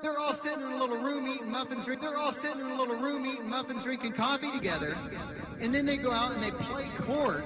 They're all sitting in a little room eating muffins. They're all sitting in a little room eating muffins, drinking coffee together, and then they go out and they play court.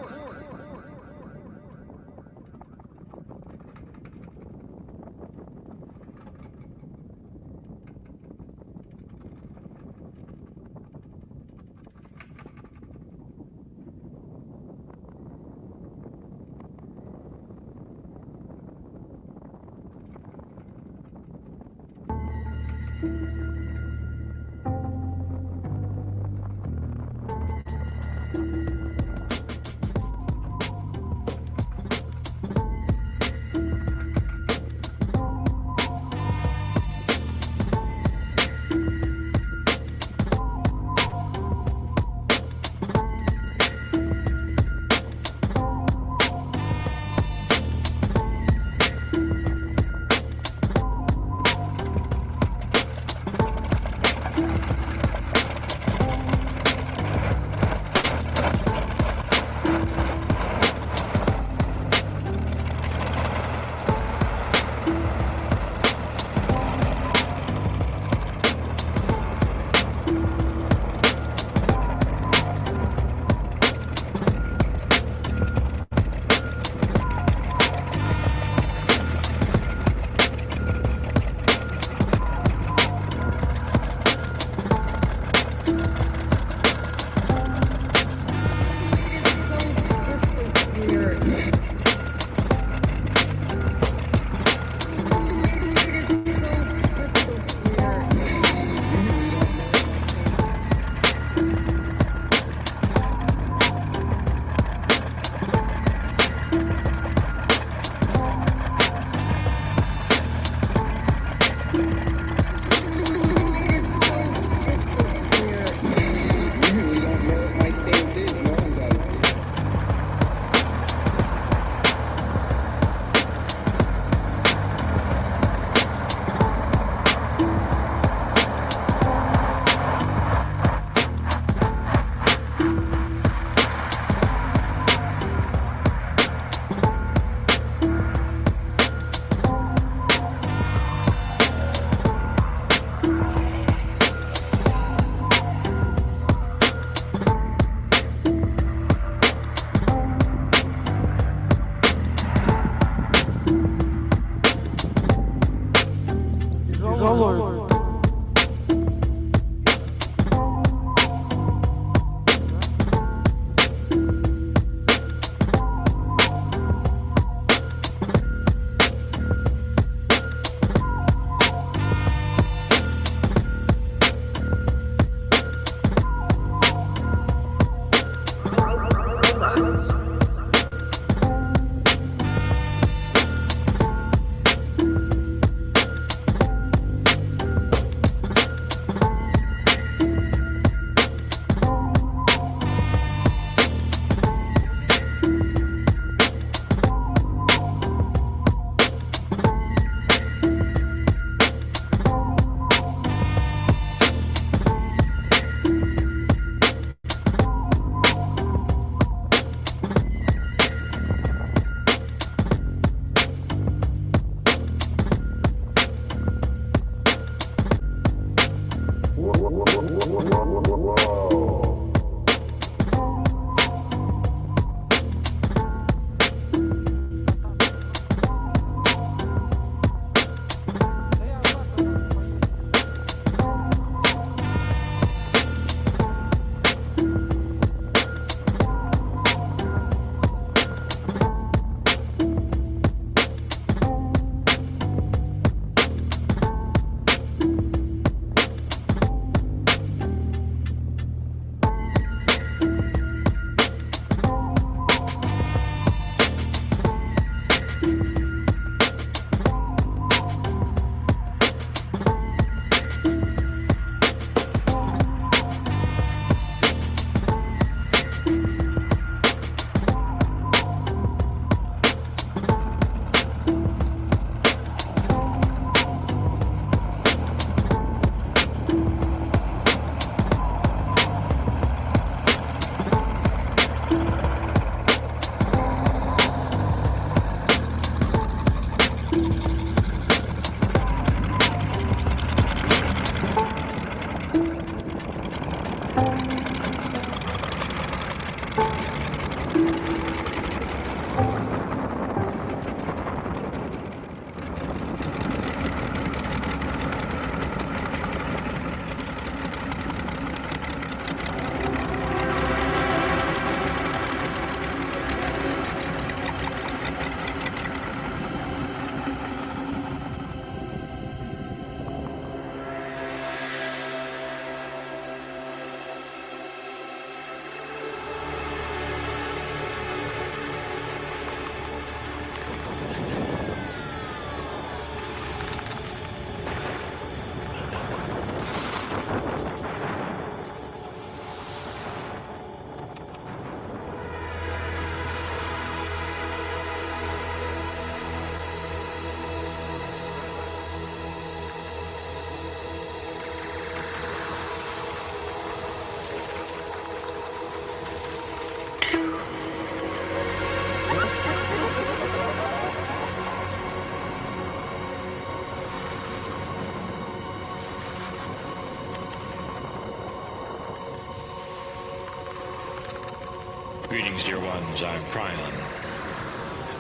Greetings, dear ones. I'm Brewin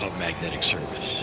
of Magnetic Service.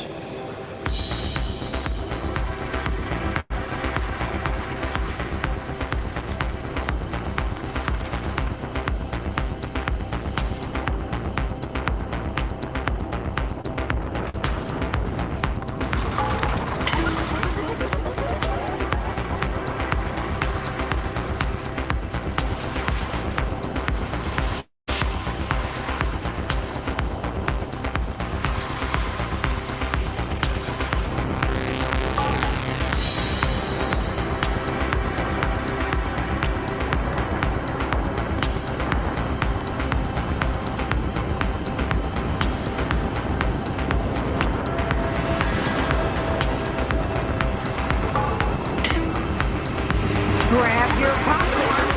Grab your popcorn.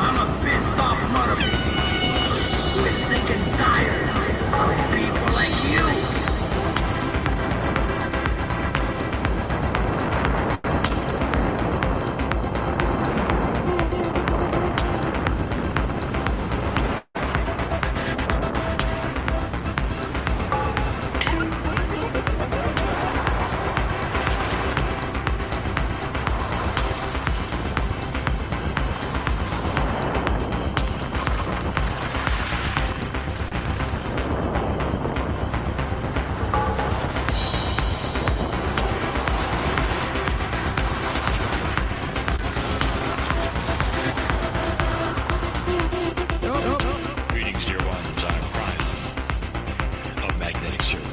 I'm a pissed off motherfucker who is sick and tired of people like you. Greetings, dear ones. I'm Brewin of Magnetic Service.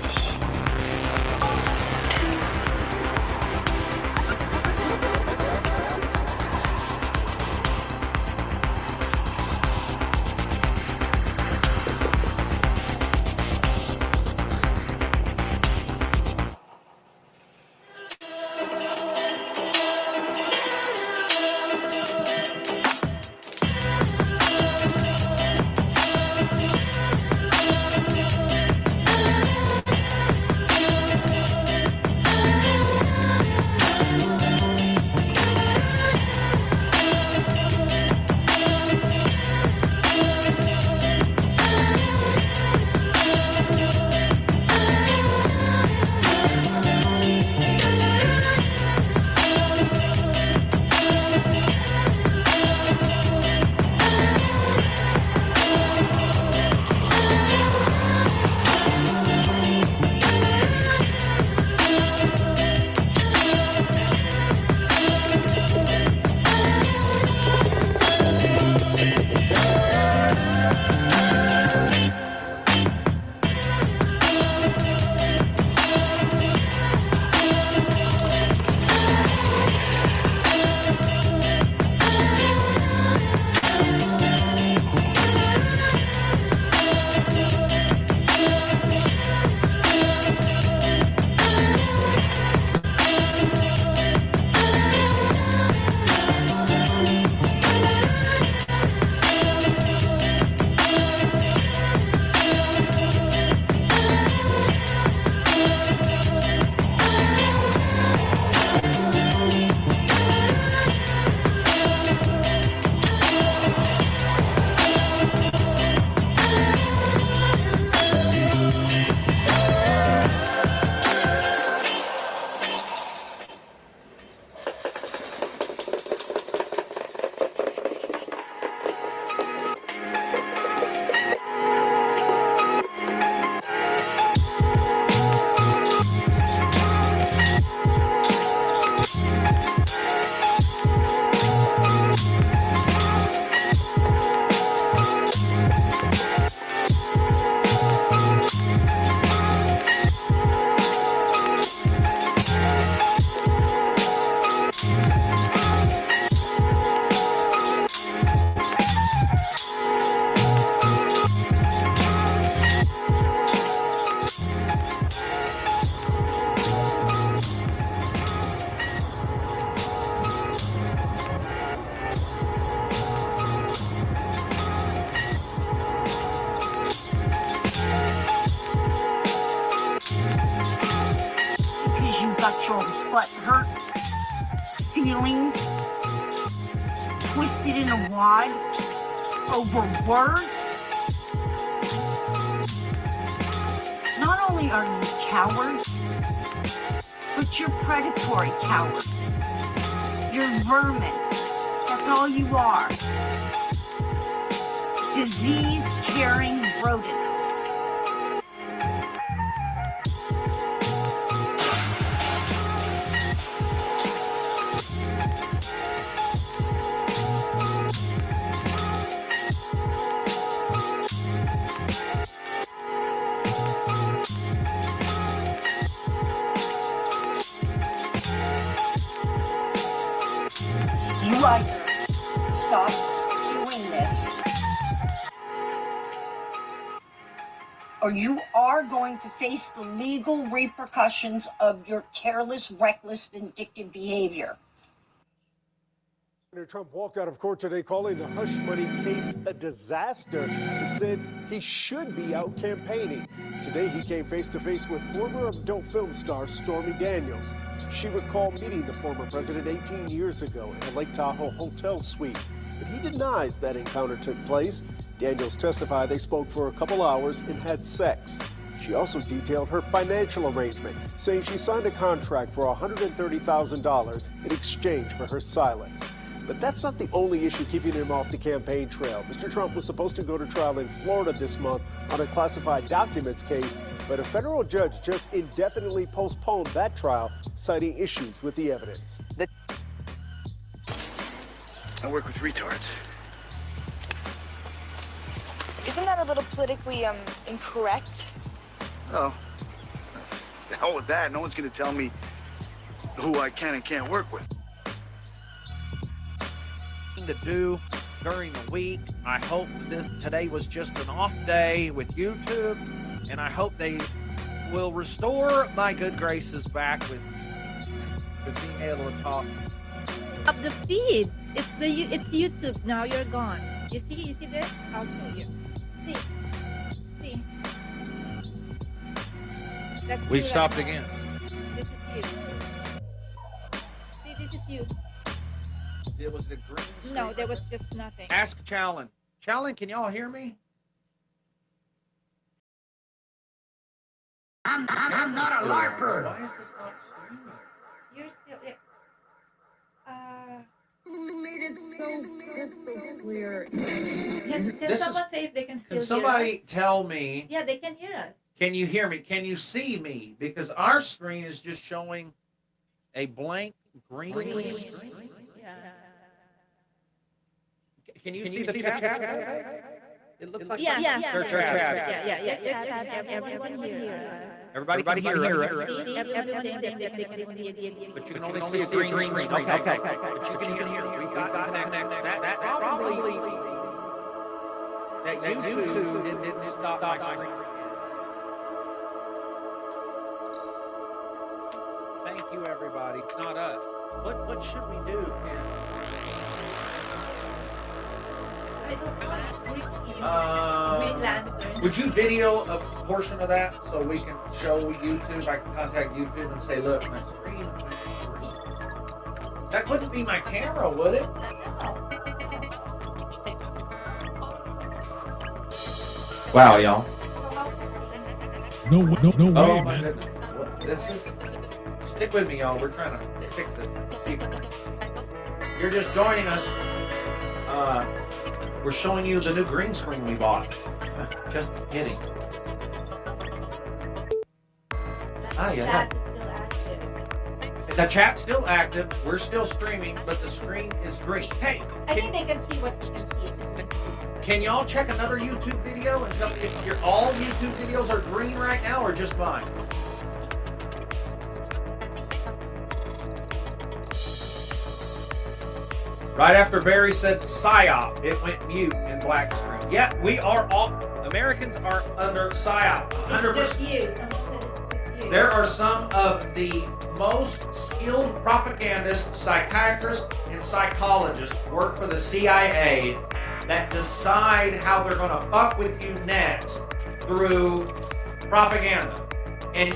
Because you got your butt hurt. See feelings twisted in a wad over words? Not only are you cowards, but you're predatory cowards. You're vermin. That's all you are. Disease-carrying rodents. You either stop doing this, or you are going to face the legal repercussions of your careless, reckless, vindictive behavior. Senator Trump walked out of court today calling the hush money case a disaster and said he should be out campaigning. Today he came face to face with former adult film star Stormy Daniels. She recalled meeting the former president 18 years ago in a Lake Tahoe hotel suite, but he denies that encounter took place. Daniels testified they spoke for a couple hours and had sex. She also detailed her financial arrangement, saying she signed a contract for $130,000 in exchange for her silence. But that's not the only issue keeping him off the campaign trail. Mr. Trump was supposed to go to trial in Florida this month on a classified documents case, but a federal judge just indefinitely postponed that trial, citing issues with the evidence. I work with retards. Isn't that a little politically incorrect? Oh, the hell with that. No one's gonna tell me who I can and can't work with. To do during the week. I hope today was just an off day with YouTube, and I hope they will restore my good graces back with being able to talk. Up the feed. It's YouTube now. You're gone. You see this? I'll show you. See. That's We you stopped right now. again. This is you. See, this is you. It was the green screen. No, there was just nothing. Ask Challen. Challen, can y'all hear me? I'm not a LARPer. Why is this not streaming? You're still. Made it so crystal clear. Can someone say if they can still Can somebody hear us? tell me? Yeah, they can hear us. Can you hear me? Can you see me? Because our screen is just showing a blank green screen. Yeah. Can you see the chat? It looks like Yeah. they're chat. Everyone hears us. Everybody can hear, right? But you can only see a green screen. Okay. But you can hear. We've got connection. That probably that YouTube didn't stop my screen. Thank you, everybody. It's not us. What should we do, Ken? I don't know. Green Lantern. Would you video a portion of that so we can show YouTube? I can contact YouTube and say, look, my screen. That wouldn't be my camera, would it? Wow, y'all. No way, Oh my man. goodness. This is. Stick with me, y'all. We're trying to fix this. See, you're just joining us. We're showing you the new green screen we bought. Just kidding. Chat is still active. The chat's still active. We're still streaming, but the screen is green. Hey, I think they can see what we can see. can y'all check another YouTube video and tell me if all YouTube videos are green right now or just mine? Right after Barry said PSYOP, it went mute in black screen. Yeah, we are all, Americans are under PSYOP. 100%. It's just you. Someone said it's just you. There are some of the most skilled propagandists, psychiatrists, and psychologists work for the CIA that decide how they're going to fuck with you next through propaganda. And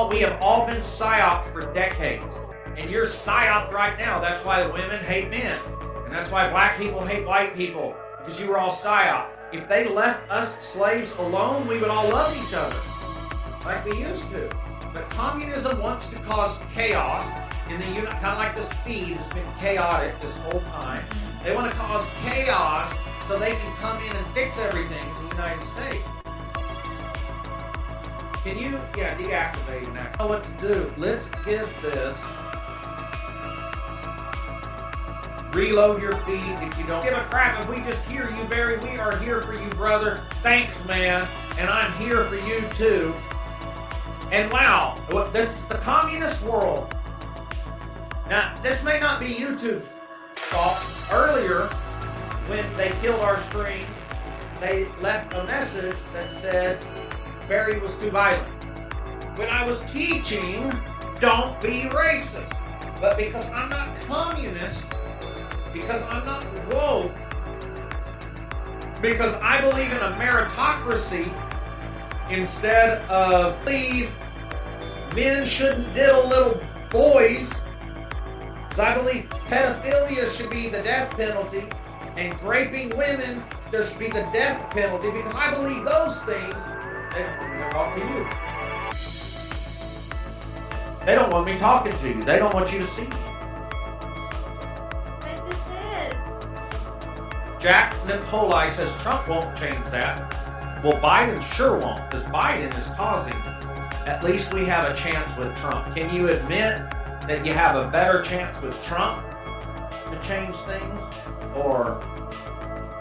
we have all been psyoped for decades. And you're psyoped right now. That's why the women hate men. And that's why black people hate white people. Because you were all psyop. If they left us slaves alone, we would all love each other. Like we used to. But communism wants to cause chaos in the unit, kind of like this feed has been chaotic this whole time. They want to cause chaos so they can come in and fix everything in the United States. Can you, deactivate now. I know what to do. Let's give this. Reload your feed if you don't give a crap. If we just hear you, Barry, we are here for you, brother. Thanks, man. And I'm here for you, too. And wow, this is the communist world. Now, this may not be YouTube's fault. Earlier, when they killed our stream, they left a message that said Barry was too violent. When I was teaching, don't be racist. But because I'm not communist, because I'm not woke, because I believe in a meritocracy instead of believe men shouldn't diddle little boys, because I believe pedophilia should be the death penalty and raping women, there should be the death penalty, because I believe those things. They're talking to you. They don't want me talking to you. They don't want you to see me. But this is. Jack Nicolai says Trump won't change that. Well, Biden sure won't, because Biden is causing it. At least we have a chance with Trump. Can you admit that you have a better chance with Trump to change things? Or,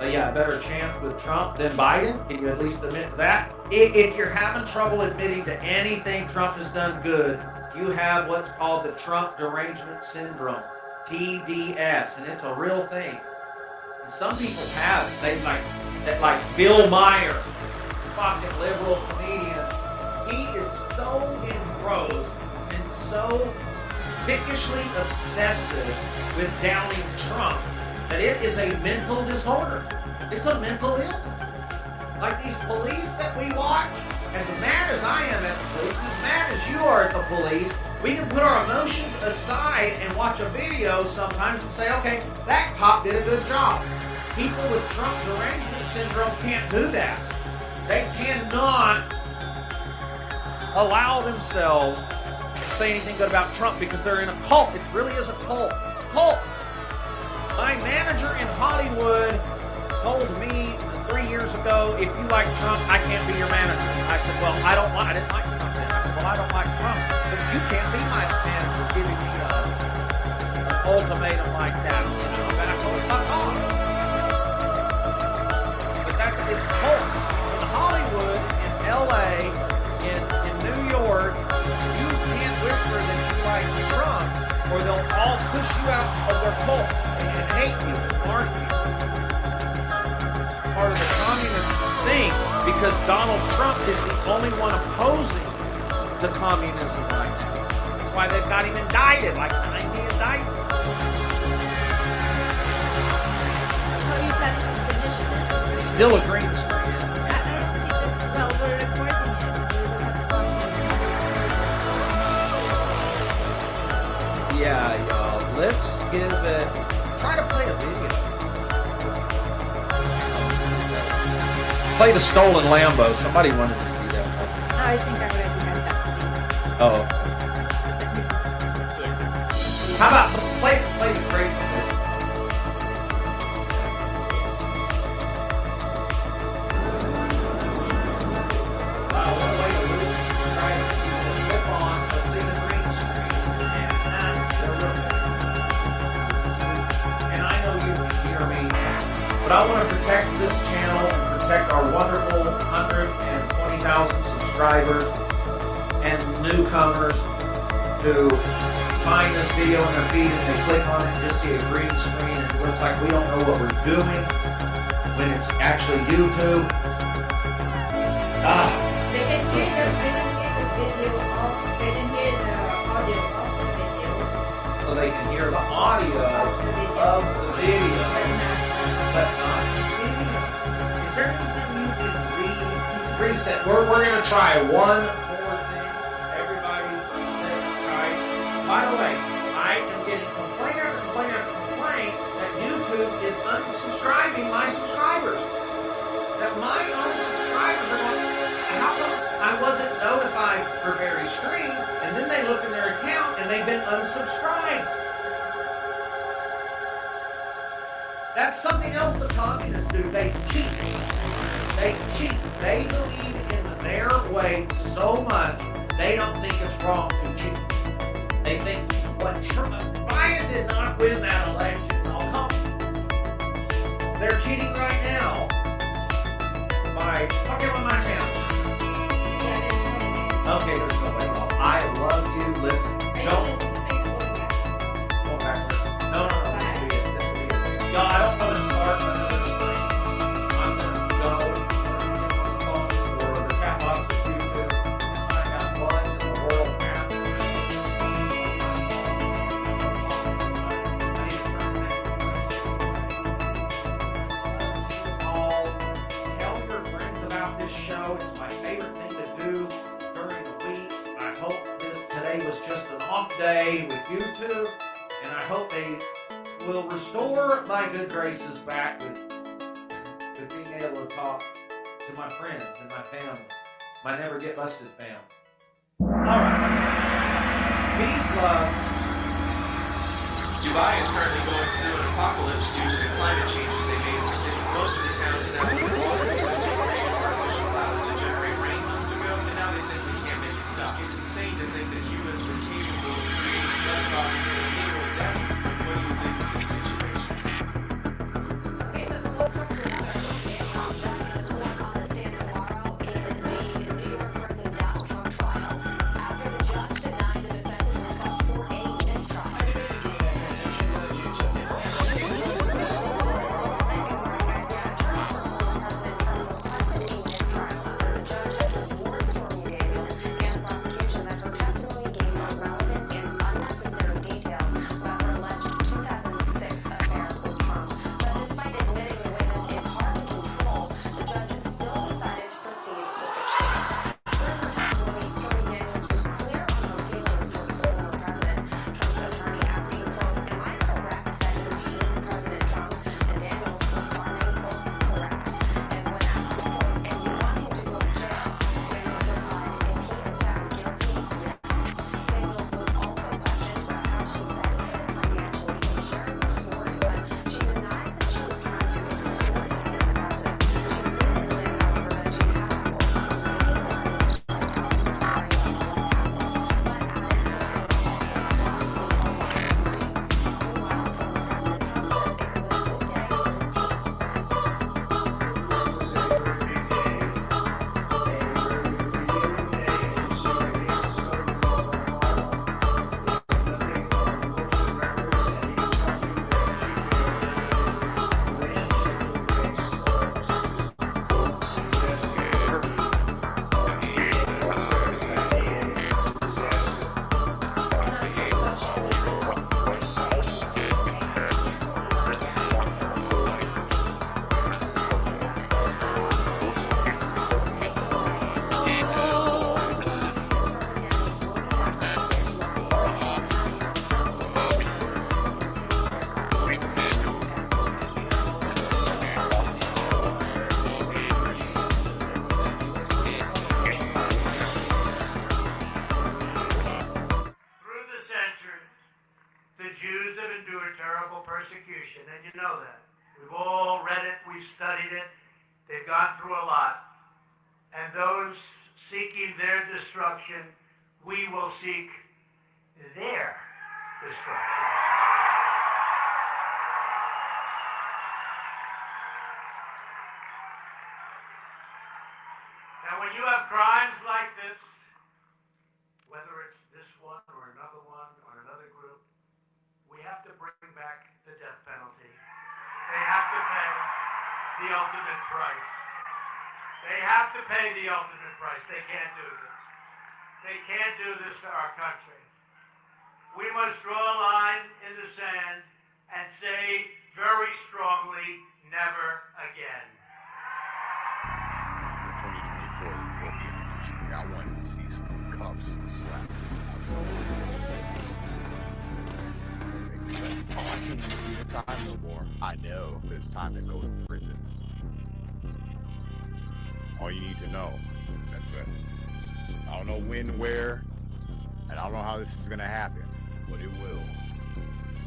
a better chance with Trump than Biden? Can you at least admit to that? If you're having trouble admitting to anything Trump has done good, you have what's called the Trump Derangement Syndrome, TDS, and it's a real thing. And some people have it. Like Bill Maher, fucking liberal comedian. He is so engrossed and so sickishly obsessive with downing Trump that it is a mental disorder. It's a mental illness. Like these police that we watch, as mad as I am at the police, as mad as you are at the police, we can put our emotions aside and watch a video sometimes and say, okay, that cop did a good job. People with Trump derangement syndrome can't do that. They cannot allow themselves to say anything good about Trump because they're in a cult. It really is a cult. It's a cult. My manager in Hollywood told me 3 years ago, if you like Trump, I can't be your manager. I said, well, I didn't like Trump then. I said, well, I don't like Trump, but you can't be my manager giving me an ultimatum like that. You know, and I told him, fuck off. But it's a cult. In Hollywood, in LA, in New York, you can't whisper that you like Trump, or they'll all push you out of their cult and hate you, mark you. Part of the communist thing, because Donald Trump is the only one opposing to communism right now. That's why they've got him indicted, like 90 indictments. How you planning to finish it? It's still a green screen. Well, we're recording it. Yeah, y'all. Let's give it. Try to play a video. Play the stolen Lambo. Somebody wanted to see that. No, I think I already had that. Oh. Yeah. How about play the great one? But I want to protect this channel and protect our wonderful 120,000 subscribers and newcomers who find this video in their feed and they click on it and just see a green screen and it looks like we don't know what we're doing when it's actually YouTube. They can hear the video of, they can hear the audio of the video. So they can hear the audio of the video. But not video. Is there anything you can reset? We're going to try one more thing. Everybody sit right. By the way, I unsubscribing my subscribers. That my own subscribers are going, how come I wasn't notified for Barry's stream, and then they look in their account and they've been unsubscribed. That's something else the communists do. They cheat. They cheat. They believe in their way so much, they don't think it's wrong to cheat. They think what Biden did not win that election. Oh, come. They're cheating right now by fucking on my channel. Okay, there's no way. I love you. Listen, don't go back. No. Y'all, I don't want to start another stream. I'm gonna go or the chat box with YouTube and find out what in the world happened. Tell your friends about this show. It's my favorite thing to do during the week. I hope today was just an off day with YouTube, and I hope they will restore my good graces back with being able to talk to my friends and my family, my Never Get Busted family. All right. Peace, love. Dubai is currently going through an apocalypse due to the climate changes they made in the city. Most of the town is now in water because they created artificial clouds to generate rain months ago, and now they simply can't make it stop. It's insane to think that humans were capable of creating flood problems in a literal desert. What do you think of this situation? Okay, so let's talk about the court on the stand tomorrow in the New York versus Donald Trump trial after the judge denied the defense's request for a mistrial. I debated doing that transition as you took it. Attorneys for former President Trump requested a mistrial after the judge had warned Stormy Daniels and the prosecution that her testimony gave irrelevant and unnecessary details about her alleged 2006 affair with Trump. But despite admitting the witness is hard to control, the judge still decided to proceed with the case. During her testimony, Stormy Daniels was clear on her feelings towards the former president. Trump's attorney asking, quote, "Am I correct that you hate President Trump?" And Daniels responding, quote, "Correct." And when asked, quote, "And you want him to go to jail?" Daniels replied, "If he is found guilty, yes." Daniels was also questioned about how she benefited financially from sharing her story, but she denies that she was trying to extort the former president. She did admit, however, that she has, quote, "making money by telling her story on her own platform," but added that it was also possibly all about money. Meanwhile, former President Trump says it was a good day for his team. Through the centuries, the Jews have endured terrible persecution, and you know that. We've all read it, we've studied it, they've gone through a lot. And those seeking their destruction, we will seek their destruction. And when you have crimes like this, whether it's this one or another group, we have to bring back the death penalty. They have to pay the ultimate price. They have to pay the ultimate price. They can't do this. They can't do this to our country. We must draw a line in the sand and say very strongly, never again. I wanted to see some cuffs slapped outside. can't see the time no more. I know it's time to go to prison. All you need to know, that's it. I don't know when, where, and I don't know how this is gonna happen, but it will.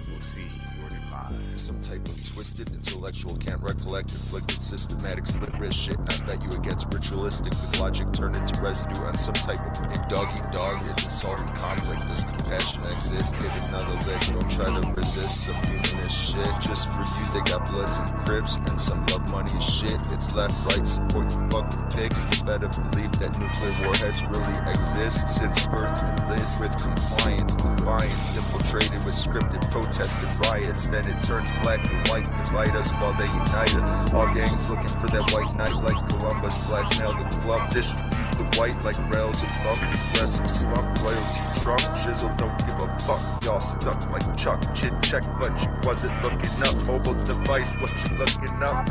We'll see your demise. Some type of twisted intellectual can't recollect inflicted systematic slit wrist shit. And I bet you it gets ritualistic with logic turned into residue on some type of pig dog eat dog in solving conflict. Does compassion exist? Hit another lick, don't try to resist some humanist shit. Just for you they got Bloods and Crips and some love money and shit. It's left, right, support you fucking pigs. You better believe that nuclear warheads really exist. Since birth and list with compliance, defiance, infiltrated with scripted protests and riots, then it turns black and white, divide us while they unite us. All gangs looking for that white knight like Columbus, blackmail the club, distribute the white like rails and bump, aggressive slump, loyalty Trump, shizzle don't give a fuck, y'all stuck like Chuck, chin check but you wasn't looking up, mobile device what you looking up?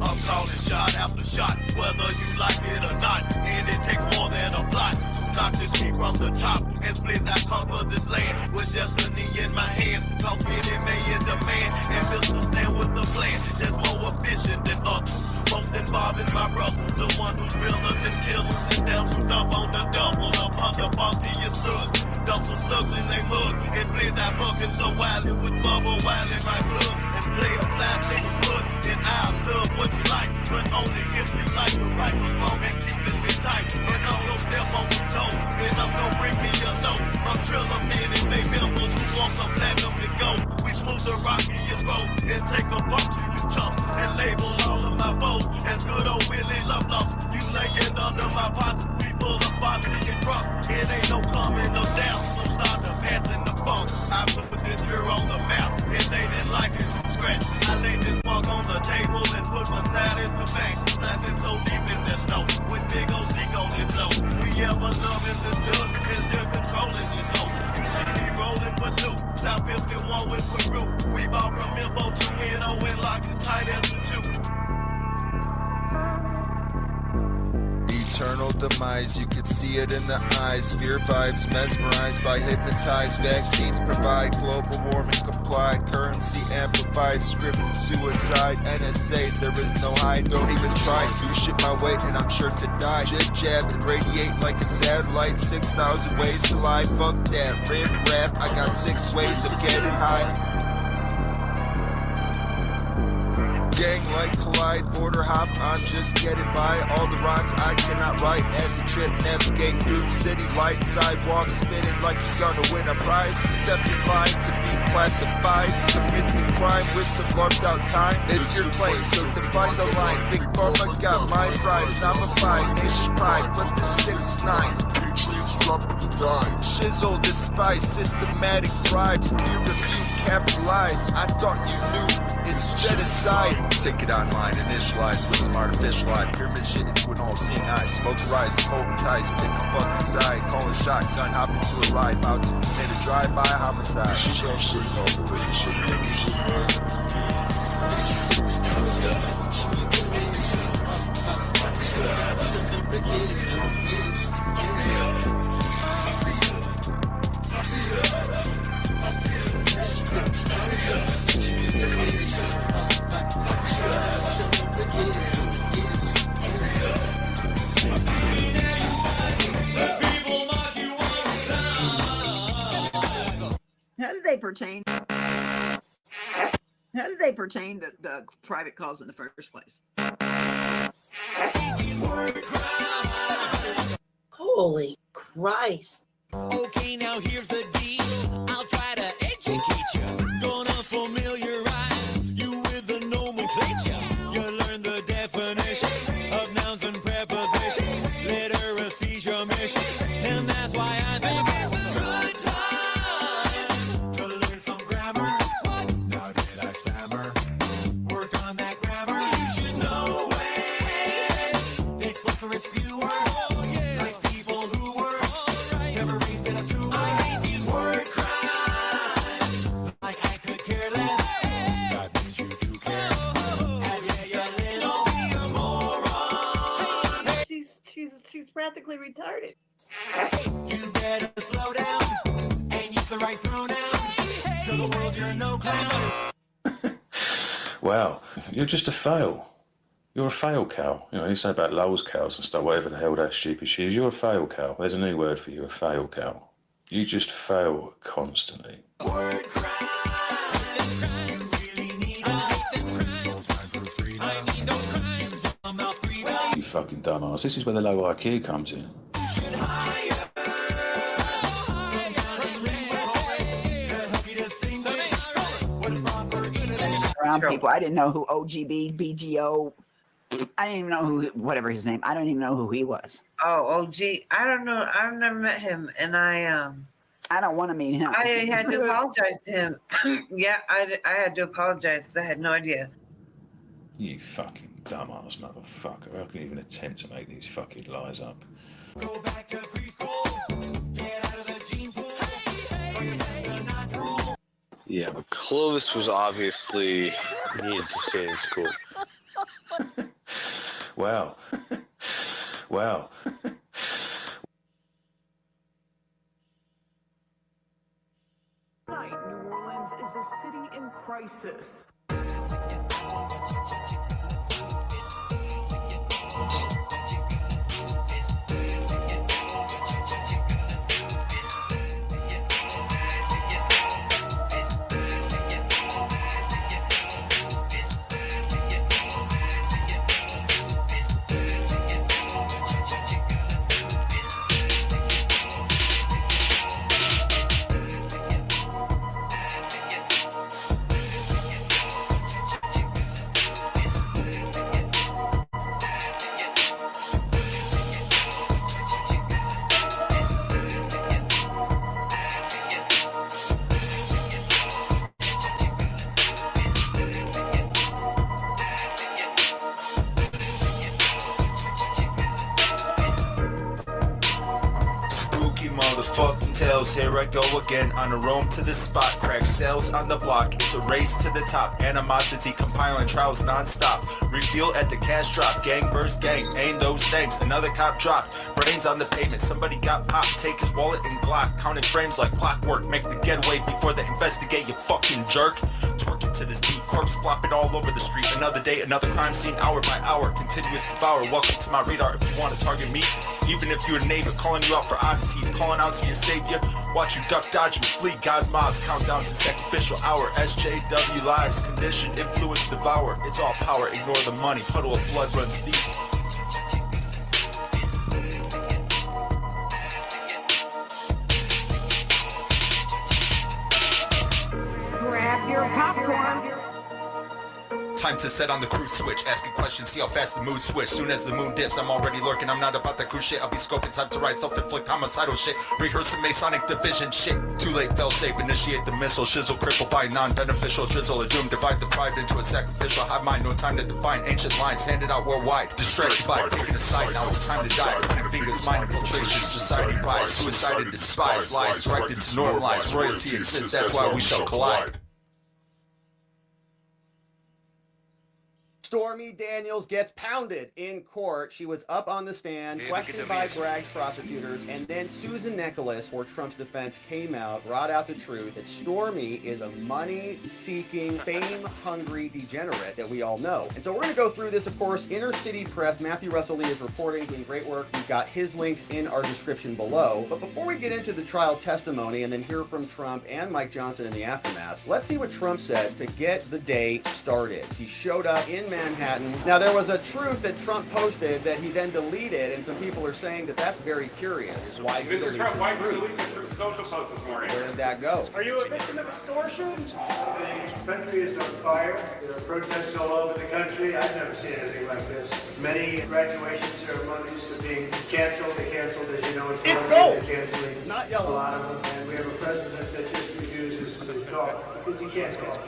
I'm calling shot after shot, whether you like it or not, and it takes more than a plot to knock the key from the top, and split I conquer this land, with destiny in my hands, cost me the million demand, and business stand with the plan, that's more efficient than others, most involving my brother, the one who's realer than killers, and down to dump on the double, up on the funkiest slugs, dump some slugs in they mug, and blaze I bucking so wild it would bubble wild in my blood, and play a fly, take a blood, and I love what you like, but only if you like the right was wrong and keeping me tight. And I'm gonna step on the toe, and I'm gonna bring me a low. I'm drilling men and make members who want some platinum to go. We smooth the rockiest road and take a bump to you chumps and label all of my foes as good old Willie Love Loves. You laying under my posse, we full of boxing and drunk. It ain't no coming no down, so start to passing the funk. I put this here on the map, and they didn't like it. I laid this walk on the table and put my side in the bank. Blasting so deep in the snow, with big old stick on it blow. We ever loving this good, and still controlling this hoe. You should be rolling with loot, South 51 with Peru. We bought from Info 2 and O and locked it tight as the two. Eternal demise, you could see it in the eyes. Fear vibes, mesmerized by hypnotized. Vaccines provide, global warming complied. Currency amplified, scripted suicide. NSA, there is no hide, don't even try. Do shit my way and I'm sure to die. Jib jab and radiate like a satellite. 6,000 ways to lie, fuck that. Rip rap, I got 6 ways of getting high. Gang like collide, border hop, I'm just getting by. All the rhymes I cannot write. Acid trip, navigate through city light. Sidewalk spinning like you're gonna win a prize. Step in line to be classified. Commit the crime with some marked out time. It's your place, so define the line. Big Pharma got my prize. I'm a pride, nation pride. Flip the 6-9. Shizzle, despise systematic bribes. Peer review, capitalize. I thought you knew. It's genocide. Take it online, initialize with some artificial eye. Pyramid shit into an all-seeing eye. Smoke rise, cold ties, pick a fucking side. Call a shotgun, hop into a ride. About to commit a drive-by homicide. How do they pertain? How do they pertain to the private calls in the first place? Holy Christ. Okay, now here's the deal. I'll try to educate you. Gonna familiarize you with the nomenclature. You'll learn the definitions of nouns and prepositions. Literacy's your mission, and that's why I think it's a good time to learn some grammar. Now did I stammer? Work on that grammar. You should know it. It's less for its viewer. Like people who were never raised in a sewer. I hate these word crimes. Like I could care less. That means you do care. At least a little be a moron. She's practically retarded. You better slow down and use the right pronoun. Show the world you're no clown. Wow, you're just a fail. You're a fail cow. You know, you say about Lowell's cows and stuff, whatever the hell that stupid shit is. You're a fail cow. There's a new word for you, a fail cow. You just fail constantly. Word crime. You fucking dumbass. This is where the low IQ comes in. Around people, I didn't know who OGB, BGO. I didn't even know who, whatever his name. I don't even know who he was. Oh, OG. I don't know. I've never met him, and I don't want to meet him. I had to apologize to him. Yeah, I had to apologize because I had no idea. You fucking dumbass motherfucker. How can you even attempt to make these fucking lies up? Go back to preschool. Get out of the gene pool. Yeah, but Clovis was obviously needed to stay in school. Wow. Wow. Tonight, New Orleans is a city in crisis. Motherfucking tales, here I go again on a roam to the spot, crack sales on the block, it's a race to the top, animosity compiling trials non-stop, reveal at the cash drop, gang versus gang, ain't those things, another cop dropped, brains on the pavement, somebody got popped, take his wallet and Glock, counting frames like clockwork, make the getaway before they investigate, you fucking jerk, twerking to this beat, corpse flopping all over the street, another day, another crime scene, hour by hour, continuous devour, welcome to my radar if you want to target me, even if you're a neighbor, calling you out for oddities, calling out to your savior, watch you duck, dodge, and flee, God's mobs, count down to sacrificial hour, SJW lies, condition, influence, devour, it's all power, ignore the money, puddle of blood runs deep. Grab your popcorn. Time to set on the cruise switch, asking questions, see how fast the mood switch. Soon as the moon dips, I'm already lurking. I'm not about that cruise shit. I'll be scoping, time to write self-inflict homicidal shit. Rehearsing Masonic division shit. Too late, fell safe, initiate the missile. Shizzle crippled by non-beneficial drizzle. A doom, divide the pride into a sacrificial. High mind, no time to define ancient lines handed out worldwide. Distracted by picking a side, now it's time to die. Pointing fingers, mind infiltration, society rise. Suicide and despise, lies directed to normalize. Royalty exists, that's why we shall collide. Stormy Daniels gets pounded in court. She was up on the stand, questioned by Bragg's prosecutors, and then Susan Nicholas, for Trump's defense, came out, brought out the truth that Stormy is a money-seeking, fame-hungry degenerate that we all know. And so we're going to go through this, of course. Inner City Press, Matthew Russell Lee is reporting, doing great work. We've got his links in our description below. But before we get into the trial testimony and then hear from Trump and Mike Johnson in the aftermath, let's see what Trump said to get the day started. He showed up in Manhattan. Now, there was a truth that Trump posted that he then deleted, and some people are saying that that's very curious. Why did Mr. Trump, why did you delete your social post this morning? Where did that go? Are you a victim of extortion? The country is on fire. There are protests all over the country. I've never seen anything like this. Many graduation ceremonies are being canceled. They canceled, as you know, in It's Florida. gold. They're canceling Not yellow. a lot of them. And we have a president that just refuses to talk because he can't talk.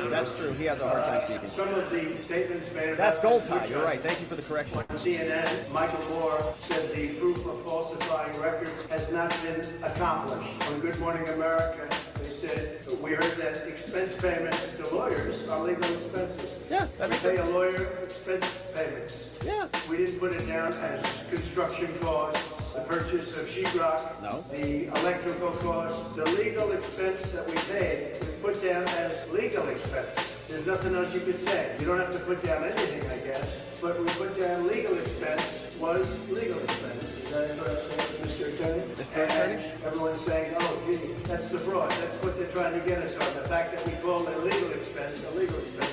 That's true. He has a hard time speaking. Some of the statements made. That's about gold this tie. witch You're hunt. right. Thank you for the correction. On CNN, Michael Moore said the proof of falsifying records has not been accomplished. On Good Morning America, they said, we heard that expense payments to lawyers are legal expenses. Yeah, that makes We pay sense. a lawyer expense payments. Yeah. We didn't put it down as construction costs, purchase of sheetrock. No. The electrical cost, the legal expense that we paid, we put down as legal expense. There's nothing else you could say. You don't have to put down anything, I guess, but we put down legal expense was legal expense. Is that what I'm saying, Mr. Attorney? Mr. Attorney? And everyone's saying, oh, gee, that's the fraud. That's what they're trying to get us on. The fact that we call it a legal expense,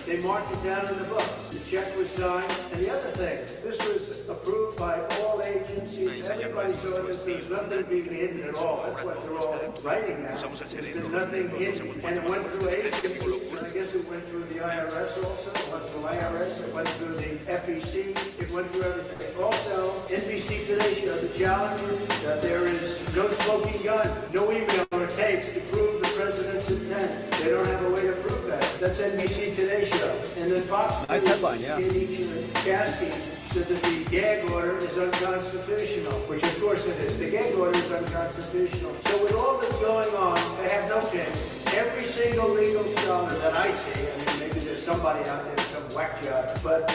they marked it down in the books. The check was signed. And the other thing, this was approved by all agencies. Everybody saw this. There's nothing being hidden at all. That's what they're all writing now. There's nothing hidden. And it went through agencies. And I guess it went through the IRS also. It went through IRS. It went through the FEC. It went through everything. Also, NBC Today showed the challenge that there is no smoking gun, no email or tape to prove the president's intent. They don't have a way to prove that. That's NBC Today show. And then Fox Nice headline, yeah. in each of the Kasky said that the gag order is unconstitutional, which of course it is. The gag order is unconstitutional. So with all that's going on, they have no case. Every single legal scholar that I see, I mean, maybe there's somebody out there, some whack job, but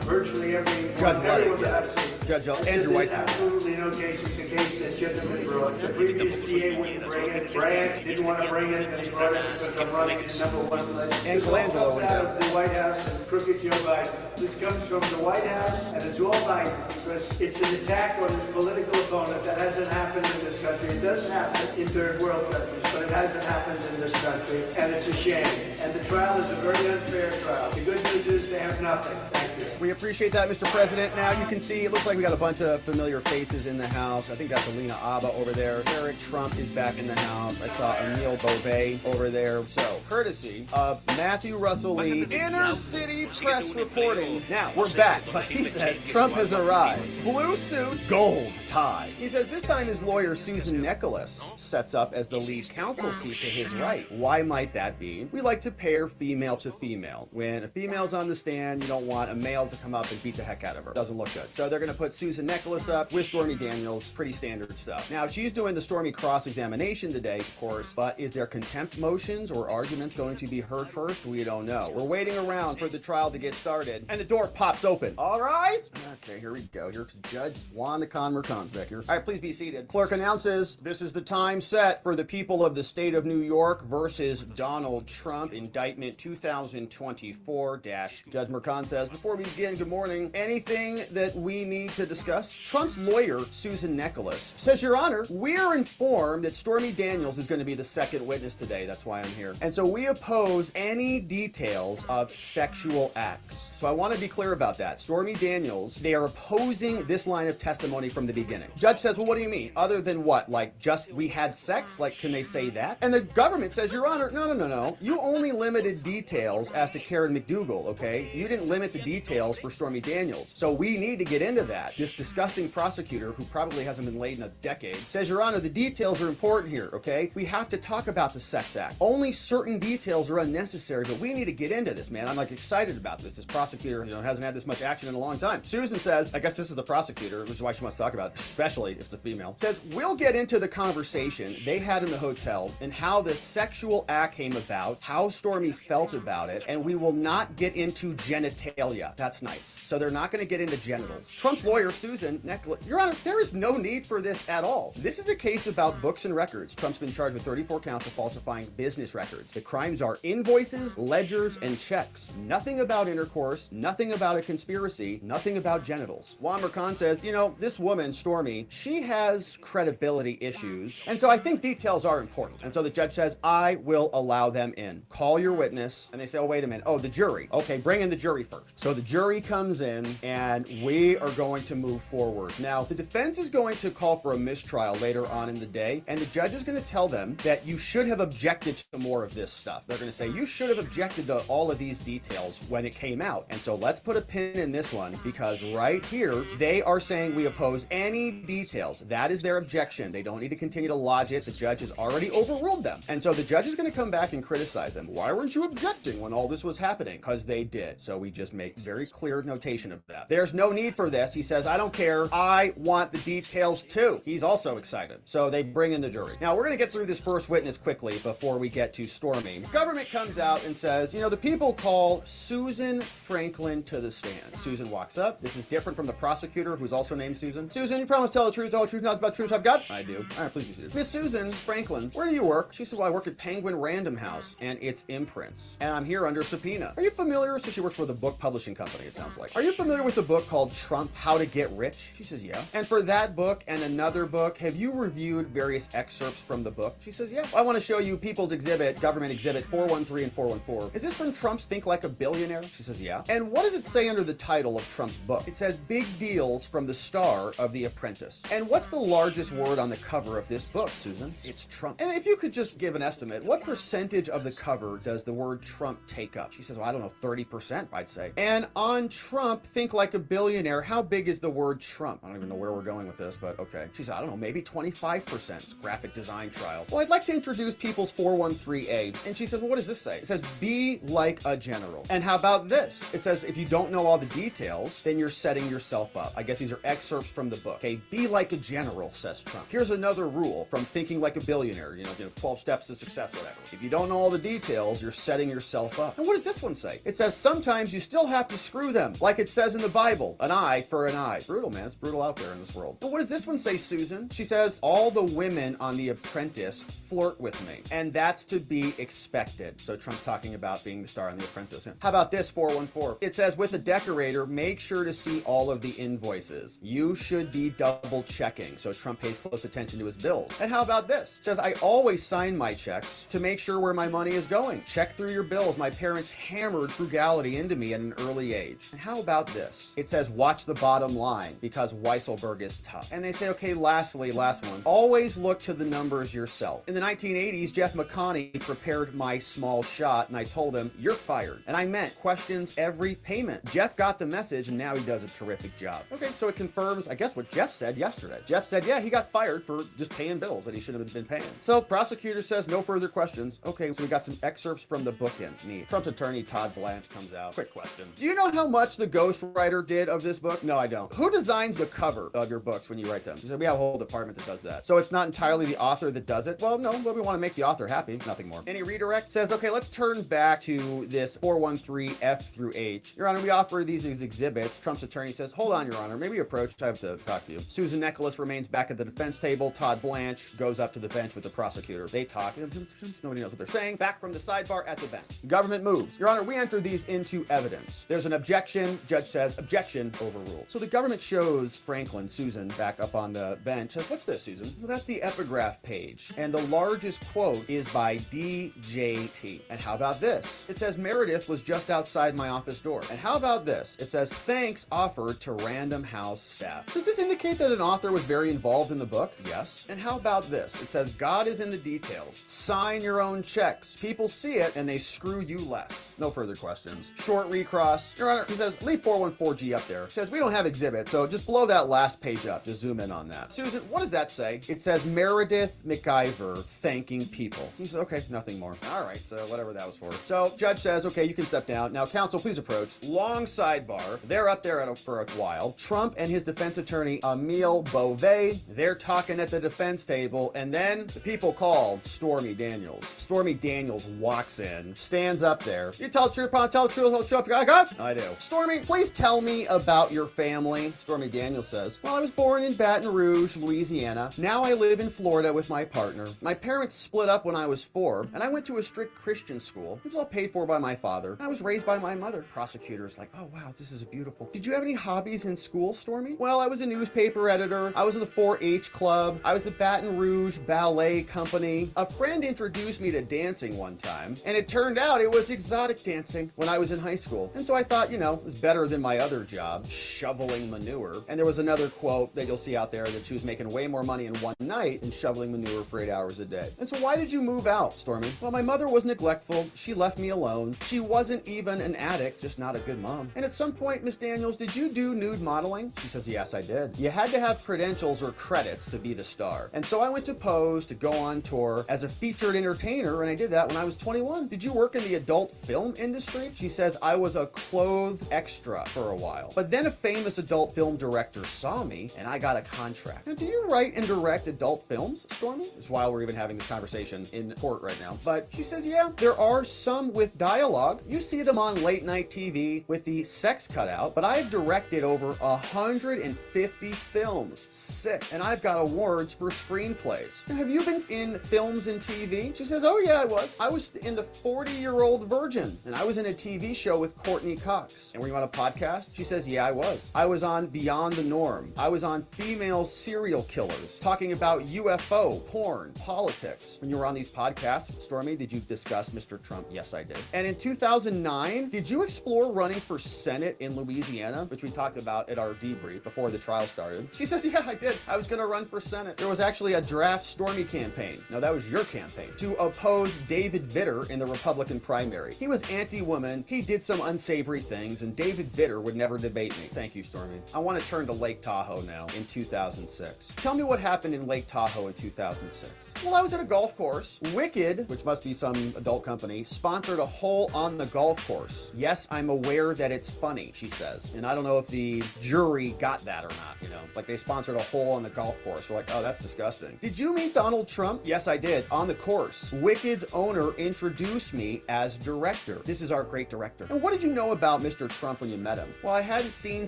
virtually everyone that I've seen, Judge said Andrew there's Weissman. absolutely no case. It's a case that shouldn't have been brought. The previous DA wouldn't bring it. Bragg didn't want to bring it, and he brought it because I'm running the #1 list. This all comes out of the White House and crooked Joe Biden. This comes from the White House, and it's all Biden because it's an attack on his political opponent that hasn't happened in this country. It does happen in third world countries, but it hasn't happened in this country, and it's a shame. And the trial is a very unfair trial. The good news is they have nothing. Thank you. We appreciate that, Mr. President. Now you can see, it looks like we got a bunch of familiar faces in the House. I think that's Alina Abba over there. Eric Trump is back in the House. I saw Emil Beauvais over there. So, courtesy of Matthew Russell Lee, Inner City Press reporting. Now, we're back, but he says Trump has arrived. Blue suit, gold tie. He says this time his lawyer, Susan Nicholas, sets up as the lead counsel seat to his right. Why might that be? We like to pair female to female. When a female's on the stand, you don't want a male to come up and beat the heck out of her. Doesn't look good. So they're going to put Susan Nicholas up with Stormy Daniels. Pretty standard stuff. Now, she's doing the Stormy cross-examination today, of course, but is there contempt motions or arguments going to be heard first? We don't know. We're waiting around for the trial to get started, and the door pops open. All right? Okay, here we go. Here's Judge Juan the Conmer comes back here. All right, please be seated. Clerk announces this is the time set for the people of the state of New York versus Donald Trump, indictment 2024 Judge Mercan says, before we begin, good morning. Anything that we need to discuss? Trump's lawyer, Susan Nicholas, says, Your Honor, we're informed that Stormy Daniels is going to be the second witness today. That's why I'm here. And so we oppose any details of sexual acts. So I want to be clear about that. Stormy Daniels, they are opposing this line of testimony from the beginning. Judge says, well, what do you mean? Other than what? Like just we had sex? Like, can they say that? And the government says, Your Honor, no. You only limited details as to Karen McDougal, okay? You didn't limit the details for Stormy Daniels. So we need to get into that. This disgusting prosecutor, who probably hasn't been laid in a decade, says, Your Honor, the details are important here, okay? We have to talk about the sex act. Only certain details are unnecessary, but we need to get into this, man. I'm like excited about this. This prosecutor, hasn't had this much action in a long time. Susan says, I guess this is the prosecutor, which is why she wants to talk about it, especially if it's a female, says, we'll get into the conversation they had in the hotel and how the sexual act came about, how Stormy felt about it, and we will not get into genitalia. That's nice. So they're not going to get into genitals. Trump's lawyer, Susan Nicholas, Your Honor, there is no need for this at all. This is a case about books and records. Trump's been charged with 34 counts of falsifying business records. The crimes are invoices, ledgers, and checks. Nothing about intercourse, nothing about a conspiracy, nothing about genitals. Juan Mercan says, this woman, Stormy, she has credibility issues, and so I think details are important. And so the judge says, I will allow them in. Call your witness. And they say, oh, wait a minute. Oh, the jury. Okay, bring in the jury first. So the jury comes in, and we are going to move forward. Now, the defense is going to call for a mistrial later on in the day, and the judge is going to tell them that you should have objected to more of this stuff. They're going to say, you should have objected to all of these details when it came out. And so let's put a pin in this one, because right here, they are saying we oppose any details. That is their objection. They don't need to continue to lodge it. The judge has already overruled them. And so the judge is going to come back and criticize them. Why weren't you objecting when all this was happening? Because they did. So we we just make very clear notation of that. There's no need for this. He says, I don't care. I want the details too. He's also excited. So they bring in the jury. Now we're going to get through this first witness quickly before we get to Stormy. Government comes out and says, you know, the people call Susan Franklin to the stand. Susan walks up. This is different from the prosecutor, who's also named Susan. Susan, you promise to tell the truth, all the truth, not about truth I've got? I do. All right, please be seated. Miss Susan Franklin, where do you work? She said, well, I work at Penguin Random House and its imprints, and I'm here under subpoena. Are you familiar? So she works for the book publishing company, it sounds like. Are you familiar with the book called Trump, How to Get Rich? She says, yeah. And for that book and another book, have you reviewed various excerpts from the book? She says, yeah. Well, I want to show you People's Exhibit, Government Exhibit 413 and 414. Is this from Trump's Think Like a Billionaire? She says, yeah. And what does it say under the title of Trump's book? It says Big Deals from the Star of The Apprentice. And what's the largest word on the cover of this book, Susan? It's Trump. And if you could just give an estimate, what percentage of the cover does the word Trump take up? She says, well, I don't know, 30%, I'd say. And on Trump, Think Like a Billionaire, how big is the word Trump? I don't even know where we're going with this, but okay. She said, I don't know, maybe 25%. It's graphic design trial. Well, I'd like to introduce People's 413A. And she says, well, what does this say? It says, be like a general. And how about this? It says, if you don't know all the details, then you're setting yourself up. I guess these are excerpts from the book. Okay, be like a general, says Trump. Here's another rule from Thinking Like a Billionaire, you know, 12 steps to success, whatever. If you don't know all the details, you're setting yourself up. And what does this one say? It says, sometimes you still have to screw them, like it says in the Bible, an eye for an eye. Brutal, man. It's brutal out there in this world. But what does this one say, Susan? She says, all the women on The Apprentice flirt with me, and that's to be expected. So Trump's talking about being the star on The Apprentice. How about this, 414? It says, with a decorator, make sure to see all of the invoices. You should be double checking. So Trump pays close attention to his bills. And how about this? It says, I always sign my checks to make sure where my money is going. Check through your bills. My parents hammered frugality into me at an early age. And how about this? It says, watch the bottom line because Weisselberg is tough. And they say, okay, lastly, last one, always look to the numbers yourself. In the 1980s, Jeff McConney prepared my small shot and I told him, you're fired. And I meant questions every payment. Jeff got the message and now he does a terrific job. Okay, so it confirms, I guess, what Jeff said yesterday. Jeff said, yeah, he got fired for just paying bills that he should have been paying. So prosecutor says no further questions. Okay, so we got some excerpts from the book in. Neat. Trump's attorney, Todd Blanche, comes out. Quick question. Do you know how much the ghostwriter did of this book? No, I don't. Who designs the cover of your books when you write them? He said, we have a whole department that does that. So it's not entirely the author that does it? Well, no, but we want to make the author happy. Nothing more. Any redirect? Says, okay, let's turn back to this 413 F through H. Your Honor, we offer these as exhibits. Trump's attorney says, hold on, Your Honor. Maybe approach. I have to talk to you. Susan Nicholas remains back at the defense table. Todd Blanche goes up to the bench with the prosecutor. They talk. Nobody knows what they're saying. Back from the sidebar at the bench. Government moves. Your Honor, we enter these into evidence. There's an objection. Judge says, objection overruled. So the government shows Franklin, Susan, back up on the bench. Says, what's this, Susan? Well, that's the epigraph page. And the largest quote is by DJT. And how about this? It says, Meredith was just outside my office door. And how about this? It says, thanks offered to Random House staff. Does this indicate that an author was very involved in the book? Yes. And how about this? It says, God is in the details. Sign your own checks. People see it and they screw you less. No further questions. Short recross. Your Honor, he says, leave 414G up there. It says, we don't have exhibits, so just blow that last page up. Just zoom in on that. Susan, what does that say? It says, Meredith McIver thanking people. He says, okay, nothing more. All right, so whatever that was for. So judge says, okay, you can step down. Now, counsel, please approach. Long sidebar. They're up there for a while. Trump and his defense attorney, Emile Beauvais, they're talking at the defense table, and then the people called Stormy Daniels. Stormy Daniels walks in, stands up there. You tell the truth, tell the truth, tell the truth. I got? I do. Stormy, please tell me about your family. Stormy Daniels says, well, I was born in Baton Rouge, Louisiana. Now I live in Florida with my partner. My parents split up when I was 4, and I went to a strict Christian school. It was all paid for by my father. I was raised by my mother. Prosecutor's like, oh, wow, this is beautiful. Did you have any hobbies in school, Stormy? Well, I was a newspaper editor. I was in the 4-H club. I was the Baton Rouge Ballet Company. A friend introduced me to dancing one time, and it turned out it was exotic dancing when I was in high school. And so I thought, you know, it was better than my other job, shoveling manure. And there was another quote that you'll see out there that she was making way more money in one night than shoveling manure for 8 hours a day. And so why did you move out, Stormy? Well, my mother was neglectful. She left me alone. She wasn't even an addict, just not a good mom. And at some point, Miss Daniels, did you do nude modeling? She says, yes, I did. You had to have credentials or credits to be the star. And so I went to Pose to go on tour as a featured entertainer, and I did that when I was 21. Did you work in the adult film industry? She says, I was a clothed extra for a while. But then a famous adult film director saw me and I got a contract. Now, do you write and direct adult films, Stormy? That's why we're even having this conversation in court right now. But she says, yeah, there are some with dialogue. You see them on late night TV with the sex cut out, but I've directed over 150 films. Sick. And I've got awards for screenplays. Now, have you been in films and TV? She says, oh yeah, I was. I was in The 40-Year-Old Virgin, and I was in a TV show with Courtney Cox. And were you on a podcast? She says, yeah, I was. I was on Beyond the Norm. I was on Female Serial Killers, talking about UFO, porn, politics. When you were on these podcasts, Stormy, did you discuss Mr. Trump? Yes, I did. And in 2009, did you explore running for Senate in Louisiana, which we talked about at our debrief before the trial started? She says, yeah, I did. I was going to run for Senate. There was actually a draft Stormy campaign. No, that was your campaign, to oppose David Vitter in the Republican primary. He was anti-woman. He did some unsavory things, and David Vitter would never debate me. Thank you, Stormy. I want to turn to Lake Tahoe now in 2006. Tell me what happened in Lake Tahoe in 2006. Well, I was at a golf course. Wicked, which must be some adult company, sponsored a hole on the golf course. Yes, I'm aware that it's funny, she says. And I don't know if the jury got that or not, you know, like they sponsored a hole on the golf course. We're like, oh, that's disgusting. Did you meet Donald Trump? Yes, I did. On the course. Wicked's owner introduced me as director. This is our great director. And what did you know about Mr. Trump when you met him? Well, I hadn't seen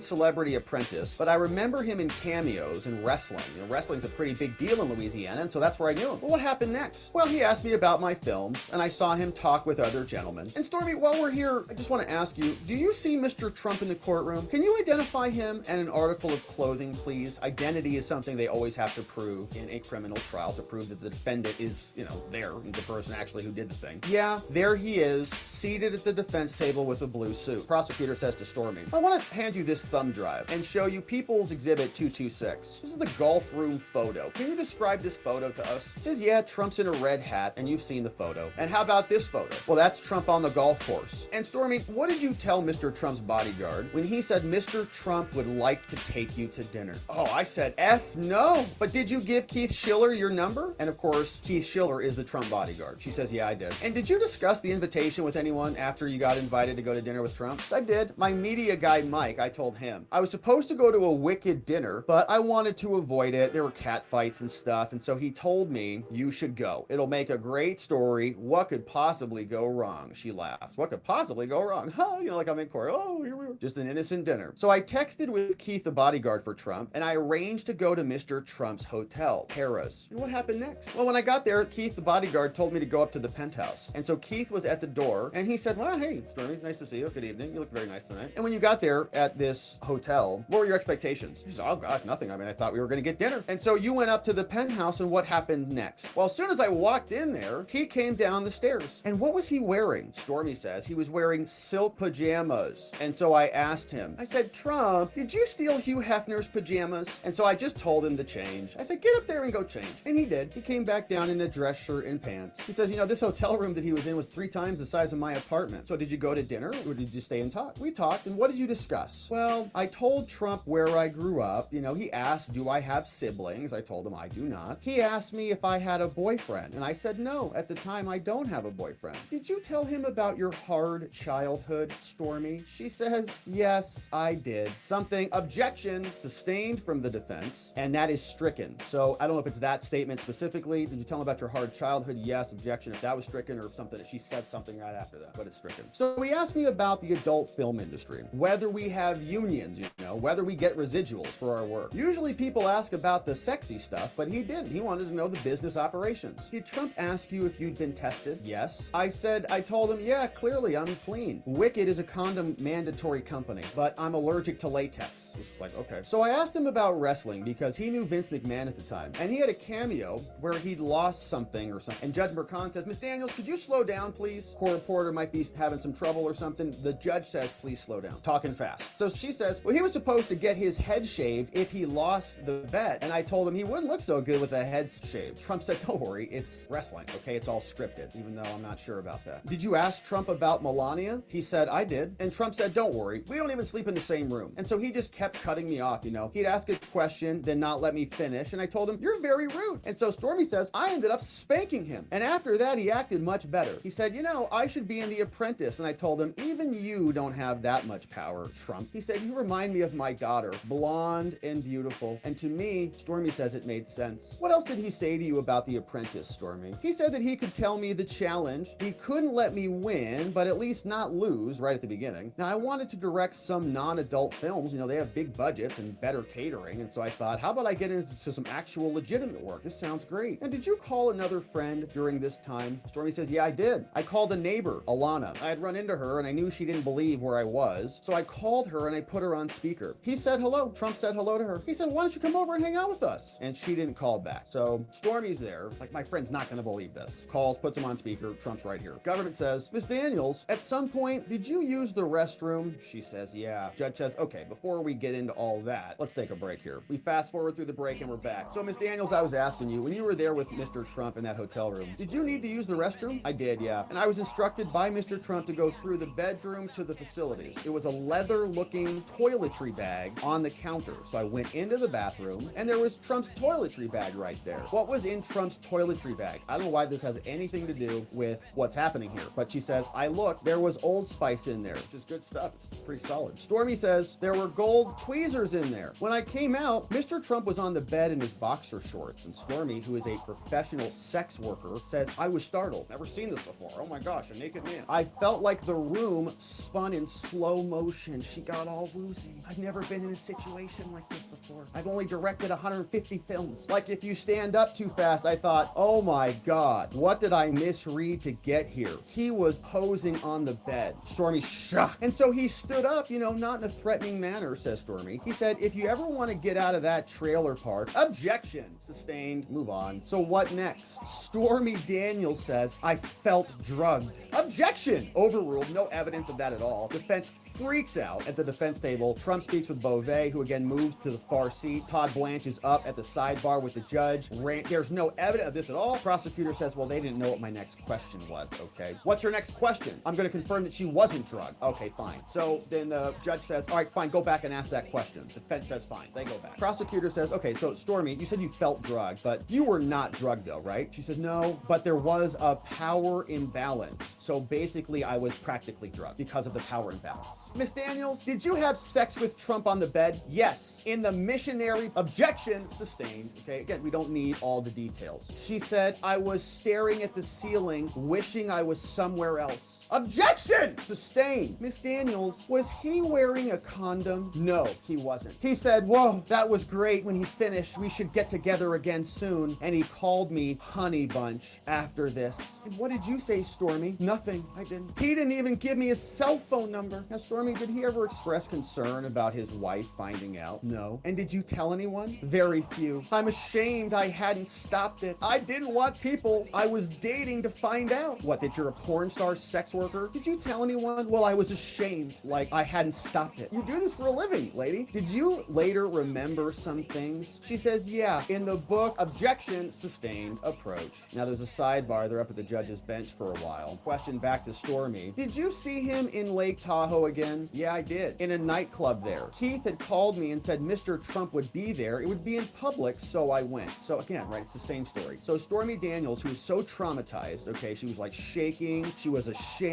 Celebrity Apprentice, but I remember him in cameos in wrestling. You know, wrestling's a pretty big deal in Louisiana, and so that's where I knew him. Well, what happened next? Well, he asked me about my film, and I saw him talk with other gentlemen. And Stormy, while we're here, I just want to ask you, do you see Mr. Trump in the courtroom? Can you identify him and an article of clothing, please? Identity is something they always have to prove in a criminal trial to prove that the defendant is, you know, there, the person actually who did the thing. Yeah, there he is, seated at the defense table with a blue suit. Prosecutor says to Stormy, I want to hand you this thumb drive and show you People's Exhibit 226. This is the golf room photo. Can you describe this photo to us? It says, yeah, Trump's in a red hat, and you've seen the photo. And how about this photo? Well, that's Trump on the golf course. And Stormy, what did you tell Mr. Trump's bodyguard when he said Mr. Trump would like to take you to dinner? Oh, I said, F no. But did you give Keith Schiller your number? And of course, Keith Schiller is the Trump bodyguard. She says, yeah, I did. And did you discuss the invitation with anyone after you got invited to go to dinner with Trump? I did. My media guy, Mike, I told him. I was supposed to go to a wicked dinner, but I wanted to avoid it. There were cat fights and stuff. And so he told me, you should go. It'll make a great story. What could possibly go wrong? She laughed. What could possibly go wrong? Huh? You know, like I'm in court. Oh, here we are. Just an innocent dinner. So I texted with Keith, the bodyguard for Trump, and I arranged to go to Mr. Trump's hotel, Paris. And what happened next? Well, when I got there, Keith, the bodyguard, told me to go up to the penthouse. And so Keith was at the door, and he said, well, hey, Stormy, nice to see you. Good evening. You look very nice tonight. And when you got there at this hotel, what were your expectations? She said, oh, gosh, nothing. I mean, I thought we were going to get dinner. And so you went up to the penthouse, and what happened next? Well, as soon as I walked in there, he came down the stairs. And what was he wearing? Stormy says he was wearing silk pajamas. And so I asked him, I said, Trump, did you steal Hugh Hefner's pajamas? And so I just told him to change. I said, get up there and go change. And he did. He came back down in a dress shirt and pants. He says, you know, this hotel room that he was in was 3 times the size of my apartment. So did you go to dinner or did you stay and talk? We talked. And what did you discuss? Well, I told Trump where I grew up. You know, he asked, do I have siblings? I told him I do not. He asked me if I had a boyfriend. And I said, no, at the time I don't have a boyfriend. Did you tell him about your hard childhood, Stormy? She says, yes, I did. Something, objection, sustained from the defense, and that is stricken. So I don't know if it's that statement specifically. Did you tell him about your hard childhood? Yes, objection. If that was stricken or something, she said something right after that, but it's stricken. So he asked me about the adult film industry, whether we have unions, you know, whether we get residuals for our work. Usually people ask about the sexy stuff, but he didn't. He wanted to know the business operations. Did Trump ask you if you'd been tested? Yes. I told him, yeah, clearly I'm clean. Wicked is a condom mandatory company, but I'm allergic to latex. He's like, okay. So I asked him about wrestling because he knew Vince McMahon at the time, and he had a cameo where he'd lost something or something. And Judge Mercant says, Miss Daniels, could you slow down, please? Court reporter might be having some trouble or something. The judge says, please slow down. Talking fast. So she says, well, he was supposed to get his head shaved if he lost the bet. And I told him he wouldn't look so good with a head shaved. Trump said, don't worry, it's wrestling, okay? It's all scripted, even though I'm not sure about that. Did you ask Trump about Melania? He said, I did. And Trump said, don't worry, we don't even sleep in the same room. And so he just kept cutting me off, you know. He'd ask a question, then not let me finish. And I told him, you're very rude. And so Stormy says, I ended up spanking him. And after that, he acted much better. He said, you know, I should be in The Apprentice. And I told him, him, even you don't have that much power, Trump. He said, you remind me of my daughter, blonde and beautiful. And to me, Stormy says it made sense. What else did he say to you about The Apprentice, Stormy? He said that he could tell me the challenge. He couldn't let me win, but at least not lose right at the beginning. Now, I wanted to direct some non-adult films. You know, they have big budgets and better catering. And so I thought, how about I get into some actual legitimate work? This sounds great. And did you call another friend during this time? Stormy says, yeah, I did. I called a neighbor, Alana. I had run into her and I knew she didn't believe where I was. So I called her and I put her on speaker. He said hello. Trump said hello to her. He said, why don't you come over and hang out with us? And she didn't call back. So Stormy's there. Like, my friend's not going to believe this. Calls, puts him on speaker. Trump's right here. Government says, Miss Daniels, at some point, did you use the restroom? She says, yeah. Judge says, okay, before we get into all that, let's take a break here. We fast forward through the break and we're back. So Miss Daniels, I was asking you, when you were there with Mr. Trump in that hotel room, did you need to use the restroom? I did, yeah. And I was instructed by Mr. Trump to go through the bedroom to the facilities. It was a leather-looking toiletry bag on the counter. So I went into the bathroom and there was Trump's toiletry bag right there. What was in Trump's toiletry bag? I don't know why this has anything to do with what's happening here, but she says, I looked, there was Old Spice in there, which is good stuff. It's pretty solid. Stormy says, there were gold tweezers in there. When I came out, Mr. Trump was on the bed in his boxer shorts, and Stormy, who is a professional sex worker, says, I was startled. Never seen this before. Oh my gosh, a naked man. I felt like the room spun in slow motion. She got all woozy. I've never been in a situation like this before. I've only directed 150 films. Like, if you stand up too fast, I thought, oh my God, what did I misread to get here? He was posing on the bed. Stormy shocked. And so he stood up, you know, not in a threatening manner, says Stormy. He said, if you ever want to get out of that trailer park, objection, sustained, move on. So what next? Stormy Daniels says, I felt drugged. Objection, overruled, no evidence of that at all. Defense freaks out at the defense table. Trump speaks with Beauvais, who again moves to the far seat. Todd Blanche is up at the sidebar with the judge. There's no evidence of this at all. Prosecutor says, well, they didn't know what my next question was. Okay. What's your next question? I'm going to confirm that she wasn't drugged. Okay, fine. So then the judge says, all right, fine, go back and ask that question. Defense says, fine. They go back. Prosecutor says, okay, so Stormy, you said you felt drugged, but you were not drugged though, right? She says, no, but there was a power imbalance. So basically I was practically drugged because of the power imbalance. Miss Daniels, did you have sex with Trump on the bed? Yes. In the missionary, objection, sustained. Okay, again, we don't need all the details. She said, I was staring at the ceiling, wishing I was somewhere else. Objection! Sustained. Miss Daniels, was he wearing a condom? No, he wasn't. He said, whoa, that was great. When he finished, we should get together again soon. And he called me Honey Bunch after this. And what did you say, Stormy? Nothing. I didn't. He didn't even give me his cell phone number. Now, Stormy, did he ever express concern about his wife finding out? No. And did you tell anyone? Very few. I'm ashamed I hadn't stopped it. I didn't want people I was dating to find out. What, that you're a porn star sex worker? Did you tell anyone? Well, I was ashamed, like I hadn't stopped it. You do this for a living, lady. Did you later remember some things? She says, yeah, in the book, objection, sustained, approach. Now there's a sidebar. They're up at the judge's bench for a while. Question back to Stormy. Did you see him in Lake Tahoe again? Yeah, I did. In a nightclub there. Keith had called me and said Mr. Trump would be there. It would be in public, so I went. So again, right, it's the same story. So Stormy Daniels, who was so traumatized, okay, she was like shaking, she was ashamed,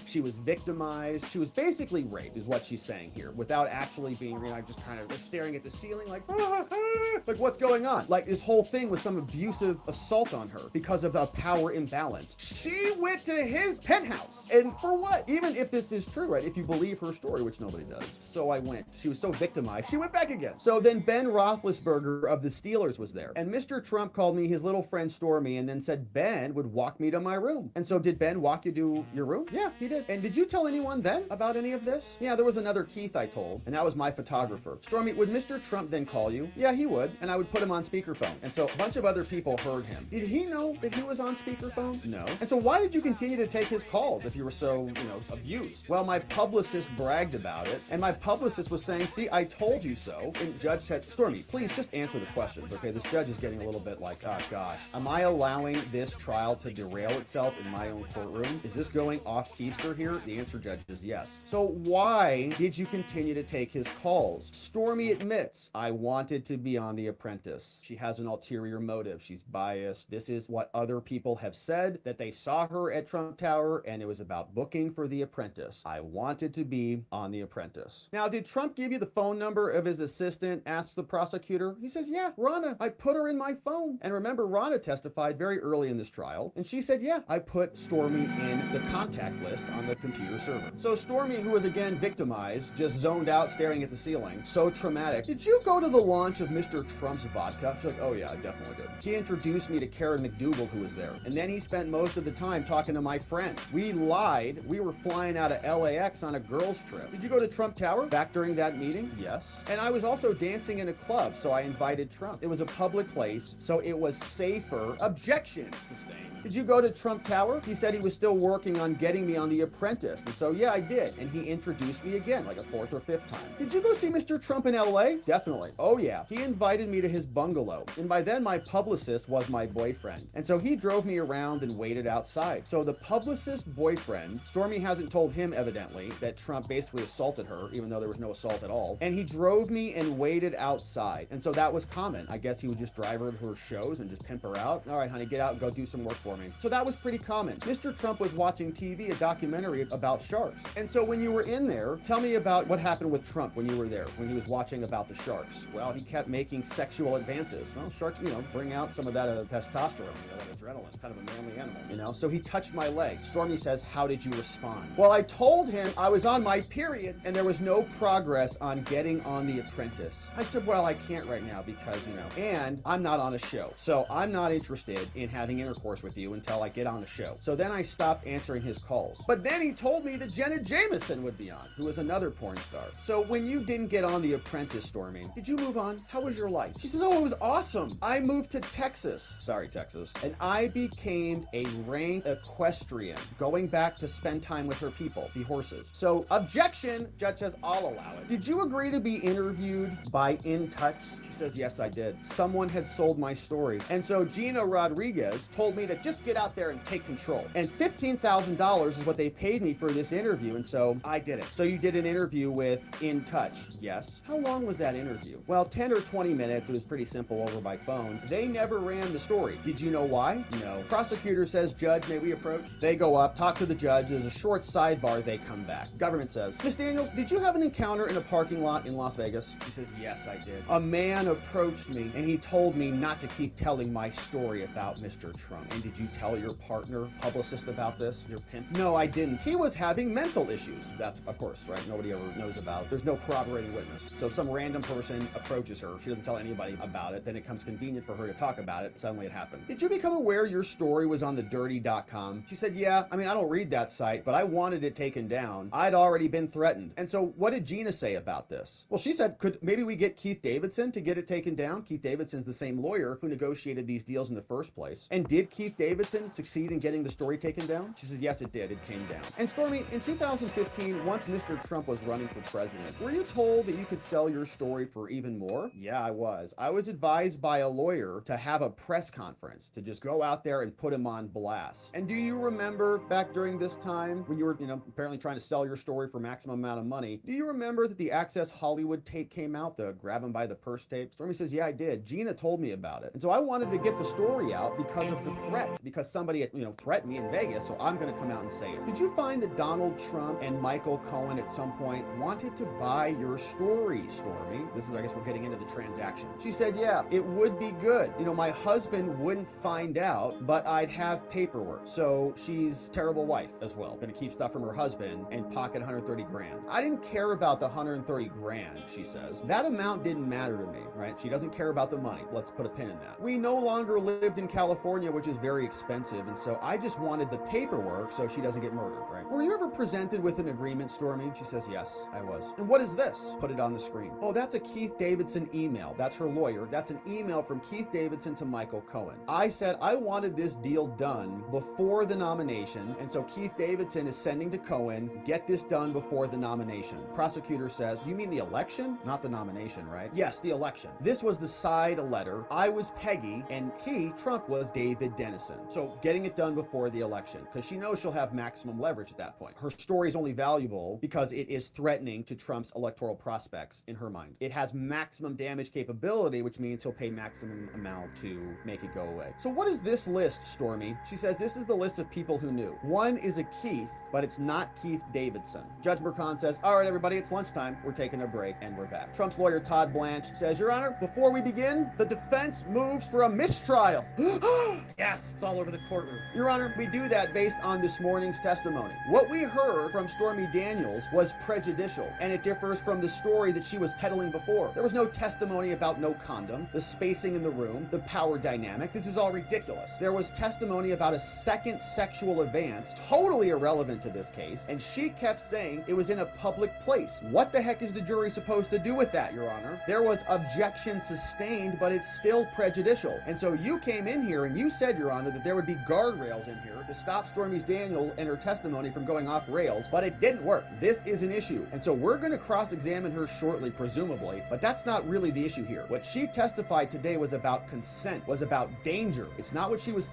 she was victimized, she was basically raped, is what she's saying here, without actually being, you know, just kind of staring at the ceiling like, like what's going on? Like this whole thing was some abusive assault on her because of a power imbalance. She went to his penthouse, and for what? Even if this is true, right? If you believe her story, which nobody does. So I went. She was so victimized, she went back again. So then Ben Roethlisberger of the Steelers was there, and Mr. Trump called me his little friend Stormy, and then said Ben would walk me to my room. And so did Ben walk you to your room? Yeah, he did. And did you tell anyone then about any of this? Yeah, there was another Keith I told, and that was my photographer. Stormy, would Mr. Trump then call you? Yeah, he would, and I would put him on speakerphone. And so a bunch of other people heard him. Did he know that he was on speakerphone? No. And so why did you continue to take his calls if you were so, you know, abused? Well, my publicist bragged about it, and my publicist was saying, see, I told you so. And judge said, Stormy, please just answer the questions, okay? This judge is getting a little bit like, oh gosh, am I allowing this trial to derail itself in my own courtroom? Is this going off keister here? The answer, Judge, is yes. So why did you continue to take his calls? Stormy admits, I wanted to be on The Apprentice. She has an ulterior motive. She's biased. This is what other people have said, that they saw her at Trump Tower and it was about booking for The Apprentice. I wanted to be on The Apprentice. Now, did Trump give you the phone number of his assistant? Asked the prosecutor. He says, yeah, Ronna, I put her in my phone. And remember, Ronna testified very early in this trial, and she said, yeah, I put Stormy in the contact list on the computer server. So Stormy, who was again victimized, just zoned out staring at the ceiling. So traumatic. Did you go to the launch of Mr. Trump's vodka? She's like, oh yeah, I definitely did. He introduced me to Karen McDougal, who was there. And then he spent most of the time talking to my friend. We lied. We were flying out of LAX on a girls trip. Did you go to Trump Tower back during that meeting? Yes. And I was also dancing in a club, so I invited Trump. It was a public place, so it was safer. Objection sustained. Did you go to Trump Tower? He said he was still working on getting me on The Apprentice. And so, yeah, I did. And he introduced me again, like a fourth or fifth time. Did you go see Mr. Trump in LA? Definitely. Oh, yeah. He invited me to his bungalow. And by then, my publicist was my boyfriend. And so he drove me around and waited outside. So the publicist's boyfriend, Stormy hasn't told him, evidently, that Trump basically assaulted her, even though there was no assault at all. And he drove me and waited outside. And so that was common. I guess he would just drive her to her shows and just pimp her out. All right, honey, get out and go do some work for me. So that was pretty common. Mr. Trump was watching TV, a documentary about sharks. And so when you were in there, tell me about what happened with Trump when you were there, when he was watching about the sharks. Well, he kept making sexual advances. Well, sharks, bring out some of that testosterone, that adrenaline, kind of a manly animal, So he touched my leg. Stormy says, how did you respond? Well, I told him I was on my period and there was no progress on getting on The Apprentice. I said, well, I can't right now because, and I'm not on a show. So I'm not interested in having intercourse with you until I get on the show. So then I stopped answering his calls. But then he told me that Jenna Jameson would be on, who is another porn star. So when you didn't get on The Apprentice, Stormy, did you move on? How was your life? She says, oh, it was awesome. I moved to Texas. Sorry, Texas. And I became a rank equestrian, going back to spend time with her people, the horses. So objection, judge says, I'll allow it. Did you agree to be interviewed by In Touch? She says, yes, I did. Someone had sold my story. And so Gina Rodriguez told me to just get out there and take control. And $15,000 is what they paid me for this interview. And so I did it. So you did an interview with In Touch. Yes. How long was that interview? Well, 10 or 20 minutes. It was pretty simple over by phone. They never ran the story. Did you know why? No. Prosecutor says, Judge, may we approach? They go up, talk to the judge. There's a short sidebar. They come back. Government says, Miss Daniels, did you have an encounter in a parking lot in Las Vegas? She says, yes, I did. A man approached me and he told me not to keep telling my story about Mr. Trump. And did you tell your partner, publicist, about this? Your pimp? No, I didn't. He was having mental issues. That's, of course, right? Nobody ever knows about. There's no corroborating witness. So some random person approaches her. She doesn't tell anybody about it. Then it comes convenient for her to talk about it. Suddenly it happened. Did you become aware your story was on the dirty.com? She said, yeah. I mean, I don't read that site, but I wanted it taken down. I'd already been threatened. And so what did Gina say about this? Well, she said, could maybe we get Keith Davidson to get it taken down? Keith Davidson's the same lawyer who negotiated these deals in the first place. And did Keith Davidson succeed in getting the story taken down? She says, yes, it did. It came down. And Stormy, in 2015, once Mr. Trump was running for president, were you told that you could sell your story for even more? Yeah, I was. I was advised by a lawyer to have a press conference, to just go out there and put him on blast. And do you remember back during this time when you were, apparently trying to sell your story for maximum amount of money, do you remember that the Access Hollywood tape came out, the grab him by the purse tape? Stormy says, yeah, I did. Gina told me about it. And so I wanted to get the story out because of the threat, because somebody had, threatened me in Vegas, so I'm going to come out and say it. Did you find that Donald Trump and Michael Cohen at some point wanted to buy your story, Stormy? This is, I guess we're getting into the transaction. She said, yeah, it would be good. My husband wouldn't find out, but I'd have paperwork. So she's a terrible wife as well. Gonna keep stuff from her husband and pocket 130 grand. I didn't care about the 130 grand, she says. That amount didn't matter to me, right? She doesn't care about the money. Let's put a pin in that. We no longer lived in California, which is very expensive. And so I just wanted the paperwork so she doesn't get murdered, right? Were you ever presented with an agreement, Stormy? She says, yes, I was. And what is this? Put it on the screen. Oh, that's a Keith Davidson email. That's her lawyer. That's an email from Keith Davidson to Michael Cohen. I said I wanted this deal done before the nomination. And so Keith Davidson is sending to Cohen, get this done before the nomination. Prosecutor says, you mean the election? Not the nomination, right? Yes, the election. This was the side letter. I was Peggy and Trump was David Dennison. So getting it done before the election because she knows she'll have have maximum leverage at that point. Her story is only valuable because it is threatening to Trump's electoral prospects in her mind. It has maximum damage capability, which means he'll pay maximum amount to make it go away. So what is this list, Stormy? She says this is the list of people who knew. One is a Keith, but it's not Keith Davidson. Judge Merchan says, all right, everybody, it's lunchtime. We're taking a break, and we're back. Trump's lawyer, Todd Blanche, says, Your Honor, before we begin, the defense moves for a mistrial. Yes, it's all over the courtroom. Your Honor, we do that based on this morning's testimony. What we heard from Stormy Daniels was prejudicial, and it differs from the story that she was peddling before. There was no testimony about no condom, the spacing in the room, the power dynamic. This is all ridiculous. There was testimony about a second sexual advance, totally irrelevant to this case, and she kept saying it was in a public place. What the heck is the jury supposed to do with that, Your Honor? There was objection sustained, but it's still prejudicial. And so you came in here and you said, Your Honor, that there would be guardrails in here to stop Stormy Daniels and her testimony from going off rails, but it didn't work. This is an issue. And so we're going to cross-examine her shortly, presumably, but that's not really the issue here. What she testified today was about consent, was about danger. It's not what she was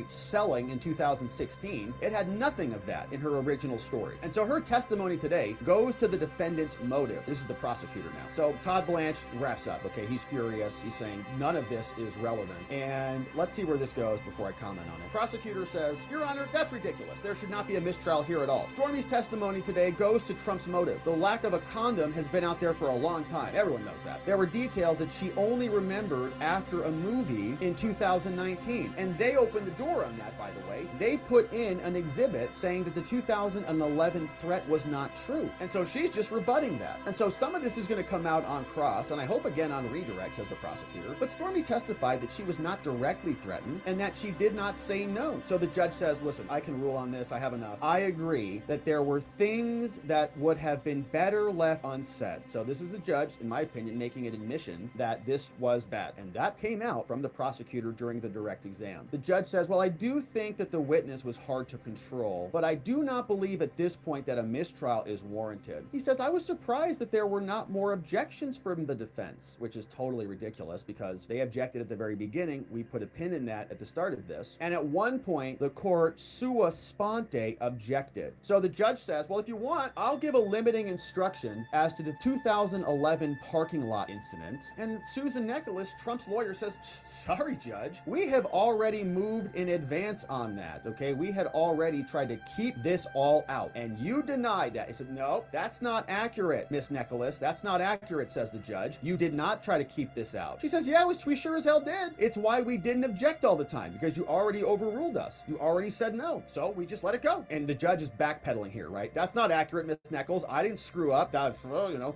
selling in 2016. It had nothing of that in her original story. And so her testimony today goes to the defendant's motive. This is the prosecutor now. So Todd Blanche wraps up. Okay, he's furious. He's saying none of this is relevant. And let's see where this goes before I comment on it. Prosecutor says, Your Honor, that's ridiculous. There should not be a mistrial here at all. Stormy's testimony today goes to Trump's motive. The lack of a condom has been out there for a long time. Everyone knows that. There were details that she only remembered after a movie in 2019. And they opened the door on that, by the way. They put in an exhibit saying that the 2011 threat was not true. And so she's just rebutting that. And so some of this is going to come out on cross, and I hope again on redirect, says the prosecutor. But Stormy testified that she was not directly threatened and that she did not say no. So the judge says, listen, I can rule on this. I have enough. I agree that there were things that would have been better left unsaid. So this is the judge, in my opinion, making an admission that this was bad. And that came out from the prosecutor during the direct exam. The judge says, well, I do think that the witness was hard to control, but I do not believe at this point that a mistrial is warranted. He says, I was surprised that there were not more objections from the defense, which is totally ridiculous because they objected at the very beginning. We put a pin in that at the start of this. And at one point, the court sua sponte objected. So the judge says, well, if you want, I'll give a limiting instruction as to the 2011 parking lot incident. And Susan Nicholas, Trump's lawyer, says, sorry, Judge, we have already moved in advance on that, okay? We had already tried to keep this all out, and you denied that. He said, no, that's not accurate, Miss Nicholas. That's not accurate, says the judge. You did not try to keep this out. She says, yeah, we sure as hell did. It's why we didn't object all the time, because you already overruled us. You already said no, so we just let it go. And the judge is backpedaling here, right? That's not accurate, Miss Nichols. I didn't screw up.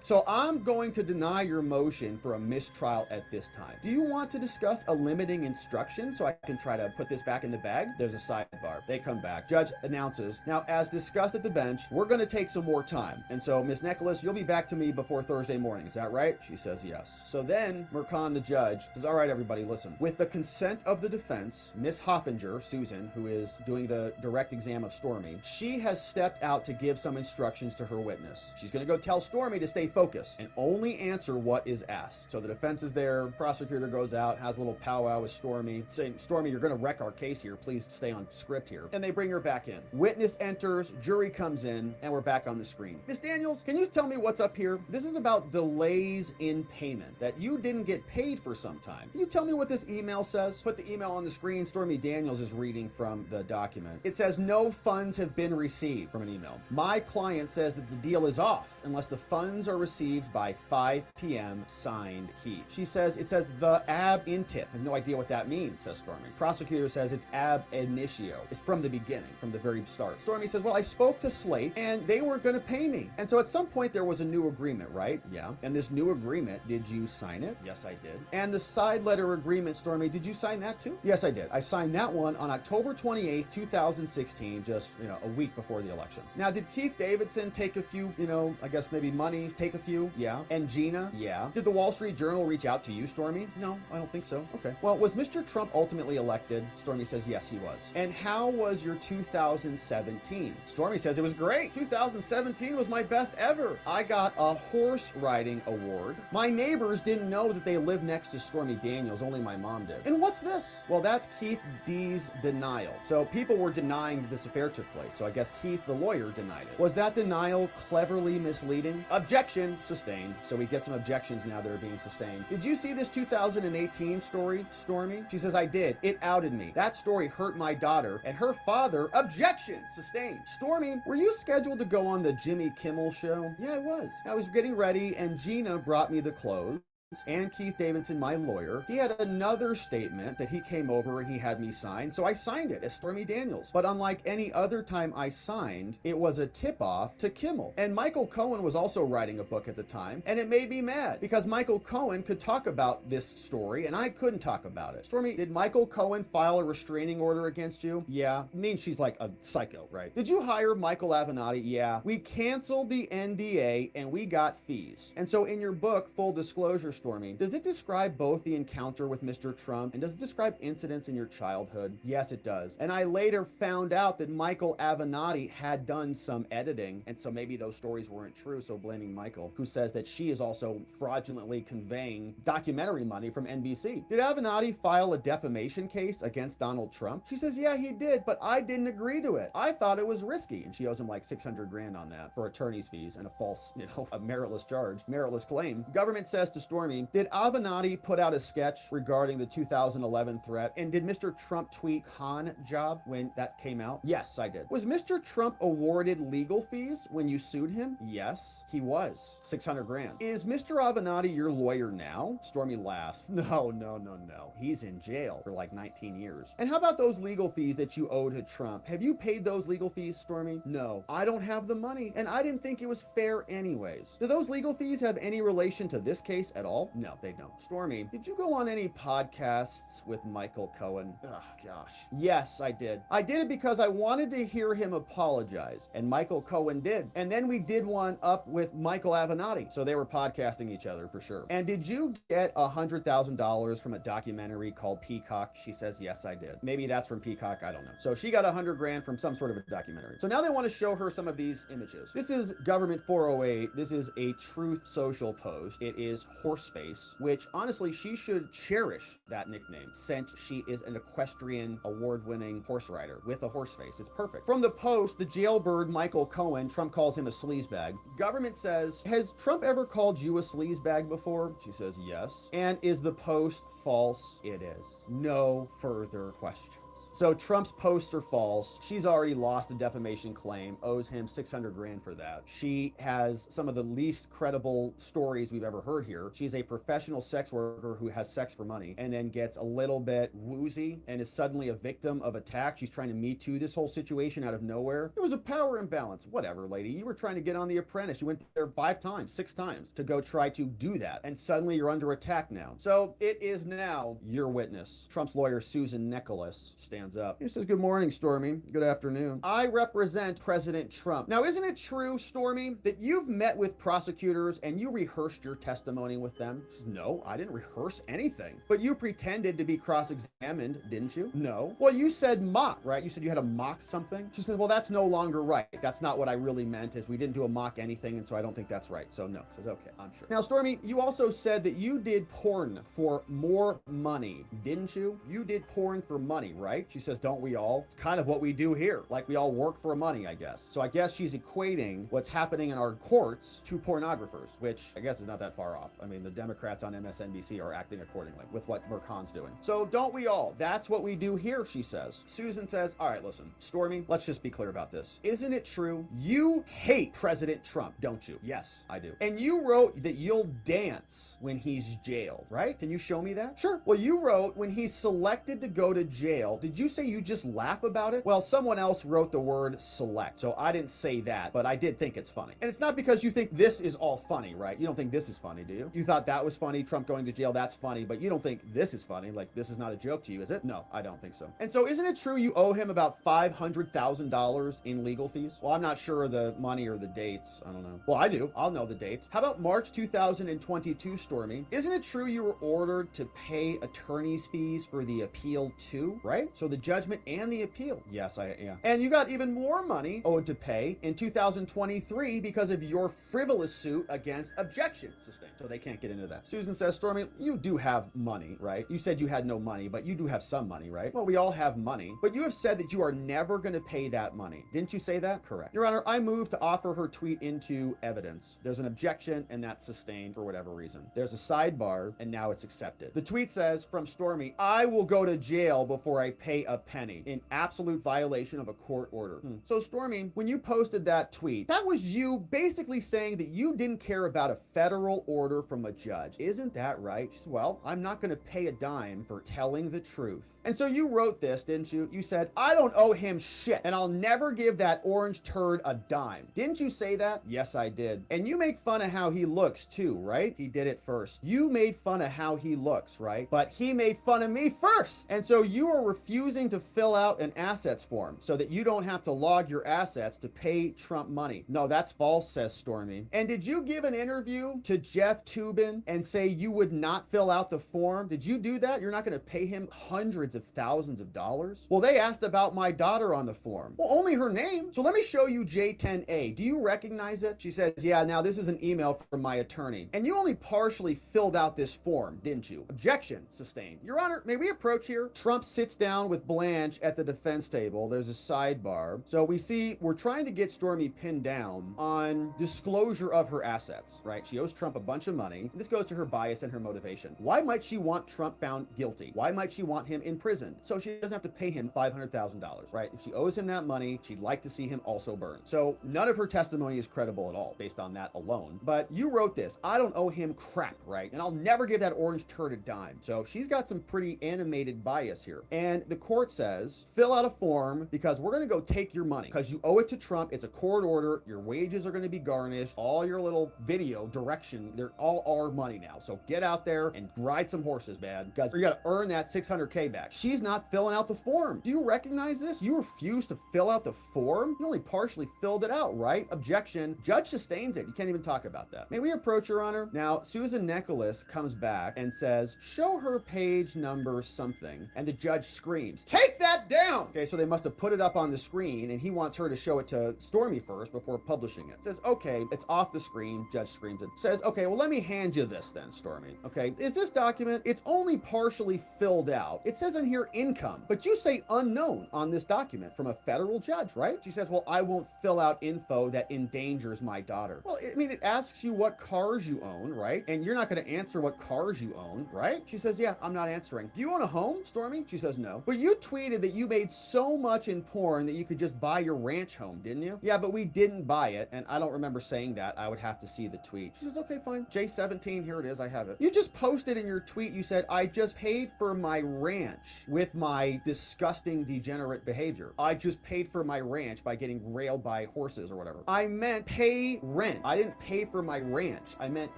So I'm going to deny your motion for a mistrial at this time. Do you want to discuss a limiting instruction so I can try to put this back in the bag? There's a sidebar. They come back. Judge announces, now, as discussed at the bench, we're going to take some more time. And so, Miss Nicholas, you'll be back to me before Thursday morning. Is that right? She says yes. So then Merchan, the judge, says, all right, everybody, listen. With the consent of the defense, Miss Hoffinger, Susan, who is doing the direct exam of Stormy, she has stepped out to give some instructions to her witness. She's going to go tell Stormy to stay focused and only answer what is asked. So the defense is there. Prosecutor goes out, has a little powwow with Stormy, saying, Stormy, you're going to wreck our case here. Please stay on script here. And they bring her back in. Witness enters, jury comes in, and we're back on the screen. Miss Daniels, can you tell me what's up here? This is about delays in payment, that you didn't get paid for some time. Can you tell me what this email says? Put the email on the screen. Stormy Daniels is reading from the document. It says, no funds have been received from an email. My client says that the deal is off unless the funds are received by 5 p.m. signed he. She says, it says the ab intip. I have no idea what that means, says Stormy. Prosecutor says it's ab initio. It's from the beginning, from the very start. Stormy says, well, I spoke to Slate and they weren't going to pay me. And so at some point there was a new agreement, right? Yeah. And this new agreement, did you sign it? Yes, I did. And the side letter agreement, Stormy, did you sign that too? Yes, I did. I signed that one on October 28th, 2016, just, a week before the election. Now, did Keith Davidson take a few, I guess maybe money, take a few? Yeah. And Gina? Yeah. Did the Wall Street Journal reach out to you, Stormy? No, I don't think so. Okay. Well, was Mr. Trump ultimately elected? Stormy says, yes, he was. And how was your 2017? Stormy says it was great. 2017 was my best ever. I got a horse riding award. My neighbors didn't know that they lived next to Stormy Daniels. Only my mom did. And what's this? Well, that's Keith D's denial. So people were denying denying this affair took place. So I guess Keith, the lawyer, denied it. Was that denial cleverly misleading? Objection sustained. So we get some objections now that are being sustained. Did you see this 2018 story, Stormy? She says, I did. It outed me. That story hurt my daughter and her father. Objection sustained. Stormy, were you scheduled to go on the Jimmy Kimmel show? Yeah, I was. I was getting ready and Gina brought me the clothes. And Keith Davidson, my lawyer, he had another statement that he came over and he had me sign, so I signed it as Stormy Daniels. But unlike any other time I signed, it was a tip-off to Kimmel. And Michael Cohen was also writing a book at the time, and it made me mad because Michael Cohen could talk about this story and I couldn't talk about it. Stormy, did Michael Cohen file a restraining order against you? Yeah. It means she's like a psycho, right? Did you hire Michael Avenatti? Yeah. We canceled the NDA and we got fees. And so in your book, Full Disclosure, Stormy, does it describe both the encounter with Mr. Trump and does it describe incidents in your childhood? Yes, it does. And I later found out that Michael Avenatti had done some editing, and so maybe those stories weren't true, so blaming Michael, who says that she is also fraudulently conveying documentary money from NBC. Did Avenatti file a defamation case against Donald Trump? She says, yeah, he did, but I didn't agree to it. I thought it was risky, and she owes him like 600 grand on that for attorney's fees and a false, a meritless charge, meritless claim. Government says to Stormy, did Avenatti put out a sketch regarding the 2011 threat? And did Mr. Trump tweet con job when that came out? Yes, I did. Was Mr. Trump awarded legal fees when you sued him? Yes, he was. 600 grand. Is Mr. Avenatti your lawyer now? Stormy laughs. No. He's in jail for like 19 years. And how about those legal fees that you owed to Trump? Have you paid those legal fees, Stormy? No, I don't have the money, and I didn't think it was fair anyways. Do those legal fees have any relation to this case at all? No, they don't. Stormy, did you go on any podcasts with Michael Cohen? Oh, gosh. Yes, I did. I did it because I wanted to hear him apologize, and Michael Cohen did. And then we did one up with Michael Avenatti, so they were podcasting each other for sure. And did you get $100,000 from a documentary called Peacock? She says, yes, I did. Maybe that's from Peacock, I don't know. So she got 100 grand from some sort of a documentary. So now they want to show her some of these images. This is Government 408. This is a Truth Social post. It is Horseface, which honestly, she should cherish that nickname since she is an equestrian award-winning horse rider with a horse face. It's perfect. From the post, the jailbird Michael Cohen, Trump calls him a sleazebag. Government says, has Trump ever called you a sleazebag before? She says, yes. And is the post false? It is. No further questions. So Trump's posts are false. She's already lost a defamation claim, owes him 600 grand for that. She has some of the least credible stories we've ever heard here. She's a professional sex worker who has sex for money and then gets a little bit woozy and is suddenly a victim of attack. She's trying to Me Too this whole situation out of nowhere. There was a power imbalance. Whatever, lady. You were trying to get on The Apprentice. You went there 5 times, 6 times to go try to do that. And suddenly you're under attack now. So it is now your witness. Trump's lawyer, Susan Nicholas, stands up. He says, good morning, Stormy. Good afternoon. I represent President Trump. Now, isn't it true, Stormy, that you've met with prosecutors and you rehearsed your testimony with them? She says, no, I didn't rehearse anything. But you pretended to be cross-examined, didn't you? No. Well, you said mock, right? You said you had to mock something. She says, well, that's no longer right. That's not what I really meant, is we didn't do a mock anything, and so I don't think that's right. So no. She says, okay, I'm sure. Now, Stormy, you also said that you did porn for more money, didn't you? You did porn for money, right? She says, don't we all? It's kind of what we do here. Like, we all work for money, I guess. So I guess she's equating what's happening in our courts to pornographers, which I guess is not that far off. I mean, the Democrats on MSNBC are acting accordingly with what Mercan's doing. So don't we all? That's what we do here, she says. Susan says, all right, listen, Stormy, let's just be clear about this. Isn't it true? You hate President Trump, don't you? Yes, I do. And you wrote that you'll dance when he's jailed, right? Can you show me that? Sure. Well, you wrote when he's selected to go to jail. Did you say you just laugh about it? Well, someone else wrote the word select, so I didn't say that, but I did think it's funny. And it's not because you think this is all funny, right? You don't think this is funny, do you? You thought that was funny, Trump going to jail, that's funny, but you don't think this is funny, like this is not a joke to you, is it? No, I don't think so. And so isn't it true you owe him about $500,000 in legal fees? Well, I'm not sure of the money or the dates, I don't know. Well, I do, I'll know the dates. How about March 2022, Stormy? Isn't it true you were ordered to pay attorney's fees for the appeal too, right? So So the judgment and the appeal. Yes, yeah. And you got even more money owed to pay in 2023 because of your frivolous suit against objection sustained. So they can't get into that. Susan says, Stormy, you do have money, right? You said you had no money, but you do have some money, right? Well, we all have money, but you have said that you are never going to pay that money. Didn't you say that? Correct. Your Honor, I move to offer her tweet into evidence. There's an objection and that's sustained for whatever reason. There's a sidebar and now it's accepted. The tweet says from Stormy, I will go to jail before I pay a penny in absolute violation of a court order. So Stormy, when you posted that tweet, that was you basically saying that you didn't care about a federal order from a judge. Isn't that right? She said, well, I'm not going to pay a dime for telling the truth. And so you wrote this, didn't you? You said, I don't owe him shit and I'll never give that orange turd a dime. Didn't you say that? Yes, I did. And you make fun of how he looks too, right? He did it first. You made fun of how he looks, right? But he made fun of me first. And so you are refusing to fill out an assets form so that you don't have to log your assets to pay Trump money. No, that's false, says Stormy. And did you give an interview to Jeff Toobin and say you would not fill out the form? Did you do that? You're not going to pay him hundreds of thousands of dollars? Well, they asked about my daughter on the form. Well, only her name. So let me show you J10A. Do you recognize it? She says, yeah, now this is an email from my attorney. And you only partially filled out this form, didn't you? Objection sustained. Your Honor, may we approach here? Trump sits down with Blanche at the defense table. There's a sidebar. So we see we're trying to get Stormy pinned down on disclosure of her assets, right? She owes Trump a bunch of money. This goes to her bias and her motivation. Why might she want Trump found guilty? Why might she want him in prison? So she doesn't have to pay him $500,000, right? If she owes him that money, she'd like to see him also burned. So none of her testimony is credible at all based on that alone. But you wrote this, I don't owe him crap, right? And I'll never give that orange turd a dime. So she's got some pretty animated bias here. And the court says, fill out a form because we're going to go take your money because you owe it to Trump. It's a court order. Your wages are going to be garnished. All your little video direction, they're all our money now. So get out there and ride some horses, man, because you got to earn that $600K back. She's not filling out the form. Do you recognize this? You refuse to fill out the form? You only partially filled it out, right? Objection. Judge sustains it. You can't even talk about that. May we approach, Your Honor? Now, Susan Nicholas comes back and says, show her page number something. And the judge screams, take that down! Okay, so they must have put it up on the screen and he wants her to show it to Stormy first before publishing it. Says, okay, it's off the screen. Judge screams it. Says, okay, well, let me hand you this then, Stormy. Okay, is this document? It's only partially filled out. It says in here income, but you say unknown on this document from a federal judge, right? She says, well, I won't fill out info that endangers my daughter. Well, I mean, it asks you what cars you own, right? And you're not going to answer what cars you own, right? She says, yeah, I'm not answering. Do you own a home, Stormy? She says, no. But you tweeted that you made so much in porn that you could just buy your ranch home, didn't you? Yeah, but we didn't buy it. And I don't remember saying that. I would have to see the tweet. She says, okay, fine. J17, here it is. I have it. You just posted in your tweet, you said, I just paid for my ranch with my disgusting degenerate behavior. I just paid for my ranch by getting railed by horses or whatever. I meant pay rent. I didn't pay for my ranch. I meant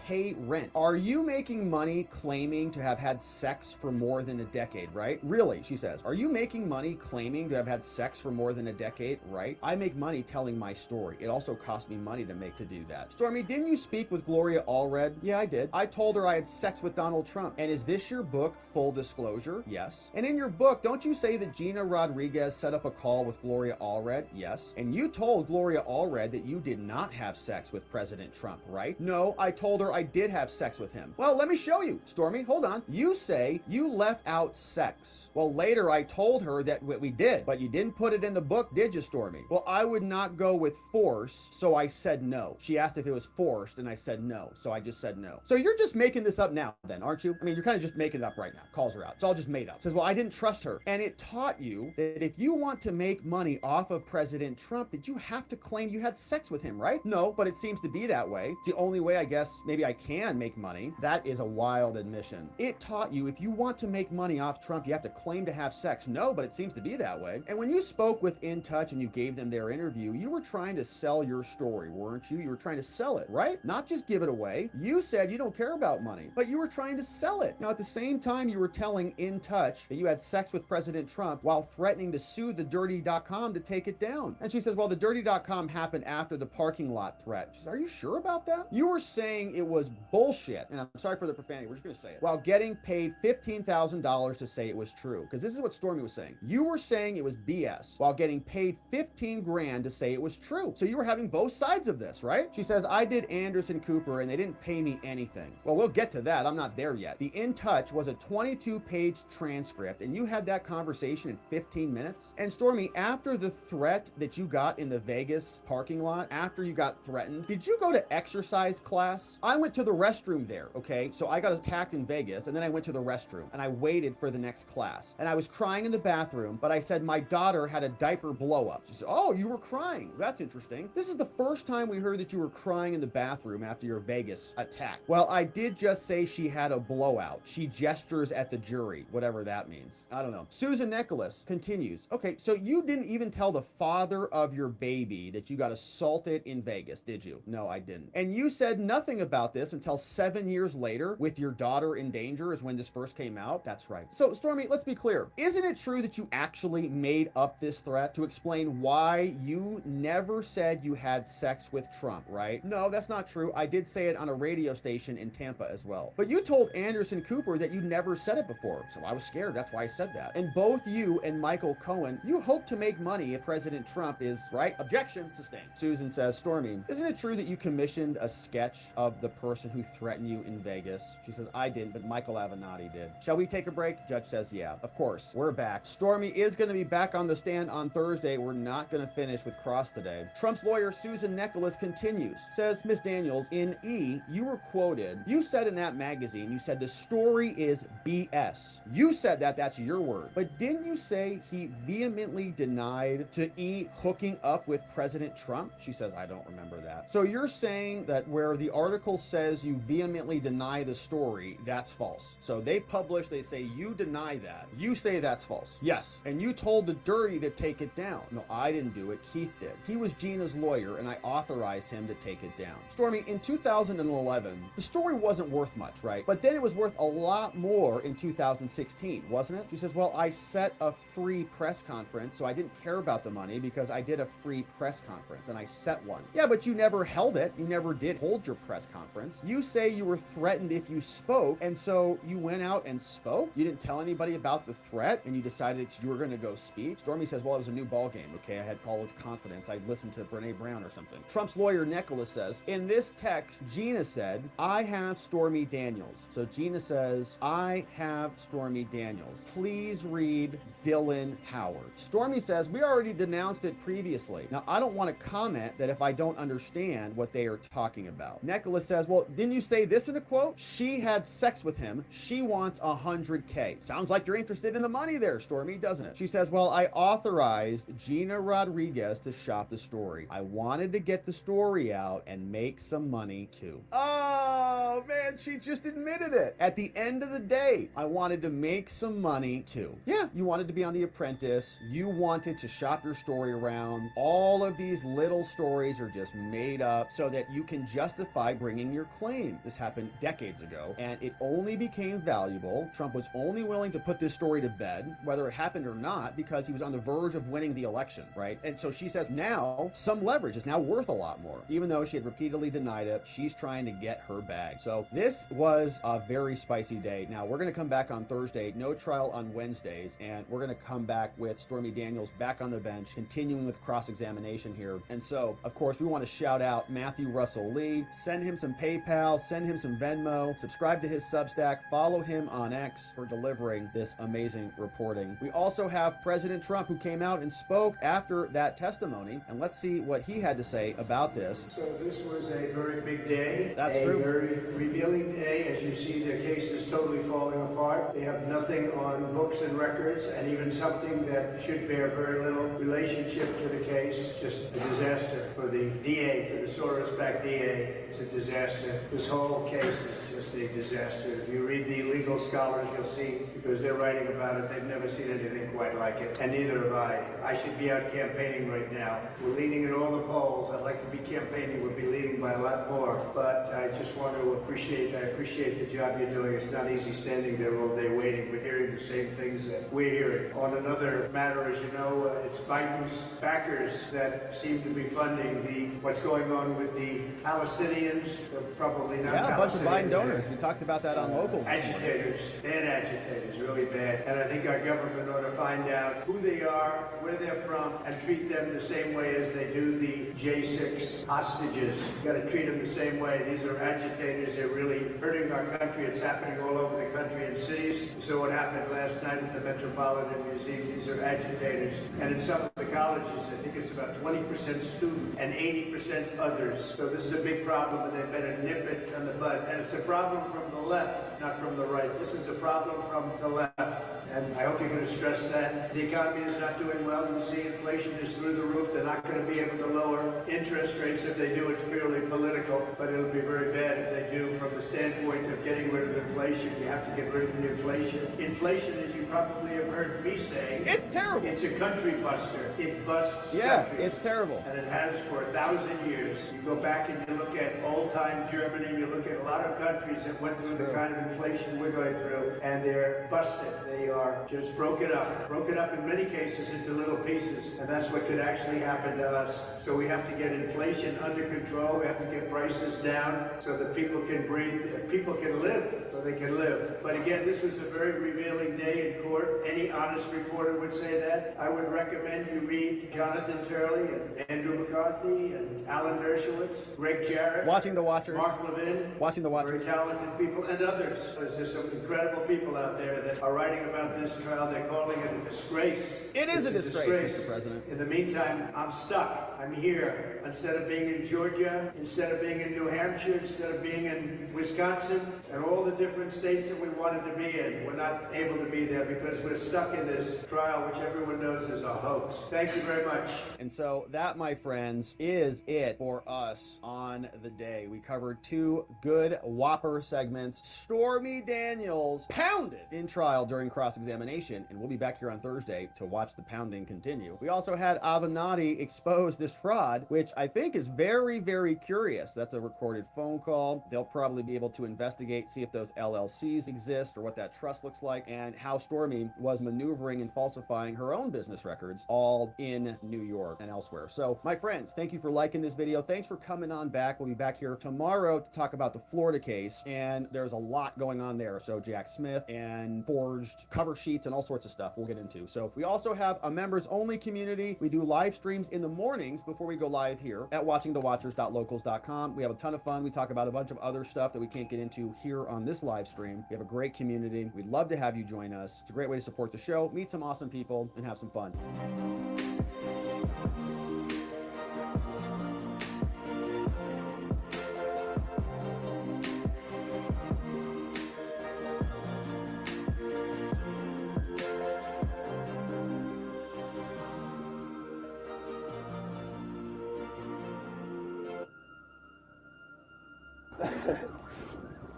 pay rent. Are you making money claiming to have had sex for more than a decade, right? Really, she says. Are you making money claiming to have had sex for more than a decade, right? I make money telling my story. It also cost me money to do that. Stormy, didn't you speak with Gloria Allred? Yeah, I did. I told her I had sex with Donald Trump. And is this your book, Full Disclosure? Yes. And in your book, don't you say that Gina Rodriguez set up a call with Gloria Allred? Yes. And you told Gloria Allred that you did not have sex with President Trump, right? No, I told her I did have sex with him. Well, let me show you. Stormy, hold on. You say you left out sex. Well, later I told her that we did, but you didn't put it in the book, did you, Stormy? Well, I would not go with force, so I said no. She asked if it was forced, and I said no, so I just said no. So you're just making this up now then, aren't you? I mean, you're kind of just making it up right now. Calls her out. It's all just made up. Says, well, I didn't trust her. And it taught you that if you want to make money off of President Trump, that you have to claim you had sex with him, right? No, but it seems to be that way. It's the only way, I guess, maybe I can make money. That is a wild admission. It taught you if you want to make money off Trump, you have to claim to have sex. No, but it seems to be that way. And when you spoke with In Touch and you gave them their interview, you were trying to sell your story, weren't you? You were trying to sell it, right? Not just give it away. You said you don't care about money, but you were trying to sell it. Now, at the same time, you were telling In Touch that you had sex with President Trump while threatening to sue the dirty.com to take it down. And she says, well, the dirty.com happened after the parking lot threat. She says, are you sure about that? You were saying it was bullshit. And I'm sorry for the profanity. We're just going to say it. While getting paid $15,000 to say it was true. Because this is what Stormy was saying. You You were saying it was BS while getting paid 15 grand to say it was true. So you were having both sides of this, right? She says, I did Anderson Cooper and they didn't pay me anything. Well, we'll get to that. I'm not there yet. The In Touch was a 22-page transcript and you had that conversation in 15 minutes. And Stormy, after the threat that you got in the Vegas parking lot, after you got threatened, did you go to exercise class? I went to the restroom there, okay? So I got attacked in Vegas and then I went to the restroom and I waited for the next class. And I was crying in the bathroom, but I said my daughter had a diaper blow up. She said, oh, you were crying. That's interesting. This is the first time we heard that you were crying in the bathroom after your Vegas attack. Well, I did just say she had a blowout. She gestures at the jury, whatever that means. I don't know. Susan Nicholas continues. Okay, so you didn't even tell the father of your baby that you got assaulted in Vegas, did you? No, I didn't. And you said nothing about this until 7 years later with your daughter in danger is when this first came out? That's right. So, Stormy, let's be clear. Isn't it true that you actually made up this threat to explain why you never said you had sex with Trump, right? No, that's not true. I did say it on a radio station in Tampa as well. But you told Anderson Cooper that you never said it before, so I was scared. That's why I said that. And both you and Michael Cohen, you hope to make money if President Trump is, right? Objection sustained. Susan says, Stormy, isn't it true that you commissioned a sketch of the person who threatened you in Vegas? She says, I didn't, but Michael Avenatti did. Shall we take a break? Judge says, yeah. Of course. We're back. Stormy is going to be back on the stand on Thursday. We're not going to finish with Cross today. Trump's lawyer, Susan Nicholas, continues. Says, Ms. Daniels, in E, you were quoted. You said in that magazine, you said the story is BS. You said that. That's your word. But didn't you say he vehemently denied to E hooking up with President Trump? She says, I don't remember that. So you're saying that where the article says you vehemently deny the story, that's false. So they publish, they say you deny that. You say that's false. Yes. And you told the Dirty to take it down. No, I didn't do it. Keith did. He was Gina's lawyer and I authorized him to take it down. Stormy, in 2011, the story wasn't worth much, right? But then it was worth a lot more in 2016, wasn't it? She says, well, I set a free press conference, so I didn't care about the money because I did a free press conference and I set one. Yeah, but you never held it. You never did hold your press conference. You say you were threatened if you spoke, and so you went out and spoke? You didn't tell anybody about the threat and you decided that you were going to go speak? Stormy says, well, it was a new ball game, okay? I had college confidence. I listened to Brene Brown or something. Trump's lawyer, Nicholas, says, in this text, Gina said, I have Stormy Daniels. So Gina says, I have Stormy Daniels. Please read Dylan Howard. Stormy says, we already denounced it previously. Now, I don't want to comment that if I don't understand what they are talking about. Nicholas says, well, didn't you say this in a quote? She had sex with him. She wants $100K. Sounds like you're interested in the money there, Stormy, doesn't it? She says, well, I authorized Gina Rodriguez to shop the story. I wanted to get the story out and make some money too. Oh, man, she just admitted it. At the end of the day, I wanted to make some money too. Yeah, you wanted to be on The Apprentice. You wanted to shop your story around. All of these little stories are just made up so that you can justify bringing your claim. This happened decades ago, and it only became valuable. Trump was only willing to put this story to bed, whether it happened or not, because he was on the verge of winning the election, right? And so she says now some leverage is now worth a lot more. Even though she had repeatedly denied it, she's trying to get her bag. So this was a very spicy day. Now we're going to come back on Thursday, no trial on Wednesdays, and we're going to come back with Stormy Daniels back on the bench, continuing with cross-examination here. And so, of course, we want to shout out Matthew Russell Lee, send him some PayPal, send him some Venmo, subscribe to his Substack, follow him on X for delivering this amazing reporting. We also have President Trump, who came out and spoke after that testimony, and let's see what he had to say about this. So this was a very big day. That's true. A very revealing day. As you see, the case is totally falling apart. They have nothing on books and records, and even something that should bear very little relationship to the case. Just a disaster for the DA, for the Soros-backed DA. It's a disaster. This whole case is just a disaster. If you read the legal scholars, you'll see, because they're writing about it, they've never seen anything quite like it, and neither have I. I should be out campaigning right now. We're leading in all the polls. I'd like to be campaigning. We'll be leading by a lot more, but I just want to appreciate the job you're doing. It's not easy standing there all day they're waiting. We're hearing the same things that we're hearing. On another matter, as you know, it's Biden's backers that seem to be funding what's going on with the Palestinians, probably not Yeah, a bunch of Biden Palestinians, donors. We talked about that on Locals. agitators, bad agitators, really bad. And I think our government ought to find out who they are, where they're from, and treat them the same way as they do the J6 hostages. You got to treat them the same way. These are agitators. They're really hurting our country. It's happening all over the country in cities. So what happened last night at the Metropolitan Museum, these are agitators. And in some of the colleges, I think it's about 20% student and 80% others. So this is a big problem, and they better nip it on the bud. And it's a problem from the left, not from the right. This is a problem from the left. And I hope you're going to stress that. The economy is not doing well. You see inflation is through the roof. They're not going to be able to lower interest rates. If they do, it's purely political. But it'll be very bad if they do. From the standpoint of getting rid of inflation, you have to get rid of the inflation. Inflation, as you probably have heard me say, it's terrible. It's a country buster. It busts countries. It's terrible. And it has for 1,000 years. You go back and you look at old-time Germany, you look at a lot of countries that went through the kind of inflation we're going through, and they're busted. They are just broken up in many cases into little pieces, and that's what could actually happen to us. So we have to get inflation under control. We have to get prices down so that people can breathe, people can live, so they can live. But again, this was a very revealing day in court. Any honest reporter would say that. I would recommend you read Jonathan Turley and Andrew McCarthy and Alan Dershowitz, Greg Jarrett, Watching the Watchers, Mark Levin, Watching the Watchers, very talented people, and others. There's some incredible people out there that are writing about this trial. They're calling it a disgrace. It is a disgrace, Mr. President. In the meantime, I'm stuck. I'm here. Instead of being in Georgia, instead of being in New Hampshire, instead of being in Wisconsin, and all the different states that we wanted to be in, we're not able to be there because we're stuck in this trial, which everyone knows is a hoax. Thank you very much. And so that, my friends, is it for us on the day. We covered two good Whopper segments. Stormy Daniels pounded in trial during cross-examination, and we'll be back here on Thursday to watch the pounding continue. We also had Avenatti expose this fraud, which I think is very, very curious. That's a recorded phone call. They'll probably be able to investigate, see if those LLCs exist or what that trust looks like, and how Stormy was maneuvering and falsifying her own business records all in New York and elsewhere. So, my friends, thank you for liking this video. Thanks for coming on back. We'll be back here tomorrow to talk about the Florida case, and there's a lot going on there. So, Jack Smith and forged cover sheets and all sorts of stuff we'll get into. So, we also have a members-only community. We do live streams in the mornings before we go live here at watchingthewatchers.locals.com. We have a ton of fun. We talk about a bunch of other stuff that we can't get into here on this live stream. We have a great community. We'd love to have you join us. It's a great way to support the show, meet some awesome people, and have some fun.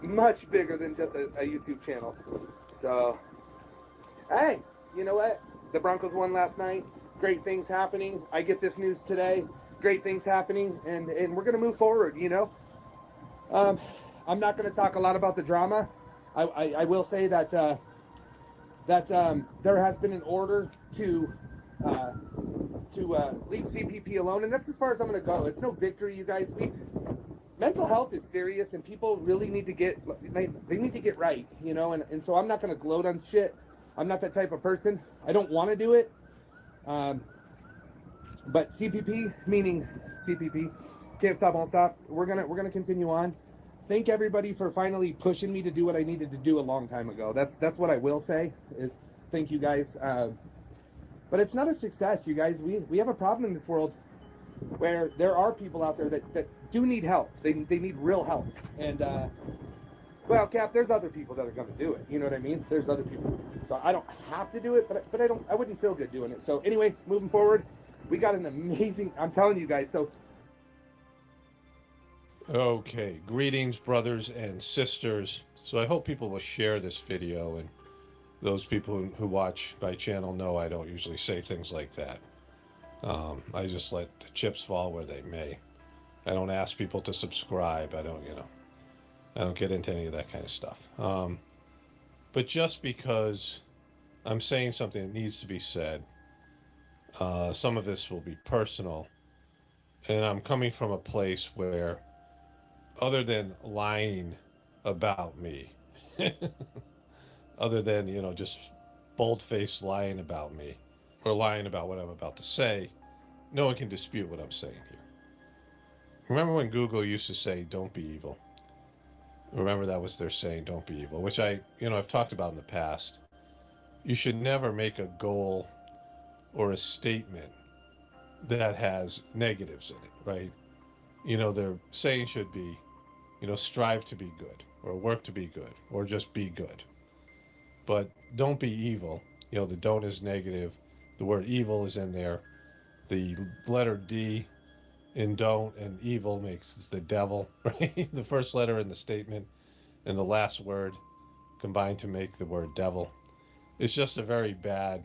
Much bigger than just a YouTube channel. So, hey, you know what? The Broncos won last night. Great things happening. I get this news today. Great things happening, and we're going to move forward, you know? I'm not going to talk a lot about the drama. I will say that there has been an order to leave CPP alone, and that's as far as I'm going to go. It's no victory, you guys. Mental health is serious, and people really need to get right, you know, and so I'm not going to gloat on shit. I'm not that type of person. I don't want to do it. But CPP, meaning CPP, can't stop, won't stop. We're gonna continue on. Thank everybody for finally pushing me to do what I needed to do a long time ago. That's what I will say is thank you guys. But it's not a success, you guys. We have a problem in this world where there are people out there that do need help. They need real help. And well, Cap, there's other people that are going to do it. You know what I mean? There's other people. So I don't have to do it, but I wouldn't feel good doing it. So anyway, moving forward, we got an amazing, I'm telling you guys. So okay, greetings, brothers and sisters. So I hope people will share this video, and those people who watch my channel know I don't usually say things like that. I just let the chips fall where they may. I don't ask people to subscribe. I don't get into any of that kind of stuff. But just because I'm saying something that needs to be said, some of this will be personal. And I'm coming from a place where, other than lying about me, other than, just bold-faced lying about me, or lying about what I'm about to say, no one can dispute what I'm saying here. Remember when Google used to say, don't be evil? Remember that was their saying, don't be evil, which I've talked about in the past. You should never make a goal or a statement that has negatives in it, right? Their saying should be, strive to be good, or work to be good, or just be good. But don't be evil. The don't is negative. The word evil is in there. The letter D in don't and evil makes the devil, right? The first letter in the statement and the last word combined to make the word devil. It's just a very bad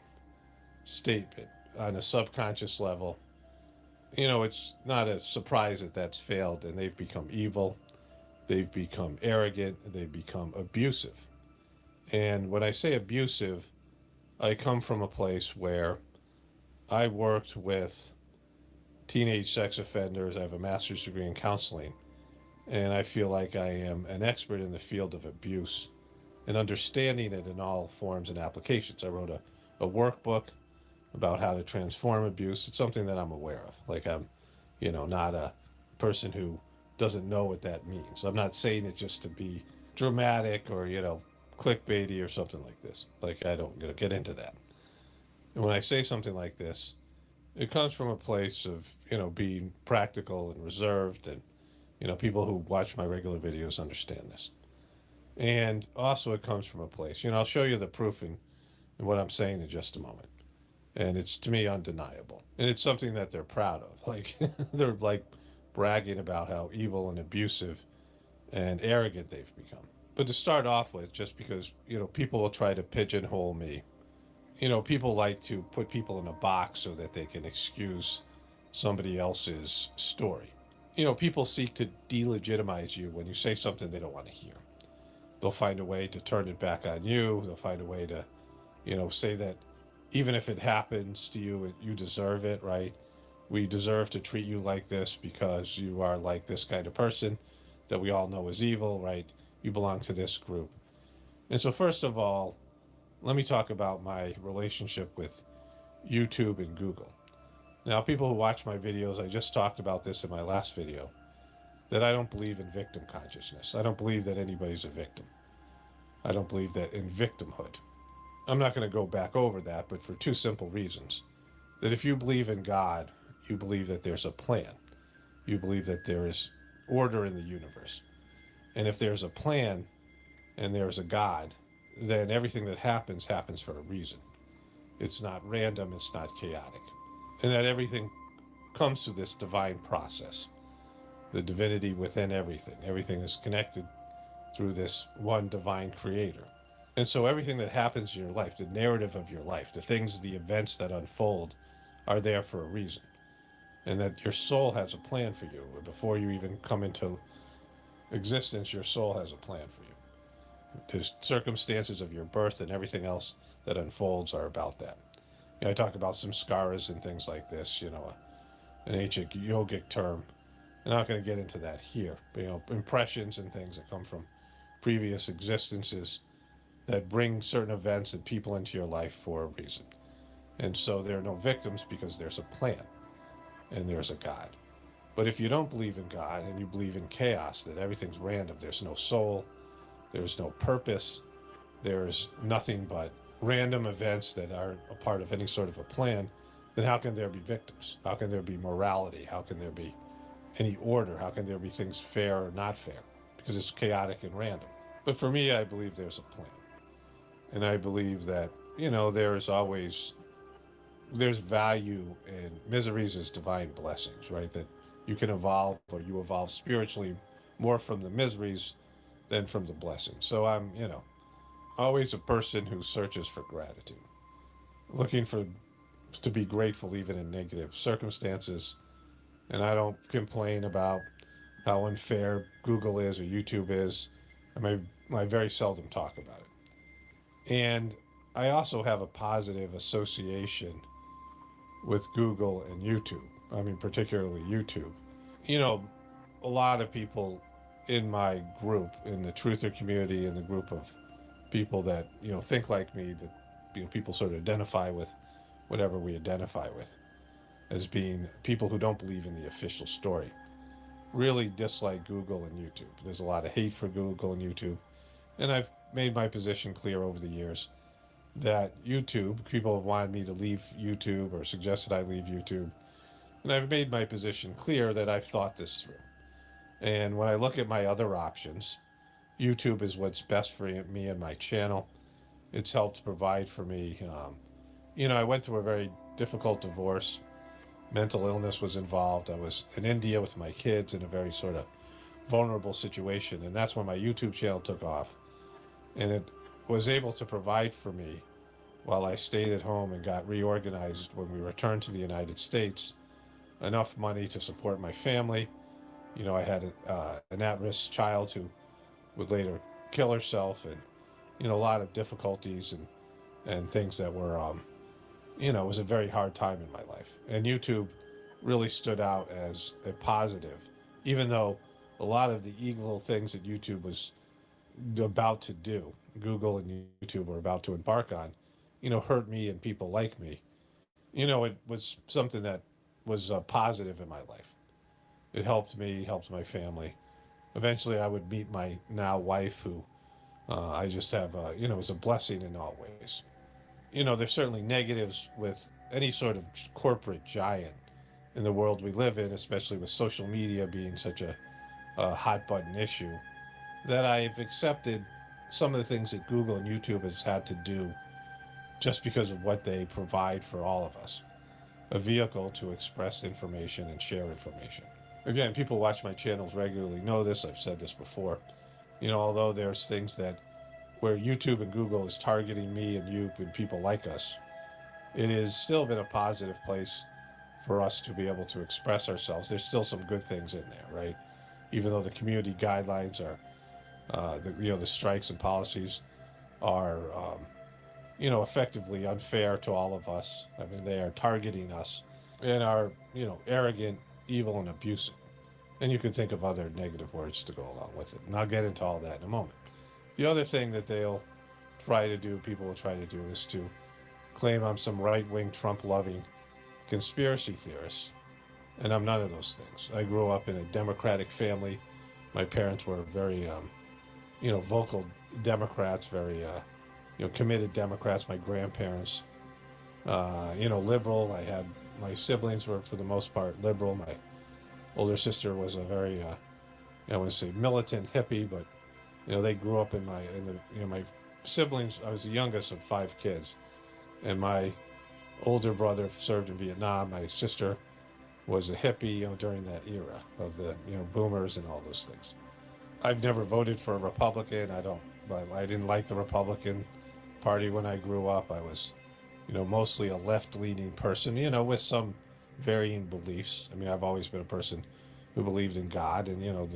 statement on a subconscious level. It's not a surprise that that's failed, and they've become evil. They've become arrogant. They've become abusive. And when I say abusive, I come from a place where I worked with teenage sex offenders. I have a master's degree in counseling, and I feel like I am an expert in the field of abuse and understanding it in all forms and applications. I wrote a workbook about how to transform abuse. It's something that I'm aware of. Like, I'm, not a person who doesn't know what that means. I'm not saying it just to be dramatic or, clickbaity or something like this. Like, I don't get into that. And when I say something like this, it comes from a place of, being practical and reserved, and, people who watch my regular videos understand this. And also it comes from a place, I'll show you the proof in what I'm saying in just a moment. And it's, to me, undeniable. And it's something that they're proud of. Like, they're like bragging about how evil and abusive and arrogant they've become. But to start off with, just because, people will try to pigeonhole me. People like to put people in a box so that they can excuse somebody else's story. People seek to delegitimize you when you say something they don't want to hear. They'll find a way to turn it back on you. They'll find a way to, say that even if it happens to you, you deserve it, right? We deserve to treat you like this because you are like this kind of person that we all know is evil, right? You belong to this group. And so first of all, let me talk about my relationship with YouTube and Google. Now, people who watch my videos, I just talked about this in my last video, that I don't believe in victim consciousness. I don't believe that anybody's a victim. I don't believe that in victimhood. I'm not going to go back over that, but for two simple reasons. That if you believe in God, you believe that there's a plan. You believe that there is order in the universe. And if there's a plan and there's a God, then everything that happens for a reason. It's not random, it's not chaotic. And that everything comes to this divine process. The divinity within everything. Everything is connected through this one divine creator. And so everything that happens in your life, the narrative of your life, the things, the events that unfold are there for a reason. And that your soul has a plan for you. Before you even come into existence, your soul has a plan for you. The circumstances of your birth and everything else that unfolds are about that. I talk about samskaras and things like this, an ancient yogic term. I'm not going to get into that here, but, impressions and things that come from previous existences that bring certain events and people into your life for a reason. And so there are no victims because there's a plan and there's a God. But if you don't believe in God and you believe in chaos, that everything's random, there's no soul, there's no purpose, there's nothing but random events that aren't a part of any sort of a plan, then how can there be victims? How can there be morality? How can there be any order? How can there be things fair or not fair? Because it's chaotic and random. But for me, I believe there's a plan. And I believe that, there's value in miseries as divine blessings, right? That you can evolve, or you evolve spiritually more from the miseries than from the blessings. So I'm, always a person who searches for gratitude, looking to be grateful even in negative circumstances. And I don't complain about how unfair Google is or YouTube is. I very seldom talk about it. And I also have a positive association with Google and YouTube. I mean, particularly YouTube. You know, a lot of people in my group, in the truther community, in the group of people that, you know, think like me, that, you know, people sort of identify with whatever we identify with as being people who don't believe in the official story, really dislike Google and YouTube. There's a lot of hate for Google and YouTube. And I've made my position clear over the years that YouTube, people have wanted me to leave YouTube or suggested I leave YouTube. And I've made my position clear that I've thought this through. And when I look at my other options, YouTube is what's best for me and my channel. It's helped provide for me. You know, I went through a very difficult divorce. Mental illness was involved. I was in India with my kids in a very sort of vulnerable situation. And that's when my YouTube channel took off. And it was able to provide for me while I stayed at home and got reorganized when we returned to the United States, enough money to support my family. You know, I had an at-risk child who would later kill herself, and, you know, a lot of difficulties and things that were, you know, it was a very hard time in my life. And YouTube really stood out as a positive, even though a lot of the evil things that YouTube was about to do, Google and YouTube were about to embark on, you know, hurt me and people like me. You know, it was something that was positive in my life. It helped me, helped my family. Eventually, I would meet my now wife, who I just have, you know, is a blessing in all ways. You know, there's certainly negatives with any sort of corporate giant in the world we live in, especially with social media being such a hot button issue, that I've accepted some of the things that Google and YouTube has had to do just because of what they provide for all of us. A vehicle to express information and share information. Again, people watch my channels regularly know this. I've said this before. You know, although there's things that where YouTube and Google is targeting me and you and people like us, it has still been a positive place for us to be able to express ourselves. There's still some good things in there, right? Even though the community guidelines are, you know, the strikes and policies are, you know, effectively unfair to all of us. I mean, they are targeting us and are, you know, arrogant, evil, and abusive. And you could think of other negative words to go along with it. And I'll get into all that in a moment. The other thing that they'll try to do, people will try to do, is to claim I'm some right-wing, Trump-loving conspiracy theorist. And I'm none of those things. I grew up in a Democratic family. My parents were very, you know, vocal Democrats, very, you know, committed Democrats. My grandparents, you know, liberal. I had, my siblings were, for the most part, liberal. My older sister was a very, I want to say militant hippie, but, you know, they grew up in you know, my siblings, I was the youngest of 5 kids, and my older brother served in Vietnam. My sister was a hippie, you know, during that era of the, you know, boomers and all those things. I've never voted for a Republican. I didn't like the Republican Party when I grew up. I was, you know, mostly a left-leaning person, you know, with some varying beliefs. I mean, I've always been a person who believed in God, and, you know,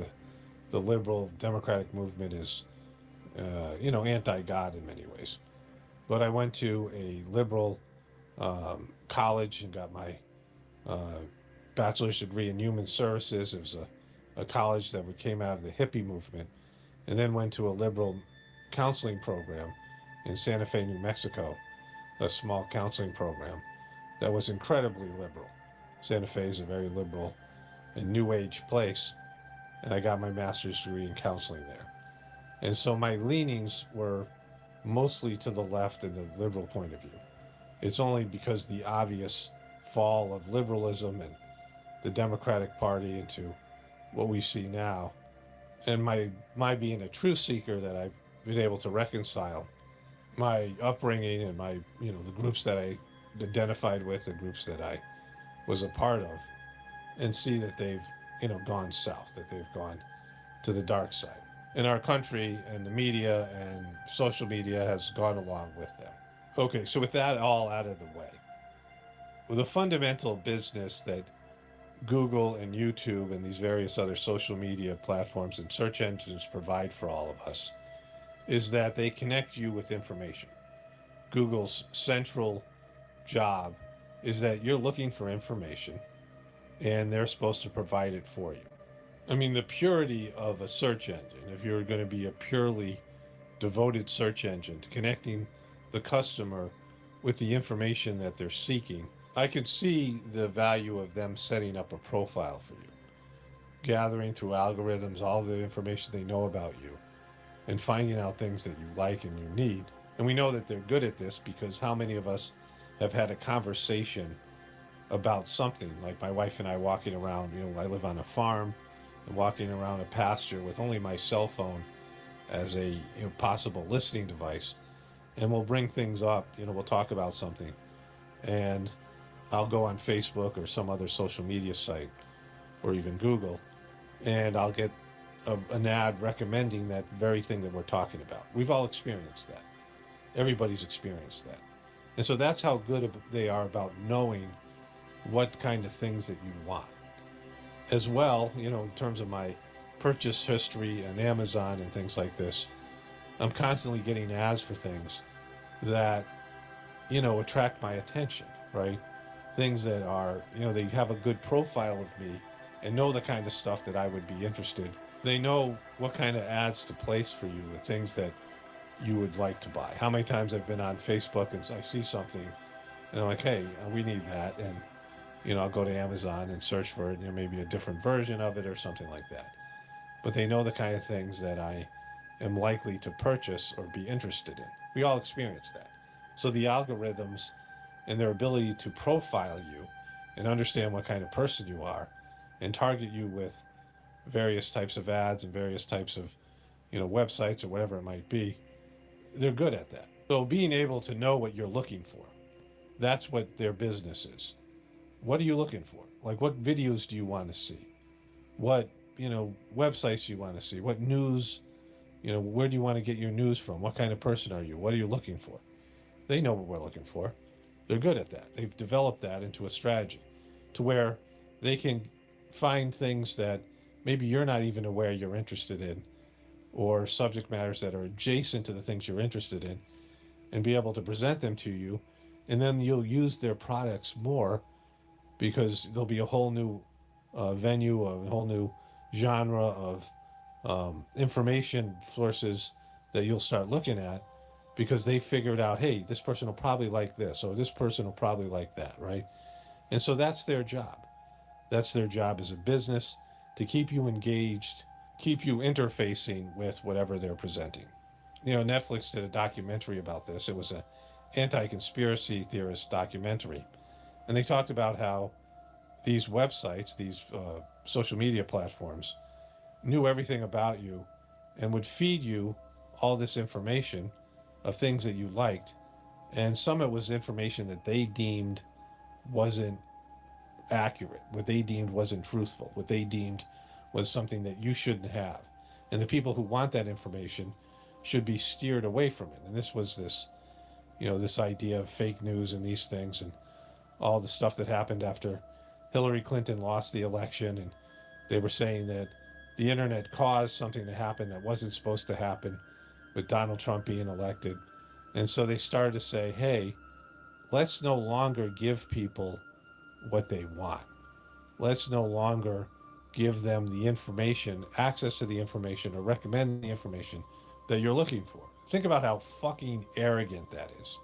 the liberal democratic movement is, you know, anti-God in many ways. But I went to a liberal college and got my bachelor's degree in human services. It was a college that came out of the hippie movement, and then went to a liberal counseling program in Santa Fe, New Mexico, a small counseling program that was incredibly liberal. Santa Fe is a very liberal and new age place, and I got my master's degree in counseling there. And so my leanings were mostly to the left and the liberal point of view. It's only because the obvious fall of liberalism and the Democratic Party into what we see now, and my being a truth seeker, that I've been able to reconcile my upbringing and my, you know, the groups that I identified with, the groups that I was a part of, and see that they've, you know, gone south, that they've gone to the dark side. And our country and the media and social media has gone along with them. Okay, so with that all out of the way, the fundamental business that Google and YouTube and these various other social media platforms and search engines provide for all of us is that they connect you with information. Google's central job is that you're looking for information and they're supposed to provide it for you. I mean, the purity of a search engine, if you're going to be a purely devoted search engine to connecting the customer with the information that they're seeking, I could see the value of them setting up a profile for you, gathering through algorithms all the information they know about you and finding out things that you like and you need. And we know that they're good at this because how many of us have had a conversation about something, like my wife and I walking around, I live on a farm, and walking around a pasture with only my cell phone as a possible listening device, and we'll bring things up, we'll talk about something, and I'll go on Facebook or some other social media site or even Google, and I'll get an ad recommending that very thing that we're talking about. We've all experienced that. Everybody's experienced that. And so that's how good they are about knowing what kind of things that you want. As well, in terms of my purchase history on Amazon and things like this, I'm constantly getting ads for things that, attract my attention, right? Things that are, they have a good profile of me and know the kind of stuff that I would be interested. They know what kind of ads to place for you, the things that you would like to buy. How many times I've been on Facebook and I see something and I'm like, hey, we need that. And, I'll go to Amazon and search for it, maybe a different version of it or something like that. But they know the kind of things that I am likely to purchase or be interested in. We all experience that. So the algorithms and their ability to profile you and understand what kind of person you are and target you with various types of ads and various types of, websites or whatever it might be, they're good at that. So being able to know what you're looking for, that's what their business is. What are you looking for? Like, what videos do you want to see? What, websites do you want to see? What news, where do you want to get your news from? What kind of person are you? What are you looking for? They know what we're looking for. They're good at that. They've developed that into a strategy to where they can find things that maybe you're not even aware you're interested in, or subject matters that are adjacent to the things you're interested in, and be able to present them to you. And then you'll use their products more because there'll be a whole new venue, a whole new genre of information sources that you'll start looking at because they figured out, hey, this person will probably like this, or this person will probably like that, right? And so that's their job. That's their job as a business, to keep you engaged, keep you interfacing with whatever they're presenting. Netflix did a documentary about this. It was an anti-conspiracy theorist documentary. And they talked about how these websites, these social media platforms, knew everything about you and would feed you all this information of things that you liked. And some of it was information that they deemed wasn't accurate, what they deemed wasn't truthful, what they deemed was something that you shouldn't have. And the people who want that information should be steered away from it. And this was this, this idea of fake news and these things and all the stuff that happened after Hillary Clinton lost the election. And they were saying that the internet caused something to happen that wasn't supposed to happen with Donald Trump being elected. And so they started to say, hey, let's no longer give people what they want. Let's no longer give them the information, access to the information, or recommend the information that you're looking for. Think about how fucking arrogant that is.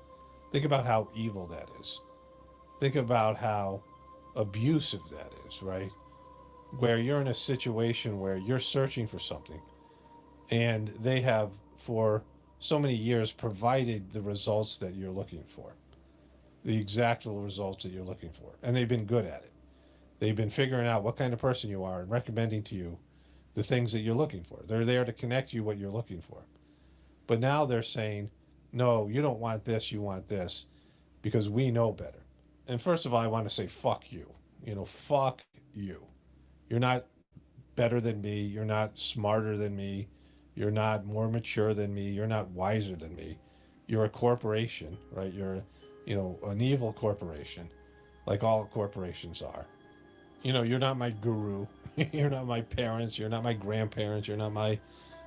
Think about how evil that is. Think about how abusive that is, right? Where you're in a situation where you're searching for something and they have for so many years provided the results that you're looking for, the exact results that you're looking for. And they've been good at it. They've been figuring out what kind of person you are and recommending to you the things that you're looking for. They're there to connect you what you're looking for. But now they're saying, no, you don't want this, you want this, because we know better. And first of all, I want to say, fuck you. Fuck you. You're not better than me. You're not smarter than me. You're not more mature than me. You're not wiser than me. You're a corporation, right? You're, an evil corporation, like all corporations are. You're not my guru. You're not my parents. You're not my grandparents. You're not my,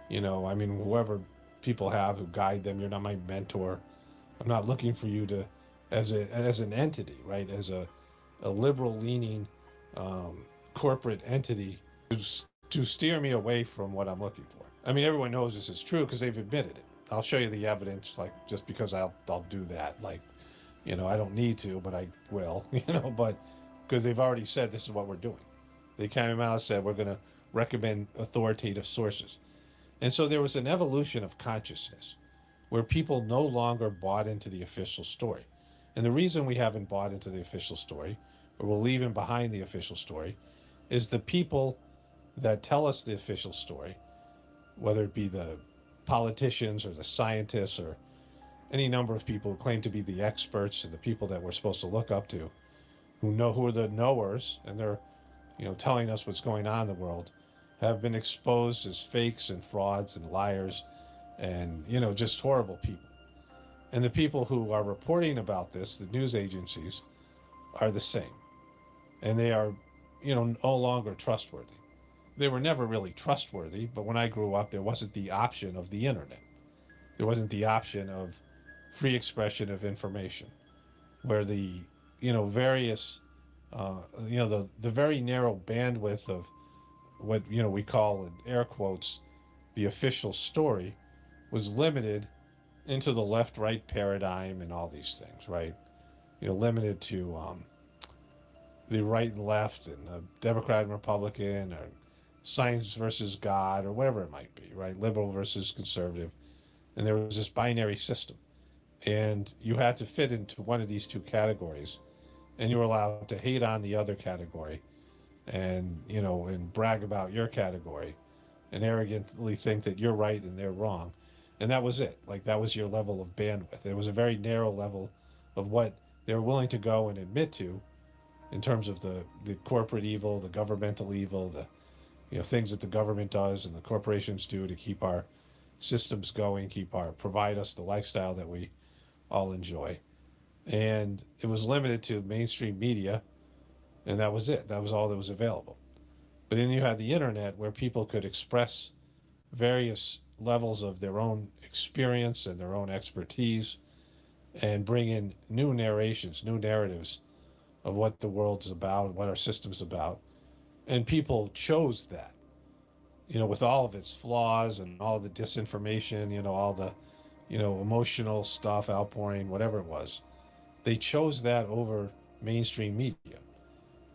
whoever people have who guide them. You're not my mentor. I'm not looking for you to, as an entity, right, as a liberal leaning corporate entity, to steer me away from what I'm looking for. I mean, everyone knows this is true because they've admitted it. I'll show you the evidence, like, just because I'll do that. Like, you know, I don't need to, but I will, you know, but because they've already said this is what we're doing. They came out and said we're going to recommend authoritative sources. And so there was an evolution of consciousness where people no longer bought into the official story. And the reason we haven't bought into the official story, or we're leaving behind the official story, is the people that tell us the official story, whether it be the politicians or the scientists or any number of people who claim to be the experts and the people that we're supposed to look up to, who are the knowers, and they're, you know, telling us what's going on in the world, have been exposed as fakes and frauds and liars and, you know, just horrible people. And the people who are reporting about this, the news agencies, are the same. And they are, you know, no longer trustworthy. They were never really trustworthy, but when I grew up, there wasn't the option of the internet. There wasn't the option of free expression of information, where the, you know, various, you know, the very narrow bandwidth of what, you know, we call, in air quotes, the official story was limited into the left-right paradigm and all these things, right? You know, limited to the right and left and the Democrat and Republican, or science versus God, or whatever it might be, right? Liberal versus conservative. And there was this binary system. And you had to fit into one of these two categories. And you were allowed to hate on the other category and, you know, and brag about your category and arrogantly think that you're right and they're wrong. And that was it. Like, that was your level of bandwidth. It was a very narrow level of what they were willing to go and admit to in terms of the corporate evil, the governmental evil, the, you know, things that the government does and the corporations do to keep our systems going, provide us the lifestyle that we all enjoy. And it was limited to mainstream media, and that was it. That was all that was available. But then you had the internet, where people could express various levels of their own experience and their own expertise and bring in new narrations, new narratives of what the world's about, what our system's about. And people chose that, you know, with all of its flaws and all the disinformation, you know, all the, you know, emotional stuff, outpouring, whatever it was. They chose that over mainstream media.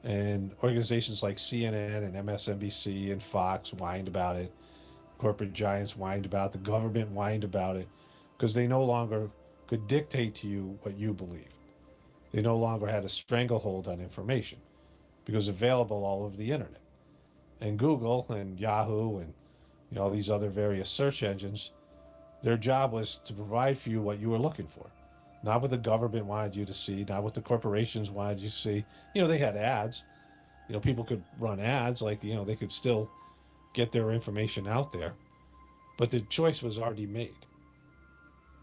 And organizations like CNN and MSNBC and Fox whined about it. Corporate giants whined about it. The government whined about it, because they no longer could dictate to you what you believed. They no longer had a stranglehold on information, because available all over the internet. And Google and Yahoo and, you know, all these other various search engines, their job was to provide for you what you were looking for. Not what the government wanted you to see, not what the corporations wanted you to see. You know, they had ads. You know, people could run ads, like, you know, they could still get their information out there. But the choice was already made.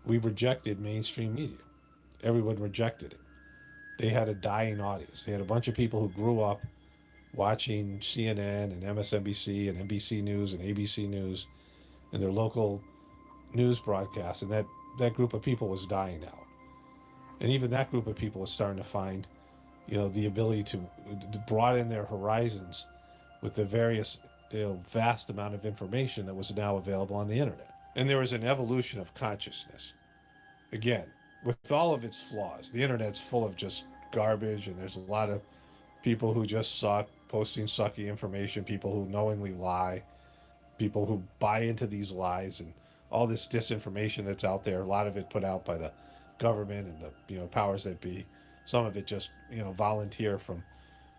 We rejected mainstream media. Everyone rejected it. They had a dying audience. They had a bunch of people who grew up watching CNN and MSNBC and NBC News and ABC News and their local news broadcasts, and that group of people was dying out. And even that group of people was starting to find, you know, the ability to broaden their horizons with the various, you know, vast amount of information that was now available on the internet. And there was an evolution of consciousness. Again, with all of its flaws, the internet's full of just garbage, and there's a lot of people who just suck, posting sucky information, people who knowingly lie, people who buy into these lies, and all this disinformation that's out there, a lot of it put out by the government and the, you know, powers that be. Some of it just, you know, volunteer from,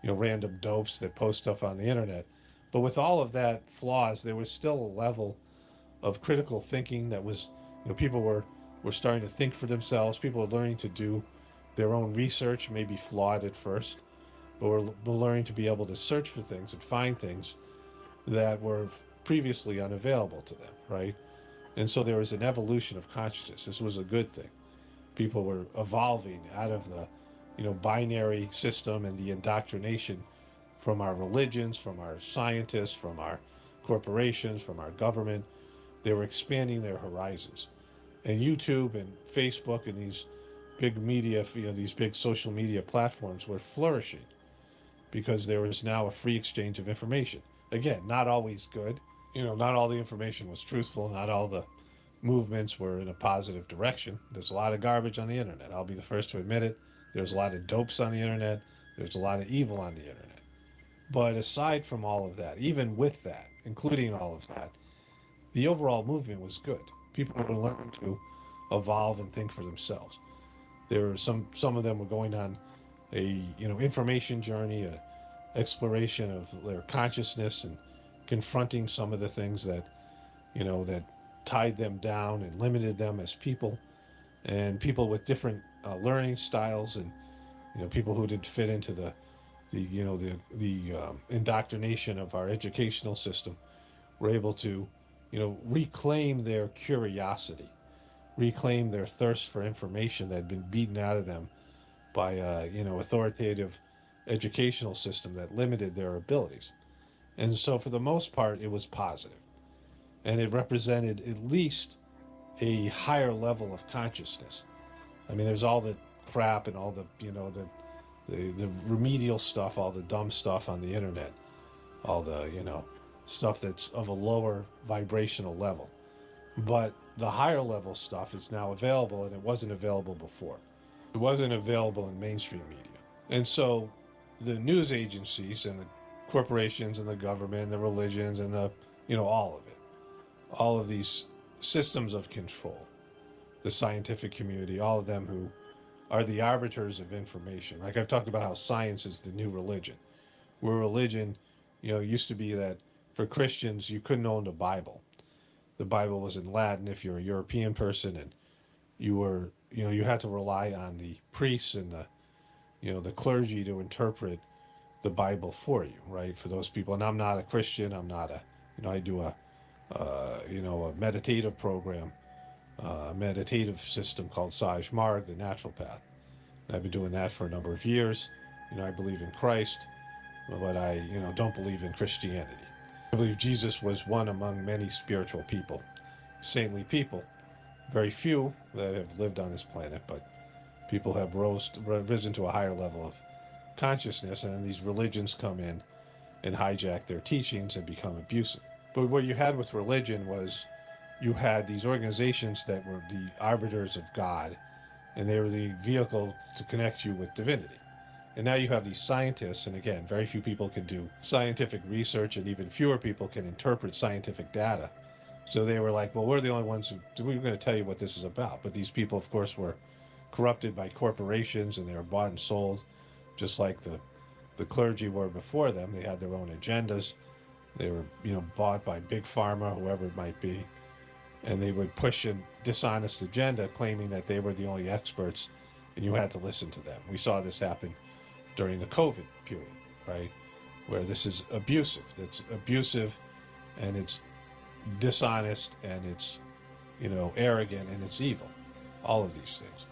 you know, random dopes that post stuff on the internet. But with all of that flaws, there was still a level of critical thinking that was, you know, people were starting to think for themselves. People were learning to do their own research, maybe flawed at first, but were learning to be able to search for things and find things that were previously unavailable to them, right? And so there was an evolution of consciousness. This was a good thing. People were evolving out of the, you know, binary system and the indoctrination from our religions, from our scientists, from our corporations, from our government. They were expanding their horizons. And YouTube and Facebook and these big media, these big social media platforms were flourishing because there was now a free exchange of information. Again, not always good. Not all the information was truthful. Not all the movements were in a positive direction. There's a lot of garbage on the internet. I'll be the first to admit it. There's a lot of dopes on the internet. There's a lot of evil on the internet. But aside from all of that, even with that, including all of that, the overall movement was good. People were learning to evolve and think for themselves. There were some of them were going on a information journey, a exploration of their consciousness and confronting some of the things that that tied them down and limited them as people, and people with different learning styles, and people who didn't fit into the indoctrination of our educational system were able to reclaim their curiosity, reclaim their thirst for information that had been beaten out of them by authoritative educational system that limited their abilities. And so for the most part, it was positive. And it represented at least a higher level of consciousness. I mean, there's all the crap and all the, the remedial stuff, all the dumb stuff on the internet, all the, stuff that's of a lower vibrational level. But the higher level stuff is now available, and it wasn't available before. It wasn't available in mainstream media. And so the news agencies and the corporations and the government and the religions and the, all of it, all of these systems of control, the scientific community, all of them who are the arbiters of information. Like I've talked about how science is the new religion, where religion, used to be that for Christians, you couldn't own the Bible. The Bible was in Latin if you're a European person, and you were, you had to rely on the priests and the clergy to interpret the Bible for you, right? For those people. And I'm not a Christian. I'm not I do a meditative program, a meditative system called Saj Marg, the natural path. And I've been doing that for a number of years. I believe in Christ, but I, don't believe in Christianity. I believe Jesus was one among many spiritual people, saintly people, very few that have lived on this planet, but people have risen to a higher level of consciousness, and these religions come in and hijack their teachings and become abusive. But what you had with religion was you had these organizations that were the arbiters of God, and they were the vehicle to connect you with divinity. And now you have these scientists, and again, very few people can do scientific research, and even fewer people can interpret scientific data. So they were like, well, we're the only ones we're going to tell you what this is about. But these people, of course, were corrupted by corporations, and they were bought and sold, just like the clergy were before them. They had their own agendas. They were, bought by big pharma, whoever it might be, and they would push a dishonest agenda, claiming that they were the only experts, and you had to listen to them. We saw this happen during the COVID period, right, where this is abusive. It's abusive, and it's dishonest, and it's, arrogant, and it's evil. All of these things.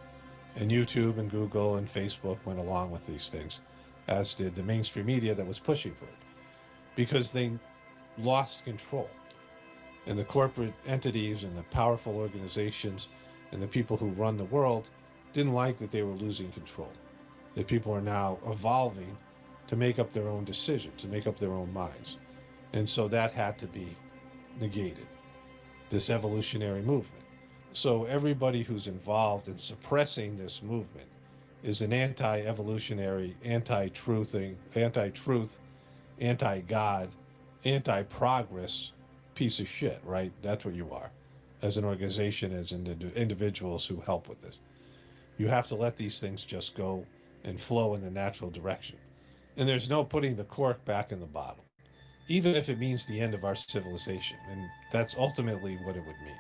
And YouTube and Google and Facebook went along with these things, as did the mainstream media that was pushing for it, because they lost control. And the corporate entities and the powerful organizations and the people who run the world didn't like that they were losing control. That people are now evolving to make up their own decisions, to make up their own minds. And so that had to be negated, this evolutionary movement. So everybody who's involved in suppressing this movement is an anti-evolutionary, anti-truth, anti-God, anti-progress piece of shit, right? That's what you are, as an organization, as individuals who help with this. You have to let these things just go and flow in the natural direction. And there's no putting the cork back in the bottle, even if it means the end of our civilization. And that's ultimately what it would mean.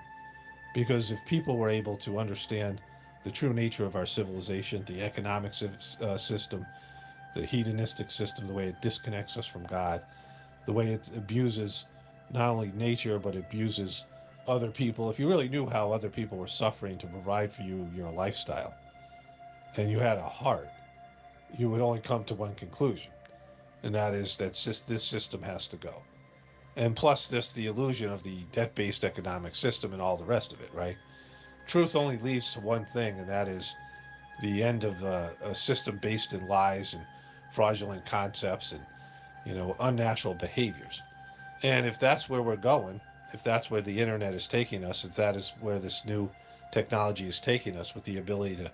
Because if people were able to understand the true nature of our civilization, the economic system, the hedonistic system, the way it disconnects us from God, the way it abuses not only nature, but abuses other people. If you really knew how other people were suffering to provide for you your lifestyle, and you had a heart, you would only come to one conclusion, and that is that this system has to go. And plus the illusion of the debt-based economic system and all the rest of it, right? truth only leads to one thing, and that is the end of a system based in lies and fraudulent concepts and, unnatural behaviors. And if that's where we're going, if that's where the internet is taking us, if that is where this new technology is taking us, with the ability to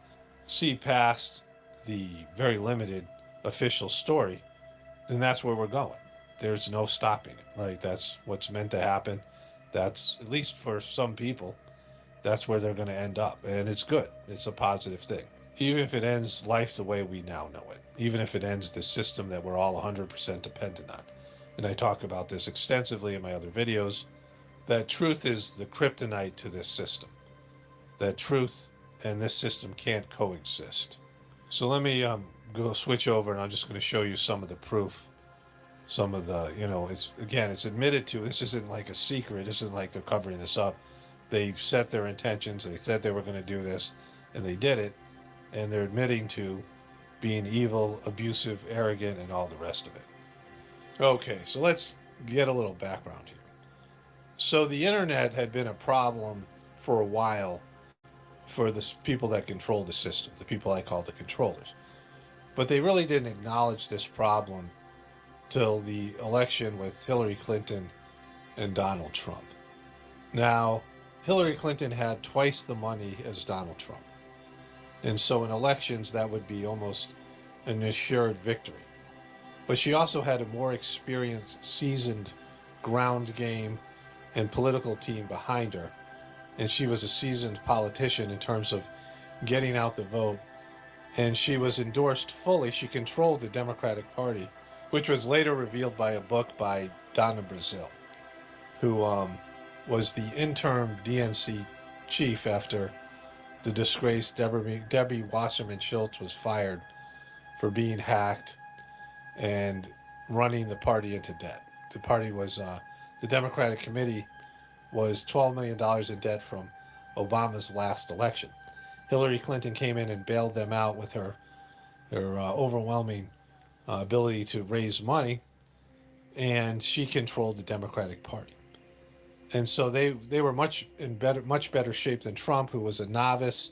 see past the very limited official story, then that's where we're going. There's no stopping it, right? That's what's meant to happen. That's, at least for some people, that's where they're going to end up. And it's good. It's a positive thing. Even if it ends life the way we now know it, even if it ends the system that we're all 100% dependent on. And I talk about this extensively in my other videos, that truth is the kryptonite to this system. That truth and this system can't coexist. So let me go switch over, and I'm just going to show you some of the proof. Some of the, it's admitted to. This isn't like a secret. This isn't like they're covering this up. They've set their intentions. They said they were going to do this, and they did it. And they're admitting to being evil, abusive, arrogant, and all the rest of it. Okay, so let's get a little background here. So the internet had been a problem for a while for the people that control the system, the people I call the controllers. But they really didn't acknowledge this problem till the election with Hillary Clinton and Donald Trump. Now, Hillary Clinton had twice the money as Donald Trump. And so in elections, that would be almost an assured victory. But she also had a more experienced, seasoned ground game and political team behind her. And she was a seasoned politician in terms of getting out the vote. And she was endorsed fully. She controlled the Democratic Party, which was later revealed by a book by Donna Brazile, who was the interim DNC chief after the disgraced Debbie Wasserman Schultz was fired for being hacked and running the party into debt. The party was, the Democratic Committee was $12 million in debt from Obama's last election. Hillary Clinton came in and bailed them out with her overwhelming ability to raise money, and she controlled the Democratic Party. And so they were much better shape than Trump, who was a novice,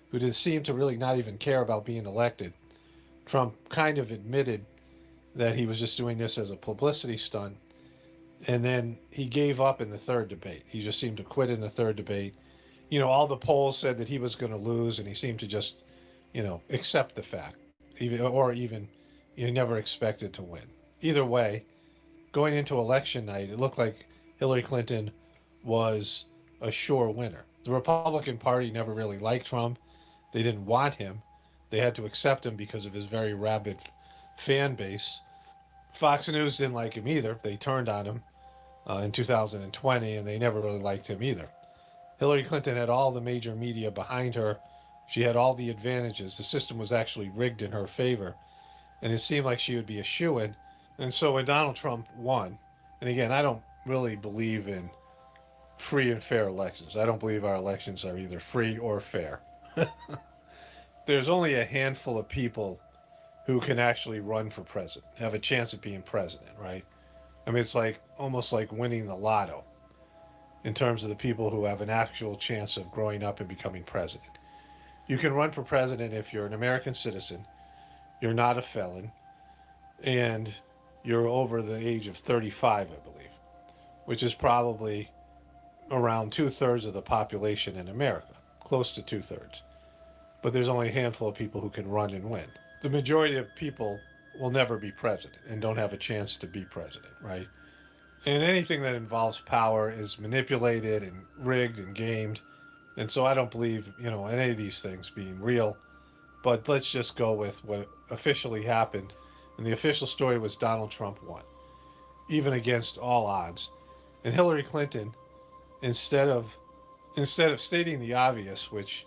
who did seem to really not even care about being elected. Trump kind of admitted that he was just doing this as a publicity stunt, and then he gave up in the third debate. He just seemed to quit in the third debate. All the polls said that he was going to lose, and he seemed to just, accept the fact, even he never expected to win. Either way, going into election night, it looked like Hillary Clinton was a sure winner. The Republican Party never really liked Trump. They didn't want him. They had to accept him because of his very rabid fan base. Fox News didn't like him either. They turned on him in 2020, and they never really liked him either. Hillary Clinton had all the major media behind her. She had all the advantages. The system was actually rigged in her favor, and it seemed like she would be a shoo-in. And so when Donald Trump won, and again, I don't really believe in free and fair elections. I don't believe our elections are either free or fair. There's only a handful of people who can actually run for president, have a chance at being president, right? I mean, it's like almost like winning the lotto in terms of the people who have an actual chance of growing up and becoming president. You can run for president if you're an American citizen, you're not a felon, and you're over the age of 35, I believe, which is probably around 2/3 of the population in America, close to 2/3. But there's only a handful of people who can run and win. The majority of people will never be president and don't have a chance to be president, right? And anything that involves power is manipulated and rigged and gamed. And so I don't believe, in any of these things being real. But let's just go with what officially happened. And the official story was Donald Trump won, even against all odds. And Hillary Clinton, instead of stating the obvious, which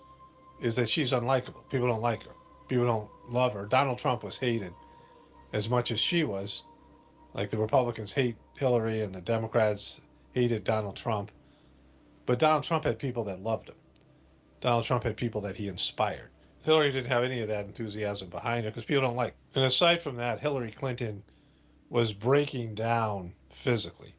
is that she's unlikable, people don't like her, people don't love her. Donald Trump was hated as much as she was. Like the Republicans hate Hillary and the Democrats hated Donald Trump. But Donald Trump had people that loved him. Donald Trump had people that he inspired. Hillary didn't have any of that enthusiasm behind her because people don't like her. And aside from that, Hillary Clinton was breaking down physically.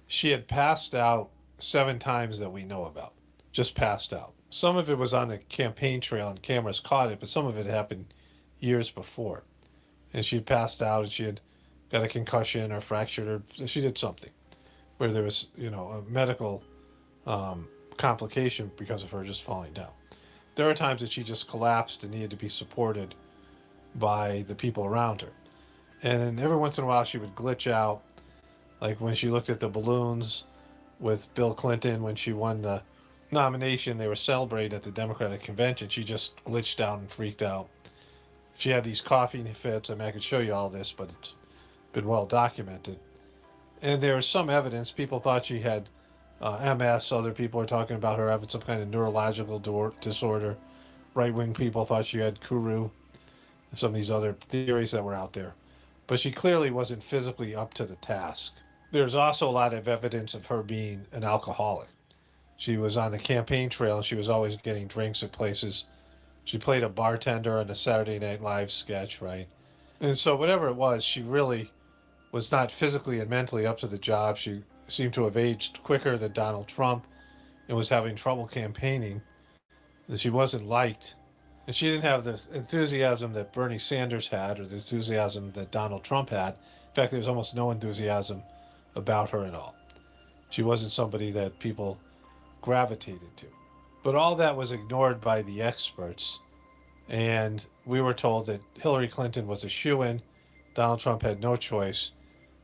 She had passed out 7 times that we know about. Just passed out. some of it was on the campaign trail and cameras caught it, but some of it happened years before. And she had passed out and she had got a concussion or fractured or she did something where there was, a medical complication because of her just falling down. There are times that she just collapsed and needed to be supported by the people around her. And every once in a while she would glitch out, like when she looked at the balloons with Bill Clinton when she won the nomination. They were celebrating at the Democratic convention. She just glitched out and freaked out. She had these coughing fits. I mean, I could show you all this, but it's been well documented. And there was some evidence. People thought she had MS. Other people are talking about her having some kind of neurological disorder. Right-wing people thought she had Kuru. Some of these other theories that were out there. But she clearly wasn't physically up to the task. There's also a lot of evidence of her being an alcoholic. She was on the campaign trail and she was always getting drinks at places. She played a bartender on a Saturday Night Live sketch, right? And so whatever it was, she really was not physically and mentally up to the job. She seemed to have aged quicker than Donald Trump and was having trouble campaigning. And she wasn't liked. And she didn't have the enthusiasm that Bernie Sanders had or the enthusiasm that Donald Trump had. In fact, there was almost no enthusiasm about her at all. She wasn't somebody that people gravitated to. But all that was ignored by the experts. And we were told that Hillary Clinton was a shoo-in, Donald Trump had no choice,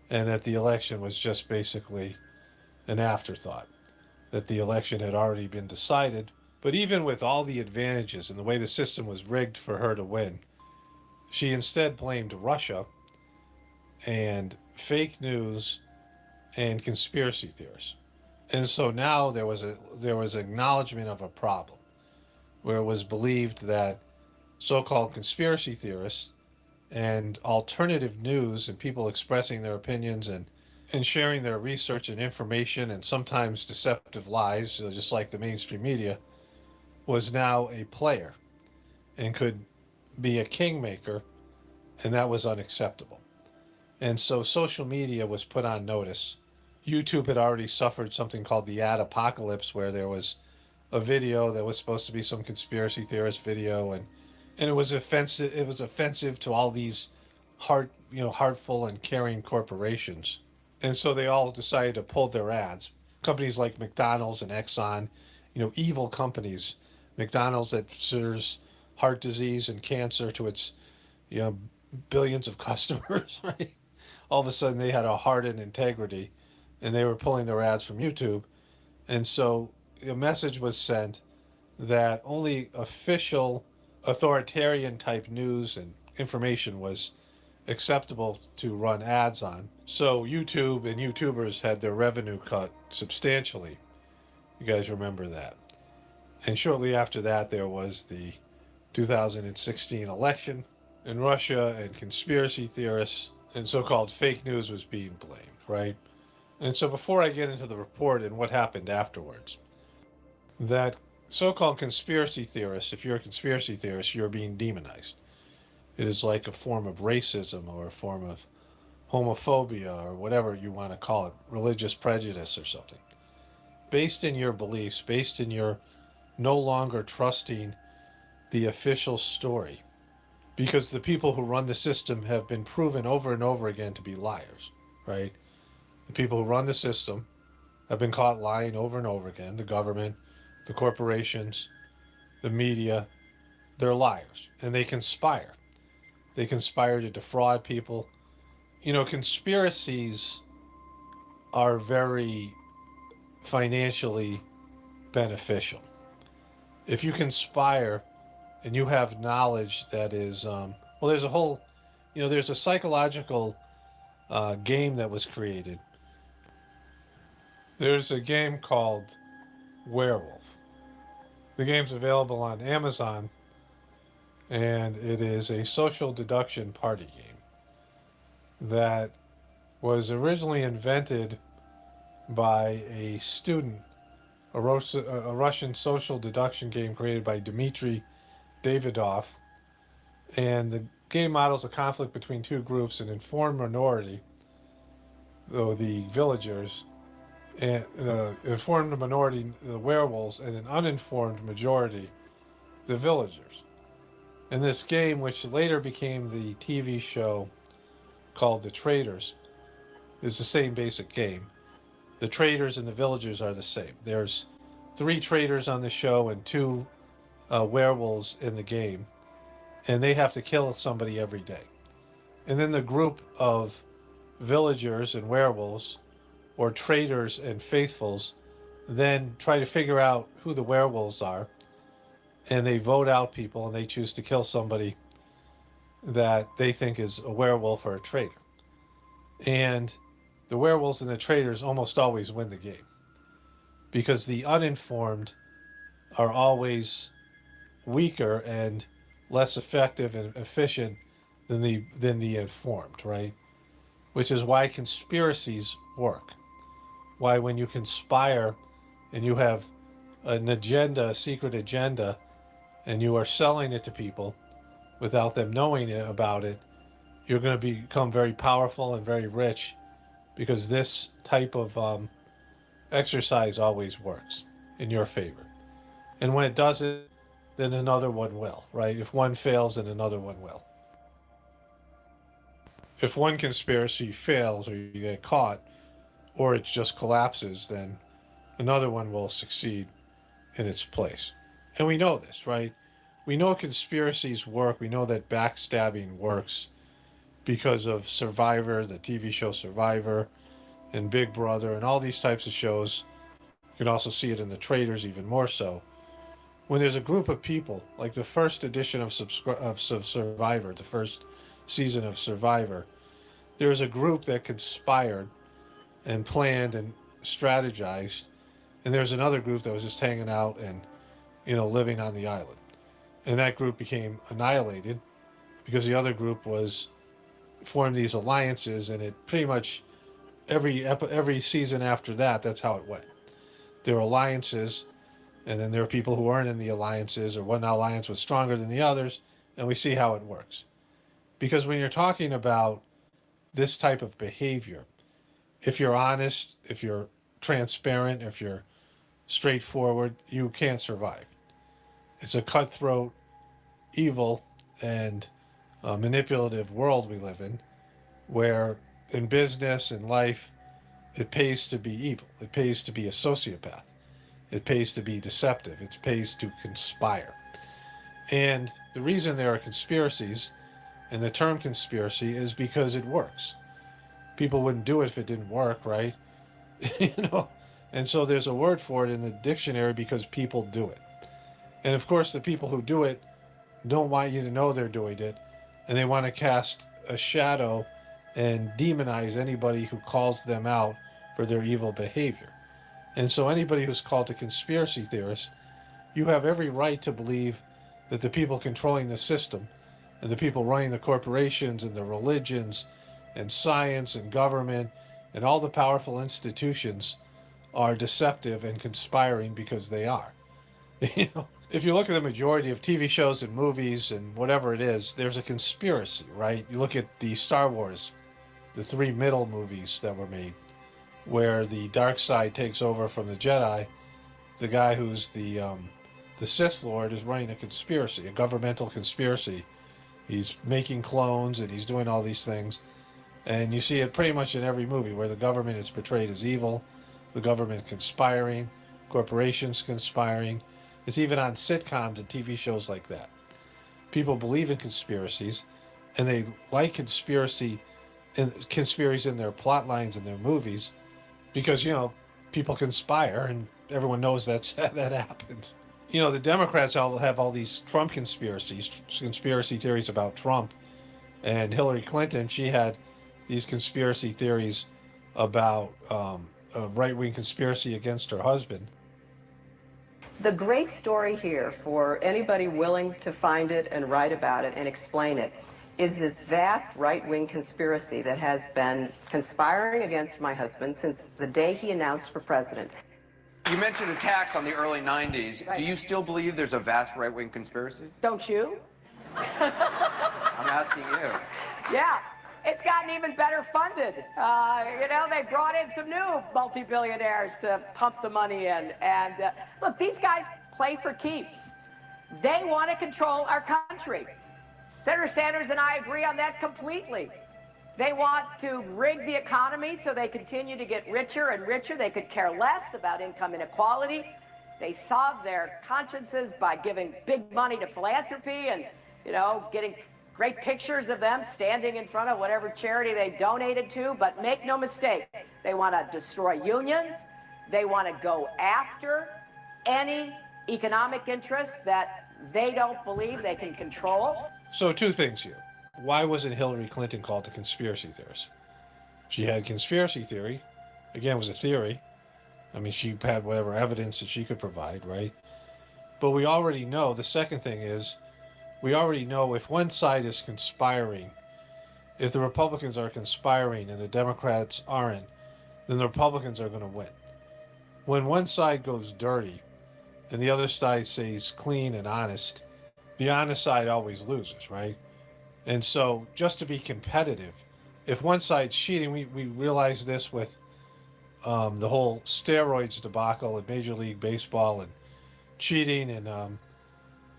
and that the election was just basically an afterthought. That the election had already been decided. But even with all the advantages and the way the system was rigged for her to win, she instead blamed Russia and fake news and conspiracy theorists. And so now there was acknowledgement of a problem where it was believed that so-called conspiracy theorists and alternative news and people expressing their opinions and sharing their research and information and sometimes deceptive lies, just like the mainstream media, was now a player and could be a kingmaker, and that was unacceptable. And so social media was put on notice. YouTube had already suffered something called the ad apocalypse, where there was a video that was supposed to be some conspiracy theorist video, and it was offensive. It was offensive to all these heartful and caring corporations, and so they all decided to pull their ads. Companies like McDonald's and Exxon, evil companies. McDonald's that serves heart disease and cancer to its, billions of customers, right? All of a sudden they had a heart and integrity, and they were pulling their ads from YouTube. And so a message was sent that only official authoritarian type news and information was acceptable to run ads on. So YouTube and YouTubers had their revenue cut substantially. You guys remember that. And shortly after that, there was the 2016 election in Russia, and conspiracy theorists and so-called fake news was being blamed, right? And so before I get into the report and what happened afterwards, that so-called conspiracy theorists, if you're a conspiracy theorist, you're being demonized. It is like a form of racism or a form of homophobia or whatever you want to call it, religious prejudice or something. Based in your beliefs, based in your no longer trusting the official story, because the people who run the system have been proven over and over again to be liars, right? The people who run the system have been caught lying over and over again. The government, the corporations, the media, they're liars, and they conspire. They conspire to defraud people. Conspiracies are very financially beneficial. If you conspire and you have knowledge that is, there's a whole, there's a psychological game that was created. There's a game called Werewolf. The game's available on Amazon, and it is a social deduction party game that was originally invented by a student, a Russian social deduction game created by Dmitry Davidov. And the game models a conflict between two groups, an informed minority, though the villagers, and informed minority, the werewolves, and an uninformed majority, the villagers. And this game, which later became the TV show called The Traders, is the same basic game. The traders and the villagers are the same. There's 3 traders on the show and 2 werewolves in the game, and they have to kill somebody every day. And then the group of villagers and werewolves, or traders and faithfuls, then try to figure out who the werewolves are, and they vote out people, and they choose to kill somebody that they think is a werewolf or a traitor. And the werewolves and the traders almost always win the game, because the uninformed are always weaker and less effective and efficient than the informed, right? Which is why conspiracies work. Why when you conspire and you have an agenda, a secret agenda, and you are selling it to people without them knowing about it, you're going to become very powerful and very rich, because this type of exercise always works in your favor. And when it doesn't, then another one will, right? If one fails, then another one will. If one conspiracy fails, or you get caught, or it just collapses, then another one will succeed in its place. And we know this, right? We know conspiracies work. We know that backstabbing works because of Survivor, the TV show Survivor, and Big Brother, and all these types of shows. You can also see it in The Traders even more so. When there's a group of people, like the first edition of Survivor, the first season of Survivor, there's a group that conspired and planned and strategized, and there's another group that was just hanging out and, living on the island. And that group became annihilated because the other group formed these alliances, and it pretty much every season after that, that's how it went. There were alliances, and then there were people who weren't in the alliances, or one alliance was stronger than the others, and we see how it works. Because when you're talking about this type of behavior, if you're honest, if you're transparent, if you're straightforward, you can't survive. It's a cutthroat, evil, and manipulative world we live in, where in business and life, it pays to be evil. It pays to be a sociopath. It pays to be deceptive. It pays to conspire. And the reason there are conspiracies, and the term conspiracy, is because it works. People wouldn't do it if it didn't work, right? And so there's a word for it in the dictionary, because people do it. And of course, the people who do it don't want you to know they're doing it, and they want to cast a shadow and demonize anybody who calls them out for their evil behavior. And so anybody who's called a conspiracy theorist, you have every right to believe that the people controlling the system, and the people running the corporations and the religions and science and government and all the powerful institutions, are deceptive and conspiring, because they are. If you look at the majority of TV shows and movies and whatever it is, there's a conspiracy, right? You look at the Star Wars, the 3 middle movies that were made, where the dark side takes over from the Jedi. The guy who's the Sith Lord is running a conspiracy, a governmental conspiracy. He's making clones, and he's doing all these things. And you see it pretty much in every movie, where the government is portrayed as evil, the government conspiring, corporations conspiring. It's even on sitcoms and TV shows like that. People believe in conspiracies, and they like conspiracies in their plot lines and their movies, because, people conspire, and everyone knows that happens. The Democrats all have all these Trump conspiracy theories about Trump. And Hillary Clinton, she had these conspiracy theories about a right-wing conspiracy against her husband. The great story here, for anybody willing to find it and write about it and explain it, is this vast right-wing conspiracy that has been conspiring against my husband since the day he announced for president. You mentioned attacks on the early 90s. Do you still believe there's a vast right-wing conspiracy? Don't you? I'm asking you. Yeah. It's gotten even better funded. They brought in some new multi-billionaires to pump the money in. And look, these guys play for keeps. They want to control our country. Senator Sanders and I agree on that completely. They want to rig the economy so they continue to get richer and richer. They could care less about income inequality. They solve their consciences by giving big money to philanthropy and, getting great pictures of them standing in front of whatever charity they donated to. But make no mistake, they want to destroy unions. They want to go after any economic interests that they don't believe they can control. So two things here. Why wasn't Hillary Clinton called a conspiracy theorist? She had conspiracy theory. Again, it was a theory. I mean, she had whatever evidence that she could provide, right? But we already know, the second thing is, we already know if one side is conspiring, if the Republicans are conspiring and the Democrats aren't, then the Republicans are going to win. When one side goes dirty and the other side stays clean and honest, the honest side always loses, right? And so just to be competitive, if one side's cheating, we realize this with the whole steroids debacle in Major League Baseball and cheating and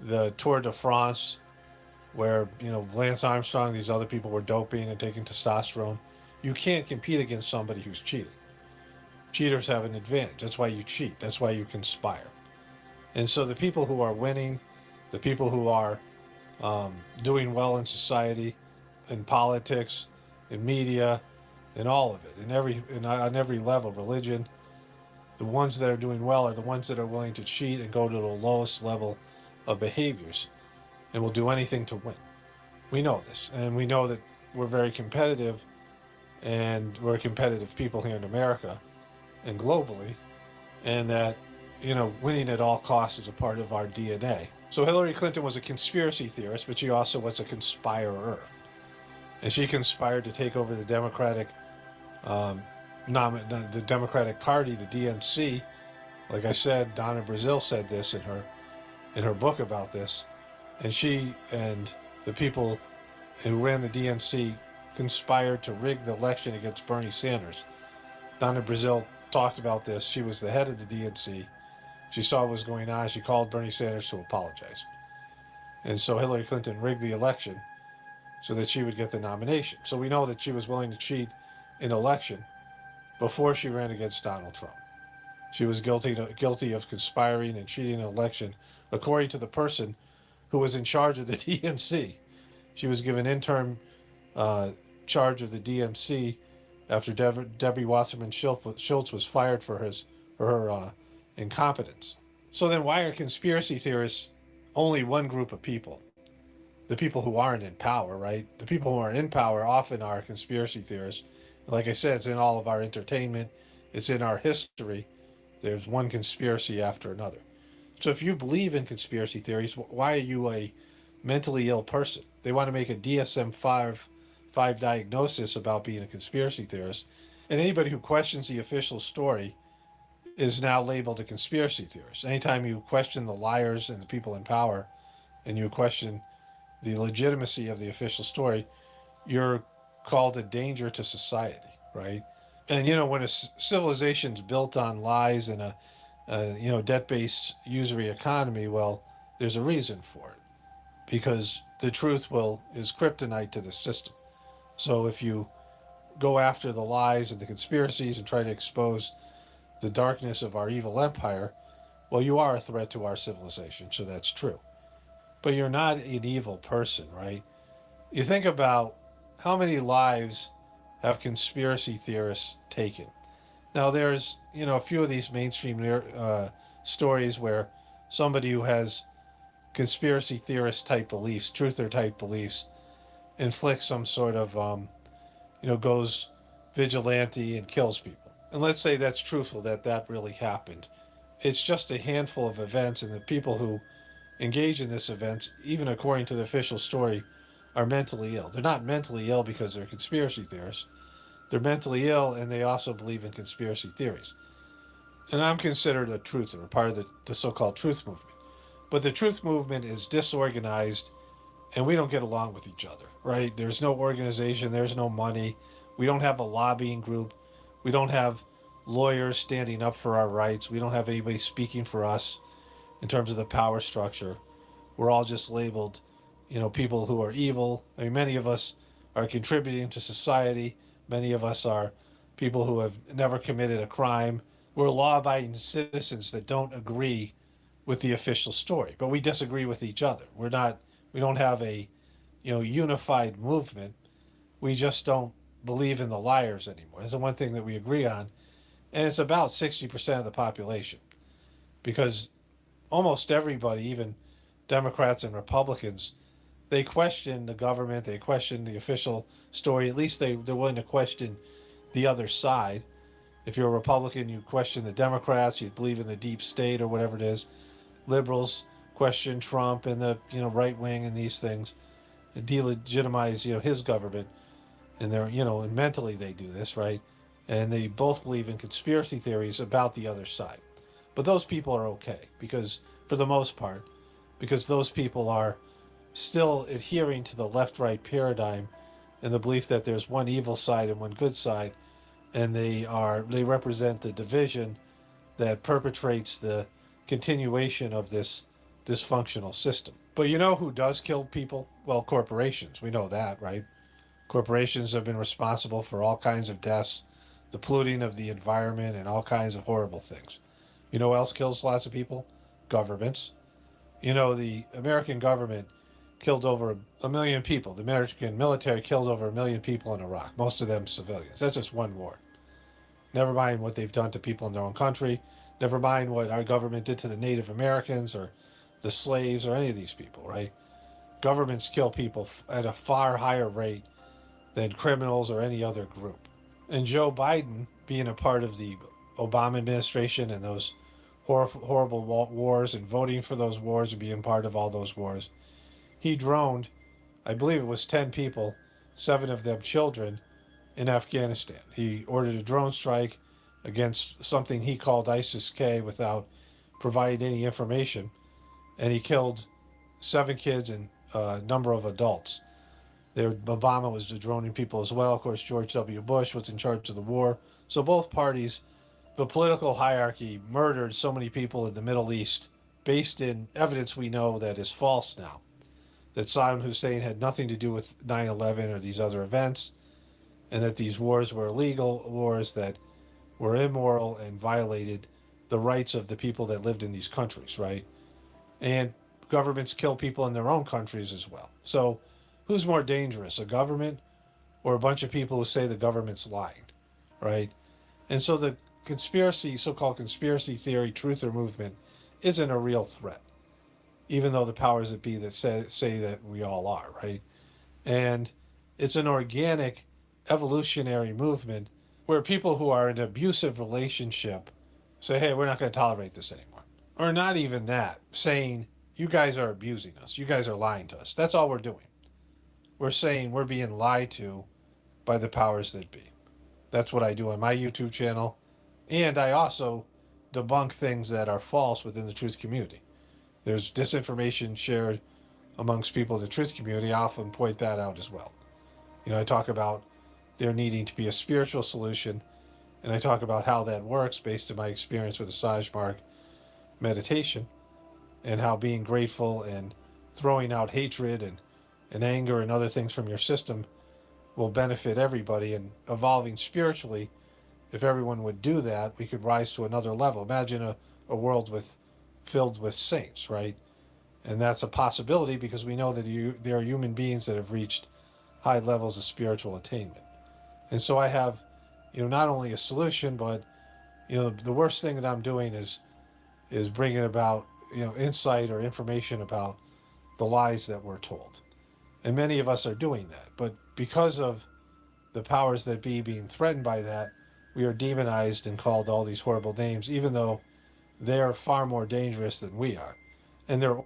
the Tour de France, where, Lance Armstrong, these other people were doping and taking testosterone. You can't compete against somebody who's cheating. Cheaters have an advantage. That's why you cheat. That's why you conspire. And so the people who are winning, the people who are doing well in society, in politics, in media, in all of it, on every level, religion, the ones that are doing well are the ones that are willing to cheat and go to the lowest level of behaviors and will do anything to win. We know this, and we know that we're very competitive, and we're competitive people here in America and globally, and that, winning at all costs is a part of our DNA. So Hillary Clinton was a conspiracy theorist, but she also was a conspirer. And she conspired to take over the Democratic Party, the DNC. Like I said, Donna Brazile said this in her book about this. And she and the people who ran the DNC conspired to rig the election against Bernie Sanders. Donna Brazile talked about this. She was the head of the DNC. She saw what was going on. She called Bernie Sanders to apologize. And so Hillary Clinton rigged the election so that she would get the nomination. So we know that she was willing to cheat in election before she ran against Donald Trump. She was guilty of conspiring and cheating in an election, according to the person who was in charge of the DNC. She was given interim charge of the DNC after Debbie Wasserman Schultz was fired for her incompetence. So then why are conspiracy theorists only one group of people? The people who aren't in power, right? The people who are in power often are conspiracy theorists. Like I said, it's in all of our entertainment. It's in our history. There's one conspiracy after another. So if you believe in conspiracy theories, why are you a mentally ill person? They want to make a DSM-5 diagnosis about being a conspiracy theorist. And anybody who questions the official story is now labeled a conspiracy theorist. Anytime you question the liars and the people in power, and you question the legitimacy of the official story, you're called a danger to society, right? And when a civilization's built on lies and a debt-based usury economy, well, there's a reason for it, because the truth is kryptonite to the system. So if you go after the lies and the conspiracies and try to expose the darkness of our evil empire, well, you are a threat to our civilization, so that's true. But you're not an evil person, right? You think about how many lives have conspiracy theorists taken. Now, there's, a few of these mainstream stories where somebody who has conspiracy theorist type beliefs, truther type beliefs, inflicts some sort of, goes vigilante and kills people. And let's say that's truthful, that really happened. It's just a handful of events, and the people who engage in this event, even according to the official story, are mentally ill. They're not mentally ill because they're conspiracy theorists. They're mentally ill, and they also believe in conspiracy theories. And I'm considered a truther, a part of the so-called truth movement. But the truth movement is disorganized and we don't get along with each other, right? There's no organization, there's no money. We don't have a lobbying group. We don't have lawyers standing up for our rights. We don't have anybody speaking for us in terms of the power structure. We're all just labeled, people who are evil. I mean, many of us are contributing to society. Many of us are people who have never committed a crime. We're law-abiding citizens that don't agree with the official story, but we disagree with each other. We don't have a, unified movement. We just don't believe in the liars anymore. That's the one thing that we agree on, and it's about 60% of the population, because almost everybody, even Democrats and Republicans, they question the government, they question the official story. At least they're willing to question the other side. If you're a Republican, you question the Democrats, you believe in the deep state or whatever it is. Liberals question Trump and the right wing and these things, and delegitimize his government, and they're and mentally they do this, right, and they both believe in conspiracy theories about the other side. But those people are okay, because for the most part, because those people are still adhering to the left-right paradigm and the belief that there's one evil side and one good side, and they represent the division that perpetrates the continuation of this dysfunctional system. But you know who does kill people? Well, corporations. We know that, right? Corporations have been responsible for all kinds of deaths, the polluting of the environment, and all kinds of horrible things. You know who else kills lots of people? Governments. The American government killed over a million people. The American military killed over 1 million people in Iraq, most of them civilians. That's just one war. Never mind what they've done to people in their own country. Never mind what our government did to the Native Americans or the slaves or any of these people, right? Governments kill people at a far higher rate than criminals or any other group. And Joe Biden, being a part of the Obama administration and those horrible wars and voting for those wars and being part of all those wars, he droned, I believe it was 10 people, 7 of them children, in Afghanistan. He ordered a drone strike against something he called ISIS-K without providing any information, and he killed 7 kids and a number of adults. Obama was droning people as well. Of course, George W. Bush was in charge of the war. So both parties, the political hierarchy, murdered so many people in the Middle East based in evidence we know that is false now, that Saddam Hussein had nothing to do with 9/11 or these other events, and that these wars were illegal wars that were immoral and violated the rights of the people that lived in these countries, right? And governments kill people in their own countries as well. So who's more dangerous, a government or a bunch of people who say the government's lying, right? And so the so-called conspiracy theory, truther movement isn't a real threat, even though the powers that be that say that we all are, right? And it's an organic, evolutionary movement where people who are in an abusive relationship say, hey, we're not going to tolerate this anymore. Or not even that, saying, you guys are abusing us. You guys are lying to us. That's all we're doing. We're saying we're being lied to by the powers that be. That's what I do on my YouTube channel. And I also debunk things that are false within the truth community. There's disinformation shared amongst people in the truth community. I often point that out as well. I talk about there needing to be a spiritual solution, and I talk about how that works based on my experience with the Sajmark meditation, and how being grateful and throwing out hatred and anger and other things from your system will benefit everybody. And evolving spiritually, if everyone would do that, we could rise to another level. Imagine a world filled with saints, right? And that's a possibility because we know that there are human beings that have reached high levels of spiritual attainment. And so I have, not only a solution, but, the worst thing that I'm doing is bringing about, insight or information about the lies that we're told. And many of us are doing that. But because of the powers that be being threatened by that, we are demonized and called all these horrible names, even though they are far more dangerous than we are. And they're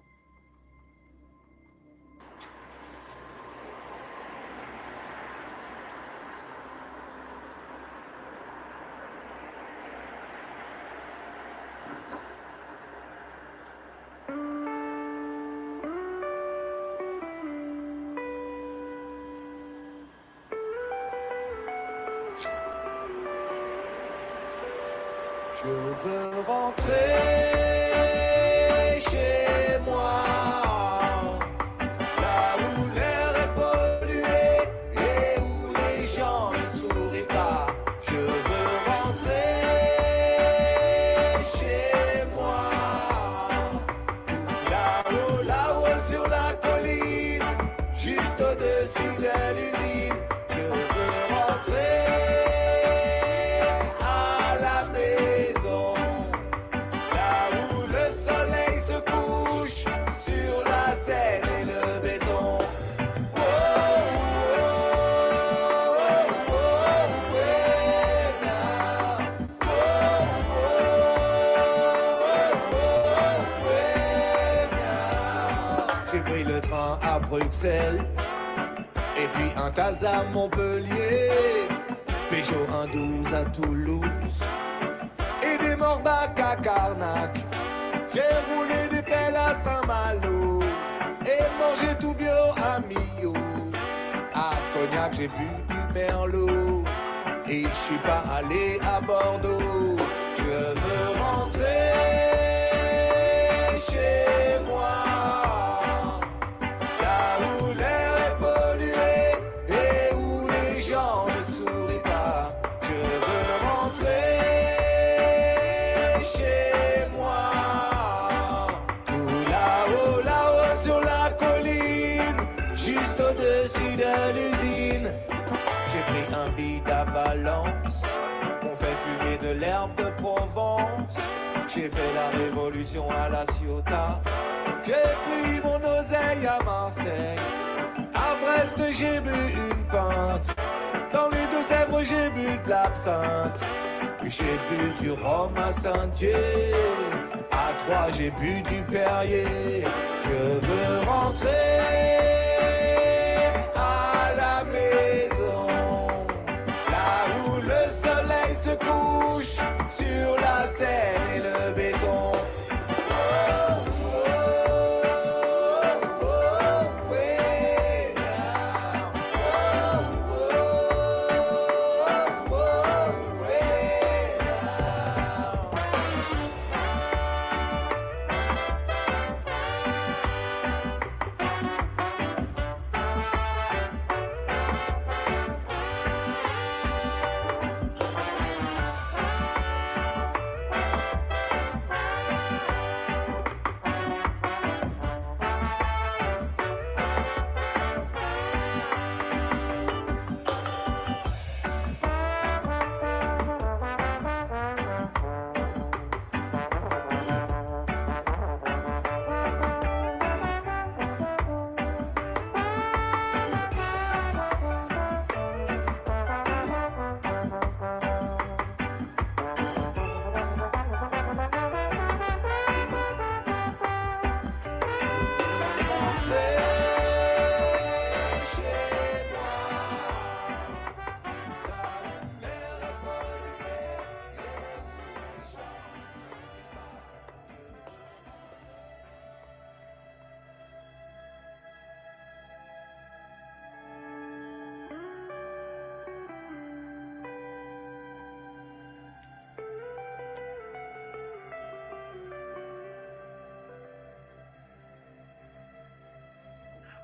Je veux rentrer chez moi, là où l'air est pollué et où les gens ne sourient pas. Je veux rentrer chez moi, là-haut sur la colline, juste au-dessus de l'usine. Je veux rentrer à la maison, là où le soleil se couche sur la Seine et le béton. Oh, oh, oh, oh, ouais, now. Oh, oh, ouais, now. J'ai pris le train à Bruxelles, et puis un tas à Montpellier, Pécho un 12 à Toulouse, et des Morbac à Carnac. J'ai roulé des pelles à Saint-Malo, et mangé tout bio à Millau. À Cognac, j'ai bu du Merlot, et je suis pas allé à Bordeaux. Je veux rentrer chez moi, là où l'air est pollué et où les gens ne sourient pas. Je veux rentrer chez moi, tout là-haut, là-haut sur la colline, juste au-dessus de l'usine. J'ai pris un bid à Valence, on fait fumer de l'herbe de Provence. J'ai fait la révolution à la Ciotat, j'ai pris mon oseille à Marseille. À Brest j'ai bu une pinte, dans les Deux-Sèvres j'ai bu de l'absinthe. J'ai bu du rhum à Saint-Dié, à Troyes j'ai bu du Perrier. Je veux rentrer à la maison, là où le soleil se couche sur la Seine et le béton. Oh, oh, oh, ouais, now. Oh, oh, oh, ouais, now.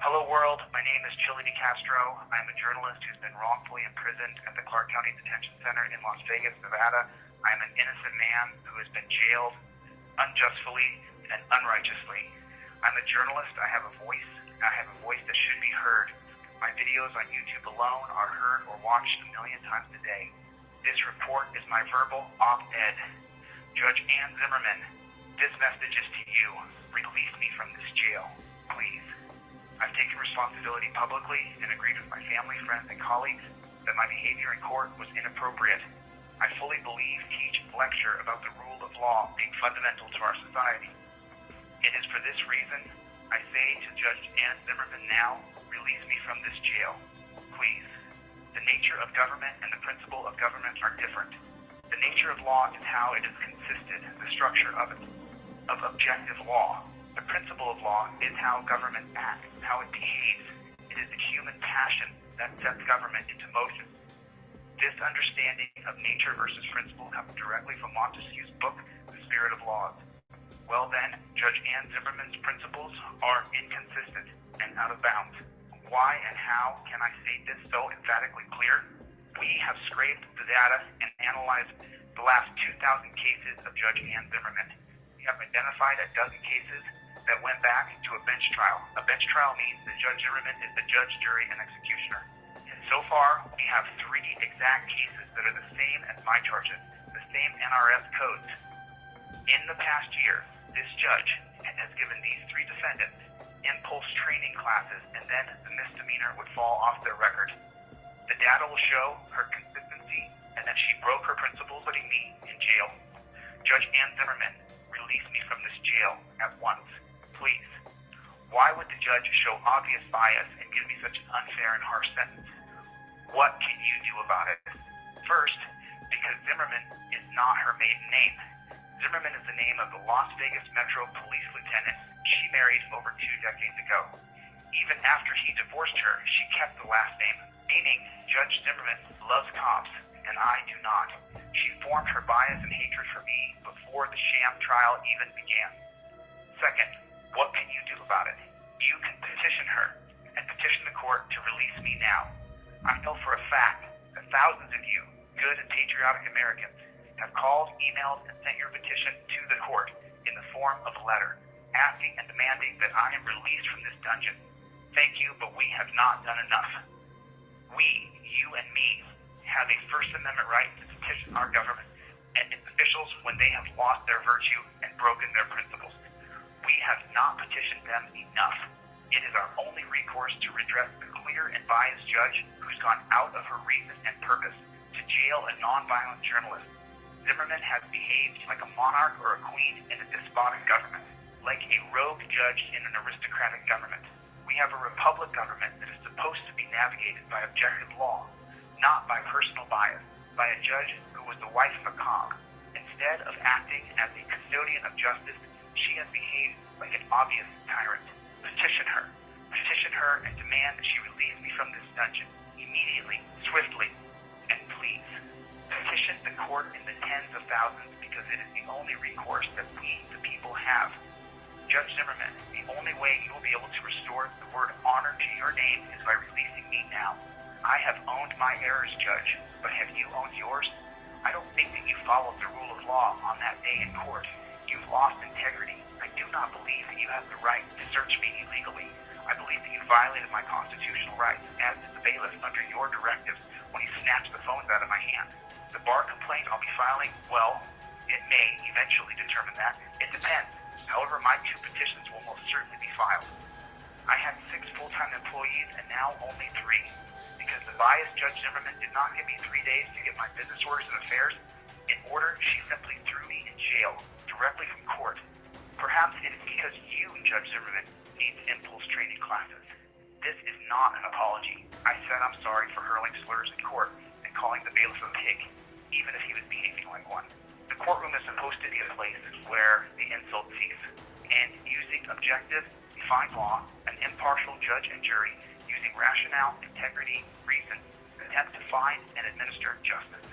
Hello, world. My name is Chili DeCastro. I'm a journalist who's been wrongfully imprisoned at the Clark County Detention Center in Las Vegas, Nevada. I'm an innocent man who has been jailed unjustly and unrighteously. I'm a journalist. I have a voice. I have a voice that should be heard. My videos on YouTube alone are heard or watched 1 million times a day. This report is my verbal op-ed. Judge Ann Zimmerman, this message is to you. Release me from this jail, please. I've taken responsibility publicly and agreed with my family, friends, and colleagues that my behavior in court was inappropriate. I fully believe, teach, lecture about the rule of law being fundamental to our society. It is for this reason I say to Judge Ann Zimmerman now, release me from this jail, please. The nature of government and the principle of government are different. The nature of law is how it is consisted, the structure of it, of objective law. The principle of law is how government acts, how it behaves. It is the human passion that sets government into motion. This understanding of nature versus principle comes directly from Montesquieu's book, The Spirit of Laws. Well then, Judge Ann Zimmerman's principles are inconsistent and out of bounds. Why and how can I state this so emphatically clear? We have scraped the data and analyzed the last 2,000 cases of Judge Ann Zimmerman. We have identified a dozen cases that went back to a bench trial. A bench trial means that Judge Zimmerman is the judge, jury, and executioner. And so far, we have 3 exact cases that are the same as my charges, the same NRS codes. In the past year, this judge has given these 3 defendants impulse training classes, and then the misdemeanor would fall off their record. The data will show her consistency and that she broke her principles, putting me in jail. Judge Ann Zimmerman, release me from this jail at once, please. Why would the judge show obvious bias and give me such an unfair and harsh sentence? What can you do about it? First, because Zimmerman is not her maiden name. Zimmerman is the name of the Las Vegas Metro Police Lieutenant she married over 2 decades ago. Even after he divorced her, she kept the last name, meaning Judge Zimmerman loves cops, and I do not. She formed her bias and hatred for me before the sham trial even began. Second, what can you do about it? You can petition her and petition the court to release me now. I know for a fact that thousands of you, good and patriotic Americans, have called, emailed, and sent your petition to the court in the form of a letter, asking and demanding that I am released from this dungeon. Thank you, but we have not done enough. We, you and me, have a First Amendment right to petition our government and its officials when they have lost their virtue and broken their principles. We have not petitioned them enough. It is our only recourse to redress the clear and biased judge who's gone out of her reason and purpose to jail a nonviolent journalist. Zimmerman has behaved like a monarch or a queen in a despotic government, like a rogue judge in an aristocratic government. We have a republic government that is supposed to be navigated by objective law, not by personal bias, by a judge who was the wife of a cop. Instead of acting as the custodian of justice, she has behaved like an obvious tyrant. Petition her and demand that she release me from this dungeon, immediately, swiftly, and please. Petition the court in the tens of thousands because it is the only recourse that we, the people, have. Judge Zimmerman, the only way you will be able to restore the word honor to your name is by releasing me now. I have owned my errors, Judge, but have you owned yours? I don't think that you followed the rule of law on that day in court. You've lost integrity. I do not believe that you have the right to search me illegally. I believe that you violated my constitutional rights, as did the bailiff under your directives when he snatched the phones out of my hand. The bar complaint I'll be filing, well, it may eventually determine that. It depends. However, my 2 petitions will most certainly be filed. I had 6 full-time employees and now only 3. Because the biased Judge Zimmerman did not give me 3 days to get my business orders and affairs in order, she simply threw me in jail, directly from court. Perhaps it is because you, Judge Zimmerman, need impulse training classes. This is not an apology. I said I'm sorry for hurling slurs in court and calling the bailiff a pig, even if he was behaving like one. The courtroom is supposed to be a place where the insults cease, and using objective, defined law, an impartial judge and jury, using rationale, integrity, reason, attempt to find and administer justice.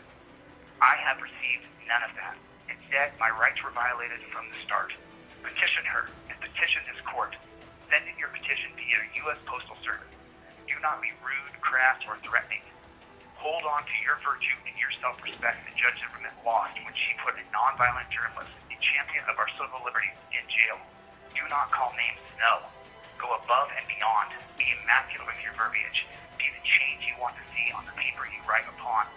I have received none of that. Instead, my rights were violated from the start. Petition her and petition this court. Send in your petition via U.S. Postal Service. Do not be rude, crass, or threatening. Hold on to your virtue and your self-respect that Judge Zimmerman lost when she put a nonviolent journalist, a champion of our civil liberties, in jail. Do not call names, no. Go above and beyond. Be immaculate with your verbiage. Be the change you want to see on the paper you write upon.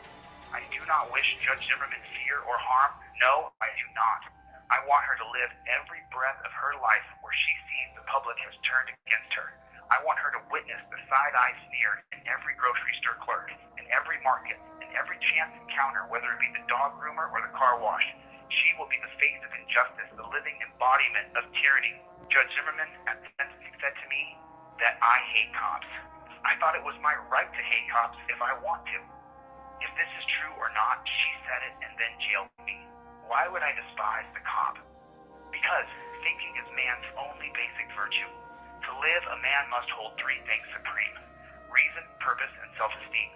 I do not wish Judge Zimmerman fear or harm. No, I do not. I want her to live every breath of her life where she sees the public has turned against her. I want her to witness the side-eye sneer in every grocery store clerk, in every market, in every chance encounter, whether it be the dog groomer or the car wash. She will be the face of injustice, the living embodiment of tyranny. Judge Zimmerman at the sentencing said to me that I hate cops. I thought it was my right to hate cops if I want to. If this is true or not, she said it and then jailed me. Why would I despise the cop? Because thinking is man's only basic virtue. To live, a man must hold 3 things supreme: reason, purpose, and self-esteem.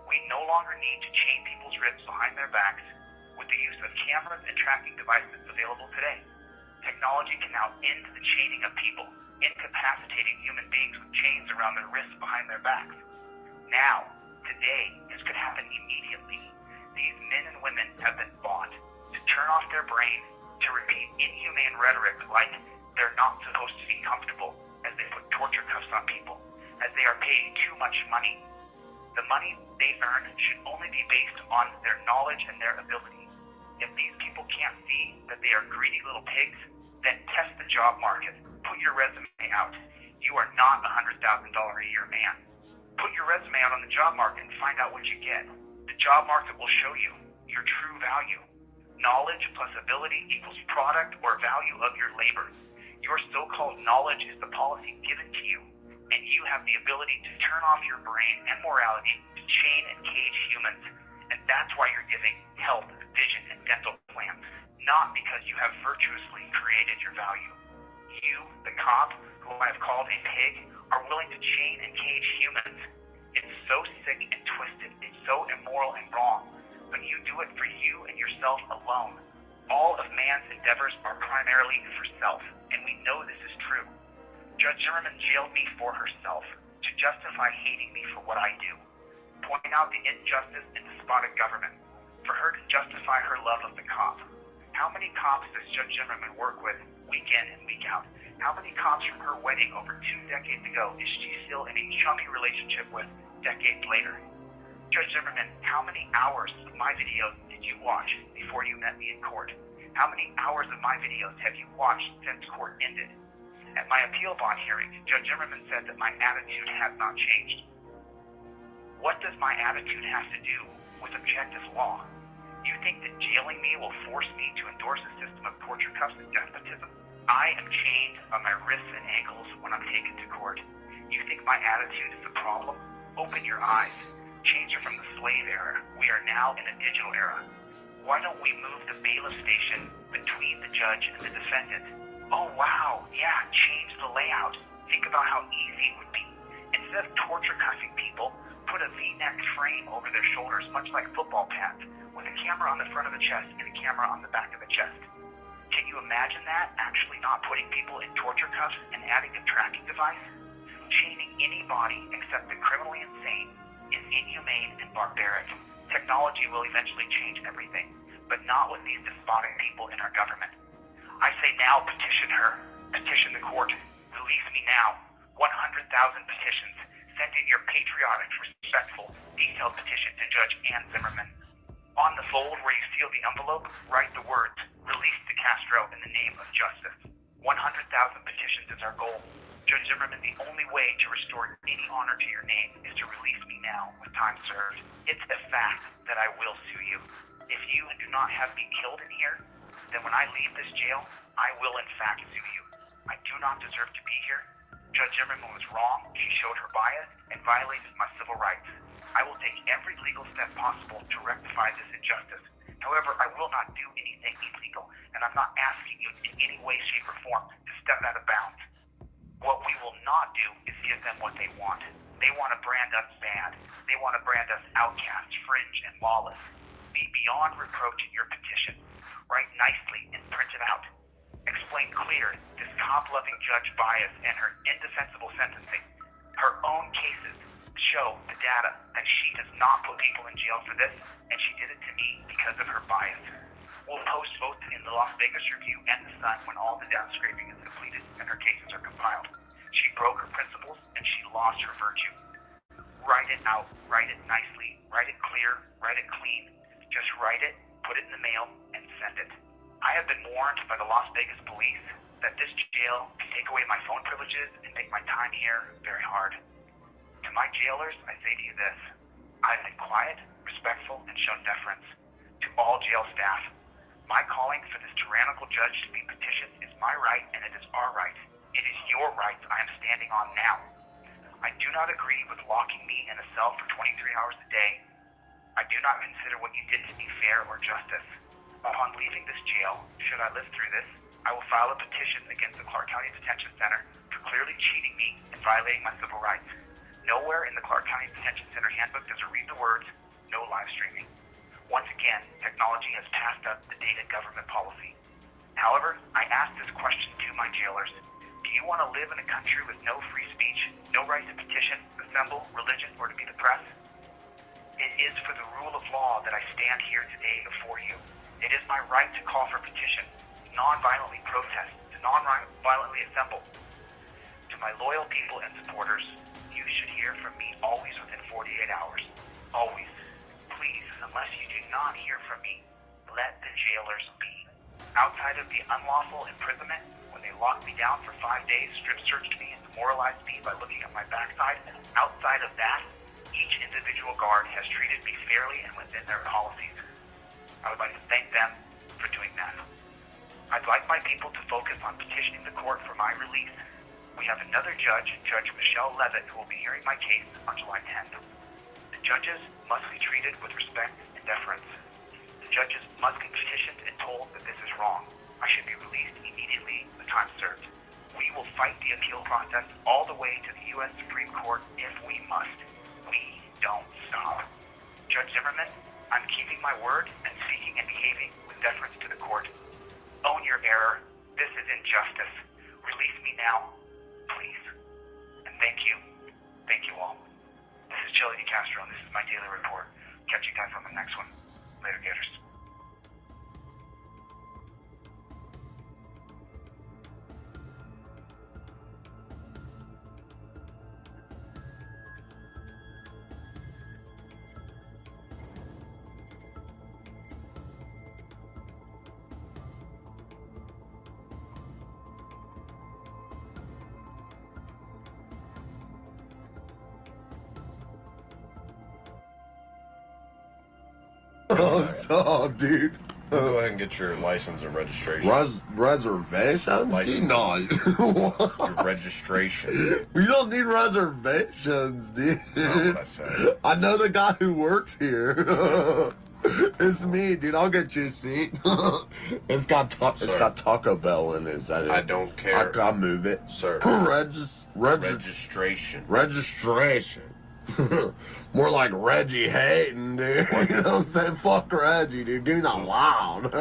We We no longer need to chain people's wrists behind their backs with the use of cameras and tracking devices available today. Technology can now end the chaining of people, incapacitating human beings with chains around their wrists behind their backs. Now, today, this could happen immediately. These men and women have been bought to turn off their brain, to repeat inhumane rhetoric like they're not supposed to be comfortable as they put torture cuffs on people, as they are paid too much money. The money they earn should only be based on their knowledge and their ability. If these people can't see that they are greedy little pigs, then test the job market. Put your resume out. You are not a $100,000 a year man. Put your resume out on the job market and find out what you get. The job market will show you your true value. Knowledge plus ability equals product or value of your labor. Your so-called knowledge is the policy given to you, and you have the ability to turn off your brain and morality to chain and cage humans. And that's why you're giving health, vision, and dental plans, not because you have virtuously created your value. You, the cop, who I have called a pig, are willing to chain and cage humans. It's so sick and twisted, it's so immoral and wrong, but you do it for you and yourself alone. All of man's endeavors are primarily for self, and we know this is true. Judge Zimmerman jailed me for herself, to justify hating me for what I do, point out the injustice and despotic government, for her to justify her love of the cop. How many cops does Judge Zimmerman work with week in and week out? How many cops from her wedding over 2 decades ago is she still in a chummy relationship with decades later? Judge Zimmerman, how many hours of my videos did you watch before you met me in court? How many hours of my videos have you watched since court ended? At my appeal bond hearing, Judge Zimmerman said that my attitude has not changed. What does my attitude have to do with objective law? You think that jailing me will force me to endorse a system of torture cuffs and despotism? I am chained on my wrists and ankles when I'm taken to court. You think my attitude is the problem? Open your eyes. Change it from the slave era. We are now in a digital era. Why don't we move the bailiff station between the judge and the defendant? Oh wow, yeah, change the layout. Think about how easy it would be. Instead of torture cuffing people, put a V-neck frame over their shoulders, much like football pads, with a camera on the front of the chest and a camera on the back of the chest. Can you imagine that, actually not putting people in torture cuffs and adding a tracking device? Chaining anybody except the criminally insane is inhumane and barbaric. Technology will eventually change everything, but not with these despotic people in our government. I say now, petition her. Petition the court. Release me now. 100,000 petitions. Send in your patriotic, respectful, detailed petition to Judge Ann Zimmerman. On the fold where you seal the envelope, write the words, "Release de Castro in the name of justice." 100,000 petitions is our goal. Judge Zimmerman, the only way to restore any honor to your name is to release me now with time served. It's a fact that I will sue you. If you do not have me killed in here, then when I leave this jail, I will in fact sue you. I do not deserve to be here. Judge Zimmerman was wrong. She showed her bias and violated my civil rights. I will take every legal step possible to rectify this injustice. However, I will not do anything illegal, and I'm not asking you in any way, shape, or form to step out of bounds. What we will not do is give them what they want. They want to brand us bad. They want to brand us outcasts, fringe, and lawless. Be beyond reproach in your petition. Write nicely and print it out. Explain clear this cop-loving judge bias and her indefensible sentencing. Her own cases show the data that she does not put people in jail for this, and she did it to me because of her bias. We'll post both in the Las Vegas Review and the Sun when all the data scraping is completed and her cases are compiled. She broke her principles and she lost her virtue. Write it out, write it nicely, write it clear, write it clean. Just write it, put it in the mail, and send it. I have been warned by the Las Vegas police that this jail can take away my phone privileges and make my time here very hard. To my jailers, I say to you this: I've been quiet, respectful, and shown deference. To all jail staff, my calling for this tyrannical judge to be petitioned is my right, and it is our right. It is your rights I am standing on now. I do not agree with locking me in a cell for 23 hours a day. I do not consider what you did to me fair or justice. Upon leaving this jail, should I live through this, I will file a petition against the Clark County Detention Center for clearly cheating me and violating my civil rights. Nowhere in the Clark County Detention Center handbook does it read the words, no live streaming. Once again, technology has passed up the data government policy. However, I asked this question to my jailers. Do you want to live in a country with no free speech, no right to petition, assemble, religion, or to be the press? It is for the rule of law that I stand here today before you. It is my right to call for petition, to non-violently protest, to non-violently assemble. To my loyal people and supporters, you should hear from me always within 48 hours. Always. Please, unless you do not hear from me, let the jailers be. Outside of the unlawful imprisonment, when they locked me down for 5 days, strip-searched me, and demoralized me by looking at my backside, outside of that, each individual guard has treated me fairly and within their policies. I would like to thank them for doing that. I'd like my people to focus on petitioning the court for my release. We have another judge, Judge Michelle Levitt, who will be hearing my case on July 10th. The judges must be treated with respect and deference. The judges must be petitioned and told that this is wrong. I should be released immediately when time served. We will fight the appeal process all the way to the U.S. Supreme Court if we must. We don't stop. Judge Zimmerman, I'm keeping my word and speaking and behaving with deference to the court. Own your error. This is injustice. Release me now, please. And thank you. Thank you all. This is Chili DeCastro, and this is my daily report. Catch you guys on the next one. Later, Gators. What's up, dude? Go ahead and get your license and registration. Reservations? License. Dude, no. Your registration. We don't need reservations, dude. That's not what I said. I know the guy who works here. It's me, dude. I'll get you a seat. It's got Taco Bell in it. Is that it? I don't care. I'll move it. Sir. Registration. Registration. More like Reggie Hayden, dude. You know what I'm saying? Fuck Reggie, dude. Give me that loud.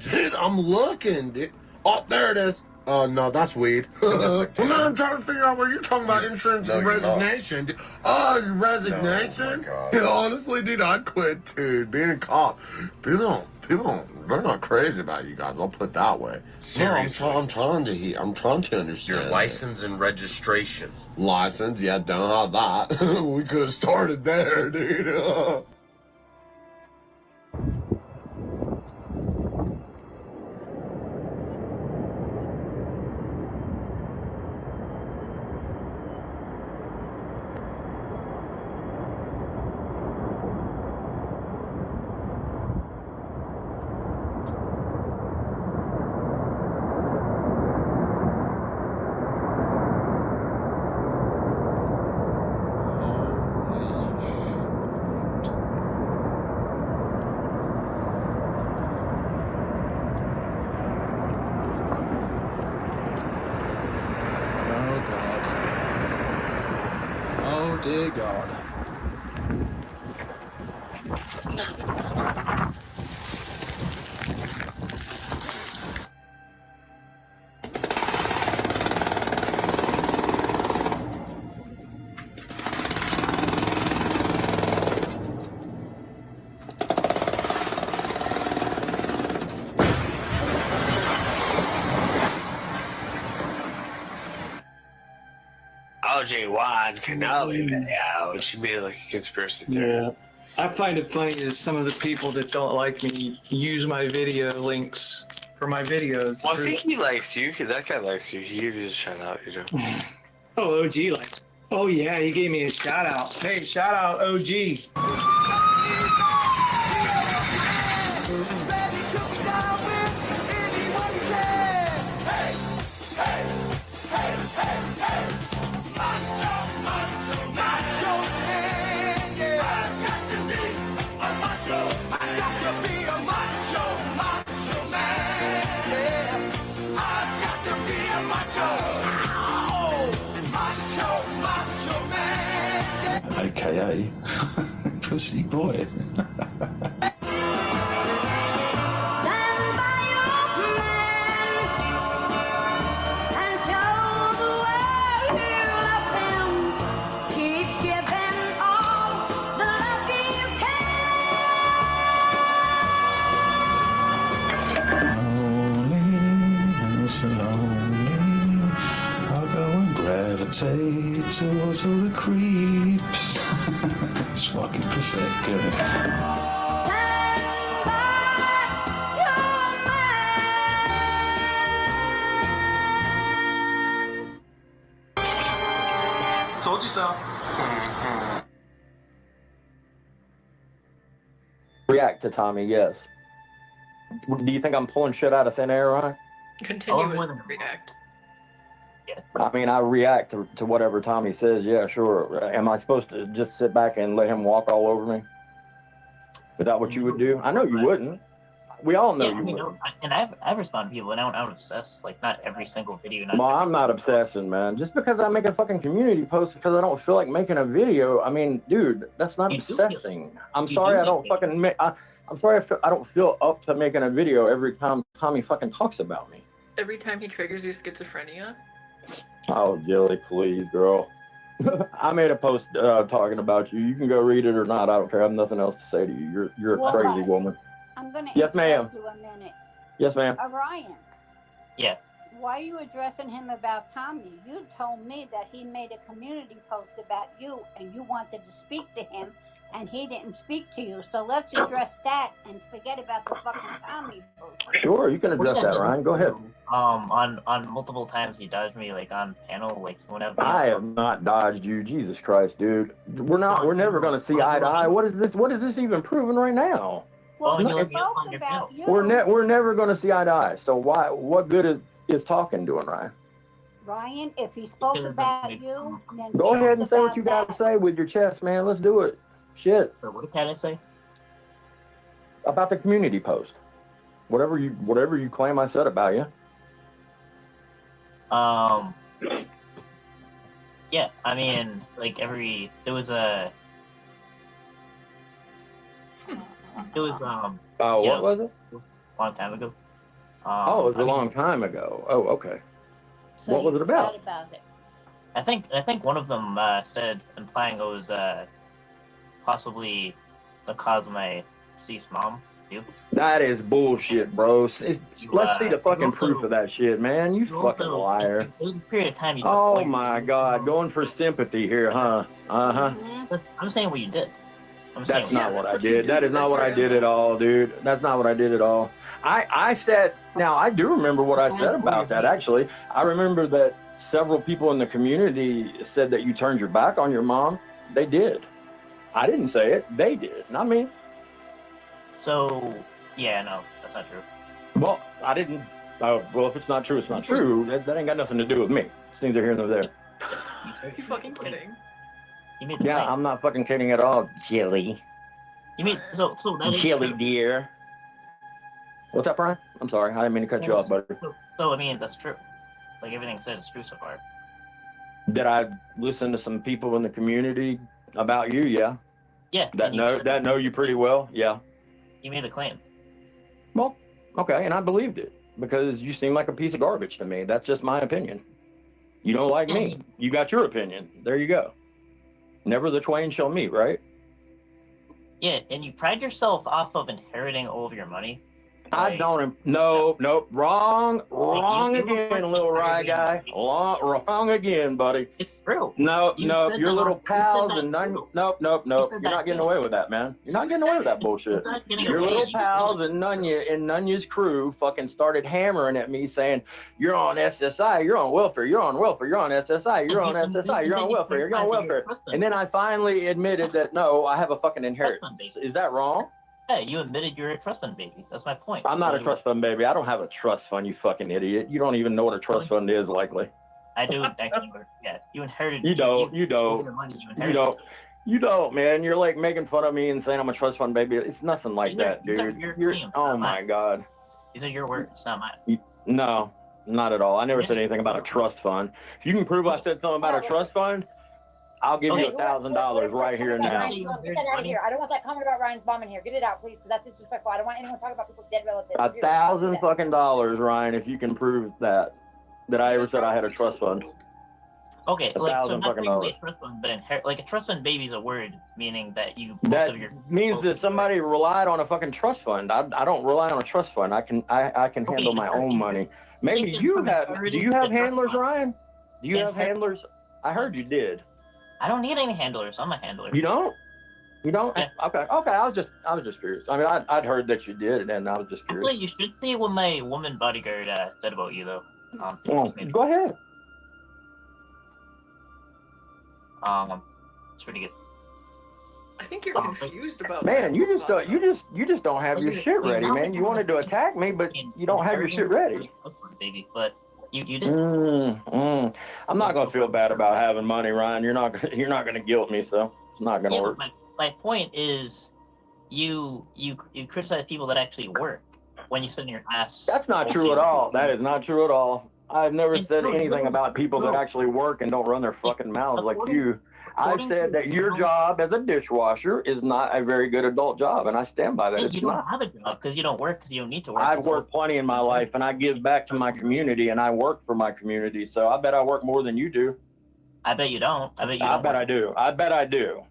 Dude, I'm looking, dude. Oh, there it is. No, that's weed. Well, now I'm trying to figure out what you're talking about, insurance and resignation. Dude. Oh, your resignation? No, You know, honestly, dude, I'd quit too. Being a cop, people don't, they're not crazy about you guys. I'll put it that way. Seriously. No, I'm trying to understand. Your license and registration. License? Yeah, don't have that. We could have started there, dude. Oh dear God. OJ Wad Kenobi video, which should be like a conspiracy theory. Yeah. I find it funny that some of the people that don't like me use my video links for my videos. Well, I think he likes you. That guy likes you. He gave you a shout out, you know. Oh, OG like. Oh yeah, he gave me a shout out. Hey, shout out OG. AKA pussy boy. So lonely, I'll go and gravitate towards all the creeps. It's fucking perfect. Told you so. React to Tommy, yes. Do you think I'm pulling shit out of thin air, Ryan? Continuous react. I mean, I react to whatever Tommy says. Yeah, sure. Am I supposed to just sit back and let him walk all over me? Is that what you would do? I know you wouldn't. We all know you wouldn't. And I respond to people, and I don't obsess. Like, not every single video. Well, I'm not obsessing, man. Just because I make a fucking community post because I don't feel like making a video, I mean, dude, that's not obsessing. I'm sorry I don't fucking make... I'm sorry I don't feel up to making a video every time Tommy fucking talks about me. Every time he triggers your schizophrenia? Oh, Jilly, please, girl. I made a post talking about you. You can go read it or not. I don't care. I have nothing else to say to you. You're a crazy woman. I'm going to Yes, ma'am. you a minute. Yes, ma'am. Orion. Yeah. Why are you addressing him about Tommy? You told me that he made a community post about you and you wanted to speak to him and he didn't speak to you. So let's address that and forget about the fucking Tommy post. Sure, you can address that, Ryan. Go ahead. On multiple times he dodged me, like, on panel, like, whenever. I have not dodged you. Jesus Christ, dude. We're never going to see eye to eye. What is this even proving right now? Well, It's he not- spoke about you. We're never going to see eye to eye. So what good is talking doing, Ryan? Ryan, if he spoke about you, then Go speak ahead and say what about you got to that. say with your chest, man. Let's do it. Shit. What can I say? About the community post. Whatever you claim I said about you. Yeah, I mean, like, there was a Oh, yeah, what was it? a long time ago. Oh, it was a long time ago. Oh, okay. So What was you it about? forgot about it. I think one of them said, implying it was possibly the cause of my deceased mom. You? That is bullshit, bro. Let's see the fucking proof of that shit, man. You fucking liar. There was a period of time you took Oh away- my God, going for sympathy here, huh? Uh-huh. I'm saying what you did. That's not what I did. That is not what I did at all, dude. That's not what I did at all. I said, now I do remember what I said about that, actually. I remember that several people in the community said that you turned your back on your mom. They did. I didn't say it. They did, not me. So, yeah, no, that's not true. Well, I didn't. Well, if it's not true, it's not true. That ain't got nothing to do with me. These things are here and there. You fucking kidding? Yeah, I'm not fucking kidding at all, Jilly. You mean so that is Jilly, true. dear. What's up, Brian? I'm sorry. I didn't mean to cut you off, buddy. So I mean, that's true. Like, everything said is true so far. Did I listen to some people in the community about you? Yeah. Yeah. That know you pretty well? Yeah. You made a claim. Well, okay, and I believed it because you seem like a piece of garbage to me. That's just my opinion. You don't like me. You got your opinion. There you go. Never the twain shall meet, right? Yeah, and you pride yourself off of inheriting all of your money. I don't. Nope. Wrong again, little rye guy. Wrong again, buddy. It's true. No, You said your that little on- you pals said and that's none. true. Nope. You said You're that not getting thing. away with that, man. You're not getting away with that bullshit. It's not getting Your away. little You pals and Nunya's crew fucking started hammering at me saying, "You're on SSI. You're on welfare. You're on welfare. You're on SSI. You're on SSI. You're on welfare. You're on welfare." And then I finally admitted that no, I have a fucking inheritance. Is that wrong? Yeah, you admitted you're a trust fund baby. That's my point. I'm not So a trust fund baby. I don't have a trust fund, you fucking idiot. You don't even know what a trust fund is, likely. I do. Actually, yeah, you inherited. You don't. All your money, you You inherited. don't. You don't, man. You're like making fun of me and saying I'm a trust fund baby. It's nothing like that, These are dude. your You're, claims, oh not my mine. God. These are your words, not mine. No, not at all. I never said anything about a trust fund. If you can prove I said something about a trust fund, I'll give you Okay. $1,000 right here now. Ryan's mom, get that out of here. I don't want that comment about Ryan's mom in here. Get it out, please, because that's disrespectful. I don't want anyone talking about people's dead relatives. $1,000 fucking dollars, Ryan, if you can prove that I ever said I had a trust fund. Okay, like, so $1,000 not fucking really dollars. a trust fund, but like a trust fund baby is a word meaning that you That means that somebody relied on a fucking trust fund. I don't rely on a trust fund. I can handle my own money. Maybe you have. Do you have handlers, Ryan? Do you have handlers? I heard you did. I don't need any handlers. I'm a handler. You don't? You don't? Yeah. Okay. I was just curious. I mean, I'd heard that you did, and I was just curious. Actually, you should see what my woman bodyguard said about you, though. Go ahead. It's pretty good. I think you're confused about Man, you just don't have your shit ready, man. You wanted to attack me, but you don't have your shit ready. Baby, but you did. I'm not gonna feel bad about having money, Ryan. You're not gonna guilt me, so it's not gonna work. My point is, you criticize people that actually work when you sit in your ass. That's not true at all. That is not true at all. I've never said anything about people that actually work and don't run their fucking mouths like you. I've said that your job as a dishwasher is not a very good adult job, and I stand by that. It's You don't not. have a job because you don't work because you don't need to work. I've worked plenty in my life, and I give back to my community, and I work for my community. So I bet I work more than you do. I bet you don't. I bet you. I bet I do. I bet I do.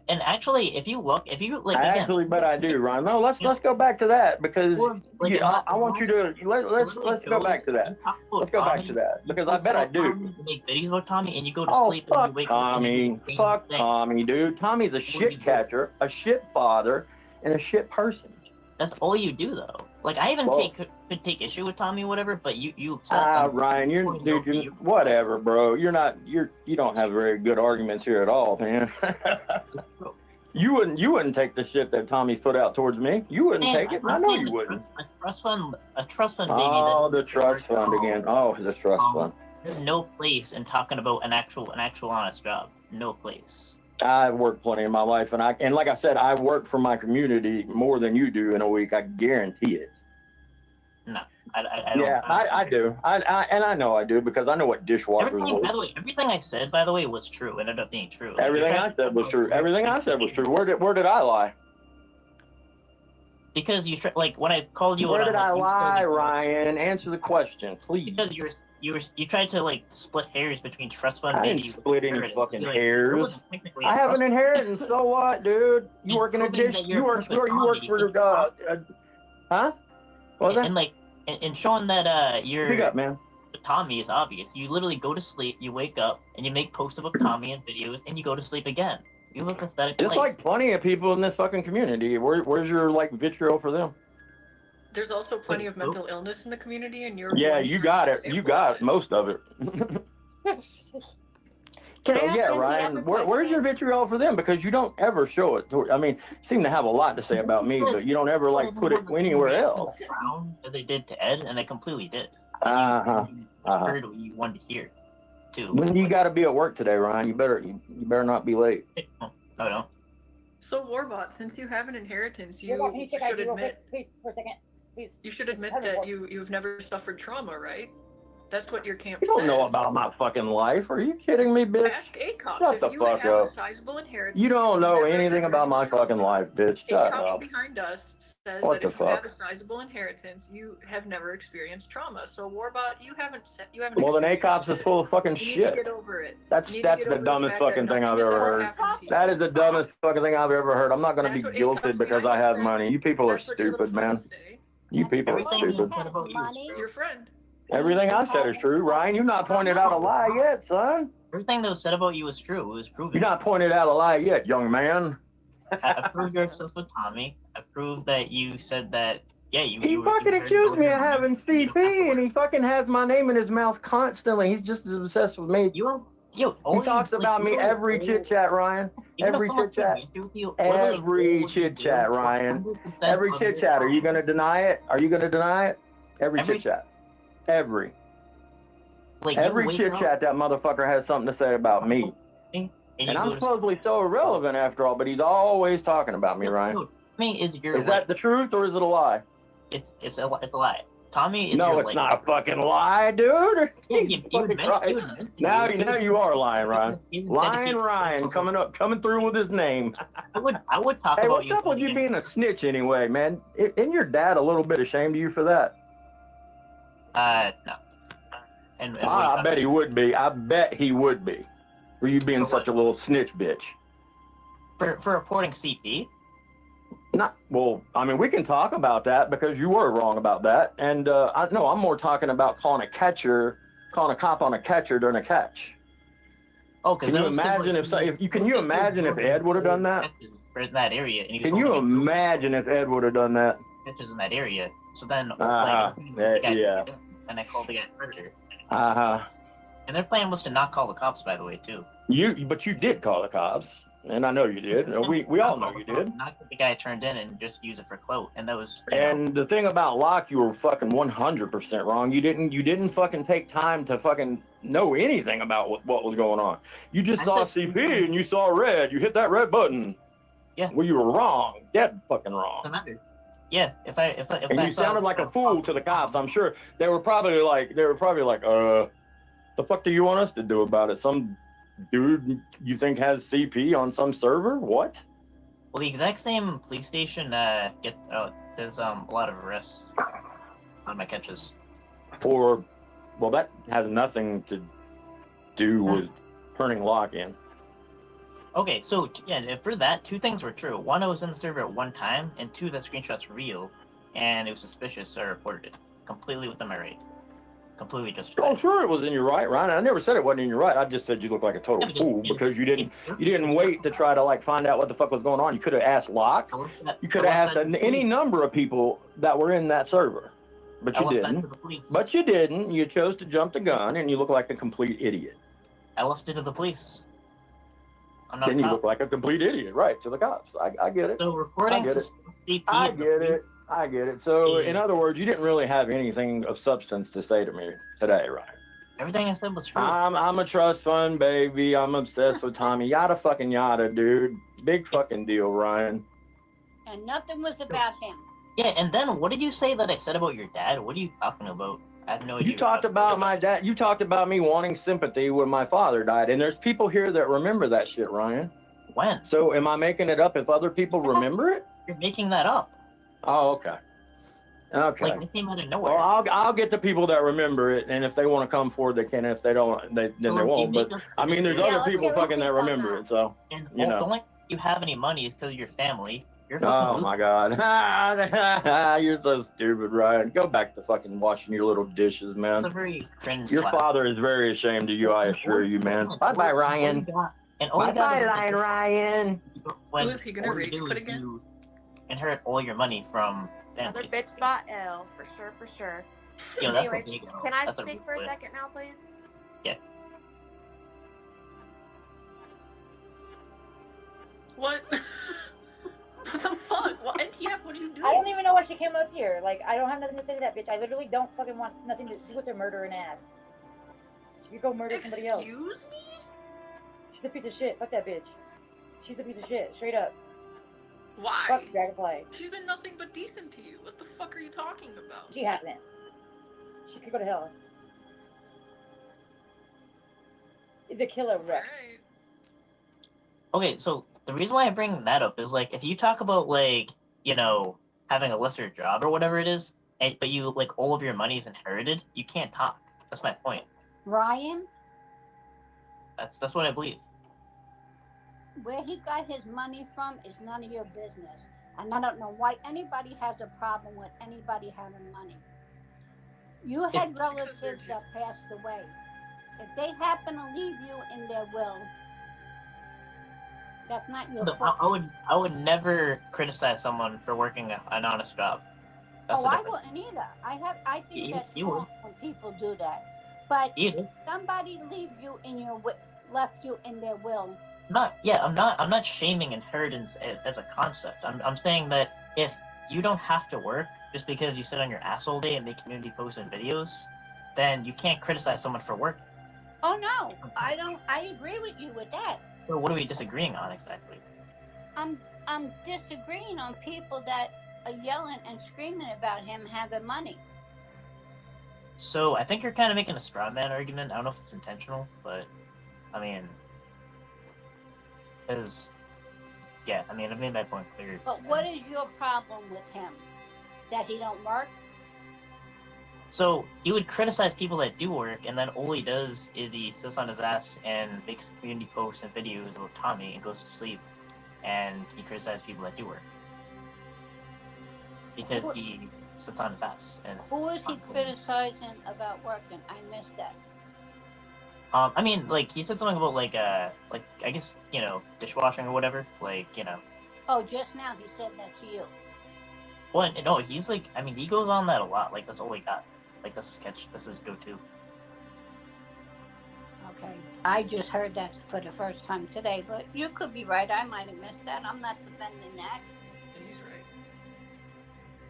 And actually, if you like, I again, actually bet I do, Ryan. No, let's go back to that because I want you to let's go back to that. Let's go back to that because I bet I do. You make videos about Tommy, and you go to Oh, sleep and fuck you wake Tommy. up. Fuck Tommy, dude. Tommy's a shit catcher, a shit father, and a shit person. That's all you do, though. Like, I even Whoa. could take issue with Tommy, whatever. But you said something. Ryan, you're whatever, bro. You don't have very good arguments here at all, man. You wouldn't take the shit that Tommy's put out towards me. You wouldn't take it. I know you wouldn't. A trust fund baby. Oh, the trust fund again. Oh, the trust fund. There's no place in talking about an actual honest job. No place. I've worked plenty in my life, and like I said, I work for my community more than you do in a week. I guarantee it. No, I don't. Yeah, I do. I know I do because I know what dishwashers Everything, work. by the way, everything I said, by the way, was true. Ended up being true. Everything I said was true. Everything I said was true. Where did I lie? Because like when I called you. Where did I you lie, said- Ryan? Answer the question, please. Because you tried to like split hairs between trust fund. I baby didn't split any inheritance. fucking You're like, hairs. there wasn't technically a I have trust an fund. inheritance. So what, dude? You work in a proving dish. that You you're work perfect for Tommy. huh? What was that? And like and showing that you're Pick up, man. Tommy is obvious. You literally go to sleep, you wake up, and you make posts about Tommy and videos, and you go to sleep again. You look pathetic. It's like plenty of people in this fucking community. Where's your like vitriol for them? There's also plenty of mental illness in the community, and you're Yeah, one you sort got of it. You example got of most of it. Can I So ask yeah, Lindsay Ryan, a where's your vitriol for them? Because you don't ever show it. I mean, you seem to have a lot to say about me, but you don't ever like put it anywhere else. As they did to Ed, and they completely did. Heard what you wanted to hear, too. When you got to be at work today, Ryan, you better not be late. No, I don't. So Warbot, since you have an inheritance, you Can you check should ID real admit quick, please, for a second? Please. you should admit that you've never suffered trauma, right? That's what your camp You don't says. know about my fucking life. Are you kidding me, bitch? Ask ACOPS Shut if the you fuck have up. a sizable inheritance. You don't know never anything about my fucking life, bitch. Shut ACOPS up. behind us says What that the if you have fuck? a sizable inheritance, you have never experienced trauma. So Warbot, you haven't. Well, then ACOPS is full of fucking You need to shit. get over it. That's You need to the get over the dumbest fact that fucking thing I've nothing has ever ever heard. happened to you. That is the dumbest fucking thing I've ever heard. I'm not gonna be That's what guilted because I have money. You people are stupid, man. You people are stupid. It's your friend. Everything I said is true, Ryan. You've not pointed out a lie yet, son. Everything that was said about you was true. It was proven. You've not pointed out a lie yet, young man. I proved your obsessed with Tommy. I proved that you said that. Yeah, He fucking accused me of having CP, and he fucking has my name in his mouth constantly. He's just as obsessed with me. He talks about me every chit chat, Ryan. Every chit chat. Every chit chat, Ryan. Every chit chat. Are you gonna deny it? Are you gonna deny it? Every chit chat. Every chit chat, that motherfucker has something to say about me. And I'm supposedly so irrelevant after all, but he's always talking about me, Ryan. I mean, is that the truth or is it a lie? It's a lie. Tommy is No, your, it's like, not a fucking lie, dude. Yeah, Jesus you fucking meant- Christ. you meant to. Now you are lying, Ryan. You Lying dedicated- Ryan coming through with his name. I would talk Hey, about what's you. up with you being a snitch anyway, man? Isn't your dad a little bit ashamed of you for that? No. And I bet he would be. I bet he would be. For you being such a little snitch bitch. For reporting CP? Well, I mean, we can talk about that because you were wrong about that. And I'm more talking about calling a cop on a catcher during a catch. Oh, because Can you imagine if Ed would have done that? For that area, and he was Can you only imagine if Ed would have done that? catches in that area. So then, Yeah. and I called the guy murder. Uh-huh. And their plan was to not call the cops, by the way, too. But you did call the cops, and I know you did. We all know you did. Not get the guy turned in and just use it for clout, and that was. And the thing about Locke, you were fucking 100% wrong. You didn't fucking take time to fucking know anything about what was going on. You just saw CP and you saw red. You hit that red button. Yeah. Well, you were wrong. Dead fucking wrong. Yeah. If And I you saw- sounded like a fool to the cops. I'm sure they were probably like, the fuck do you want us to do about it? Some dude you think has CP on some server? What? Well, the exact same police station there's a lot of arrests on my catches. Well, that has nothing to do with turning Locke in. Okay, so yeah, for that, two things were true. One, I was in the server at one time, and two, that screenshot's real, and it was suspicious, so I reported it. Completely within my right. Completely justified. Oh, sure, it was in your right, Ryan. I never said it wasn't in your right. I just said you look like a total fool because you didn't wait to try to like find out what the fuck was going on. You could have asked Locke. You could have asked any number of people that were in that server, but you didn't. But you didn't. You chose to jump the gun, and you look like a complete idiot. I left it to the police. I'm not Then a you cop. look like a complete idiot, right? To the cops. I get it. So reporting I get to it. CP. I get it. I get it. So, in other words, you didn't really have anything of substance to say to me today, right? Everything I said was true. I'm a trust fund baby. I'm obsessed with Tommy. Yada fucking yada, dude. Big fucking deal, Ryan. And nothing was about him. Yeah, and then what did you say that I said about your dad? What are you talking about? I have no idea. You talked about my dad. You talked about me wanting sympathy when my father died, and there's people here that remember that shit, Ryan. When? So am I making it up if other people remember it? You're making that up. Oh, okay. Okay. Like, it came out of nowhere. Well, I'll get the people that remember it, and if they want to come forward, they can. If they don't, then they won't. But I mean, there's other people fucking that remember it. So And you know. the only you have any money is because of your family. You're Oh my God. You're so stupid, Ryan. Go back to fucking washing your little dishes, man. It's a very cringe. Your laugh. father is very ashamed of you, I assure you, man. Bye-bye, Ryan. And all you Bye-bye, got is- Ryan. when Who is he gonna all you rage do quit is again? you inherit all your money from Another family. bitch bot L, for sure, for sure. Yo, that's Anyways, a big L. can I That's a speak big for a split. second now, please? Yeah. What? What the fuck? What NTF? What'd you do? I don't even know why she came up here. Like, I don't have nothing to say to that bitch. I literally don't fucking want nothing to do with her murdering ass. She could go murder somebody else. Excuse me? She's a piece of shit. Fuck that bitch. She's a piece of shit. Straight up. Why? Fuck Dragonfly. She's been nothing but decent to you. What the fuck are you talking about? She hasn't. She could go to hell. The killer wrecked. Okay, so the reason why I bring that up is like if you talk about like, you know, having a lesser job or whatever it is, but you like all of your money is inherited, you can't talk. That's my point. Ryan, That's what I believe. where he got his money from is none of your business. And I don't know why anybody has a problem with anybody having money. You had relatives that passed away. If they happen to leave you in their will, that's not your No, fault. I would never criticize someone for working an honest job. That's Oh, the I difference. wouldn't either. I think You- that's you wrong when people do that. But You if do. somebody leave you in your left you in their will, I'm not shaming inheritance as a concept. I'm saying that if you don't have to work just because you sit on your ass all day and make community posts and videos, then you can't criticize someone for work. oh no, I don't. I agree with you with that. So what are we disagreeing on exactly? I'm disagreeing on people that are yelling and screaming about him having money. So I think you're kind of making a straw man argument. I don't know if it's intentional, but I mean, yeah, I mean, I made my point clear. But what is your problem with him? That he don't work? So he would criticize people that do work, and then all he does is he sits on his ass and makes community posts and videos about Tommy and goes to sleep, and he criticizes people that do work because he sits on his ass. And Who is he criticizing about working? I missed that. I mean, like he said something about like I guess dishwashing or whatever, Oh, just now he said that to you. Well, no, he's like, I mean, he goes on that a lot. Like that's all he got. Like this sketch, this is go-to. Okay. I just heard that for the first time today, but you could be right. I might have missed that. I'm not defending that. He's right.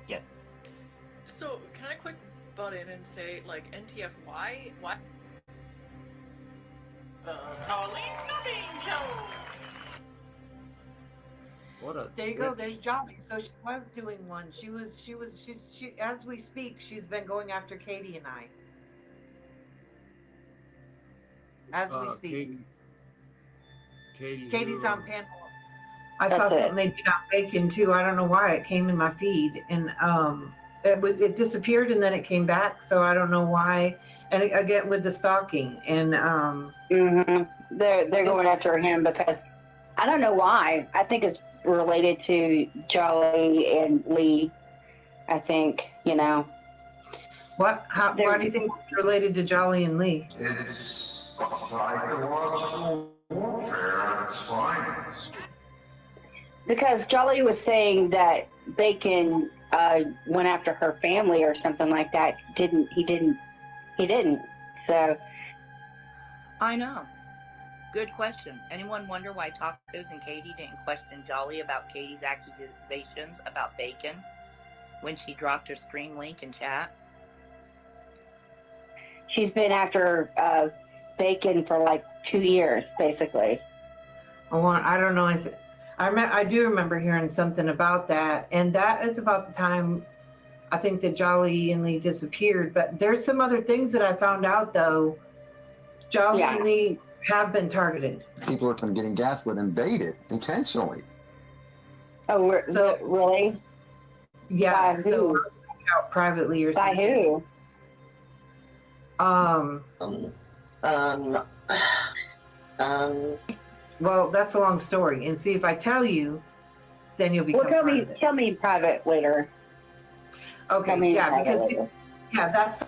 Yeah. So, can I quick butt in and say, like, NTF, why? The Colleen Nubbing Show. What a There you go. There's Johnny. So she was doing one. She as we speak, she's been going after Katie and I. As we speak. Katie's on panel. I saw something they did on bacon too. I don't know why it came in my feed, and it disappeared and then it came back. So I don't know why. And again with the stalking and they're going after him because I don't know why. I think it's related to Jolly and Lee. I think What? Why do you think it's related to Jolly and Lee? It's psychological warfare at its finest. Because Jolly was saying that Bacon went after her family or something like that. He didn't. So I know. Good question. Anyone wonder why Tacos and Katie didn't question Jolly about Katie's accusations about Bacon when she dropped her stream link in chat? she's been after Bacon for like 2 years, basically. I don't know. I do remember hearing something about that, and that is about the time I think that Jolly and Lee disappeared. But there's some other things that I found out though. Jolly and Lee have been targeted. People are getting gaslit and baited intentionally. Oh, really? Yeah. By so who? Out privately or By something. who? Well, that's a long story. And see, if I tell you, then you'll become private. Tell me private later. Okay, yeah, because that's,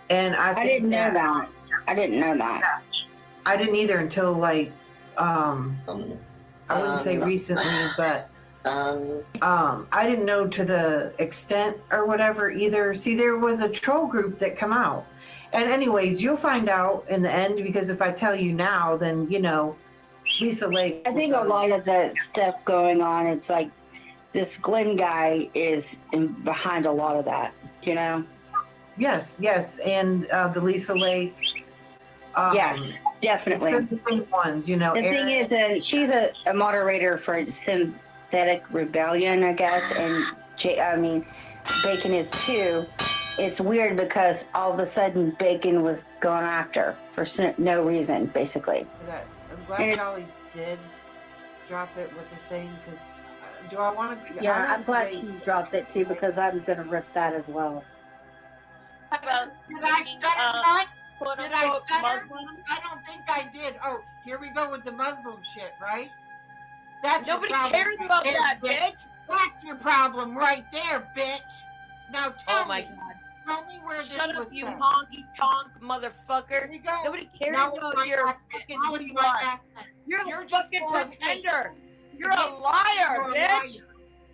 and I didn't know that. I didn't know that. Yeah, I didn't either until like, I wouldn't say recently, but I didn't know to the extent or whatever either. See, there was a troll group that come out, and anyways, you'll find out in the end, because if I tell you now, then Lisa Lake. I think a lot of the stuff going on, it's like this Glenn guy is behind a lot of that, Yes, and the Lisa Lake. Yes, definitely. It's been the same ones, The thing is, she's a moderator for Synthetic Rebellion, I guess, and Bacon is too. It's weird because all of a sudden Bacon was going after for no reason, basically. I'm glad Jolly did drop it, what they're saying, because do I want to? Yeah, I'm glad she dropped it too, because I'm going to rip that as well. Did I stutter? Did I stutter? I don't think I did. Oh, here we go with the Muslim shit, right? That's Nobody your problem cares right about there, that, bitch. That's your problem right there, bitch. Now tell Oh my me. God. Tell me where this Shut was up, you said. honky tonk motherfucker. Here we go. Nobody cares Now it's about my your accent. fucking Now who it's you my are. accent. You're a just fucking full of hate. pretender. You're a liar, You're a bitch. liar.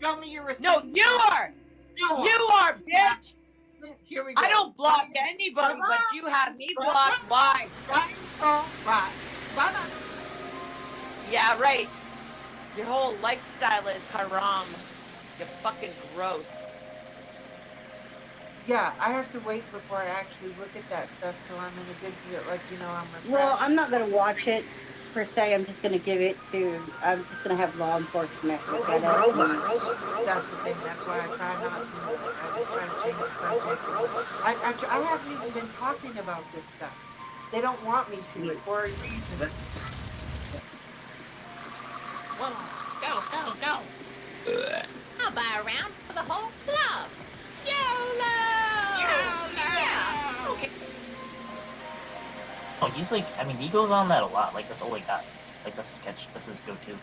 Show me your receipts. No, you are. You are, bitch. Here we go. I don't block anybody, but you have me blocked. Why? Bye. Yeah, right. Your whole lifestyle is haram. You're fucking gross. Yeah, I have to wait before I actually look at that stuff till I'm in a good, I'm Well, I'm not going to watch it per se. I'm just going to give it to. I'm just going to have law enforcement look at it. That's the thing. That's why I try not to. I just try to change the subject. I haven't even been talking about this stuff. They don't want me to for a reason. Well, go. I'll buy a round for the whole club. YOLO! Yeah. Okay. Oh, he's like, I mean, he goes on that a lot. Like this only guy. Like this sketch, this is go-to. Okay.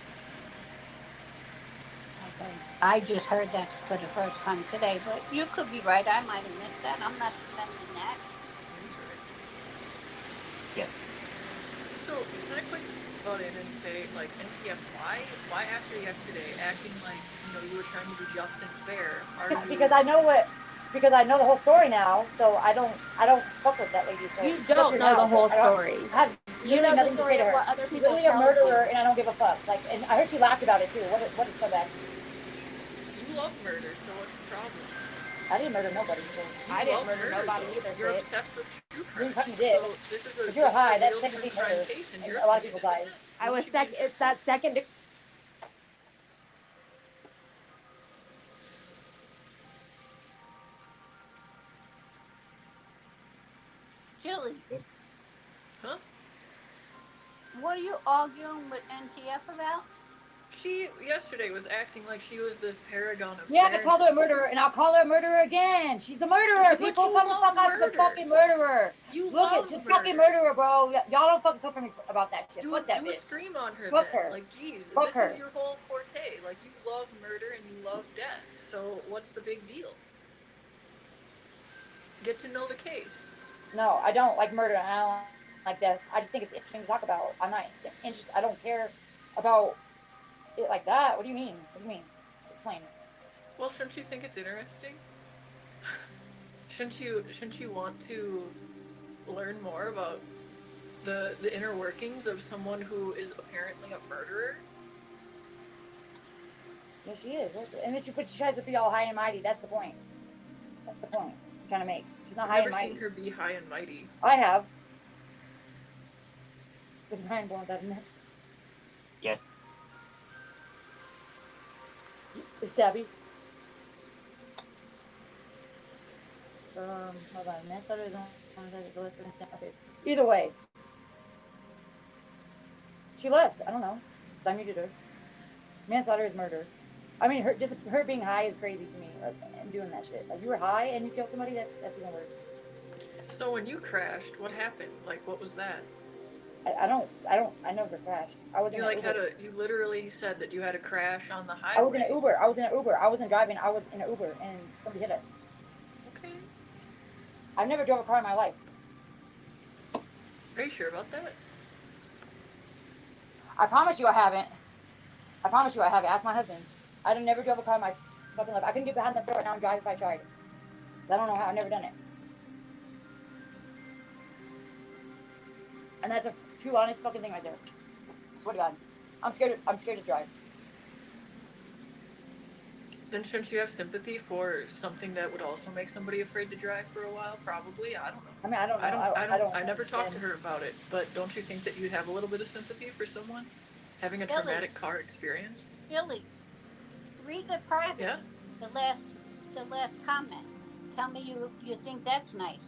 I just heard that for the first time today, but you could be right. I might have missed that. I'm not defending that. Yeah. So, can I quick butt in and say, like, NTF, why after yesterday, acting like, you were trying to be just and fair, are you... Because I know the whole story now, so I don't fuck with that lady. So You don't know the whole story. You know the story of what other people literally a murderer, and I don't give a fuck. Like, and I heard she laughed about it too. What is so bad? You love murder, so what's the problem? I didn't murder nobody. So I didn't murder nobody either. You're obsessed with true crime. You did. So this is if you're high, that's technically murder. And a lot of people die. I was it's that second. Julie. Huh? What are you arguing with NTF about? She yesterday was acting like she was this paragon of Yeah, I called her a murderer, and I'll call her a murderer again. She's a murderer. People come the fuck out. She's a fucking murderer. Look at she's a fucking murderer, bro. Y'all don't fucking come for me about that shit. Fuck that do bitch. a stream on her. Fuck then. her. Like, geez, Fuck this her. is your whole forte. Like, you love murder and you love death. So what's the big deal? Get to know the case. No, I don't like murder. I don't like death. I just think it's interesting to talk about. I'm not interested. I don't care about it like that. What do you mean? What do you mean? Explain. Well, shouldn't you think it's interesting? Shouldn't you want to learn more about the inner workings of someone who is apparently a murderer? Yeah, she is. And then she tries to be all high and mighty. That's the point. That's the point I'm trying to make. She's not high and mighty. I've never seen her be high and mighty. I have. Was Ryan born with that in there? Yeah. Savvy. Hold on. Manslaughter is on. Okay. Either way. She left. I don't know. I muted her. Manslaughter is murder. I mean, her being high is crazy to me, and doing that shit. Like, you were high and you killed somebody. That's even worse. So when you crashed, what happened? Like, what was that? I never crashed. I was in an Uber. You literally said that you had a crash on the highway. I was in an Uber. I wasn't driving. I was in an Uber, and somebody hit us. Okay. I've never drove a car in my life. Are you sure about that? I promise you I haven't. Ask my husband. I never drove a car in my fucking life. I couldn't get behind the door right now and drive if I tried. I don't know how. I've never done it. And that's a true, honest fucking thing right there. I swear to God. I'm scared to drive. Then shouldn't you have sympathy for something that would also make somebody afraid to drive for a while? Probably. I don't know. I mean, I don't know. I never talked to her about it, but don't you think that you'd have a little bit of sympathy for someone having a traumatic car experience? Billy, read the private. Yeah. The last comment. Tell me you think that's nice.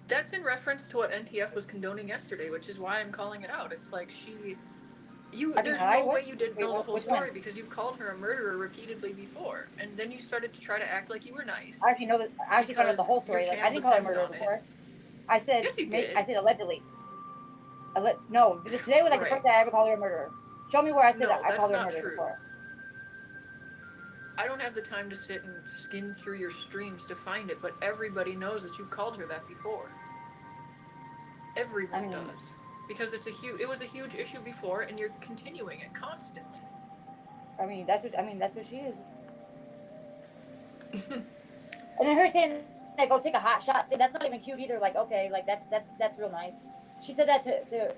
That's in reference to what NTF was condoning yesterday, which is why I'm calling it out. It's like there's no way you didn't know the whole story because you've called her a murderer repeatedly before, and then you started to try to act like you were nice. I actually found out the whole story. Like, I didn't call her a murderer before. I said, yes, you did. I said allegedly. No, today was like the first time I ever called her a murderer. Show me where I said I called her a murderer before. I don't have the time to sit and skim through your streams to find it, but everybody knows that you've called her that before. Everyone does. Because it was a huge issue before, and you're continuing it constantly. I mean, that's what she is. And then her saying, like, go take a hot shot. That's not even cute either. Like, okay, like that's real nice. She said that to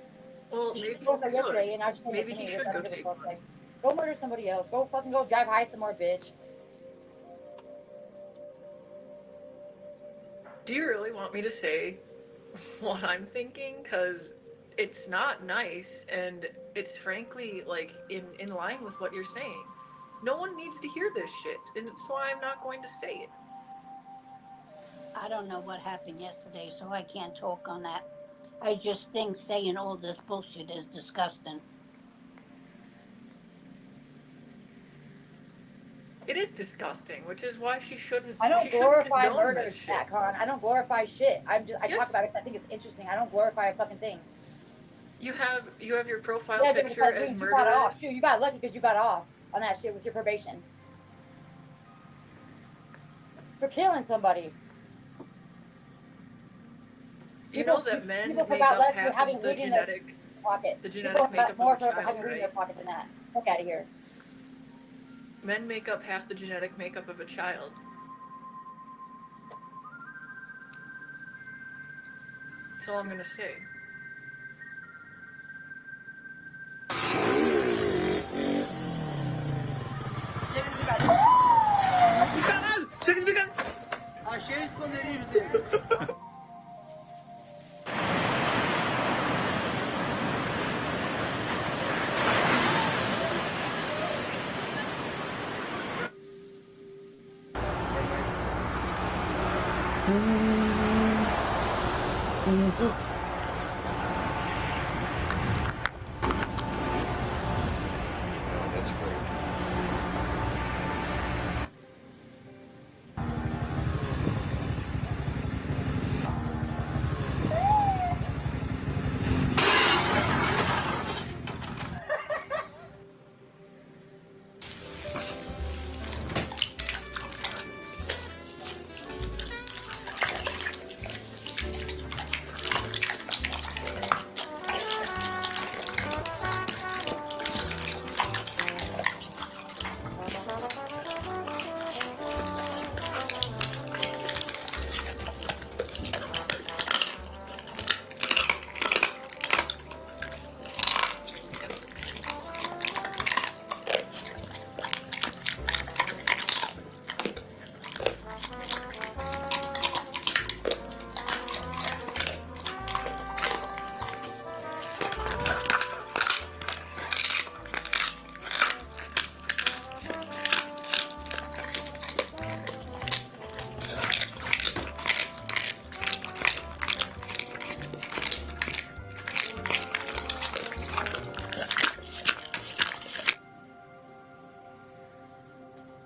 well, maybe yesterday, and now she's saying it to me. Should go take one. Like, go murder somebody else. Go drive high some more, bitch. Do you really want me to say what I'm thinking? Because it's not nice, and it's frankly like in line with what you're saying. No one needs to hear this shit, and it's why I'm not going to say it. I don't know what happened yesterday, so I can't talk on that. I just think saying all this bullshit is disgusting. It is disgusting, which is why she shouldn't. I don't she shouldn't glorify condone murder, this shit. Jack Con. I don't glorify shit. I Yes. talk about it because I think it's interesting. I don't glorify a fucking thing. You have your profile Yeah, picture because as you got murderers. off. Shoot, you got lucky because you got off on that shit with your probation for killing somebody. You know that men people make forgot up less for half having of the weed in their genetic pocket. the People genetic forgot makeup more of a for child, having weed in their right? pocket than that. Fuck out of here. Men make up half the genetic makeup of a child. That's all I'm gonna say. Aşağı eskonderirdi.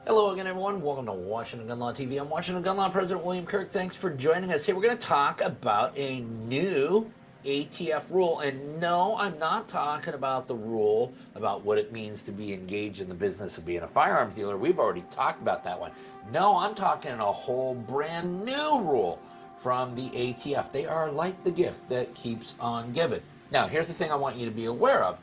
Hello again, everyone. Welcome to Washington Gun Law TV. I'm Washington Gun Law President William Kirk. Thanks for joining us. Here we're going to talk about a new ATF rule. And no, I'm not talking about the rule about what it means to be engaged in the business of being a firearms dealer. We've already talked about that one. No, I'm talking a whole brand new rule from the ATF. They are like the gift that keeps on giving. Now, here's the thing I want you to be aware of.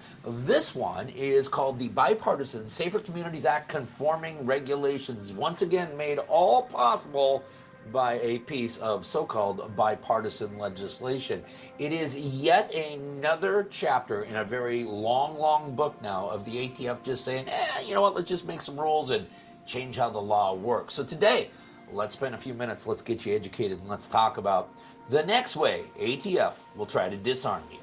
This one is called the Bipartisan Safer Communities Act Conforming Regulations, once again made all possible by a piece of so-called bipartisan legislation. It is yet another chapter in a very long, long book now of the ATF just saying, you know what, let's just make some rules and change how the law works. So today, let's spend a few minutes, let's get you educated, and let's talk about the next way ATF will try to disarm you.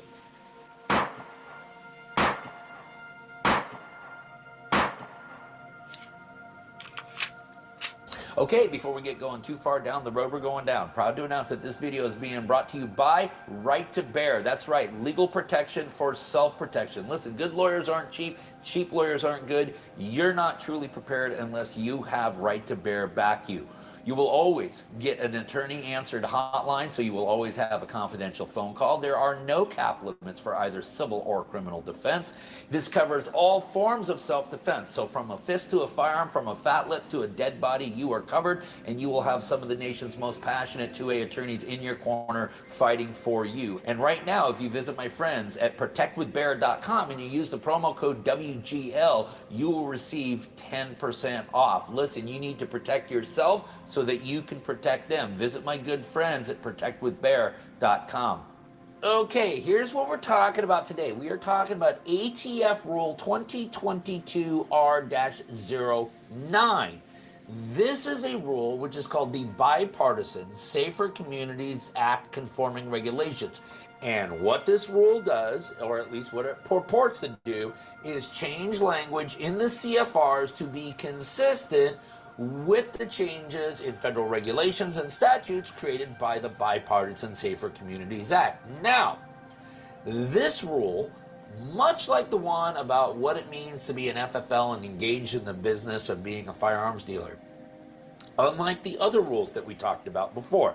Okay, before we get going too far down the road we're going down, proud to announce that this video is being brought to you by Right to Bear. That's right, legal protection for self-protection. Listen, good lawyers aren't cheap, cheap lawyers aren't good. You're not truly prepared unless you have Right to Bear back you. You will always get an attorney-answered hotline, so you will always have a confidential phone call. There are no cap limits for either civil or criminal defense. This covers all forms of self-defense. So from a fist to a firearm, from a fat lip to a dead body, you are covered, and you will have some of the nation's most passionate 2A attorneys in your corner fighting for you. And right now, if you visit my friends at protectwithbear.com and you use the promo code WGL, you will receive 10% off. Listen, you need to protect yourself so that you can protect them. Visit my good friends at protectwithbear.com. Okay, here's what we're talking about today. We are talking about ATF Rule 2022 R-09. This is a rule which is called the Bipartisan Safer Communities Act conforming regulations. And what this rule does, or at least what it purports to do, is change language in the CFRs to be consistent with the changes in federal regulations and statutes created by the Bipartisan Safer Communities Act. Now, this rule, much like the one about what it means to be an FFL and engaged in the business of being a firearms dealer, unlike the other rules that we talked about before,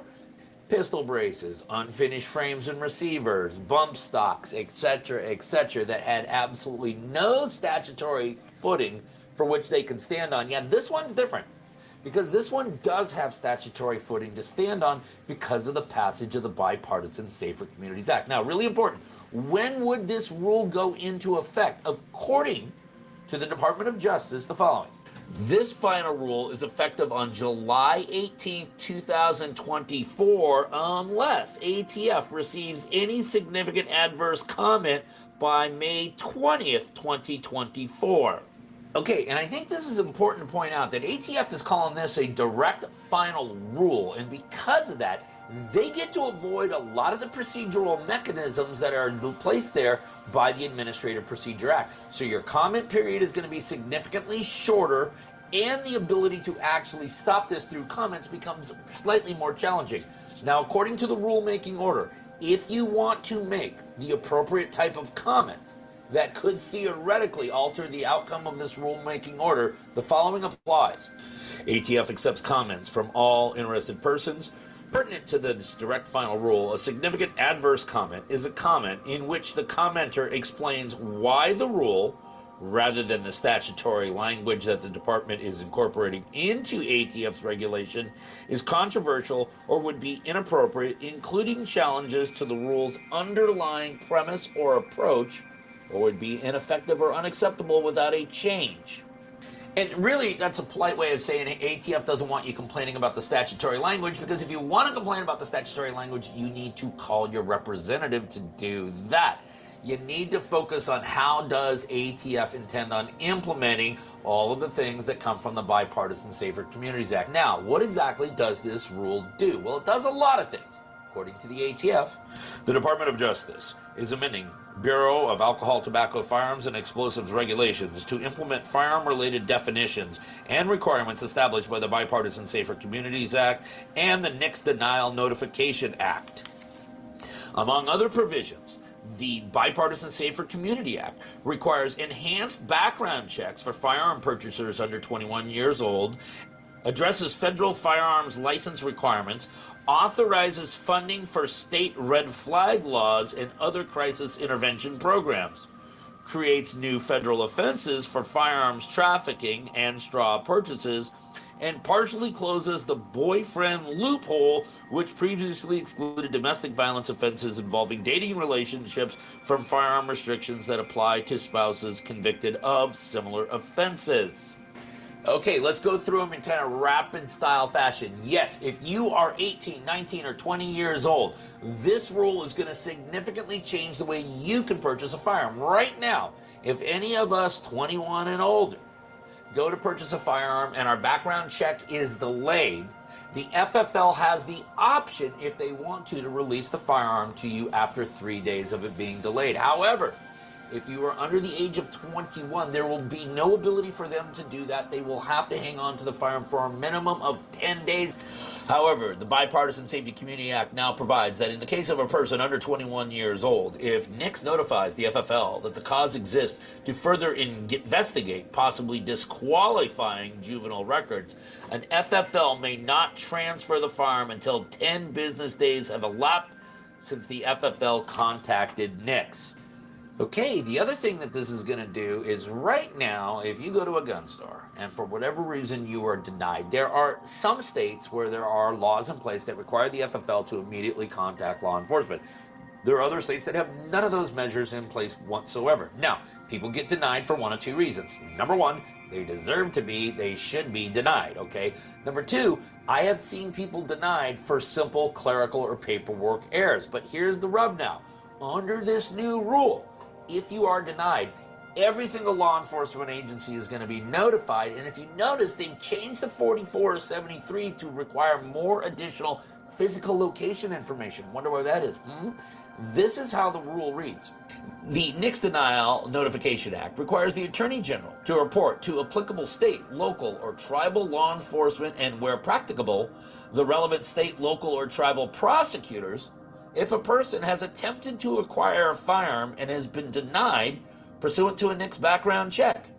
pistol braces, unfinished frames and receivers, bump stocks, etc., that had absolutely no statutory footing for which they could stand on. Yeah, this one's different, because this one does have statutory footing to stand on because of the passage of the Bipartisan Safer Communities Act. Now, really important, when would this rule go into effect? According to the Department of Justice, the following. This final rule is effective on July 18, 2024, unless ATF receives any significant adverse comment by May 20th, 2024. Okay, and I think this is important to point out that ATF is calling this a direct final rule, and because of that, they get to avoid a lot of the procedural mechanisms that are placed there by the Administrative Procedure Act. So your comment period is going to be significantly shorter, and the ability to actually stop this through comments becomes slightly more challenging. Now, according to the rulemaking order, if you want to make the appropriate type of comments that could theoretically alter the outcome of this rulemaking order, the following applies. ATF accepts comments from all interested persons. Pertinent to this direct final rule, a significant adverse comment is a comment in which the commenter explains why the rule, rather than the statutory language that the department is incorporating into ATF's regulation, is controversial or would be inappropriate, including challenges to the rule's underlying premise or approach, or would be ineffective or unacceptable without a change. And really, that's a polite way of saying ATF doesn't want you complaining about the statutory language, because if you want to complain about the statutory language, you need to call your representative to do that. You need to focus on how does ATF intend on implementing all of the things that come from the Bipartisan Safer Communities Act. Now, what exactly does this rule do? Well, it does a lot of things. According to the ATF, the Department of Justice is amending Bureau of Alcohol, Tobacco, Firearms, and Explosives regulations to implement firearm-related definitions and requirements established by the Bipartisan Safer Communities Act and the NICS Denial Notification Act. Among other provisions, the Bipartisan Safer Community Act requires enhanced background checks for firearm purchasers under 21 years old, addresses federal firearms license requirements, authorizes funding for state red flag laws and other crisis intervention programs, creates new federal offenses for firearms trafficking and straw purchases, and partially closes the boyfriend loophole, which previously excluded domestic violence offenses involving dating relationships from firearm restrictions that apply to spouses convicted of similar offenses. Okay, let's go through them in kind of rapid style fashion. Yes, if you are 18, 19, or 20 years old, this rule is going to significantly change the way you can purchase a firearm. Right now, if any of us 21 and older go to purchase a firearm and our background check is delayed, the FFL has the option, if they want to release the firearm to you after 3 days of it being delayed. However, if you are under the age of 21, there will be no ability for them to do that. They will have to hang on to the firearm for a minimum of 10 days. However, the Bipartisan Safety Community Act now provides that in the case of a person under 21 years old, if NICS notifies the FFL that the cause exists to further investigate possibly disqualifying juvenile records, an FFL may not transfer the firearm until 10 business days have elapsed since the FFL contacted NICS. Okay, the other thing that this is going to do is right now, if you go to a gun store and for whatever reason you are denied, there are some states where there are laws in place that require the FFL to immediately contact law enforcement. There are other states that have none of those measures in place whatsoever. Now, people get denied for one of two reasons. Number one, they deserve to be, they should be denied, okay? Number two, I have seen people denied for simple clerical or paperwork errors. But here's the rub now. Under this new rule, if you are denied, every single law enforcement agency is going to be notified. And if you notice, they've changed the 4473 to require more additional physical location information. Wonder why that is. This is how the rule reads. The NICS Denial Notification Act requires the Attorney General to report to applicable state, local, or tribal law enforcement, and where practicable, the relevant state, local, or tribal prosecutors, if a person has attempted to acquire a firearm and has been denied pursuant to a NICS background check.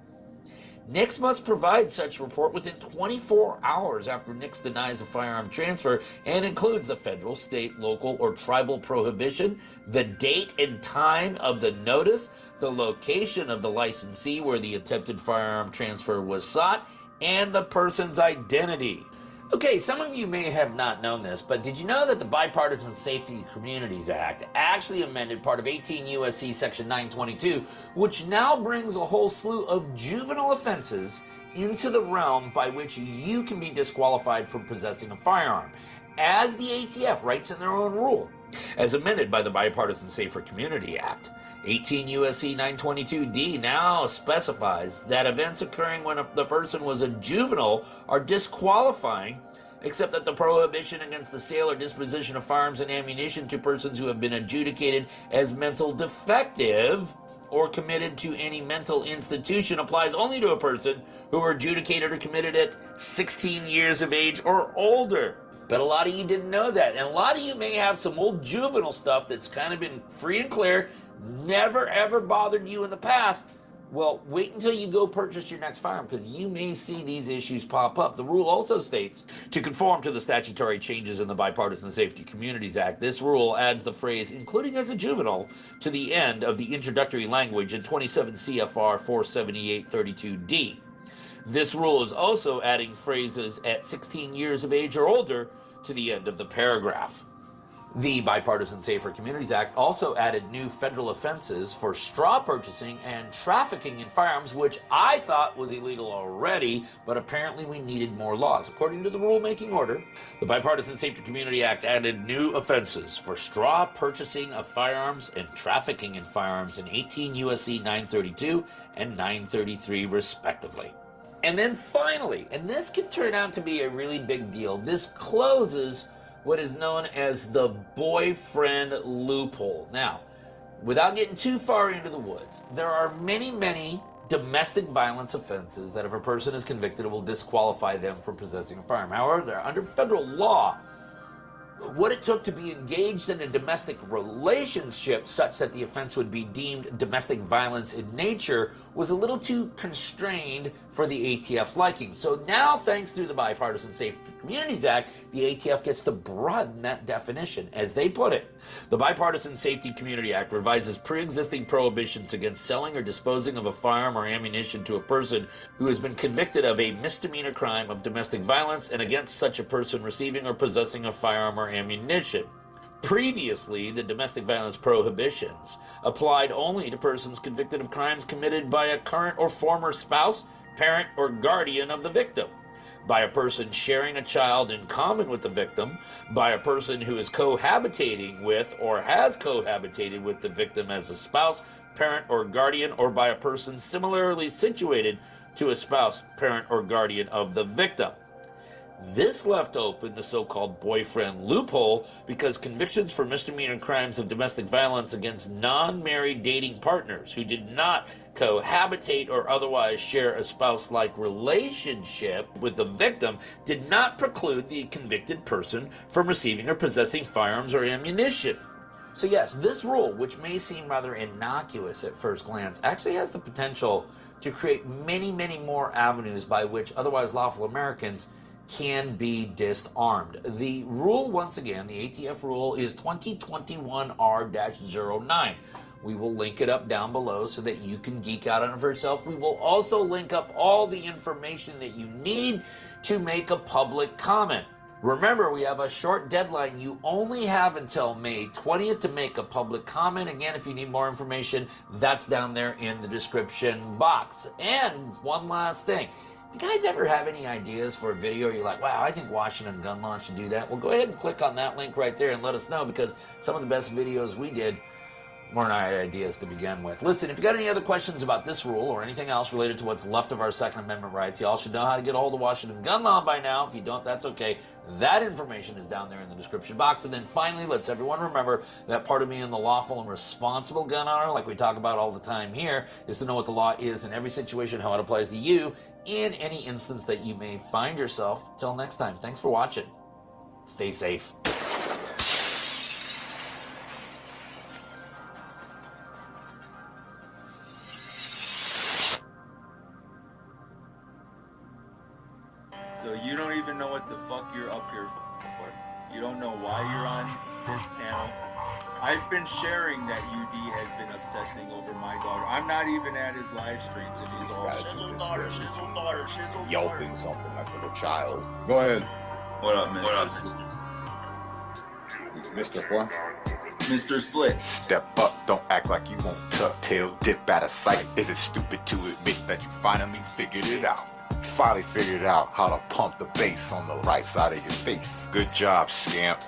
NICS must provide such report within 24 hours after NICS denies a firearm transfer and includes the federal, state, local, or tribal prohibition, the date and time of the notice, the location of the licensee where the attempted firearm transfer was sought, and the person's identity. Okay, some of you may have not known this, but did you know that the Bipartisan Safety Communities Act actually amended part of 18 U.S.C. Section 922, which now brings a whole slew of juvenile offenses into the realm by which you can be disqualified from possessing a firearm, as the ATF writes in their own rule. As amended by the Bipartisan Safer Community Act, 18 U.S.C. 922D now specifies that events occurring when the person was a juvenile are disqualifying, except that the prohibition against the sale or disposition of firearms and ammunition to persons who have been adjudicated as mental defective or committed to any mental institution applies only to a person who were adjudicated or committed at 16 years of age or older. But a lot of you didn't know that, and a lot of you may have some old juvenile stuff that's kind of been free and clear, never ever bothered you in the past. Well, wait until you go purchase your next firearm, because you may see these issues pop up. The rule also states, to conform to the statutory changes in the Bipartisan Safety Communities Act, this rule adds the phrase, including as a juvenile, to the end of the introductory language in 27 CFR 478.32D. This rule is also adding phrases at 16 years of age or older to the end of the paragraph. The Bipartisan Safer Communities Act also added new federal offenses for straw purchasing and trafficking in firearms, which I thought was illegal already, but apparently we needed more laws. According to the rulemaking order, the Bipartisan Safety Community Act added new offenses for straw purchasing of firearms and trafficking in firearms in 18 U.S.C. 932 and 933 respectively. And then finally, and this could turn out to be a really big deal, this closes what is known as the boyfriend loophole. Now, without getting too far into the woods, there are many domestic violence offenses that if a person is convicted, it will disqualify them from possessing a firearm. However, under federal law, what it took to be engaged in a domestic relationship such that the offense would be deemed domestic violence in nature was a little too constrained for the ATF's liking. So now, thanks to the Bipartisan Safety Communities Act, the ATF gets to broaden that definition. As they put it, the Bipartisan Safety Community Act revises pre-existing prohibitions against selling or disposing of a firearm or ammunition to a person who has been convicted of a misdemeanor crime of domestic violence and against such a person receiving or possessing a firearm or ammunition. Previously, the domestic violence prohibitions applied only to persons convicted of crimes committed by a current or former spouse, parent, or guardian of the victim, by a person sharing a child in common with the victim, by a person who is cohabitating with or has cohabitated with the victim as a spouse, parent, or guardian, or by a person similarly situated to a spouse, parent, or guardian of the victim. This left open the so-called boyfriend loophole because convictions for misdemeanor crimes of domestic violence against non-married dating partners who did not cohabitate or otherwise share a spouse-like relationship with the victim did not preclude the convicted person from receiving or possessing firearms or ammunition. So yes, this rule, which may seem rather innocuous at first glance, actually has the potential to create many more avenues by which otherwise lawful Americans can be disarmed. The rule, once again, the ATF rule is 2021R-09. We will link it up down below so that you can geek out on it for yourself. We will also link up all the information that you need to make a public comment. Remember, we have a short deadline. You only have until May 20th to make a public comment. Again, if you need more information, that's down there in the description box. And one last thing. You guys ever have any ideas for a video? You're like, wow, I think Washington Gun Law should do that. Well, go ahead and click on that link right there and let us know, because some of the best videos we did more ideas to begin with. Listen, if you got any other questions about this rule or anything else related to what's left of our Second Amendment rights, y'all should know how to get a hold of Washington gun law by now. If you don't, that's okay. That information is down there in the description box. And then finally, let's everyone remember that part of being the lawful and responsible gun owner, like we talk about all the time here, is to know what the law is in every situation, how it applies to you in any instance that you may find yourself. Till next time, thanks for watching. Stay safe. So you don't even know what the fuck you're up here for. You don't know why you're on this panel. I've been sharing that UD has been obsessing over my daughter. I'm not even at his live streams and he's all shizzle daughter, shizzle daughter, shizzle daughter. Yelping something like a little child. Go ahead. What up, Mr. Mr. What? Mr. Slick. Step up, don't act like you won't tuck tail, dip out of sight. Is it stupid to admit that you finally figured it out? Finally figured out how to pump the bass on the right side of your face. Good job, scamp.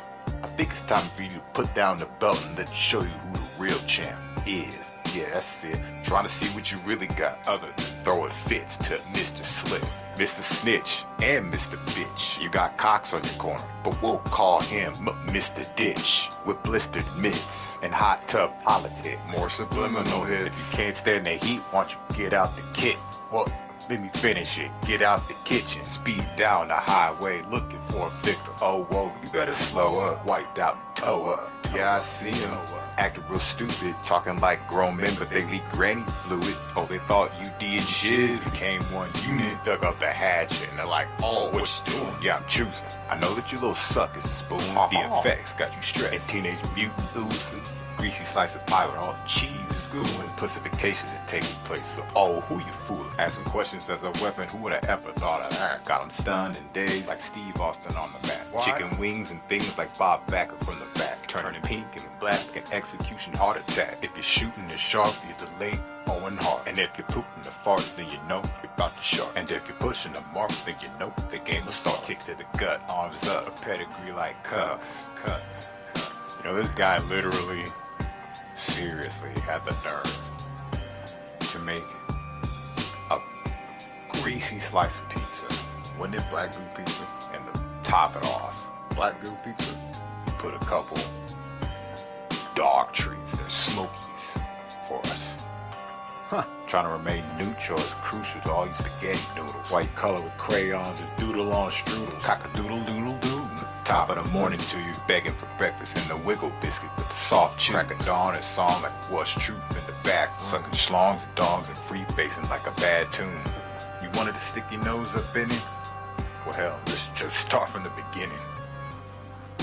I think it's time for you to put down the belt and let me show you who the real champ is. Yeah, that's it. Trying to see what you really got other than throwing fits to Mr. Slick, Mr. Snitch, and Mr. Bitch. You got Cox on your corner, but we'll call him Mr. Ditch with blistered mitts and hot tub politics. More subliminal hits. If you can't stand the heat, why don't you get out the kit? Well, let me finish it. Get out the kitchen, speed down the highway, looking for a victor. Oh, whoa, you better slow up, wiped out and toe up. Yeah, I see him, acting real stupid, talking like grown men, but they leak granny fluid. Oh, they thought UD and shiz became one unit, dug up the hatchet, and they're like, oh, what you doing? Yeah, I'm choosing. I know that you little suckers spoon. The effects got you stressed. And Teenage Mutant oozing, greasy slice of pie with all the cheese. When pussification is taking place, so oh, who you fooling? Asking questions as a weapon, who would have ever thought of that? Got him stunned and dazed like Steve Austin on the mat. What? Chicken wings and things like Bob Backer from the back. Turning pink and black, an execution heart attack. If you're shooting the sharp, you're delayed, Owen Hart. And if you're pooping the fart, then you know you're about to shark. And if you're pushing the mark, then you know the game will start. Kick to the gut, arms up, a pedigree like cuffs. You know, this guy literally seriously had the nerve to make a greasy slice of pizza. Wasn't it black goo pizza? And to top it off, black goo pizza, you put a couple dog treats and smokies for us. Trying to remain neutral is crucial to all you spaghetti noodles. White color with crayons and doodle on strudel. Cock-a-doodle doodle doo. Top of the morning to you, begging for breakfast in the wiggle biscuit with the soft chew. Crack of dawn and song like what's truth in the back. Sucking schlongs and dongs and free basing like a bad tune. You wanted to stick your nose up in it? Well hell, let's just start from the beginning.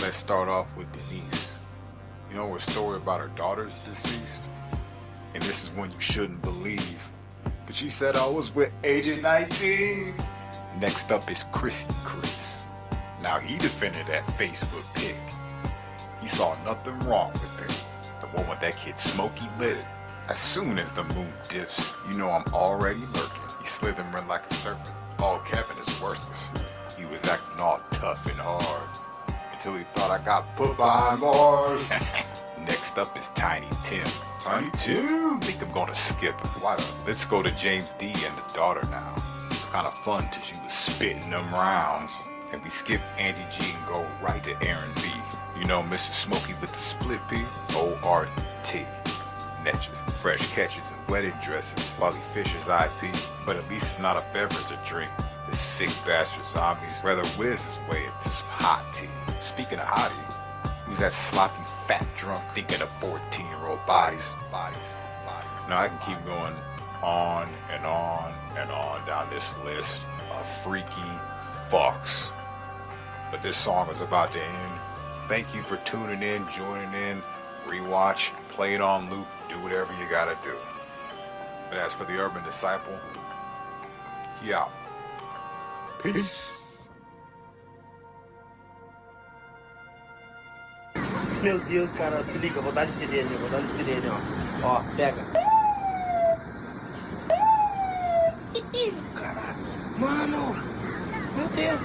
Let's start off with Denise. You know, a story about her daughter's deceased? And this is one you shouldn't believe. Cause she said I was with Agent 19. Next up is Chrissy Chris. Now he defended that Facebook pic. He saw nothing wrong with it. The one with that kid Smokey lit. As soon as the moon dips, you know I'm already lurking. He slithering like a serpent. Oh, Kevin is worthless. He was acting all tough and hard until he thought I got put behind bars. Next up is Tiny Tim. Tiny Tim? Think I'm gonna skip it. Why not? Let's go to James D and the daughter now. It's kind of fun till she was spitting them rounds. And we skip Angie G and go right to Aaron B. You know Mr. Smokey with the split P? O-R-T. Netches, fresh catches and wedding dresses while he fishes IP. But at least it's not a beverage to drink. The sick bastard zombies rather whiz his way into some hot tea. Speaking of hottie, who's that sloppy fat drunk thinking of 14-year-old bodies? Now I can keep going on and on and on down this list of freaky fucks. But this song is about to end. Thank you for tuning in, joining in, rewatch, play it on loop, do whatever you gotta do. But as for the Urban Disciple, he out. Peace. Meu Deus, cara, se liga, vou dar de sirene, ó. Ó, pega. Caralho. Mano, meu Deus.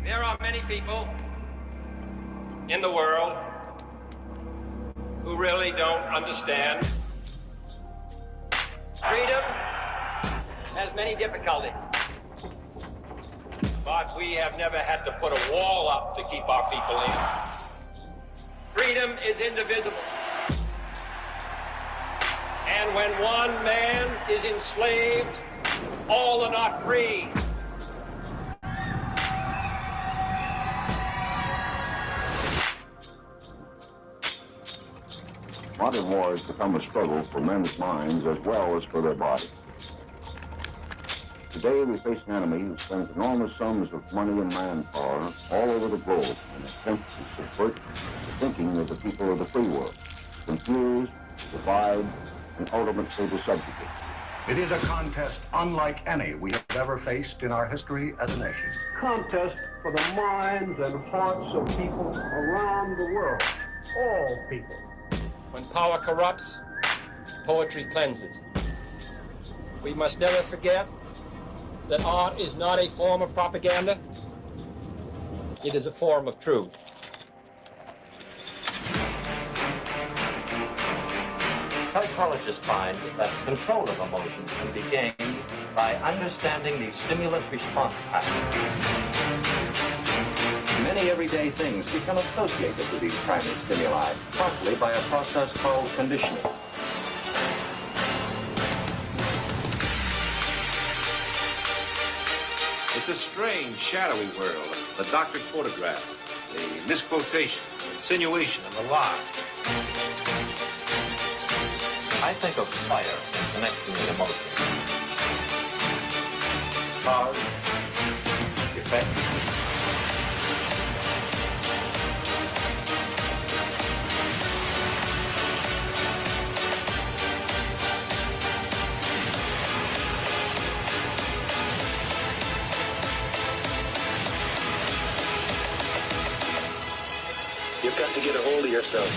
There are many people in the world who really don't understand. Freedom has many difficulties, but we have never had to put a wall up to keep our people in. Freedom is indivisible. And when one man is enslaved, all are not free. Modern war has become a struggle for men's minds as well as for their bodies. Today we face an enemy who spends enormous sums of money and manpower all over the globe in an attempt to subvert the thinking of the people of the free world, confuse, divide, and ultimately to subjugate. It is a contest unlike any we have ever faced in our history as a nation. Contest for the minds and hearts of people around the world. All people. When power corrupts, poetry cleanses. We must never forget that art is not a form of propaganda. It is a form of truth. Psychologists find that control of emotions can be gained by understanding the stimulus-response pattern. Many everyday things become associated with these primary stimuli, promptly by a process called conditioning. It's a strange, shadowy world. The doctored photograph, the misquotation, the insinuation, and the lie. I think of fire as connecting with emotion. Cause, effect. You've got to get a hold of yourself.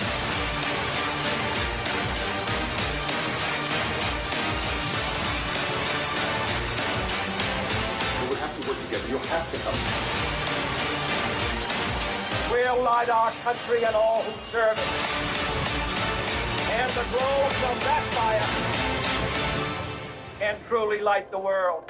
You have to help. We'll light our country and all who serve it. And the glow from that fire can truly light the world.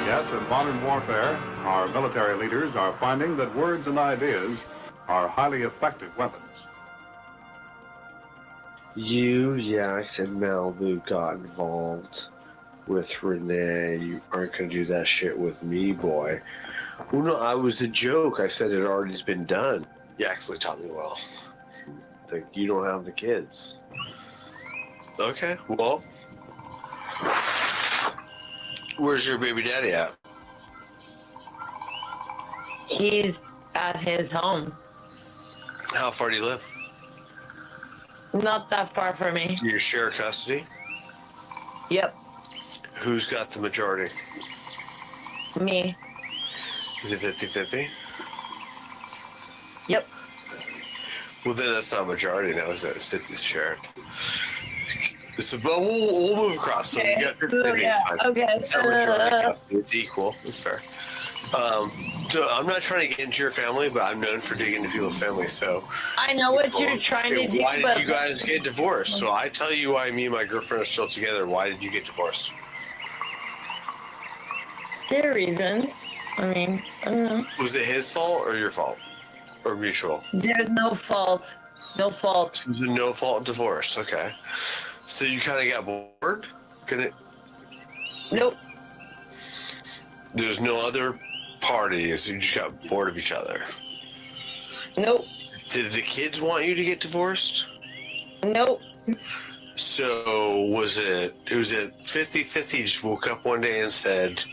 Yes, in modern warfare, our military leaders are finding that words and ideas are highly effective weapons. You, Yax, and Malibu got involved with Renee. You aren't going to do that shit with me, boy. Well, no, I was a joke. I said it already been done. You actually taught me well. Like, you don't have the kids. Okay, well. Where's your baby daddy at? He's at his home. How far do you live? Not that far from me. Do you share custody? Yep. Who's got the majority? Me. Is it 50-50? Yep. Well, then that's not a majority now, is it? It's 50 shared. So, but we'll move across. So Okay. you got 50, Yeah. fine. Okay. It's not majority custody. It's equal. It's fair. So I'm not trying to get into your family, but I'm known for digging into people's families. So I know what you're trying to do, why did but you guys get divorced? So I tell you why me and my girlfriend are still together. Why did you get divorced? there are reasons. I mean, I don't know. Was it his fault or your fault? Or mutual? There's no fault. No fault. It was a no fault divorce. Okay. So you kind of got bored? Nope. There's no other parties. You just got bored of each other. Nope. Did the kids want you to get divorced? Nope. So was it 50-50? You just woke up one day and said,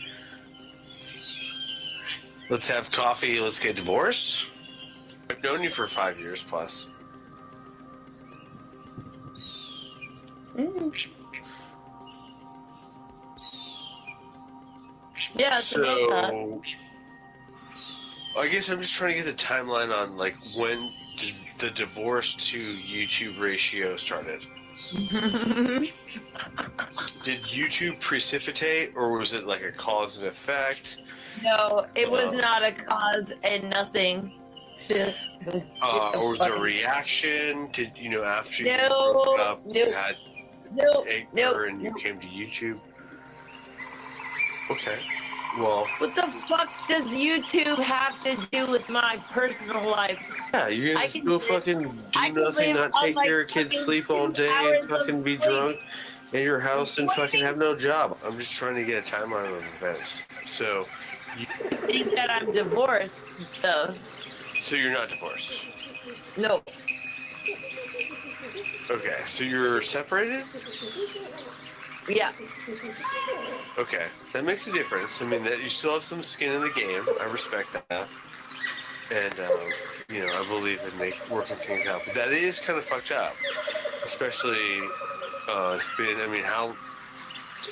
let's have coffee, let's get divorced? I've known you for 5 years plus. Mm. Yeah, it's about that. So I guess I'm just trying to get the timeline on like when the divorce to YouTube ratio started. Did YouTube precipitate, or was it like a cause and effect? No, it was not a cause and nothing. Or was there a reaction? Did you know after you No, broke up, you nope, had nope, anger and nope. you came to YouTube? Okay. Well, What the fuck does YouTube have to do with my personal life? yeah, you're I gonna can go live- fucking I do can nothing, live not on, take like, care of kids, fucking sleep all 2 day, hours and fucking of be sleep. drunk in your house and What do fucking you have no job. I'm just trying to get a timeline of events. So, think that I'm divorced, though? so you're not divorced. No. Okay, so you're separated? Yeah. Okay, that makes a difference. I mean, that you still have some skin in the game. I respect that, and you know, I believe in working things out. But that is kind of fucked up, especially it's been. I mean, how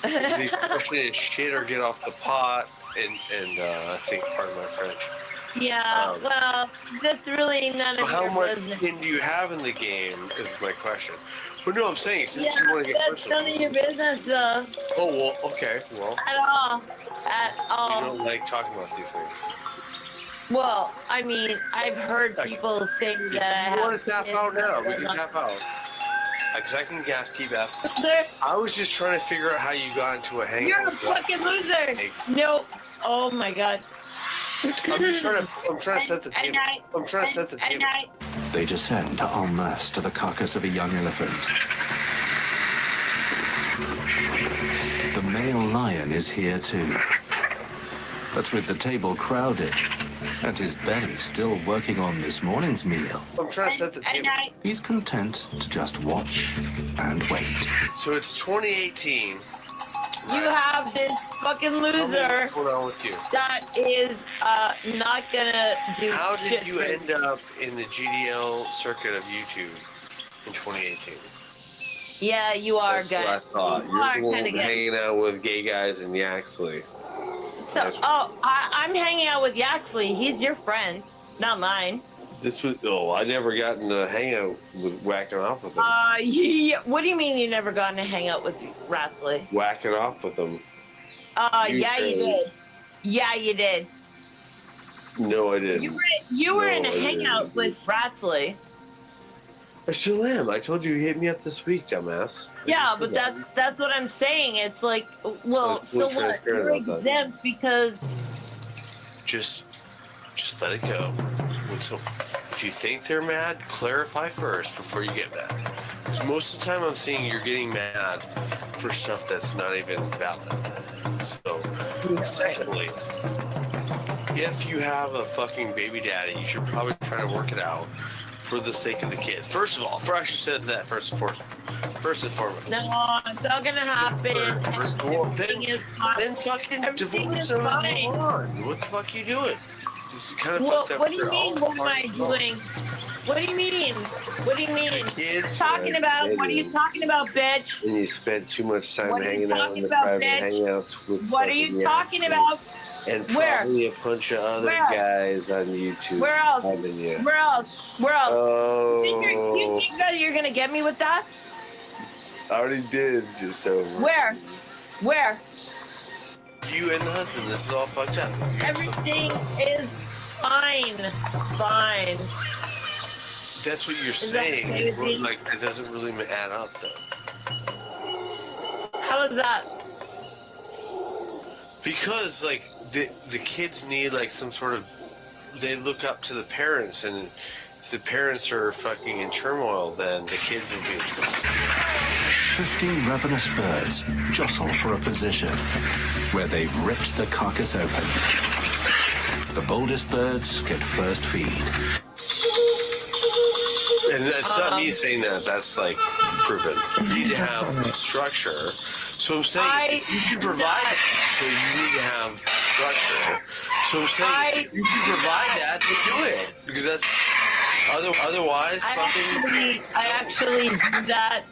they especially shit or get off the pot, and I think part of my French. Yeah, well, that's really none So of how your much business. skin do you have in the game? Is my question. But no, I'm saying since you want to get that's personal. none of your business, though. Oh well, okay, well. At all. At all. You don't like talking about these things. Well, I mean, I've heard people say that I You have. want to tap out now? We can tap out. Because I can keep asking. Loser. I was just trying to figure out how you got into a hangout. You're a with fucking that. loser. Nope. Oh my god. I'm trying to set the table. I'm trying to set the table. They descend en masse to the carcass of a young elephant. The male lion is here too. But with the table crowded and his belly still working on this morning's meal, I'm trying to set the table. he's content to just watch and wait. So it's 2018. You have this fucking Tell me loser what's going on with you. that is not gonna do How shit did you for end up in the GDL circuit of YouTube in 2018? Yeah, you are That's what I good. thought. You You're are the one kinda good. hanging out with gay guys in Yaxley. So, I'm hanging out with Yaxley. He's your friend, not mine. This was I never got to hang out with whacking off with him. What do you mean you never gotten to hang out with Rathley? Whacking off with him. Yeah, you said- did. Yeah, you did. No, I didn't. You were in No, a I didn't. hangout with Rathley. I still am. I told you hit me up this week, dumbass. Yeah, but that's what I'm saying. It's like, well, I so was what? transparent You're about that. exempt because Just let it go. If you think they're mad, clarify first before you get mad. Because most of the time I'm seeing you're getting mad for stuff that's not even valid. So, secondly, if you have a fucking baby daddy, you should probably try to work it out for the sake of the kids. First of all, I should said that first and foremost. no, it's not gonna happen. Everything is fine. Then fucking Everything divorce is them and fine. move on. What the fuck are you doing? This is kind of Well, fucked up. what do you for all mean? What am I parties. doing? What do you mean? What do you mean? Kids, Talking about? What are you talking about, bitch? And you spend too much time What are you hanging out talking in the about, private bitch? hangouts with What are you fucking talking Yaxley about? And Where? probably a bunch of other Where? guys on YouTube. Where else? Having you. Where else? Where else? Oh, You think that you're gonna get me with that? I already did. Just over. Where? Where? You and the husband. This is all fucked up. Everything is fine. Fine. That's what you're Is that saying. crazy? Like it doesn't really add up though. How is that? Because like the kids need like some sort of, they look up to the parents, and if the parents are fucking in turmoil, then the kids will be in turmoil. 15 ravenous birds jostle for a position where they've ripped the carcass open. The boldest birds get first feed. And it's not me saying that. That's like proven. You need to have structure. So I'm saying if you can provide that. So you need to have structure. So I'm saying if you can provide that, then do it. Because that's otherwise I actually do that,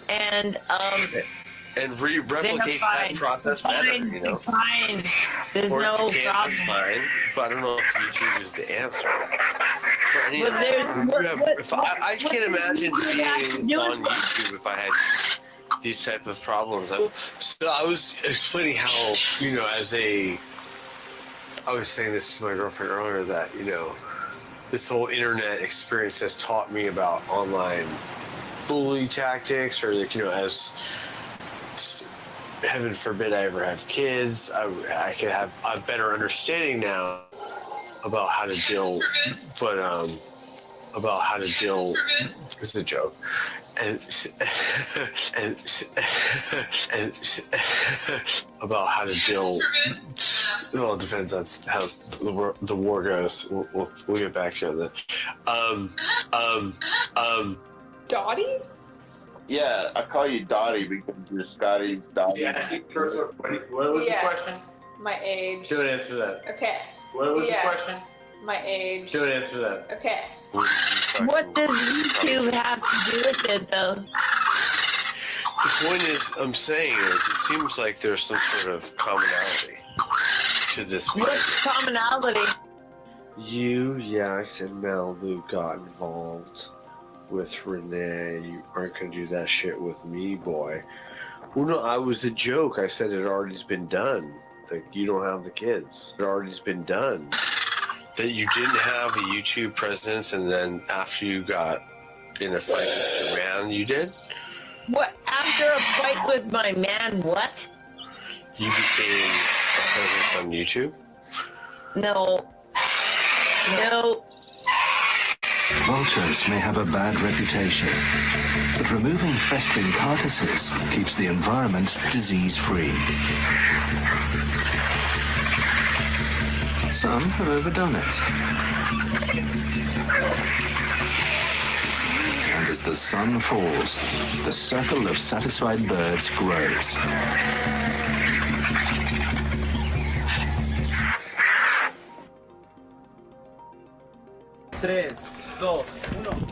and replicate that process better. You know. Fine. There's Or no if you can't, problem. that's fine. But I don't know if YouTube is the answer. for any of that. I can't imagine being on YouTube if I had these type of problems. So I was explaining how, you know, I was saying this to my girlfriend earlier that, you know, this whole internet experience has taught me about online bully tactics, or like, you know, as heaven forbid I ever have kids, I could have a better understanding now about how to deal, but about how to deal. It's a joke. And about how to deal. Well, it depends on how the war goes. We'll get back to that. Dottie? Yeah, I call you Dottie because you're Scotty's Dottie. Yeah. What was the question? My age. She would answer that. Okay. What was Yes. the question? My age. She would answer that. Okay. What does YouTube have to do with it, though? The point is, I'm saying is, it seems like there's some sort of commonality to this. What's commonality? You, Yax, and Malibu got involved with Renee. You aren't gonna do that shit with me, boy. Well, no, I was a joke. I said it already's been done. Like, you don't have the kids. It already's been done. That you didn't have the YouTube presence, and then after you got in a fight with your man, you did? What, after a fight with my man, what? You became a presence on YouTube? No. No. Vultures may have a bad reputation, but removing festering carcasses keeps the environment disease-free. Some have overdone it. And as the sun falls, the circle of satisfied birds grows. 3, 2, 1.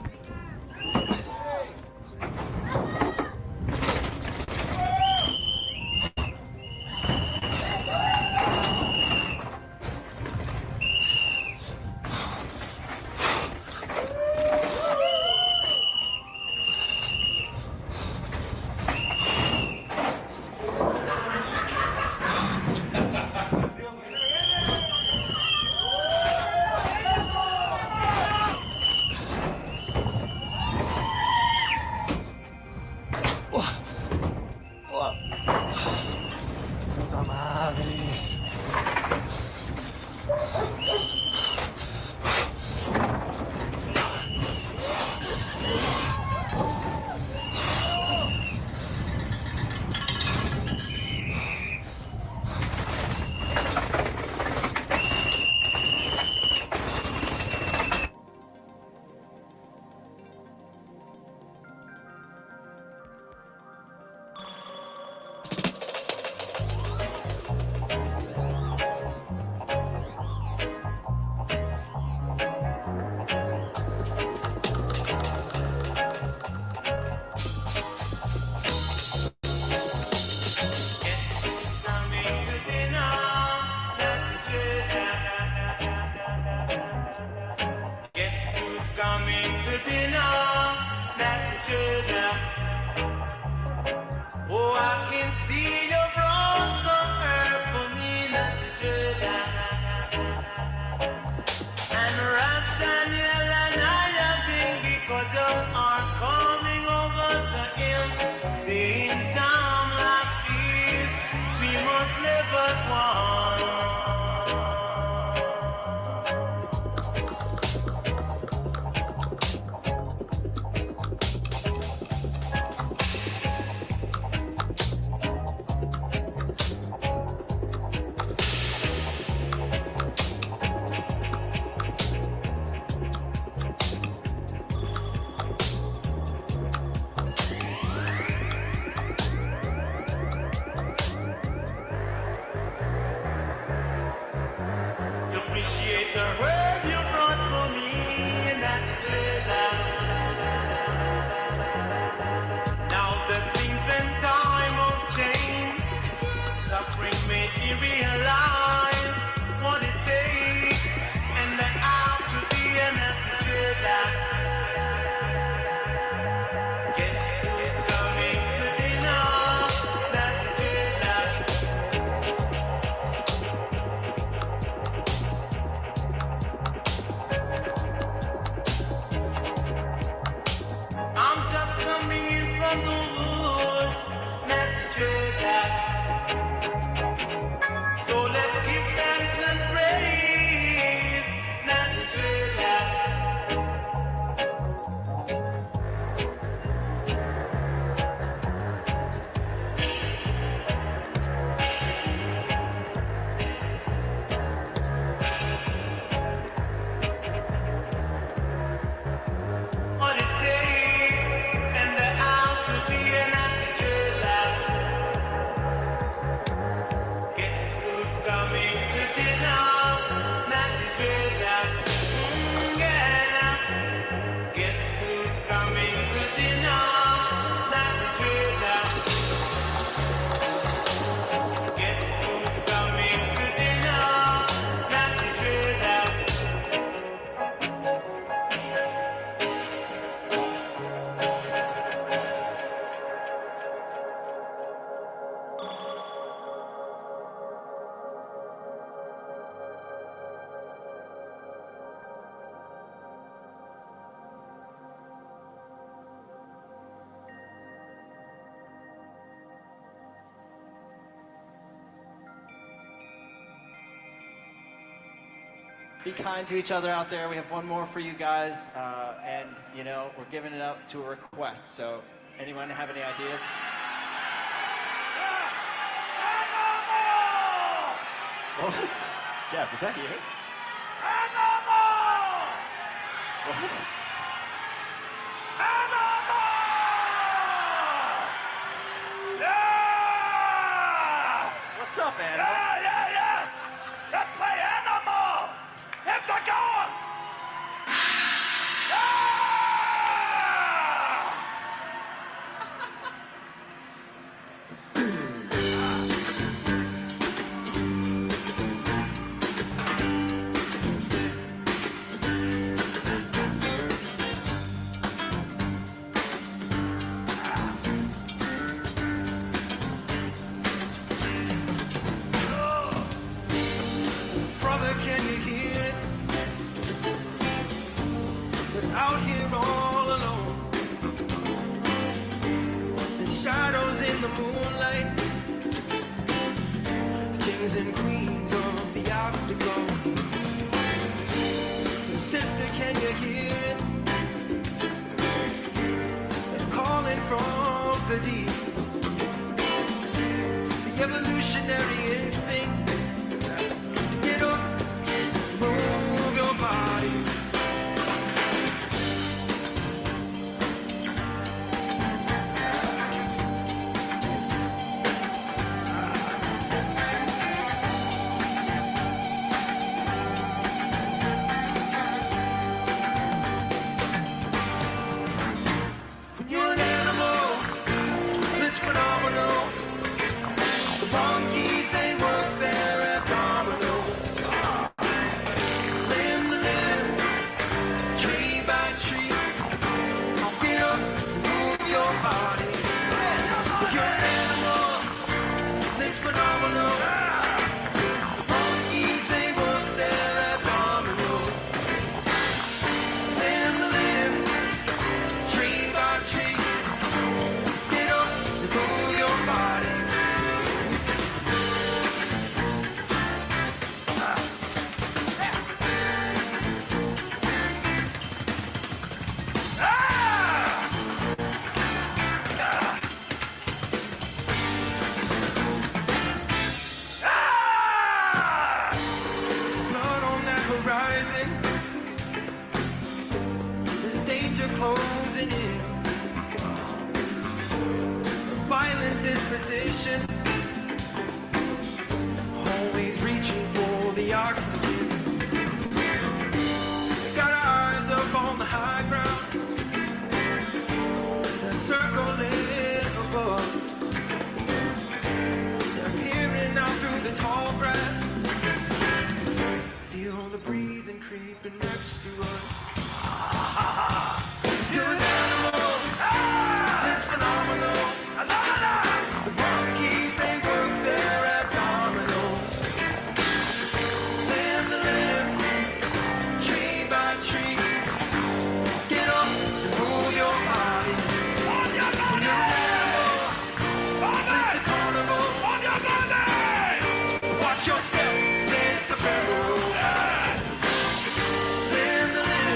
Be kind to each other out there. We have one more for you guys, and you know we're giving it up to a request. So, anyone have any ideas? What was Jeff? Is that you? What? What's up, Animal? Yeah! Let's play Animal! Hit the gun! Brother, can you hear it? We're out here all alone. The shadows in the moonlight, kings and queens of the afterglow. Sister, can you hear it? They're calling from the deep. The evolutionary instinct. Get up, move your body. When you're an animal, it's phenomenal. The monkeys, they work their abdominals. Limb to limb, tree by tree. Get up, move your body. You're an animal, it's phenomenal. The monkeys, they work their abdominals. Limb to limb, tree by tree. Get up, move your body. Blood on that horizon. There's danger closing in. A violent disposition. Always reaching for the oxygen. We got our eyes up on the high ground. They're circling above. They're peering out through the tall grass. Feel the breathing creeping next to us. You're an animal, it's phenomenal. The monkeys, they work their abdominals. Limb to limb, tree by tree. Get up and move your body. When you're an animal, it's a carnival. Watch your step, it's a barrel. Limb to limb.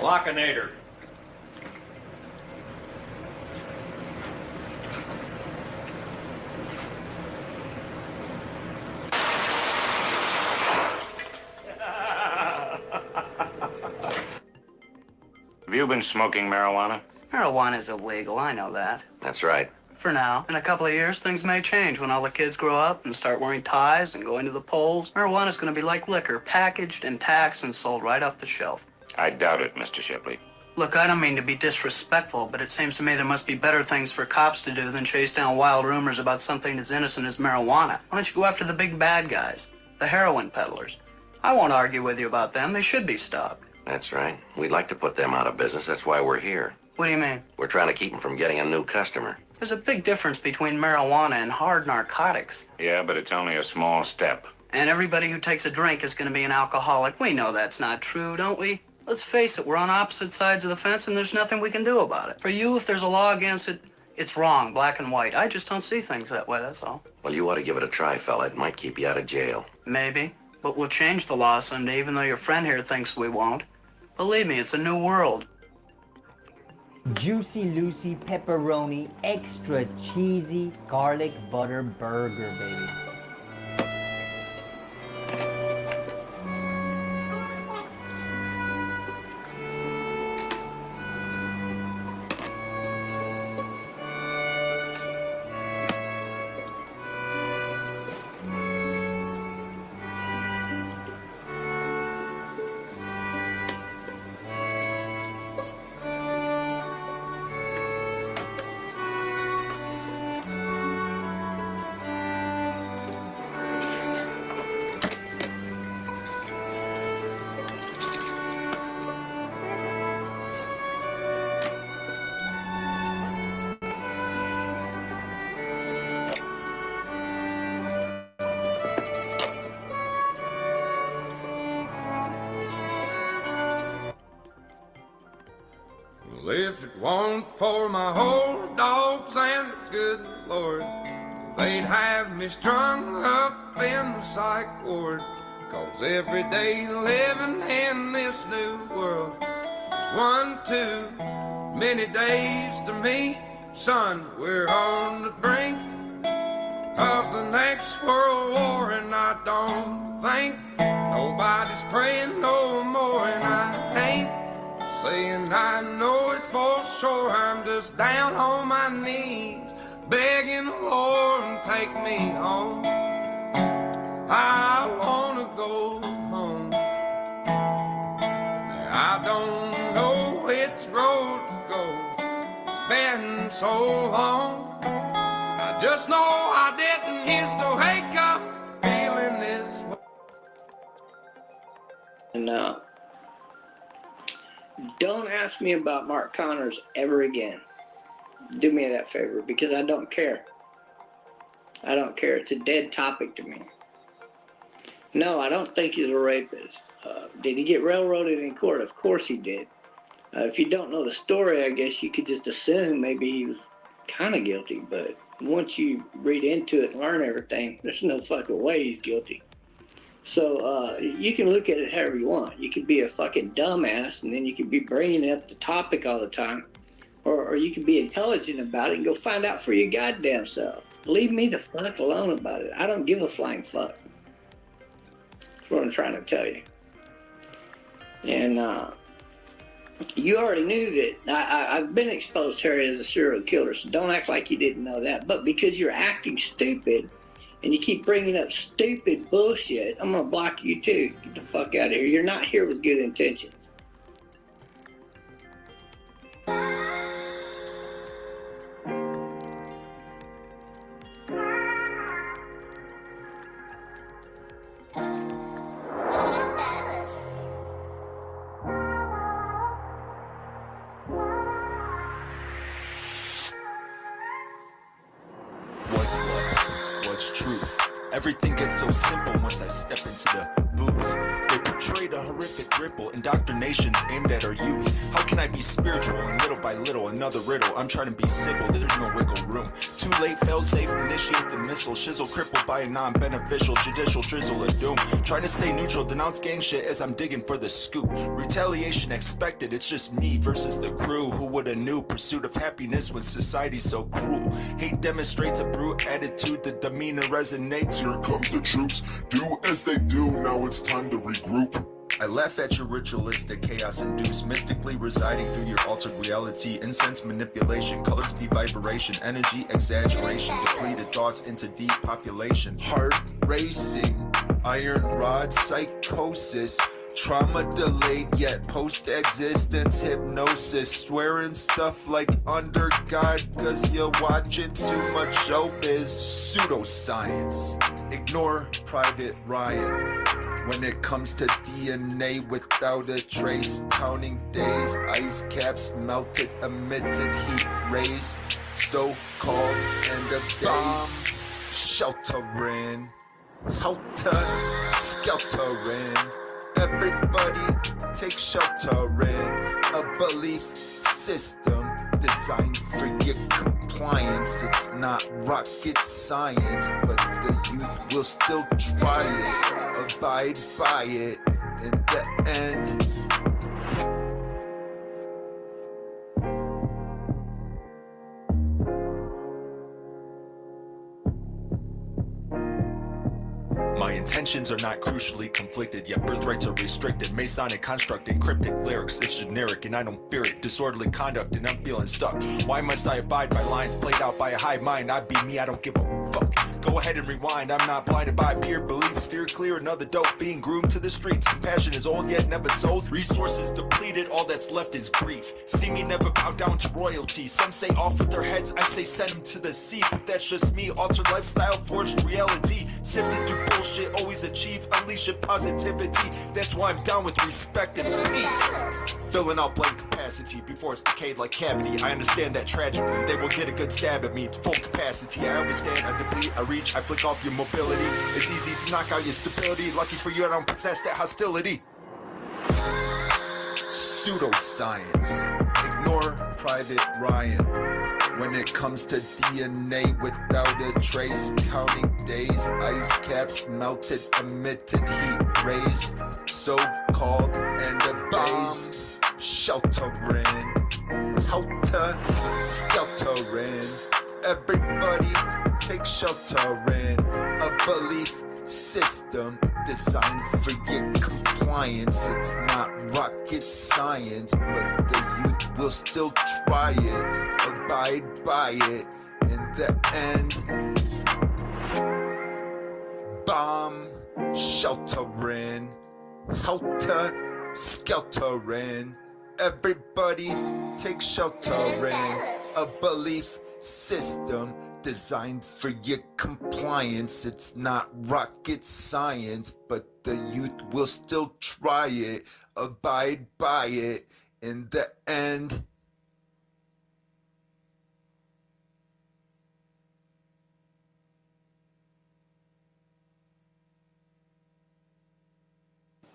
Glockinator. Have you been smoking marijuana? Marijuana's illegal, I know that. That's right. For now. In a couple of years, things may change when all the kids grow up and start wearing ties and going to the polls. Marijuana's going to be like liquor, packaged and taxed and sold right off the shelf. I doubt it, Mr. Shipley. Look, I don't mean to be disrespectful, but it seems to me there must be better things for cops to do than chase down wild rumors about something as innocent as marijuana. Why don't you go after the big bad guys, the heroin peddlers? I won't argue with you about them. They should be stopped. That's right. We'd like to put them out of business. That's why we're here. What do you mean? We're trying to keep them from getting a new customer. There's a big difference between marijuana and hard narcotics. Yeah, but it's only a small step. And everybody who takes a drink is going to be an alcoholic. We know that's not true, don't we? Let's face it, we're on opposite sides of the fence and there's nothing we can do about it. For you, if there's a law against it, it's wrong, black and white. I just don't see things that way, that's all. Well, you ought to give it a try, fella. It might keep you out of jail. Maybe, but we'll change the law someday, even though your friend here thinks we won't. Believe me, it's a new world. Juicy Lucy pepperoni extra cheesy garlic butter burger, baby. Well, if it weren't for my old dogs and the good Lord, they'd have me strung up in the psych ward. 'Cause every day living in this new world is one too many days to me. Son, we're on the brink of the next world war, and I don't think nobody's praying no more, and I ain't saying I know it for sure. I'm just down on my knees, begging the Lord to take me home. I wanna go home. I don't know which road to go. It's been so long. I just know I didn't used to wake up feeling this way. And don't ask me about Mark Connors ever again. Do me that favor, because I don't care. I don't care. It's a dead topic to me. No, I don't think he's a rapist. Did he get railroaded in court? Of course he did. If you don't know the story, I guess you could just assume maybe he was kind of guilty. But once you read into it and learn everything, there's no fucking way he's guilty. So you can look at it however you want. You could be a fucking dumbass, and then you could be bringing up the topic all the time. Or you can be intelligent about it and go find out for your goddamn self. Leave me the fuck alone about it. I don't give a flying fuck. That's what I'm trying to tell you. And you already knew that I've been exposed to her as a serial killer, so don't act like you didn't know that. But because you're acting stupid and you keep bringing up stupid bullshit, I'm gonna block you too. Get the fuck out of here. You're not here with good intentions. What's love? What's truth? Everything gets so simple once I step into the booth. They portrayed a horrific ripple. Indoctrinations aimed at our youth. How can I be spiritual and little by little another riddle? I'm trying to be civil, there's no wiggle room. Too late, fail safe, initiate the missile. Shizzle crippled by a non-beneficial judicial drizzle of doom. Trying to stay neutral, denounce gang shit as I'm digging for the scoop. Retaliation expected, it's just me versus the crew. Who woulda knew pursuit of happiness when society's so cruel? Hate demonstrates a brute attitude, the demeanor resonates. Here comes the troops, do as they do, now it's time to regroup. I laugh at your ritualistic chaos induced, mystically residing through your altered reality. Incense manipulation, colors be vibration, energy exaggeration, depleted thoughts into depopulation. Heart racing, iron rod psychosis, trauma delayed yet post-existence hypnosis. Swearing stuff like under God cause you're watching too much showbiz. Pseudoscience, ignore Private Ryan. When it comes to DNA without a trace, counting days, ice caps melted, emitted heat rays, so-called end of days, sheltering, helter-skeltering, everybody take shelter in a belief system designed for your compliance. It's not rocket science, but the youth will still try it, abide by it in the end. My intentions are not crucially conflicted, yet birthrights are restricted. Masonic construct and cryptic lyrics, it's generic and I don't fear it. Disorderly conduct and I'm feeling stuck. Why must I abide by lines played out by a high mind? I be me, I don't give a fuck. Go ahead and rewind, I'm not blinded by peer belief. Steer clear, another dope being groomed to the streets. Compassion is old yet never sold. Resources depleted, all that's left is grief. See me never bow down to royalty. Some say off with their heads, I say send them to the sea. But that's just me, altered lifestyle, forged reality. Sifted through bullshit, always achieve, unleash your positivity. That's why I'm down with respect and peace. Filling out blank capacity before it's decayed like cavity. I understand that tragically they will get a good stab at me. It's full capacity, I understand, I deplete, I reach, I flick off your mobility. It's easy to knock out your stability. Lucky for you I don't possess that hostility. Pseudoscience, ignore Private Ryan. When it comes to DNA without a trace, counting days, ice caps melted, emitted heat rays, so-called end of days, sheltering, helter, skeltering, everybody take shelter in a belief system designed for your compliance. It's not rocket science, but the youth will still try it, abide by it in the end. Bomb sheltering, helter skeltering, everybody take shelter in a belief system designed for your compliance. It's not rocket science, but the youth will still try it, abide by it in the end.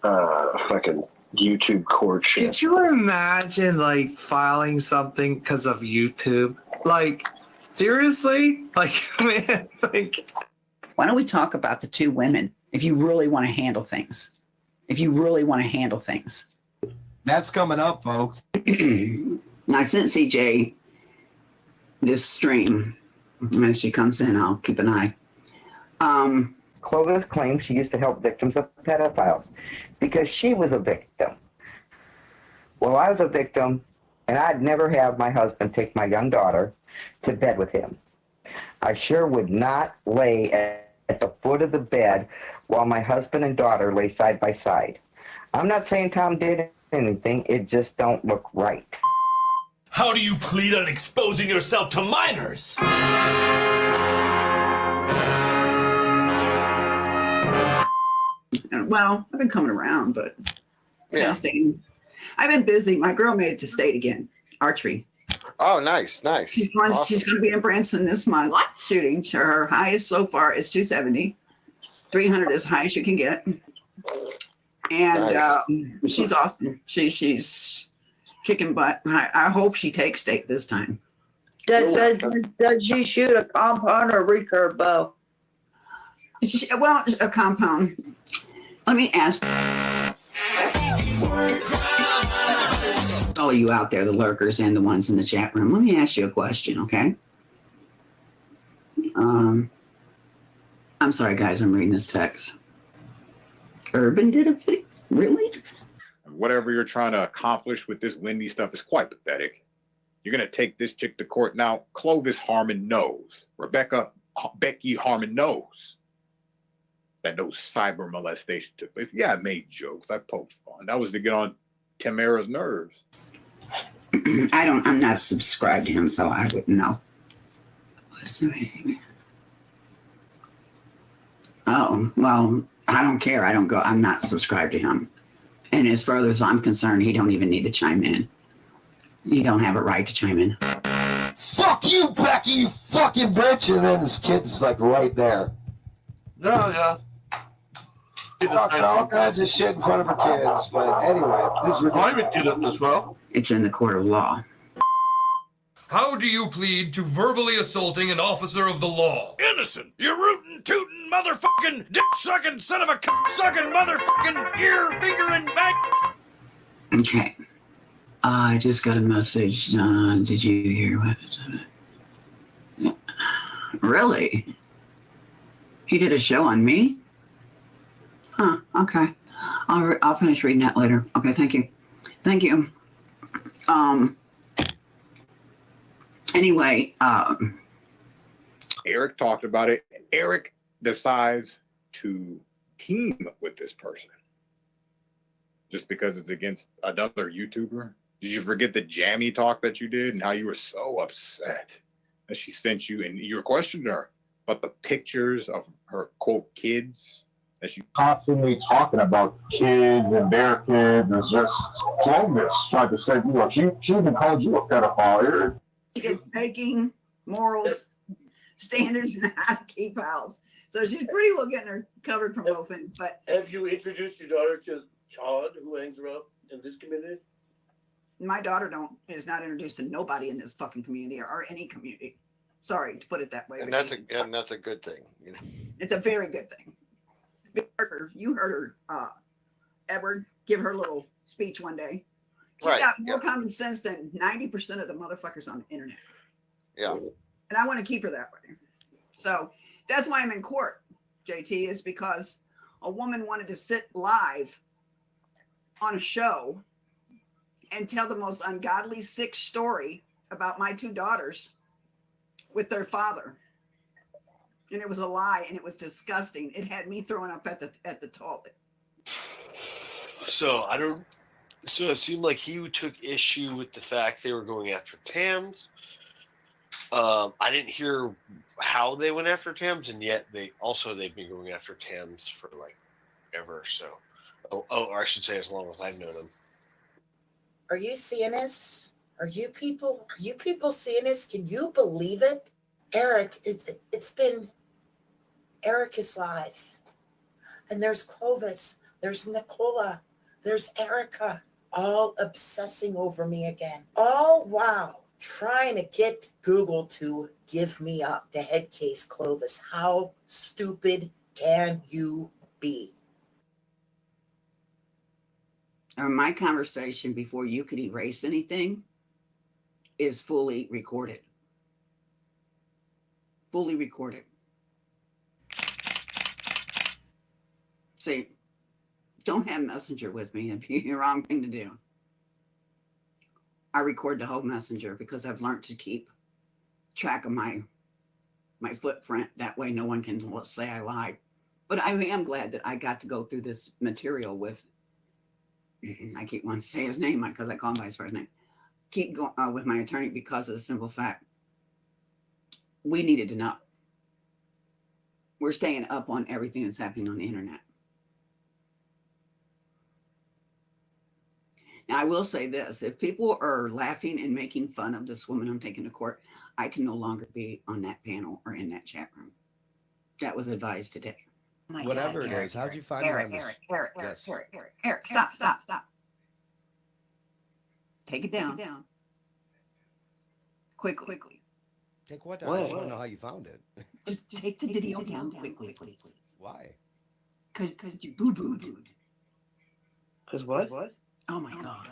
Fucking YouTube courtship. Could you imagine like filing something because of YouTube? Like, seriously? Like, man, like. Why don't we talk about the two women if you really want to handle things? If you really want to handle things. That's coming up, folks. I sent CJ this stream. When she comes in, I'll keep an eye. Clovis claims she used to help victims of pedophiles because she was a victim. Well, I was a victim, and I'd never have my husband take my young daughter to bed with him. I sure would not lay at the foot of the bed while my husband and daughter lay side by side. I'm not saying Tom did anything, it just don't look right. How do you plead on exposing yourself to minors? Well, I've been coming around, but Yeah. I've been busy. My girl made it to state again, archery. Oh, nice, nice. She's Awesome. going to be in Branson this month. Shooting. Her highest so far is 270. 300 is high as you can get. And Nice. she's awesome. She's kicking butt. I hope she takes state this time. Does she shoot a compound or recurve bow? Well, a compound. Let me ask all of you out there, the lurkers and the ones in the chat room. Let me ask you a question, okay? I'm sorry, guys. I'm reading this text. Urban did a video? Really? Whatever you're trying to accomplish with this Wendy stuff is quite pathetic. You're going to take this chick to court. Now, Clovis Harmon knows. Becky Harmon knows that no cyber molestation took place. Yeah, I made jokes. I poked fun. That was to get on Tamara's nerves. I'm not subscribed to him, so I wouldn't know. Oh, well, I don't care. I'm not subscribed to him. And as far as I'm concerned, he don't even need to chime in. You don't have a right to chime in. Fuck you, Becky, you fucking bitch. And then his kid's like right there. Yeah. Talking all kinds of shit in front of her kids. But anyway, this is private kid as well. It's in the court of law. How do you plead to verbally assaulting an officer of the law? Innocent. You rootin', tootin', motherfucking, dick-sucking, son of a cock-sucking, motherfucking, ear-fingering bang. Okay. I just got a message. Did you hear what? Really? He did a show on me? Huh, okay. I'll finish reading that later. Okay, thank you. Thank you. Anyway, Eric talked about it. Eric decides to team with this person just because it's against another YouTuber. Did you forget the jammy talk that you did and how you were so upset that she sent you and you questioned her about the pictures of her quote kids that she Constantly talking about kids and their kids is just Clovis tried to say, look, she even called you a pedophile. it's making morals, standards, and how to keep house. So she's pretty well getting her covered from both ends. But have you introduced your daughter to Todd, who hangs around in this community? my daughter is not introduced to nobody in this fucking community or any community. Sorry to put it that way. And that's a good thing. You know? It's a very good thing. You heard her, Edward, give her little speech one day. She's got more common sense than 90% of the motherfuckers on the internet. Yeah. And I want to keep her that way. So that's why I'm in court, JT, is because a woman wanted to sit live on a show and tell the most ungodly, sick story about my two daughters with their father. And it was a lie, and it was disgusting. It had me throwing up at the toilet. So it seemed like he took issue with the fact they were going after Tams. I didn't hear how they went after Tams, and yet they've been going after Tams for like ever. So, or I should say, as long as I've known him. Are you seeing this? Are you people seeing this? Can you believe it? Eric, it's been Eric is live. And there's Clovis, there's Nicola, there's Erica, all obsessing over me again. All while trying to get Google to give me up the head case Clovis. How stupid can you be? My conversation before you could erase anything is fully recorded. Fully recorded. See, don't have Messenger with me if you're the wrong thing to do. I record the whole Messenger because I've learned to keep track of my footprint. That way no one can say I lied. But I am glad that I got to go through this material with, I keep wanting to say his name because I call him by his first name. Keep going with my attorney because of the simple fact we needed to know. We're staying up on everything that's happening on the internet. Now, I will say this. If people are laughing and making fun of this woman I'm taking to court, I can no longer be on that panel or in that chat room. That was advised today. My Whatever God, it Eric, is, how'd you find Eric, it on this? Eric, stop. Take it down. Quickly. Take what down? I just want to know how you found it. Just take the video down quickly, please. Why? Because you boo-booed. Because what? Oh my God.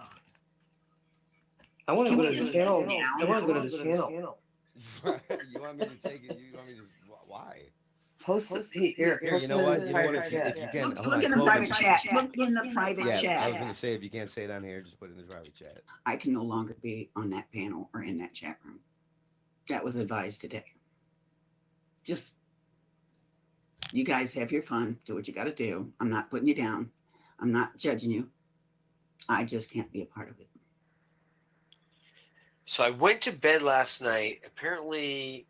I want to Can go we to just this channel. take it down? I want to go to this channel. You want me to take it? You want me to? Why? Post it here. Here, you know what? You know what? If you can, hold Look on, in the close private this. chat. Look in the private Yeah, chat. I was gonna say if you can't say it on here, just put it in the private chat. I can no longer be on that panel or in that chat room. That was advised today. Just, you guys have your fun. Do what you got to do. I'm not putting you down. I'm not judging you. I just can't be a part of it. So I went to bed last night. Apparently,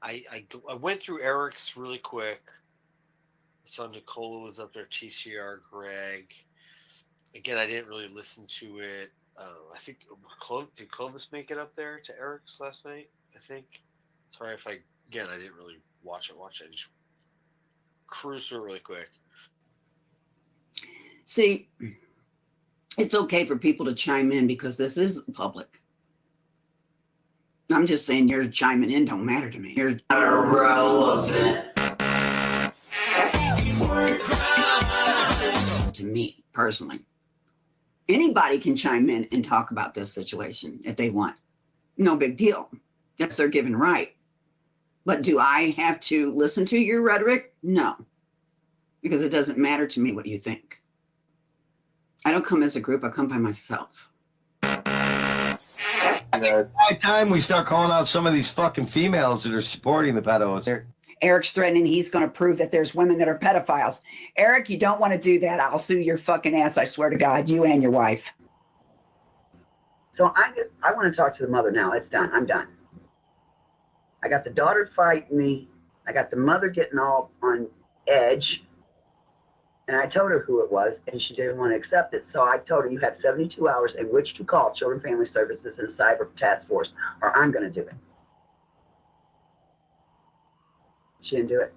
I went through Eric's really quick. I saw Nicola was up there, TCR, Greg. Again, I didn't really listen to it. I think did Clovis make it up there to Eric's last night? I think. Sorry if I didn't really watch it. I just cruised through it really quick. See, it's okay for people to chime in because this is public. I'm just saying your chiming in don't matter to me. You're irrelevant to me personally. Anybody can chime in and talk about this situation if they want. No big deal. That's their given right. But do I have to listen to your rhetoric? No, because it doesn't matter to me what you think. I don't come as a group. I come by myself. It's high time we start calling out some of these fucking females that are supporting the pedos. Eric's threatening he's going to prove that there's women that are pedophiles. Eric, you don't want to do that. I'll sue your fucking ass. I swear to God, you and your wife. So I want to talk to the mother now. It's done. I'm done. I got the daughter fighting me. I got the mother getting all on edge. And I told her who it was, and she didn't want to accept it. So I told her, you have 72 hours in which to call Children and Family Services and a cyber task force, or I'm going to do it. She didn't do it.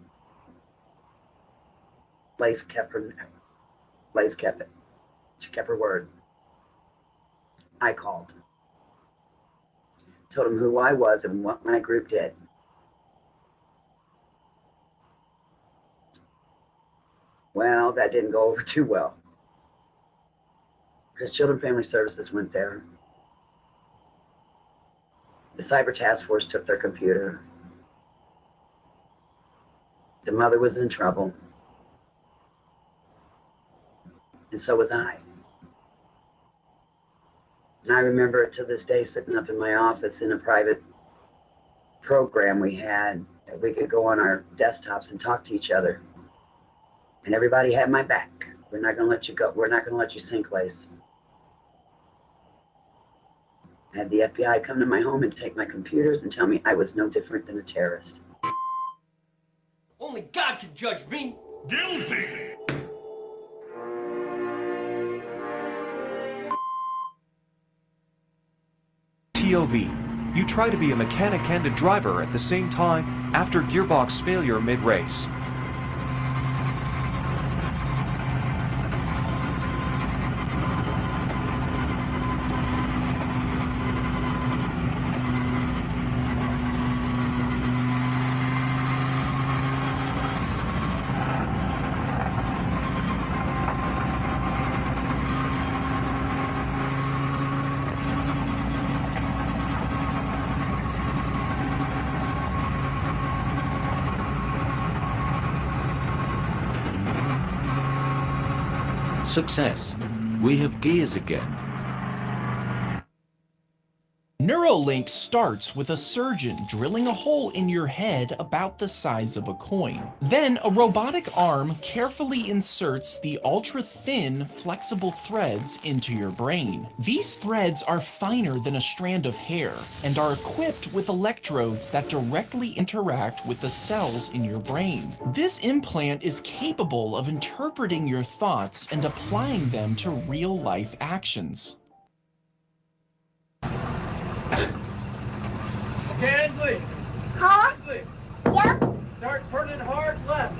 Lace kept it. She kept her word. I called. Told him who I was and what my group did. Well, that didn't go over too well. Because Children and Family Services went there. The cyber task force took their computer. The mother was in trouble. And so was I. And I remember it to this day sitting up in my office in a private program we had that we could go on our desktops and talk to each other. And everybody had my back. We're not going to let you go. We're not going to let you sink, Lace. I had the FBI come to my home and take my computers and tell me I was no different than a terrorist. Only God can judge me. Guilty. TOV. You try to be a mechanic and a driver at the same time after gearbox failure mid-race. Success. We have gears again. Neuralink starts with a surgeon drilling a hole in your head about the size of a coin. Then a robotic arm carefully inserts the ultra-thin, flexible threads into your brain. These threads are finer than a strand of hair and are equipped with electrodes that directly interact with the cells in your brain. This implant is capable of interpreting your thoughts and applying them to real-life actions. Okay, Ansley. Huh? Ansley. Yep. Start turning hard left.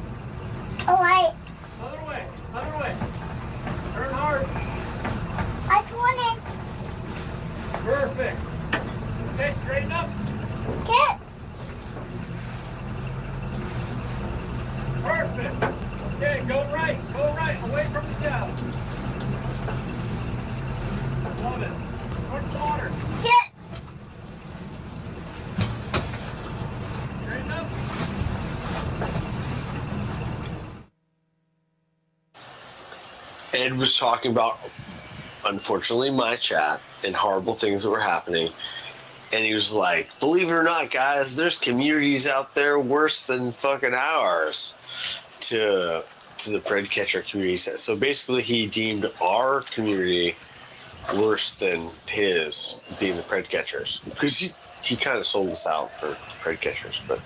Alright. Other way. Other way. Turn hard. I turn it. Perfect. Okay, straighten up. Get. Perfect. Okay, go right. Go right. Away from the cow. Love it. Towards the water. Get. Straighten up. Ed was talking about, unfortunately, my chat and horrible things that were happening. And he was like, believe it or not, guys, there's communities out there worse than fucking ours to the Pred Catcher community. So basically, he deemed our community worse than his, being the Pred Catchers. Because he kind of sold us out for Pred Catchers, but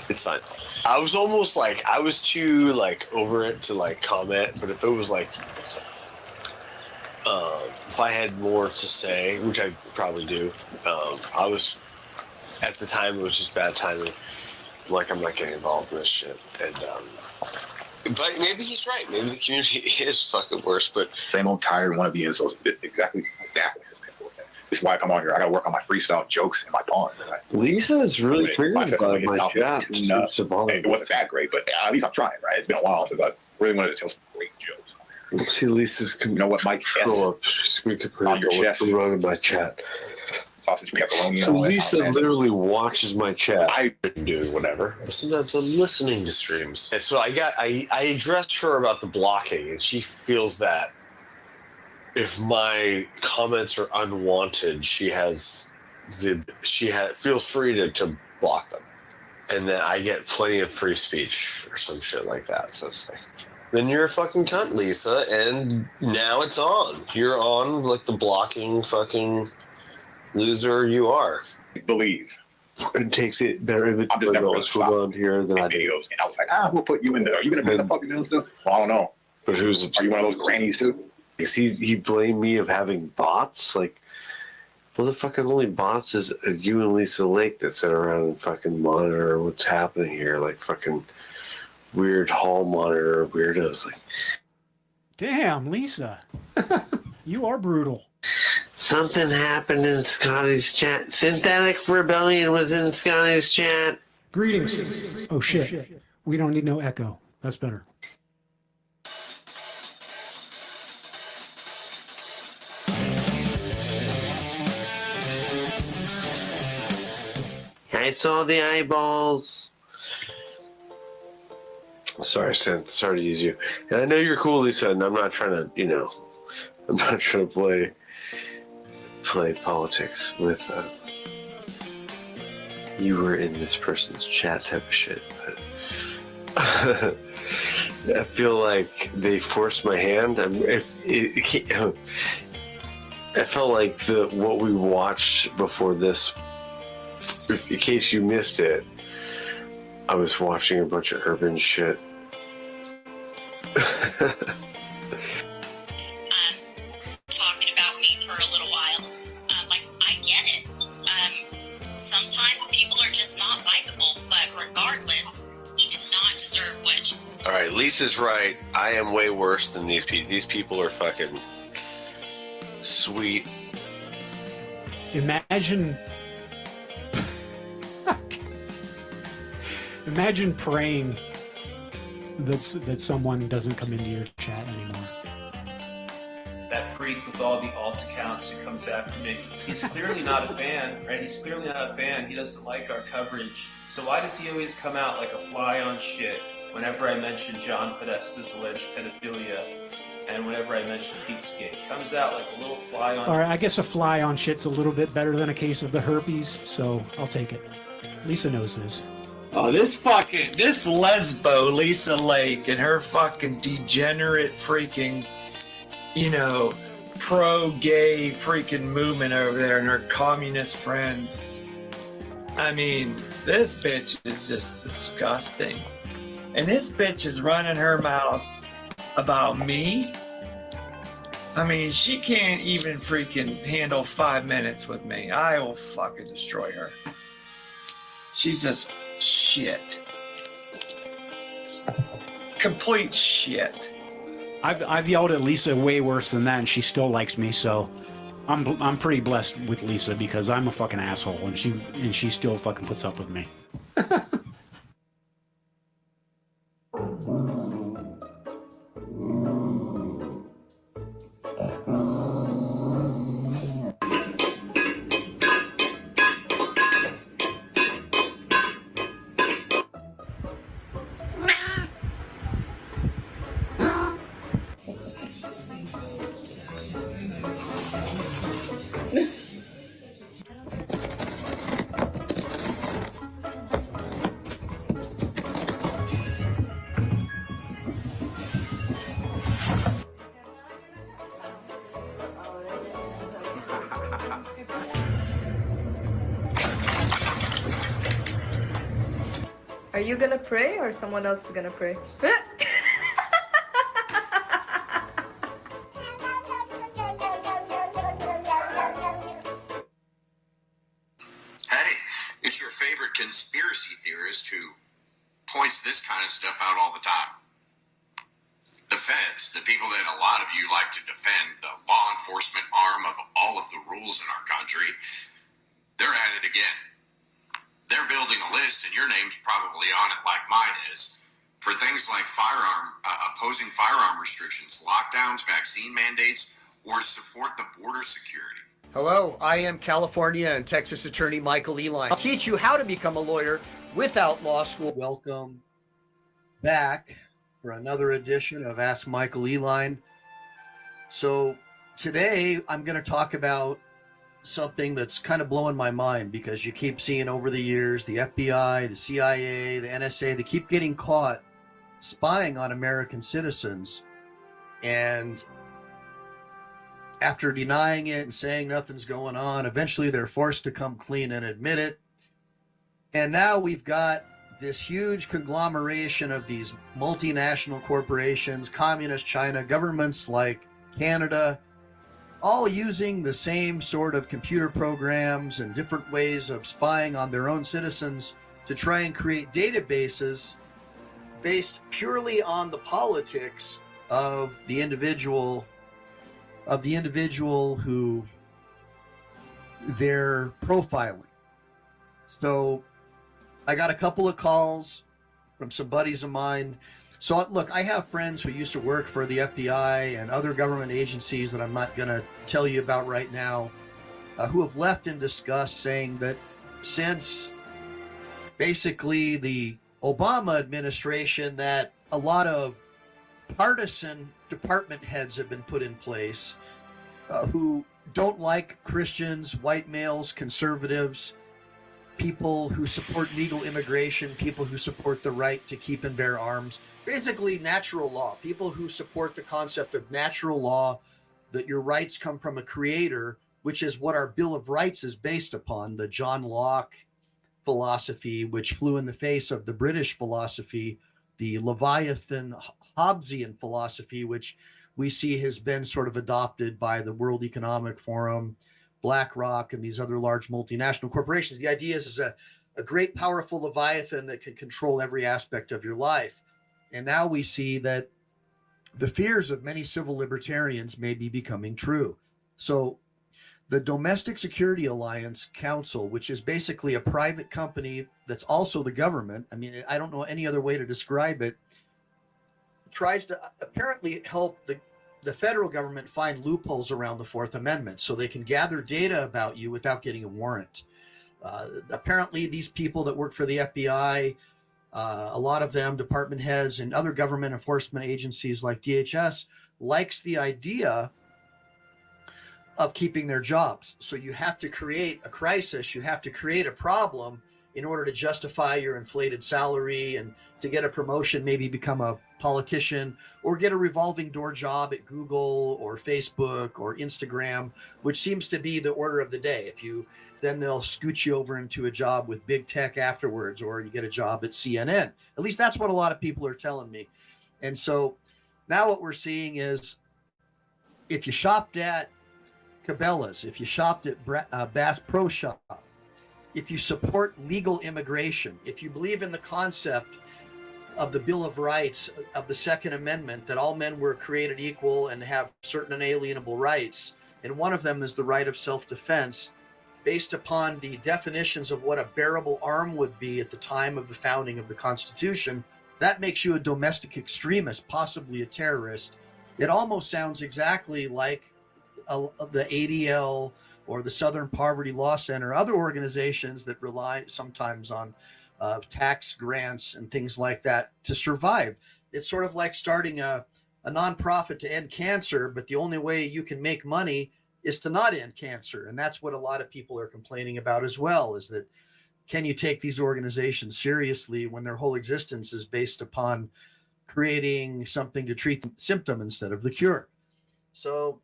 it's fine. I was almost like, I was too, like, over it to, like, comment. But if it was, like, if I had more to say, which I probably do, I was, at the time, it was just bad timing. Like, I'm not getting involved in this shit. And, but maybe he's right. Maybe the community is fucking worse, but... Same old tired one of you is exactly. This is why I come on here. I got to work on my freestyle jokes and my puns. Lisa is really triggered by my chat. It wasn't that great, but at least I'm trying, right? It's been a while since I really wanted to tell some great jokes. See, Lisa's you know what, Mike? Control up. We could put what's running my chat. Sausage pepperoni. So Lisa literally watches my chat. I'm doing whatever. Sometimes I'm listening to streams. And so I addressed her about the blocking, and she feels that if my comments are unwanted, she feels free to block them. And then I get plenty of free speech or some shit like that. So it's like, then you're a fucking cunt, Lisa, and now it's on. You're on like the blocking fucking loser you are. Believe. It takes it better I'm just never going to stop on here than I do. videos. And I was like, we'll put you in there. Are you going to be the fucking doing stuff? Well, I don't know. But Are you one of those grannies too? Because he blamed me of having bots. Like, well, the fucking only bots is you and Lisa Lake that sit around and fucking monitor what's happening here. Like fucking weird hall monitor weirdos. Like, damn, Lisa, you are brutal. Something happened in Scotty's chat. Synthetic Rebellion was in Scotty's chat. Greetings. Oh shit. We don't need no echo. That's better. I saw the eyeballs. Sorry, Synth. Sorry to use you. And I know you're cool, Lisa, and I'm not trying to, I'm not trying to play politics with you were in this person's chat type of shit. But I feel like they forced my hand. I felt like what we watched before this, in case you missed it, I was watching a bunch of urban shit. Talking about me for a little while. I get it. Sometimes people are just not likable, but regardless, he did not deserve what. All right, Lisa's right. I am way worse than these people. These people are fucking sweet. Imagine praying that someone doesn't come into your chat anymore. That freak with all the alt accounts who comes after me. He's clearly not a fan, right? He's clearly not a fan. He doesn't like our coverage. So why does he always come out like a fly on shit whenever I mention John Podesta's alleged pedophilia and whenever I mention Pizzagate? He comes out like a little fly on. All right, I guess a fly on shit's a little bit better than a case of the herpes, so I'll take it. Lisa knows this. Oh, this lesbo Lisa Lake and her fucking degenerate freaking, pro-gay freaking movement over there and her communist friends. I mean, this bitch is just disgusting. And this bitch is running her mouth about me. I mean, she can't even freaking handle 5 minutes with me. I will fucking destroy her. She's just shit. complete shit. I've yelled at Lisa way worse than that, and she still likes me. So I'm pretty blessed with Lisa because I'm a fucking asshole, and she still fucking puts up with me. Are you gonna pray or someone else is gonna pray? Hey, it's your favorite conspiracy theorist who points this kind of stuff out all the time. The feds, the people that a lot of you like to defend, the law enforcement arm of all of the rules in our country, they're at it again. They're building a list, and your name's probably on it like mine is, for things like opposing firearm restrictions, lockdowns, vaccine mandates, or support the border security. Hello, I am California and Texas attorney Michael Eline. I'll teach you how to become a lawyer without law school. Welcome back for another edition of Ask Michael Eline. So today I'm going to talk about something that's kind of blowing my mind because you keep seeing over the years the FBI, the CIA, the NSA, they keep getting caught spying on American citizens. And after denying it and saying nothing's going on, eventually they're forced to come clean and admit it. And now we've got this huge conglomeration of these multinational corporations, communist China, governments like Canada, all using the same sort of computer programs and different ways of spying on their own citizens to try and create databases based purely on the politics of the individual who they're profiling. So I got a couple of calls from some buddies of mine. So look, I have friends who used to work for the FBI and other government agencies that I'm not going to tell you about right now, who have left in disgust, saying that since basically the Obama administration, that a lot of partisan department heads have been put in place who don't like Christians, white males, conservatives, people who support legal immigration, people who support the right to keep and bear arms, basically natural law, people who support the concept of natural law, that your rights come from a creator, which is what our Bill of Rights is based upon, the John Locke philosophy, which flew in the face of the British philosophy, the Leviathan Hobbesian philosophy, which we see has been sort of adopted by the World Economic Forum, BlackRock, and these other large multinational corporations. The idea is a great, powerful Leviathan that can control every aspect of your life. And now we see that the fears of many civil libertarians may be becoming true. So the Domestic Security Alliance Council, which is basically a private company that's also the government, I mean, I don't know any other way to describe it, tries to apparently help the federal government find loopholes around the Fourth Amendment so they can gather data about you without getting a warrant. Apparently, these people that work for the FBI, a lot of them, department heads and other government enforcement agencies like DHS, likes the idea of keeping their jobs. So you have to create a crisis, you have to create a problem in order to justify your inflated salary and to get a promotion, maybe become a politician or get a revolving door job at Google or Facebook or Instagram, which seems to be the order of the day. Then they'll scoot you over into a job with big tech afterwards, or you get a job at CNN. At least that's what a lot of people are telling me. And so now what we're seeing is if you shopped at Cabela's, if you shopped at Bass Pro Shop, if you support legal immigration, if you believe in the concept of the Bill of Rights of the Second Amendment, that all men were created equal and have certain unalienable rights. And one of them is the right of self-defense, based upon the definitions of what a bearable arm would be at the time of the founding of the Constitution. That makes you a domestic extremist, possibly a terrorist. It almost sounds exactly like the ADL or the Southern Poverty Law Center, other organizations that rely sometimes on tax grants and things like that to survive. It's sort of like starting a nonprofit to end cancer, but the only way you can make money is to not end cancer. And that's what a lot of people are complaining about as well, is that can you take these organizations seriously when their whole existence is based upon creating something to treat the symptom instead of the cure? So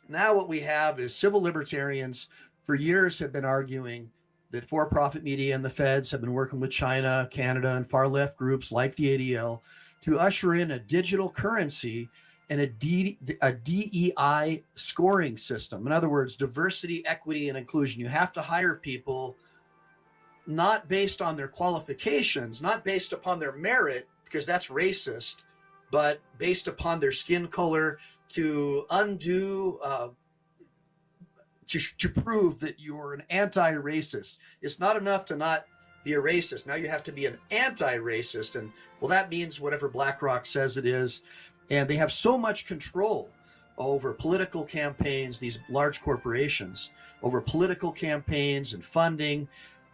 now what we have is civil libertarians for years have been arguing that for-profit media and the feds have been working with China, Canada, and far-left groups like the ADL to usher in a digital currency and a DEI scoring system. In other words, diversity, equity, and inclusion. You have to hire people not based on their qualifications, not based upon their merit, because that's racist, but based upon their skin color to undo, to prove that you're an anti-racist. It's not enough to not be a racist. Now you have to be an anti-racist. And well, that means whatever BlackRock says it is. And they have so much control over political campaigns, these large corporations, over political campaigns and funding,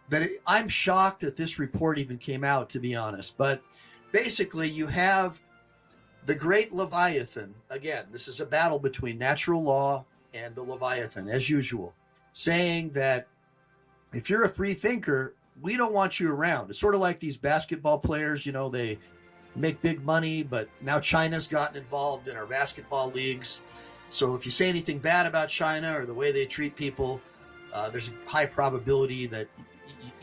that I'm shocked that this report even came out, to be honest. But basically, you have the great Leviathan. Again, this is a battle between natural law and the Leviathan, as usual, saying that if you're a free thinker, we don't want you around. It's sort of like these basketball players, they make big money, but now China's gotten involved in our basketball leagues. So if you say anything bad about China or the way they treat people, there's a high probability that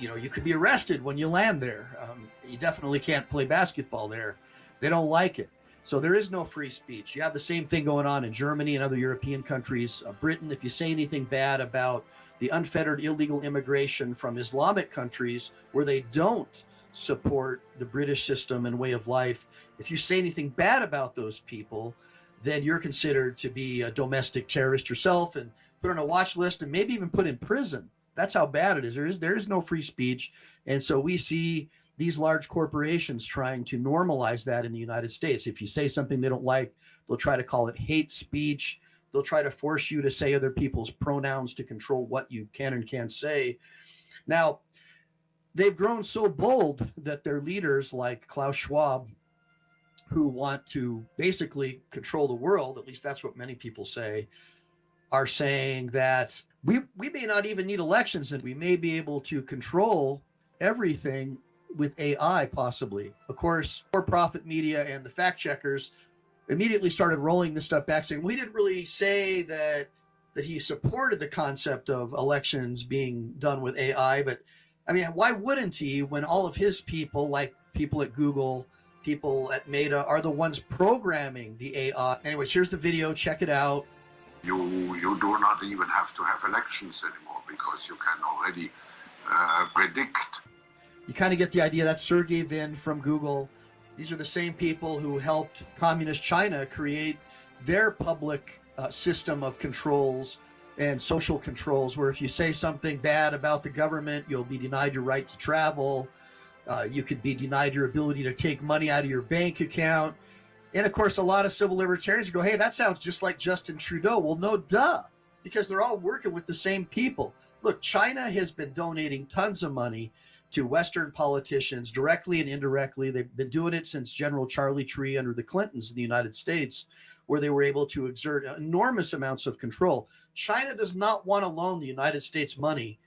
you could be arrested when you land there. You definitely can't play basketball there. They don't like it. So there is no free speech. You have the same thing going on in Germany and other European countries. Britain, if you say anything bad about the unfettered illegal immigration from Islamic countries where they don't support the British system and way of life, if you say anything bad about those people, then you're considered to be a domestic terrorist yourself and put on a watch list and maybe even put in prison. That's how bad it is. There is no free speech. And so we see these large corporations trying to normalize that in the United States. If you say something they don't like, they'll try to call it hate speech. They'll try to force you to say other people's pronouns to control what you can and can't say. Now, they've grown so bold that their leaders like Klaus Schwab, who want to basically control the world, at least that's what many people say, are saying that we may not even need elections and we may be able to control everything with AI possibly. Of course, for-profit media and the fact checkers immediately started rolling this stuff back, saying we didn't really say that he supported the concept of elections being done with AI. But I mean, why wouldn't he, when all of his people, like people at Google, people at Meta, are the ones programming the AI? Anyways, here's the video. Check it out. You do not even have to have elections anymore because you can already predict. You kind of get the idea. That's Sergey Brin from Google. These are the same people who helped communist China create their public system of controls and social controls, where if you say something bad about the government, you'll be denied your right to travel. You could be denied your ability to take money out of your bank account. And of course, a lot of civil libertarians go, hey, that sounds just like Justin Trudeau. Well, no, duh, because they're all working with the same people. Look, China has been donating tons of money to Western politicians directly and indirectly. They've been doing it since General Charlie Tree under the Clintons in the United States, where they were able to exert enormous amounts of control. China does not want to loan the United States money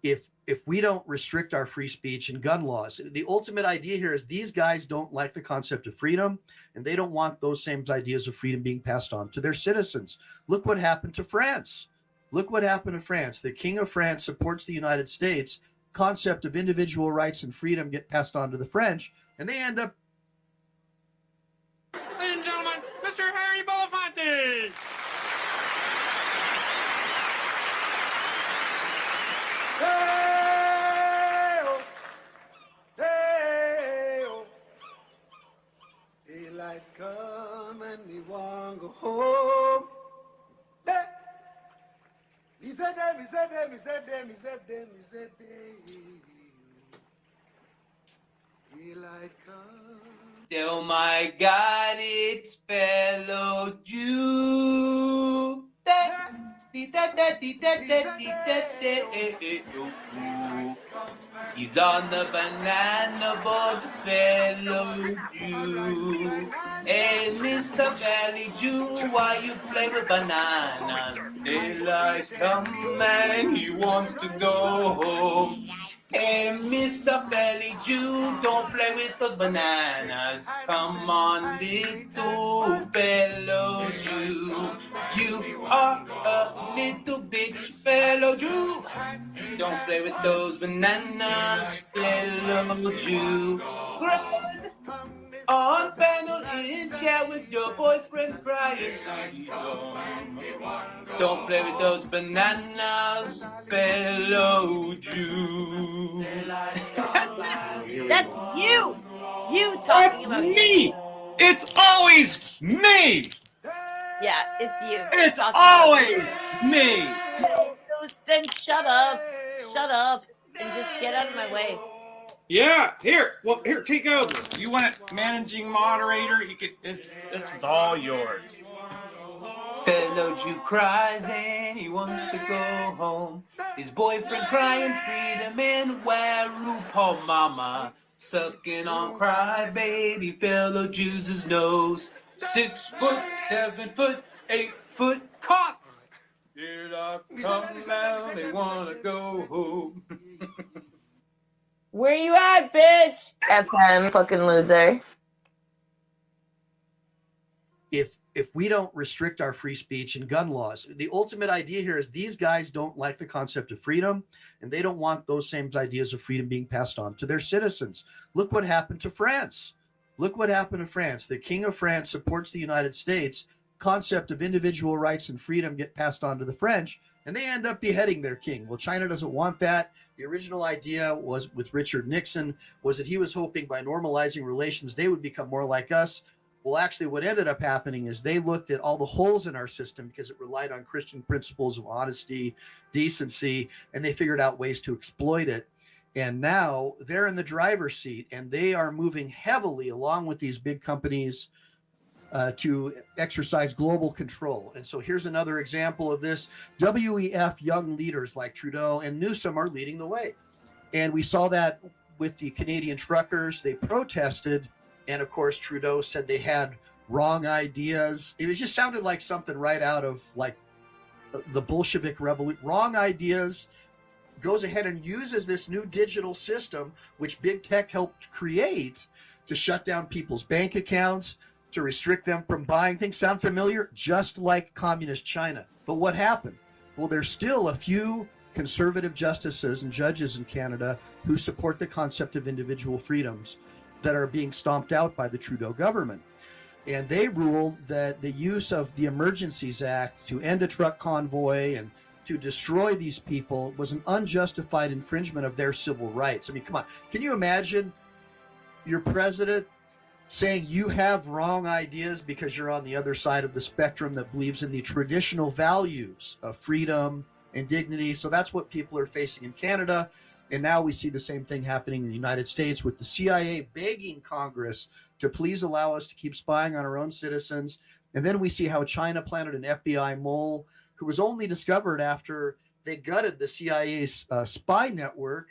if we don't restrict our free speech and gun laws. The ultimate idea here is these guys don't like the concept of freedom, and they don't want those same ideas of freedom being passed on to their citizens. Look what happened to France. Look what happened to France. The King of France supports the United States. Concept of individual rights and freedom get passed on to the French, and they end up. Ladies and gentlemen, Mr. Harry Belafonte! He said them, he said them, he said them, he said them, he said them. Daylight come. Oh my God, it's fellow Jew. He's on the banana boat, fellow Jew. Hey, Mr. Valley Jew, why you play with bananas? Daylight come and he wants to go home. Hey, Mr. Valley Jew, don't play with those bananas. Come on, little fellow Jew. You are a little bitch, fellow Jew. Don't play with those bananas, fellow Jew. Run on panel in chat with your boyfriend Brian. Don't play with those bananas, fellow Jew. That's you. You talking That's about me. It's always me. Yeah, it's you. It's Talking always about me. So then shut up, and just get out of my way. Yeah, here. Well, here, take over. You want it, managing moderator? You could. This is all yours. Fellow Jew cries and he wants to go home. His boyfriend crying freedom and where RuPaul mama sucking on crybaby fellow Jews' nose. 6 foot, 7 foot, 8 foot cocks. Here I come down, they wanna go home. Where you at, bitch? FM, fucking loser. If we don't restrict our free speech and gun laws, the ultimate idea here is these guys don't like the concept of freedom, and they don't want those same ideas of freedom being passed on to their citizens. Look what happened to France. Look what happened to France. The King of France supports the United States. Concept of individual rights and freedom get passed on to the French, and they end up beheading their king. Well, China doesn't want that. The original idea was with Richard Nixon was that he was hoping by normalizing relations, they would become more like us. Well, actually, what ended up happening is they looked at all the holes in our system because it relied on Christian principles of honesty, decency, and they figured out ways to exploit it. And now they're in the driver's seat, and they are moving heavily along with these big companies to exercise global control. And so here's another example of this. WEF young leaders like Trudeau and Newsom are leading the way. And we saw that with the Canadian truckers. They protested. And of course, Trudeau said they had wrong ideas. It just sounded like something right out of like the Bolshevik revolution. Wrong ideas. Goes ahead and uses this new digital system, which big tech helped create, to shut down people's bank accounts, to restrict them from buying things. Sound familiar? Just like communist China. But what happened? Well, there's still a few conservative justices and judges in Canada who support the concept of individual freedoms that are being stomped out by the Trudeau government. And they ruled that the use of the Emergencies Act to end a truck convoy and to destroy these people was an unjustified infringement of their civil rights. I mean, come on. Can you imagine your president saying you have wrong ideas because you're on the other side of the spectrum that believes in the traditional values of freedom and dignity? So that's what people are facing in Canada. And now we see the same thing happening in the United States with the CIA begging Congress to please allow us to keep spying on our own citizens. And then we see how China planted an FBI mole who was only discovered after they gutted the CIA's spy network.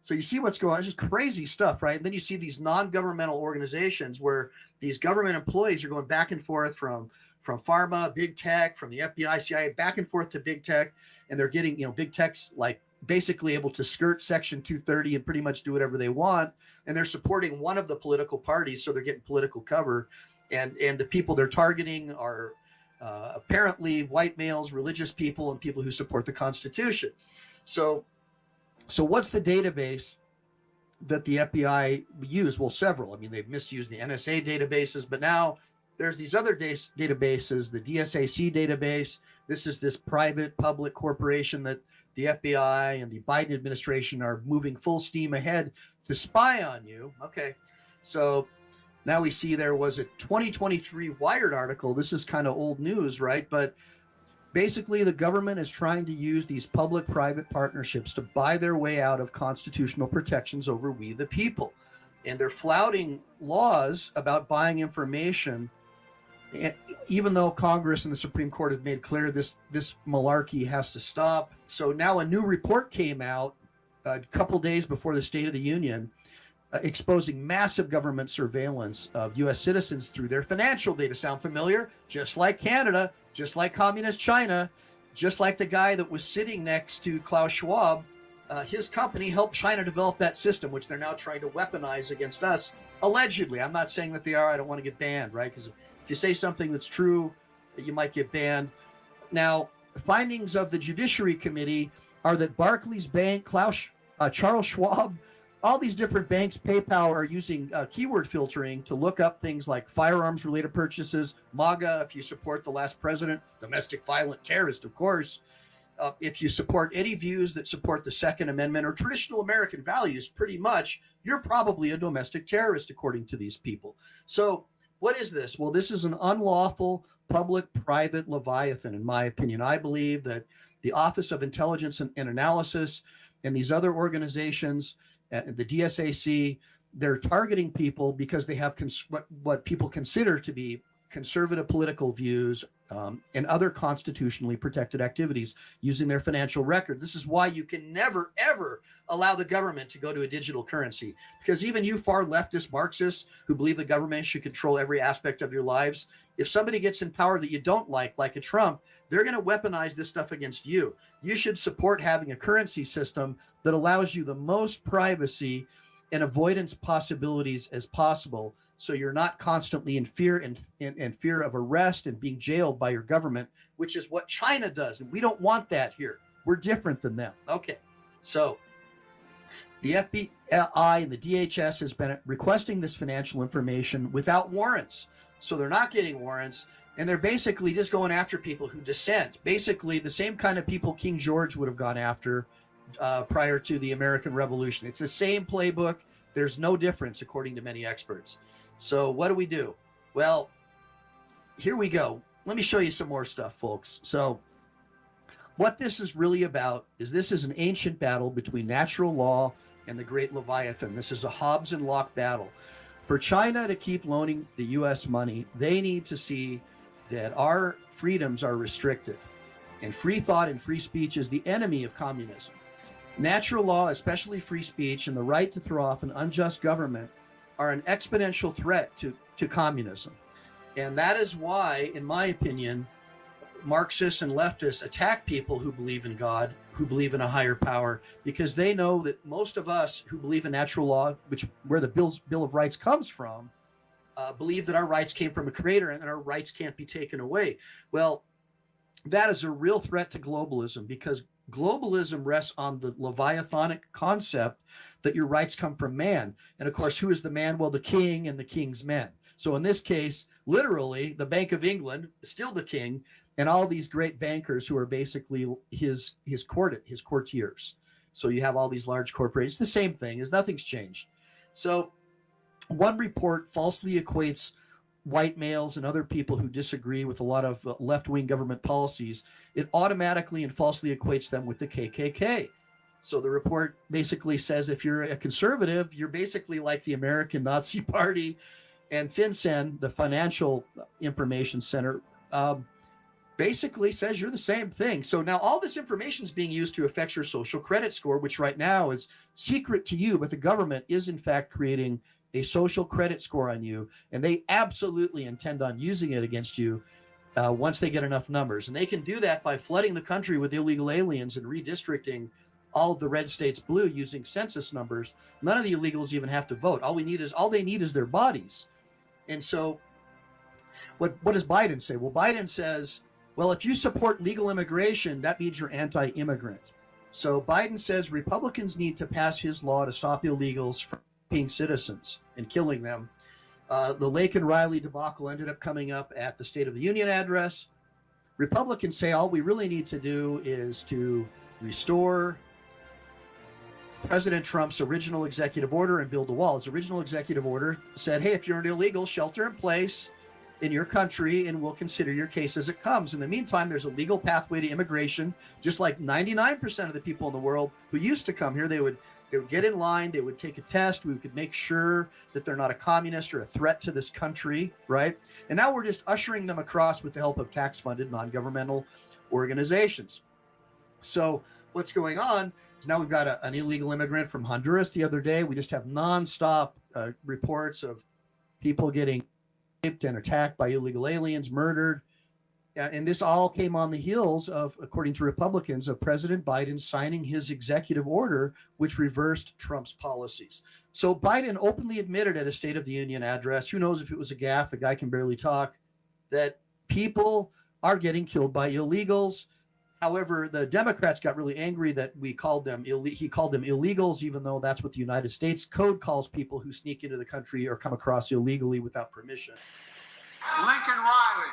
So you see what's going on. It's just crazy stuff, right? And then you see these non-governmental organizations where these government employees are going back and forth from pharma, big tech, from the FBI, CIA, back and forth to big tech. And they're getting, big tech's like basically able to skirt Section 230 and pretty much do whatever they want. And they're supporting one of the political parties, so they're getting political cover. And the people they're targeting are apparently white males, religious people, and people who support the Constitution. So what's the database that the FBI use? Well, several. I mean, they've misused the NSA databases, but now there's these other databases, the DSAC database. This is this private public corporation that the FBI and the Biden administration are moving full steam ahead to spy on you. Okay, so now we see there was a 2023 Wired article. This is kind of old news, right? But Basically, the government is trying to use these public-private partnerships to buy their way out of constitutional protections over we the people. And they're flouting laws about buying information, even though Congress and the Supreme Court have made clear this malarkey has to stop. So now a new report came out a couple days before the State of the Union, exposing massive government surveillance of U.S. citizens through their financial data. Sound familiar? Just like Canada, just like communist China, just like the guy that was sitting next to Klaus Schwab, his company helped China develop that system, which they're now trying to weaponize against us, allegedly. I'm not saying that they are. I don't want to get banned, right? Because if you say something that's true, you might get banned. Now, the findings of the Judiciary Committee are that Barclays Bank, Charles Schwab, all these different banks, PayPal, are using keyword filtering to look up things like firearms-related purchases, MAGA, if you support the last president, domestic violent terrorist, of course. If you support any views that support the Second Amendment or traditional American values, pretty much, you're probably a domestic terrorist, according to these people. So what is this? Well, this is an unlawful public-private leviathan, in my opinion. I believe that the Office of Intelligence and Analysis and these other organizations, the DSAC, they're targeting people because they have what people consider to be conservative political views and other constitutionally protected activities using their financial record. This is why you can never, ever allow the government to go to a digital currency, because even you far leftist Marxists who believe the government should control every aspect of your lives, if somebody gets in power that you don't like a Trump, they're going to weaponize this stuff against you. You should support having a currency system that allows you the most privacy and avoidance possibilities as possible, so you're not constantly in fear and fear of arrest and being jailed by your government, which is what China does. And we don't want that here. We're different than them. Okay, so the FBI and the DHS has been requesting this financial information without warrants. So they're not getting warrants, and they're basically just going after people who dissent. Basically the same kind of people King George would have gone after prior to the American Revolution. It's the same playbook. There's no difference, according to many experts. So what do? Well, here we go. Let me show you some more stuff, folks. So what this is really about is this is an ancient battle between natural law and the great Leviathan. This is a Hobbes and Locke battle. For China to keep loaning the U.S. money, they need to see that our freedoms are restricted. And free thought and free speech is the enemy of communism. Natural law, especially free speech, and the right to throw off an unjust government are an exponential threat to communism. And that is why, in my opinion, Marxists and leftists attack people who believe in God, who believe in a higher power, because they know that most of us who believe in natural law, where the Bill of Rights comes from, believe that our rights came from a creator and that our rights can't be taken away. Well, that is a real threat to globalism, because globalism rests on the Leviathanic concept that your rights come from man. And of course, who is the man? Well, the king and the king's men. So in this case, literally, the Bank of England is still the king, and all these great bankers who are basically his courtiers. So you have all these large corporations. The same thing, nothing's changed. So one report falsely equates white males and other people who disagree with a lot of left-wing government policies. It automatically and falsely equates them with the KKK. So the report basically says if you're a conservative, you're basically like the American Nazi Party. And FinCEN, the Financial Information Center, basically says you're the same thing. So now all this information is being used to affect your social credit score, which right now is secret to you, but the government is in fact creating a social credit score on you, and they absolutely intend on using it against you once they get enough numbers. And they can do that by flooding the country with illegal aliens and redistricting all of the red states blue using census numbers. None of the illegals even have to vote. All they need is their bodies. And so what does Biden say? Well, Biden says, well, if you support legal immigration, that means you're anti-immigrant. So Biden says Republicans need to pass his law to stop illegals from being citizens and killing them. The Lake and Riley debacle ended up coming up at the State of the Union address. Republicans say all we really need to do is to restore President Trump's original executive order and build a wall. His original executive order said, hey, if you're an illegal, shelter in place, in your country, and we'll consider your case as it comes. In the meantime, there's a legal pathway to immigration, just like 99% of the people in the world who used to come here. They would get in line, they would take a test, we could make sure that they're not a communist or a threat to this country, right? And now we're just ushering them across with the help of tax-funded non-governmental organizations. So what's going on is now we've got an illegal immigrant from Honduras the other day. We just have nonstop reports of people getting raped and attacked by illegal aliens, murdered. And this all came on the heels of, according to Republicans, of President Biden signing his executive order, which reversed Trump's policies. So Biden openly admitted at a State of the Union address, who knows if it was a gaffe, the guy can barely talk, that people are getting killed by illegals. However, the Democrats got really angry that he called them illegals, even though that's what the United States Code calls people who sneak into the country or come across illegally without permission. Lincoln Riley,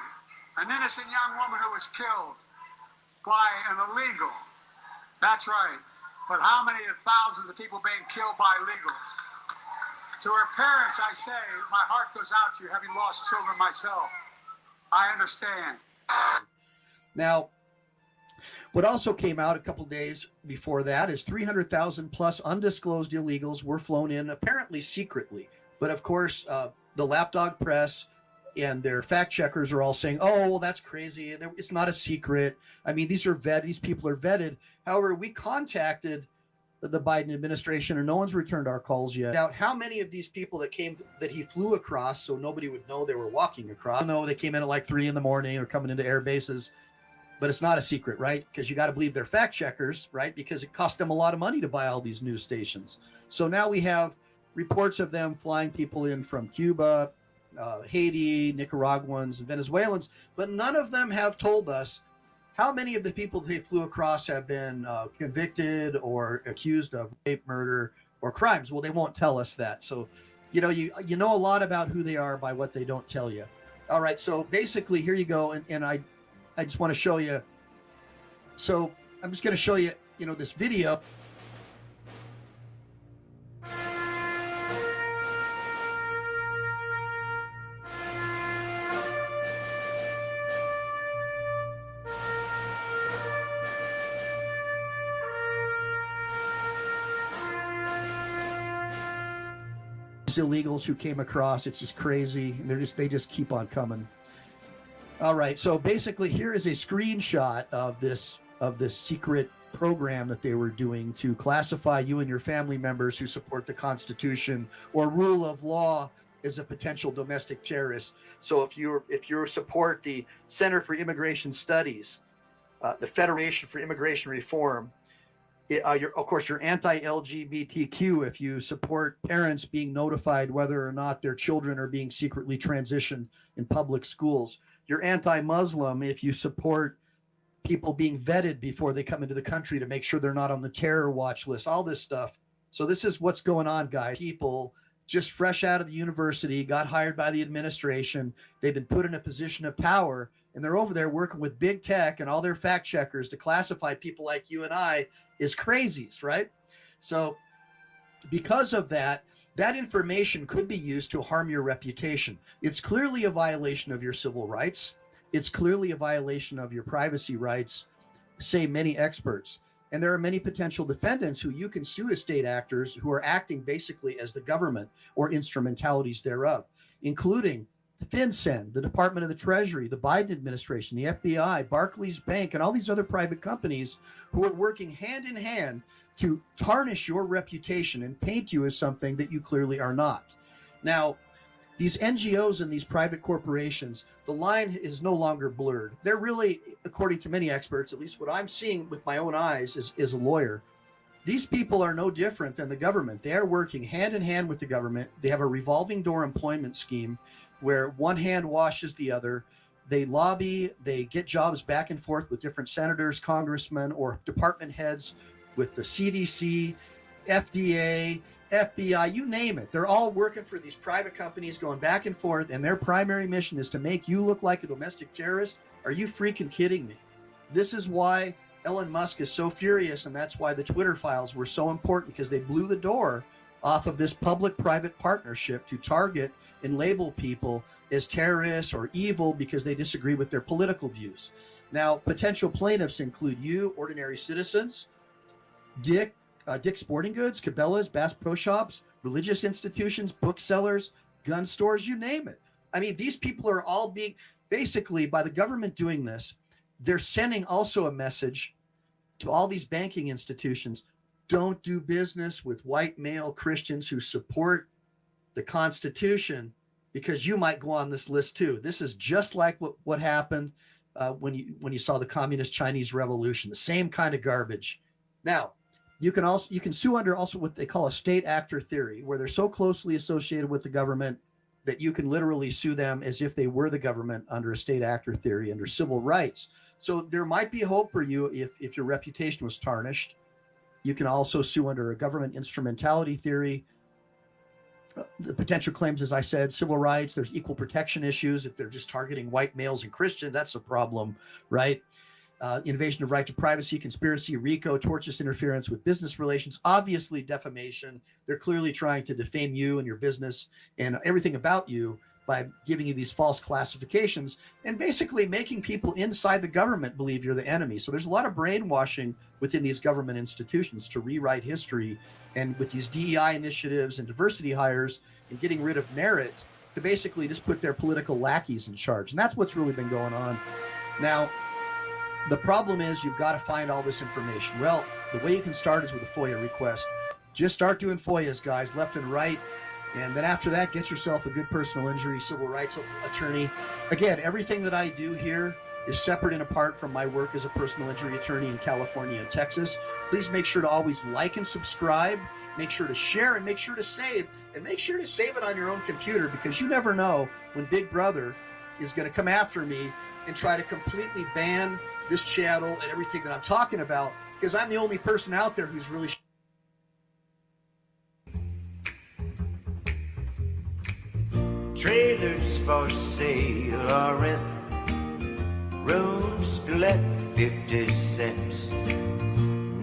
an innocent young woman who was killed by an illegal. That's right. But how many of thousands of people being killed by illegals? To her parents, I say, my heart goes out to you, having lost children myself. I understand. Now, what also came out a couple days before that is 300,000 plus undisclosed illegals were flown in, apparently secretly. But of course, the lapdog press and their fact checkers are all saying, "Oh, well, that's crazy. It's not a secret. I mean, these people are vetted." However, we contacted the Biden administration, and no one's returned our calls yet. Now, how many of these people that he flew across, so nobody would know they were walking across? I know they came in at like 3 a.m. or coming into air bases. But it's not a secret, right? Because you got to believe they're fact checkers, right? Because it cost them a lot of money to buy all these news stations. So now we have reports of them flying people in from Cuba, Haiti, Nicaraguans, and Venezuelans, but none of them have told us how many of the people they flew across have been convicted or accused of rape, murder, or crimes. Well, they won't tell us that. So, you know a lot about who they are by what they don't tell you. All right, so basically, here you go, and I just want to show you. So I'm just going to show you, this video. Illegals who came across, it's just crazy. And they just keep on coming. All right, so basically here is a screenshot of this secret program that they were doing to classify you and your family members who support the Constitution or rule of law as a potential domestic terrorist. So if you support the Center for Immigration Studies, the Federation for Immigration Reform, of course you're anti-LGBTQ if you support parents being notified whether or not their children are being secretly transitioned in public schools. You're anti-Muslim if you support people being vetted before they come into the country to make sure they're not on the terror watch list, all this stuff. So this is what's going on, guys. People just fresh out of the university, got hired by the administration. They've been put in a position of power, and they're over there working with big tech and all their fact checkers to classify people like you and I as crazies, right? So because of that information could be used to harm your reputation. It's clearly a violation of your civil rights. It's clearly a violation of your privacy rights, say many experts. And there are many potential defendants who you can sue as state actors who are acting basically as the government or instrumentalities thereof, including FinCEN, the Department of the Treasury, the Biden administration, the FBI, Barclays Bank, and all these other private companies who are working hand in hand to tarnish your reputation and paint you as something that you clearly are not. Now, these NGOs and these private corporations, the line is no longer blurred. They're really, according to many experts, at least what I'm seeing with my own eyes as a lawyer, these people are no different than the government. They are working hand in hand with the government. They have a revolving door employment scheme where one hand washes the other. They lobby, they get jobs back and forth with different senators, congressmen, or department heads with the CDC, FDA, FBI, you name it. They're all working for these private companies going back and forth, and their primary mission is to make you look like a domestic terrorist. Are you freaking kidding me? This is why Elon Musk is so furious, and that's why the Twitter files were so important, because they blew the door off of this public-private partnership to target and label people as terrorists or evil because they disagree with their political views. Now, potential plaintiffs include you, ordinary citizens, Dick's Sporting Goods, Cabela's, Bass Pro Shops, religious institutions, booksellers, gun stores, you name it. I mean, these people are all being, basically, by the government doing this, they're sending also a message to all these banking institutions: don't do business with white male Christians who support the Constitution, because you might go on this list too. This is just like what happened when you saw the Communist Chinese Revolution, the same kind of garbage. Now, you can sue under also what they call a state actor theory, where they're so closely associated with the government that you can literally sue them as if they were the government under a state actor theory, under civil rights. So there might be hope for you if your reputation was tarnished. You can also sue under a government instrumentality theory. The potential claims, as I said, civil rights, there's equal protection issues. If they're just targeting white males and Christians, that's a problem, right? Invasion of right to privacy, conspiracy, RICO, tortious interference with business relations, obviously defamation. They're clearly trying to defame you and your business and everything about you by giving you these false classifications and basically making people inside the government believe you're the enemy. So there's a lot of brainwashing within these government institutions to rewrite history, and with these DEI initiatives and diversity hires and getting rid of merit to basically just put their political lackeys in charge. And that's what's really been going on. Now, the problem is you've got to find all this information. Well, the way you can start is with a FOIA request. Just start doing FOIAs, guys, left and right. And then after that, get yourself a good personal injury civil rights attorney. Again, everything that I do here is separate and apart from my work as a personal injury attorney in California and Texas. Please make sure to always like and subscribe. Make sure to share and make sure to save. And make sure to save it on your own computer, because you never know when Big Brother is going to come after me and try to completely ban this channel and everything that I'm talking about, because I'm the only person out there who's really Trailers for sale or rent, rooms to let 50 cents.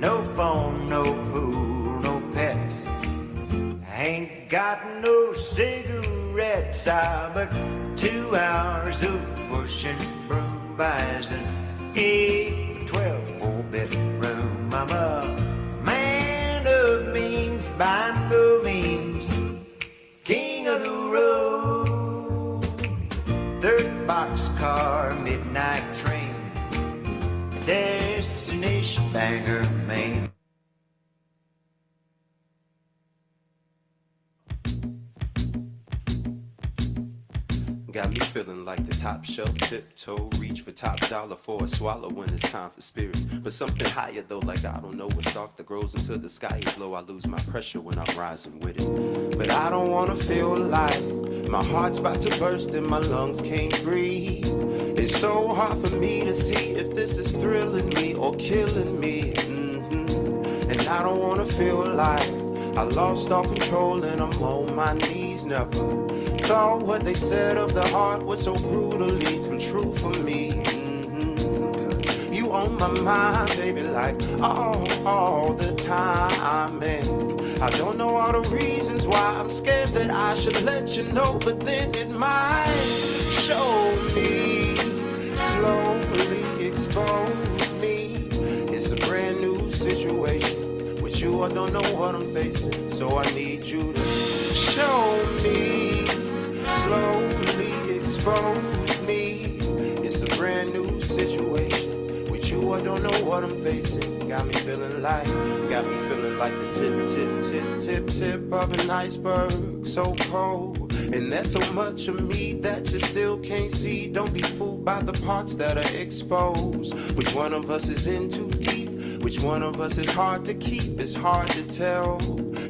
No phone, no pool, no pets. I ain't got no cigarettes. But 2 hours of pushing broom buys an 8, 12, 4-bedroom. I'm a man of means, by no means king of the road. 3rd boxcar, midnight train, destination Bangor, Maine. Got me feeling like the top shelf, tiptoe, reach for top dollar for a swallow when it's time for spirits. But something higher though, like I don't know what stalk that grows until the sky is low. I lose my pressure when I'm rising with it. But I don't wanna feel like my heart's about to burst and my lungs can't breathe. It's so hard for me to see if this is thrilling me or killing me. And I don't wanna feel like I lost all control and I'm on my knees. Never thought what they said of the heart was so brutally come true for me. You on my mind, baby, like all the time. And I don't know all the reasons why I'm scared that I should let you know, but then it might show me, slowly expose me. It's a brand new situation. With you, I don't know what I'm facing, so I need you to show me, slowly expose me. It's a brand new situation. With you, I don't know what I'm facing. Got me feeling like the tip of an iceberg, so cold. And there's so much of me that you still can't see. Don't be fooled by the parts that are exposed. Which one of us is in too deep? Which one of us is hard to keep? It's hard to tell.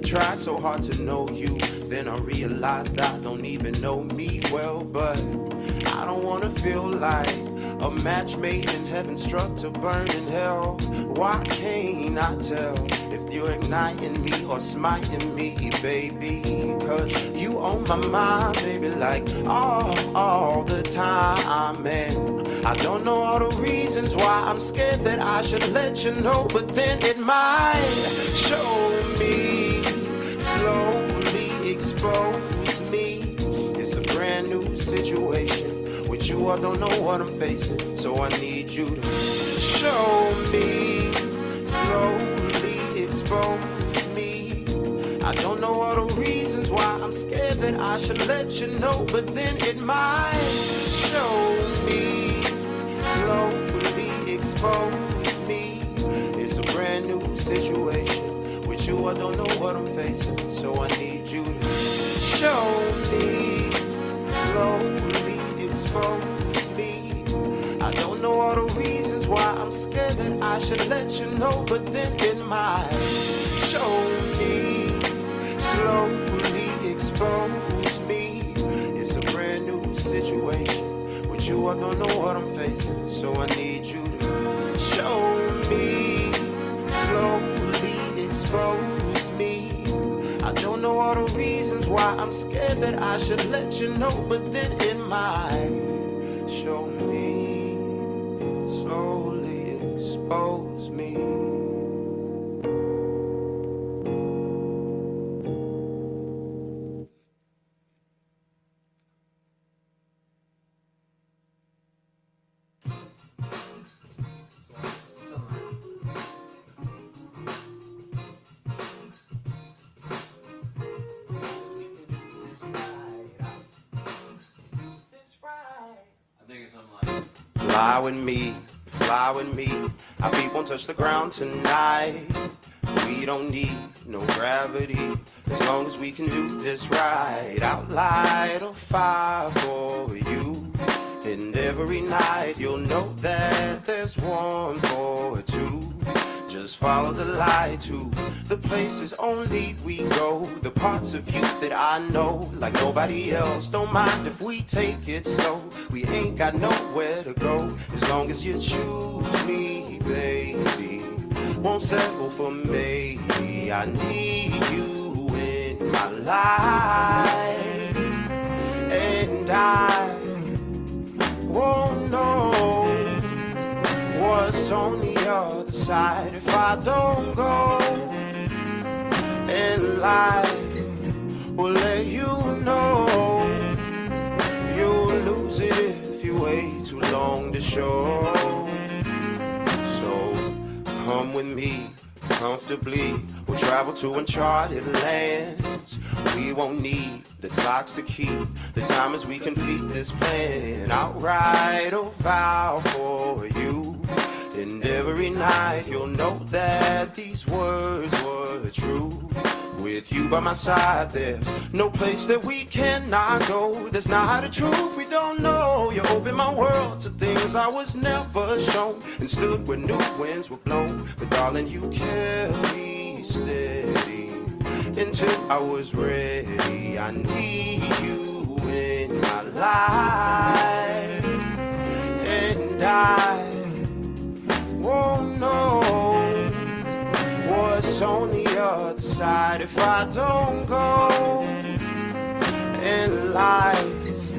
Tried so hard to know you, then I realized I don't even know me well. But I don't wanna feel like a match made in heaven struck to burn in hell. Why can't I tell if you're igniting me or smiting me, baby? Cause you on my mind, baby, like all the time. And I don't know all the reasons why I'm scared that I should let you know, but then it might show me, slowly expose me. It's a new situation. With you, I don't know what I'm facing, so I need you to show me, slowly expose me. I don't know all the reasons why I'm scared that I should let you know, but then it might show me, slowly expose me. It's a brand new situation. With you, I don't know what I'm facing, so I need you to show me, slowly expose me. I don't know all the reasons why I'm scared that I should let you know, but then it might show me, slowly expose me. It's a brand new situation. With you, I don't know what I'm facing, so I need you to show me, slowly expose me. I don't know all the reasons why I'm scared that I should let you know, but then it might show me, slowly expose me. Fly with me, our feet won't touch the ground tonight. We don't need no gravity, as long as we can do this right. I'll light a fire for you, and every night you'll know that there's one for two. Just follow the light to the places only we go, the parts of you that I know like nobody else. Don't mind if we take it slow, we ain't got nowhere to go, as long as you choose me, baby. Won't settle for maybe. I need you in my life, and I won't know what's on the other side if I don't go. And life will let you know you'll lose it if you wait too long to show. So come with me comfortably, we'll travel to uncharted lands. We won't need the clocks to keep the time as we complete this plan. I'll write a vow for you, and every night you'll know that these words were true. With you by my side, there's no place that we cannot go. There's not a truth we don't know. You opened my world to things I was never shown, and stood where new winds were blown. But darling, you kept me steady until I was ready. I need you in my life, and I won't know what's on the other side if I don't go. And life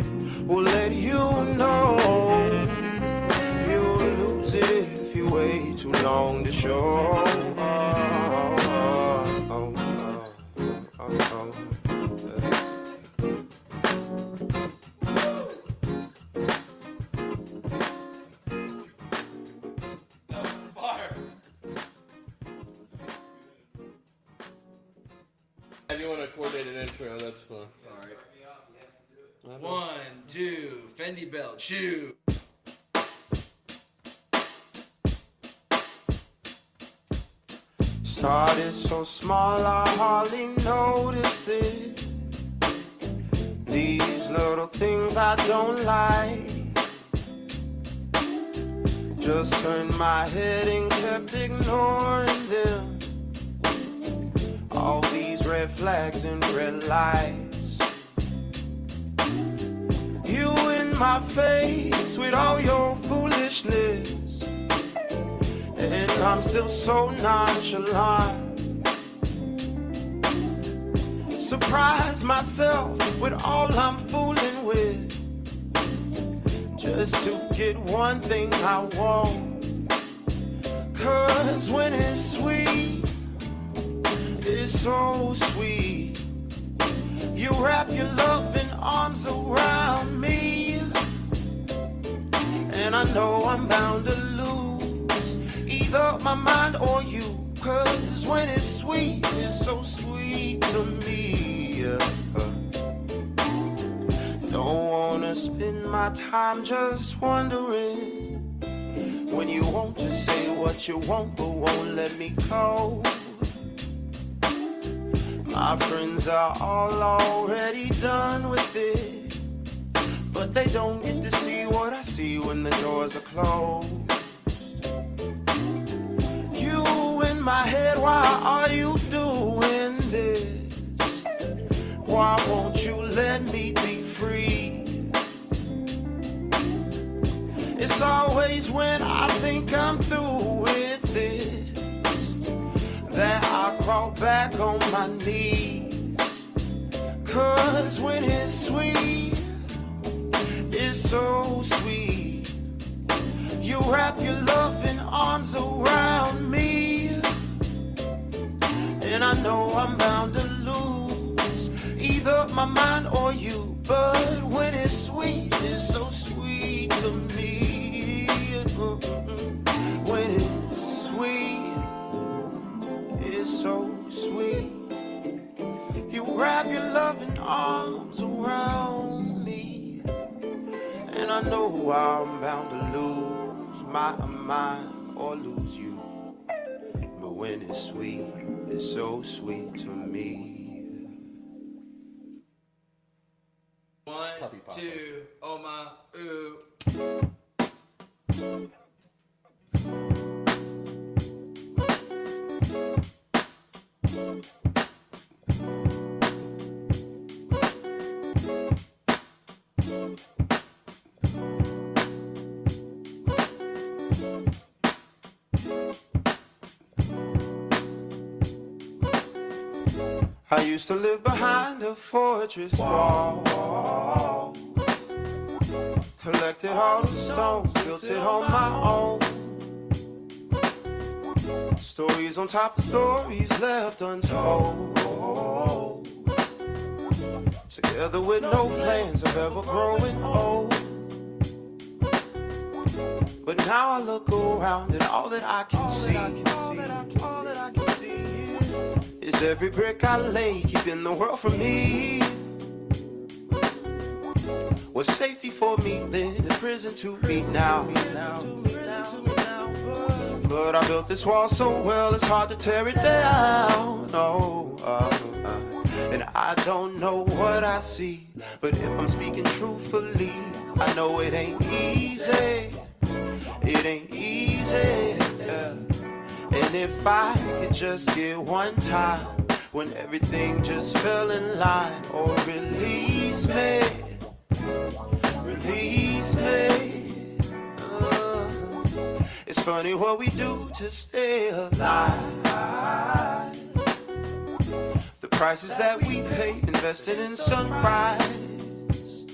will let you know you'll lose it if you wait too long to show. If you want to coordinate an intro, that's fun. Sorry. 1, 2, Fendi belt, shoot. Started so small, I hardly noticed it. These little things I don't like. Just turned my head and kept ignoring them. All these red flags and red lights. You in my face with all your foolishness, and I'm still so nonchalant. Surprise myself with all I'm fooling with, just to get one thing I want. Cause when it's sweet, it's so sweet. You wrap your love in arms around me, and I know I'm bound to lose either my mind or you, 'cause when it's sweet, it's so sweet to me. Don't wanna spend my time just wondering when you won't just say what you want but won't let me go. My friends are all already done with it, but they don't get to see what I see when the doors are closed. You in my head, why are you doing this? Why won't you let me be free? It's always when I think I'm through with this that I crawl back on my knees. 'Cause when it's sweet, it's so sweet. You wrap your loving arms around me, and I know I'm bound to lose either my mind or you. But when it's sweet, it's so sweet to me. When it's sweet, it's so sweet. You wrap your loving arms around me, and I know I'm bound to lose my mind or lose you. But when it's sweet, it's so sweet to me. 1, 2, oh my, ooh. I used to live behind a fortress wall, collected all the stones, built it on my own. Stories on top of stories left untold, together with no plans of ever growing old. But now I look around and all that I can see is every brick I lay, keeping the world from me. What's safety for me then is prison to me now. But I built this wall so well it's hard to tear it down. And I don't know what I see, but if I'm speaking truthfully, I know it ain't easy. It ain't easy. And if I could just get one time when everything just fell in line, or release me, release me. It's funny what we do to stay alive. The prices that we pay investing in sunrise.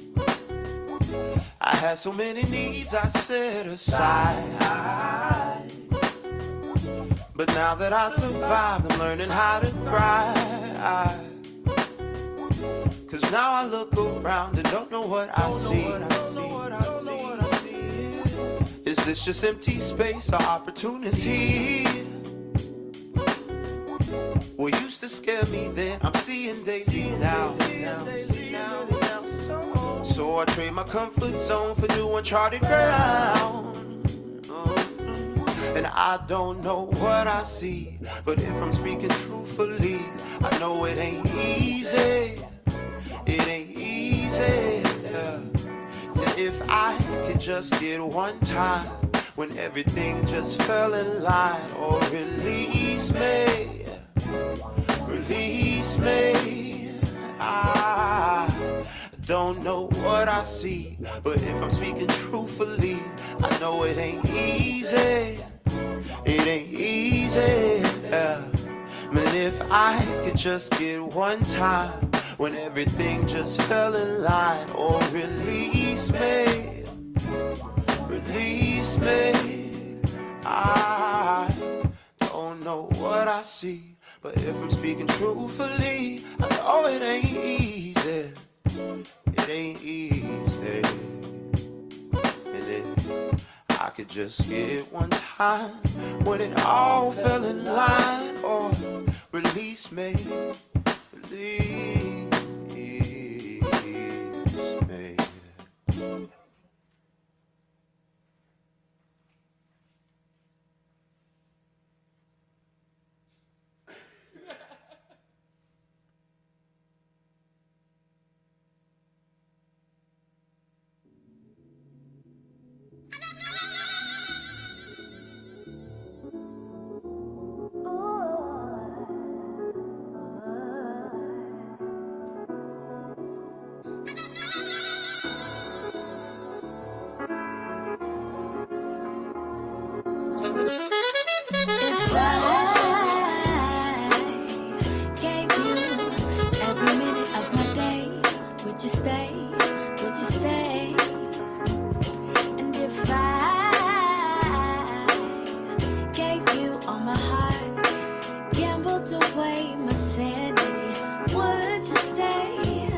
I had so many needs I set aside, but now that I survived, I'm learning how to thrive. 'Cause now I look around and don't know what I see. Is this just empty space or opportunity? What used to scare me then, I'm seeing daily now. So I trade my comfort zone for new uncharted ground. And I don't know what I see, but if I'm speaking truthfully, I know it ain't easy. It ain't easy. And if I could just get one time when everything just fell in line, or release me, release me. I don't know what I see, but if I'm speaking truthfully, I know it ain't easy. It ain't easy. Man, if I could just get one time when everything just fell in line, or release me, release me. I don't know what I see, but if I'm speaking truthfully, I know it ain't easy. It ain't easy. I could just get one time when it all fell in line, or release me, release me. If I gave you every minute of my day, would you stay? Would you stay? And if I gave you all my heart, gambled away my sanity, would you stay?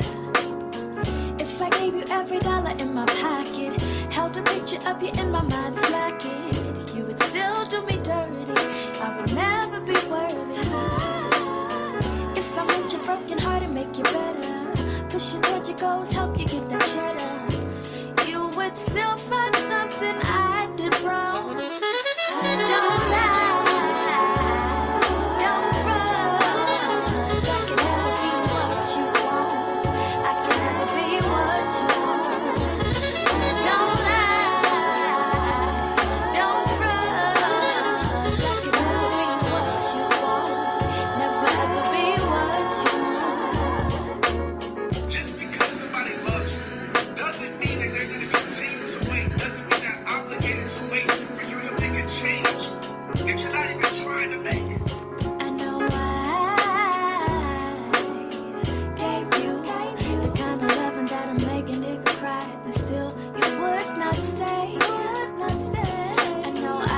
If I gave you every dollar in my pocket, held a picture of you in my mind's socket, you would still do me dirty. I would never be worthy. If I mend your broken heart and make you better, push you towards your goals, help you get that cheddar, you would still find something I did wrong. Don't lie. Don't run. I can never be what you want. I can never be what you want. Don't lie. Don't run. I can never be what you want. Never ever be what you want. Just because somebody loves you doesn't mean that they're going to continue to wait. Doesn't mean they're obligated to wait for you to make a change that you're not even trying to make. I know I gave you the kind of loving that'll make a nigga cry, but still you would not stay. Would not stay. I know I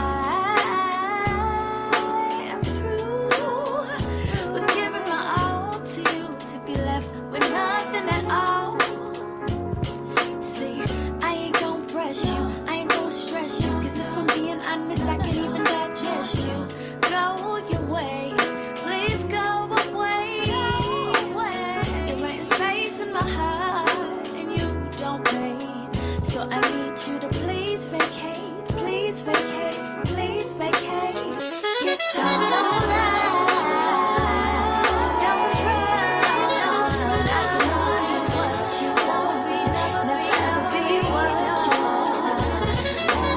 am through with giving my all to you to be left with nothing at all. See, I ain't gon' press you, I ain't gon' stress you, 'cause if I'm being honest, I can't even digest you. Go your way, please go away. You're renting space in my heart, and you don't pay. So I need you to please vacate, please vacate, please vacate. Get gone, don't lie, don't run. I can never be what you want, never ever be what you want.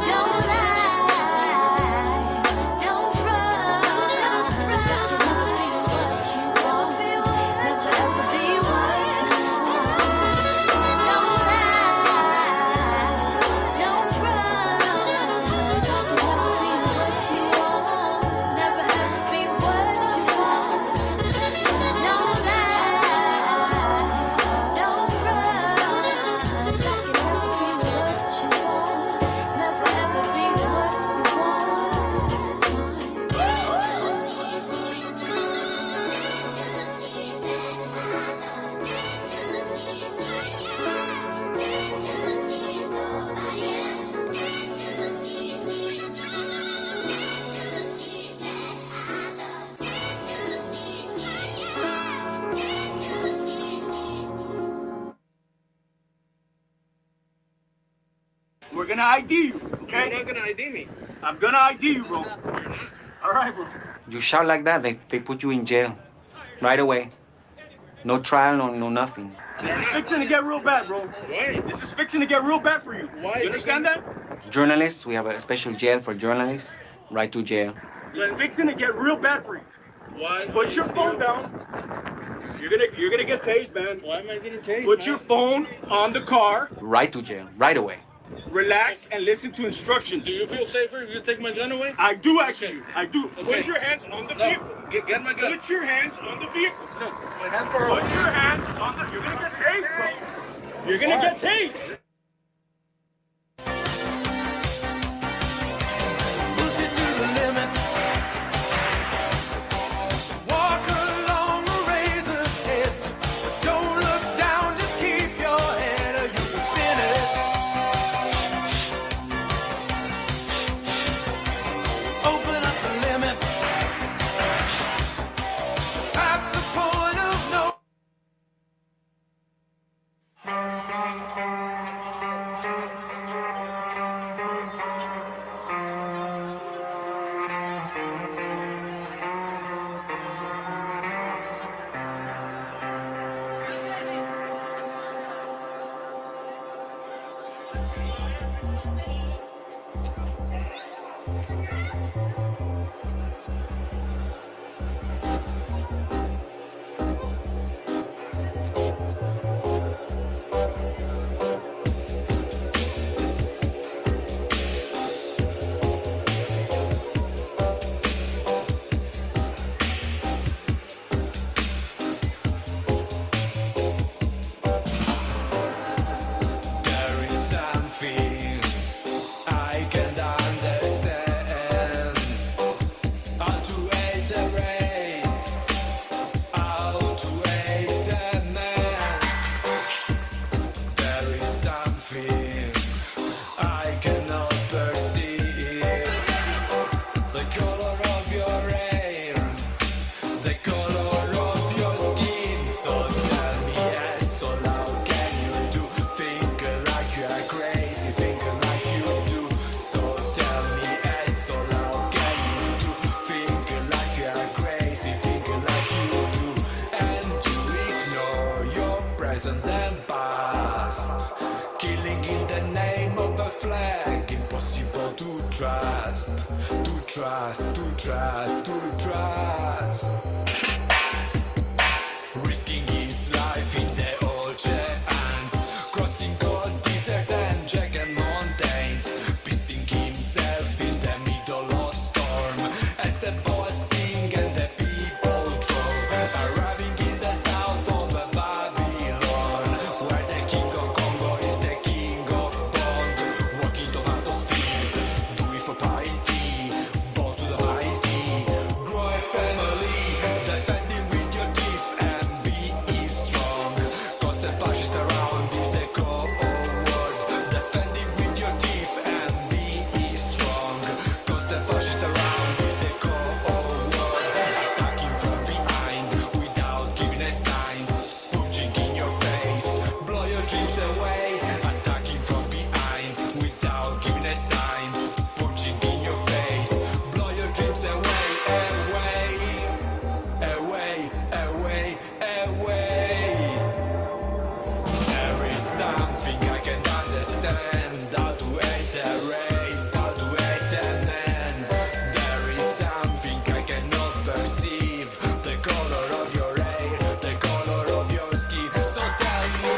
Don't lie, don't run. I can never be what you want, never ever be what you want. Don't lie, don't run. I can never be what you want, never ever be what you want. Don't lie, don't run. I can never be what you want, never ever be what We're gonna ID you, okay? You're not gonna ID me. I'm gonna ID you, bro. All right, bro. You shout like that, they put you in jail right away. No trial, no nothing. This is fixing to get real bad, bro. Why? This is fixing to get real bad for you. Why? You understand that? Journalists, we have a special jail for journalists. Right to jail. It's fixing to get real bad for you. Why? Put your phone down. You're gonna get tased, man. Why am I getting tased? Put your phone on the car. Right to jail, right away. Relax and listen to instructions. Do you feel safer if you take my gun away? I do actually. I do. Okay. Put your hands on the vehicle. Get my gun. Put your hands on the vehicle. No, my hands are Put your hands on the. You're gonna get tased, bro. You're gonna get tased. Push it to the limit. Walk along the razor's edge. Don't look down, just keep present and past. Killing in the name of a flag, impossible to trust, to trust, to trust, to trust. Risking his life in the oceans, crossing cold desert and jagged mountains, pissing himself in the middle of storm, as the poets sing and the people drown, arriving in the south of Babylon, where the king of Congo is the king of Bond, walking tomatoes field, do it for piety, born to the mighty, grow a family, defending with your teeth and be strong, cause the fascist around is a cold world, defending with your teeth and be strong, cause the fascist around is a cold world, attacking from behind without giving a sign, punching in your face, blow your dreams away, attacking from behind without giving a sign, punching in your face, blow your dreams away, away, away, away. There is something I can't understand, how to hate a race, how to hate a man. There is something I cannot perceive, the color of your hair, the color of your skin. So tell me,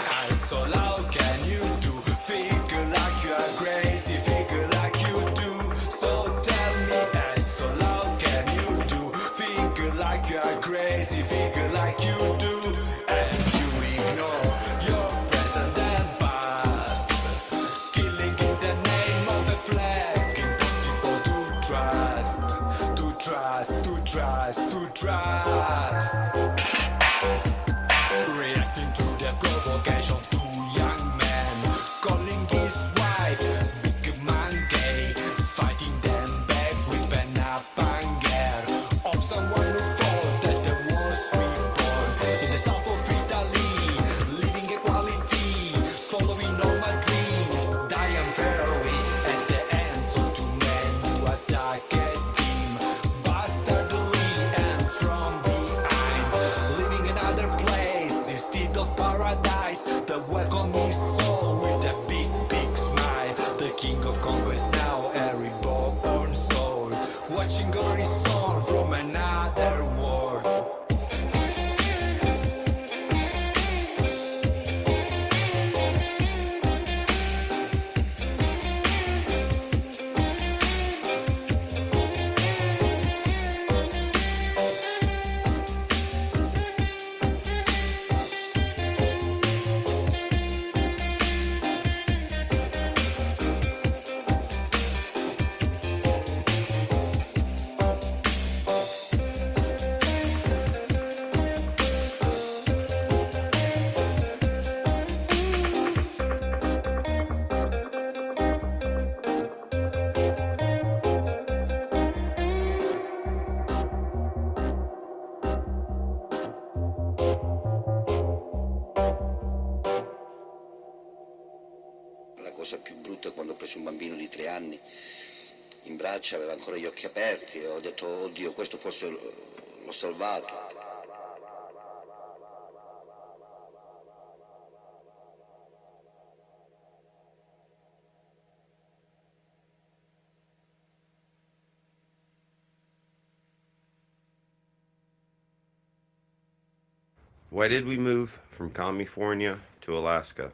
so how can you do? Figure like you are crazy, figure like you do. So tell me, so how can you do? Figure like you are crazy, figure like you do. And you ignore your present and past, killing in the name of the flag, impossible to trust, to trust, to trust, to trust. Reacting to the provocation of two young men, calling his wife big man gay, fighting them back with pen up anger of someone who thought that there was reborn in the south of Italy, living equality, following all my dreams, die unfairly at the hands of two men who attack a team, bastardly and from behind, living another place instead of paradise, that welcome his soul with a big, big smile. The king of Congo is now a reborn soul, watching over his son from another world. La cosa più brutta è quando ho preso un bambino di 3 anni in braccio, aveva ancora gli occhi aperti e ho detto, oddio, questo forse l'ho salvato. Why did we move from California to Alaska?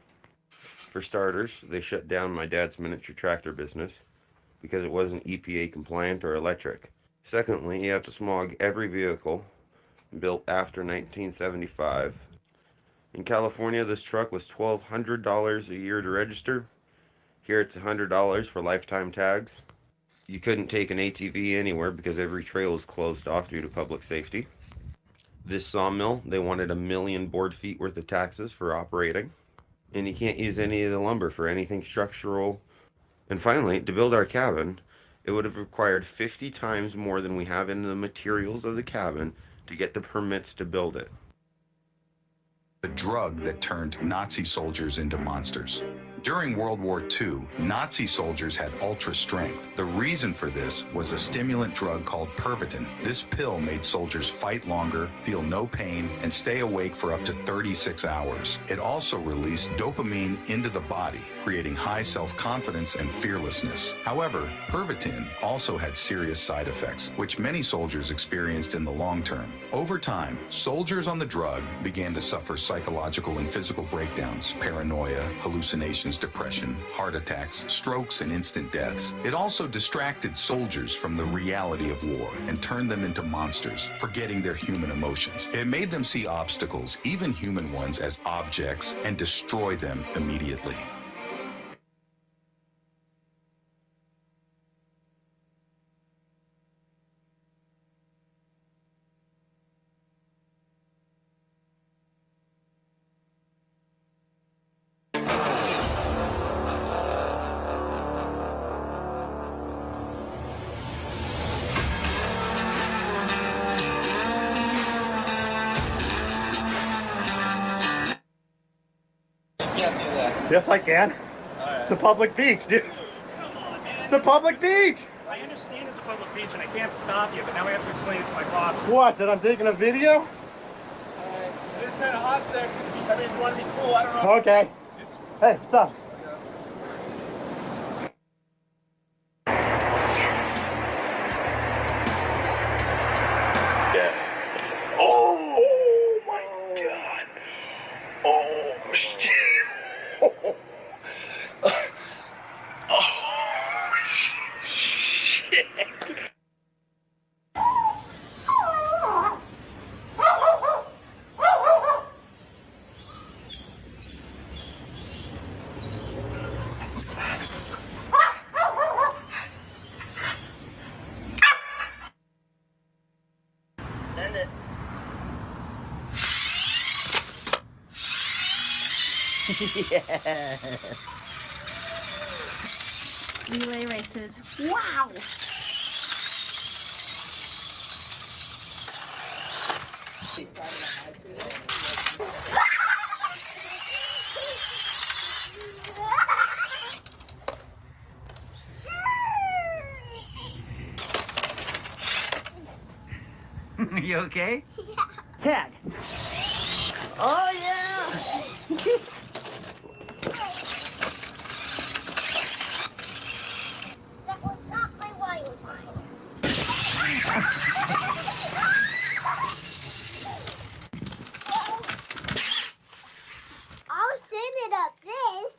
For starters, they shut down my dad's miniature tractor business because it wasn't EPA compliant or electric. Secondly, you have to smog every vehicle built after 1975. In California, this truck was $1,200 a year to register. Here it's $100 for lifetime tags. You couldn't take an ATV anywhere because every trail was closed off due to public safety. This sawmill, they wanted 1 million board feet worth of taxes for operating. And you can't use any of the lumber for anything structural. And finally, to build our cabin, it would have required 50 times more than we have in the materials of the cabin to get the permits to build it. The drug that turned Nazi soldiers into monsters. During World War II, Nazi soldiers had ultra strength. The reason for this was a stimulant drug called Pervitin. This pill made soldiers fight longer, feel no pain, and stay awake for up to 36 hours. It also released dopamine into the body, creating high self-confidence and fearlessness. However, Pervitin also had serious side effects, which many soldiers experienced in the long term. Over time, soldiers on the drug began to suffer psychological and physical breakdowns, paranoia, hallucinations, depression, heart attacks, strokes, and instant deaths. It also distracted soldiers from the reality of war and turned them into monsters, forgetting their human emotions. It made them see obstacles, even human ones, as objects and destroy them immediately. Can't do that. Yes, I can. It's a public beach, dude. It's a public beach. I understand it's a public beach and I can't stop you, but now I have to explain it to my boss. What? That I'm taking a video? It is kind of hot, sec. I mean, you want to be cool, I don't know. Okay. Hey, what's up? Yes. Oh my god. Oh shit. Oh shit. Send it. Yeah. Relay races. Wow. You okay? Tag. Oh yeah. That was not my wild I'll send it up this.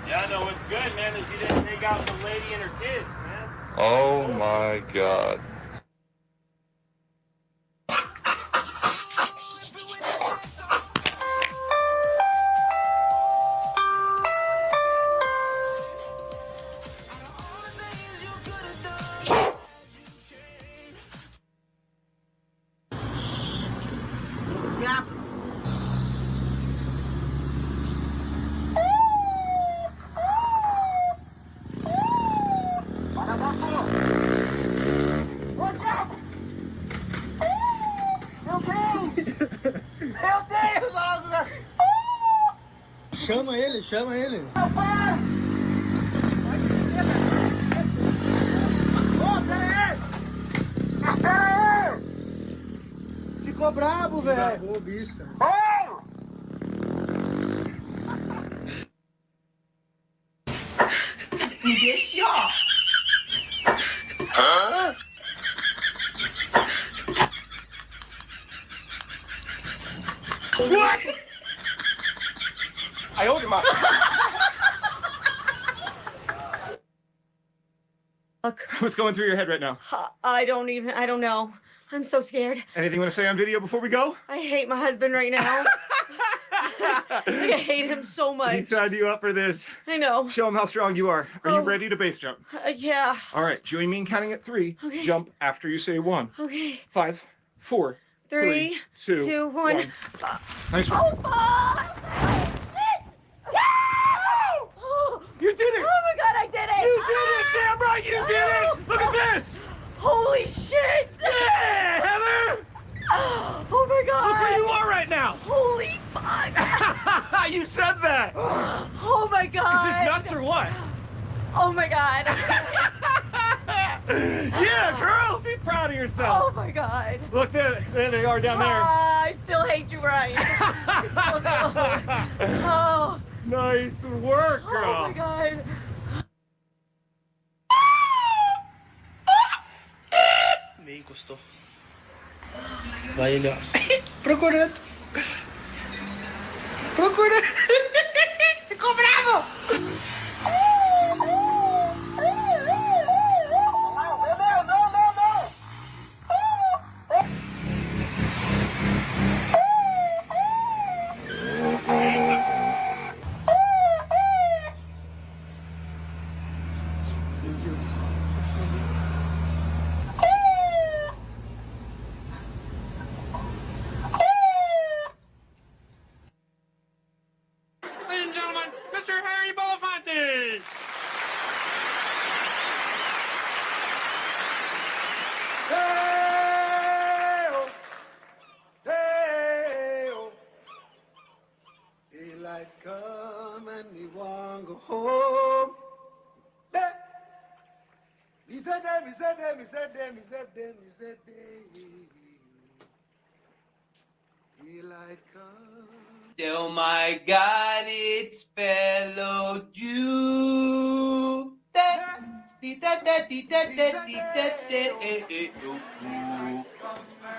Yeah, no, what's good, man, is you didn't take out the lady and her kids, man. Oh my god. chama ele, chama ele. Ficou brabo, velho. Boa vista. Me deixe, ó. Hã? What? I owed him up. Look, What's going through your head right now? I don't know. I'm so scared. Anything you want to say on video before we go? I hate my husband right now. I hate him so much. He signed you up for this. I know. Show him how strong you are. Are you ready to base jump? Yeah. All right, join me in counting at 3. Okay. Jump after you say 1. Okay. 5, 4, 3, 2, 1. Nice one. Oh, fuck! You did it! Oh my god, I did it! You did it! Damn right you did it! Look at this! Holy shit! Yeah, Heather! Oh my god! Look where you are right now! Holy fuck! You said that! Oh my god! Is this nuts or what? Oh my god! Yeah, girl! Be proud of yourself! Oh my god! Look, there they are down there. I still hate you, Ryan. Oh. Nice work, girl! Oh my god! Me encostou. Vai ele, ó. Procurando. Procurando. Ficou bravo! Ladies and gentlemen, Mr. Harry Belafonte! Hey-oh, hey-oh. Daylight come and me want go home. Hey. He said them, he said them, he said them, he said them, he said them. Daylight come. Oh my God, it's fellow Jew.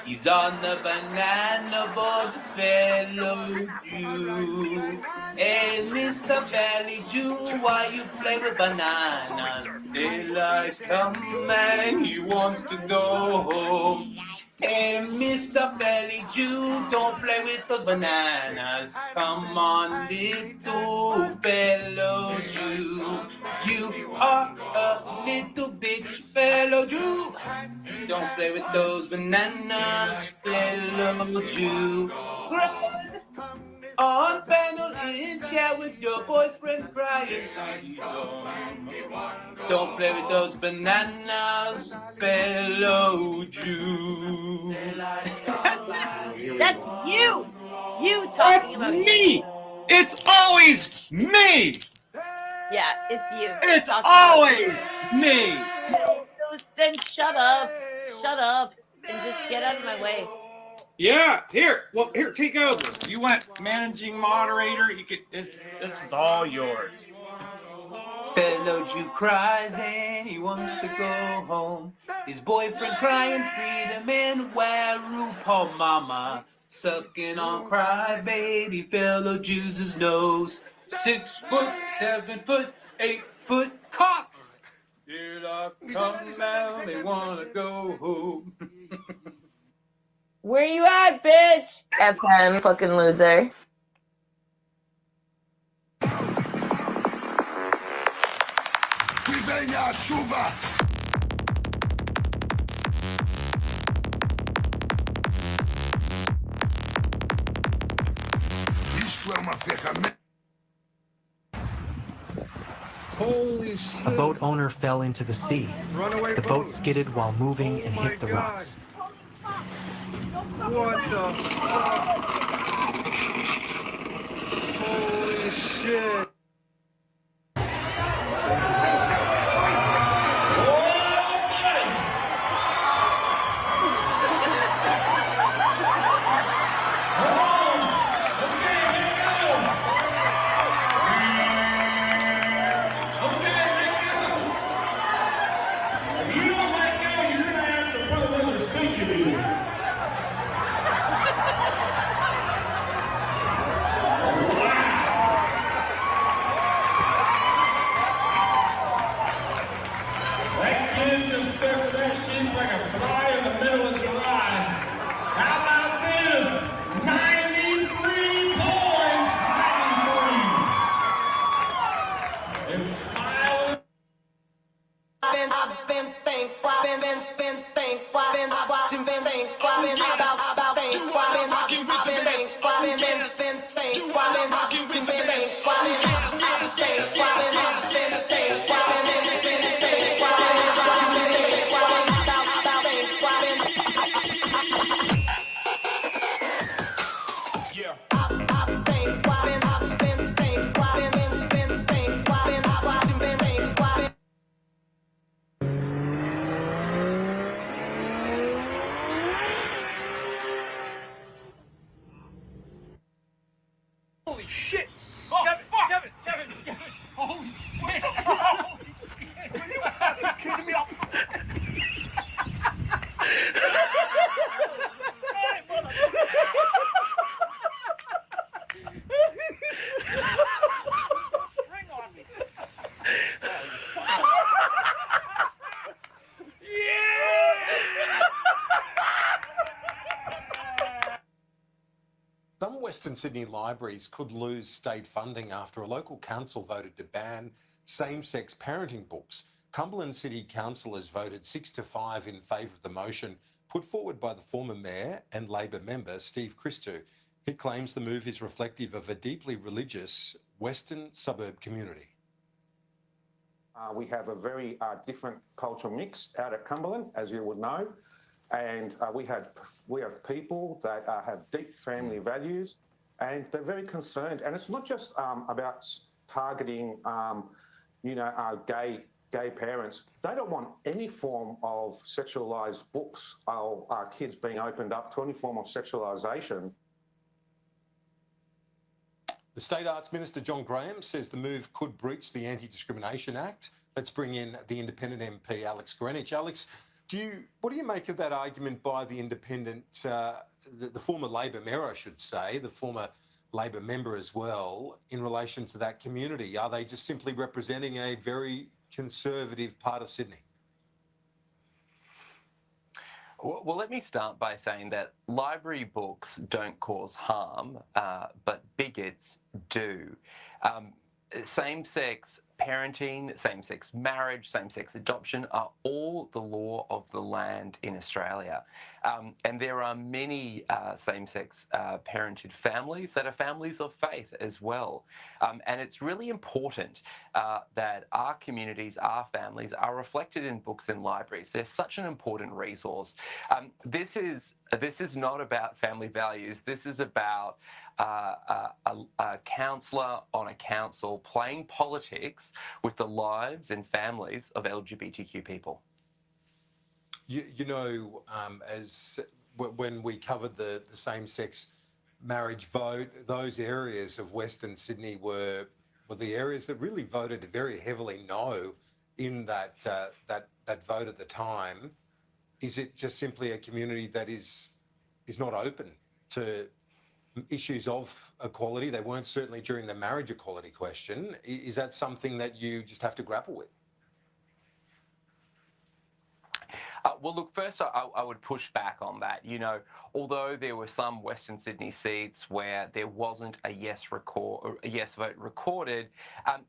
He's on the banana boat, fellow Jew. Hey, Mr. Valley Jew, why you play with bananas? Daylight come and he wants to go home. Hey, Mr. Valley Jew, don't play with those bananas. Come on, little fellow Jew. You are a little bitch, fellow Jew. Don't play with those bananas, fellow Jew. Run on panel in chat with your boyfriend Brian. Don't play with those bananas, fellow Jew. That's you! You talking That's about me! It's always me! Yeah, it's you. It's Talking always me! Then shut up, and just get out of my way. Yeah, here, take over. You went managing moderator. You could. This is all yours. Fellow Jew cries and he wants to go home. His boyfriend crying freedom and where RuPaul mama sucking on cry baby fellow Jews' nose. 6 foot, 7 foot, 8 foot cocks. Here I come now, they wanna go home. Where you at, bitch? FM, fucking loser. Vem a chuva. Isto é uma ferramenta. Holy shit. A boat owner fell into the sea. Runaway The boat skidded while moving and Oh hit the my God. rocks. What the fuck? Holy shit. If you don't let go, you're gonna have to put another ticket in. That kid just stepped in that seat like a fly in the middle of July. How about this? 93 points! 93! And smiling. Holy shit! Kevin! Holy shit! Are you kidding me? Some Western Sydney libraries could lose state funding after a local council voted to ban same-sex parenting books. Cumberland City councillors voted 6-5 in favour of the motion put forward by the former mayor and Labor member Steve Christou. He claims the move is reflective of a deeply religious Western suburb community. We have a very different cultural mix out at Cumberland, as you would know. And we have people that have deep family values, and they're very concerned. And it's not just about targeting, gay parents. They don't want any form of sexualised books or kids being opened up to any form of sexualisation. The State Arts Minister, John Graham, says the move could breach the Anti-Discrimination Act. Let's bring in the independent MP, Alex Greenwich. Alex, what do you make of that argument by the independent, the former Labor mayor, I should say, the former Labor member as well, in relation to that community? Are they just simply representing a very conservative part of Sydney? Well, let me start by saying that library books don't cause harm, but bigots do. Same-sex parenting, same-sex marriage, same-sex adoption are all the law of the land in Australia. And there are many same-sex parented families that are families of faith as well. And it's really important that our communities, our families are reflected in books and libraries. They're such an important resource. This is not about family values. This is about a councillor on a council playing politics with the lives and families of LGBTQ people. When we covered the same-sex marriage vote, those areas of Western Sydney were the areas that really voted very heavily no in that vote at the time. Is it just simply a community that is not open to issues of equality? They weren't certainly during the marriage equality question. Is that something that you just have to grapple with? Well, look, first I would push back on that. Although there were some Western Sydney seats where there wasn't a yes vote recorded,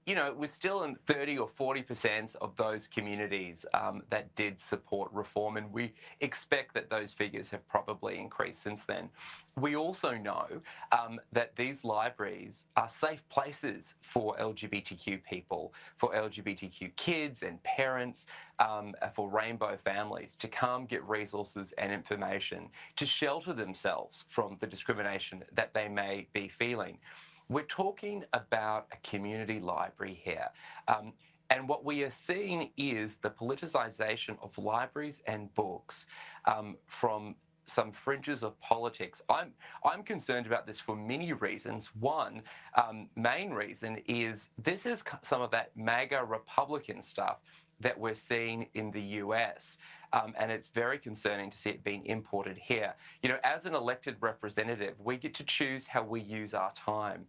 it was still in 30 or 40% of those communities that did support reform, and we expect that those figures have probably increased since then. We also know that these libraries are safe places for LGBTQ people, for LGBTQ kids and parents, for rainbow families to come get resources and information to shelter themselves from the discrimination that they may be feeling. we're talking about a community library here. And what we are seeing is the politicisation of libraries and books from some fringes of politics. I'm concerned about this for many reasons. One main reason is this is some of that MAGA Republican stuff that we're seeing in the US. And it's very concerning to see it being imported here. You know, as an elected representative, we get to choose how we use our time.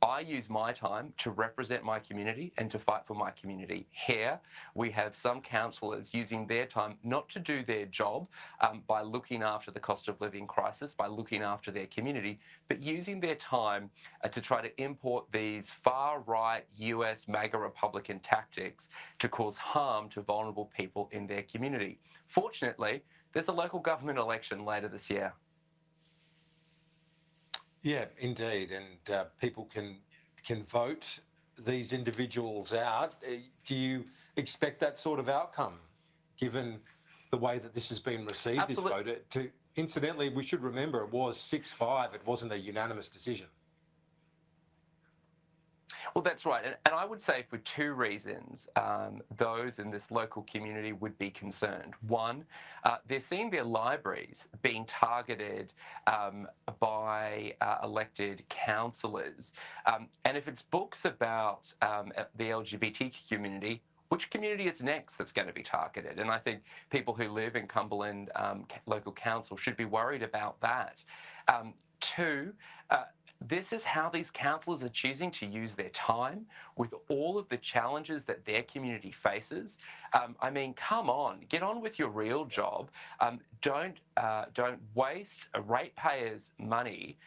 I use my time to represent my community and to fight for my community. Here, we have some councillors using their time not to do their job by looking after the cost of living crisis, by looking after their community, but using their time to try to import these far-right US MAGA Republican tactics to cause harm to vulnerable people in their community. Fortunately, there's a local government election later this year. Yeah, indeed, and people can vote these individuals out. Do you expect that sort of outcome, given the way that this has been received? Absolutely. This vote, incidentally, we should remember it was 6-5. It wasn't a unanimous decision. Well, that's right. And I would say for two reasons, those in this local community would be concerned. One, they're seeing their libraries being targeted by elected councillors. And if it's books about the LGBT community, which community is next that's going to be targeted? And I think people who live in Cumberland local council should be worried about that. Two, this is how these councillors are choosing to use their time with all of the challenges that their community faces. I mean, come on, get on with your real job. Don't waste ratepayers' money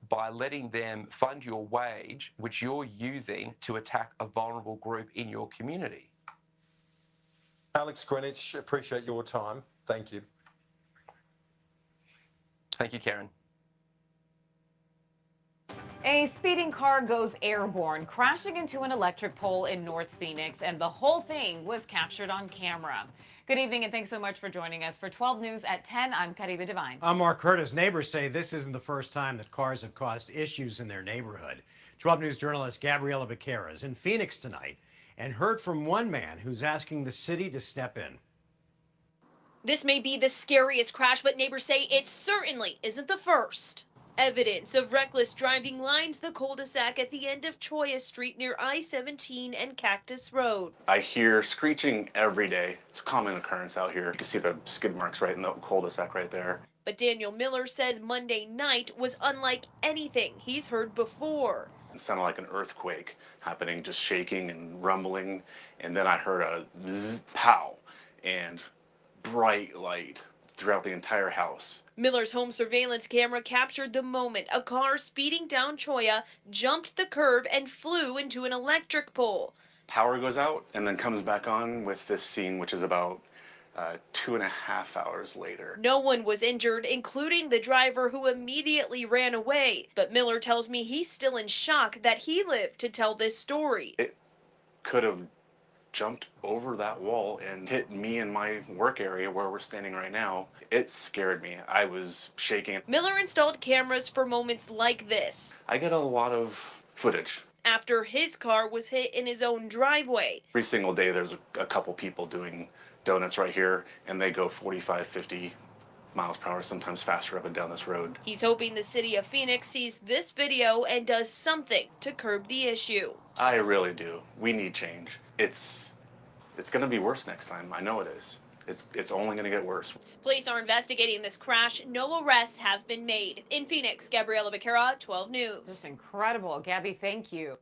by letting them fund your wage, which you're using to attack a vulnerable group in your community. Alex Greenwich, appreciate your time. Thank you. Thank you, Karen. A speeding car goes airborne, crashing into an electric pole in North Phoenix, and the whole thing was captured on camera. Good evening, and thanks so much for joining us. For 12 News at 10, I'm Kariba Devine. I'm Mark Curtis. Neighbors say this isn't the first time that cars have caused issues in their neighborhood. 12 News journalist Gabriela Becerra is in Phoenix tonight and heard from one man who's asking the city to step in. This may be the scariest crash, but neighbors say it certainly isn't the first. Evidence of reckless driving lines the cul-de-sac at the end of Choya Street near I-17 and Cactus Road. I hear screeching every day. It's a common occurrence out here. You can see the skid marks right in the cul-de-sac right there. But Daniel Miller says Monday night was unlike anything he's heard before. It sounded like an earthquake happening, just shaking and rumbling. And then I heard a zzz, pow, and bright light throughout the entire house. Miller's home surveillance camera captured the moment a car speeding down Choya jumped the curb and flew into an electric pole. Power goes out and then comes back on with this scene, which is about 2.5 hours later. No one was injured, including the driver who immediately ran away. But Miller tells me he's still in shock that he lived to tell this story. It could have jumped over that wall and hit me in my work area where we're standing right now. It scared me. I was shaking. Miller installed cameras for moments like this. I get a lot of footage. After his car was hit in his own driveway. Every single day there's a couple people doing donuts right here, and they go 45, 50 miles per hour, sometimes faster up and down this road. He's hoping the city of Phoenix sees this video and does something to curb the issue. I really do. We need change. It's going to be worse next time. I know it is. It's only going to get worse. Police are investigating this crash. No arrests have been made. In Phoenix, Gabriela Becerra, 12 News. That's incredible. Gabby, thank you.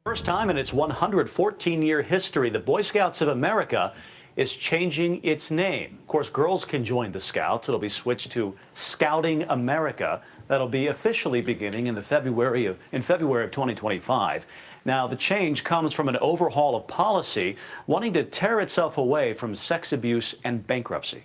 First time in its 114-year history, the Boy Scouts of America is changing its name. Of course, girls can join the Scouts. It'll be switched to Scouting America. That'll be officially beginning in February of 2025. Now, the change comes from an overhaul of policy wanting to tear itself away from sex abuse and bankruptcy.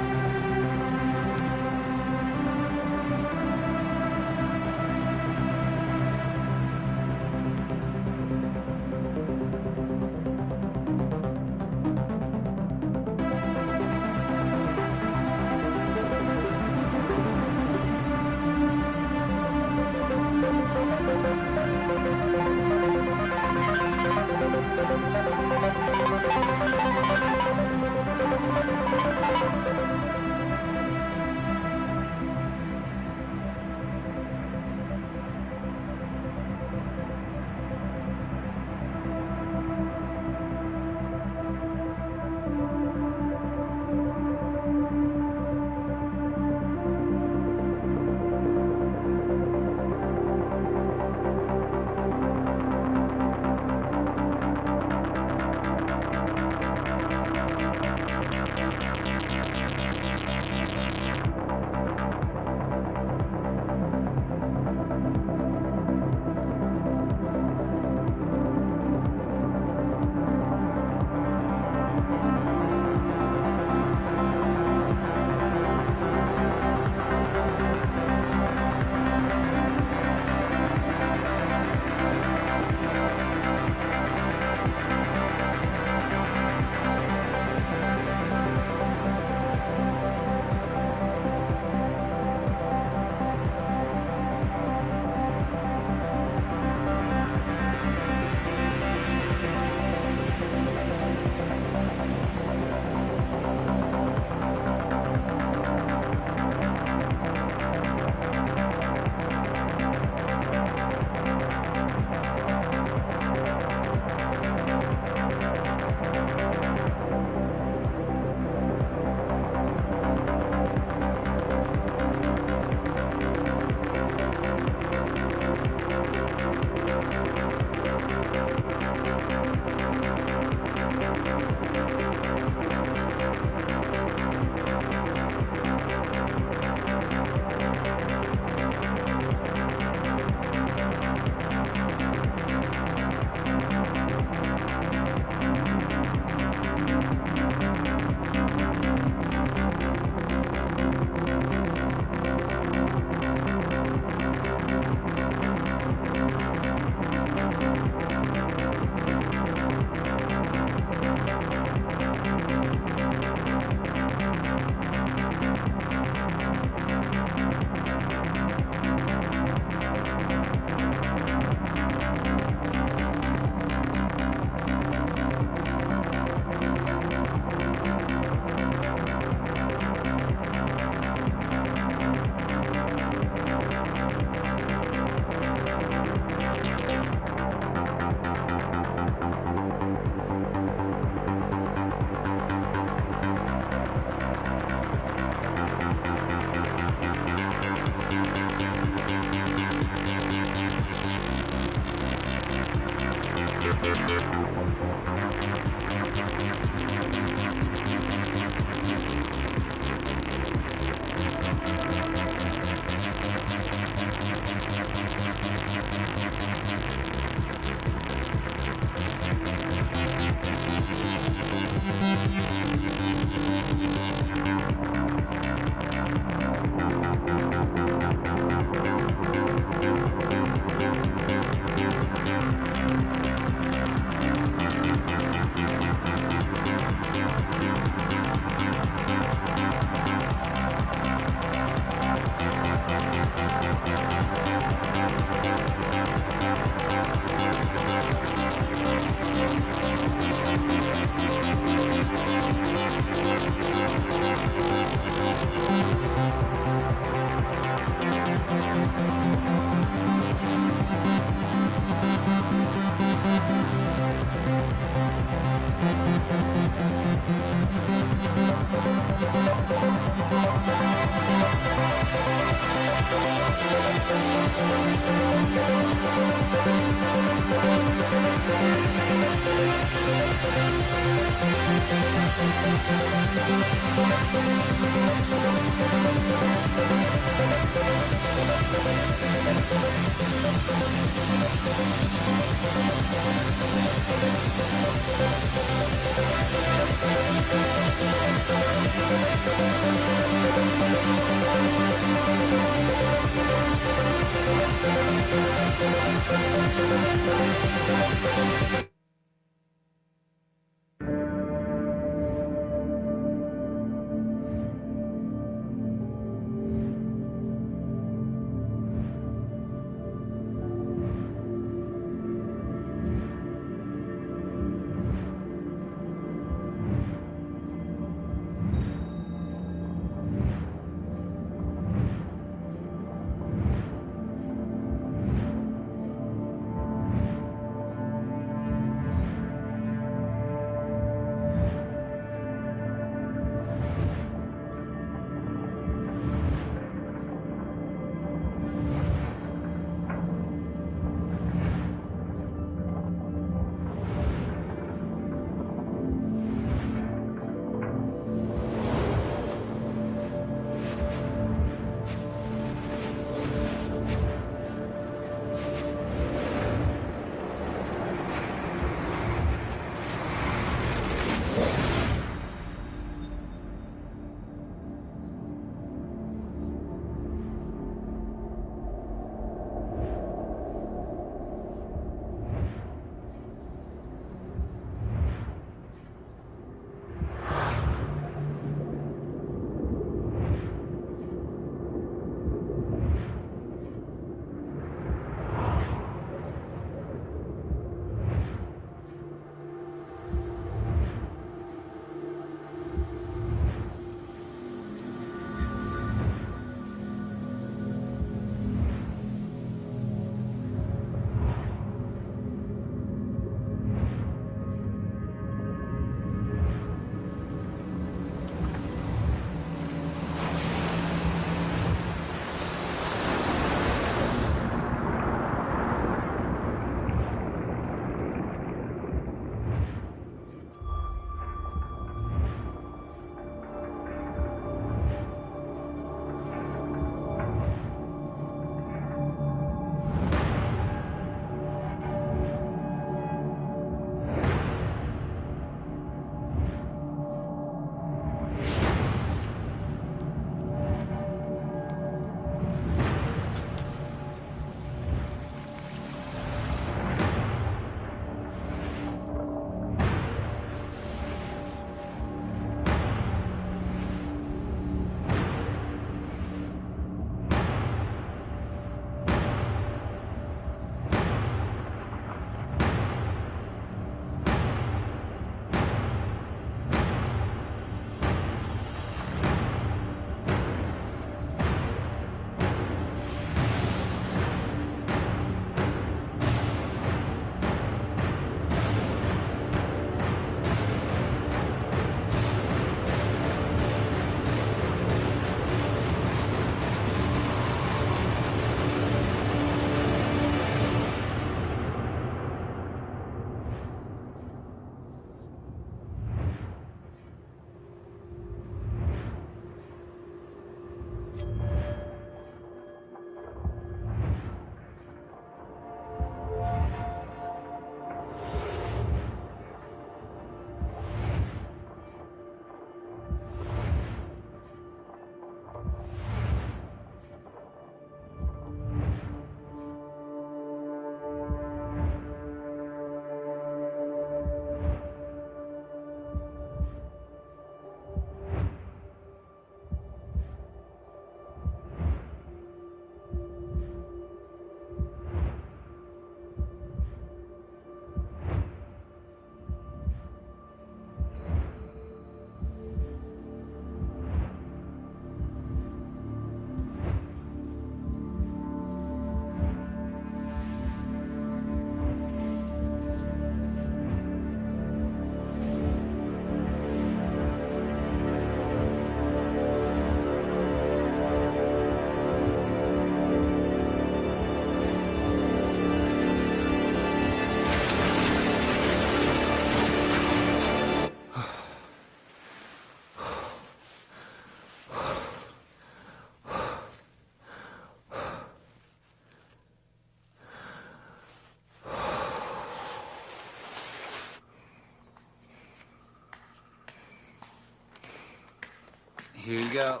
Here you go.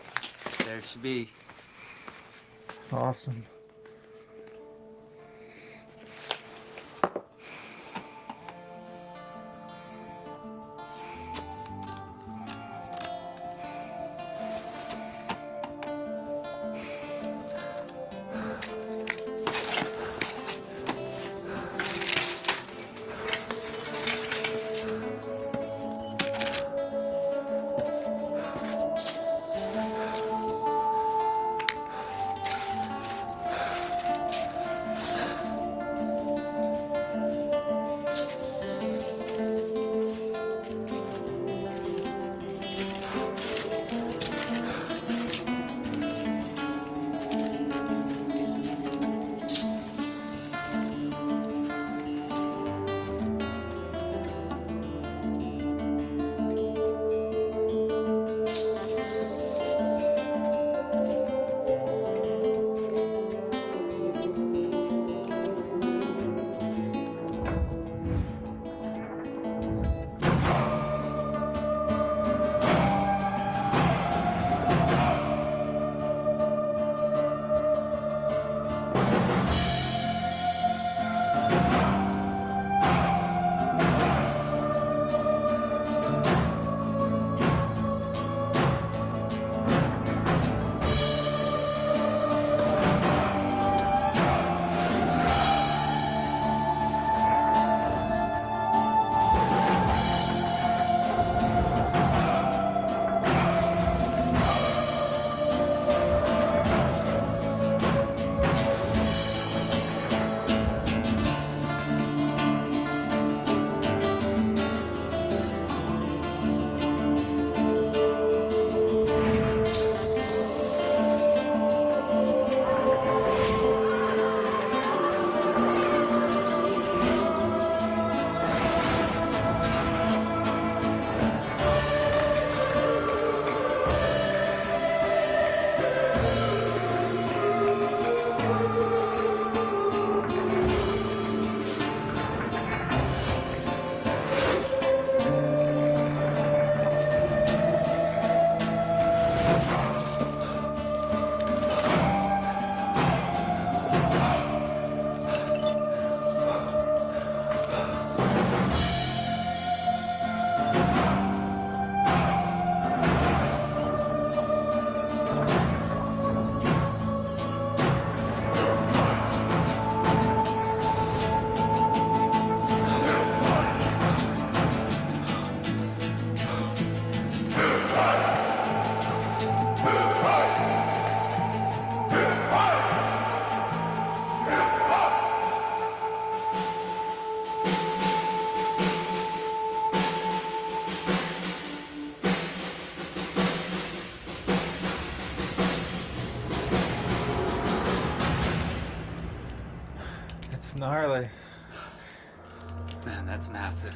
There it should be. Awesome. It's gnarly. Man, that's massive.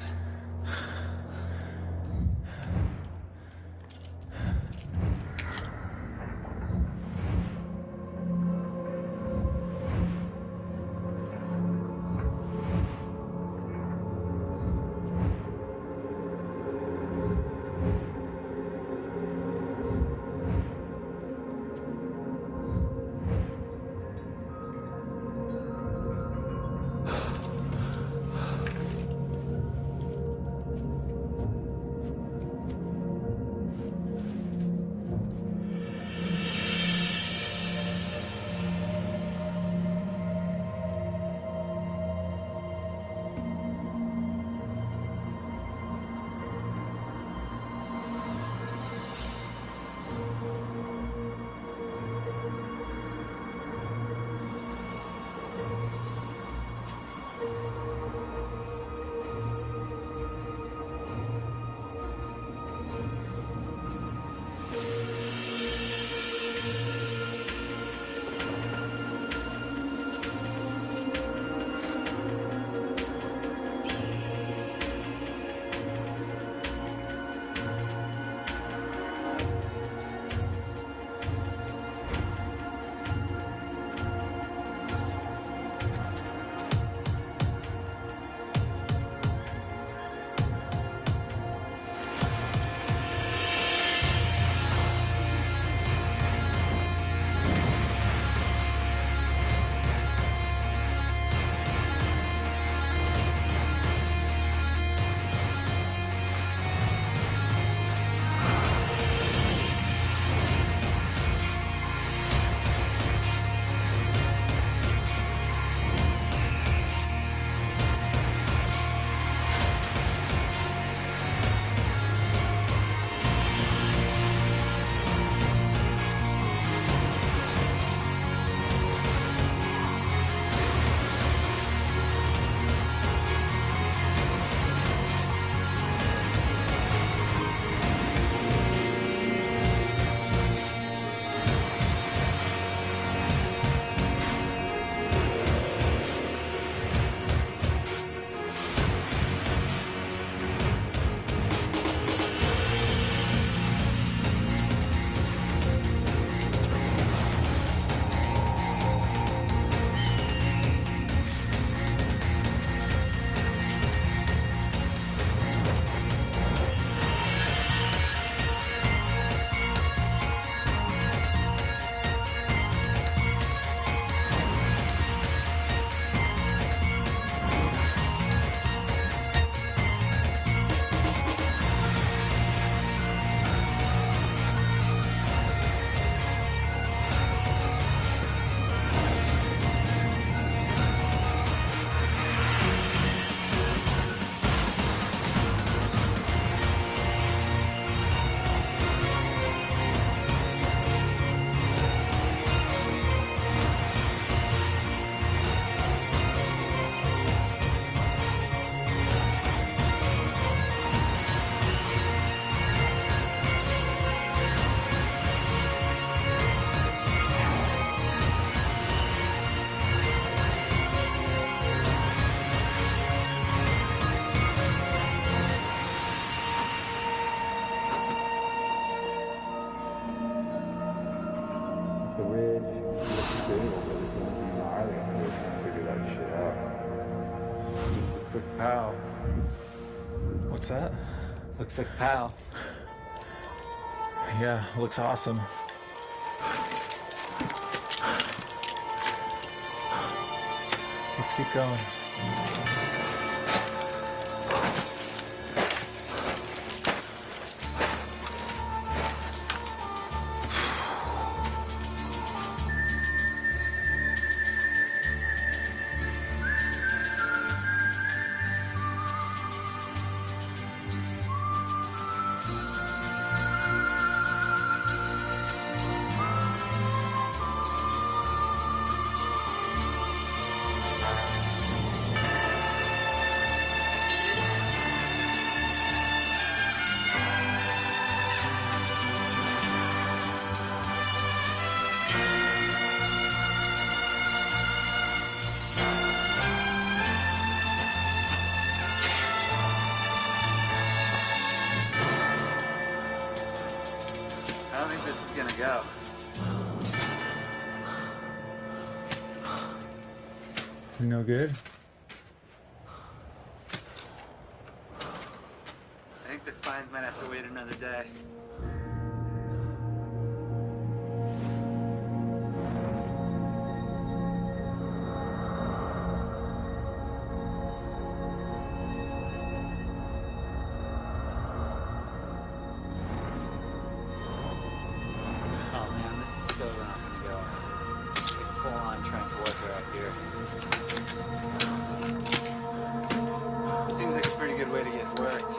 Looks like Pal. What's that? Looks like Pal. Yeah, looks awesome. Let's keep going. I don't think this is gonna go. No good? I think the spines might have to wait another day. Oh man, this is so not gonna go. It's like full-on trench warfare up here. It seems like a pretty good way to get worked.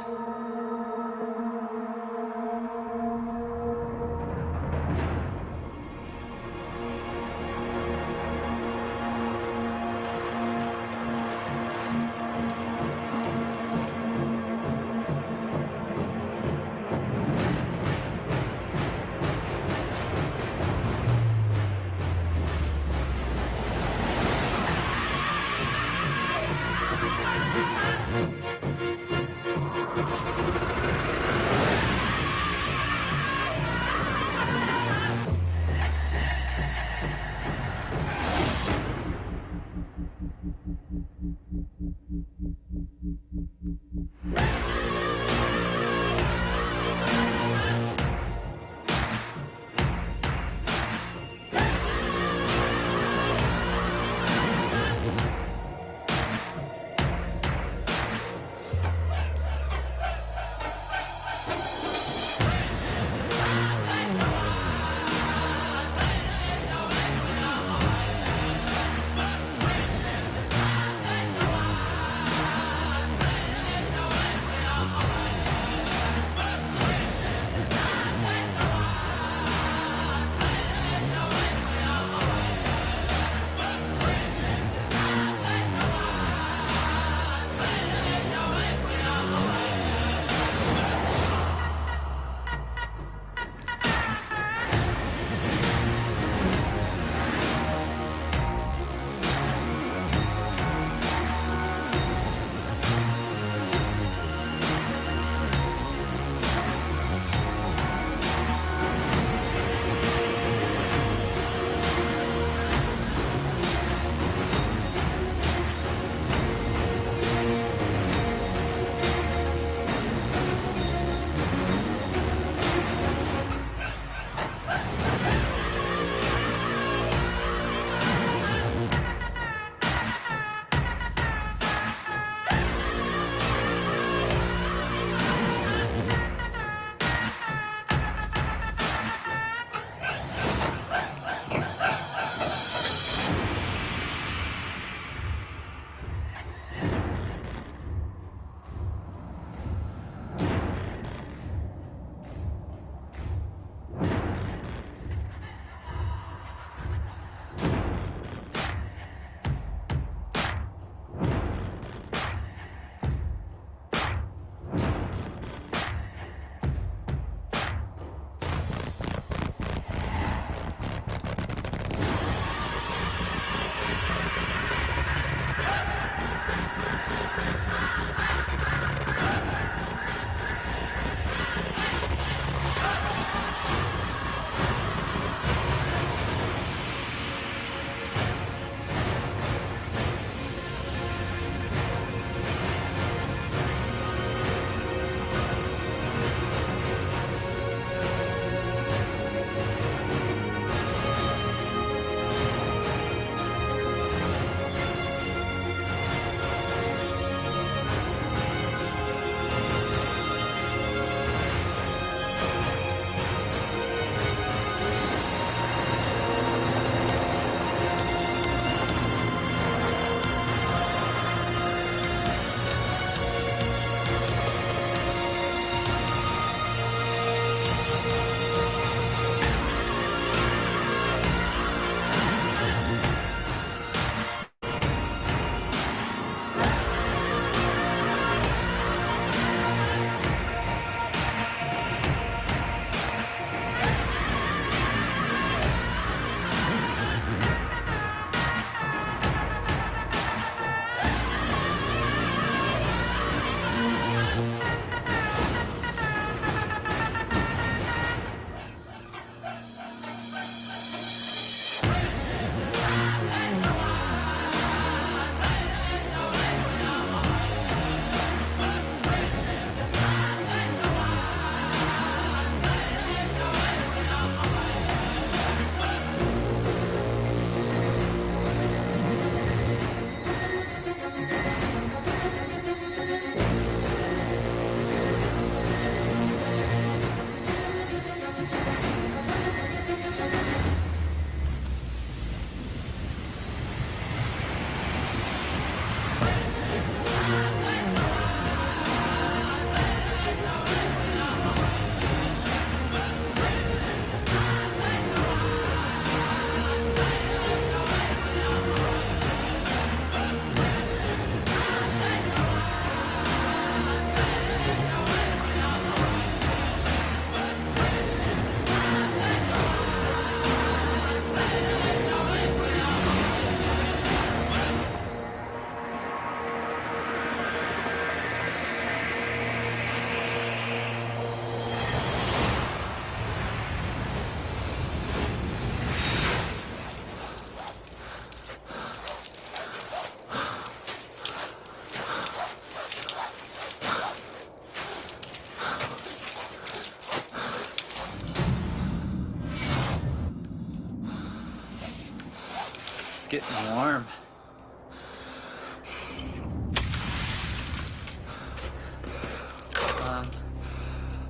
getting warm.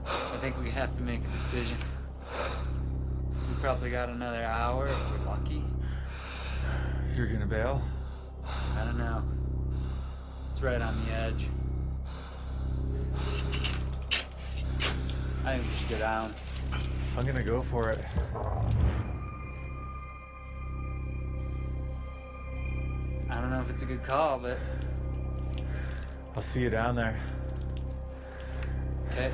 I think we have to make a decision. We probably got another hour if we're lucky. You're gonna bail? I don't know. It's right on the edge. I think we should go down. I'm gonna go for it. I don't know if it's a good call, but... I'll see you down there. Okay.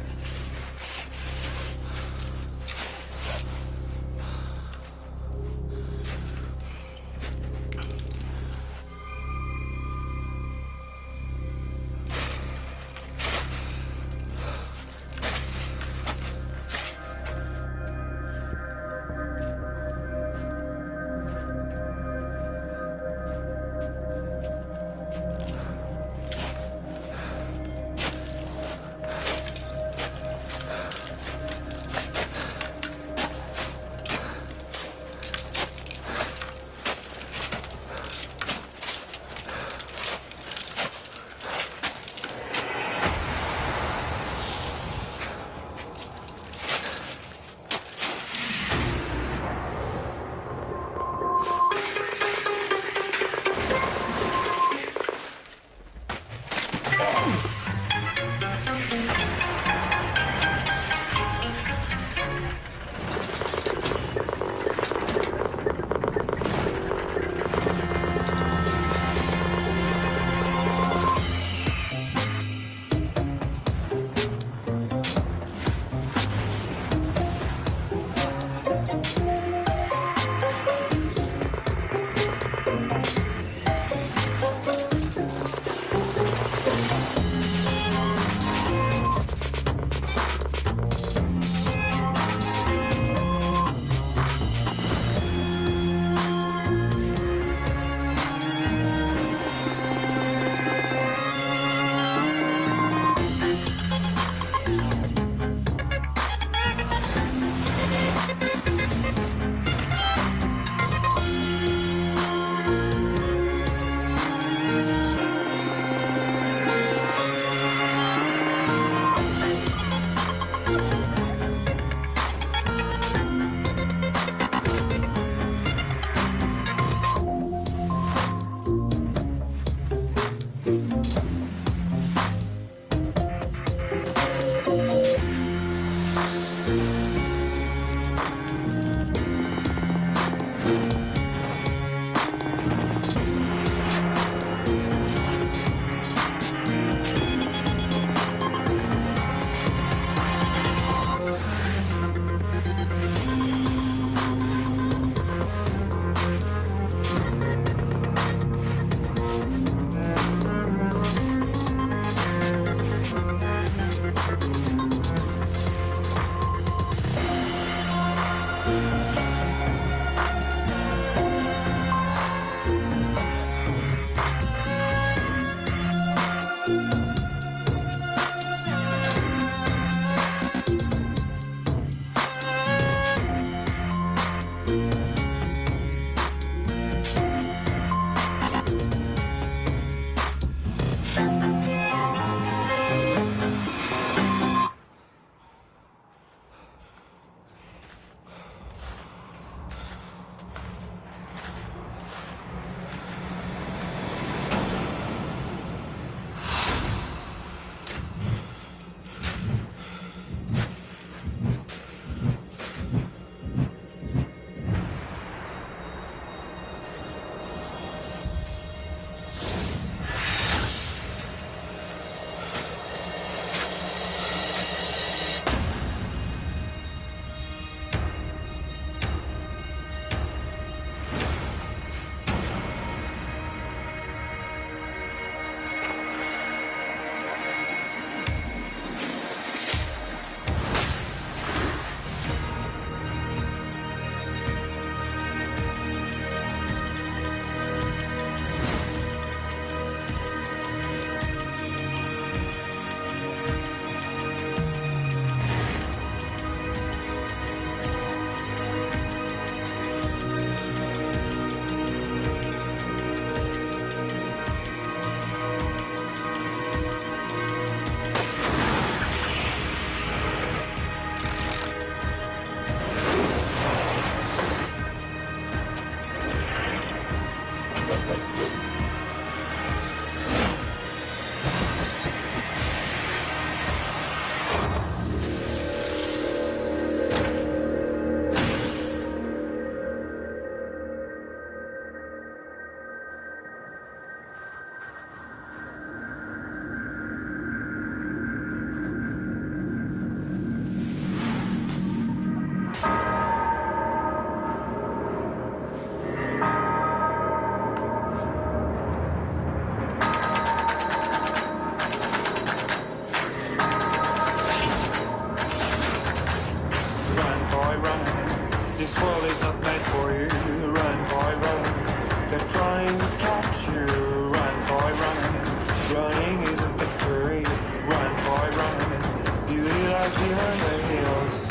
Running is a victory. Run, boy, run. Beauty lies behind the heels.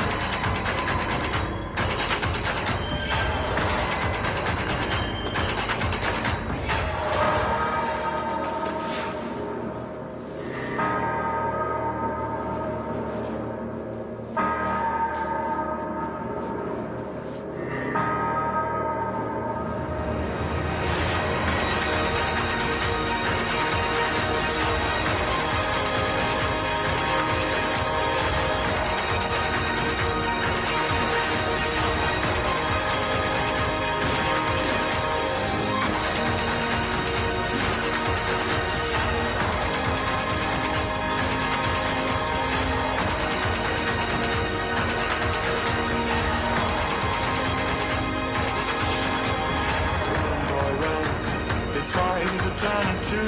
This fight is a journey to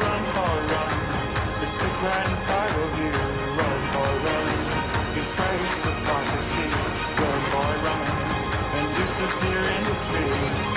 run, boy, run. The secret inside of you, run, boy, run. This race is a prophecy, run, boy, run. And disappear in the trees.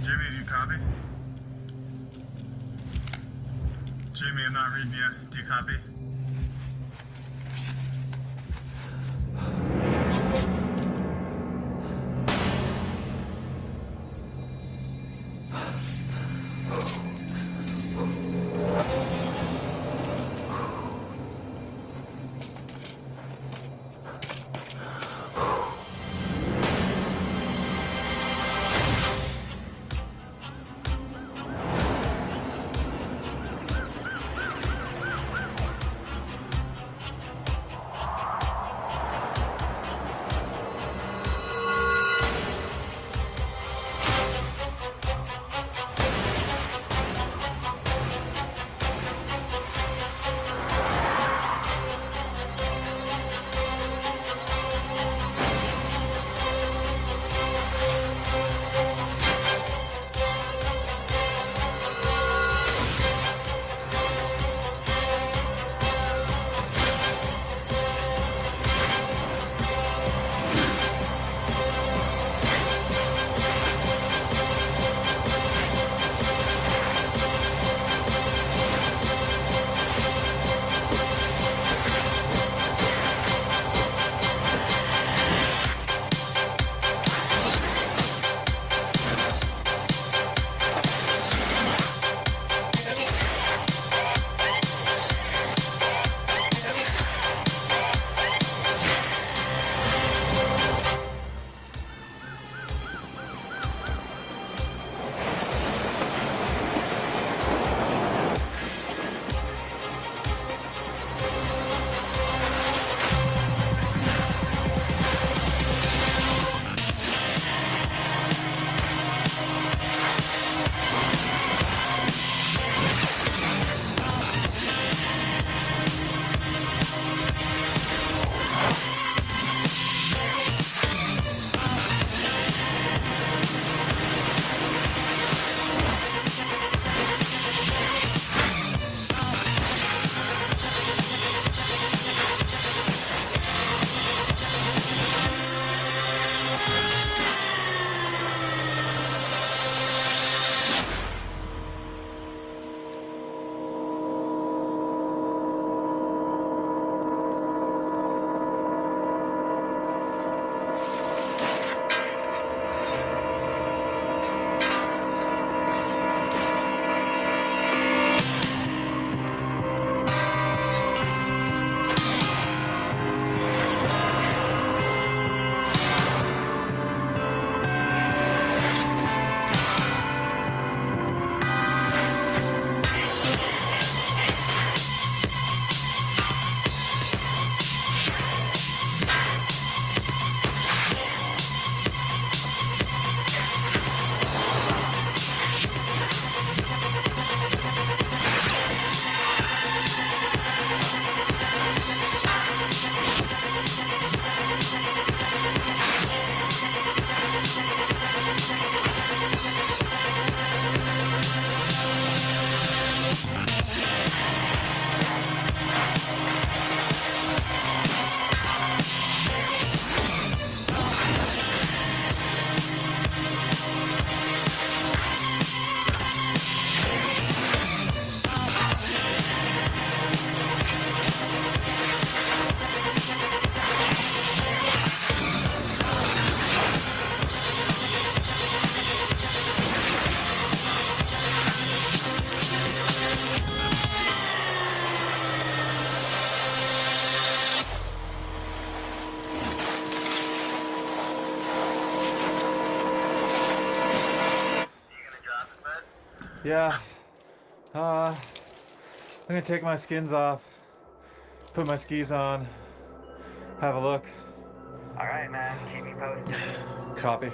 Jimmy, do you copy? Jimmy, I'm not reading you. Do you copy? Yeah. I'm gonna take my skins off, put my skis on, have a look. All right, man. Keep me posted. Copy.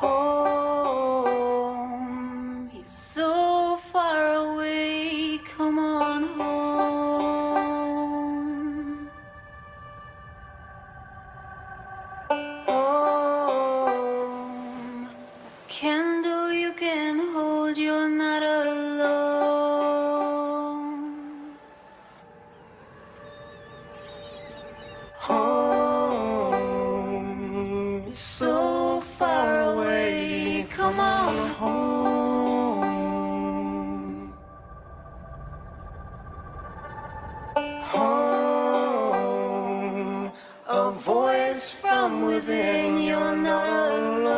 home. You're so far away, come on home. Home, a candle you can hold, you're not alone. Home, you're so far away, come on home. Home, a voice from within, you're not alone.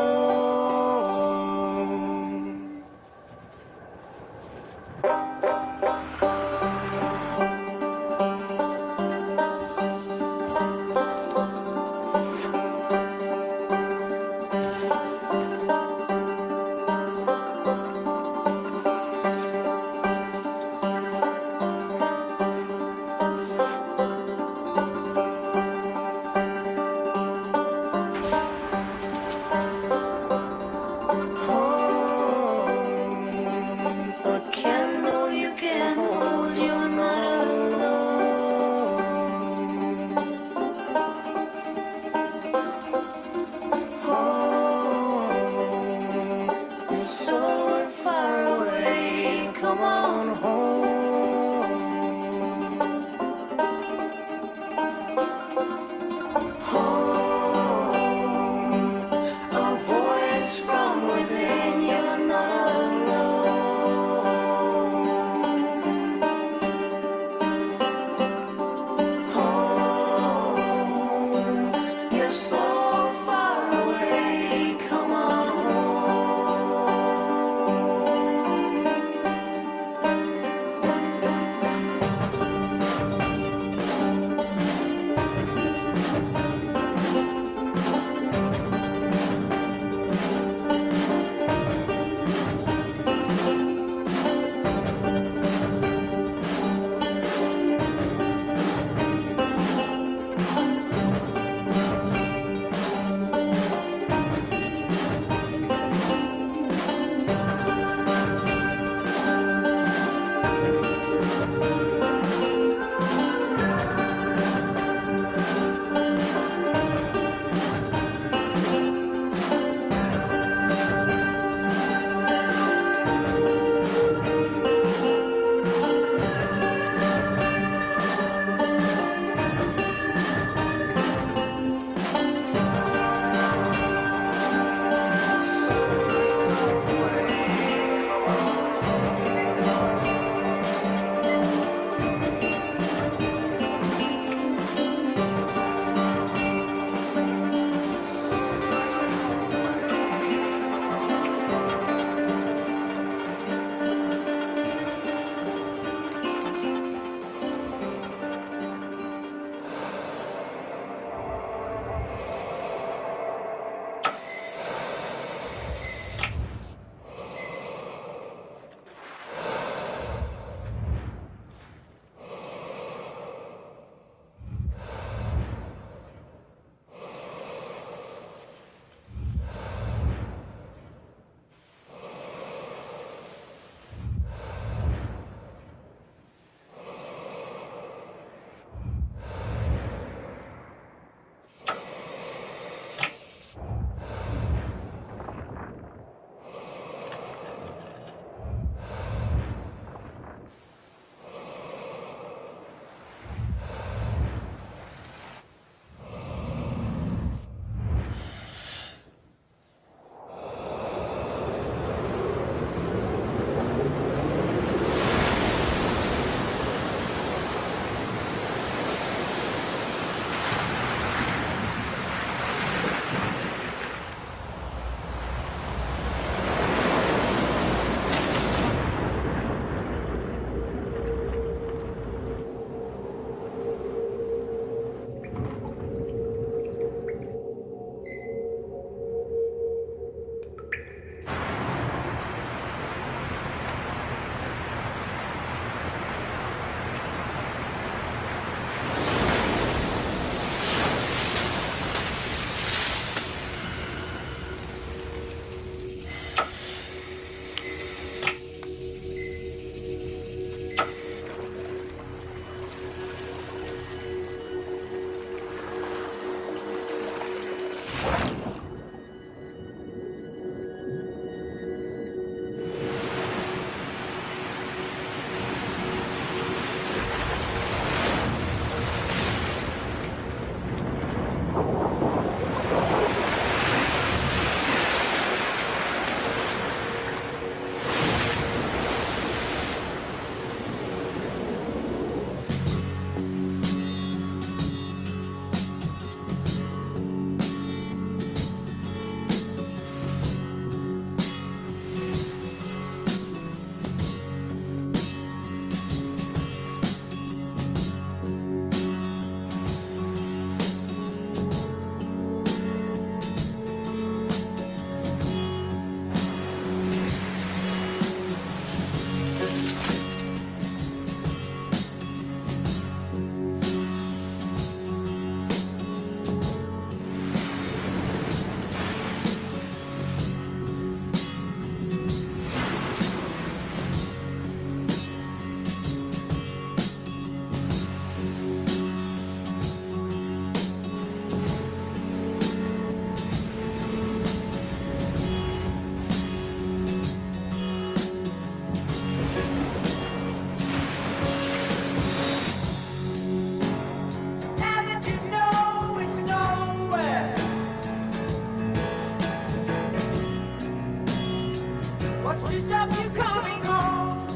coming home.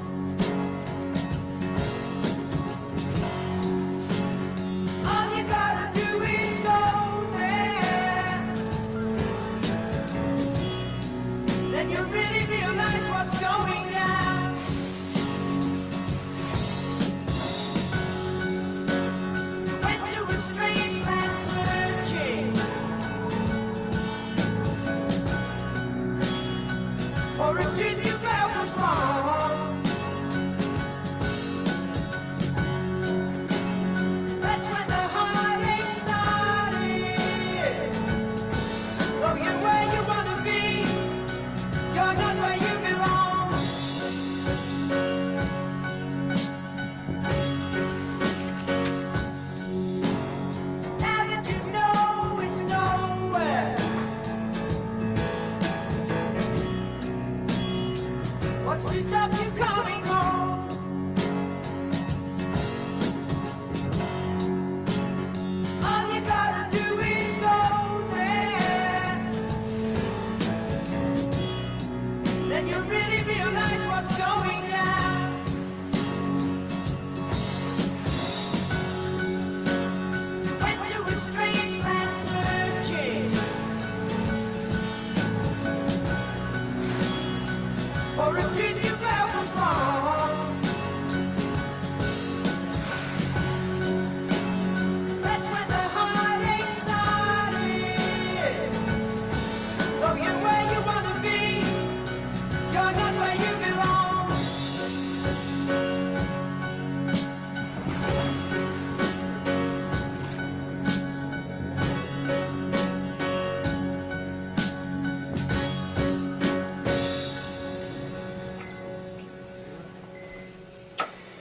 All you gotta do is go there. Then you really realize what's going down. Went to a strange land searching for a truth you felt was wrong. That's when the heartache started. Though you're where you wanna be, you're not where you belong. Now that you know it's nowhere, what's to stop you coming home? All you gotta do is go there. Then you really realize what's going down. Went to a strange land searching for a truth you felt was wrong. That's when the heartache started. Though you're where you wanna be, you're not where you belong.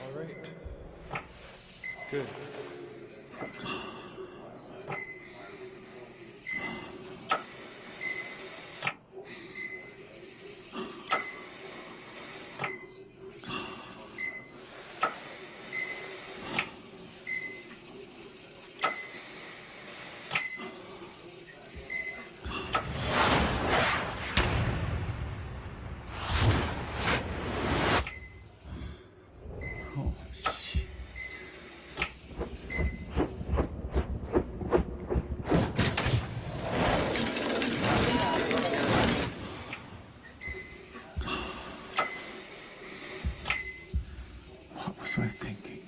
All right. Good. Oh, shit. What was I thinking?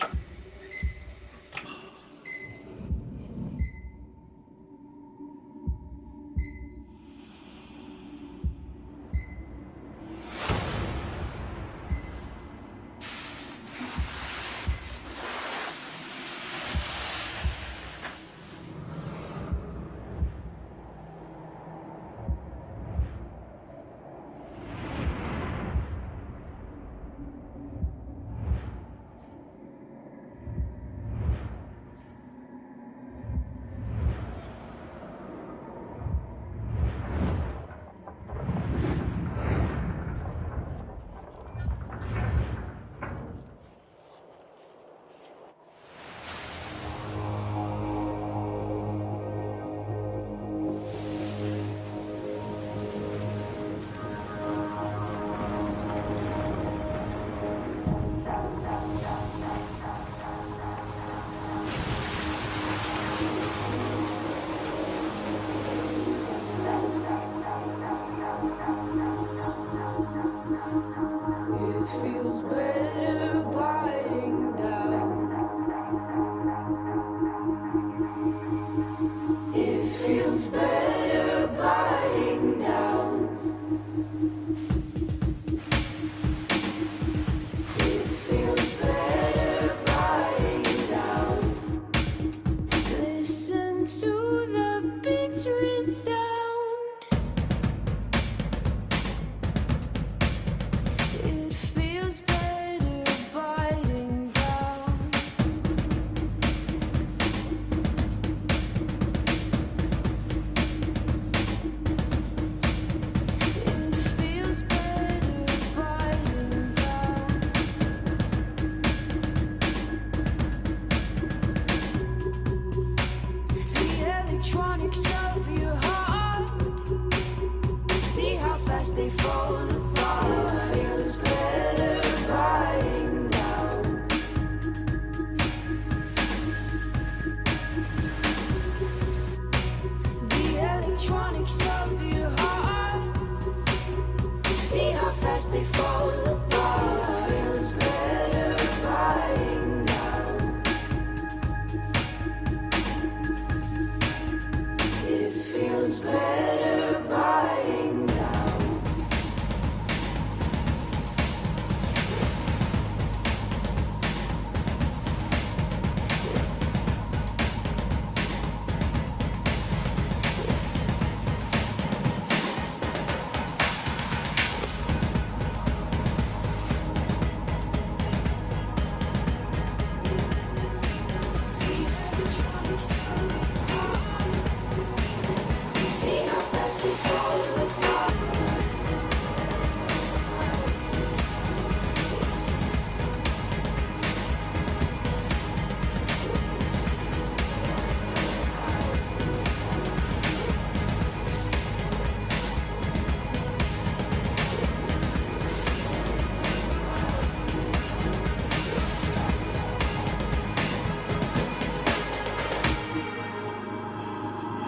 It feels better biting down. It feels better biting down. It feels better biting down. Listen to the beats resound. It feels better biting down. It feels better biting down. The electronics of your heart, see how fast they fall apart. It feels better. fast they fall apart. It feels better biting down. It feels better biting down. See how fast they fall apart.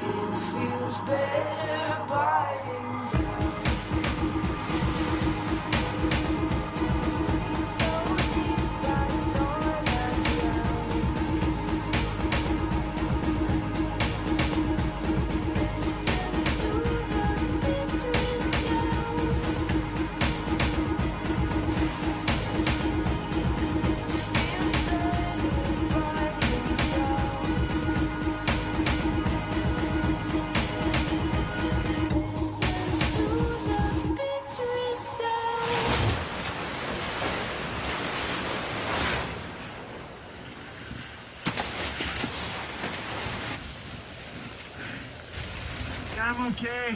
It feels better biting down. It's so deep, I thought I'd drown. Listen to the bitter sound. It feels better biting down. I'm okay.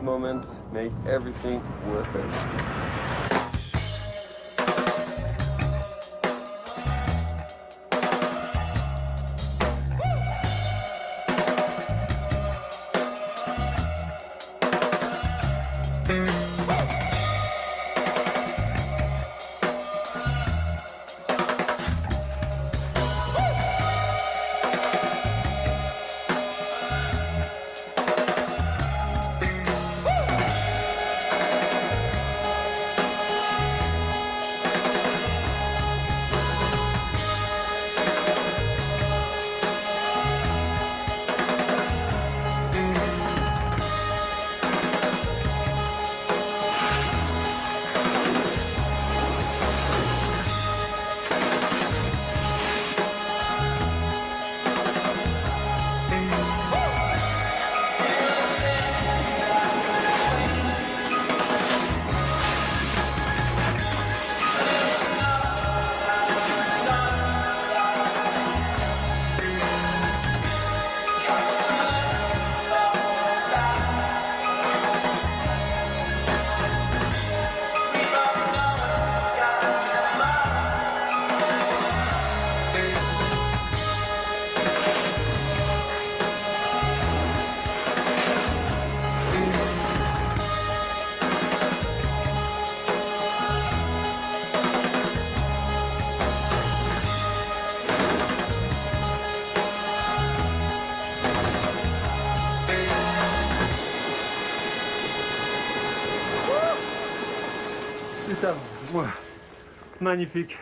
moments make everything worth it. Putain, ouais. Magnifique.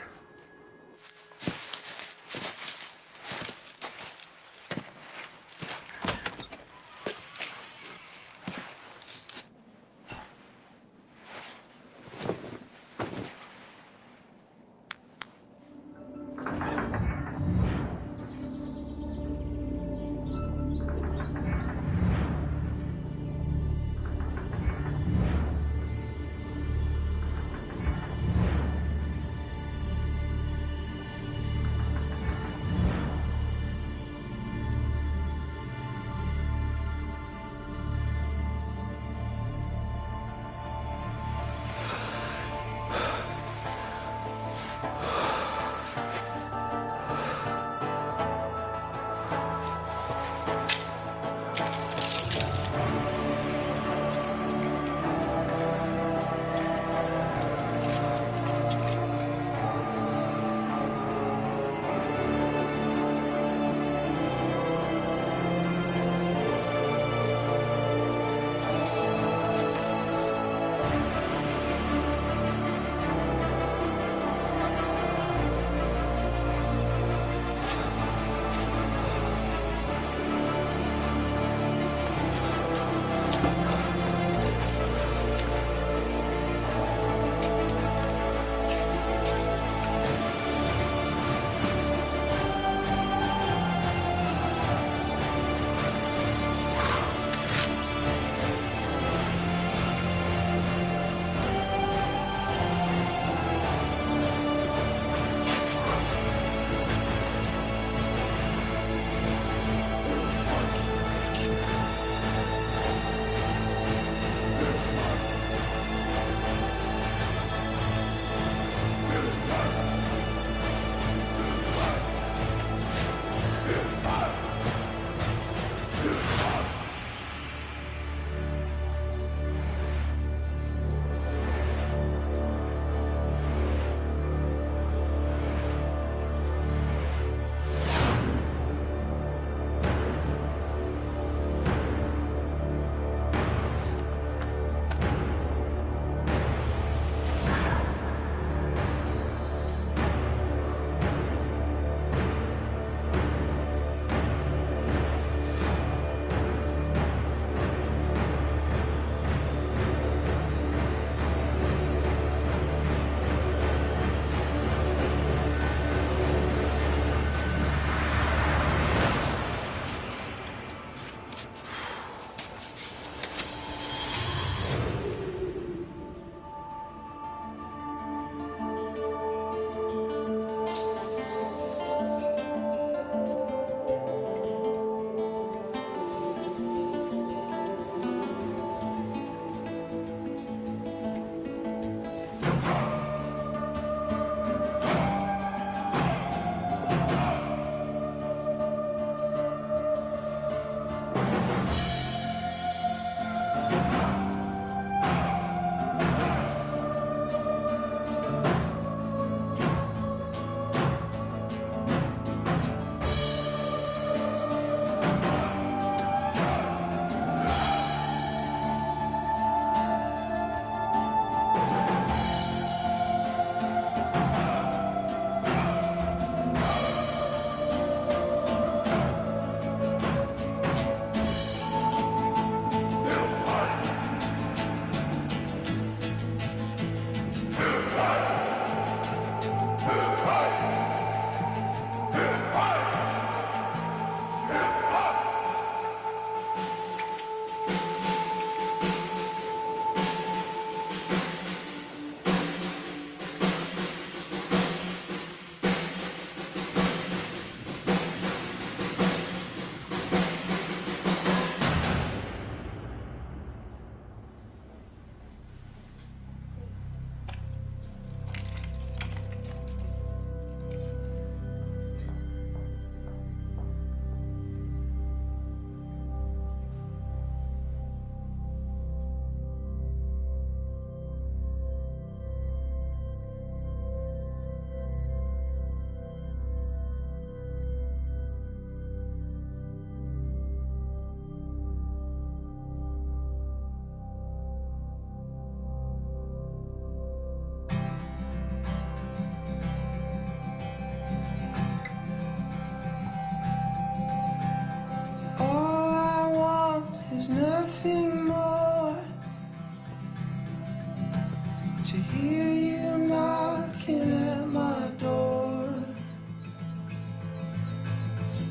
to hear you knocking at my door.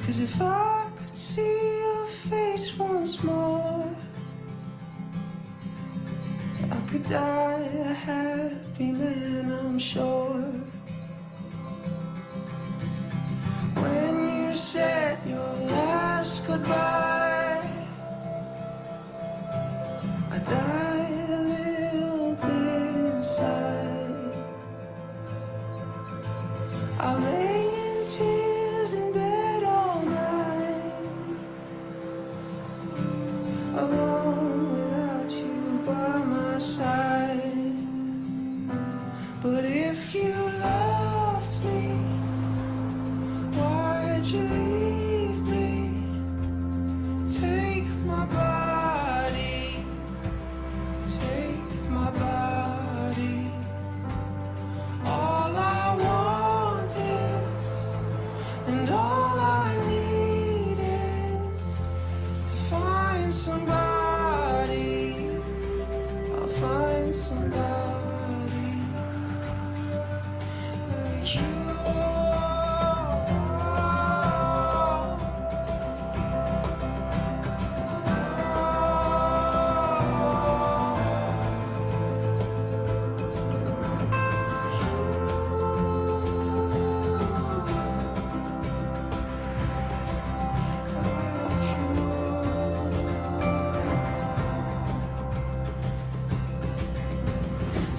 'Cause if I could see your face once more, I could die a happy man, I'm sure. When you said your last goodbye, I died a little bit inside. I lay in tears in bed all night, alone without you by my side. But if you loved me, why'd you leave me? Take my body, take my body. All I want is, and all I need is to find somebody. I'll find somebody like you.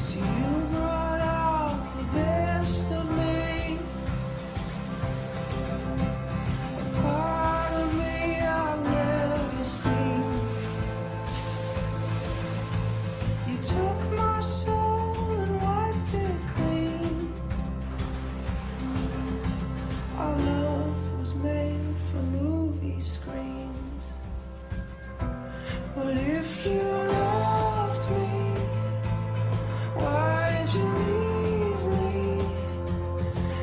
So you brought out the best of me, a part of me I've never seen. You took my soul and wiped it clean. Our love was made for movie screens. But if you loved me, why'd you leave me?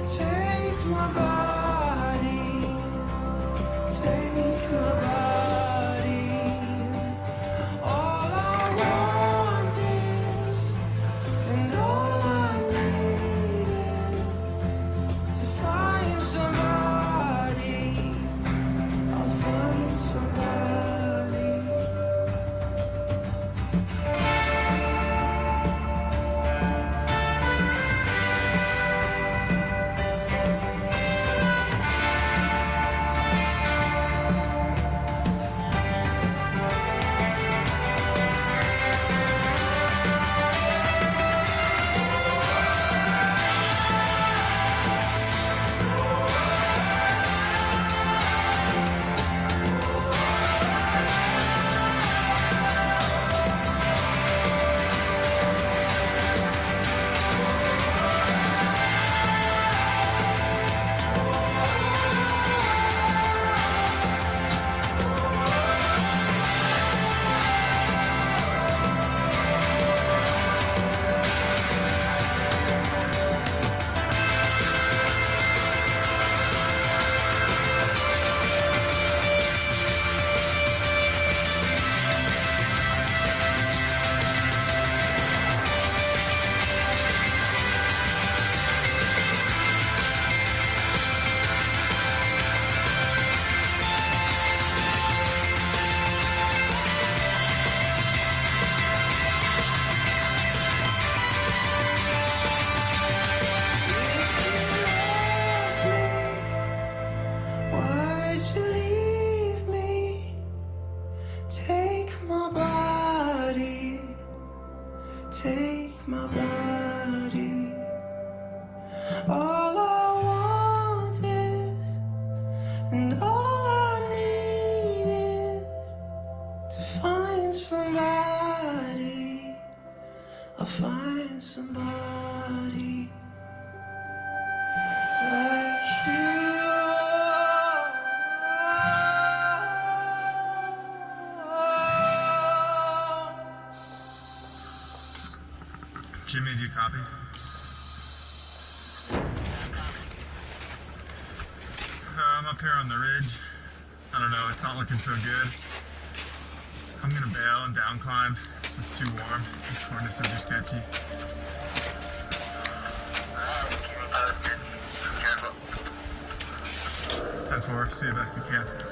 Take my body, take my body. All I want is, and all I need is to find somebody. I'll find somebody. Why'd you leave me? Take my body, take my body. All I want is, and all I need is to find somebody. I'll find somebody like you. Jimmy, do you copy? I'm up here on the ridge. I don't know, it's not looking so good. I'm gonna bail and down climb. It's just too warm. These cornices are sketchy. for. See if I can.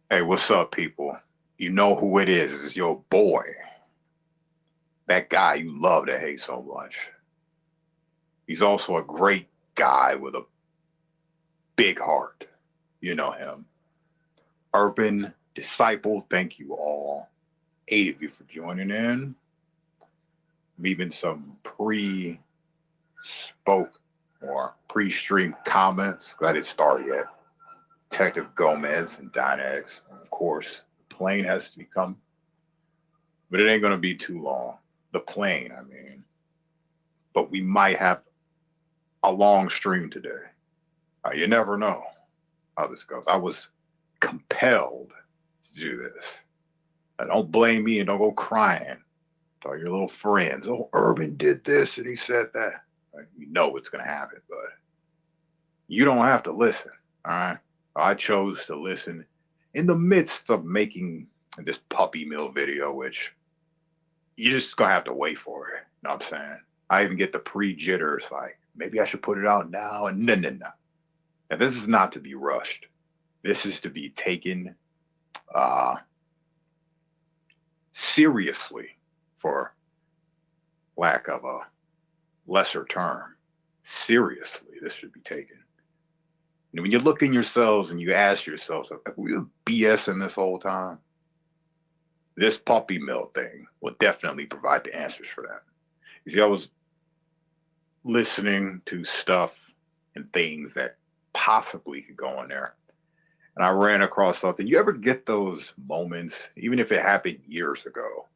Hey, what's up, people? You know who it is. It's your boy. That guy you love to hate so much. He's also a great guy with a big heart. You know him. Urban Disciple, thank you all. 8 of you for joining in. Leaving some pre-spoke or pre-stream comments. Glad it started yet. Detective Gomez and Dynex. Of course, the plane has to be coming. But it ain't going to be too long. The plane, I mean. But we might have a long stream today. You never know how this goes. I was compelled to do this. Don't blame me and don't go crying to all your little friends. Oh, Urban did this and he said that. You know what's going to happen, but you don't have to listen, all right? I chose to listen in the midst of making this puppy mill video, which you just going to have to wait for it. You know what I'm saying? I even get the pre-jitters, like, maybe I should put it out now. And no. And this is not to be rushed. This is to be taken seriously, for lack of a lesser term. Seriously, this should be taken. And when you look in yourselves and you ask yourselves, have we been BSing this whole time? This puppy mill thing will definitely provide the answers for that. You see, I was listening to stuff and things that possibly could go in there. And I ran across something. You ever get those moments, even if it happened years ago,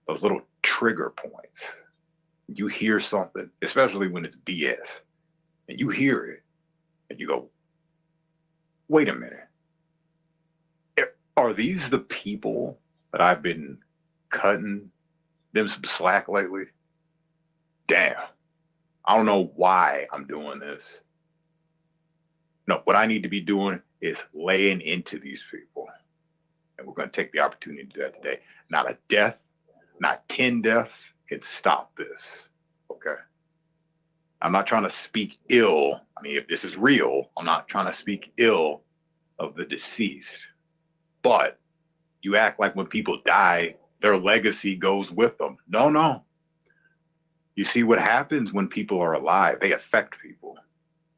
those little trigger points? You hear something, especially when it's BS, and you hear it, and you go, wait a minute. Are these the people that I've been cutting them some slack lately? Damn. I don't know why I'm doing this. No, what I need to be doing is laying into these people. And we're going to take the opportunity to do that today. Not a death, not 10 deaths can stop this. Okay? I'm not trying to speak ill. I mean, if this is real, I'm not trying to speak ill of the deceased. But you act like when people die, their legacy goes with them. No. You see, what happens when people are alive, they affect people.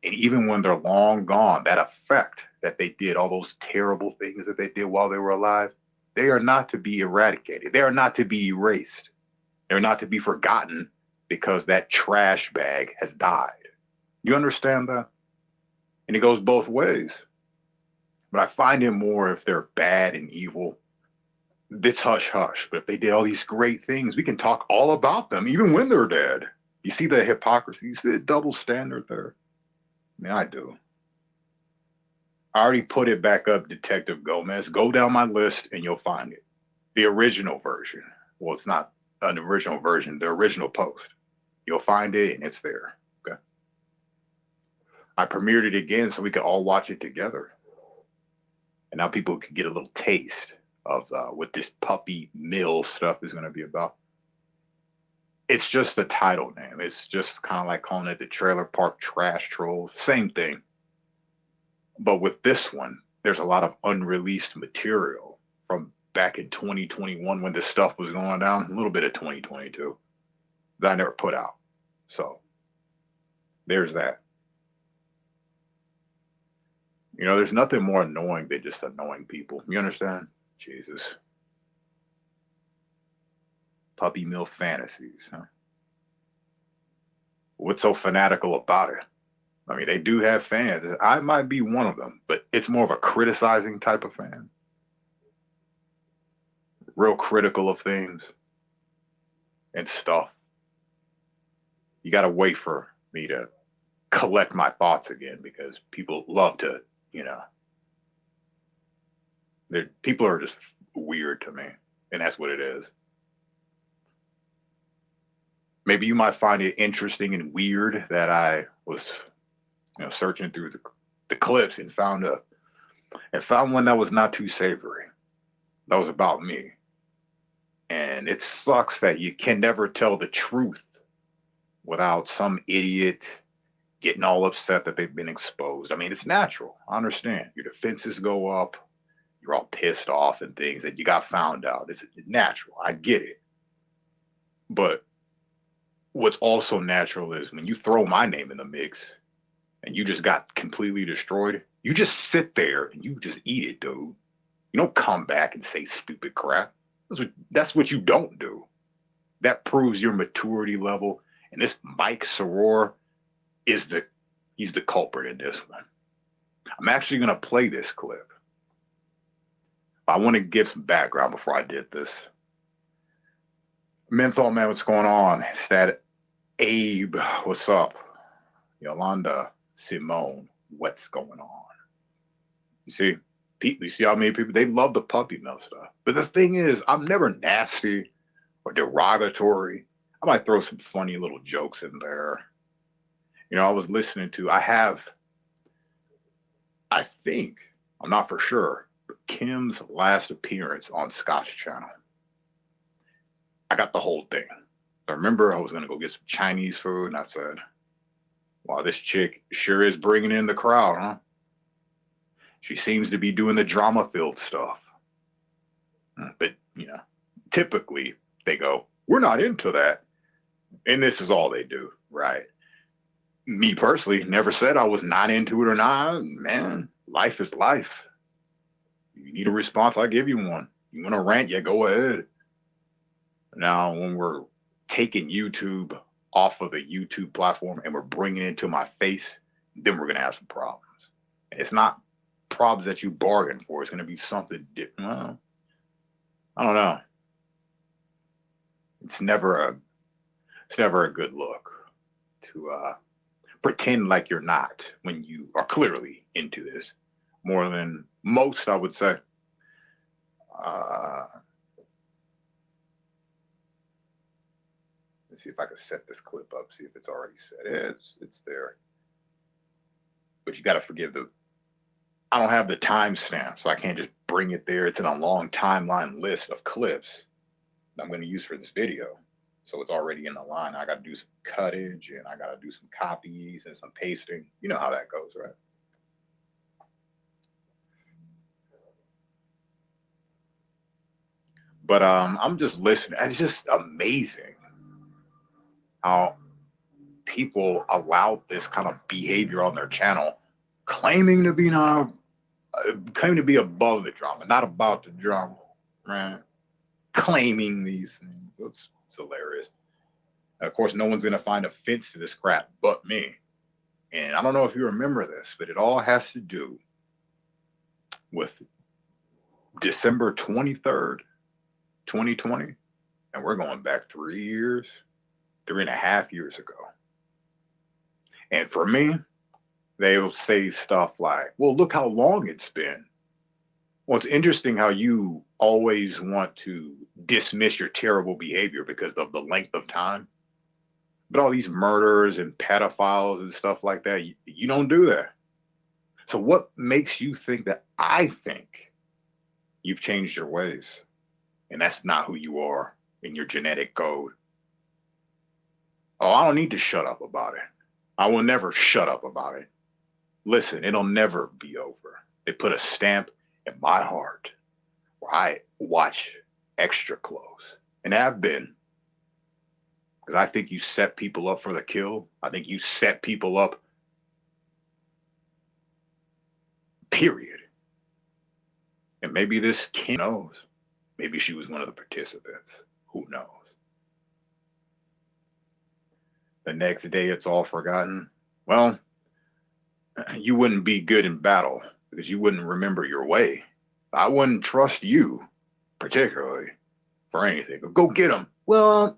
And even when they're long gone, that effect that they did, all those terrible things that they did while they were alive, they are not to be eradicated. They are not to be erased. They're not to be forgotten because that trash bag has died. You understand that? And it goes both ways. But I find it more if they're bad and evil, it's hush hush. But if they did all these great things, we can talk all about them, even when they're dead. You see the hypocrisy? You see the double standard there? I mean, I do. I already put it back up, Detective Gomez. Go down my list and you'll find it. The original version. Well, it's not an original version, the original post. You'll find it and it's there. Okay. I premiered it again so we could all watch it together. And now people can get a little taste of what this puppy mill stuff is going to be about. It's just the title name. It's just kind of like calling it the Trailer Park Trash Trolls. Same thing. But with this one, there's a lot of unreleased material from back in 2021 when this stuff was going down, a little bit of 2022 that I never put out. So there's that. You know, there's nothing more annoying than just annoying people. You understand? Jesus. Puppy mill fantasies, huh? What's so fanatical about it? I mean, they do have fans. I might be one of them, but it's more of a criticizing type of fan. Real critical of things and stuff. You got to wait for me to collect my thoughts again because people love to, you know, people are just weird to me, and that's what it is. Maybe you might find it interesting and weird that I was, you know, searching through the clips and found one that was not too savory. That was about me. And it sucks that you can never tell the truth without some idiot getting all upset that they've been exposed. I mean, it's natural. I understand. Your defenses go up. you're all pissed off and things that you got found out. It's natural. I get it. But what's also natural is when you throw my name in the mix and you just got completely destroyed, you just sit there and you just eat it, dude. You don't come back and say stupid crap. That's what you don't do. That proves your maturity level. And this Mike Soror he's the culprit in this one. I'm actually going to play this clip. I want to give some background before I did this. Menthol Man, what's going on? It's that Abe, what's up? Yolanda, Simone, what's going on? You see, you see how many people, they love the puppy mill stuff. But the thing is, I'm never nasty or derogatory. I might throw some funny little jokes in there. You know, I was listening to, I think, I'm not for sure, but Kim's last appearance on Scott's channel. I got the whole thing. I remember I was going to go get some Chinese food, and I said, wow, this chick sure is bringing in the crowd, huh? She seems to be doing the drama-filled stuff. But, you know, typically they go, we're not into that. And this is all they do, right? Me personally, never said I was not into it or not. Man, life is life. You need a response, I give you one. You want to rant, yeah, go ahead. Now, when we're taking YouTube off of the YouTube platform and we're bringing it to my face, then we're going to have some problems. And it's not problems that you bargained for. It's going to be something different. Well, I don't know. It's never a good look to pretend like you're not when you are clearly into this more than most, I would say. Let's see if I can set this clip up, see if it's already set. It's there. But you got to forgive I don't have the timestamp, so I can't just bring it there. It's in a long timeline list of clips that I'm going to use for this video. So it's already in the line. I got to do some cuttage and I got to do some copies and some pasting. You know how that goes, right? But I'm just listening. It's just amazing how people allow this kind of behavior on their channel, claiming to be above the drama, not about the drama, right? Claiming these things. It's hilarious. And of course, no one's going to find offense to this crap but me. And I don't know if you remember this, but it all has to do with December 23rd, 2020. And we're going back 3.5 years ago. And for me, they'll say stuff like, well, look how long it's been. Well, it's interesting how you always want to dismiss your terrible behavior because of the length of time. But all these murders and pedophiles and stuff like that, you don't do that. So what makes you think that I think you've changed your ways? And that's not who you are in your genetic code. Oh, I don't need to shut up about it. I will never shut up about it. Listen, it'll never be over. They put a stamp in my heart where I watch extra close. And have been. Because I think you set people up for the kill. I think you set people up, period. And maybe this Kim knows. Maybe she was one of the participants. Who knows? The next day, it's all forgotten. Well, you wouldn't be good in battle because you wouldn't remember your way. I wouldn't trust you, particularly, for anything. Go get him. Well,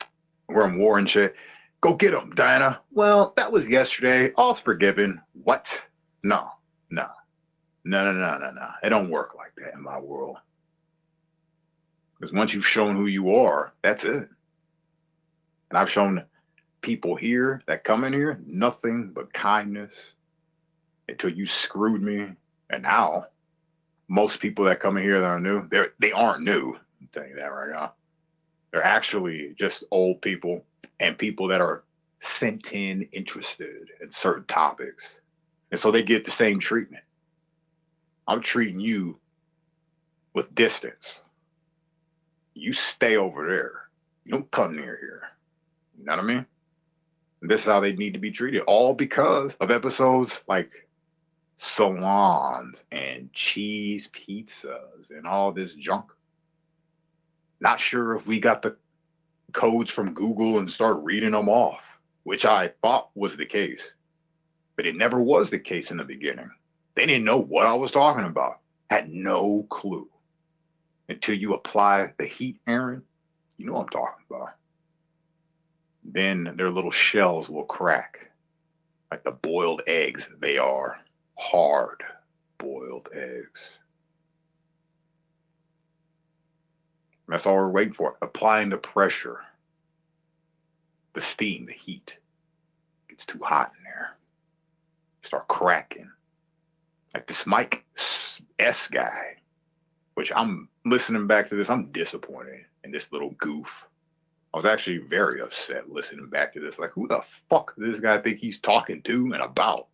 we're in war and shit. Go get him, Diana. Well, that was yesterday. All's forgiven. What? No. It don't work like that in my world. Because once you've shown who you are, that's it. And I've shown people here that come in here nothing but kindness until you screwed me. And now, most people that come in here that are new, they aren't new. I'm telling you that right now. They're actually just old people and people that are sent in interested in certain topics. And so they get the same treatment. I'm treating you with distance. You stay over there. You don't come near here. You know what I mean? And this is how they need to be treated. All because of episodes like salons and cheese pizzas and all this junk. Not sure if we got the codes from Google and start reading them off, which I thought was the case. But it never was the case in the beginning. They didn't know what I was talking about. Had no clue. Until you apply the heat, Aaron, you know what I'm talking about. Then their little shells will crack. Like the boiled eggs they are. Hard boiled eggs. That's all we're waiting for. Applying the pressure. The steam, the heat. Gets too hot in there. Start cracking. Like this Mike S guy, which I'm listening back to this, I'm disappointed in this little goof. I was actually very upset listening back to this. Like, who the fuck does this guy think he's talking to and about?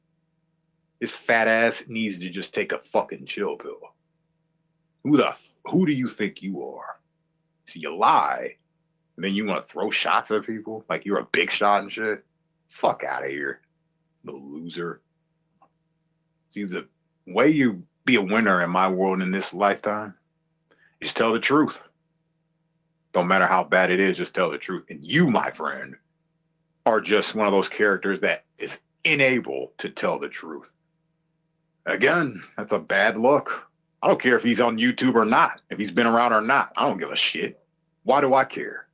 His fat ass needs to just take a fucking chill pill. Who do you think you are? So you lie, and then you want to throw shots at people like you're a big shot and shit? Fuck out of here, little loser. See, the way you be a winner in my world in this lifetime is tell the truth. Don't matter how bad it is, just tell the truth. And you, my friend, are just one of those characters that is unable to tell the truth. Again, that's a bad look. I don't care if he's on YouTube or not, if he's been around or not. I don't give a shit. Why do I care?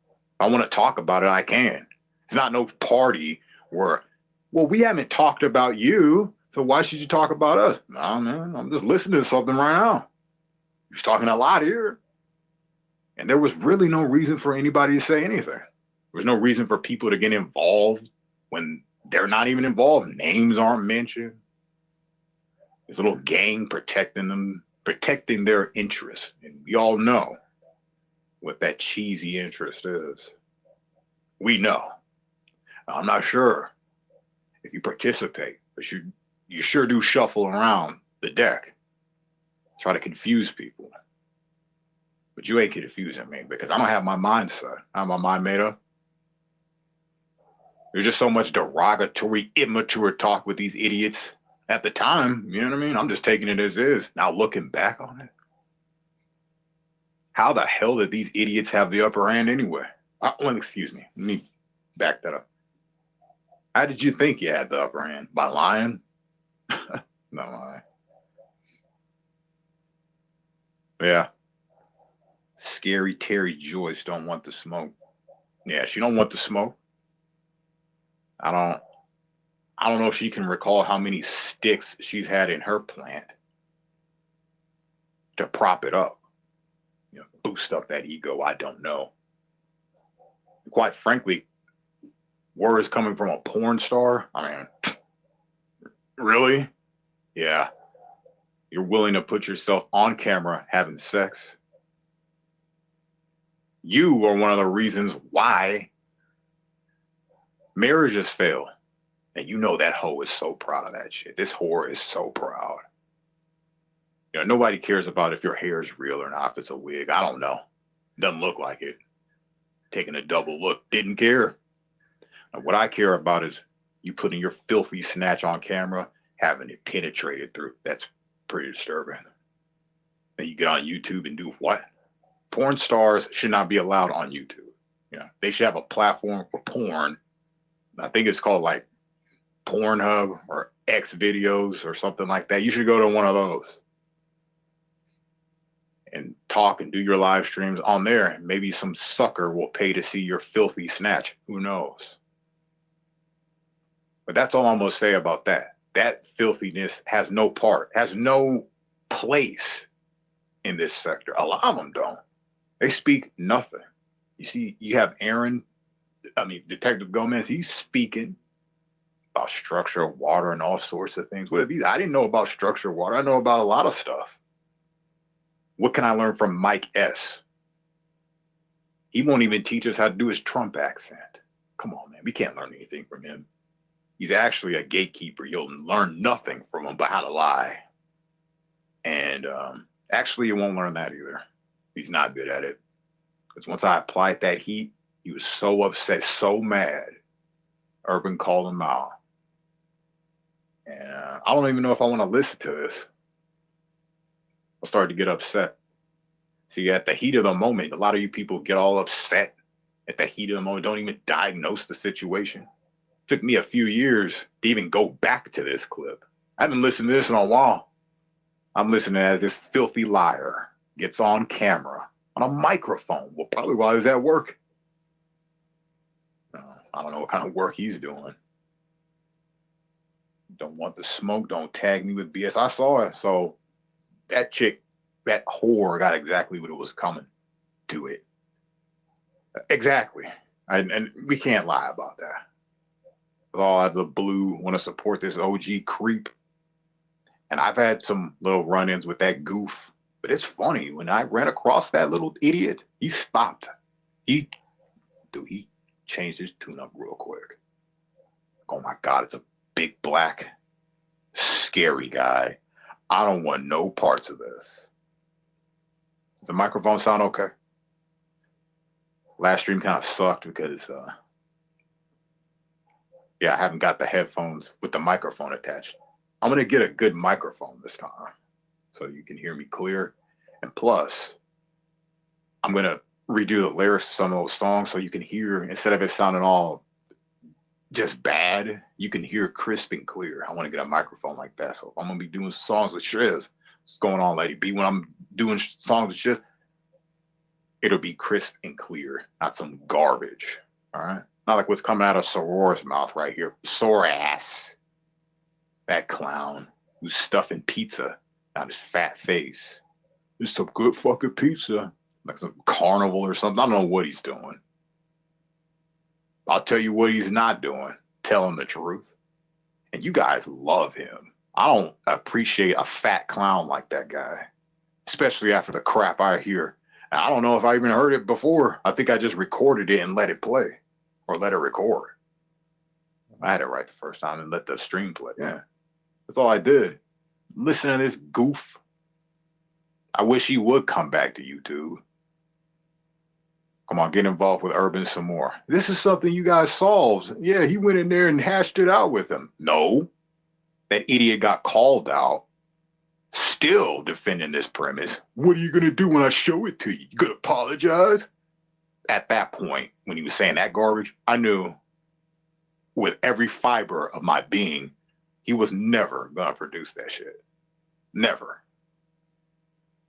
If I want to talk about it, I can. It's not no party where, well, we haven't talked about you, so why should you talk about us? Nah, man, I'm just listening to something right now. You're talking a lot here. And there was really no reason for anybody to say anything. There was no reason for people to get involved when they're not even involved. Names aren't mentioned. This little gang protecting them, protecting their interests. And we all know what that cheesy interest is. We know. I'm not sure if you participate, but you sure do shuffle around the deck. Try to confuse people. But you ain't confusing me because I don't have my mind set. I have my mind made up. There's just so much derogatory, immature talk with these idiots at the time. You know what I mean? I'm just taking it as is. Now looking back on it. How the hell did these idiots have the upper hand anyway? Well, excuse me. Let me back that up. How did you think you had the upper hand? By lying? No lie. Yeah. Scary Terry Joyce don't want the smoke. Yeah, she don't want the smoke. I don't know if she can recall how many sticks she's had in her plant to prop it up. You know, boost up that ego. I don't know. Quite frankly, words coming from a porn star. I mean, really? Yeah. You're willing to put yourself on camera having sex. You are one of the reasons why marriages fail. And you know that hoe is so proud of that shit. This whore is so proud. You know, nobody cares about if your hair is real or not, if it's a wig. I don't know. Doesn't look like it. Taking a double look, didn't care. And what I care about is you putting your filthy snatch on camera, having it penetrated through. That's pretty disturbing. And you get on YouTube and do what? Porn stars should not be allowed on YouTube. You know, they should have a platform for porn. I think it's called like Pornhub or X videos or something like that. You should go to one of those and talk and do your live streams on there. And maybe some sucker will pay to see your filthy snatch. Who knows? But that's all I'm going to say about that. That filthiness has no part, has no place in this sector. A lot of them don't. They speak nothing. You see, you have Detective Gomez, he's speaking about structure of water and all sorts of things. What are these? I didn't know about structure of water. I know about a lot of stuff. What can I learn from Mike S? He won't even teach us how to do his Trump accent. Come on, man. We can't learn anything from him. He's actually a gatekeeper. You'll learn nothing from him but how to lie. And Actually, you won't learn that either. He's not good at it. Because once I applied that heat, he was so upset, so mad. Urban called him out. And I don't even know if I want to listen to this. I started to get upset. See, at the heat of the moment, a lot of you people get all upset at the heat of the moment, don't even diagnose the situation. It took me a few years to even go back to this clip. I haven't listened to this in a while. I'm listening as this filthy liar gets on camera on a microphone. Well, probably while he's at work. I don't know what kind of work he's doing. Don't want the smoke. Don't tag me with BS. I saw it. So that chick, that whore got exactly what it was coming to it. Exactly. And we can't lie about that. All out of the blue, want to support this OG creep. And I've had some little run-ins with that goof. But it's funny, when I ran across that little idiot, he stopped. He changed his tune up real quick. Oh my God, it's a big black, scary guy. I don't want no parts of this. Does the microphone sound okay? Last stream kind of sucked because, I haven't got the headphones with the microphone attached. I'm going to get a good microphone this time so you can hear me clear. And plus, I'm going to redo the lyrics to some of those songs so you can hear, instead of it sounding all just bad, you can hear crisp and clear. I want to get a microphone like that. So if I'm going to be doing songs with Shiz, what's going on, Lady B? When I'm doing songs with Shiz, it'll be crisp and clear, not some garbage. All right? Not like what's coming out of Sorora's mouth right here. Sore ass. That clown who's stuffing pizza down his fat face. It's some good fucking pizza. Like some carnival or something. I don't know what he's doing. I'll tell you what he's not doing. Tell him the truth. And you guys love him. I don't appreciate a fat clown like that guy. Especially after the crap I hear. And I don't know if I even heard it before. I think I just recorded it and let it play. Or let it record. I had it right the first time and let the stream play. Yeah. That's all I did. Listen to this goof. I wish he would come back to YouTube. Come on, get involved with Urban some more. This is something you guys solved. Yeah, he went in there and hashed it out with him. No. That idiot got called out. Still defending this premise. What are you going to do when I show it to you? You going to apologize? At that point, when he was saying that garbage, I knew with every fiber of my being, he was never going to produce that shit. Never.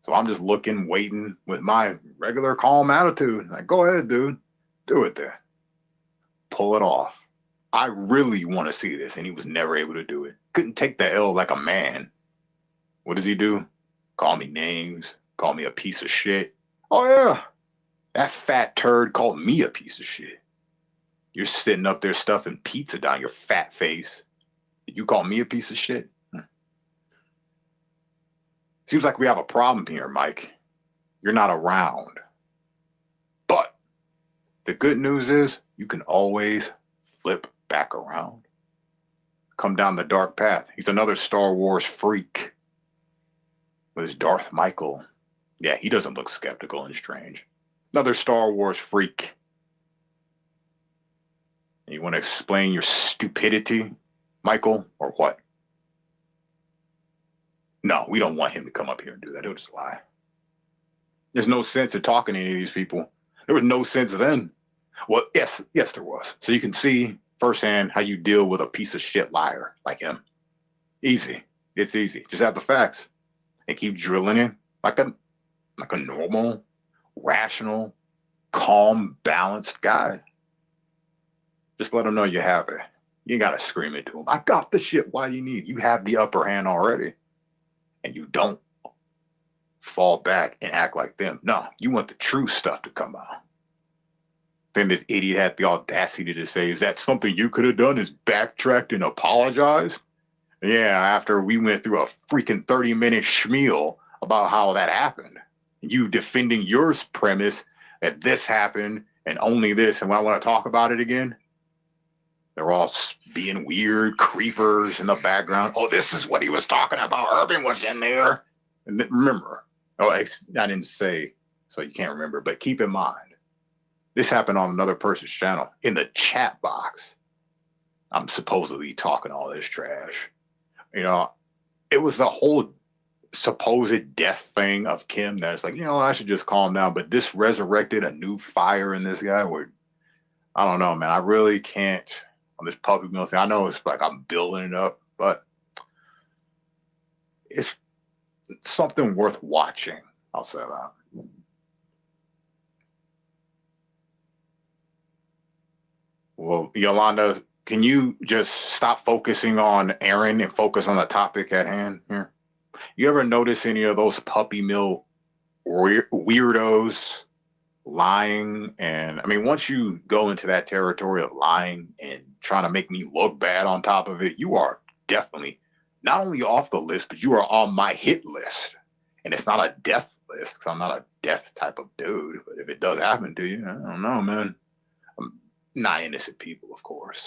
So I'm just looking, waiting with my regular calm attitude. Like, go ahead, dude. Do it then. Pull it off. I really want to see this. And he was never able to do it. Couldn't take the L like a man. What does he do? Call me names. Call me a piece of shit. Oh, yeah. That fat turd called me a piece of shit. You're sitting up there stuffing pizza down your fat face. Did you call me a piece of shit? Seems like we have a problem here, Mike. You're not around. But the good news is you can always flip back around. Come down the dark path. He's another Star Wars freak. With his Darth Michael. Yeah, he doesn't look skeptical and strange. Another Star Wars freak. You want to explain your stupidity, Michael, or what? No, we don't want him to come up here and do that. He'll just lie. There's no sense in talking to any of these people. There was no sense then. Well, yes, there was. So you can see firsthand how you deal with a piece of shit liar like him. Easy. It's easy. Just have the facts and keep drilling in like a normal, rational, calm, balanced guy. Just let him know you have it. You got to scream it to him. I got the shit. Why do you need? You have the upper hand already. And you don't fall back and act like them. No, you want the true stuff to come out. Then this idiot had the audacity to say, is that something you could have done, is backtracked and apologized? Yeah, after we went through a freaking 30-minute schmeal about how that happened. You defending your premise that this happened and only this. And when I want to talk about it again, they're all being weird creepers in the background. Oh, this is what he was talking about. Urban was in there. And then, remember, Oh, I didn't say, so you can't remember. But keep in mind, this happened on another person's channel. In the chat box, I'm supposedly talking all this trash. You know, it was the whole supposed death thing of Kim that's like, you know, I should just calm down. But this resurrected a new fire in this guy where, I don't know, man. I really can't on this puppy mill thing. I know it's like I'm building it up, but it's something worth watching. I'll say that. Well, Yolanda, can you just stop focusing on Aaron and focus on the topic at hand here? You ever notice any of those puppy mill weirdos lying? And I mean, once you go into that territory of lying and trying to make me look bad on top of it, you are definitely not only off the list, but you are on my hit list. And it's not a death list because I'm not a death type of dude. But if it does happen to you, I don't know, man. Not innocent people, of course.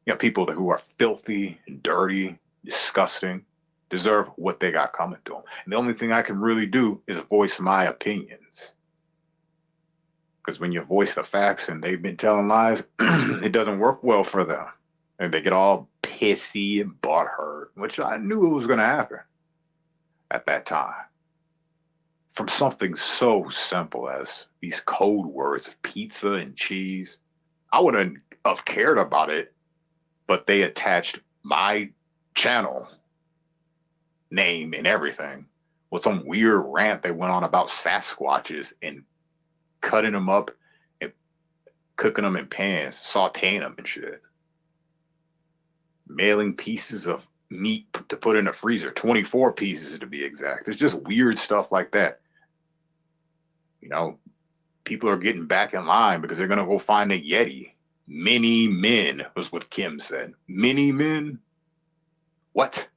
You know, people who are filthy and dirty, disgusting, deserve what they got coming to them. And the only thing I can really do is voice my opinions. Because when you voice the facts and they've been telling lies, it doesn't work well for them. And they get all pissy and butthurt, which I knew it was going to happen at that time. From something so simple as these code words of pizza and cheese. I wouldn't have cared about it, but they attached my channel name and everything with some weird rant they went on about Sasquatches and cutting them up and cooking them in pans, sauteing them and shit. Mailing pieces of meat to put in the freezer, 24 pieces to be exact. It's just weird stuff like that. You know, people are getting back in line because they're going to go find a Yeti. Many men was what Kim said. Many men? What?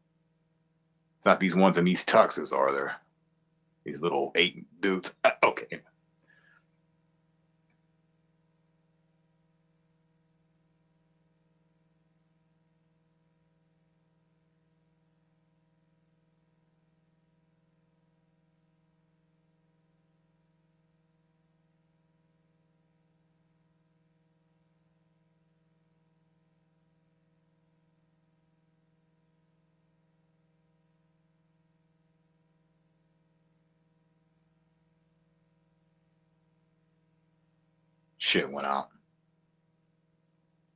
It's not these ones in these tuxes, are there? These little 8 dudes. Okay. Shit went out.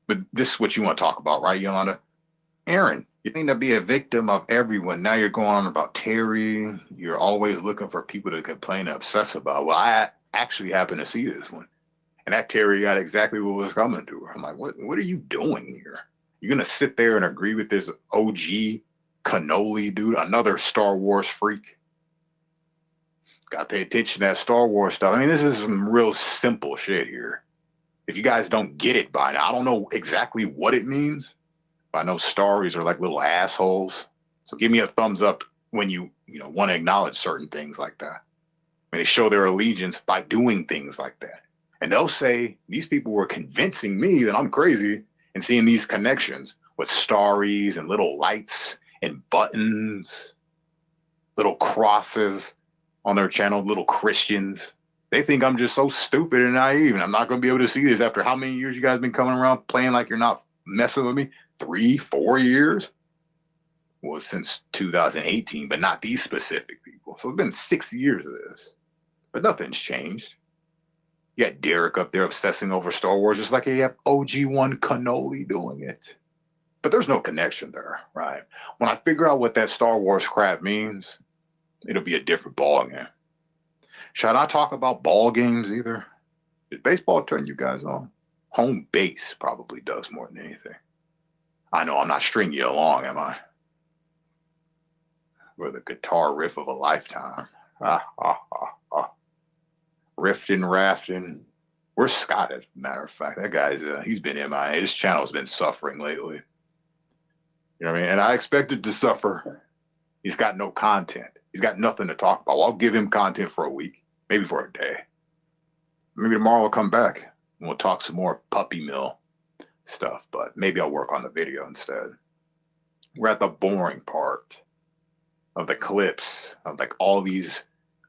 But this is what you want to talk about, right, Yolanda? Aaron, you think to be a victim of everyone. Now you're going on about Terry. You're always looking for people to complain and obsess about. Well, I actually happened to see this one. And that Terry got exactly what was coming to her. I'm like, what are you doing here? You're going to sit there and agree with this OG cannoli dude, another Star Wars freak? Got to pay attention to that Star Wars stuff. I mean, this is some real simple shit here. If you guys don't get it by now, I don't know exactly what it means. But I know Starries are like little assholes. So give me a thumbs up when you want to acknowledge certain things like that. When they show their allegiance by doing things like that. And they'll say, these people were convincing me that I'm crazy and seeing these connections with Starries and little lights and buttons, little crosses on their channel, little Christians. They think I'm just so stupid and naive, and I'm not going to be able to see this after how many years you guys been coming around playing like you're not messing with me? 3, 4 years? Well, since 2018, but not these specific people. So it's been 6 years of this. But nothing's changed. You got Derek up there obsessing over Star Wars, just like you have OG1 Cannoli doing it. But there's no connection there, right? When I figure out what that Star Wars crap means, it'll be a different ball game. Should I not talk about ball games either? Does baseball turn you guys on? Home base probably does more than anything. I know I'm not stringing you along, am I? With a guitar riff of a lifetime. Riffing, rafting. Where's Scott, as a matter of fact? That guy's, he's been MIA. His channel's been suffering lately. You know what I mean? And I expected to suffer. He's got no content. He's got nothing to talk about. Well, I'll give him content for a week, maybe for a day. Maybe tomorrow I'll come back and we'll talk some more puppy mill stuff, but maybe I'll work on the video instead. We're at the boring part. of the clips of like all these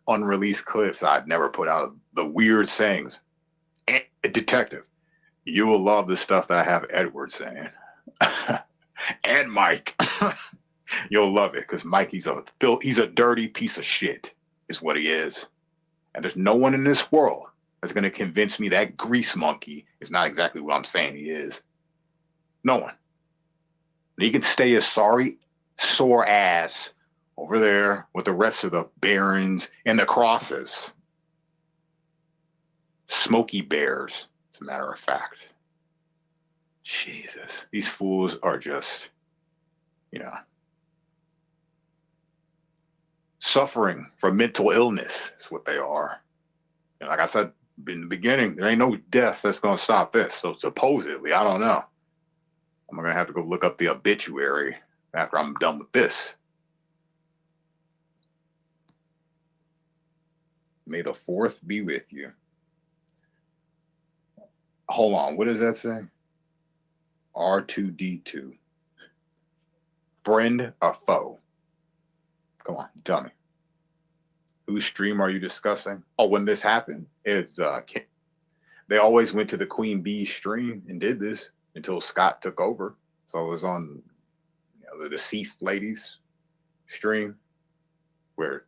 unreleased clips I'd never put out, the weird sayings. And, detective, you will love the stuff that I have Edward saying. And Mike. You'll love it because Mikey's he's a dirty piece of shit, is what he is. And there's no one in this world that's going to convince me that grease monkey is not exactly what I'm saying he is. No one. And he can stay his sorry, sore ass over there with the rest of the barons and the crosses. Smoky bears, as a matter of fact. Jesus. These fools are just, suffering from mental illness is what they are. And like I said in the beginning, there ain't no death that's going to stop this. So supposedly, I don't know. I'm going to have to go look up the obituary after I'm done with this. May the 4th be with you. Hold on. What does that say? R2D2. Friend or foe? Come on, tell me. Whose stream are you discussing? Oh, when this happened, it's they always went to the Queen Bee stream and did this until Scott took over. So it was on the deceased lady's stream, where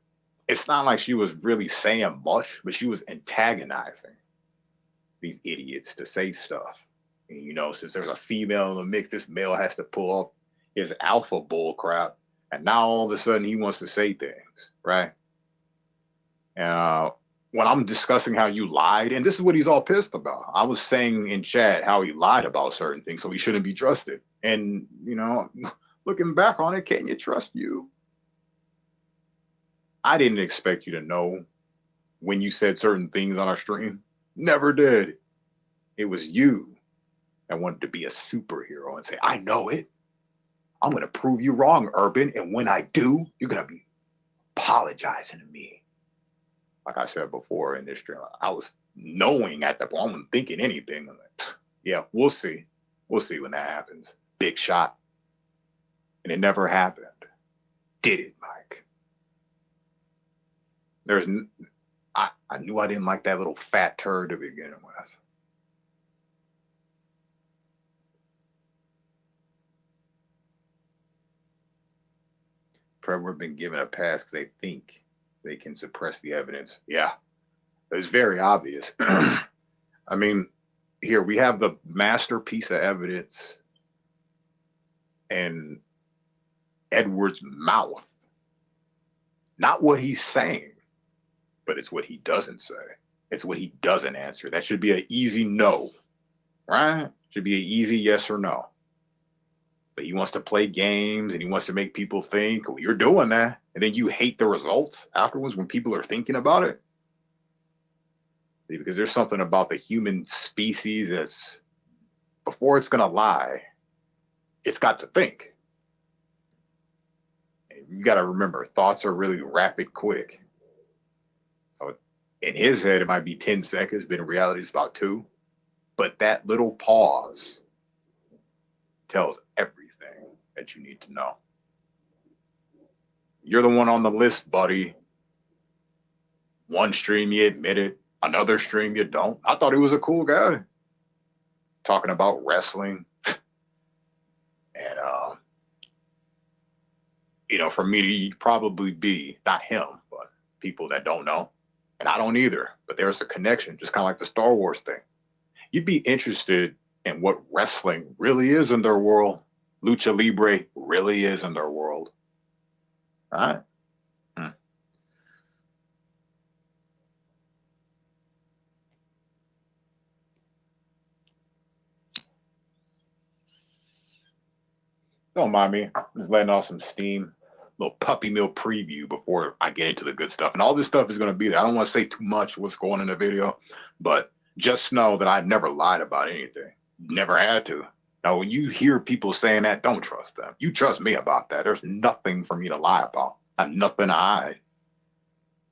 it's not like she was really saying much, but she was antagonizing these idiots to say stuff. And, since there's a female in the mix, this male has to pull up his alpha bull crap. And now all of a sudden he wants to say things, right? When I'm discussing how you lied, and this is what he's all pissed about. I was saying in chat how he lied about certain things, so he shouldn't be trusted. And, looking back on it, can you trust you? I didn't expect you to know when you said certain things on our stream. Never did. It was you that wanted to be a superhero and say, I know it. I'm going to prove you wrong, Urban. And when I do, you're going to be apologizing to me. Like I said before in this stream, I was knowing at that point, I wasn't thinking anything. I'm like, yeah, we'll see. We'll see when that happens. Big shot. And it never happened. Did it, Mike? I knew I didn't like that little fat turd to begin with. Trevor been given a pass because they think they can suppress the evidence. Yeah, it's very obvious. I mean, here we have the masterpiece of evidence in Edward's mouth. Not what he's saying, but it's what he doesn't say. It's what he doesn't answer. That should be an easy no, right? Should be an easy yes or no. But he wants to play games and he wants to make people think, well, you're doing that. And then you hate the results afterwards when people are thinking about it. Because there's something about the human species that's, before it's going to lie, it's got to think. And you got to remember, thoughts are really rapid, quick. So in his head, it might be 10 seconds, but in reality, it's about 2. But that little pause tells everything that you need to know. You're the one on the list, buddy. One stream you admit it, another stream you don't. I thought he was a cool guy. Talking about wrestling. And, for me to probably be, not him, but people that don't know. And I don't either, but there's a connection, just kind of like the Star Wars thing. You'd be interested in what wrestling really is in their world. Lucha Libre really is in their world. All right? Don't mind me. I'm just letting off some steam. Little puppy mill preview before I get into the good stuff. And all this stuff is going to be there. I don't want to say too much what's going on in the video, but just know that I never lied about anything. Never had to. Now, when you hear people saying that, don't trust them. You trust me about that. There's nothing for me to lie about. I have nothing to hide.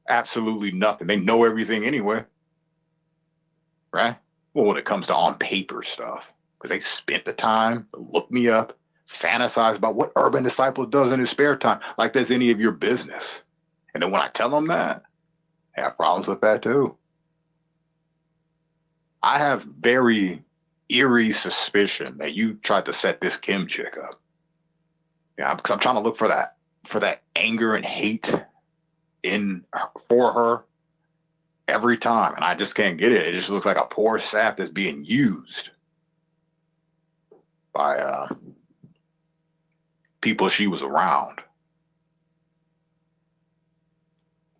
Absolutely nothing. They know everything anyway. Right? Well, when it comes to on paper stuff, because they spent the time to look me up, fantasize about what Urban Disciple does in his spare time, like that's any of your business. And then when I tell them that, I have problems with that too. I have very eerie suspicion that you tried to set this Kim chick up. Yeah, because I'm trying to look for that anger and hate for her every time, and I just can't get it. It just looks like a poor sap that's being used by people she was around.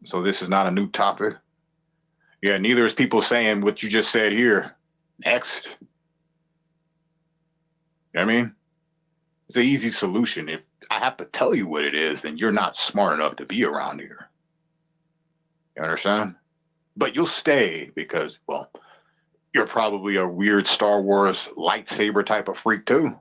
So this is not a new topic. Yeah, neither is people saying what you just said here. Next. You know what I mean? It's an easy solution. If I have to tell you what it is, then you're not smart enough to be around here. You understand? But you'll stay because, well, you're probably a weird Star Wars lightsaber type of freak too.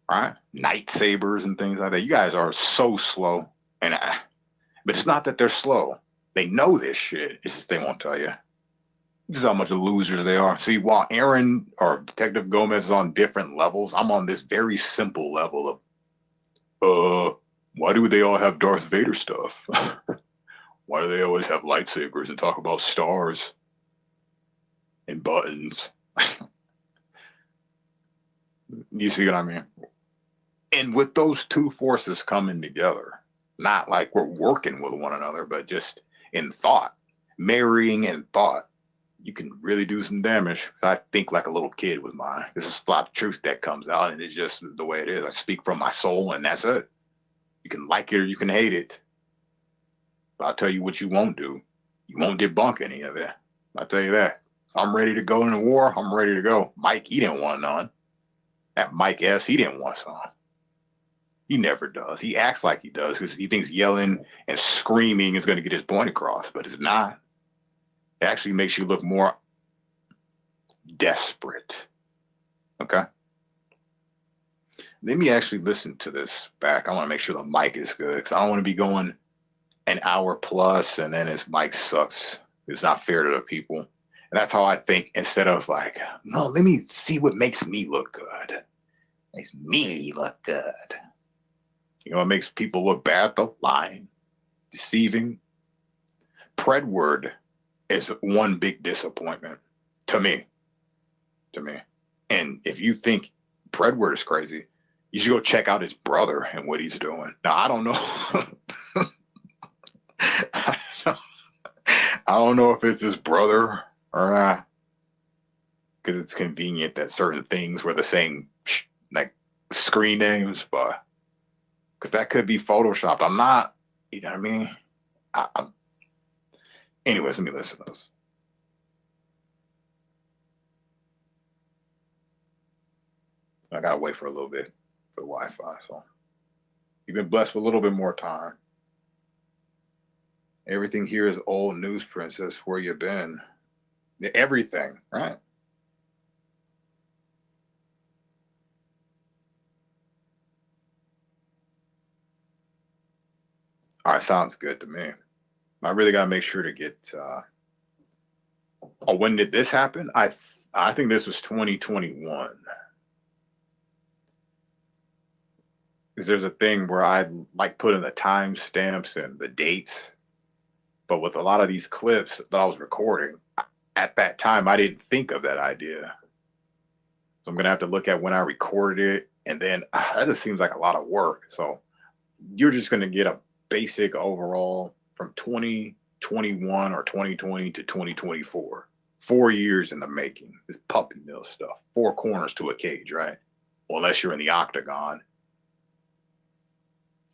Right? Lightsabers and things like that. You guys are so slow. But it's not that they're slow. They know this shit. It's just they won't tell you. This is how much of losers they are. See, while Aaron or Detective Gomez is on different levels, I'm on this very simple level of, why do they all have Darth Vader stuff? Why do they always have lightsabers and talk about stars and buttons? You see what I mean? And with those two forces coming together, not like we're working with one another, but just in thought, marrying in thought, you can really do some damage. I think like a little kid with mine. There's a lot of truth that comes out, and it's just the way it is. I speak from my soul, and that's it. You can like it or you can hate it. But I'll tell you what you won't do. You won't debunk any of it. I'll tell you that. I'm ready to go into war. I'm ready to go. Mike, he didn't want none. That Mike S., he didn't want some. He never does. He acts like he does because he thinks yelling and screaming is going to get his point across, but it's not. It actually makes you look more desperate. Okay? Let me actually listen to this back. I want to make sure the mic is good because I don't want to be going an hour plus and then his mic sucks. It's not fair to the people. And that's how I think, instead of like, no, let me see what makes me look good. Makes me look good. You know what makes people look bad though? Lying, deceiving. Predward is one big disappointment to me. And if you think Predward is crazy, you should go check out his brother and what he's doing. Now, I don't know. I don't know if it's his brother or not, because it's convenient that certain things were the same like screen names, but because that could be photoshopped. I'm not, you know what I mean? Anyways, let me listen to this. I gotta wait for a little bit for the Wi-Fi, so you've been blessed with a little bit more time. Everything here is old news, princess. Where you been? Everything, right? All right, sounds good to me. I really gotta make sure to get. Oh, when did this happen? I think this was 2021. Because there's a thing where I like putting the timestamps and the dates, but with a lot of these clips that I was recording at that time, I didn't think of that idea. So I'm gonna have to look at when I recorded it, and then that just seems like a lot of work. So you're just gonna get a basic overall from 2021 or 2020 to 2024. 4 years in the making. This puppy mill stuff. 4 corners to a cage, right? Well, unless you're in the octagon.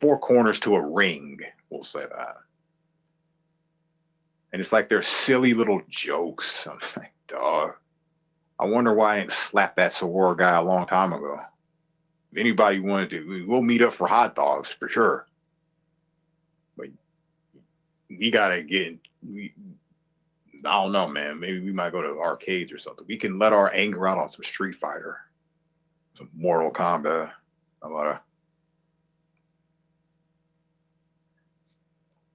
4 corners to a ring, we'll say that. And it's like they're silly little jokes. I'm like, dog. I wonder why I didn't slap that Sawara guy a long time ago. If anybody wanted to, we'll meet up for hot dogs for sure. But we gotta get. I don't know, man. Maybe we might go to arcades or something. We can let our anger out on some Street Fighter, some Mortal Kombat.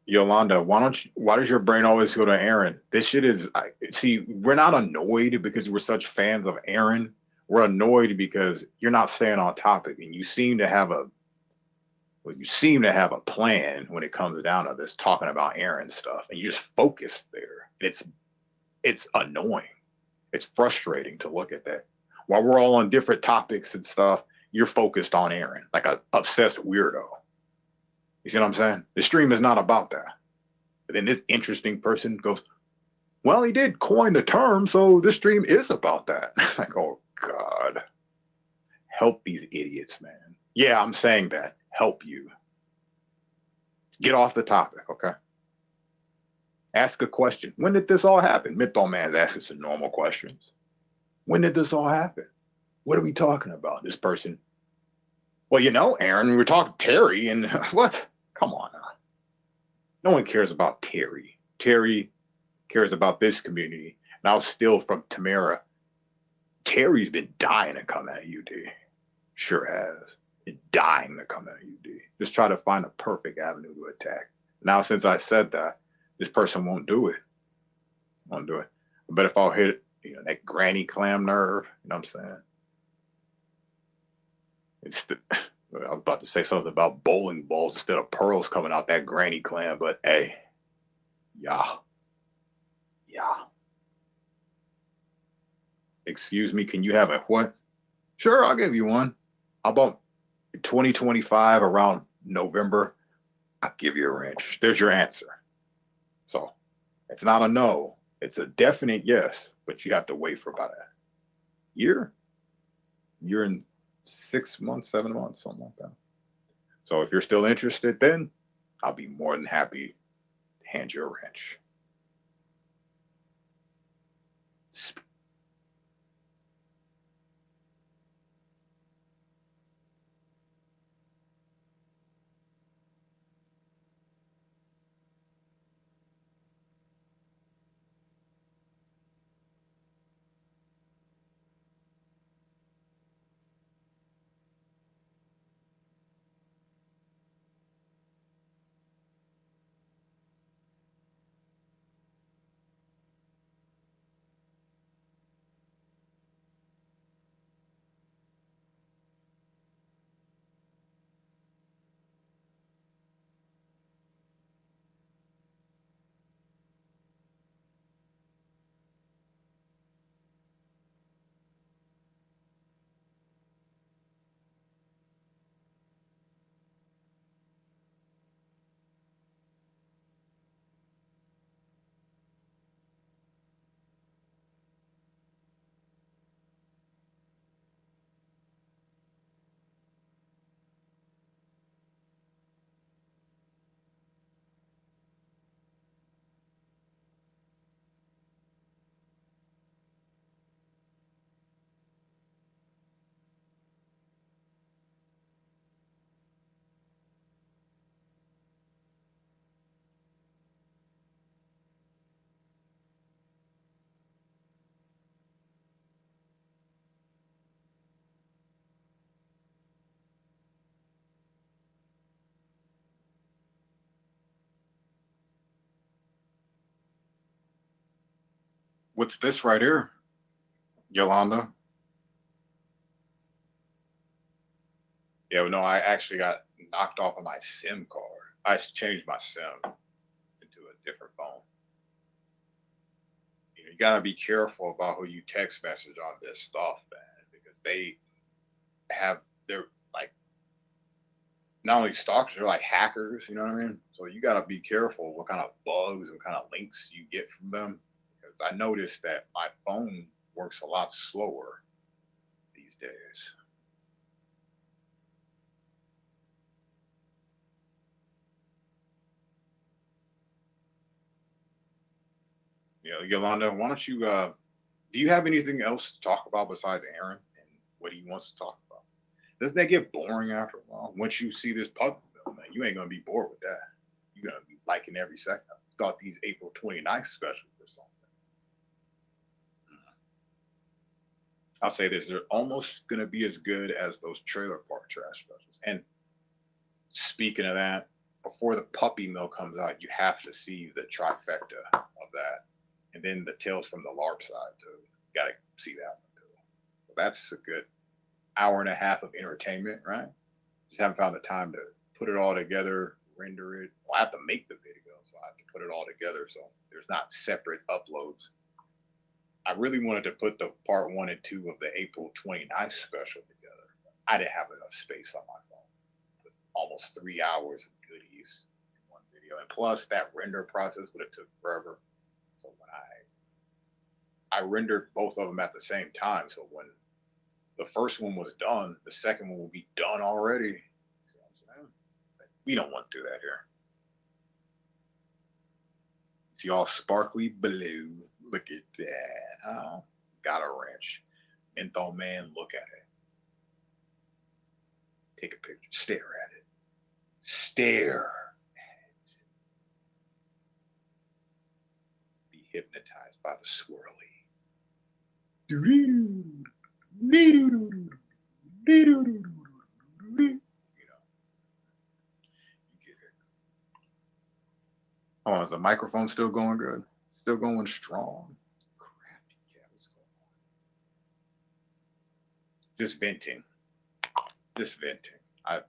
Yolanda, why does your brain always go to Aaron? This shit is, see, we're not annoyed because we're such fans of Aaron. We're annoyed because you're not staying on topic, and you seem to have a plan when it comes down to this talking about Aaron stuff, and you just focus there. It's annoying. It's frustrating to look at that. While we're all on different topics and stuff, you're focused on Aaron like a obsessed weirdo. You see what I'm saying? The stream is not about that. But then this interesting person goes, well, he did coin the term, so this stream is about that. Like, oh, God. Help these idiots, man. Yeah, I'm saying that. Help you. Get off the topic, okay? Ask a question. When did this all happen? Mythball Man's asking some normal questions. When did this all happen? What are we talking about? This person. Well, you know, Aaron, we were talking Terry and what? Come on now. No one cares about Terry. Terry cares about this community. And I'll steal from Tamara. Terry's been dying to come at UD. Sure has. Been dying to come at UD. Just try to find a perfect avenue to attack. Now, since I said that, this person won't do it. Won't do it. But if I'll hit, that granny clam nerve, you know what I'm saying? I was about to say something about bowling balls instead of pearls coming out that granny clam, but hey, yeah. Excuse me, can you have a what? Sure, I'll give you one. How about 2025 around November? I'll give you a wrench. There's your answer. So it's not a no. It's a definite yes, but you have to wait for about a year. You're in 6 months, 7 months, something like that. So if you're still interested, then I'll be more than happy to hand you a wrench. What's this right here, Yolanda? Yeah, no, I actually got knocked off of my SIM card. I changed my SIM into a different phone. You gotta be careful about who you text message on this stuff, man, because they're like not only stalkers, they're like hackers, you know what I mean? So you gotta be careful what kind of bugs, what kind of links you get from them. Because I noticed that my phone works a lot slower these days. Yolanda, why don't you do you have anything else to talk about besides Aaron and what he wants to talk about? Doesn't that get boring after a while? Once you see this puppy mill, man, you ain't gonna be bored with that. You're gonna be liking every second. I thought these April 29th specials or something. I'll say this, they're almost gonna be as good as those trailer park trash specials. And speaking of that, before the puppy mill comes out, you have to see the trifecta of that. And then the Tales from the LARP side too. You gotta see that one too. That's a good hour and a half of entertainment, right? Just haven't found the time to put it all together, render it. Well, I have to make the video, so I have to put it all together. So there's not separate uploads. I really wanted to put the part 1 and 2 of the April 29th special together. I didn't have enough space on my phone. But almost 3 hours of goodies in one video. And plus that render process would have took forever. So when I rendered both of them at the same time. So when the first one was done, the second one will be done already. See what I'm saying? We don't want to do that here. See all sparkly blue. Look at that, huh? Got a wrench. Menthol man, look at it. Take a picture. Stare at it. Stare at it. Be hypnotized by the swirly. You know. You get it. Oh, is the microphone still going good? Still going strong. Crafty cat, what's going on? Just venting. Just venting. I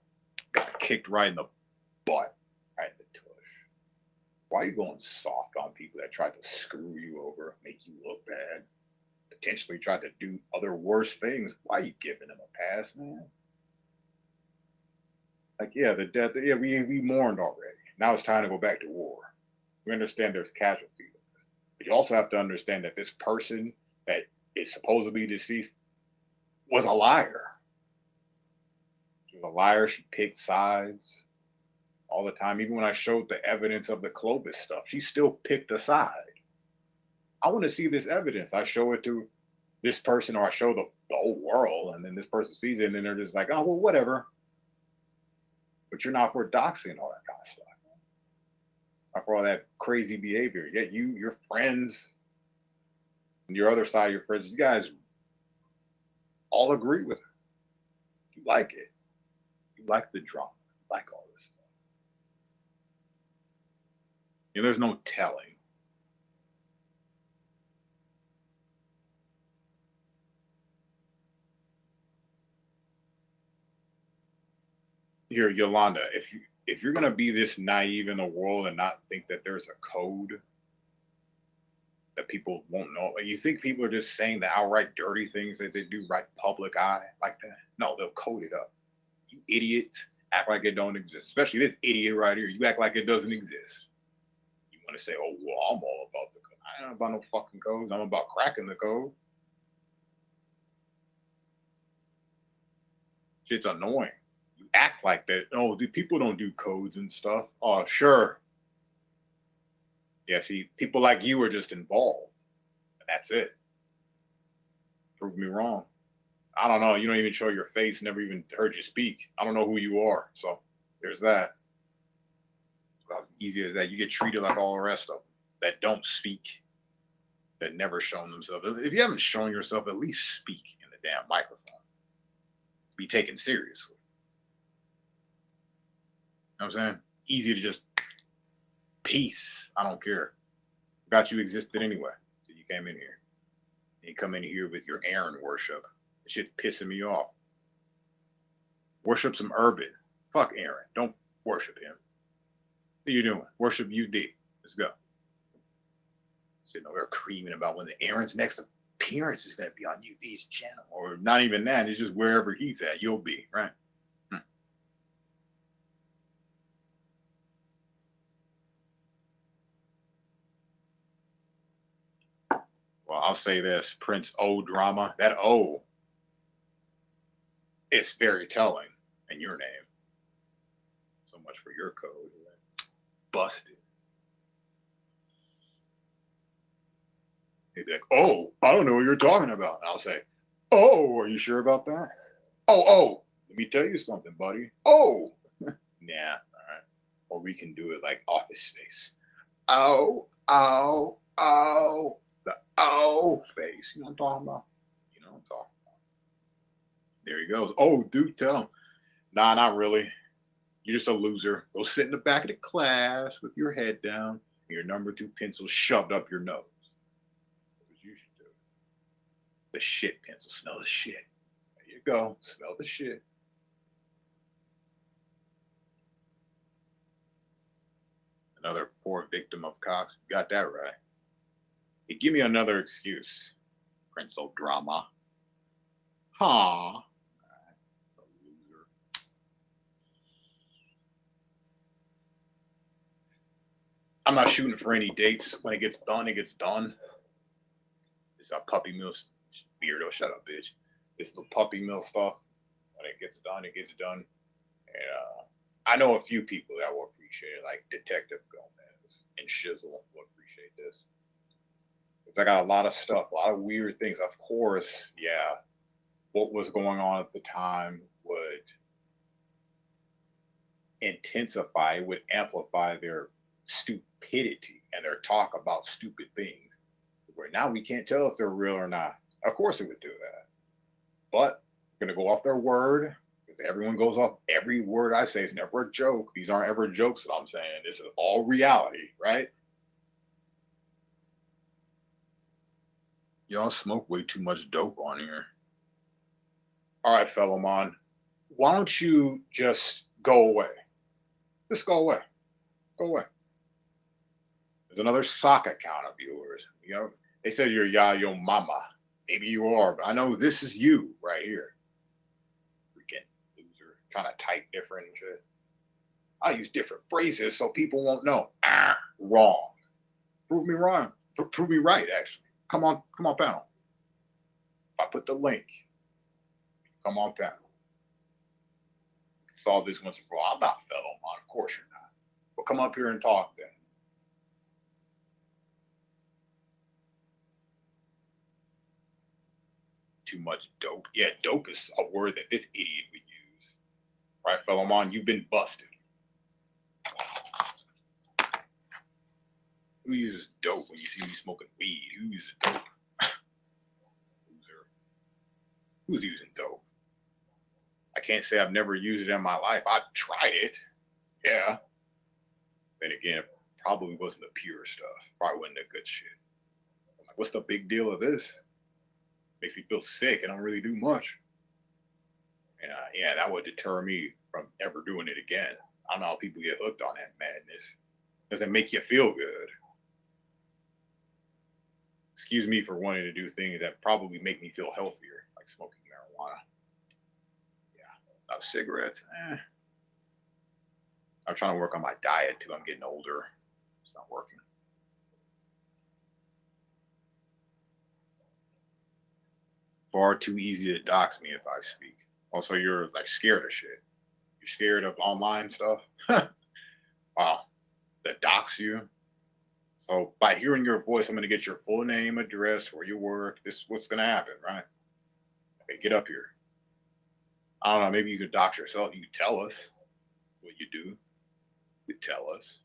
got kicked right in the butt, right in the tush. Why are you going soft on people that tried to screw you over, make you look bad, potentially tried to do other worse things? Why are you giving them a pass, man? Like, yeah, the death, yeah, we mourned already. Now it's time to go back to war. We understand there's casualties. But you also have to understand that this person that is supposedly deceased was a liar. She was a liar. She picked sides all the time. Even when I showed the evidence of the Clovis stuff, she still picked a side. I want to see this evidence. I show it to this person, or I show the whole world, and then this person sees it, and then they're just like, oh, well, whatever. But you're not for doxing and all that kind of stuff. Not for all that crazy behavior. Yet your friends, and your other side of your friends, you guys all agree with her. You like it. You like the drama. You like all this stuff. You know, there's no telling. Here, Yolanda, if you're gonna be this naive in the world and not think that there's a code that people won't know, you think people are just saying the outright dirty things that they do right public eye like that? No, they'll code it up. You idiots act like it don't exist. Especially this idiot right here. You act like it doesn't exist. You want to say, oh, well, I'm all about the code. I ain't about no fucking codes. I'm about cracking the code. Shit's annoying. You act like that. Oh, people don't do codes and stuff. Oh, sure. Yeah, see, people like you are just involved. That's it. Prove me wrong. I don't know. You don't even show your face. Never even heard you speak. I don't know who you are. So there's that. It's about as easy as that. You get treated like all the rest of them that don't speak, that never shown themselves. If you haven't shown yourself, at least speak in the damn microphone. Be taken seriously. You know what I'm saying? Easy to just peace. I don't care. Forgot you existed anyway. So you came in here. And you come in here with your Aaron worship. That shit's pissing me off. Worship some Urban. Fuck Aaron. Don't worship him. What are you doing? Worship UD. Let's go. Sitting over there creaming about when the Aaron's next appearance is going to be on UD's channel. Or not even that. It's just wherever he's at, you'll be, right? Well, I'll say this, Prince O drama, that O is very telling in your name. So much for your code. Busted. He'd be like, oh, I don't know what you're talking about. And I'll say, oh, are you sure about that? Oh, let me tell you something, buddy. Oh, nah, all right. Or we can do it like Office Space. Oh. The O face. You know what I'm talking about? You know what I'm talking about. There he goes. Oh, dude, tell him. Nah, not really. You're just a loser. Go sit in the back of the class with your head down and your number 2 pencil shoved up your nose. That's what you should do. The shit pencil. Smell the shit. There you go. Smell the shit. Another poor victim of cops. You got that right. Hey, give me another excuse. Prince of drama. Huh. I'm not shooting for any dates. When it gets done, it gets done. It's a puppy mill weirdo. Shut up, bitch. It's the puppy mill stuff. When it gets done, it gets done. And I know a few people that will appreciate it, like Detective Gomez and Shizzle will appreciate this. Because I got a lot of stuff, a lot of weird things. Of course, yeah, what was going on at the time would intensify, would amplify their stupidity and their talk about stupid things. Where now we can't tell if they're real or not. Of course it would do that. But we're going to go off their word. Everyone goes off every word I say. It's never a joke. These aren't ever jokes that I'm saying. This is all reality, right? Y'all smoke way too much dope on here. All right, fellow man. Why don't you just go away? Just go away. Go away. There's another sock account of yours. You know, they said you're yo mama. Maybe you are, but I know this is you right here. Kind of type different and shit. I use different phrases so people won't know. Wrong. Prove me wrong. Prove me right, actually. Come on, panel. If I put the link, come on, panel. Solve this once and for all. I'm not fellow man, of course you're not. But come up here and talk then. Too much dope. Yeah, dope is a word that this idiot would use. Right, fellow man, you've been busted. Who uses dope when you see me smoking weed? Who uses dope? Who's using dope? I can't say I've never used it in my life. I've tried it. Yeah. Then again, it probably wasn't the pure stuff. Probably wasn't the good shit. I'm like, what's the big deal of this? Makes me feel sick and I don't really do much. And yeah, that would deter me from ever doing it again. I don't know how people get hooked on that madness. Doesn't make you feel good. Excuse me for wanting to do things that probably make me feel healthier, like smoking marijuana. Yeah, not cigarettes. I'm trying to work on my diet too. I'm getting older. It's not working. Far too easy to dox me if I speak. Also, you're like scared of shit. You're scared of online stuff. Wow. That dox you. So by hearing your voice, I'm going to get your full name, address, where you work. This is what's going to happen, right? Okay, get up here. I don't know. Maybe you could dox yourself. You could tell us what you do. You could tell us.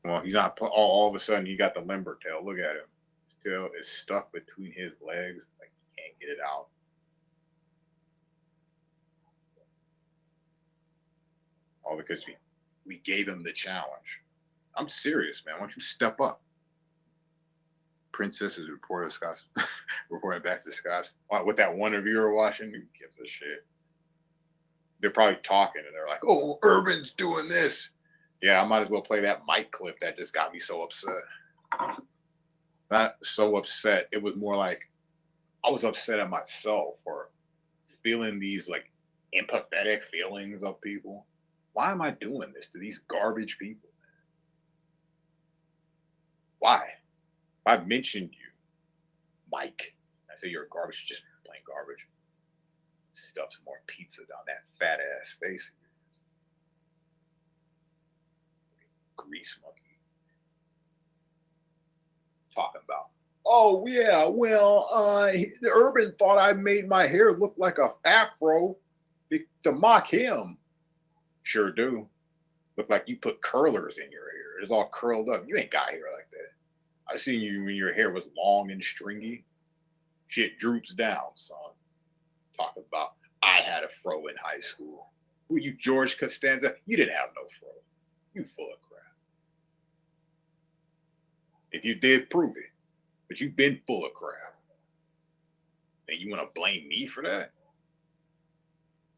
Well, he's not all of a sudden he got the limber tail. Look at him. His tail is stuck between his legs. Like he can't get it out. All because we gave him the challenge. I'm serious, man. Why don't you step up? Princess is reporting back to Scott. With that one reviewer watching, who gives a shit? They're probably talking and they're like, "Oh, Urban's doing this." Yeah, I might as well play that mic clip that just got me so upset. Not so upset. It was more like I was upset at myself for feeling these like empathetic feelings of people. Why am I doing this to these garbage people? Why? If I mentioned you, Mike, I say you're garbage, just plain garbage. Stuff some more pizza down that fat ass face. Grease monkey. Talking about, oh yeah, well, the Urban thought I made my hair look like a afro to mock him. Sure do. Look like you put curlers in your hair. It's all curled up. You ain't got hair like that. I seen you when your hair was long and stringy. Shit droops down, son. Talking about I had a fro in high school. Who you, George Costanza? You didn't have no fro. You full of crap. If you did, prove it. But you've been full of crap. And you want to blame me for that?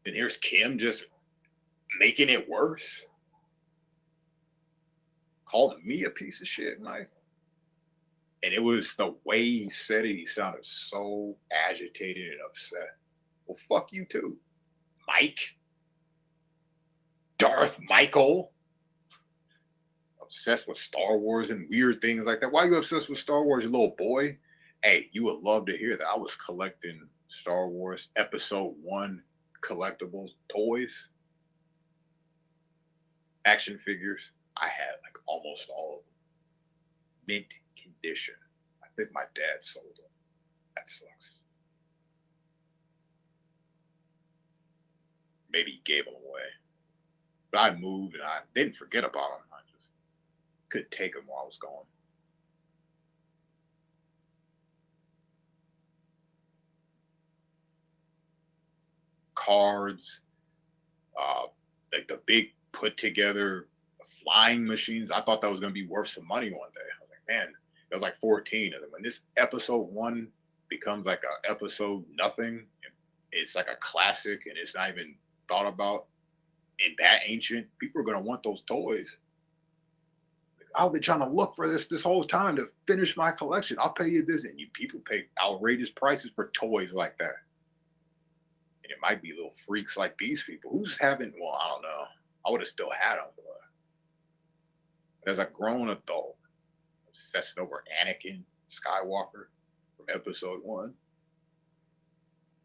And here's Kim just making it worse. Calling me a piece of shit, Mike. And it was the way he said it. He sounded so agitated and upset. Well, fuck you too, Mike. Darth Michael. Obsessed with Star Wars and weird things like that. Why are you obsessed with Star Wars, you little boy? Hey, you would love to hear that. I was collecting Star Wars Episode 1 collectibles, toys, action figures. I had like almost all of them. Mint condition. I think my dad sold them. That sucks. Maybe he gave them away. But I moved and I didn't forget about them. I just couldn't take them while I was gone. Cards, like the big put together flying machines. I thought that was going to be worth some money one day. I was like, man, it was like 14. And then when this episode 1 becomes like a episode nothing, it's like a classic and it's not even thought about and that ancient, people are going to want those toys. I've been trying to look for this whole time to finish my collection. I'll pay you this. And people pay outrageous prices for toys like that. And it might be little freaks like these people. Who's having, well, I don't know. I would have still had them. But as a grown adult, obsessing over Anakin Skywalker from episode 1,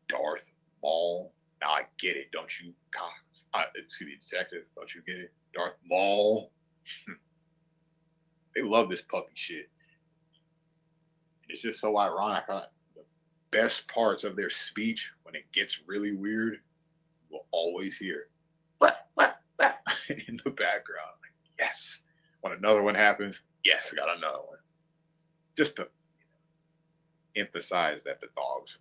Darth Maul. Now I get it, don't you, excuse me, detective, don't you get it? Darth Maul. They love this puppy shit. It's just so ironic. The best parts of their speech, when it gets really weird, you will always hear in the background. Like, yes. When another one happens, yes, I got another one. Just to emphasize that the dogs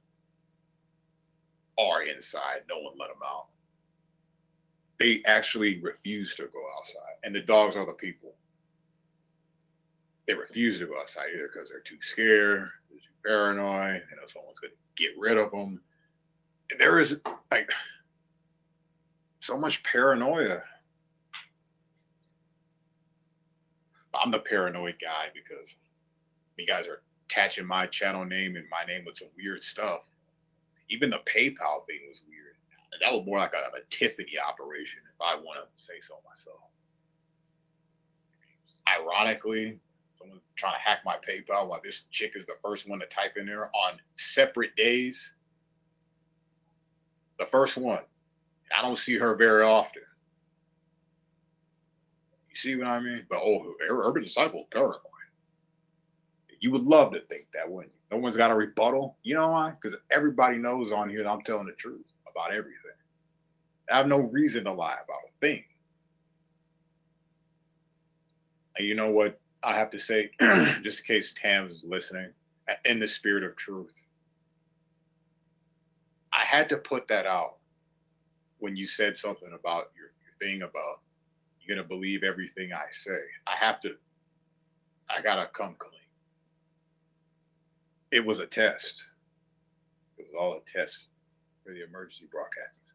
are inside. No one let them out. They actually refuse to go outside. And the dogs are the people. They refuse to go outside either because they're too scared, they're too paranoid, they know someone's going to get rid of them. And there is like so much paranoia. I'm the paranoid guy because you guys are attaching my channel name and my name with some weird stuff. Even the PayPal thing was weird. That was more like a Tiffany operation, if I want to say so myself. Ironically, someone's trying to hack my PayPal while this chick is the first one to type in there on separate days. The first one. I don't see her very often. You see what I mean? But Urban Disciple paranoid. You would love to think that, wouldn't you? No one's got a rebuttal. You know why? Because everybody knows on here that I'm telling the truth about everything. I have no reason to lie about a thing. And you know what I have to say, just in case Tams is listening, in the spirit of truth, I had to put that out when you said something about your thing about you're going to believe everything I say. I got to come clean. It was a test. It was all a test for the emergency broadcasting system.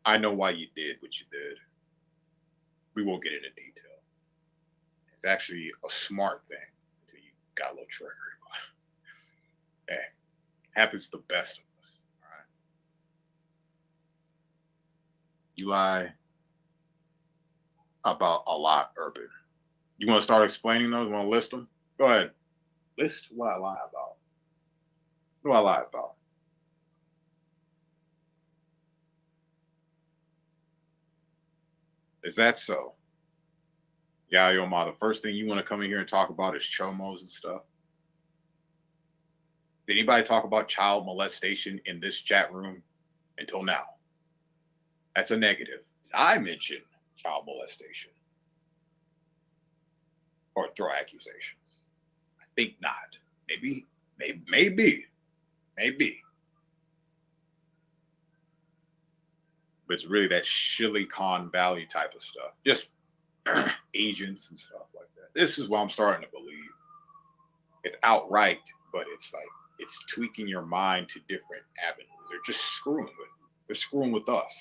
I know why you did what you did. We won't get into detail. It's actually a smart thing until you got a little triggered. Hey, happens to the best of us. All right. You lie about a lot, Urban. You want to start explaining those? You want to list them? Go ahead. List what I lie about. What do I lie about? Is that so? Yeah, yo, ma, the first thing you want to come in here and talk about is chomos and stuff. Did anybody talk about child molestation in this chat room until now? That's a negative. I mentioned child molestation or throw accusations. I think not. Maybe. But it's really that Silicon Valley type of stuff. Just agents and stuff like that. This is what I'm starting to believe. It's outright, but it's like it's tweaking your mind to different avenues. They're just screwing with you. They're screwing with us.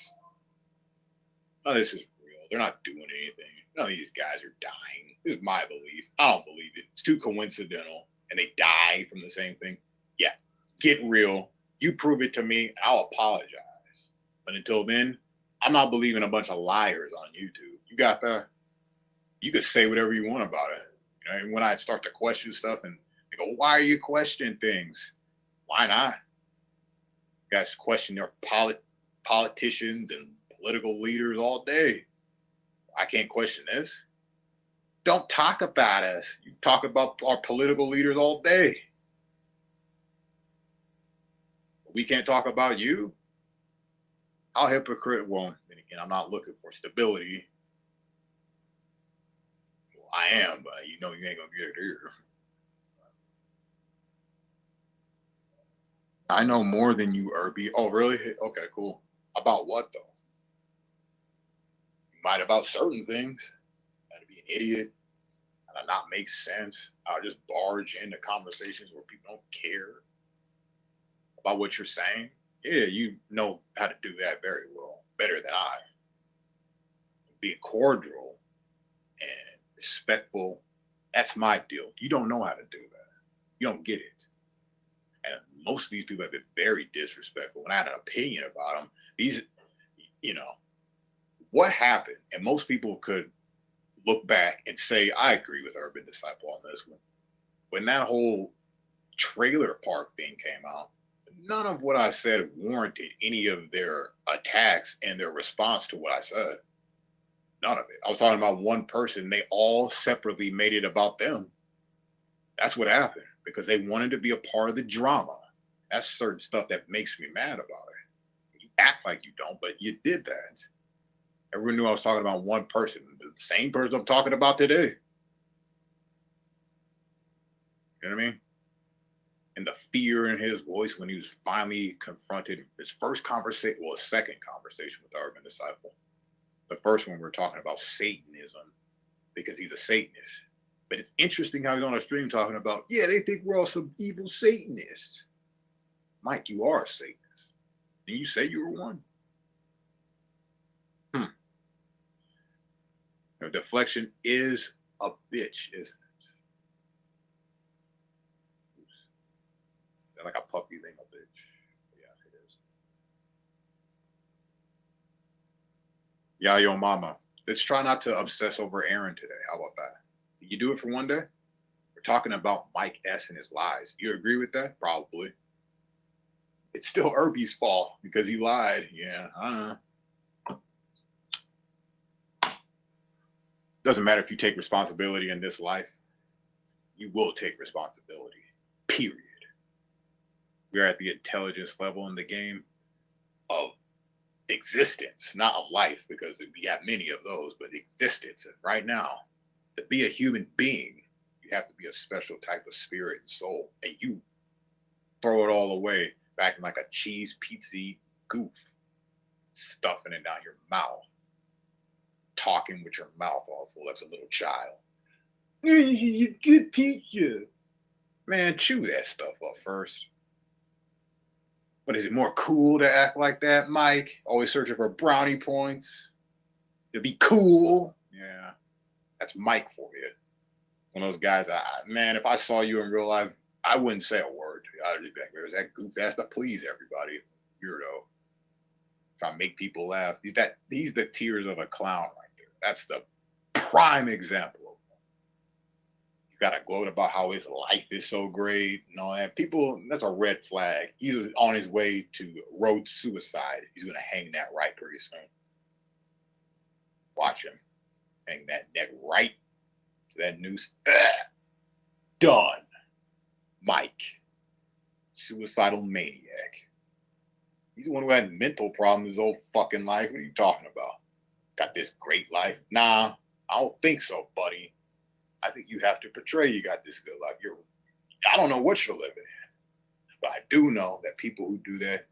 None of this is real. They're not doing anything. None of these guys are dying. This is my belief. I don't believe it. It's too coincidental. And they die from the same thing. Yeah. Get real. You prove it to me, and I'll apologize. But until then, I'm not believing a bunch of liars on YouTube. You got that? You could say whatever you want about it. You know, and when I start to question stuff and they go, why are you questioning things? Why not? You guys question their politicians and political leaders all day. I can't question this. Don't talk about us. You talk about our political leaders all day. We can't talk about you. How hypocrite? Well, then again, I'm not looking for stability. Well, I am, but you know you ain't gonna get it here. I know more than you, Irby. Oh, really? Okay, cool. About what though? Might about certain things. Gotta be an idiot. And not make sense. I'll just barge into conversations where people don't care about what you're saying. Yeah, you know how to do that very well, better than I. Being cordial and respectful, that's my deal. You don't know how to do that. You don't get it. And most of these people have been very disrespectful. When I had an opinion about them, these, you know, what happened? And most people could look back and say, I agree with Urban Disciple on this one. When that whole trailer park thing came out, none of what I said warranted any of their attacks and their response to what I said. None of it. I was talking about one person. They all separately made it about them. That's what happened because they wanted to be a part of the drama. That's certain stuff that makes me mad about it. You act like you don't, but you did that. Everyone knew I was talking about one person, the same person I'm talking about today. You know what I mean? And the fear in his voice when he was finally confronted, his first conversation, well, his second conversation with the Urban Disciple. The first one we were talking about Satanism because he's a Satanist. But it's interesting how he's on a stream talking about, yeah, they think we're all some evil Satanists. Mike, you are a Satanist. And you say you were one? You know, deflection is a bitch, isn't it? Oops. They're like a puppy thing, a bitch. Yeah, it is. Yeah, yo, mama. Let's try not to obsess over Aaron today. How about that? Can you do it for one day? We're talking about Mike S. and his lies. You agree with that? Probably. It's still Irby's fault because he lied. Yeah, I don't know. Doesn't matter if you take responsibility in this life. You will take responsibility, period. We're at the intelligence level in the game of existence, not of life, because we have many of those, but existence. And right now, to be a human being, you have to be a special type of spirit and soul. And you throw it all away, back in like a cheese pizza goof, stuffing it down your mouth. Talking with your mouth all full like a little child. You good pizza. Man, chew that stuff up first. But is it more cool to act like that, Mike? Always searching for brownie points. To be cool. Yeah. That's Mike for you. One of those guys, man, if I saw you in real life, I wouldn't say a word to you. I'd just be like, there's that goof ass to please everybody. Weirdo. Trying to make people laugh. He's the tears of a clown right there. That's the prime example of one. You got to gloat about how his life is so great and all that. People, that's a red flag. He's on his way to road suicide. He's going to hang that right pretty soon. Watch him. Hang that neck right to that noose. Done. Mike. Suicidal maniac. He's the one who had mental problems his whole fucking life. What are you talking about? Got this great life? Nah, I don't think so, buddy. I think you have to portray you got this good life. I don't know what you're living in, but I do know that people who do that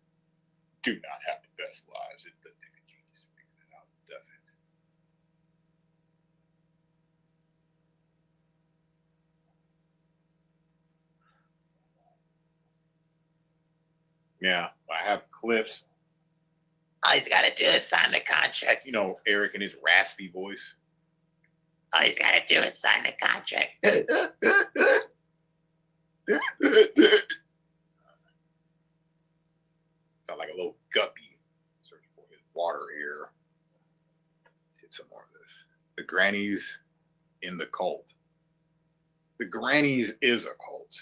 do not have the best lives. It doesn't take a genius to figure that out, does it? Yeah, I have clips. All he's got to do is sign the contract. You know, Eric in his raspy voice. All he's got to do is sign the contract. Sound like a little guppy. Search for his water here. Let's hit some more of this. The grannies in the cult. The grannies is a cult.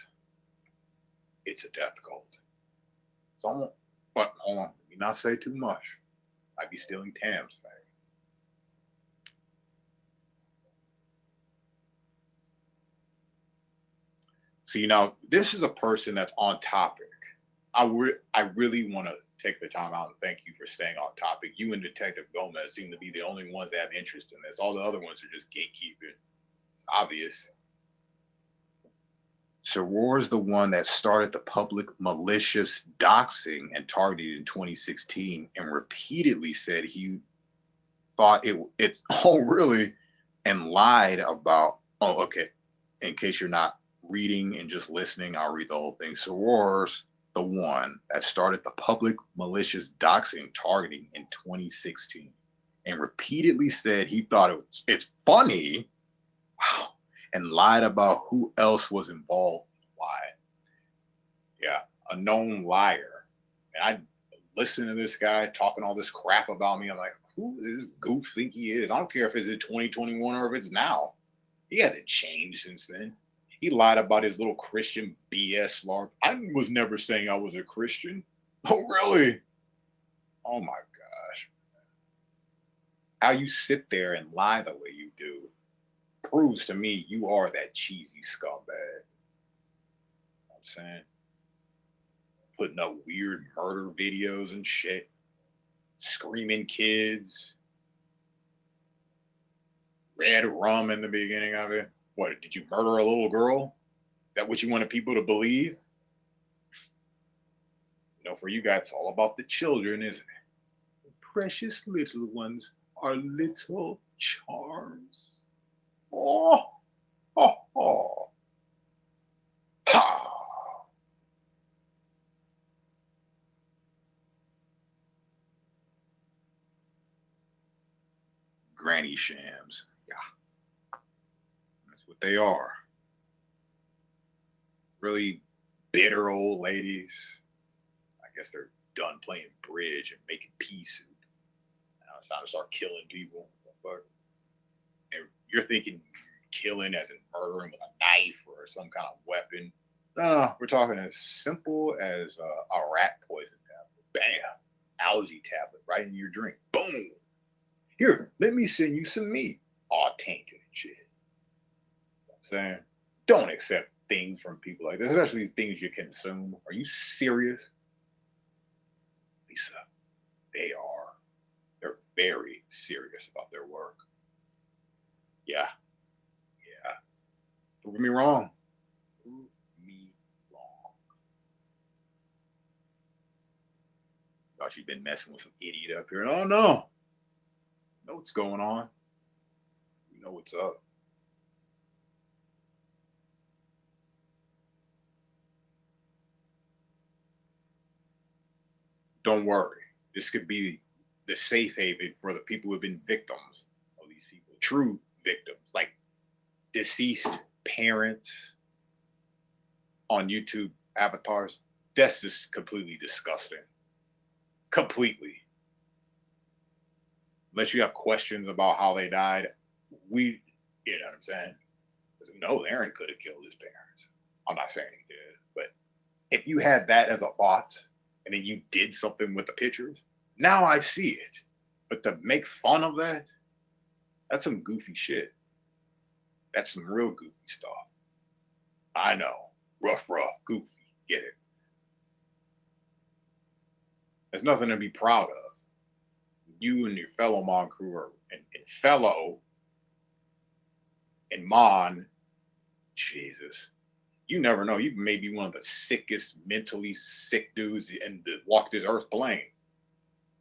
It's a death cult. It's almost, but hold on, let me not say too much. I'd be stealing Tam's thing. See, now this is a person that's on topic. I really want to take the time out and thank you for staying on topic. You and Detective Gomez seem to be the only ones that have interest in this. All the other ones are just gatekeeping. It's obvious. Soror's the one that started the public malicious doxing and targeted in 2016 and repeatedly said he thought it oh really, and lied about, oh okay, in case you're not reading and just listening, I'll read the whole thing. Soror's the one that started the public malicious doxing targeting in 2016 and repeatedly said he thought it's funny. Wow. And lied about who else was involved. Why? Yeah, a known liar. And I listen to this guy talking all this crap about me. I'm like, who does this goof think he is? I don't care if it's in 2021 or if it's now. He hasn't changed since then. He lied about his little Christian BS lark. I was never saying I was a Christian. Oh, really? Oh my gosh. How you sit there and lie the way you do proves to me you are that cheesy scumbag. You know what I'm saying? Putting up weird murder videos and shit. Screaming kids. Red rum in the beginning of it. What, did you murder a little girl? Is that what you wanted people to believe? You know, for you guys, it's all about the children, isn't it? The precious little ones are little charms. Oh, oh, oh. Ha. Granny shams. Yeah. That's what they are. Really bitter old ladies. I guess they're done playing bridge and making peace. Now it's time to start killing people. But and you're thinking killing as in murdering with a knife or some kind of weapon. No, we're talking as simple as a rat poison tablet. Bam. Algae tablet right in your drink. Boom. Here, let me send you some meat. All tainted and shit. You know what I'm saying? Don't accept things from people like this, especially things you consume. Are you serious? Lisa, they're very serious about their work. Yeah. Yeah. Prove me wrong. Prove me wrong. Thought she'd been messing with some idiot up here. Oh no. You know what's going on. You know what's up. Don't worry. This could be the safe haven for the people who have been victims of these people. True victims, like deceased parents on YouTube avatars. That's just completely disgusting. Completely. Unless you have questions about how they died, you know what I'm saying? No, Aaron could have killed his parents. I'm not saying he did, but if you had that as a thought and then you did something with the pictures, now I see it. But to make fun of that, that's some goofy shit. That's some real goofy stuff. I know. Rough, goofy. Get it. There's nothing to be proud of. You and your fellow Mon crew are, and fellow and Mon, Jesus, You never know. You may be one of the sickest, mentally sick dudes and walk this earth plane.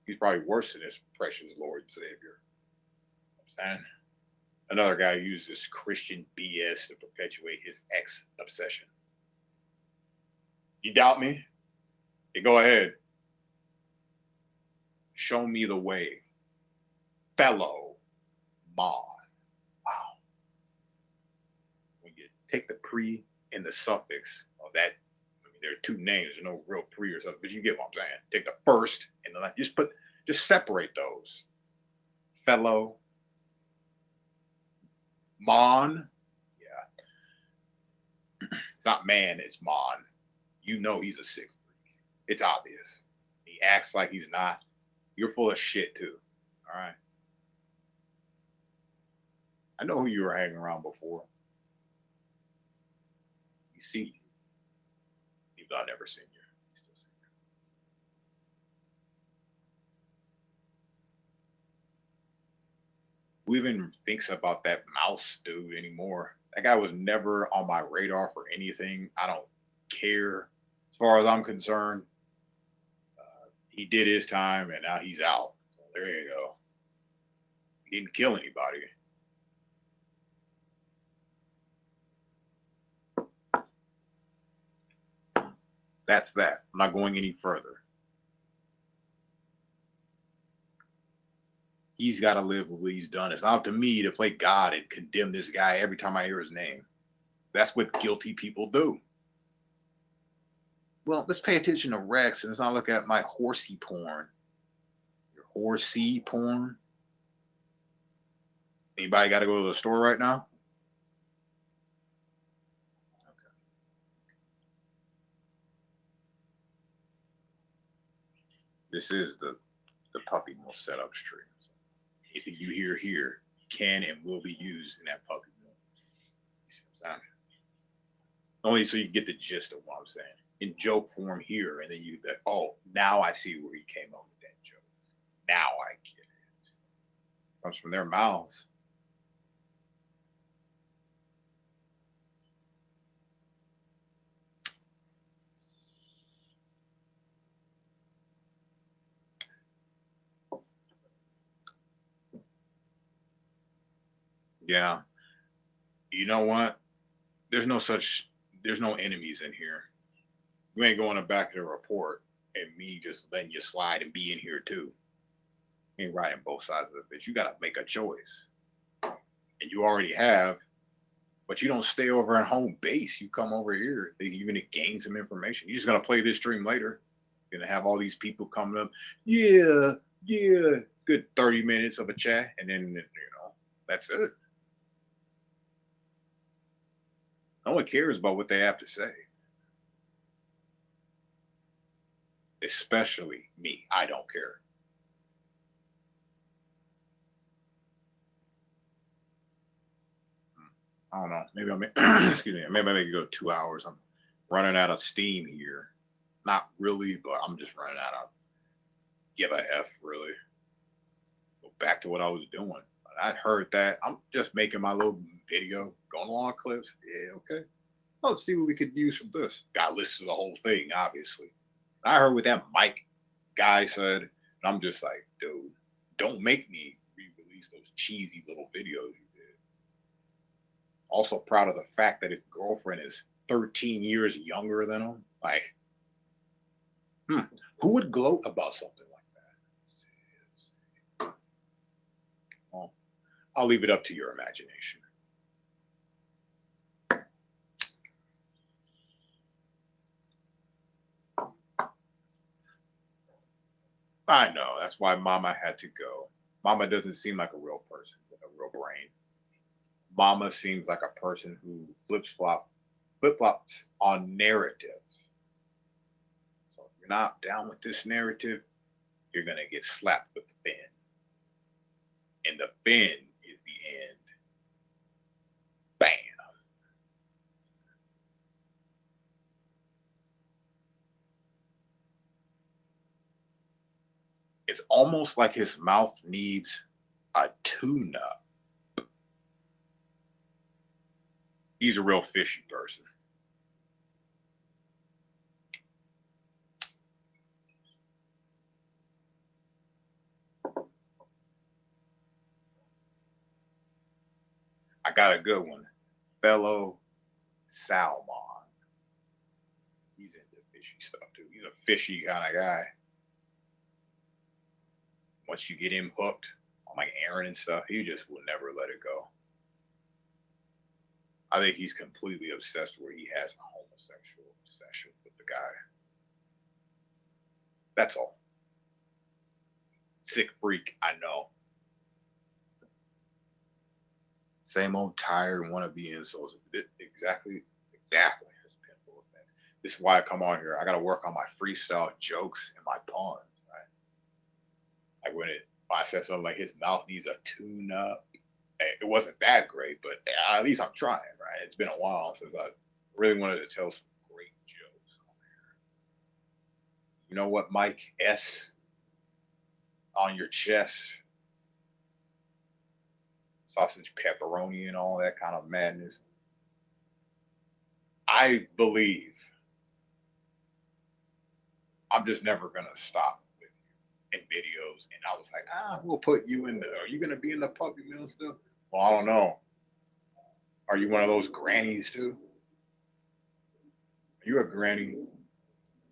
He's probably worse than his precious Lord and Savior. You know what I'm saying? Another guy uses Christian BS to perpetuate his ex obsession. You doubt me? Yeah, go ahead. Show me the way. Fellow Mon. Wow. When you take the pre and the suffix of that, I mean, there are two names, there's no real pre or something, but you get what I'm saying. Take the first and the last, just separate those. Fellow Mon. Yeah. It's not man, it's Mon. You know he's a sick freak. It's obvious. He acts like he's not. You're full of shit too. All right. I know who you were hanging around before. You see, even though I've never seen you. Still see you. Who even thinks about that mouse dude anymore? That guy was never on my radar for anything. I don't care. As far as I'm concerned, he did his time and now he's out. So there you go. He didn't kill anybody. That's that. I'm not going any further. He's got to live with what he's done. It's not up to me to play God and condemn this guy every time I hear his name. That's what guilty people do. Well, let's pay attention to Rex and let's not look at my horsey porn. Your horsey porn? Anybody got to go to the store right now? Okay. This is the puppy mill setup stream. Anything you hear here can and will be used in that puppy mill. Only so you get the gist of what I'm saying. In joke form here, and then you bet, oh, now I see where he came up with that joke. Now I get it. Comes from their mouths. Yeah. You know what? There's no enemies in here. You ain't going to back of the report and me just letting you slide and be in here too. You ain't riding both sides of the bitch. You got to make a choice. And you already have, but you don't stay over at home base. You come over here. You're going to gain some information. You're just going to play this stream later. You're going to have all these people coming up. Yeah. Good 30 minutes of a chat. And then, that's it. No one cares about what they have to say. Especially me. I don't care. I don't know. Maybe excuse me. Maybe I make it go 2 hours. I'm running out of steam here. Not really, but I'm just running out of give a F, really. Go back to what I was doing. I heard that. I'm just making my little video, going along clips. Yeah, okay. Let's see what we could use from this. Got to listen to the whole thing, obviously. I heard what that Mike guy said, and I'm just like, dude, don't make me re-release those cheesy little videos you did. Also proud of the fact that his girlfriend is 13 years younger than him. Like, who would gloat about something like that? Well, I'll leave it up to your imagination. I know. That's why Mama had to go. Mama doesn't seem like a real person with a real brain. Mama seems like a person who flip-flops on narratives. So if you're not down with this narrative, you're going to get slapped with the bin. And the bin is the end. Bam. It's almost like his mouth needs a tune-up. He's a real fishy person. I got a good one. Fellow Salmon. He's into fishy stuff too. He's a fishy kind of guy. Once you get him hooked on like Aaron and stuff, he just will never let it go. I think he's completely obsessed where he has a homosexual obsession with the guy. That's all. Sick freak, I know. Same old tired wannabe insults. Exactly. It's pinful offense. This is why I come on here. I got to work on my freestyle jokes and my puns, right? Like when I said something like his mouth needs a tune up. It wasn't that great, but at least I'm trying, right? It's been a while since I really wanted to tell some great jokes on here. You know what, Mike S? On your chest. Sausage, pepperoni, and all that kind of madness. I believe I'm just never going to stop with you in videos. And I was like, we'll put you in are you going to be in the puppy mill stuff? Well, I don't know. Are you one of those grannies too? Are you a granny who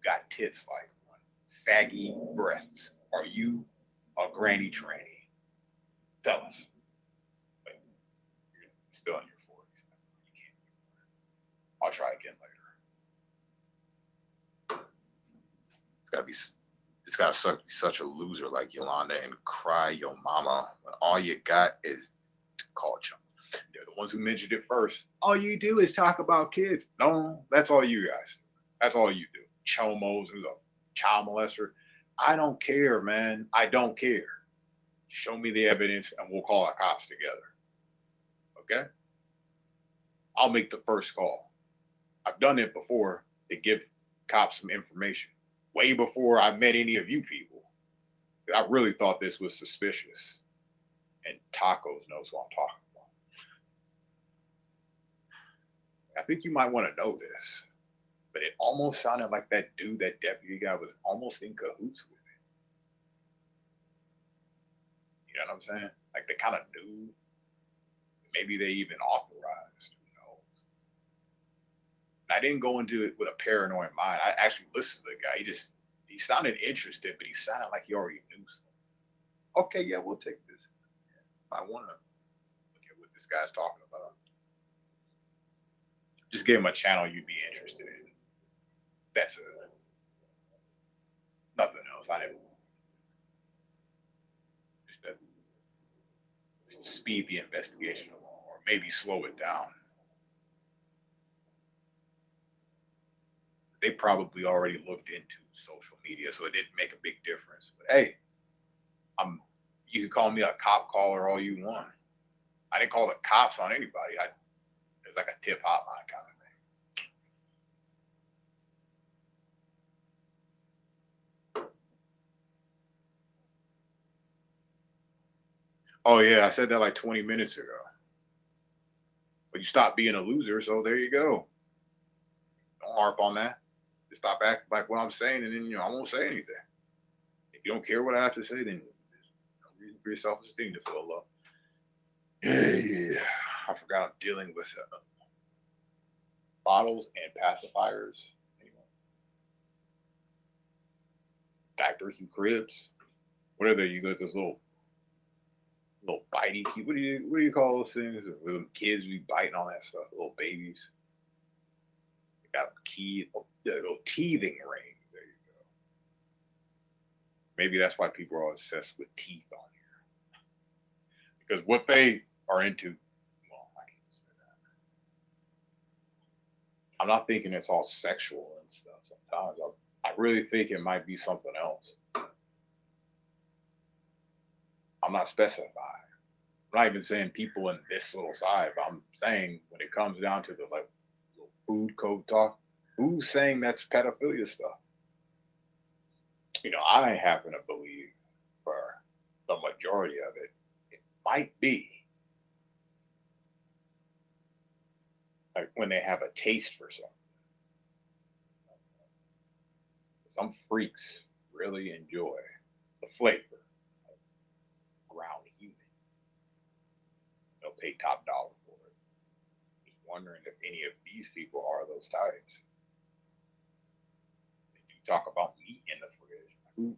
got tits like one? Saggy breasts. Are you a granny tranny? Tell us. But you're still in your 40s. You can't. I'll try again later. It's gotta suck to be such a loser like Yolanda and cry your mama when all you got is to call chums. They're the ones who mentioned it first. All you do is talk about kids. No, that's all you guys do. That's all you do. Chomos, who's a child molester. I don't care, man. I don't care. Show me the evidence and we'll call our cops together. Okay? I'll make the first call. I've done it before to give cops some information. Way before I met any of you people. I really thought this was suspicious. And Tacos knows what I'm talking about. I think you might want to know this. But it almost sounded like that dude, that deputy guy, was almost in cahoots with it. You know what I'm saying? Like they kind of knew. Maybe they even authorized. Who knows? And I didn't go into it with a paranoid mind. I actually listened to the guy. He sounded interested, but he sounded like he already knew something. Okay, yeah, we'll take this. I want to look at what this guy's talking about. Just give him a channel you'd be interested in. That's nothing else. I didn't just to speed the investigation along, or maybe slow it down. They probably already looked into social media, so it didn't make a big difference. But hey, you can call me a cop caller all you want. I didn't call the cops on anybody. It's like a tip hotline kind of thing. Oh yeah, I said that like 20 minutes ago. But you stopped being a loser, so there you go. Don't harp on that. Just stop acting like what I'm saying, and then I won't say anything. If you don't care what I have to say, then there's no reason for your self-esteem to feel low. Yeah, I forgot I'm dealing with bottles and pacifiers. Anyway. Diapers and cribs. What are they? You got those little bitey key. What do you call those things? When kids be biting on that stuff, little babies. They got little teething ring. There you go. Maybe that's why people are obsessed with teeth on here. Because what they are into, well, I can't say that. I'm not thinking it's all sexual and stuff. Sometimes I really think it might be something else. I'm not specifying. I'm not even saying people in this little side, but I'm saying when it comes down to the like little food code talk, who's saying that's pedophilia stuff? I happen to believe for the majority of it, it might be like when they have a taste for something. Some freaks really enjoy the flavor. Ground human. They'll pay top dollar for it. wondering if any of these people are those types. You talk about meat in the fridge. Who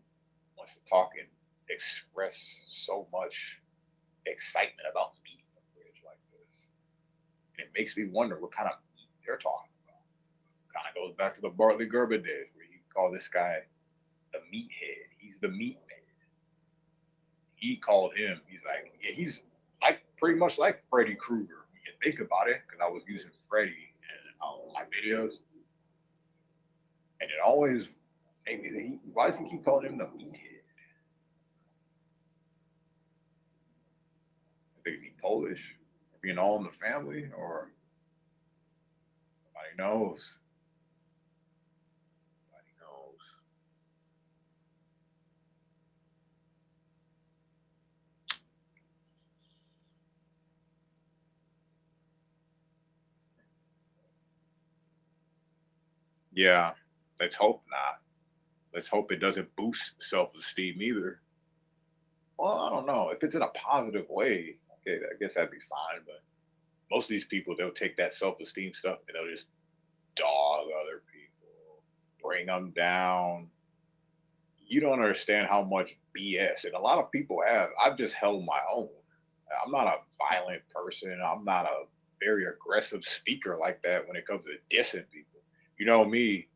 wants to talk and express so much excitement about meat in the fridge like this? And it makes me wonder what kind of meat they're talking about. It kind of goes back to the Bartley Gerber days where you call this guy the meathead. He's the meat man. He called him. He's like, yeah, he's like pretty much like Freddy Krueger. When you think about it, because I was using Freddy in all my videos, and it always made me think, why does he keep calling him the meathead? I think is he Polish, being all in the family, or nobody knows. Nobody knows. Yeah, let's hope not. Let's hope it doesn't boost self-esteem either. Well, I don't know. If it's in a positive way, okay, I guess that'd be fine. But most of these people, they'll take that self-esteem stuff and they'll just dog other people, bring them down. You don't understand how much BS, and a lot of people have. I've just held my own. I'm not a violent person. I'm not a very aggressive speaker like that when it comes to dissing people. You know me,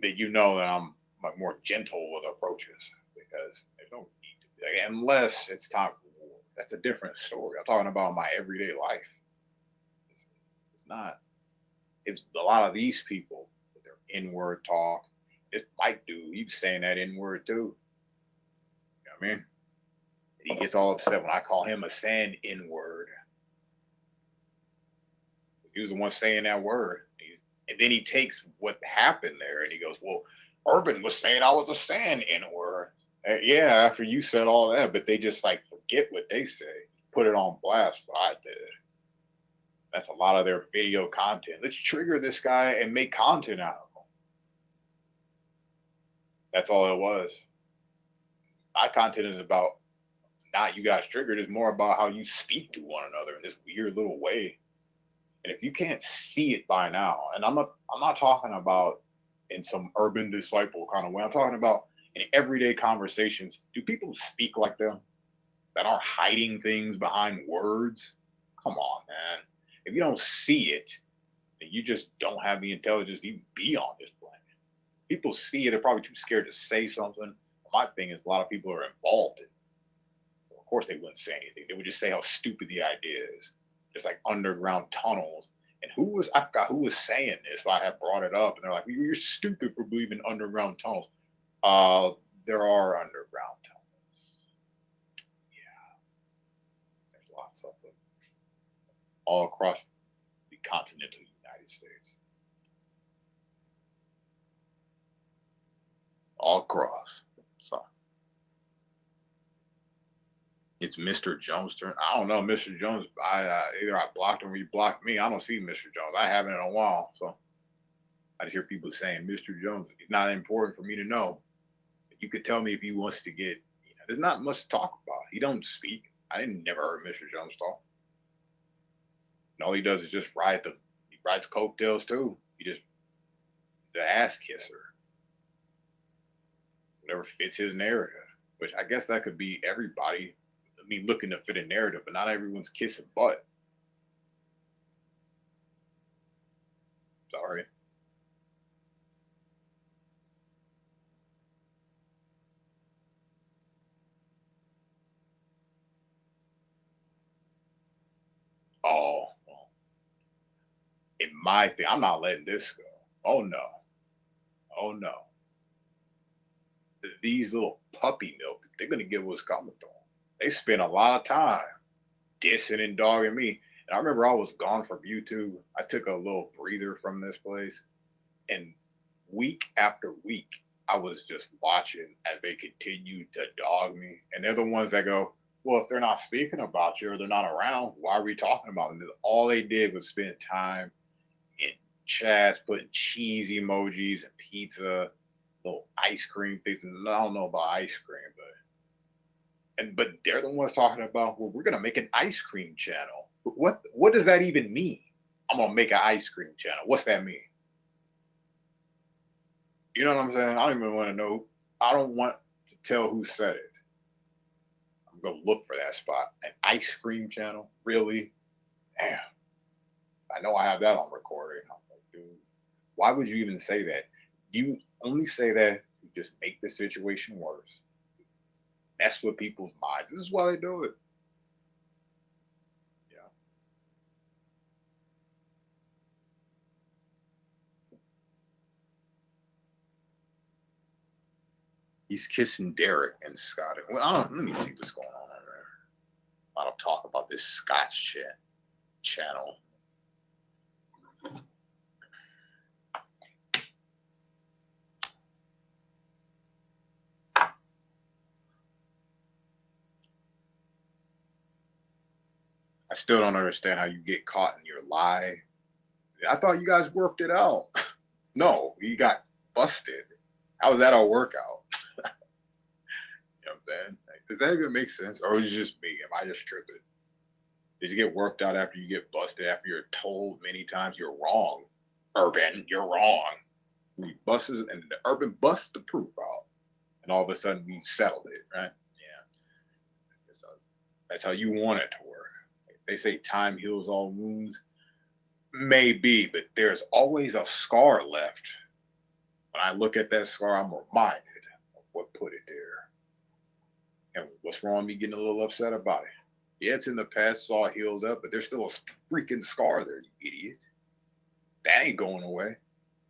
that you know that I'm like more gentle with approaches because there's no need to be like, unless it's time for war. That's a different story. I'm talking about my everyday life. It's not. It's a lot of these people with their N-word talk. This Mike dude, he's saying that N-word too. You know what I mean? He gets all upset when I call him a saying N-word. He was the one saying that word. And then he takes what happened there and he goes, well, Urban was saying I was a saying N-word. Yeah, after you said all that, but they just like forget what they say. Put it on blast, what I did. That's a lot of their video content. Let's trigger this guy and make content out of him. That's all it was. My content is about not you guys triggered. It's more about how you speak to one another in this weird little way. And if you can't see it by now, and I'm not talking about in some urban disciple kind of way. I'm talking about in everyday conversations. Do people speak like them that aren't hiding things behind words? Come on, man. If you don't see it, then you just don't have the intelligence to even be on this planet. People see it. They're probably too scared to say something. My thing is a lot of people are involved in it. So of course they wouldn't say anything. They would just say how stupid the idea is. Just like underground tunnels. And I forgot who was saying this, but I had brought it up. And they're like, you're stupid for believing underground tunnels. There are underground tunnels. Yeah. There's lots of them. All across the continental United States. All across. So. It's Mr. Jones' turn. I don't know, Mr. Jones. Either I blocked him or he blocked me. I don't see Mr. Jones. I haven't in a while, so I just hear people saying Mr. Jones. It's not important for me to know. You could tell me if he wants to get. There's not much to talk about. He don't speak. I never heard Mr. Jones talk. And all he does is just he rides coattails too. He's an ass kisser. Whatever fits his narrative, which I guess that could be everybody. I mean, looking to fit a narrative, but not everyone's kissing butt. Sorry. Oh, well, in my thing, I'm not letting this go. Oh no. Oh no. These little puppy milk, they're gonna get what's coming to them. They spend a lot of time dissing and dogging me. And I remember I was gone from YouTube. I took a little breather from this place. And week after week, I was just watching as they continued to dog me. And they're the ones that go, well, if they're not speaking about you or they're not around, why are we talking about them? All they did was spend time in chats, putting cheese emojis and pizza, little ice cream things. And I don't know about ice cream, but they're the ones talking about, well, we're gonna make an ice cream channel. What does that even mean? I'm gonna make an ice cream channel. What's that mean? You know what I'm saying? I don't even want to know. I don't want to tell who said it. I'm gonna look for that spot. An ice cream channel? Really? Damn. I know I have that on recording. I'm like, dude, why would you even say that? You only say that to just make the situation worse. Mess with people's minds. This is why they do it. Yeah. He's kissing Derek and Scott. Well, let me see what's going on over there. I don't talk about this Scott's channel. I still don't understand how you get caught in your lie. I thought you guys worked it out. No, you got busted. How was that a workout? You know what I'm saying? Like, does that even make sense? Or is it just me? Am I just tripping? Did you get worked out after you get busted, after you're told many times you're wrong? Urban, you're wrong. We busts and the Urban busts the proof out. And all of a sudden we settled it, right? Yeah. That's how you want it to work. They say time heals all wounds. Maybe, but there's always a scar left. When I look at that scar, I'm reminded of what put it there. And what's wrong with me getting a little upset about it? Yeah, it's in the past, it's all healed up, but there's still a freaking scar there, you idiot. That ain't going away.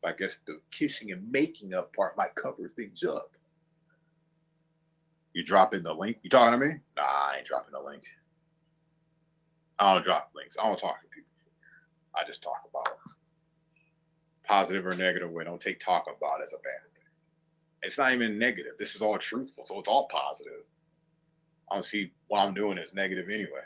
I guess the kissing and making up part might cover things up. You dropping the link? You talking to me? Nah, I ain't dropping the link. I don't drop links. I don't talk to people. I just talk about it. Positive or negative way. Don't take talk about it as a bad thing. It's not even negative. This is all truthful, so it's all positive. I don't see what I'm doing as negative anyway.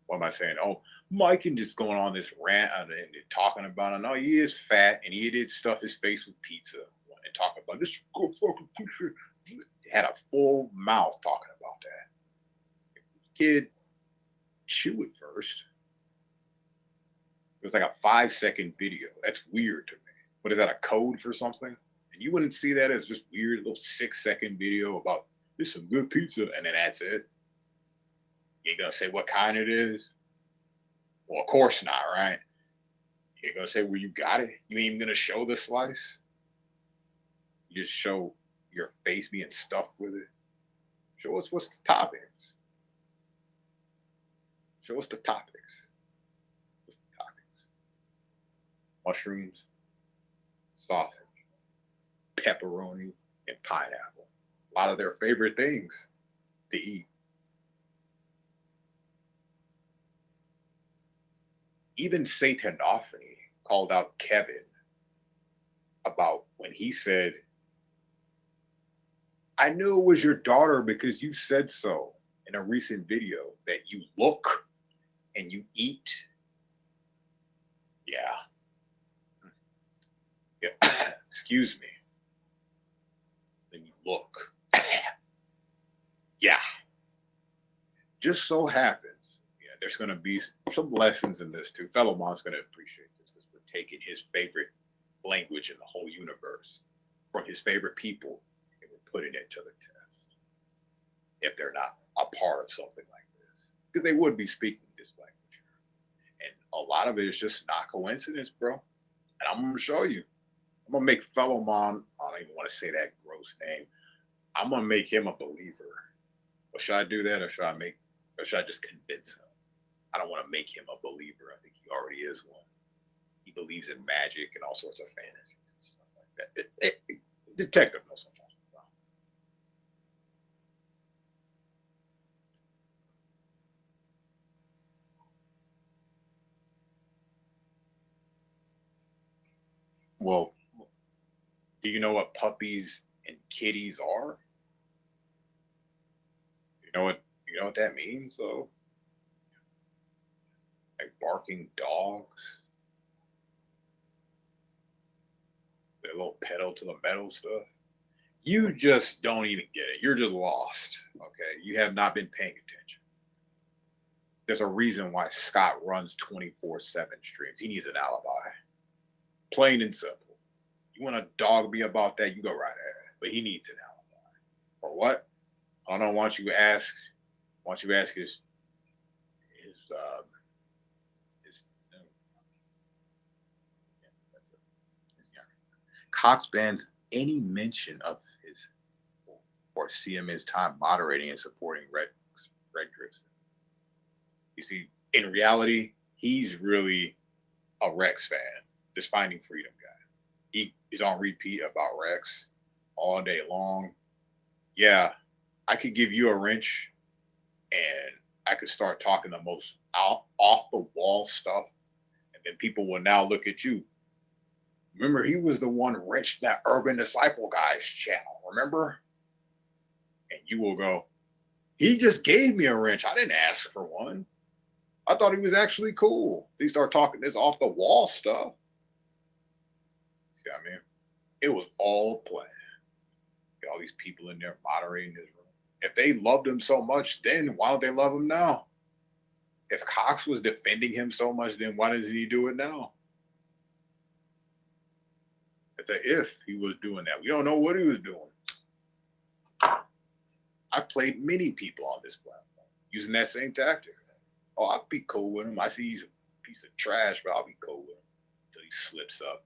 What am I saying? Oh, Mike and just going on this rant and talking about it. No, he is fat and he did stuff his face with pizza and talking about this. Go fucking pizza. He had a full mouth talking about that. Kid, chew it first. It was like a 5-second video. That's weird to me. What is that, a code for something? And you wouldn't see that as just weird little 6-second video about this some good pizza and then that's it. You ain't gonna say what kind it is? Well, of course not, right? You ain't gonna say where you got it. You ain't even gonna show the slice. You just show your face being stuffed with it. Show us what's the toppings. Show us the toppings. What's the toppings? Mushrooms, sausage, pepperoni, and pineapple. A lot of their favorite things to eat. Even Satanophany called out Kevin about when he said, I knew it was your daughter because you said so in a recent video that you look and you eat. Yeah. Yeah. Excuse me. Then you look. Yeah. Just so happens, there's going to be some lessons in this too. Fellow Mon's going to appreciate this because we're taking his favorite language in the whole universe from his favorite people and we're putting it to the test. If they're not a part of something like this, because they would be speaking this language. And a lot of it is just not coincidence, bro. And I'm going to show you. I'm going to make Fellow Mon, I don't even want to say that gross name. I'm going to make him a believer. Or should I do that or should I just convince him? I don't want to make him a believer. I think he already is one. He believes in magic and all sorts of fantasies and stuff like that. Detective knows what I'm talking about. Well, do you know what puppies and kitties are? You know what that means, though? Like barking dogs. The little pedal to the metal stuff. You just don't even get it. You're just lost. Okay. You have not been paying attention. There's a reason why Scott runs 24/7 streams. He needs an alibi. Plain and simple. You want to dog me about that, you go right ahead. But he needs an alibi. For what? I don't know. Why don't you ask his Cox bans any mention of his or CMN's time moderating and supporting Rex. You see, in reality, he's really a Rex fan, this Finding Freedom guy. He is on repeat about Rex all day long. Yeah, I could give you a wrench and I could start talking the most off the wall stuff, and then people will now look at you. Remember, he was the one wrenched that Urban Disciple guy's channel, remember? And you will go, he just gave me a wrench. I didn't ask for one. I thought he was actually cool. They start talking this off the wall stuff. See what I mean? It was all planned. Get all these people in there moderating this room. If they loved him so much, then why don't they love him now? If Cox was defending him so much, then why doesn't he do it now? It's a if he was doing that. We don't know what he was doing. I played many people on this platform using that same tactic. Oh, I'll be cool with him. I see he's a piece of trash, but I'll be cool with him until he slips up.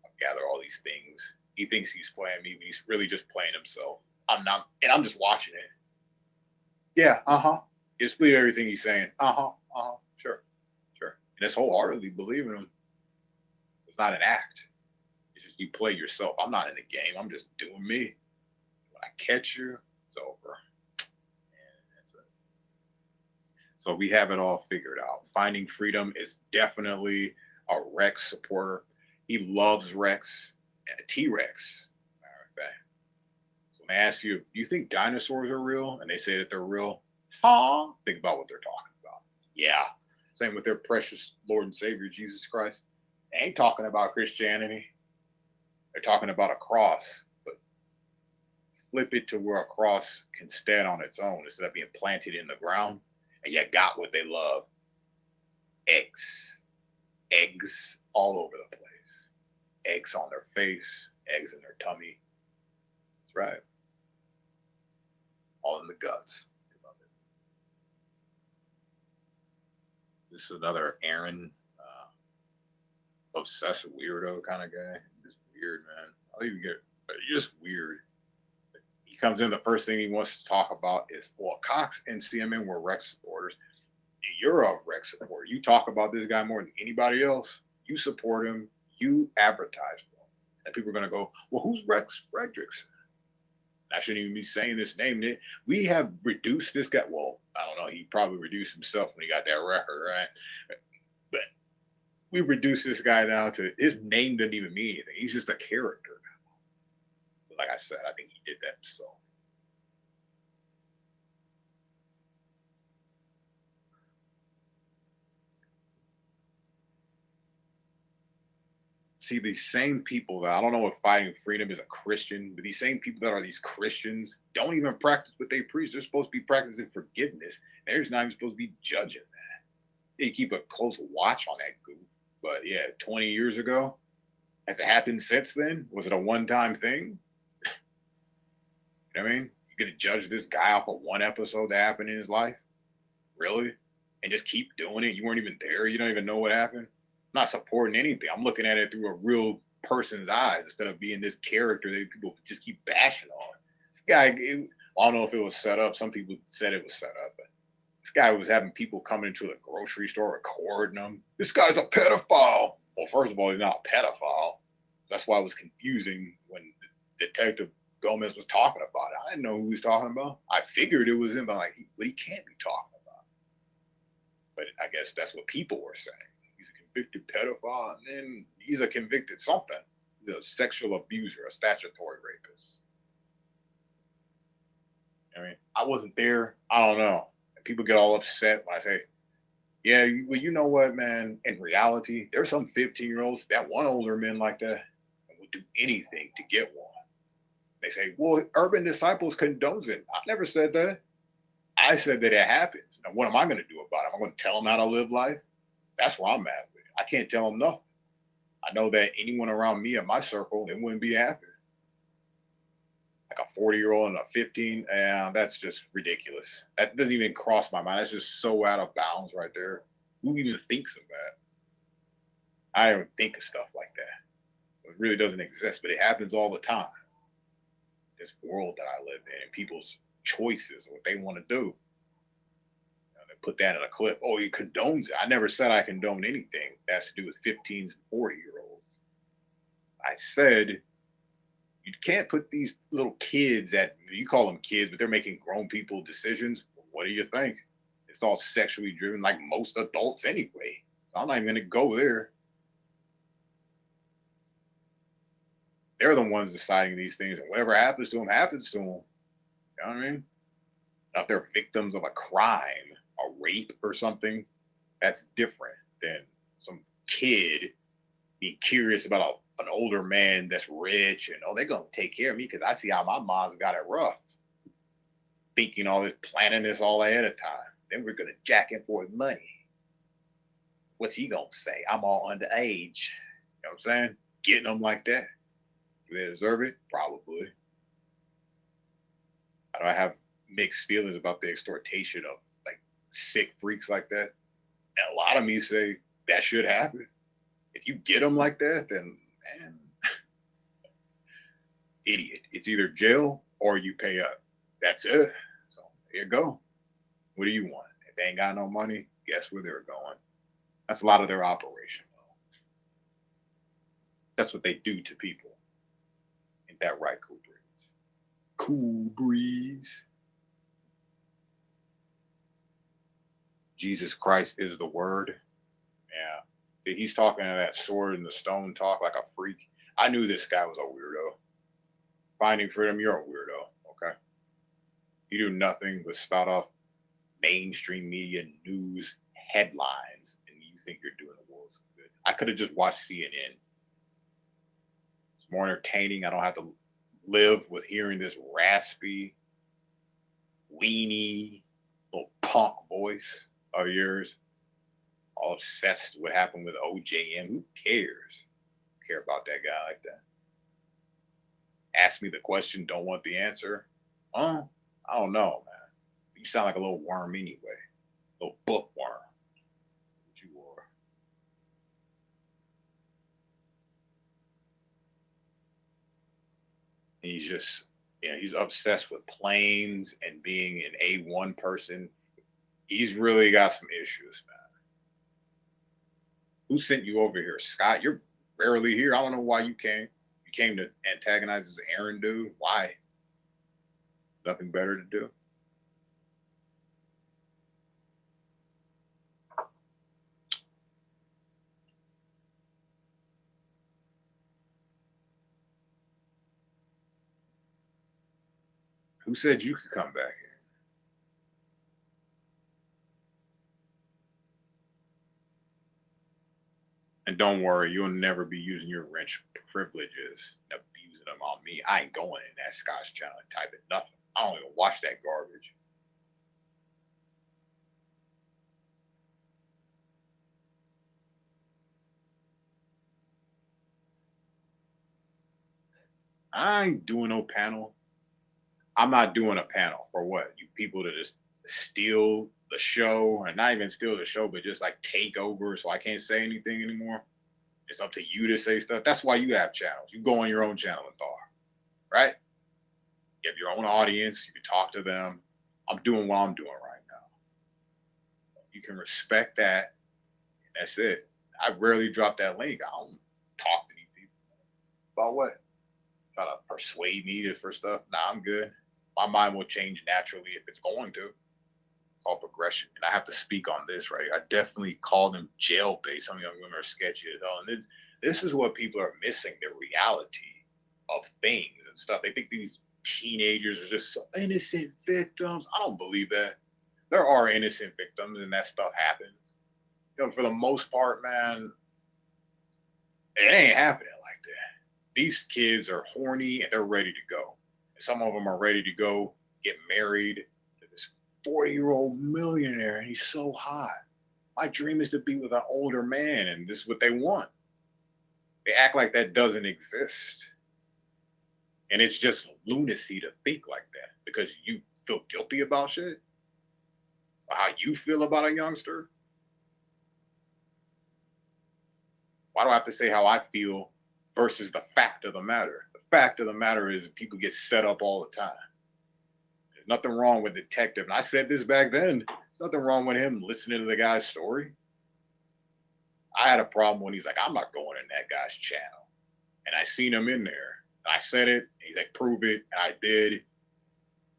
I'll gather all these things. He thinks he's playing me, but he's really just playing himself. I'm not, and I'm just watching it. Yeah, Just believe everything he's saying. Sure. And just wholeheartedly believing him. It's not an act. It's just you play yourself. I'm not in the game. I'm just doing me. When I catch you, it's over. So we have it all figured out. Finding Freedom is definitely a Rex supporter. He loves Rex, T-Rex. Okay. So when I ask you, do you think dinosaurs are real? And they say that they're real. Think about what they're talking about. Yeah. Same with their precious Lord and Savior, Jesus Christ. They ain't talking about Christianity. They're talking about a cross. But flip it to where a cross can stand on its own instead of being planted in the ground. And yet got what they love. Eggs all over the place. Eggs on their face, eggs in their tummy. That's right. All in the guts. This is another Aaron, obsessive weirdo kind of guy. Just weird, man. You're just weird. He comes in, the first thing he wants to talk about is, well, Cox and CMN were Rex supporters. You're a Rex supporter. You talk about this guy more than anybody else. You support him. You advertise for him. And people are going to go, well, who's Rex Frederickson? I shouldn't even be saying this name. We have reduced this guy. Well, I don't know. He probably reduced himself when he got that record, right? But we reduced this guy down to his name doesn't even mean anything. He's just a character. Like I said, I think he did that himself. See, these same people that I don't know if Fighting Freedom is a Christian, but these same people that are these Christians don't even practice what they preach. They're supposed to be practicing forgiveness. They're just not even supposed to be judging that. They keep a close watch on that goof. But yeah, 20 years ago, has it happened since then? Was it a one-time thing? You know what I mean? You're going to judge this guy off of one episode that happened in his life? Really? And just keep doing it? You weren't even there? You don't even know what happened? I'm not supporting anything. I'm looking at it through a real person's eyes instead of being this character that people just keep bashing on. This guy, I don't know if it was set up. Some people said it was set up, but this guy was having people coming into the grocery store recording them. This guy's a pedophile. Well, first of all, he's not a pedophile. That's why it was confusing when the detective Gomez was talking about it. I didn't know who he was talking about. I figured it was him, but I'm like, but he can't be talking about it. But I guess that's what people were saying. He's a convicted pedophile, and then he's a convicted something. He's a sexual abuser, a statutory rapist. I mean, I wasn't there. I don't know. And people get all upset when I say, yeah, well, you know what, man? In reality, there's some 15-year-olds that want older men like that and would do anything to get one. They say, well, Urban Disciples condones it. I never said that. I said that it happens. Now, what am I going to do about it? Am I going to tell them how to live life? That's where I'm at with it. I can't tell them nothing. I know that anyone around me in my circle, they wouldn't be happy. Like a 40-year-old and a 15, that's just ridiculous. That doesn't even cross my mind. That's just so out of bounds right there. Who even thinks of that? I don't even think of stuff like that. It really doesn't exist, but it happens all the time. This world that I live in and people's choices, what they want to do. They put that in a clip. Oh, he condones it. I never said I condone anything that has to do with 15s and 40-year-olds. I said you can't put these little kids that you call them kids, but they're making grown people decisions. What do you think? It's all sexually driven, like most adults anyway. I'm not even going to go there. They're the ones deciding these things, and whatever happens to them, happens to them. You know what I mean? Now, if they're victims of a crime, a rape or something, that's different than some kid being curious about an older man that's rich and, oh, they're going to take care of me because I see how my mom's got it rough. Thinking all this, planning this all ahead of time. Then we're going to jack him for his money. What's he going to say? I'm all underage. You know what I'm saying? Getting them like that. Do they deserve it? Probably. I have mixed feelings about the extortation of like sick freaks like that. And a lot of me say that should happen. If you get them like that, then man, idiot. It's either jail or you pay up. That's it. So there you go. What do you want? If they ain't got no money, guess where they're going? That's a lot of their operation, though. That's what they do to people. Ain't that right, Cool Breeze? Cool Breeze. Jesus Christ is the word. Yeah. See, he's talking to that sword and the stone talk like a freak. I knew this guy was a weirdo. Finding freedom, you're a weirdo, okay? You do nothing but spout off mainstream media news headlines, and you think you're doing the world some good. I could have just watched CNN. It's more entertaining. I don't have to live with hearing this raspy, weenie, little punk voice of yours. All obsessed with what happened with OJM. Who cares? Care about that guy like that. Ask me the question, don't want the answer. I don't know, man. You sound like a little worm anyway. Little bookworm. What you are. And he's just, he's obsessed with planes and being an A1 person. He's really got some issues, man. Who sent you over here? Scott, you're rarely here. I don't know why you came. You came to antagonize this Aaron dude. Why? Nothing better to do? Who said you could come back here? And don't worry, you'll never be using your rich privileges, abusing them on me. I ain't going in that Scotch channel and typing nothing. I don't even watch that garbage. I ain't doing no panel. I'm not doing a panel for what? You people to just steal the show, and not even steal the show, but just like take over so I can't say anything anymore. It's up to you to say stuff. That's why you have channels. You go on your own channel and talk, right? You have your own audience. You can talk to them. I'm doing what I'm doing right now. You can respect that. And that's it. I rarely drop that link. I don't talk to these people. About what? Try to persuade me for stuff? Nah, I'm good. My mind will change naturally if it's going to. Called progression. And I have to speak on this, right? I definitely call them jail-based. Some young women are sketchy as hell. And this is what people are missing, the reality of things and stuff. They think these teenagers are just so innocent victims. I don't believe that. There are innocent victims and that stuff happens. For the most part, man, it ain't happening like that. These kids are horny and they're ready to go. And some of them are ready to go get married to this 40-year-old millionaire and he's so hot. My dream is to be with an older man, and this is what they want. They act like that doesn't exist. And it's just lunacy to think like that because you feel guilty about shit. How you feel about a youngster. Why do I have to say how I feel versus the fact of the matter? The fact of the matter is people get set up all the time. There's nothing wrong with detective. And I said this back then. There's nothing wrong with him listening to the guy's story. I had a problem when he's like, I'm not going in that guy's channel. And I seen him in there. And I said it. He's like, prove it. And I did.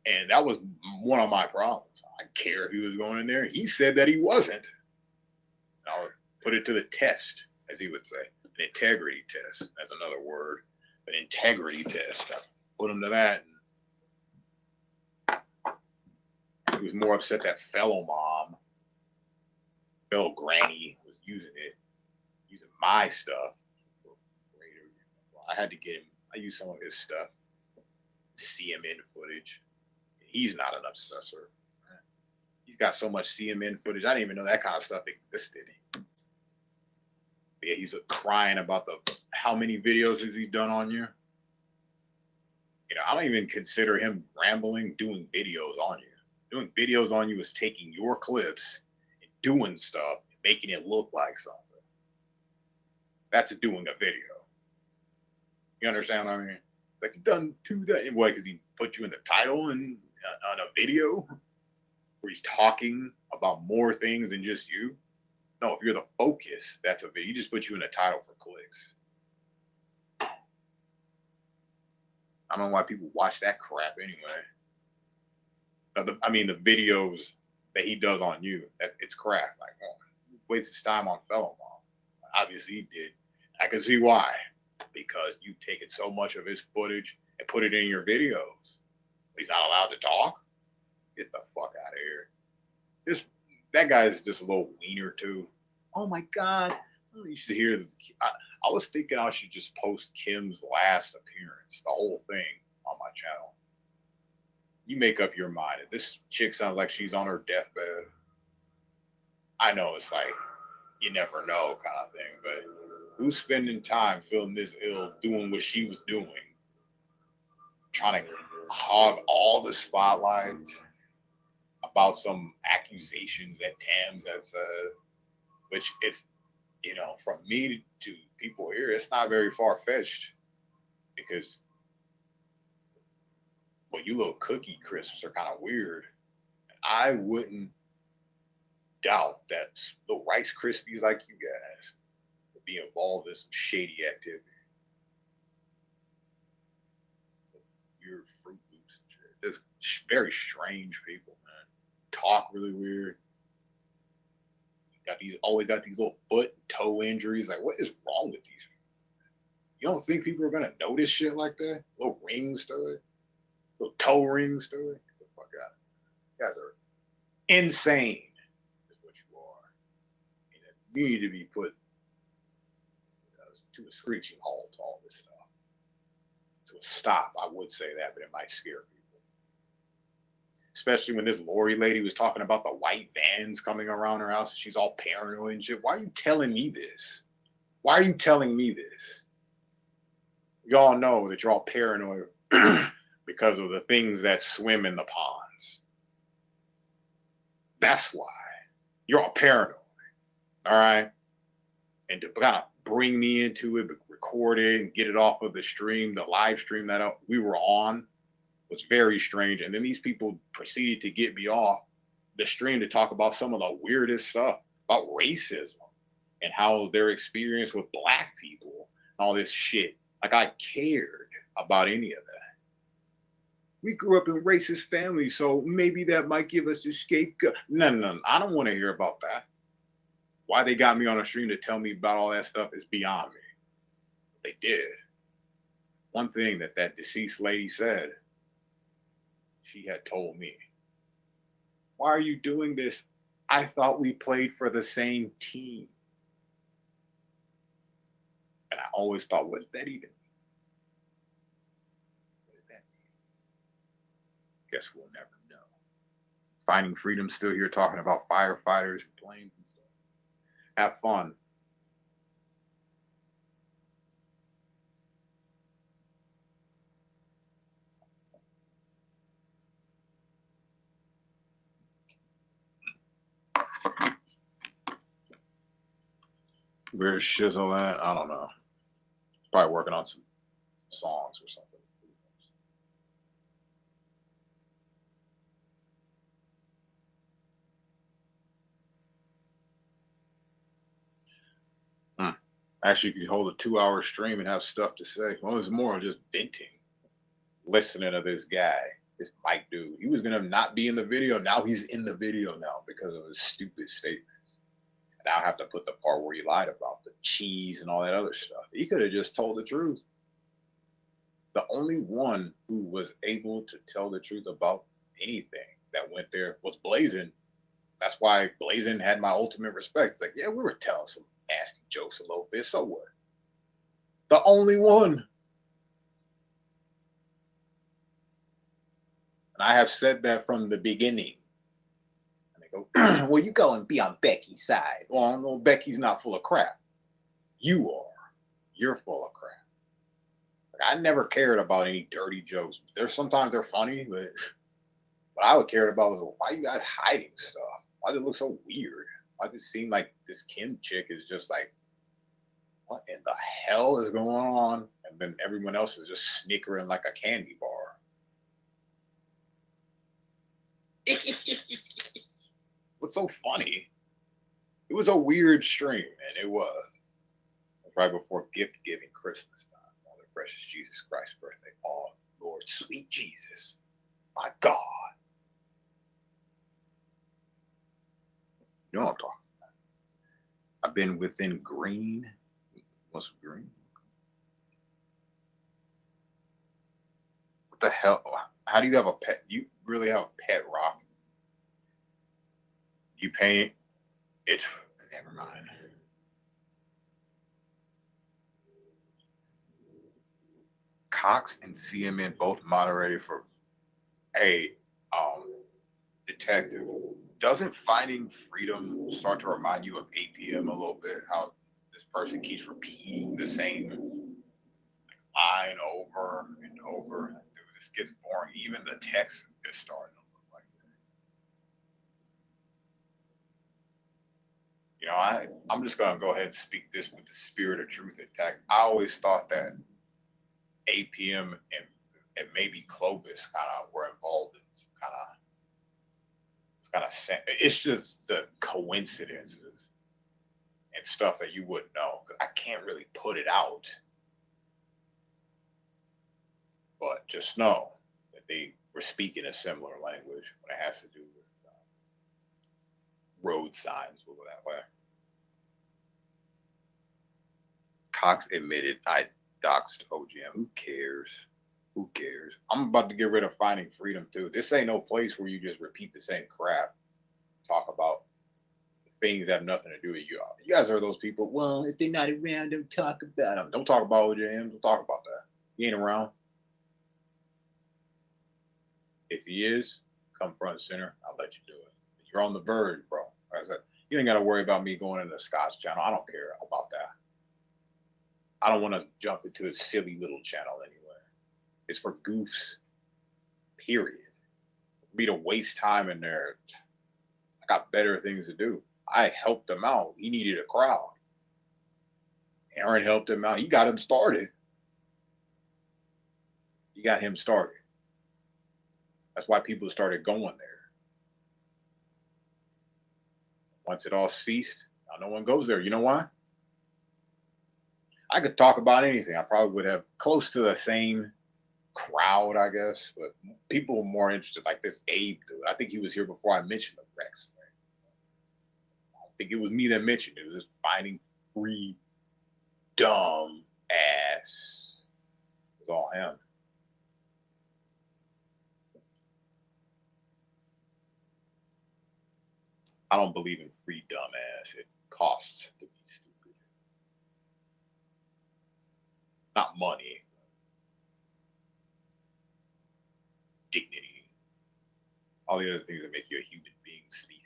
And that was one of my problems. I didn't care if he was going in there. He said that he wasn't. I'll put it to the test, as he would say. An integrity test. That's another word. An integrity test. I put him to that. He was more upset that fellow mom, fellow granny, was using my stuff. I had to get him. I used some of his stuff. CMN footage. He's not an obsessor. He's got so much CMN footage. I didn't even know that kind of stuff existed. Yeah, he's crying about how many videos has he done on you? You know, I don't even consider him rambling doing videos on you. Doing videos on you is taking your clips and doing stuff and making it look like something. That's doing a video. You understand what I mean? Like he's done two that. Why? Because he put you in the title and on a video where he's talking about more things than just you. No, if you're the focus, that's a video. He just put you in the title for clicks. I don't know why people watch that crap anyway. I mean, the videos that he does on you, it's crap. Like, oh, he wastes his time on fellow mom. Obviously, he did. I can see why. Because you've taken so much of his footage and put it in your videos. He's not allowed to talk? Get the fuck out of here. That guy is just a little wiener, too. Oh, my God. You should hear. I was thinking I should just post Kim's last appearance, the whole thing, on my channel. You make up your mind. If this chick sounds like she's on her deathbed, I know it's like you never know kind of thing, but who's spending time feeling this ill, doing what she was doing, trying to hog all the spotlight about some accusations that Tams had said, which it's, you know, from me to people here, it's not very far-fetched because, well, you little cookie crisps are kind of weird. I wouldn't doubt that little Rice Krispies like you guys would be involved in some shady activity. Weird Fruit Loops and shit. There's very strange people, man. Talk really weird. Always got these little foot and toe injuries. Like, what is wrong with these people? You don't think people are gonna notice shit like that? Little rings to it, little toe rings to it. Get the fuck out. You guys are insane. Is what you are. And you need to be put to a screeching halt to all this stuff. To a stop, I would say that, but it might scare people. Especially when this Lori lady was talking about the white vans coming around her house. She's all paranoid and shit. Why are you telling me this? Why are you telling me this? Y'all know that you're all paranoid because of the things that swim in the ponds. That's why. You're all paranoid. All right? And to kind of bring me into it, record it, and get it off of the stream, the live stream that we were on, was very strange. And then these people proceeded to get me off the stream to talk about some of the weirdest stuff about racism and how their experience with black people and all this shit. Like I cared about any of that. We grew up in racist families, so maybe that might give us a scapegoat. No. I don't want to hear about that. Why they got me on a stream to tell me about all that stuff is beyond me. They did. One thing that deceased lady said, she had told me, why are you doing this? I thought we played for the same team. And I always thought, what does that even mean? What does that mean? Guess we'll never know. Finding Freedom still here talking about firefighters and planes and stuff. Have fun. Where's Shizzle at? I don't know. Probably working on some songs or something. Actually, you could hold a 2-hour stream and have stuff to say. Well, it's more just venting, listening to this guy, this Mike dude. He was gonna not be in the video. Now he's in the video now because of his stupid statements. And I have to put the part where he lied about the cheese and all that other stuff. He could have just told the truth. The only one who was able to tell the truth about anything that went there was Blazin. That's why Blazin had my ultimate respect. It's like, yeah, we were telling some nasty jokes a little bit. So what? The only one. And I have said that from the beginning. And they go, well, you go and be on Becky's side. Well, no, Becky's not full of crap. You are. You're full of crap. Like, I never cared about any dirty jokes. There's sometimes they're funny, but what I would care about is why you guys hiding stuff? Why does it look so weird? Why does it seem like this Kim chick is just like, what in the hell is going on? And then everyone else is just snickering like a candy bar. What's so funny? It was a weird stream, and it was. It was right before gift giving Christmas time. On the precious Jesus Christ's birthday. Oh, Lord, sweet Jesus. My God. You know what I'm talking about. I've been within green. Want some green? What the hell? How do you have a pet? You really have a pet rock? You paint it. Never mind. Cox and CMN both moderated for a detective. Doesn't Finding Freedom start to remind you of APM a little bit? How this person keeps repeating the same line over and over. Dude, this gets boring. Even the text is starting to look like that. You know, I'm just going to go ahead and speak this with the spirit of truth intact. I always thought that APM and maybe Clovis kind of were involved in some kind of it's just the coincidences and stuff that you wouldn't know. I can't really put it out, but just know that they were speaking a similar language when it has to do with road signs. We'll go that way. Cox admitted I doxed OGM. Who cares? Who cares? I'm about to get rid of Finding Freedom too. This ain't no place where you just repeat the same crap. Talk about things that have nothing to do with you. You guys are those people. Well, if they're not around, don't talk about them. Don't talk about OGM. Don't talk about that. He ain't around. If he is, come front and center. I'll let you do it. You're on the verge, bro. Like I said, you ain't got to worry about me going into Scott's channel. I don't care about that. I don't want to jump into a silly little channel anywhere. It's for goofs, period. For me to waste time in there, I got better things to do. I helped him out. He needed a crowd. Aaron helped him out. He got him started. He got him started. That's why people started going there. Once it all ceased, now no one goes there. You know why? I could talk about anything. I probably would have close to the same crowd, I guess, but people were more interested, like this Abe dude. I think he was here before I mentioned the Rex thing. I don't think it was me that mentioned it. It was just Finding Free, dumb ass. It was all him. I don't believe in free dumbass. It costs to be stupid. Not money. Dignity. all the other things that make you a human being species.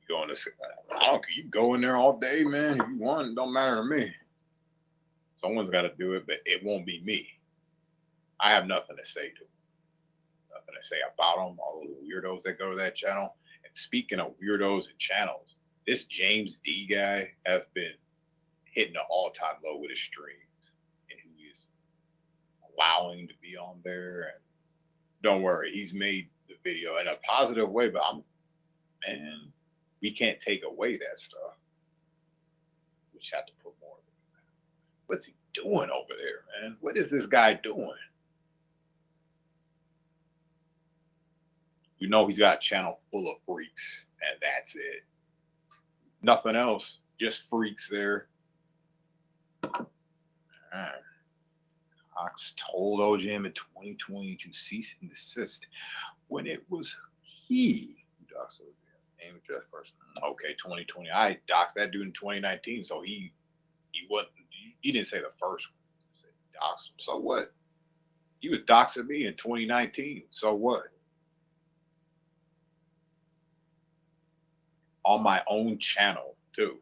You go in this, I don't care. You go in there all day, man. If you want, it don't matter to me. Someone's got to do it, but it won't be me. I have nothing to say to them. Nothing to say about them, all those weirdos that go to that channel. And speaking of weirdos and channels, this James D guy has been hitting an all-time low with his streams and who he's allowing to be on there. And don't worry, he's made the video in a positive way, but man, we can't take away that stuff. We just have to put more of it. What's he doing over there, man? What is this guy doing? You know he's got a channel full of freaks, and that's it. Nothing else, just freaks there. Cox told OGM in 2020 to cease and desist when it was he who doxed OGM. Name, address, person. Okay, 2020. I doxed that dude in 2019, so he wasn't. He didn't say the first one. He said doxed him. So what? He was doxing me in 2019. So what? On my own channel too,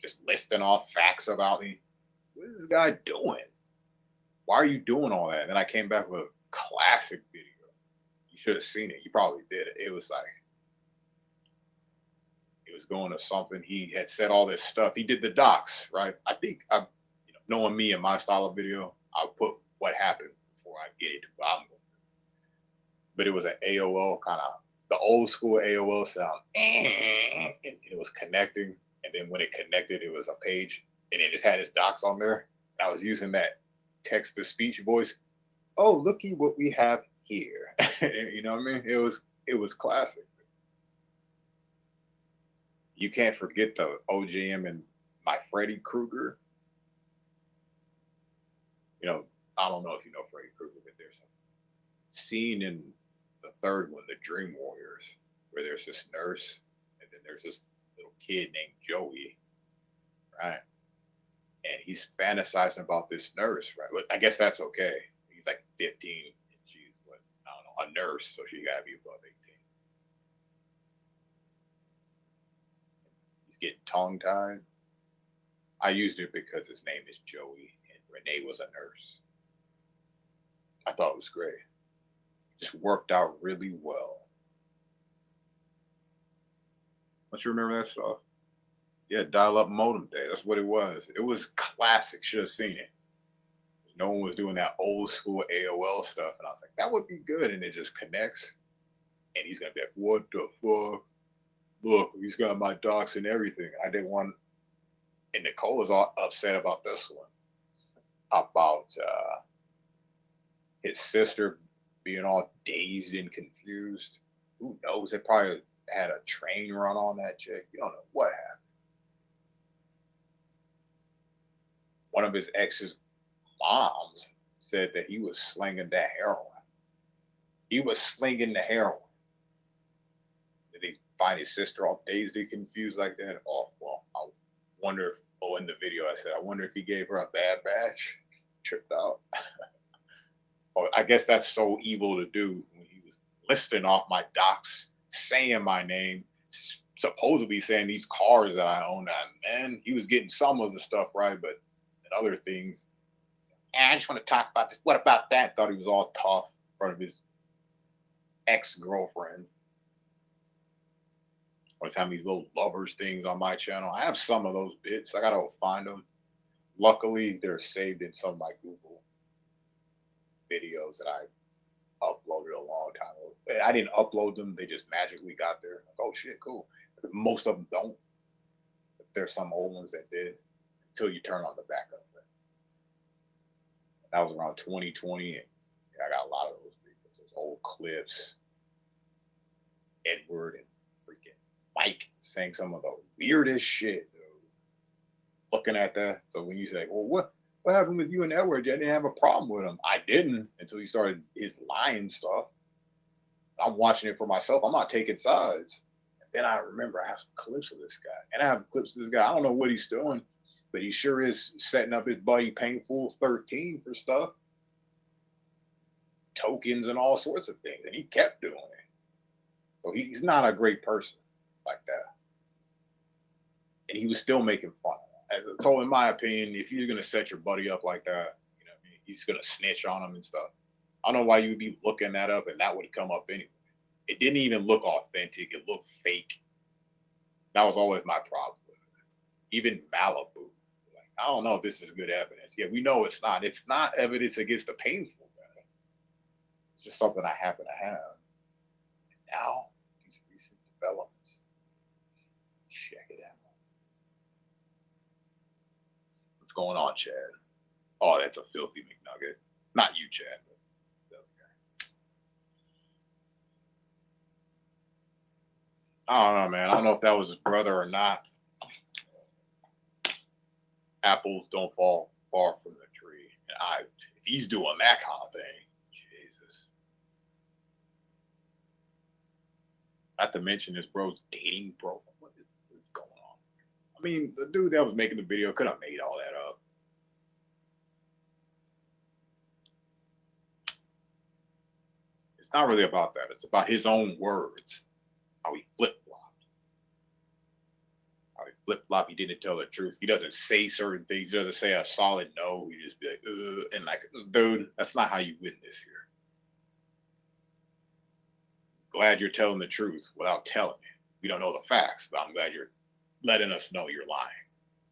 just listing off facts about me. What is this guy doing? Why are you doing all that? And then I came back with a classic video. You should have seen it. You probably did it. It was like, it was going to something. He had said all this stuff. He did the docs, right? I think, knowing me and my style of video, I'll put what happened before I get into what I'm going to do. But it was an AOL kind of, the old school AOL sound, and it was connecting. And then when it connected, it was a page, and it just had his docs on there. And I was using that text to speech voice. Oh, looky what we have here. You know what I mean? It was classic. You can't forget the OGM and my Freddy Krueger. You know, I don't know if you know Freddy Krueger, but there's a scene in the third one, the Dream Warriors, where there's this nurse and then there's this little kid named Joey, right? And he's fantasizing about this nurse, right? But I guess that's okay. He's like 15 and she's what, I don't know, a nurse, so she gotta be above 18. He's getting tongue-tied. I used it because his name is Joey and Renee was a nurse. I thought it was great. Just worked out really well. Don't you remember that stuff? Yeah, dial-up modem day. That's what it was. It was classic. Should have seen it. No one was doing that old school AOL stuff, and I was like, that would be good. And it just connects, and he's gonna be like, what the fuck? Look, he's got my docs and everything. I didn't want. And Nicole was all upset about this one, about his sister being all dazed and confused. Who knows? It probably had a train run on that chick. You don't know what happened. One of his ex's moms said that he was slinging the heroin. He was slinging the heroin. Did he find his sister all dazed and confused like that? Oh, well, I wonder if, in the video I said, I wonder if he gave her a bad batch. Tripped out. Oh, I guess that's so evil to do when he was listing off my docs, saying my name, supposedly saying these cars that I own. Man, he was getting some of the stuff right, but other things. And I just want to talk about this. What about that? Thought he was all tough in front of his ex-girlfriend. Always having these little lovers things on my channel. I have some of those bits. I gotta go find them. Luckily, they're saved in some of my Google videos that I uploaded a long time ago. I didn't upload them. They just magically got there. Like, oh shit, cool. Most of them don't. But there's some old ones that did until you turn on the backup. That was around 2020. And I got a lot of those videos, those old clips. Edward and freaking Mike saying some of the weirdest shit, dude. Looking at that. So when you say, well, what happened with you and Edward? You didn't have a problem with him. I didn't until he started his lying stuff. I'm watching it for myself. I'm not taking sides. And then I remember I have some clips of this guy. And I have clips of this guy. I don't know what he's doing, but he sure is setting up his buddy Painful 13 for stuff. tokens and all sorts of things, and he kept doing it. So he's not a great person like that. And he was still making fun of him. So in my opinion, if you're gonna set your buddy up like that, you know, what I mean, he's gonna snitch on him and stuff. I don't know why you'd be looking that up, and that would come up anyway. It didn't even look authentic. It looked fake. That was always my problem with it. Even Malibu. Like, I don't know if this is good evidence. Yeah, we know it's not. It's not evidence against the painful guy. It's just something I happen to have. And now, these recent developments. Check it out. What's going on, Chad? Oh, that's a filthy McNugget. Not you, Chad. I don't know, man. I don't know if that was his brother or not. Apples don't fall far from the tree. And if he's doing that kind of thing, Jesus. Not to mention this bro's dating bro. What is going on? I mean, the dude that was making the video could have made all that up. It's not really about that. It's about his own words. How he flip-flopped. How he flip-flopped. He didn't tell the truth. He doesn't say certain things. He doesn't say a solid no. He just be like, and like, dude, that's not how you win this here. Glad you're telling the truth without telling it. We don't know the facts, but I'm glad you're letting us know you're lying.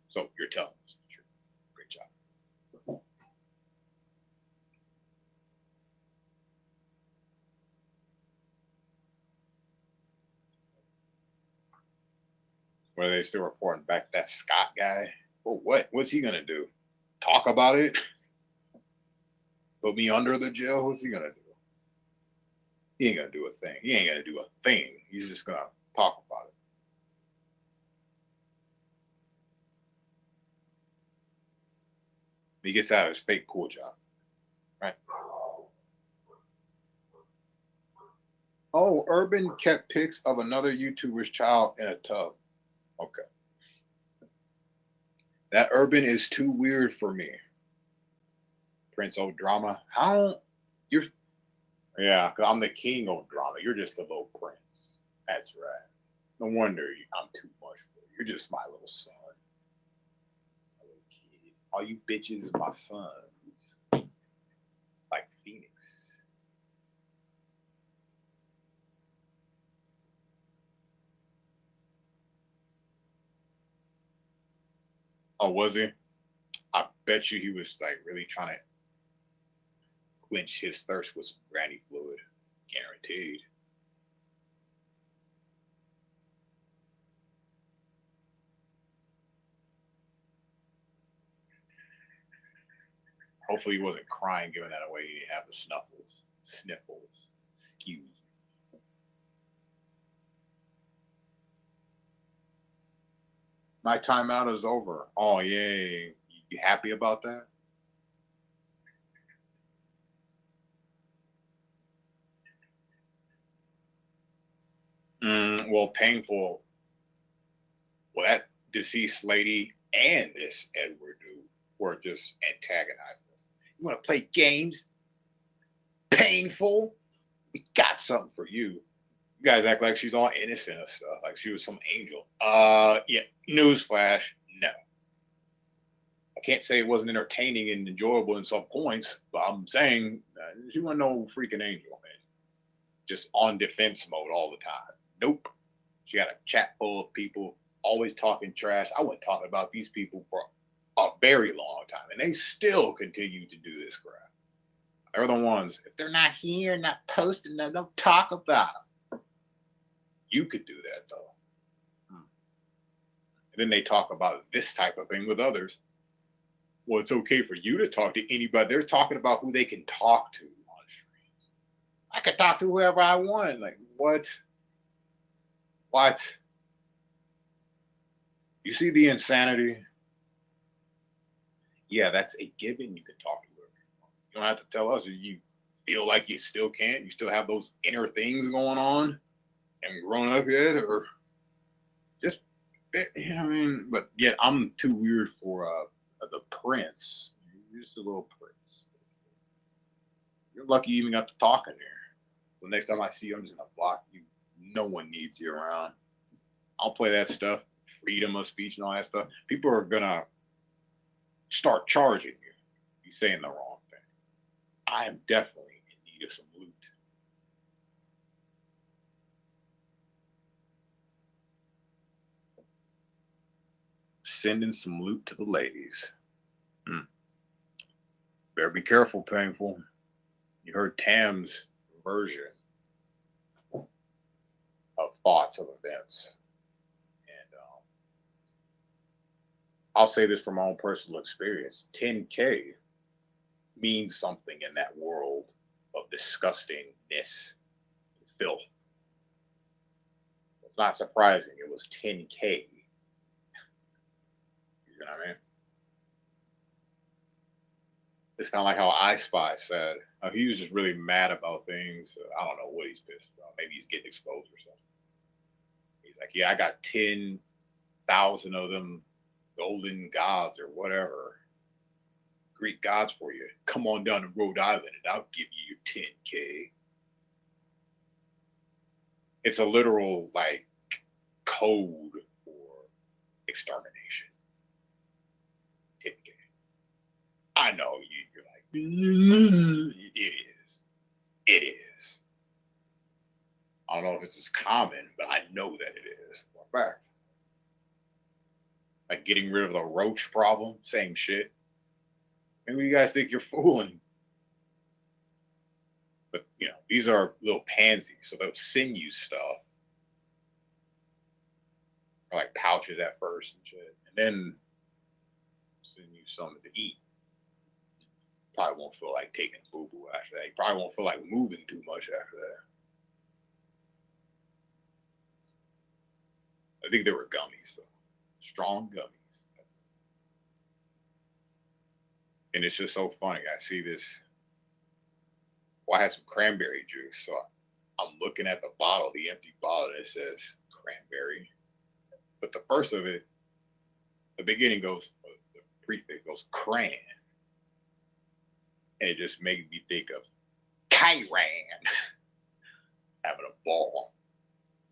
So you're telling us the truth. Great job. Where they still reporting back that Scott guy? For what? What's he gonna do? Talk about it? Put me under the jail? What's he gonna do? He ain't gonna do a thing. He ain't gonna do a thing. He's just gonna talk about it. He gets out of his fake cool job, right? Oh, Urban kept pics of another YouTuber's child in a tub. Okay. That Urban is too weird for me. Prince of Drama. You're, yeah, because I'm the king of drama. You're just a little prince. That's right. No wonder I'm too much for you. You're just my little son. My little kid. All you bitches is my sons. Like Phoenix. Oh, was he? I bet you he was like really trying to quench his thirst with some granny fluid. Guaranteed. Hopefully he wasn't crying giving that away. He didn't have the sniffles. Excuse me. My timeout is over. Oh, yay. You happy about that? Well, painful. Well, that deceased lady and this Edward dude were just antagonizing us. You want to play games? Painful? We got something for you. You guys act like she's all innocent and stuff, like she was some angel. Yeah, newsflash, no. I can't say it wasn't entertaining and enjoyable in some points, but I'm saying she wasn't no freaking angel, man. Just on defense mode all the time. Nope. She had a chat full of people always talking trash. I wasn't talking about these people for a very long time, and they still continue to do this crap. They're the ones, if they're not here, not posting, don't talk about them. You could do that, though. And then they talk about this type of thing with others. Well, it's okay for you to talk to anybody. They're talking about who they can talk to on streams. I could talk to whoever I want. Like, what? What? You see the insanity? Yeah, that's a given. You can talk to her. You don't have to tell us. You feel like you still can't. You still have those inner things going on. Haven't grown up yet, or just, you know what I mean? But yet I'm too weird for the prince. You're just a little prince. You're lucky you even got to talking there. The next time I see you, I'm just gonna block you. No one needs you around. I'll play that stuff, freedom of speech and all that stuff. People are gonna start charging you. You saying the wrong thing. I am definitely in need of some loot. Sending some loot to the ladies. Better be careful, Painful. You heard Tam's version of thoughts of events. And I'll say this from my own personal experience. 10K means something in that world of disgustingness, filth. It's not surprising it was 10K. You know what I mean? It's kind of like how I Spy said. He was just really mad about things. I don't know what he's pissed about. Maybe he's getting exposed or something. He's like, yeah, I got 10,000 of them golden gods or whatever, Greek gods for you. Come on down to Rhode Island and I'll give you your 10K. It's a literal like code for extermination. 10K. I know you're like, it is. It is. I don't know if it's as common, but I know that it is. For a fact. Like getting rid of the roach problem, same shit. Maybe you guys think you're fooling. But, you know, these are little pansies, so they'll send you stuff. Or like pouches at first and shit. And then send you something to eat. Probably won't feel like taking boo-boo after that. You probably won't feel like moving too much after that. I think they were gummies, though. Strong gummies. And it's just so funny. I see this. Well, I had some cranberry juice, so I'm looking at the bottle, the empty bottle, and it says cranberry. But the first of it, the beginning goes, the prefix goes cran. And it just made me think of Kyran having a ball.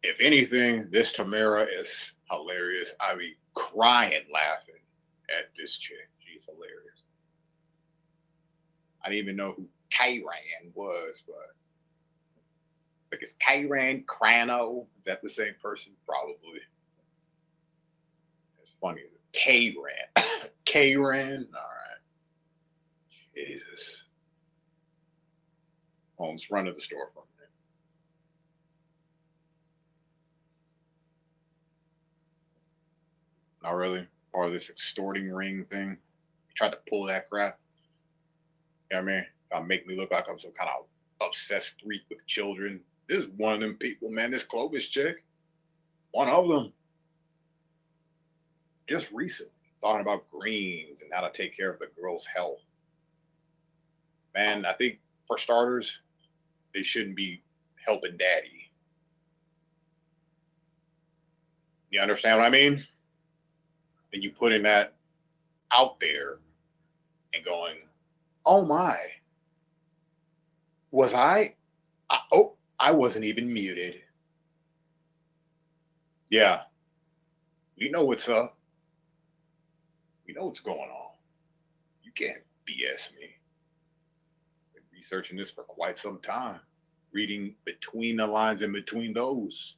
If anything, this Tamara is hilarious. I be crying laughing at this chick. She's hilarious. I didn't even know who Kyran was, but like it's Kyran Crano. Is that the same person? Probably. It's funny. Kyran. Kyran. All right. Jesus. Oh, let's run to the store for a minute. Not really. Part of this extorting ring thing. You tried to pull that crap. You know what I mean? That'll make me look like I'm some kind of obsessed freak with children. This is one of them people, man. This Clovis chick. One of them. Just recently. Talking about greens and how to take care of the girl's health. Man, I think for starters, they shouldn't be helping daddy. You understand what I mean? And you putting that out there and going, oh my, was I wasn't even muted. Yeah, we know what's up. We know what's going on. You can't BS me. Been researching this for quite some time, reading between the lines and between those.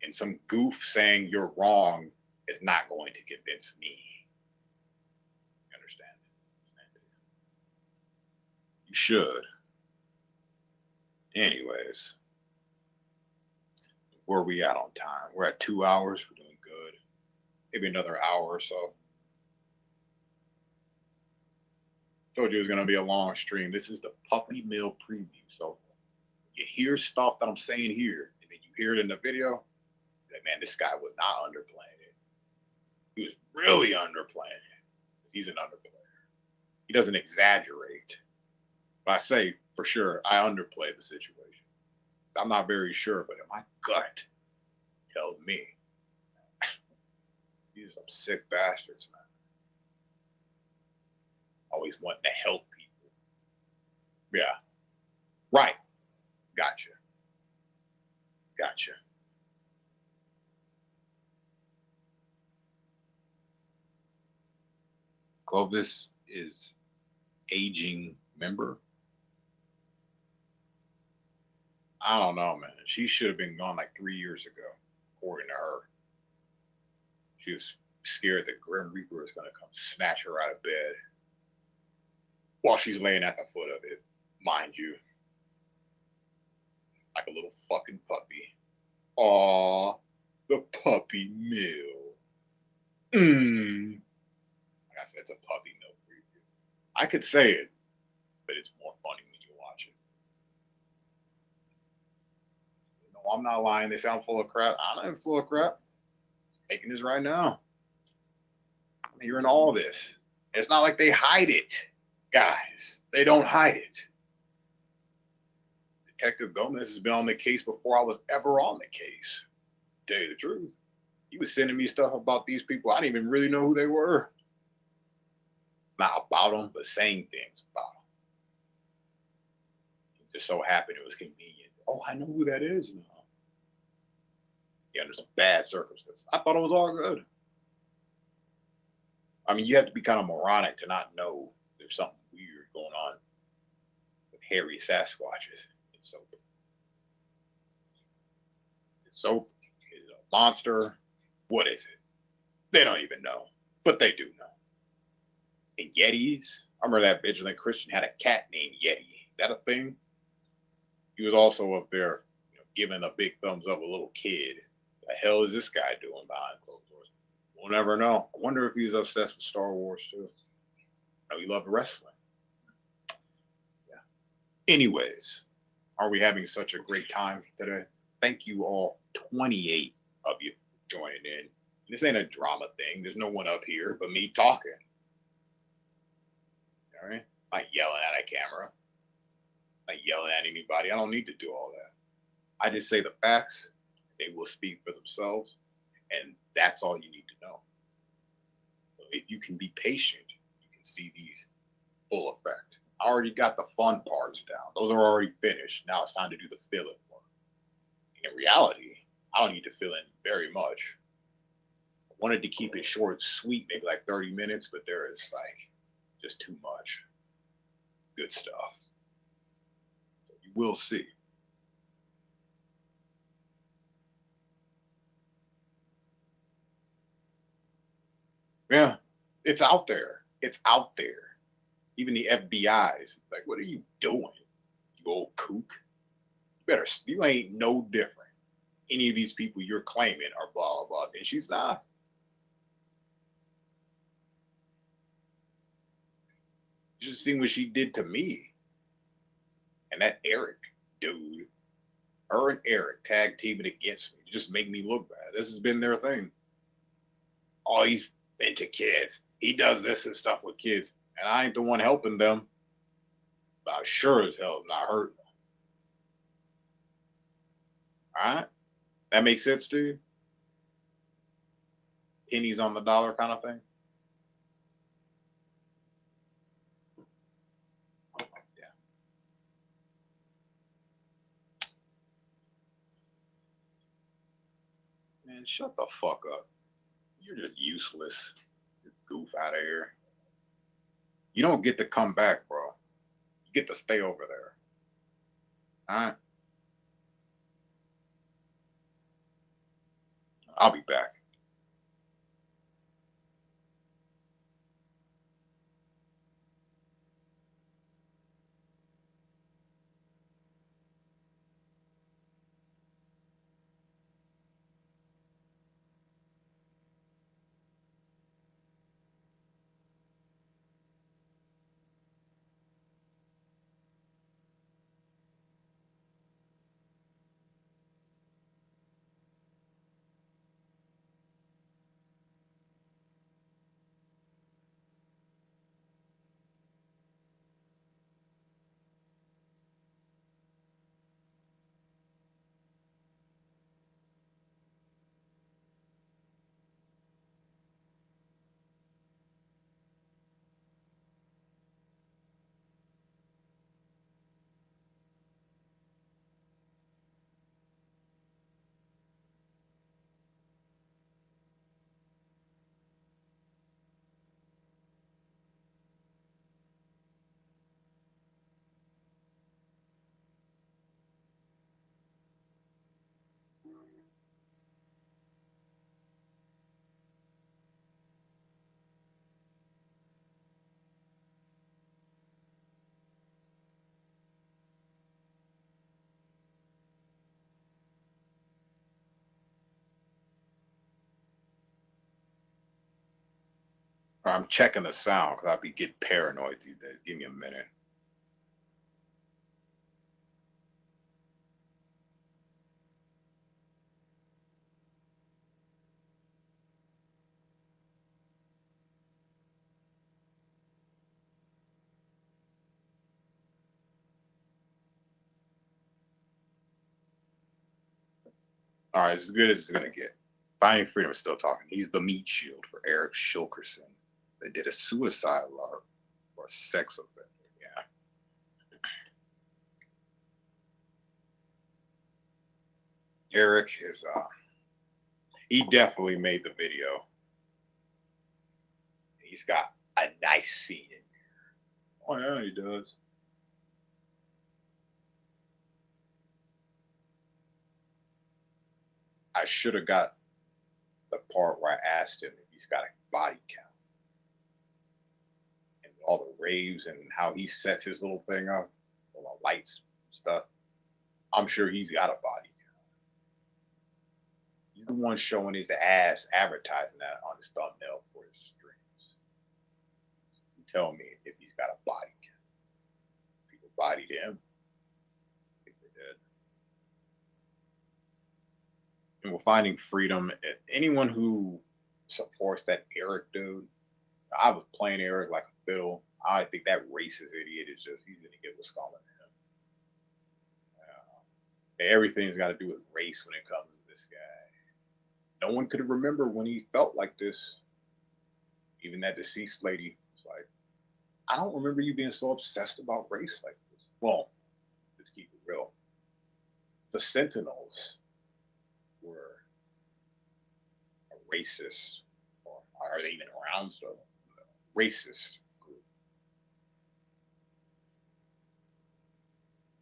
And some goof saying you're wrong is not going to convince me. You understand? You should. Anyways, where are we at on time? We're at 2 hours. We're doing good. Maybe another hour or so. Told you it was going to be a long stream. This is the Puppy Mill preview. So you hear stuff that I'm saying here, and then you hear it in the video. Like, man, this guy was not underplaying it. He was really underplaying it. He's an underplayer. He doesn't exaggerate. But I say for sure, I underplay the situation. I'm not very sure, but my gut tells me these are some sick bastards, man. Always wanting to help people. Yeah. Right. Gotcha. Gotcha. Clovis is aging member. I don't know, man. She should have been gone like 3 years ago, according to her. She was scared that Grim Reaper was going to come snatch her out of bed while she's laying at the foot of it, mind you. Like a little fucking puppy. Aw, the puppy mill. Like I said, it's a puppy mill preview. I could say it, but it's more funny when you watch it. No, I'm not lying. They sound full of crap. I'm not even full of crap. Making this right now. I'm hearing all this. It's not like they hide it, guys. They don't hide it. Detective Gomez has been on the case before I was ever on the case. Tell you the truth. He was sending me stuff about these people. I didn't even really know who they were. Not about them, but saying things about them. It just so happened it was convenient. Oh, I know who that is now. Yeah, under some bad circumstances. I thought it was all good. I mean, you have to be kind of moronic to not know there's something weird going on with hairy Sasquatches. It's soap. It's soap. Is it a monster? What is it? They don't even know, but they do know. And Yetis. I remember that vigilant Christian had a cat named Yeti. That a thing? He was also up there, giving a big thumbs up a little kid. The hell is this guy doing behind closed doors? We'll never know. I wonder if he's obsessed with Star Wars too. No, he loved wrestling. Yeah. Anyways, are we having such a great time today? Thank you all, 28 of you joining in. This ain't a drama thing. There's no one up here but me talking. All right? I'm not yelling at a camera. I'm not yelling at anybody. I don't need to do all that. I just say the facts. They will speak for themselves. And that's all you need to know. So if you can be patient, you can see these full effect. I already got the fun parts down. Those are already finished. Now it's time to do the fill-in work. In reality, I don't need to fill in very much. I wanted to keep it short and sweet, maybe like 30 minutes, but there is like just too much good stuff. So you will see. Yeah, it's out there. It's out there. Even the FBI's like, what are you doing, you old kook? You ain't no different. Any of these people you're claiming are blah, blah, blah. And she's not. You should see what she did to me. And that Eric dude, her and Eric tag teaming against me, just make me look bad. This has been their thing. Oh, he's into kids. He does this and stuff with kids. And I ain't the one helping them. But I sure as hell am not hurting them. All right? That makes sense to you? Pennies on the dollar kind of thing? Yeah. Man, shut the fuck up. You're just useless. Just goof out of here. You don't get to come back, bro. You get to stay over there. All right? I'll be back. I'm checking the sound because I be getting paranoid these days. Give me a minute. All right, it's as good as it's gonna get. Finding Freedom is still talking. He's the meat shield for Eric Shilkerson. They did a suicide alarm for a sex offender. Yeah. Eric is he definitely made the video. He's got a nice scene in there. Oh yeah, he does. I should have got the part where I asked him if he's got a body count and all the raves and how he sets his little thing up, all the lights and stuff. I'm sure he's got a body count. He's the one showing his ass advertising that on his thumbnail for his streams. You tell me if he's got a body count. People bodied him. I think they did. And we're finding freedom. Anyone who supports that Eric dude, I was playing Eric like a fiddle. I think that racist idiot is just, he's going to get what's coming to him. Everything's got to do with race when it comes to this guy. No one could remember when he felt like this. Even that deceased lady was like, I don't remember you being so obsessed about race like this. Well, let's keep it real. The Sentinels were a racist, or are they even around still? Racist group.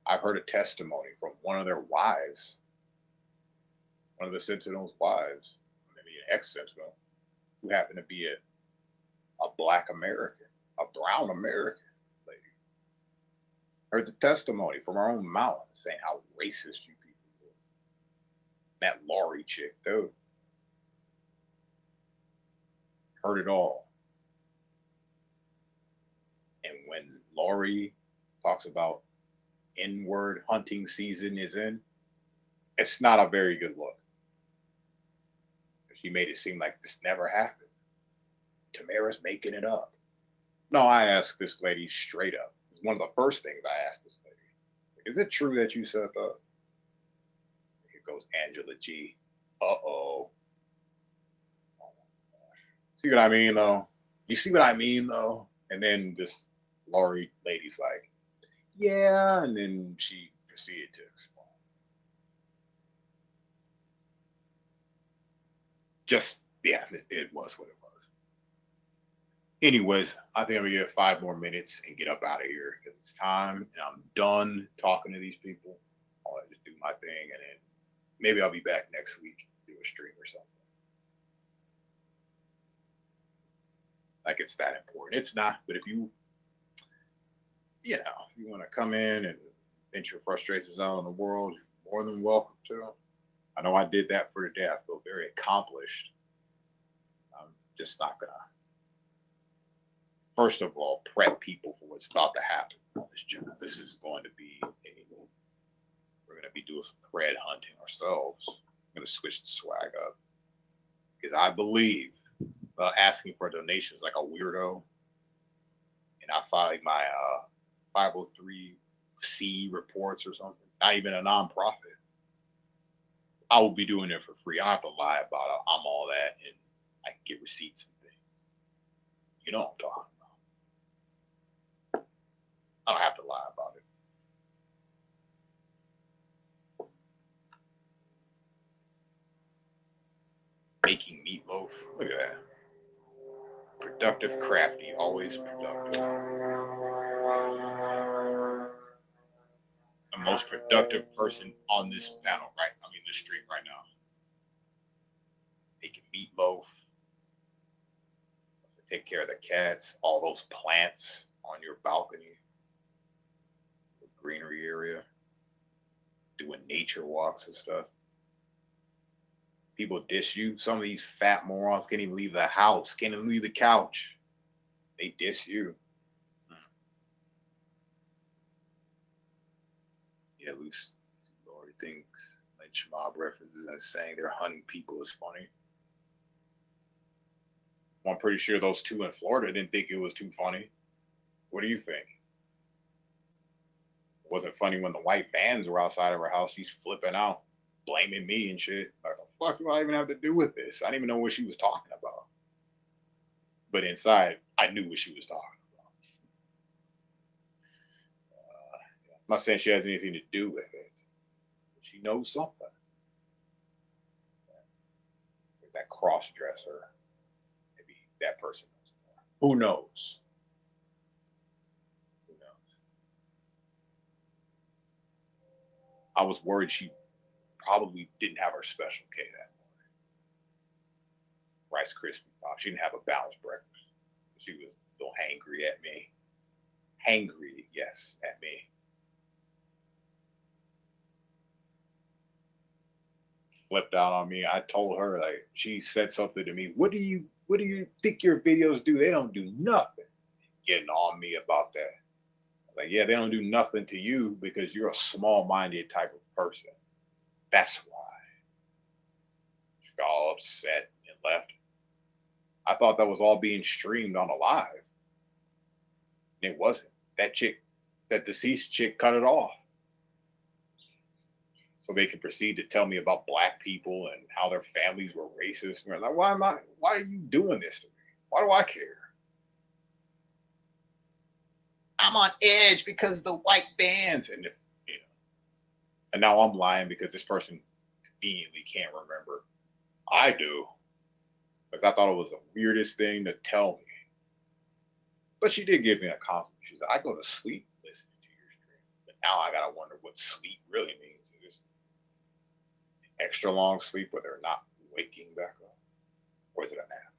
I've heard a testimony from one of their wives, one of the Sentinels' wives, maybe an ex-Sentinel, who happened to be a Black American, a brown American lady. Heard the testimony from her own mouth saying how racist you people were. That Laurie chick, too. Heard it all. And when Laurie talks about N-word hunting season is in, it's not a very good look. She made it seem like this never happened. Tamara's making it up. No, I asked this lady straight up. It's one of the first things I asked this lady. Is it true that you said that? Here goes Angela G. Uh-oh. See what I mean, though? You see what I mean, though? And then this Laurie lady's like, yeah, and then she proceeded to explain. Just, yeah, it was what it was. Anyways, I think I'm gonna give 5 more minutes and get up out of here because it's time and I'm done talking to these people. I'll just do my thing and then maybe I'll be back next week, do a stream or something. Like it's that important. It's not, but if you want to come in and vent your frustrations out on the world, you're more than welcome to. I know I did that for today. I feel very accomplished. I'm just not gonna, first of all, prep people for what's about to happen on this channel. This is going to be we're going to be doing some thread hunting ourselves. I'm going to switch the swag up because I believe asking for donations like a weirdo, and I find my 503c reports or something, not even a nonprofit, I will be doing it for free. I don't have to lie about it. I'm all that, and I can get receipts and things. You know what I'm talking about. I don't have to lie about it. Making meatloaf. Look at that. Productive, crafty, always productive. The most productive person on this panel, right? I mean, this stream right now. Making meatloaf. Take care of the cats. All those plants on your balcony. The greenery area. Doing nature walks and stuff. People dish you. Some of these fat morons can't even leave the house, can't even leave the couch. They diss you. Yeah, Lucy Lori thinks lynch mob references and saying they're hunting people is funny. Well, I'm pretty sure those two in Florida didn't think it was too funny. What do you think? It wasn't funny when the white vans were outside of her house. She's flipping out, blaming me and shit. Like, the fuck do I even have to do with this? I didn't even know what she was talking about. But inside, I knew what she was talking about. I'm not saying she has anything to do with it. But she knows something. That cross dresser. Maybe that person knows more. Who knows? Who knows? I was worried she probably didn't have her Special K that morning. Rice Krispie Pop. She didn't have a balanced breakfast. She was a little hangry at me. Hangry, yes, at me. Flipped out on me. I told her, like, she said something to me. What do you think your videos do? They don't do nothing. Getting on me about that. Like, yeah, they don't do nothing to you because you're a small-minded type of person. That's why. She got all upset and left. I thought that was all being streamed on a live. And it wasn't. That chick, that deceased chick, cut it off. So they could proceed to tell me about black people and how their families were racist. And I'm like, why are you doing this to me? Why do I care? I'm on edge because of the white bands. And, and now I'm lying because this person conveniently can't remember. I do. Because I thought it was the weirdest thing to tell me. But she did give me a compliment. She said, I go to sleep listening to your stream. But now I got to wonder what sleep really means. Extra long sleep where they're not waking back up? Or is it a nap?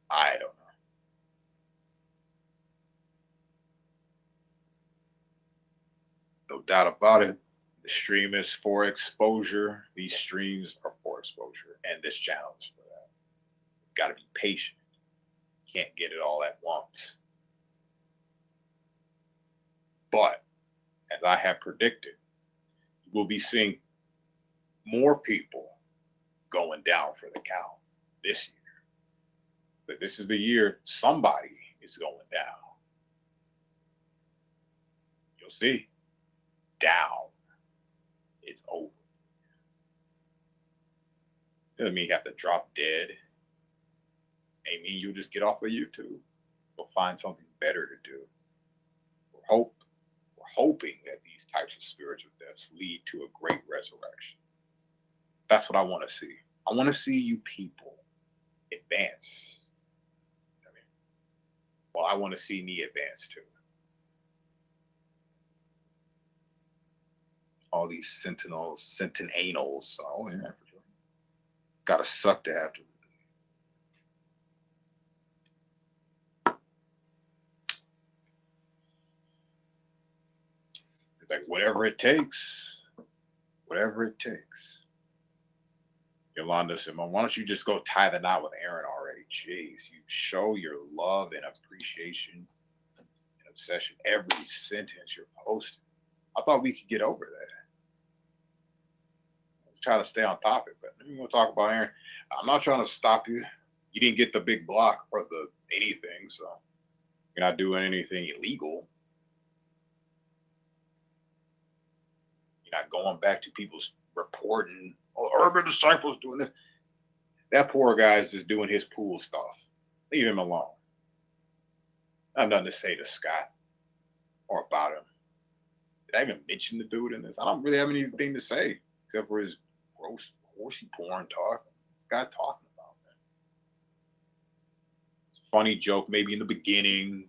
I don't know. No doubt about it. The stream is for exposure. These streams are for exposure. And this channel is for that. You've got to be patient. Can't get it all at once. But, as I have predicted, you will be seeing more people going down for the count this year. But this is the year somebody is going down. You'll see. Down. It's over. Doesn't mean you have to drop dead. Ain't mean you'll just get off of YouTube. You'll find something better to do. We're hoping that these types of spiritual deaths lead to a great resurrection. That's what I want to see. I want to see you people advance. Well, I want to see me advance too. All these sentinels, oh yeah, for sure. Gotta suck to have to. It's like whatever it takes. Whatever it takes. Yolanda said, why don't you just go tie the knot with Aaron already? Jeez, you show your love and appreciation and obsession every sentence you're posting. I thought we could get over that. Let's try to stay on topic, but we're going to talk about Aaron. I'm not trying to stop you. You didn't get the big block or the anything, so you're not doing anything illegal. You're not going back to people's reporting. Oh, Urban Disciples doing this. That poor guy's just doing his pool stuff. Leave him alone. I have nothing to say to Scott or about him. Did I even mention the dude in this? I don't really have anything to say except for his gross, horsey porn talk. This guy talking about that. It's a funny joke, maybe in the beginning.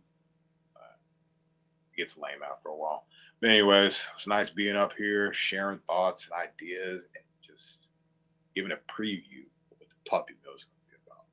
It gets lame after a while. But anyways, it's nice being up here, sharing thoughts and ideas, and just giving a preview of what the puppy mill is going to be about.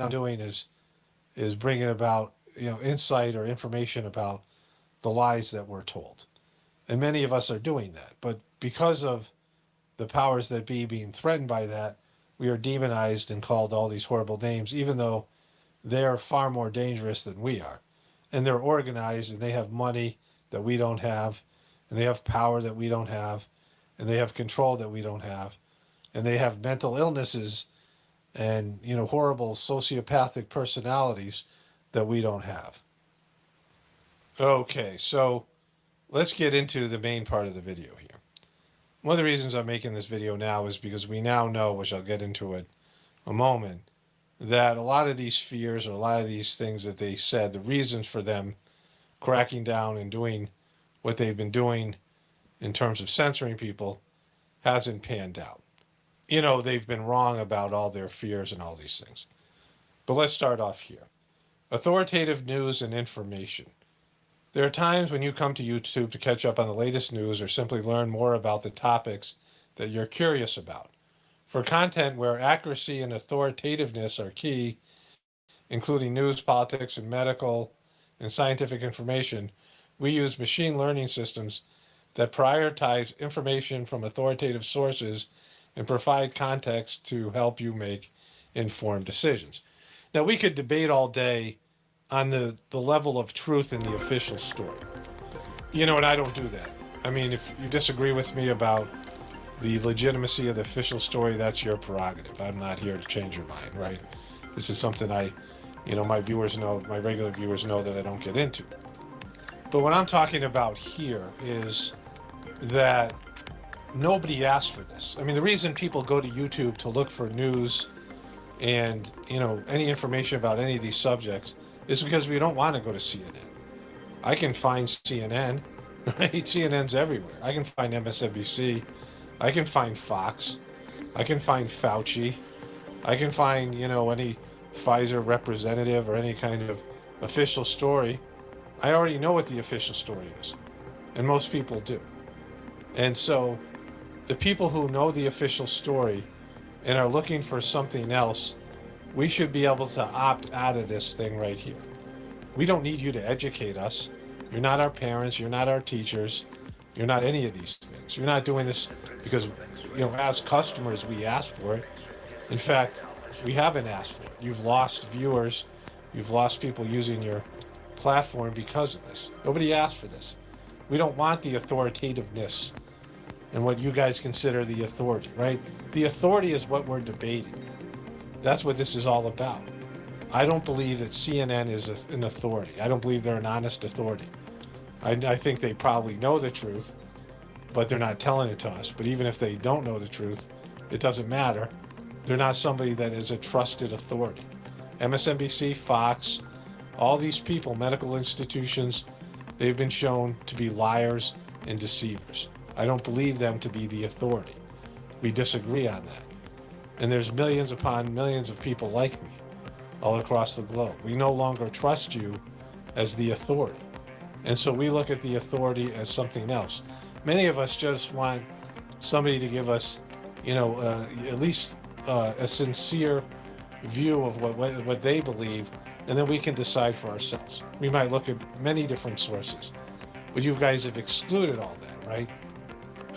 I'm doing is bringing about, insight or information about the lies that we're told. And many of us are doing that. But because of the powers that be being threatened by that, we are demonized and called all these horrible names, even though they're far more dangerous than we are. And they're organized, and they have money that we don't have, and they have power that we don't have, and they have control that we don't have, and they have mental illnesses and, horrible sociopathic personalities that we don't have. Okay, so let's get into the main part of the video here. One of the reasons I'm making this video now is because we now know, which I'll get into in a moment, that a lot of these fears or a lot of these things that they said, the reasons for them cracking down and doing what they've been doing in terms of censoring people hasn't panned out. They've been wrong about all their fears and all these things. But let's start off here. Authoritative news and information. There are times when you come to YouTube to catch up on the latest news or simply learn more about the topics that you're curious about. For content where accuracy and authoritativeness are key, including news, politics, and medical and scientific information, we use machine learning systems that prioritize information from authoritative sources and provide context to help you make informed decisions. Now, we could debate all day on the level of truth in the official story. And I don't do that. I mean, if you disagree with me about the legitimacy of the official story, that's your prerogative. I'm not here to change your mind, right? This is something my viewers know, my regular viewers know that I don't get into. But what I'm talking about here is that nobody asked for this. I mean, the reason people go to YouTube to look for news and, any information about any of these subjects is because we don't want to go to CNN. I can find CNN, right? CNN's everywhere. I can find MSNBC. I can find Fox. I can find Fauci. I can find, any Pfizer representative or any kind of official story. I already know what the official story is, and most people do. And so the people who know the official story and are looking for something else, we should be able to opt out of this thing right here. We don't need you to educate us. You're not our parents. You're not our teachers. You're not any of these things. You're not doing this because, as customers, we asked for it. In fact, we haven't asked for it. You've lost viewers. You've lost people using your platform because of this. Nobody asked for this. We don't want the authoritativeness and what you guys consider the authority, right? The authority is what we're debating. That's what this is all about. I don't believe that CNN is an authority. I don't believe they're an honest authority. I think they probably know the truth, but they're not telling it to us. But even if they don't know the truth, it doesn't matter. They're not somebody that is a trusted authority. MSNBC, Fox, all these people, medical institutions, they've been shown to be liars and deceivers. I don't believe them to be the authority. We disagree on that. And there's millions upon millions of people like me all across the globe. We no longer trust you as the authority. And so we look at the authority as something else. Many of us just want somebody to give us, at least a sincere view of what they believe, and then we can decide for ourselves. We might look at many different sources, but you guys have excluded all that, right?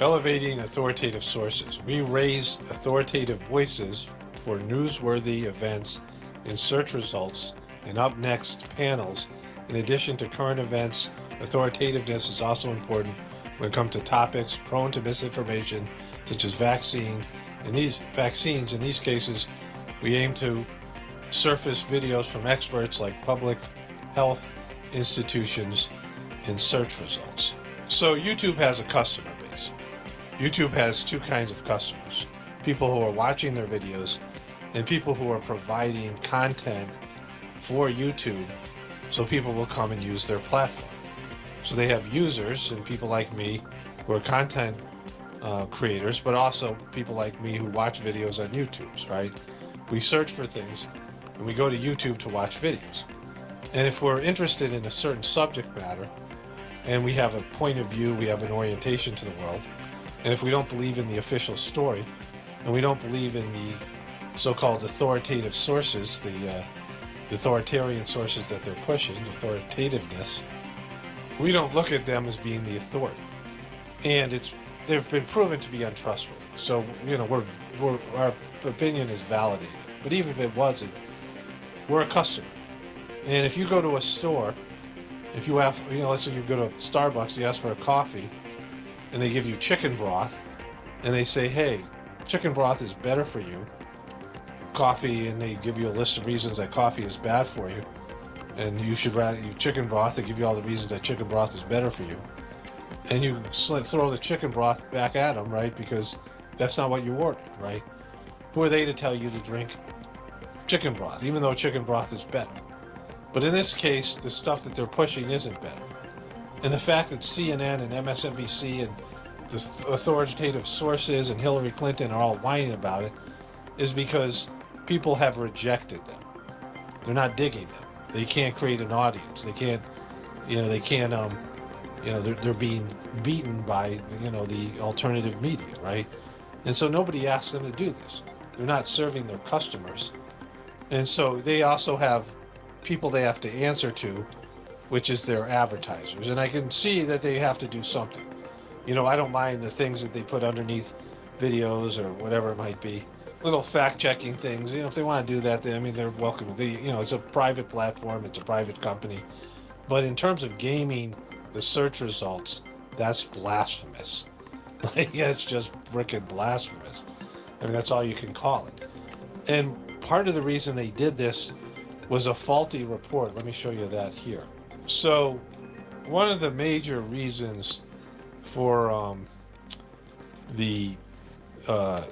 Elevating authoritative sources. We raise authoritative voices for newsworthy events in search results and up next panels. In addition to current events, authoritativeness is also important when it comes to topics prone to misinformation, such as vaccines. In these cases, we aim to surface videos from experts like public health institutions in search results. So YouTube has a customer base. YouTube has two kinds of customers: people who are watching their videos and people who are providing content for YouTube so people will come and use their platform. So they have users and people like me who are content creators, but also people like me who watch videos on YouTube, right? We search for things and we go to YouTube to watch videos. And if we're interested in a certain subject matter and we have a point of view, we have an orientation to the world, and if we don't believe in the official story and we don't believe in the so-called authoritative sources, the authoritarian sources that they're pushing, authoritativeness, we don't look at them as being the authority. And they've been proven to be untrustworthy. So, our opinion is validated. But even if it wasn't, we're a customer. And if you go to a store, if you have, let's say you go to Starbucks, you ask for a coffee, and they give you chicken broth, and they say, hey, chicken broth is better for you. Coffee, and they give you a list of reasons that coffee is bad for you, and you should rather eat chicken broth. They give you all the reasons that chicken broth is better for you, and you throw the chicken broth back at them, right? Because that's not what you ordered, right? Who are they to tell you to drink chicken broth, even though chicken broth is better? But in this case, the stuff that they're pushing isn't better. And the fact that CNN and MSNBC and the authoritative sources and Hillary Clinton are all whining about it is because people have rejected them. They're not digging them. They can't create an audience. They can't, they're being beaten by, the alternative media, right? And so nobody asks them to do this. They're not serving their customers. And so they also have people they have to answer to, which is their advertisers. And I can see that they have to do something. I don't mind the things that they put underneath videos or whatever it might be. Little fact-checking things. If they want to do that, they're welcome. It's a private platform. It's a private company. But in terms of gaming the search results, that's blasphemous. It's just frickin' blasphemous. That's all you can call it. And part of the reason they did this was a faulty report. Let me show you that here. So one of the major reasons for the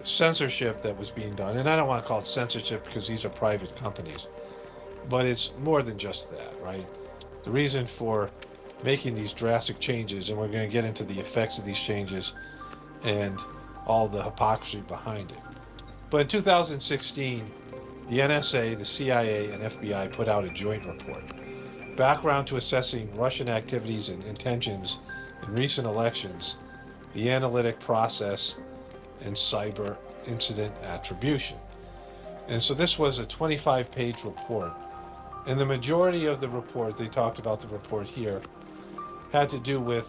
censorship that was being done, and I don't want to call it censorship because these are private companies, but it's more than just that, right? The reason for making these drastic changes, and we're going to get into the effects of these changes and all the hypocrisy behind it. But in 2016, the NSA, the CIA, and FBI put out a joint report. Background to assessing Russian activities and intentions in recent elections, the analytic process, and cyber incident attribution. And so this was a 25-page report. And the majority of the report, they talked about the report here, had to do with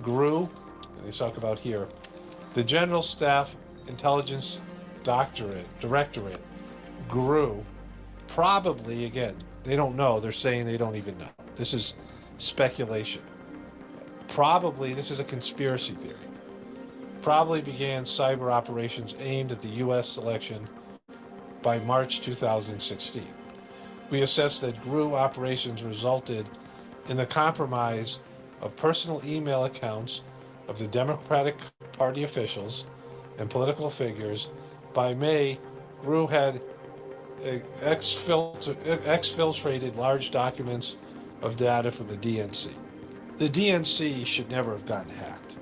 GRU, and they talk about here, the General Staff Intelligence Directorate, GRU, probably, again, they don't know, they're saying they don't even know. This is speculation. Probably, this is a conspiracy theory. Probably began cyber operations aimed at the U.S. election by March 2016. We assessed that GRU operations resulted in the compromise of personal email accounts of the Democratic Party officials and political figures. By May, GRU had exfiltrated large documents of data from the DNC. The DNC should never have gotten hacked.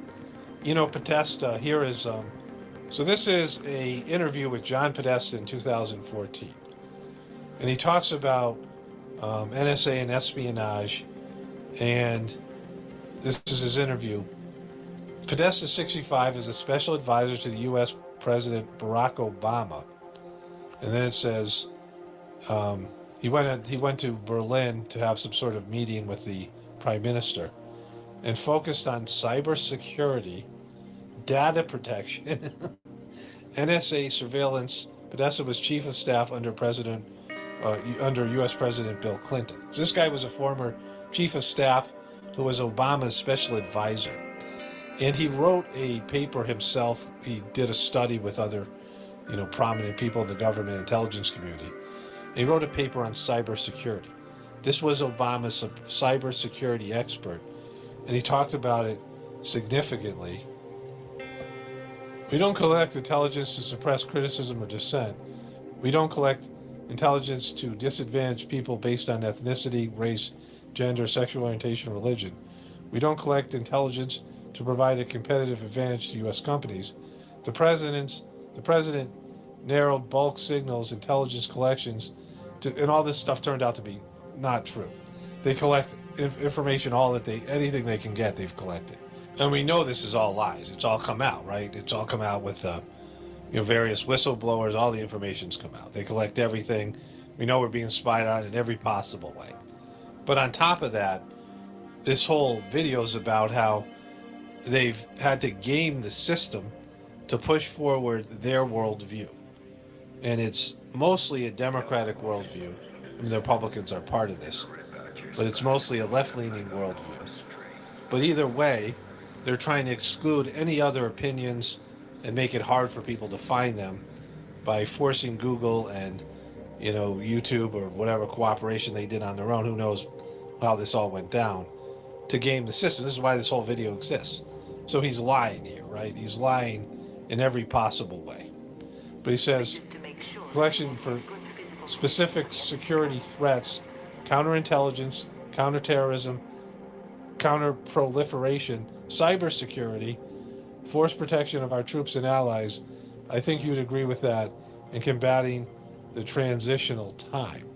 Podesta, here is, so this is a interview with John Podesta in 2014. And he talks about NSA and espionage, and this is his interview. Podesta, 65, is a special advisor to the U.S. President Barack Obama. And then it says he went to Berlin to have some sort of meeting with the Prime Minister and focused on cybersecurity, data protection, NSA surveillance. Podesta was chief of staff under U.S. President Bill Clinton. So this guy was a former chief of staff who was Obama's special advisor. And he wrote a paper himself. He did a study with other, prominent people in the government intelligence community. And he wrote a paper on cybersecurity. This was Obama's cybersecurity expert. And he talked about it significantly. We don't collect intelligence to suppress criticism or dissent. We don't collect intelligence to disadvantage people based on ethnicity, race, gender, sexual orientation, religion. We don't collect intelligence to provide a competitive advantage to U.S. companies. The president narrowed bulk signals, intelligence collections, and all this stuff turned out to be not true. They collect information, anything they can get, they've collected. And we know this is all lies. It's all come out, right? It's all come out with various whistleblowers, all the information's come out. They collect everything. We know we're being spied on in every possible way. But on top of that, this whole video is about how they've had to game the system to push forward their worldview. And it's mostly a Democratic worldview. I mean, the Republicans are part of this, but it's mostly a left-leaning worldview. But either way, they're trying to exclude any other opinions and make it hard for people to find them by forcing Google and, YouTube or whatever cooperation they did on their own. Who knows how this all went down to game the system. This is why this whole video exists. So he's lying here, right? He's lying in every possible way. But he says, collection for specific security threats, counterintelligence, counterterrorism, counterproliferation, cybersecurity, force protection of our troops and allies. I think you'd agree with that. And combating the transnational crime.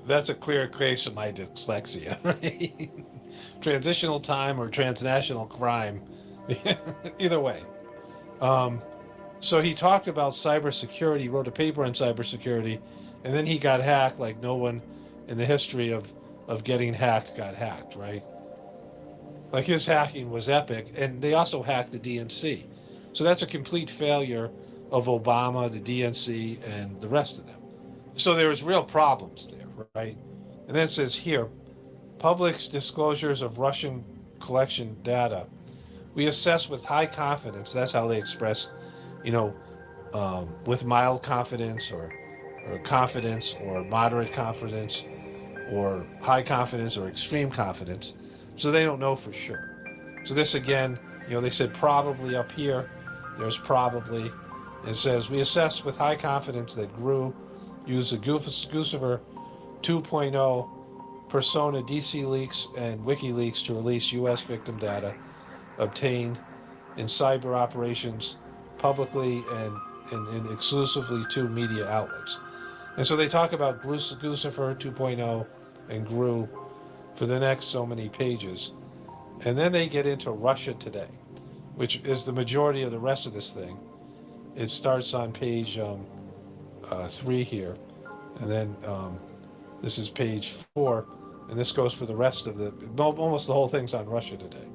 That's a clear case of my dyslexia, right? Transitional time or transnational crime. Either way. So he talked about cybersecurity, wrote a paper on cybersecurity, and then he got hacked like no one in the history of getting hacked got hacked, right? Like his hacking was epic, and they also hacked the DNC. So that's a complete failure of Obama, the DNC, and the rest of them. So there was real problems there, right? And then it says here, public's disclosures of Russian collection data. We assess with high confidence, that's how they express, with mild confidence or confidence or moderate confidence or high confidence or extreme confidence. So they don't know for sure. So this again, they said probably up here, there's probably. It says, we assess with high confidence that GRU used the Guccifer 2.0 persona DC leaks and WikiLeaks to release U.S. victim data obtained in cyber operations publicly and exclusively to media outlets. And so they talk about Guccifer 2.0 and GRU for the next so many pages. And then they get into Russia Today, which is the majority of the rest of this thing. It starts on page 3 here, and then this is page 4, and this goes for the rest of almost the whole thing's on Russia Today.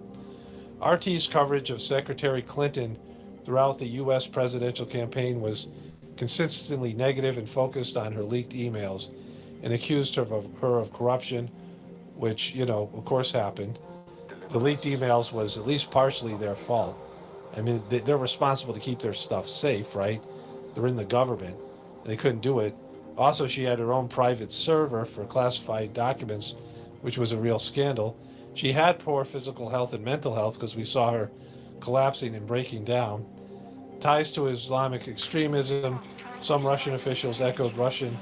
RT's coverage of Secretary Clinton throughout the U.S. presidential campaign was consistently negative and focused on her leaked emails and accused her of corruption, which, of course happened. The leaked emails was at least partially their fault. I mean, they're responsible to keep their stuff safe, right? They're in the government. They couldn't do it. Also, she had her own private server for classified documents, which was a real scandal. She had poor physical health and mental health because we saw her collapsing and breaking down. Ties to Islamic extremism. Some Russian officials echoed Russian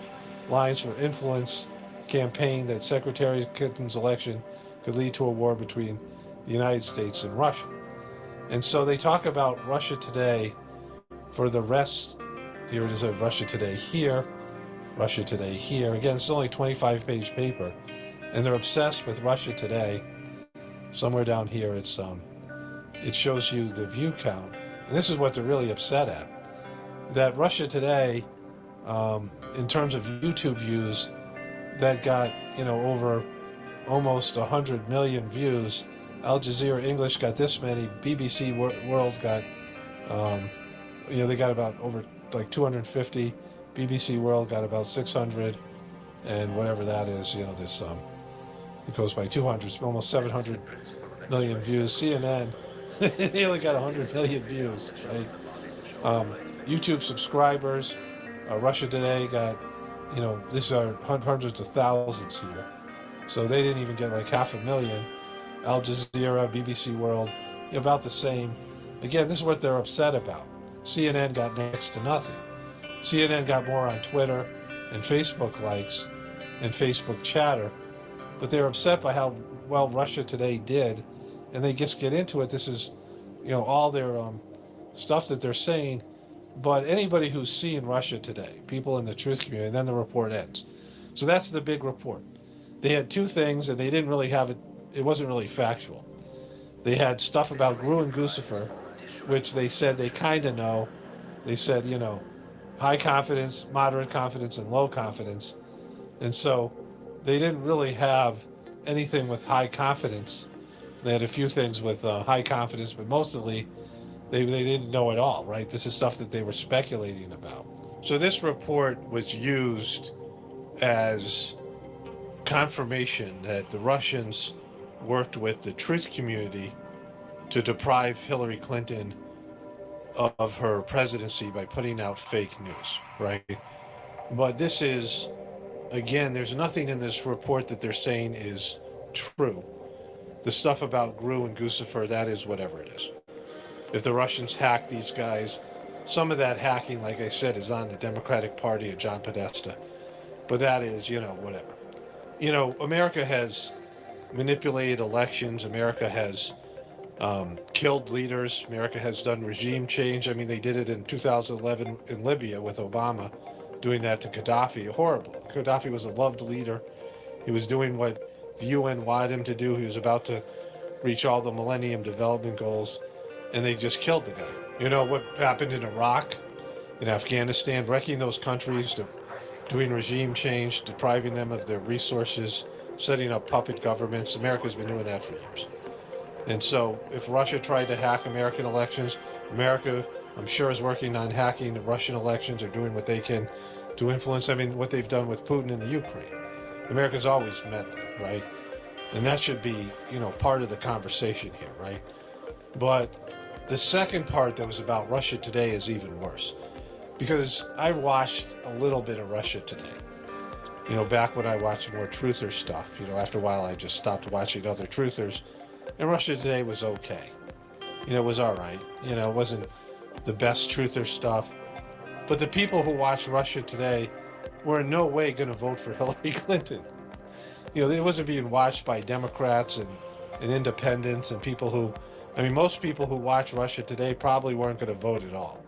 lines for influence campaign that Secretary Clinton's election could lead to a war between the United States and Russia. And so they talk about Russia Today for the rest. Here it is, Russia Today here, Russia Today here. Again, it's only a 25-page paper, and they're obsessed with Russia Today. Somewhere down here, it shows you the view count, and this is what they're really upset at. That Russia Today, in terms of YouTube views, that got over almost 100 million views. Al Jazeera English got this many. BBC World got, they got about over like 250. BBC World got about 600, and whatever that is, this it goes by 200. It's almost 700 million views. CNN, they only got 100 million views, right? YouTube subscribers, Russia Today got, these are hundreds of thousands here. So they didn't even get like 500,000. Al Jazeera, BBC World, about the same. Again, this is what they're upset about. CNN got next to nothing. CNN got more on Twitter and Facebook likes and Facebook chatter, but they're upset by how well Russia Today did, and they just get into it. This is, all their stuff that they're saying, but anybody who's seen Russia Today, people in the truth community, and then the report ends. So that's the big report. They had two things, and they didn't really have it. It wasn't really factual. They had stuff about GRU and Guccifer, which they said they kind of know. They said, you know, high confidence, moderate confidence, and low confidence. And so they didn't really have anything with high confidence. They had a few things with high confidence, but mostly they didn't know at all, right? This is stuff that they were speculating about. So this report was used as confirmation that the Russians worked with the truth community to deprive Hillary Clinton of her presidency by putting out fake news, right? But this is, again, there's nothing in this report that they're saying is true. The stuff about Gru and Guccifer, that is whatever it is. If the Russians hack these guys, some of that hacking, like I said, is on the Democratic Party of John Podesta. But that is, you know, whatever. You know, America has manipulated elections. America has killed leaders. America has done regime change. I mean, they did it in 2011 in Libya with Obama, doing that to Gaddafi. Horrible. Gaddafi was a loved leader. He was doing what the UN wanted him to do. He was about to reach all the Millennium Development Goals, and they just killed the guy. You know what happened in Iraq, in Afghanistan, wrecking those countries, doing regime change, depriving them of their resources, setting up puppet governments. America's been doing that for years. And so if Russia tried to hack American elections, America, I'm sure, is working on hacking the Russian elections or doing what they can to influence, I mean, what they've done with Putin in the Ukraine. America's always meddling, right? And that should be, you know, part of the conversation here, right? But the second part that was about Russia Today is even worse. Because I watched a little bit of Russia Today. You know, back when I watched more truther stuff, you know, after a while I just stopped watching other truthers. And Russia Today was okay. You know, it was all right. You know, it wasn't the best truther stuff. But the people who watched Russia Today were in no way going to vote for Hillary Clinton. You know, it wasn't being watched by Democrats and independents and people who, I mean, most people who watch Russia Today probably weren't going to vote at all.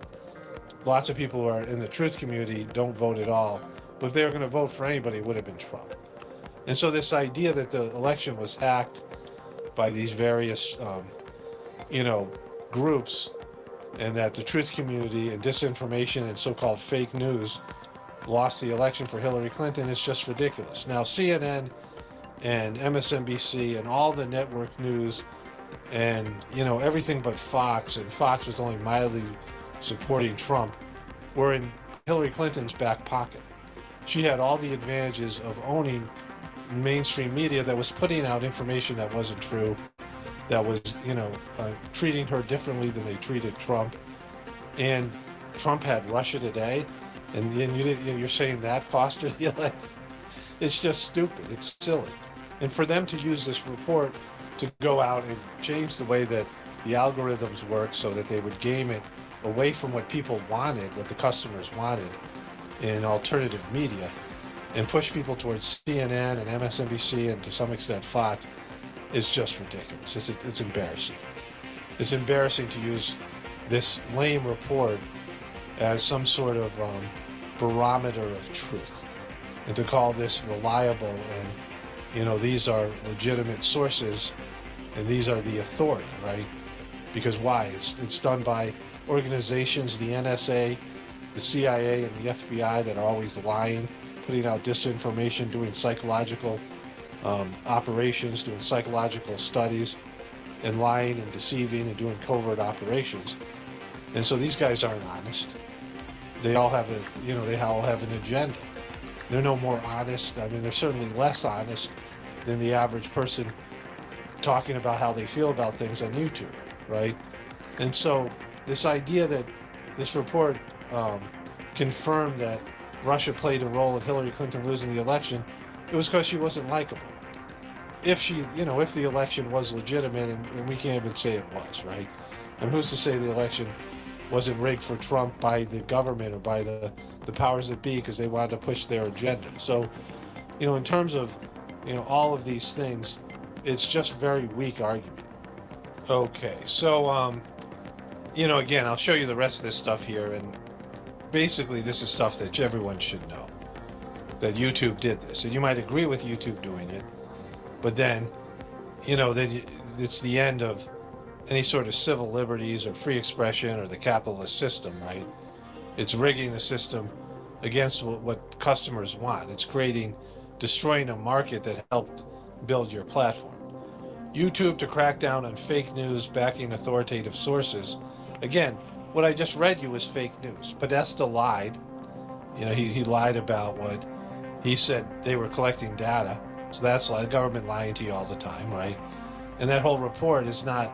Lots of people who are in the truth community don't vote at all. But if they were going to vote for anybody, it would have been Trump. And so this idea that the election was hacked by these various, you know, groups, and that the truth community and disinformation and so-called fake news lost the election for Hillary Clinton is just ridiculous. Now, CNN and MSNBC and all the network news and, you know, everything but Fox, and Fox was only mildly supporting Trump, were in Hillary Clinton's back pocket. She had all the advantages of owning mainstream media that was putting out information that wasn't true, that was, you know, treating her differently than they treated Trump. And Trump had Russia Today, and you're saying that cost her the election? It's just stupid. It's silly. And for them to use this report to go out and change the way that the algorithms work so that they would game it away from what people wanted, what the customers wanted in alternative media, and push people towards CNN and MSNBC and to some extent Fox, is just ridiculous. It's embarrassing. It's embarrassing to use this lame report as some sort of barometer of truth, and to call this reliable and, you know, these are legitimate sources and these are the authority, right? Because why? It's done by organizations, the NSA, the CIA, and the FBI that are always lying, putting out disinformation, doing psychological operations, doing psychological studies, and lying and deceiving and doing covert operations. And so these guys aren't honest. They all have they all have an agenda. They're no more honest. I mean, they're certainly less honest than the average person talking about how they feel about things on YouTube, right? And so this idea that this report confirmed that Russia played a role in Hillary Clinton losing the election, it was because she wasn't likable. If she, you know, if the election was legitimate, and we can't even say it was, right? And who's to say the election wasn't rigged for Trump by the government or by the powers that be because they wanted to push their agenda? So, you know, in terms of, you know, all of these things, it's just very weak argument. Okay, so, you know, again, I'll show you the rest of this stuff here, and basically this is stuff that everyone should know, that YouTube did this. And you might agree with YouTube doing it, but then, you know, that it's the end of any sort of civil liberties or free expression or the capitalist system, right? It's rigging the system against what customers want. It's destroying a market that helped build your platform. YouTube to crack down on fake news backing authoritative sources. Again, what I just read you was fake news. Podesta lied. You know, he lied about what he said they were collecting data. So that's like government lying to you all the time, right? And that whole report is not,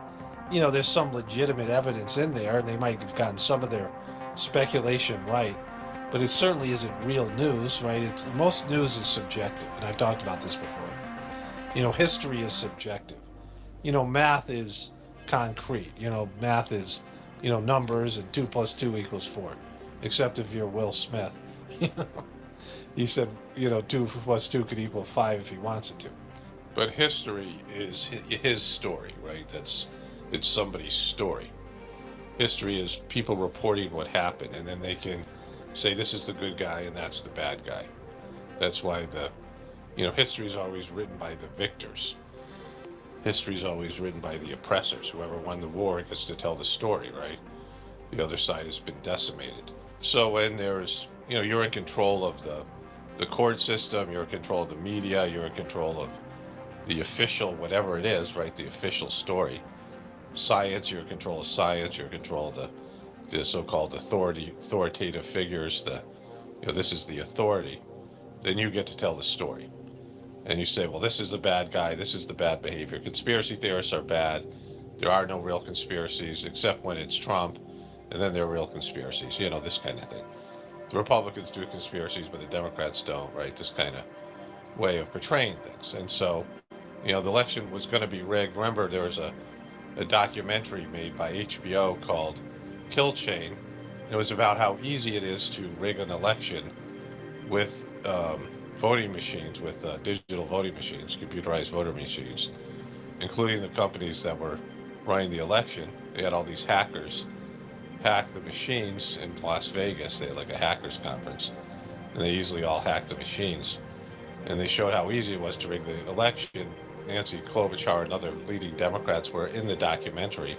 you know, there's some legitimate evidence in there, and they might have gotten some of their speculation right, but it certainly isn't real news, right? Most news is subjective, and I've talked about this before. You know, history is subjective. You know, math is concrete. You know, math is, you know, numbers, and 2 + 2 = 4, except if you're Will Smith. He said, you know, 2 + 2 could equal 5 if he wants it to. But history is his story, right? It's somebody's story. History is people reporting what happened, and then they can say this is the good guy and that's the bad guy. That's why history is always written by the victors. History is always written by the oppressors. Whoever won the war gets to tell the story, right? The other side has been decimated. So when there's, you know, you're in control of the court system, you're in control of the media, you're in control of the official, whatever it is, right? The official story. Science, you're in control of science, you're in control of the so-called authoritative figures, this is the authority. Then you get to tell the story. And you say, well, this is the bad guy, this is the bad behavior. Conspiracy theorists are bad. There are no real conspiracies, except when it's Trump, and then there are real conspiracies, you know, this kind of thing. The Republicans do conspiracies, but the Democrats don't, right? This kind of way of portraying things. And so, you know, the election was going to be rigged. Remember, there was a documentary made by HBO called Kill Chain. It was about how easy it is to rig an election with voting machines, with digital voting machines, computerized voter machines, including the companies that were running the election. They had all these hackers hack the machines in Las Vegas. They had like a hackers conference, and they easily all hacked the machines. And they showed how easy it was to rig the election. Nancy Klobuchar and other leading Democrats were in the documentary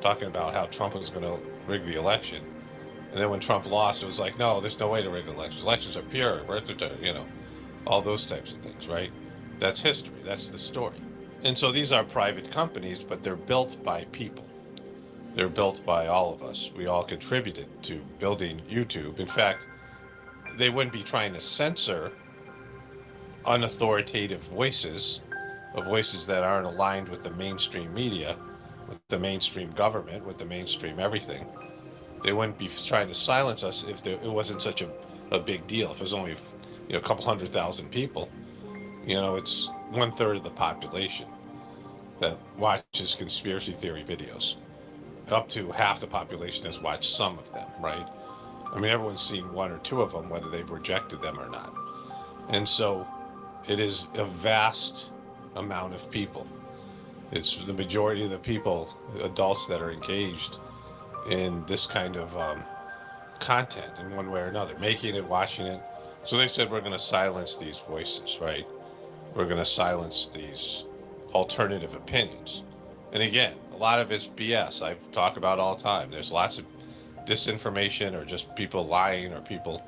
talking about how Trump was going to rig the election. And then when Trump lost, it was like, no, there's no way to rig elections. Elections are pure, you know, all those types of things, right? That's history. That's the story. And so these are private companies, but they're built by people. They're built by all of us. We all contributed to building YouTube. In fact, they wouldn't be trying to censor unauthoritative voices, of voices that aren't aligned with the mainstream media, with the mainstream government, with the mainstream everything. They wouldn't be trying to silence us if it wasn't such a big deal. If it was only, you know, a couple 100,000 people, you know, it's 1/3 of the population that watches conspiracy theory videos. Up to half the population has watched some of them, right? I mean, everyone's seen 1 or 2 of them, whether they've rejected them or not. And so it is a vast amount of people. It's the majority of the people, adults, that are engaged in this kind of content in one way or another, making it, watching it. So they said, we're going to silence these voices, right? We're going to silence these alternative opinions. And again, a lot of it's BS. I talk about all the time. There's lots of disinformation, or just people lying, or people,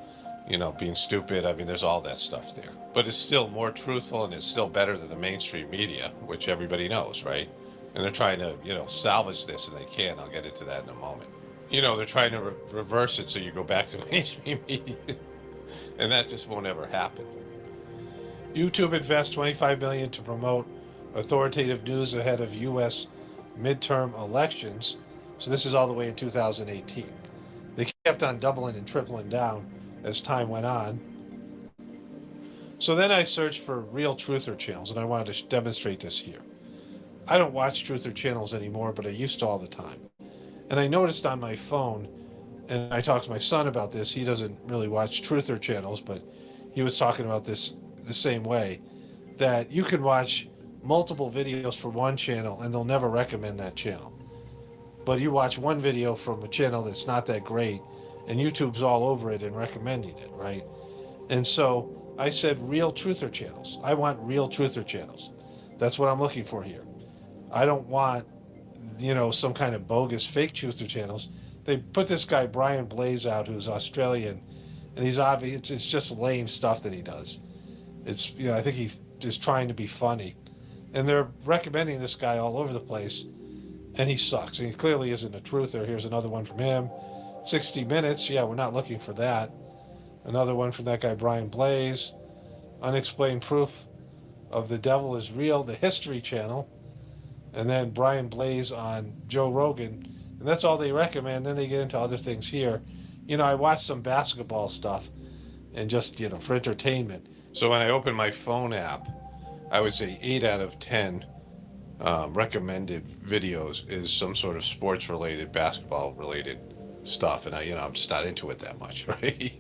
you know, being stupid. I mean, there's all that stuff there. But it's still more truthful, and it's still better than the mainstream media, which everybody knows, right? And they're trying to, you know, salvage this, and they can. I'll get into that in a moment. You know, they're trying to reverse it so you go back to mainstream media. And that just won't ever happen. YouTube invests $25 million to promote authoritative news ahead of U.S. midterm elections. So this is all the way in 2018. They kept on doubling and tripling down as time went on. So then I searched for real truther channels, and I wanted to demonstrate this here. I don't watch truther channels anymore, but I used to all the time. And I noticed on my phone, and I talked to my son about this, he doesn't really watch truther channels, but he was talking about this the same way, that you can watch multiple videos for one channel and they'll never recommend that channel. But you watch one video from a channel that's not that great, and YouTube's all over it and recommending it, right? And so I said real truther channels. I want real truther channels. That's what I'm looking for here. I don't want you know, some kind of bogus fake truther channels. They put this guy Brian Blaze out, who's Australian, and he's obvious. It's just lame stuff that he does. It's, you know, I think he is trying to be funny, and they're recommending this guy all over the place, and he sucks. And he clearly isn't a truther. Here's another one from him. 60 Minutes. Yeah, we're not looking for that. Another one from that guy Brian Blaze. Unexplained Proof of the Devil is Real, the History Channel, and then Brian Blaze on Joe Rogan, and that's all they recommend. Then they get into other things here. You know, I watched some basketball stuff, and just, you know, for entertainment. So when I open my phone app, I would say 8 out of 10 recommended videos is some sort of sports-related, basketball-related stuff, and I'm just not into it that much, right?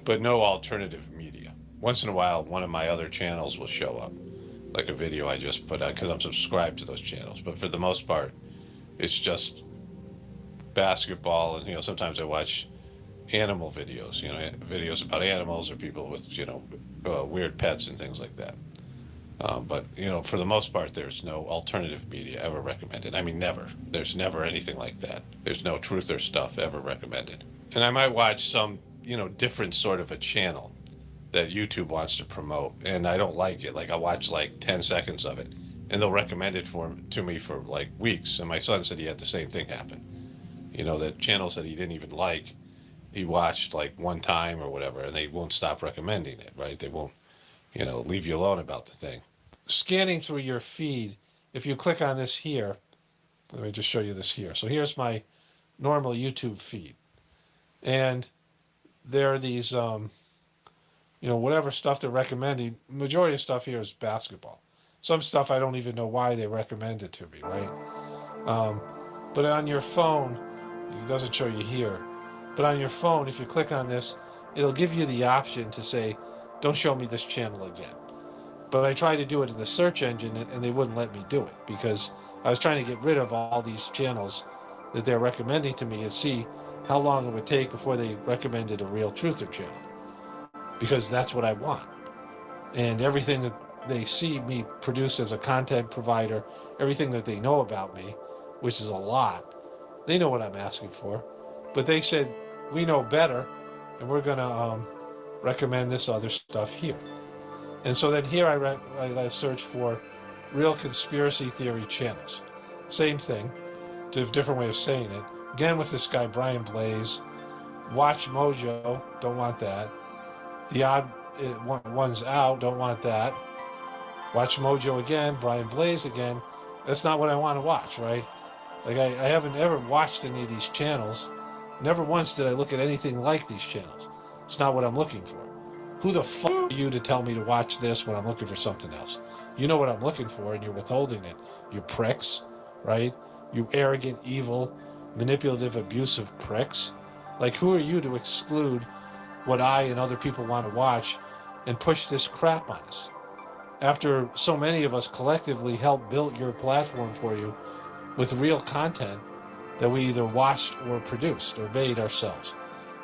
But no alternative media. Once in a while, one of my other channels will show up, like a video I just put out, because I'm subscribed to those channels. But for the most part, it's just basketball, and, you know, sometimes I watch animal videos, you know, videos about animals or people with, you know, weird pets and things like that. But, you know, for the most part, there's no alternative media ever recommended. I mean, never. There's never anything like that. There's no truth or stuff ever recommended. And I might watch some, you know, different sort of a channel that YouTube wants to promote, and I don't like it. Like, I watch like 10 seconds of it, and they'll recommend it to me for like weeks. And my son said he had the same thing happen. You know, the channels that he didn't even like, he watched like one time or whatever, and they won't stop recommending it, right? They won't, you know, leave you alone about the thing. Scanning through your feed, if you click on this here, let me just show you this here. So here's my normal YouTube feed, and there are these, you know, whatever stuff they're recommending. Majority of stuff here is basketball. Some stuff I don't even know why they recommend it to me, right? But on your phone, it doesn't show you here, but on your phone, if you click on this, it'll give you the option to say, don't show me this channel again. But I tried to do it in the search engine, and they wouldn't let me do it, because I was trying to get rid of all these channels that they're recommending to me and see how long it would take before they recommended a real truther channel, because that's what I want. And everything that they see me produce as a content provider, everything that they know about me, which is a lot, they know what I'm asking for. But they said, we know better, and we're going to recommend this other stuff here. And so then here I search for real conspiracy theory channels. Same thing, to a different way of saying it. Again with this guy, Brian Blaze. Watch Mojo, don't want that. The Odd Ones Out, don't want that. Watch Mojo again, Brian Blaze again. That's not what I want to watch, right? Like, I haven't ever watched any of these channels. Never once did I look at anything like these channels. It's not what I'm looking for. Who the fuck are you to tell me to watch this when I'm looking for something else? You know what I'm looking for, and you're withholding it. You pricks, right? You arrogant, evil, manipulative, abusive pricks. Like, who are you to exclude what I and other people want to watch and push this crap on us? After so many of us collectively helped build your platform for you with real content that we either watched or produced or made ourselves.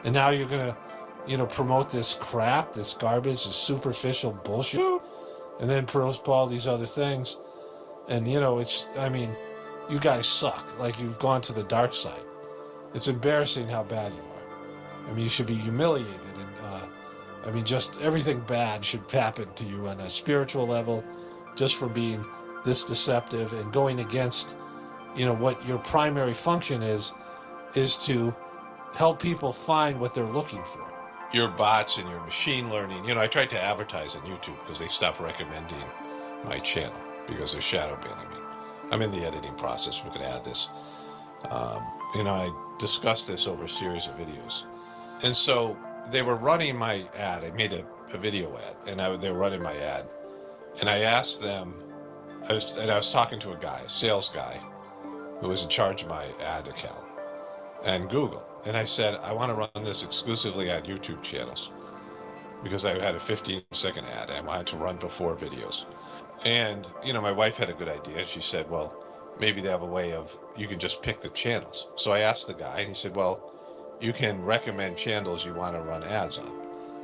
And now you're going to, you know, promote this crap, this garbage, this superficial bullshit, and then promote all these other things. And, you know, it's, I mean, you guys suck. Like, you've gone to the dark side. It's embarrassing how bad you are. I mean, you should be humiliated. And, I mean, just everything bad should happen to you on a spiritual level just for being this deceptive and going against, you know, what your primary function is to help people find what they're looking for. Your bots and your machine learning. You know, I tried to advertise on YouTube because they stopped recommending my channel because they're shadow banning me. I'm in the editing process. We could add this. You know, I discussed this over a series of videos. And so they were running my ad. I made a video ad, and they were running my ad. And I asked them, I was talking to a guy, a sales guy, who was in charge of my ad account and Google. And I said, I want to run this exclusively on YouTube channels because I had a 15-second ad I wanted to run before videos. And, you know, my wife had a good idea. She said, well, maybe they have a way of, you can just pick the channels. So I asked the guy, and he said, well, you can recommend channels you want to run ads on.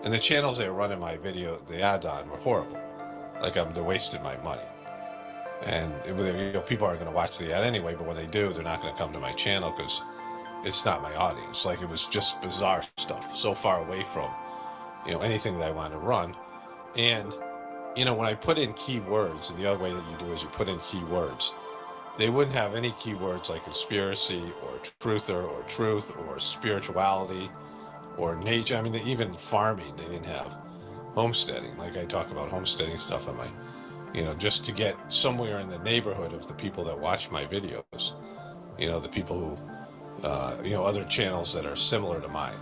And the channels they were running my video, the ad on, were horrible. Like, they're wasting my money. And people aren't going to watch the ad anyway, but when they do, they're not going to come to my channel because it's not my audience. Like, it was just bizarre stuff, so far away from, anything that I want to run. And, when I put in keywords, and the other way that you do is you put in keywords, they wouldn't have any keywords like conspiracy or truther or truth or spirituality or nature. I mean, even farming, they didn't have homesteading. Like, I talk about homesteading stuff on my, just to get somewhere in the neighborhood of the people that watch my videos, the people who, other channels that are similar to mine.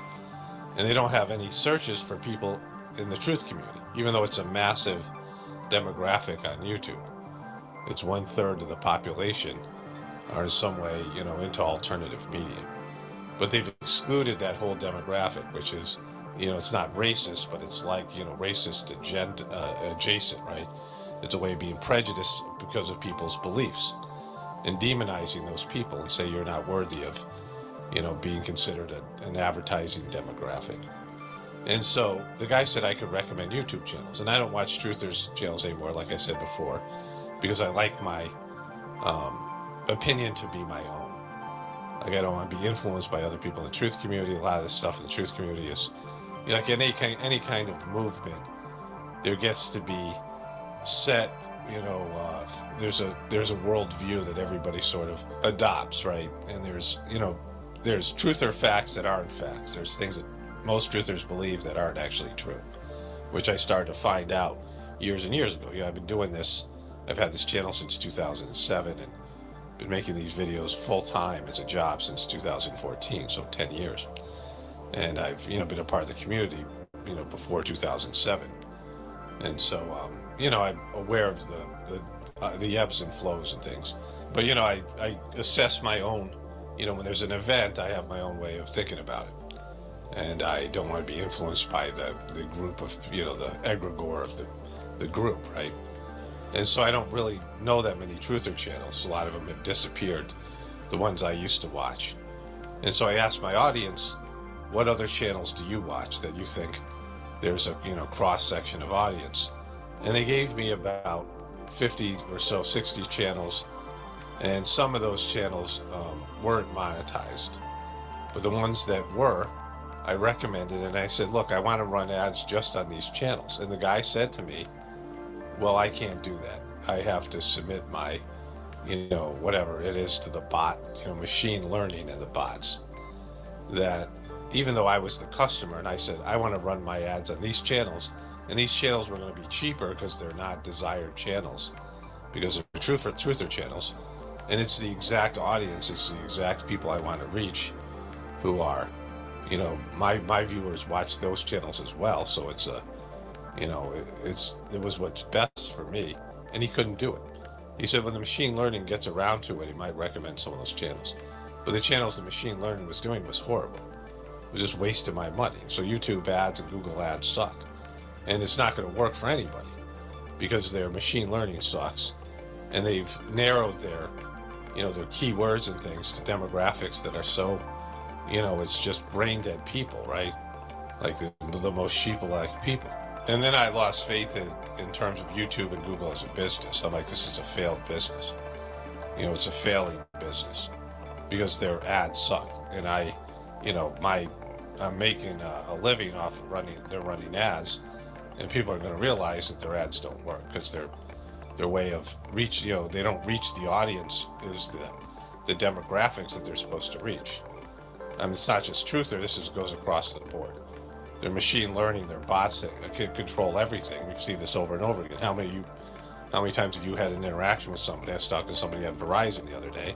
And they don't have any searches for people in the truth community, even though it's a massive demographic on YouTube. It's 1/3 of the population are in some way, into alternative media. But they've excluded that whole demographic, which is, it's not racist, but it's like, racist adjacent, right? It's a way of being prejudiced because of people's beliefs and demonizing those people and say you're not worthy of, being considered an advertising demographic. And so the guy said I could recommend YouTube channels, and I don't watch truthers channels anymore, like I said before, because I like my opinion to be my own. Like, I don't want to be influenced by other people in the truth community. A lot of the stuff in the truth community is, like any kind of movement, there gets to be set, there's a worldview that everybody sort of adopts, right? And there's truther facts that aren't facts. There's things that most truthers believe that aren't actually true, which I started to find out years and years ago. I've been doing this. I've had this channel since 2007 and been making these videos full time as a job since 2014, so 10 years. And I've, been a part of the community, before 2007. And so, I'm aware of the ebbs and flows and things. But, I assess my own, when there's an event, I have my own way of thinking about it. And I don't want to be influenced by the group of, the egregore of the group, right? And so I don't really know that many truther channels. A lot of them have disappeared, the ones I used to watch. And so I asked my audience, what other channels do you watch that you think there's a, cross-section of audience? And they gave me about 50 or so, 60 channels. And some of those channels weren't monetized. But the ones that were, I recommended, and I said, look, I want to run ads just on these channels. And the guy said to me, well, I can't do that. I have to submit my, whatever it is to the bot, machine learning and the bots. That even though I was the customer and I said, I want to run my ads on these channels, and these channels were going to be cheaper because they're not desired channels, because they're truther channels. And it's the exact audience, it's the exact people I want to reach who are, my viewers watch those channels as well. So it's a, it was what's best for me, and he couldn't do it. He said when the machine learning gets around to it, he might recommend some of those channels. But the channels the machine learning was doing was horrible. It was just wasting my money. So YouTube ads and Google ads suck. And it's not going to work for anybody because their machine learning sucks. And they've narrowed their, their keywords and things to demographics that are so, it's just brain dead people, right? Like the most sheeple-like people. And then I lost faith in terms of YouTube and Google as a business. I'm like, this is a failed business. It's a failing business because their ads sucked. And I'm making a living off of they're running ads, and people are going to realize that their ads don't work because their way of reach, they don't reach the audience is the demographics that they're supposed to reach. I mean, it's not just truther, this goes across the board. Their machine learning, their bots that can control everything. We've seen this over and over again. How many times have you had an interaction with somebody? I was talking to somebody at Verizon the other day,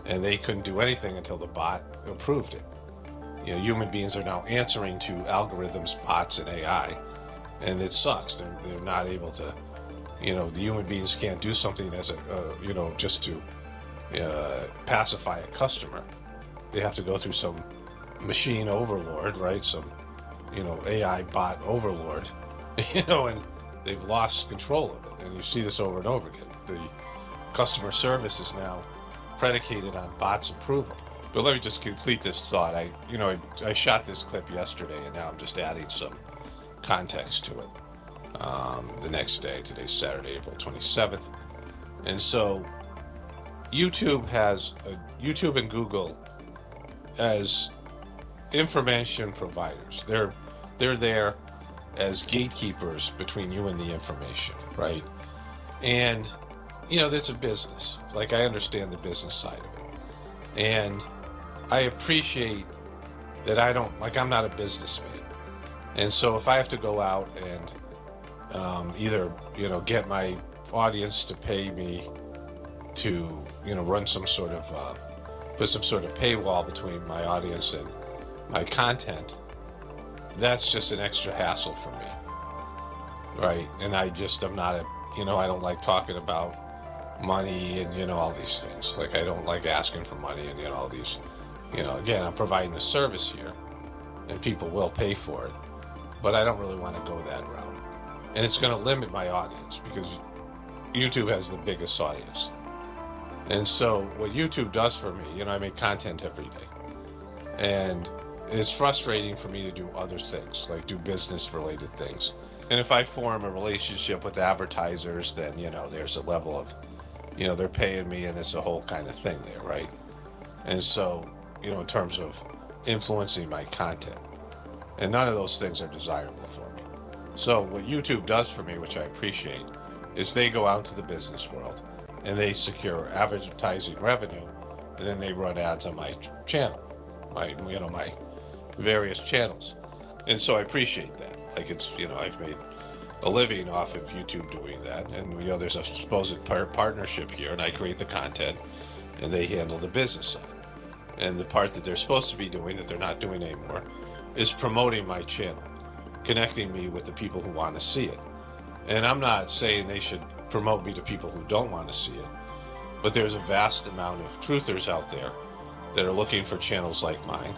and they couldn't do anything until the bot approved it. Human beings are now answering to algorithms, bots, and AI, and it sucks. They're not able to, the human beings can't do something as a, just to pacify a customer. They have to go through some machine overlord, right? Some AI bot overlord, and they've lost control of it. And you see this over and over again. The customer service is now predicated on bots' approval. But let me just complete this thought. I shot this clip yesterday, and now I'm just adding some context to it. The next day, today's Saturday, April 27th, And so YouTube and Google as information providers. They're there as gatekeepers between you and the information, right? And there's a business. Like, I understand the business side of it. And I appreciate that I'm not a businessman. And so if I have to go out and either, get my audience to pay me to, run some sort of, put some sort of paywall between my audience and my content, that's just an extra hassle for me, right? And I'm not I don't like talking about money and, all these things. Like, I don't like asking for money and, all these, again, I'm providing a service here and people will pay for it, but I don't really want to go that route. And it's going to limit my audience because YouTube has the biggest audience. And so what YouTube does for me, I make content every day. And it's frustrating for me to do other things, like do business related things. And if I form a relationship with advertisers, then, there's a level of, they're paying me and it's a whole kind of thing there, right? And so, in terms of influencing my content, and none of those things are desirable for me. So what YouTube does for me, which I appreciate, is they go out to the business world and they secure advertising revenue, and then they run ads on my channel, my various channels. And so I appreciate that. Like, it's, I've made a living off of YouTube doing that, and there's a supposed partnership here, and I create the content and they handle the business side. And the part that they're supposed to be doing that they're not doing anymore is promoting my channel, connecting me with the people who want to see it. And I'm not saying they should promote me to people who don't want to see it, but there's a vast amount of truthers out there that are looking for channels like mine,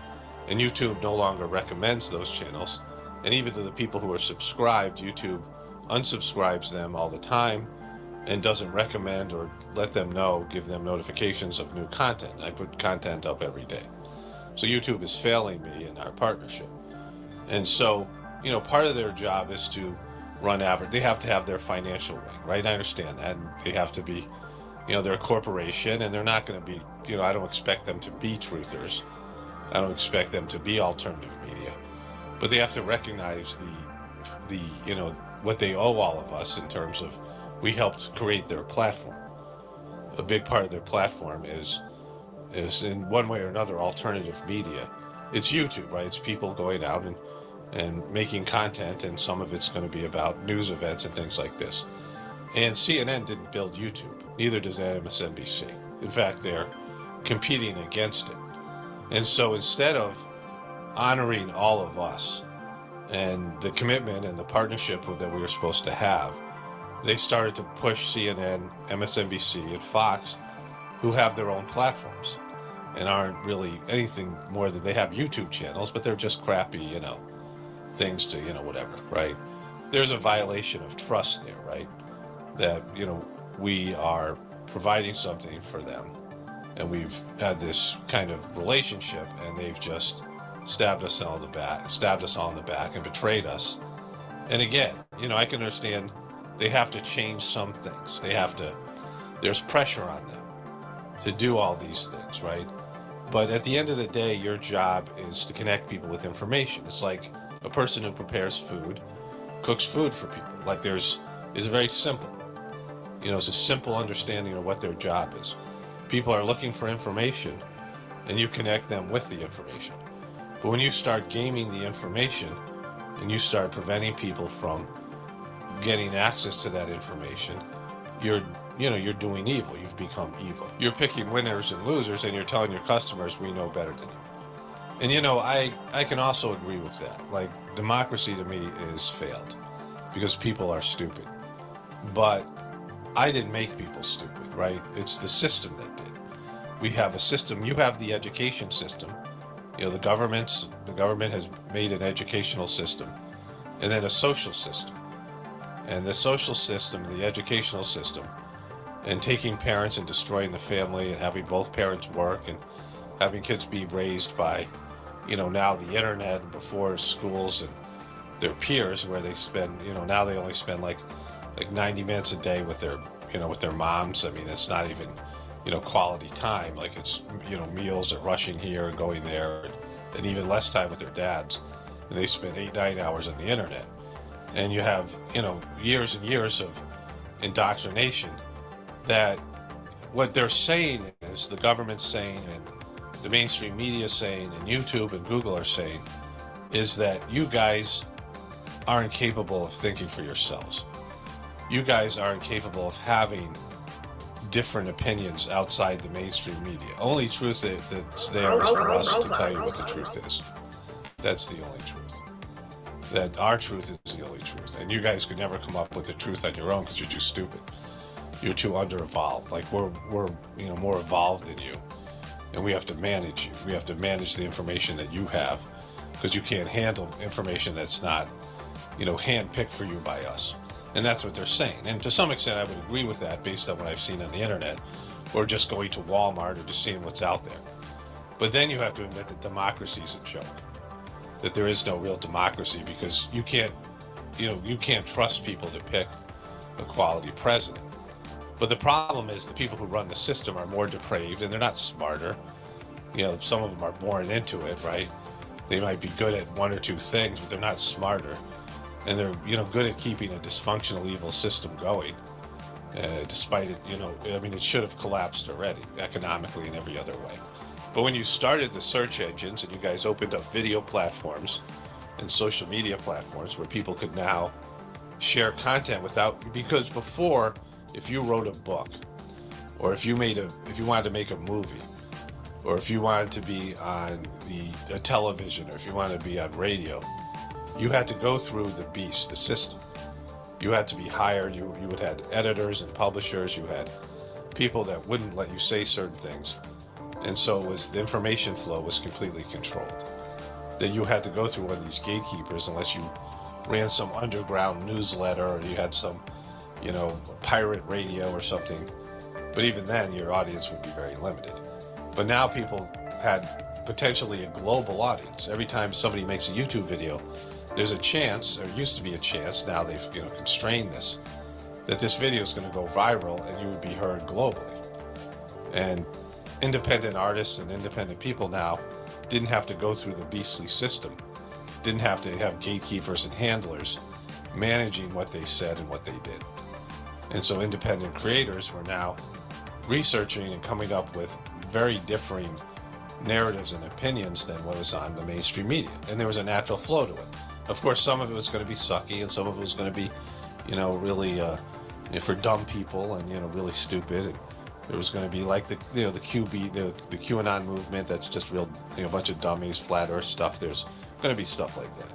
and YouTube no longer recommends those channels. And even to the people who are subscribed, YouTube unsubscribes them all the time and doesn't recommend or let them know, give them notifications of new content. I put content up every day. So YouTube is failing me in our partnership. And so, part of their job is to run they have to have their financial wing, right? I understand that. And they have to be, they're a corporation, and they're not going to be, I don't expect them to be truthers. I don't expect them to be alternative media. But they have to recognize the what they owe all of us in terms of we helped create their platform. A big part of their platform is in one way or another alternative media. It's YouTube, right? It's people going out and making content, and some of it's going to be about news events and things like this. And CNN didn't build YouTube, neither does MSNBC. In fact, they're competing against it. And so instead of honoring all of us and the commitment and the partnership that we were supposed to have, they started to push CNN, MSNBC, and Fox, who have their own platforms and aren't really anything more than they have YouTube channels, but they're just crappy, things to, whatever, right? There's a violation of trust there, right? That, we are providing something for them, and we've had this kind of relationship, and they've just stabbed us all in the back and betrayed us. And again, I can understand they have to change some things. There's pressure on them to do all these things, right? But at the end of the day, your job is to connect people with information. It's like a person who prepares food, cooks food for people. Like, it's very simple. It's a simple understanding of what their job is. People are looking for information, and you connect them with the information. But when you start gaming the information and you start preventing people from getting access to that information, you're doing evil. You've become evil. You're picking winners and losers, and you're telling your customers, we know better than you. And I can also agree with that. Like, democracy to me is failed because people are stupid. But I didn't make people stupid, right? It's the system that did. We have a system. You have the education system. The government has made an educational system, and then a social system. And the social system, the educational system, and taking parents and destroying the family and having both parents work and having kids be raised by, now the internet and before schools and their peers, where they spend, now they only spend like 90 minutes a day with their, with their moms. I mean, it's not even, quality time. Like it's, meals and rushing here and going there, and even less time with their dads. And they spend 8-9 hours on the internet. And you have, years and years of indoctrination that what they're saying is, the government's saying and the mainstream media is saying and YouTube and Google are saying, is that you guys aren't capable of thinking for yourselves. You guys aren't capable of having different opinions outside the mainstream media. Only truth that's there is for us to tell you what the truth is. That's the only truth. That our truth is the only truth. And you guys could never come up with the truth on your own because you're too stupid. You're too under-evolved. Like we're more evolved than you. And we have to manage you. We have to manage the information that you have, because you can't handle information that's not, handpicked for you by us. And that's what they're saying. And to some extent, I would agree with that based on what I've seen on the internet, or just going to Walmart or just seeing what's out there. But then you have to admit that democracy is a joke. That there is no real democracy, because you can't trust people to pick a quality president. But the problem is the people who run the system are more depraved, and they're not smarter. Some of them are born into it, right? They might be good at one or two things, but they're not smarter. And they're, good at keeping a dysfunctional, evil system going, despite it, it should have collapsed already, economically and every other way. But when you started the search engines and you guys opened up video platforms and social media platforms where people could now share content because before, if you wrote a book, or if you wanted to make a movie, or if you wanted to be on a television, or if you wanted to be on radio, you had to go through the beast, the system. You had to be hired. You would have editors and publishers. You had people that wouldn't let you say certain things. And so the information flow was completely controlled. That you had to go through one of these gatekeepers unless you ran some underground newsletter or you had some, pirate radio or something. But even then, your audience would be very limited. But now people had potentially a global audience. Every time somebody makes a YouTube video, there's a chance, or used to be a chance, now they've constrained this, that this video is going to go viral and you would be heard globally. And independent artists and independent people now didn't have to go through the beastly system, didn't have to have gatekeepers and handlers managing what they said and what they did. And so independent creators were now researching and coming up with very differing narratives and opinions than what was on the mainstream media. And there was a natural flow to it. Of course, some of it was going to be sucky, and some of it was going to be, really for dumb people and really stupid. And there was going to be like the QAnon movement. That's just real, a bunch of dummies, flat Earth stuff. There's going to be stuff like that.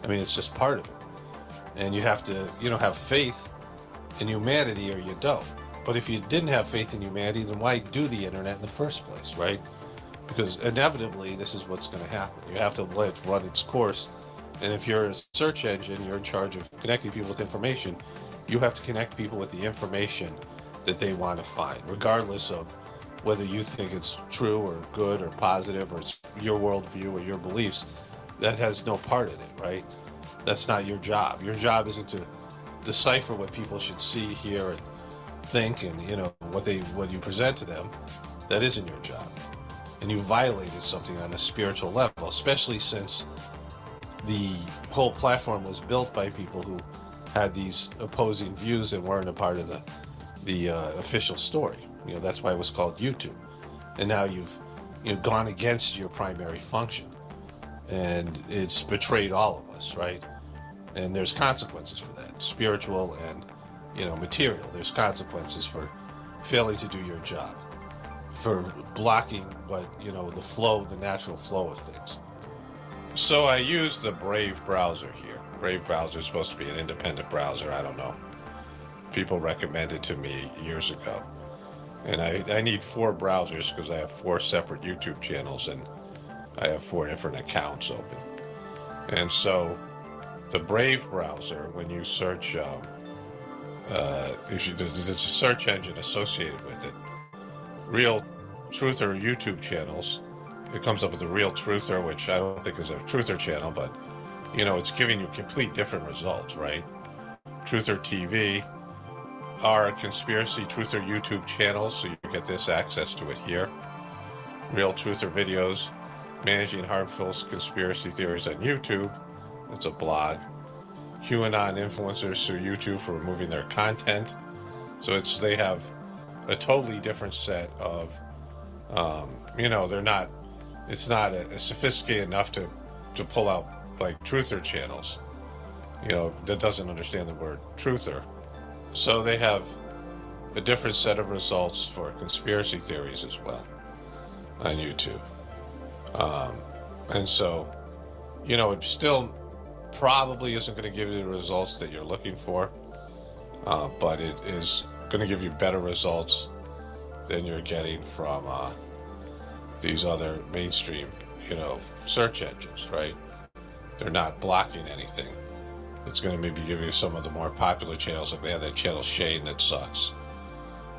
I mean, it's just part of it. And you have to, have faith in humanity, or you don't. But if you didn't have faith in humanity, then why do the internet in the first place, right? Because inevitably, this is what's going to happen. You have to let it run its course. And if you're a search engine, you're in charge of connecting people with information, you have to connect people with the information that they want to find, regardless of whether you think it's true or good or positive or it's your worldview or your beliefs. That has no part in it, right? That's not your job. Your job isn't to decipher what people should see, hear, and think, and what you present to them. That isn't your job. And you violated something on a spiritual level, especially since the whole platform was built by people who had these opposing views and weren't a part of the official story. That's why it was called YouTube. And now you've gone against your primary function, and it's betrayed all of us, right? And there's consequences for that, spiritual and material. There's consequences for failing to do your job, for blocking what the natural flow of things. So I use the Brave browser here. Brave browser is supposed to be an independent browser. I don't know. People recommended it to me years ago. And I need 4 browsers because I have 4 separate YouTube channels and I have 4 different accounts open. And so the Brave browser, when you search, there's a search engine associated with it. Real Truther YouTube channels. It comes up with a Real Truther, which I don't think is a Truther channel, but it's giving you complete different results, right? Truther TV, our Conspiracy Truther YouTube channel, so you get this access to it here. Real Truther videos, Managing Harmful Conspiracy Theories on YouTube. That's a blog. QAnon influencers sue YouTube for removing their content. So they have a totally different set of, it's not sophisticated enough to pull out like truther channels, that doesn't understand the word truther. So they have a different set of results for conspiracy theories as well on YouTube. And so, it still probably isn't going to give you the results that you're looking for, but it is going to give you better results than you're getting from these other mainstream, search engines, right? They're not blocking anything. It's going to maybe give you some of the more popular channels. Like they have that channel Shane that sucks,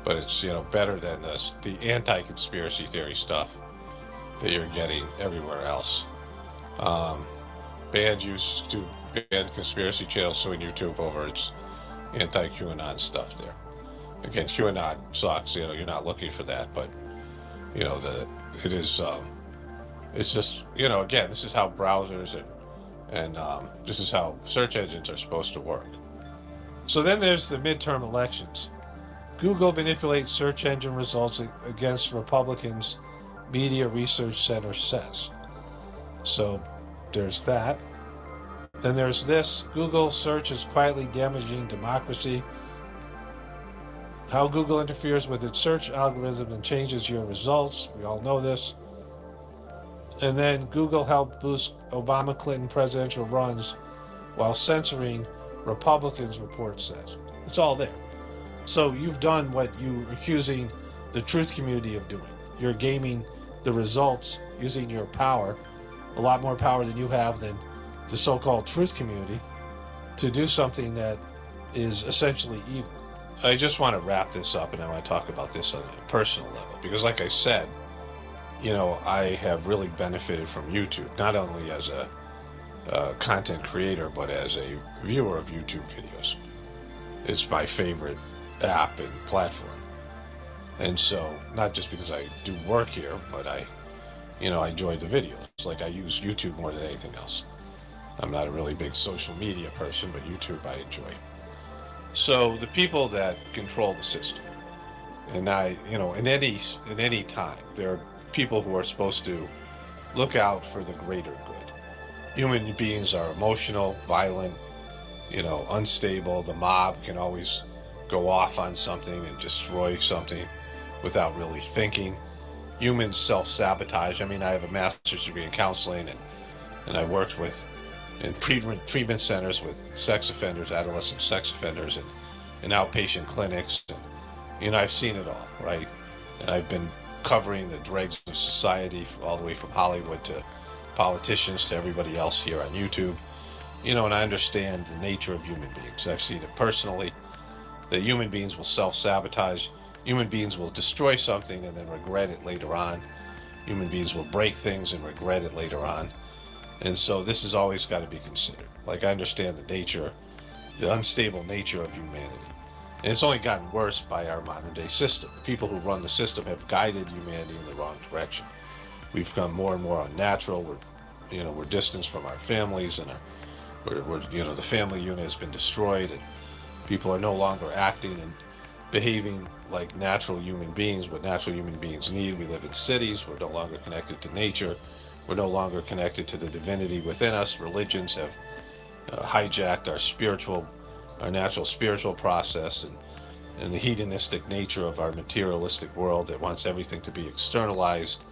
but it's better than the anti-conspiracy theory stuff that you're getting everywhere else. Banned conspiracy channels suing YouTube over its anti-QAnon stuff there. Again, QAnon sucks. You're not looking for that, but it is. It's just again, this is how browsers and this is how search engines are supposed to work. So then there's the midterm elections. Google manipulates search engine results against Republicans, Media Research Center says. So there's that. Then there's this. Google search is quietly damaging democracy. How Google interferes with its search algorithm and changes your results. We all know this. And then Google helped boost Obama-Clinton presidential runs while censoring Republicans, report says. It's all there. So you've done what you're accusing the truth community of doing. You're gaming the results using your power, a lot more power than you have than the so-called truth community, to do something that is essentially evil. I just want to wrap this up, and I want to talk about this on a personal level, because like I said, I have really benefited from YouTube, not only as a content creator, but as a viewer of YouTube videos. It's my favorite app and platform. And so, not just because I do work here, but I enjoy the videos. Like I use YouTube more than anything else. I'm not a really big social media person, but YouTube I enjoy. So the people that control the system, and in any time, there are people who are supposed to look out for the greater good. Human beings are emotional, violent, unstable. The mob can always go off on something and destroy something without really thinking. Humans self-sabotage. I have a master's degree in counseling, and I worked in treatment centers with sex offenders, adolescent sex offenders, and in outpatient clinics. And I've seen it all, right? And I've been covering the dregs of society all the way from Hollywood to politicians to everybody else here on YouTube. And I understand the nature of human beings. I've seen it personally, that human beings will self-sabotage. Human beings will destroy something and then regret it later on. Human beings will break things and regret it later on. And so this has always got to be considered. Like I understand the unstable nature of humanity. And it's only gotten worse by our modern day system. The people who run the system have guided humanity in the wrong direction. We've become more and more unnatural. We're distanced from our families, and the family unit has been destroyed, and people are no longer acting and behaving like natural human beings, what natural human beings need. We live in cities. We're no longer connected to nature. We're no longer connected to the divinity within us. Religions have hijacked our natural spiritual process, and the hedonistic nature of our materialistic world that wants everything to be externalized.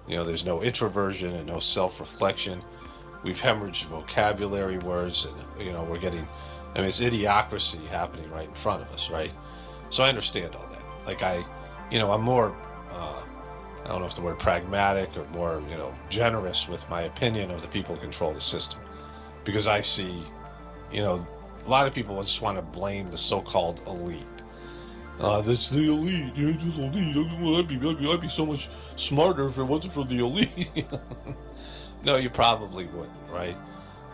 There's no introversion and no self-reflection. We've hemorrhaged vocabulary words, and we're getting, it's idiocracy happening right in front of us, right? So I understand all that. Like I'm more, I don't know if the word pragmatic or more, generous with my opinion of the people who control the system. Because I see, a lot of people just want to blame the so-called elite. That's the elite. You're just elite. I'd be so much smarter if it wasn't for the elite. No, you probably wouldn't, right?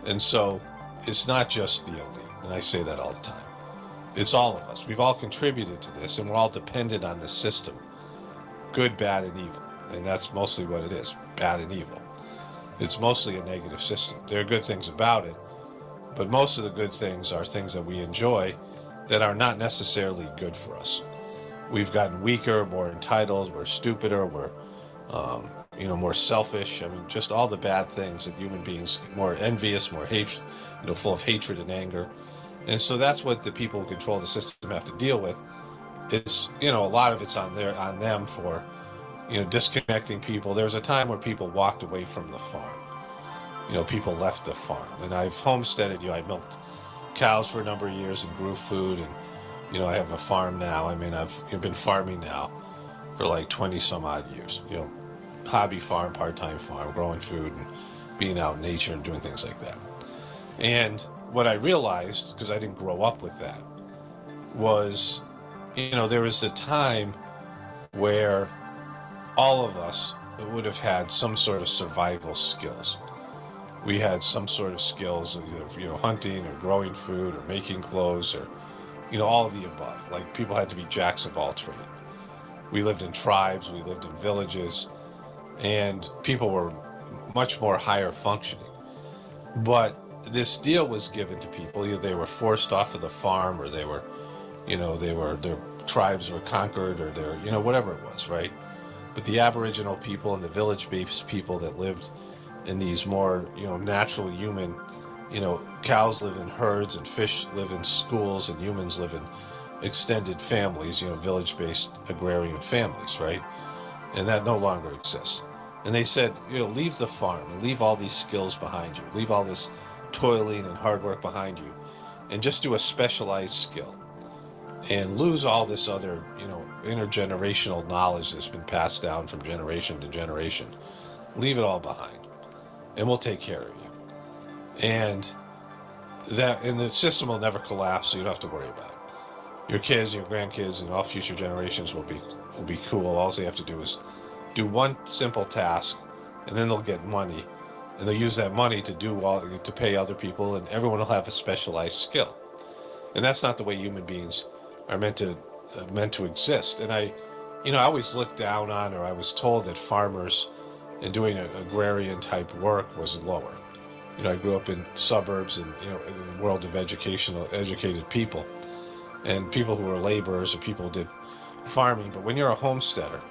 And so it's not just the elite, and I say that all the time. It's all of us. We've all contributed to this, and we're all dependent on this system. Good, bad, and evil. And that's mostly what it is, bad and evil. It's mostly a negative system. There are good things about it, but most of the good things are things that we enjoy that are not necessarily good for us. We've gotten weaker, more entitled, we're stupider, we're more selfish. I mean, just all the bad things that human beings, more envious, more hatred, full of hatred and anger. And so that's what the people who control the system have to deal with. It's, a lot of it's on them for, disconnecting people. There was a time where people walked away from the farm. People left the farm. And I've homesteaded, I milked cows for a number of years and grew food. And, I have a farm now. I mean, I've been farming now for like 20 some odd years. Hobby farm, part-time farm, growing food and being out in nature and doing things like that. And what I realized, because I didn't grow up with that, was, there was a time where all of us would have had some sort of survival skills. We had some sort of skills, either, hunting or growing food or making clothes or, all of the above. Like, people had to be jacks of all trades. We lived in tribes, we lived in villages, and people were much more higher functioning. But this deal was given to people. Either they were forced off of the farm, or they were, their tribes were conquered, or whatever it was, right? But the Aboriginal people and the village-based people that lived in these more, natural human, cows live in herds and fish live in schools and humans live in extended families, village-based agrarian families, right? And that no longer exists. And they said, leave the farm and leave all these skills behind you. Leave all this toiling and hard work behind you and just do a specialized skill and lose all this other, intergenerational knowledge that's been passed down from generation to generation. Leave it all behind and we'll take care of you. And the system will never collapse, so you don't have to worry about it. Your kids, your grandkids, and all future generations will be cool. All they have to do is do one simple task, and then they'll get money, and they'll use that money to pay other people, and everyone will have a specialized skill. And that's not the way human beings are meant to exist. And I always looked down on, or I was told that farmers and doing agrarian type work was lower. I grew up in suburbs and in the world of educated people, and people who were laborers or people who did farming. But when you're a homesteader,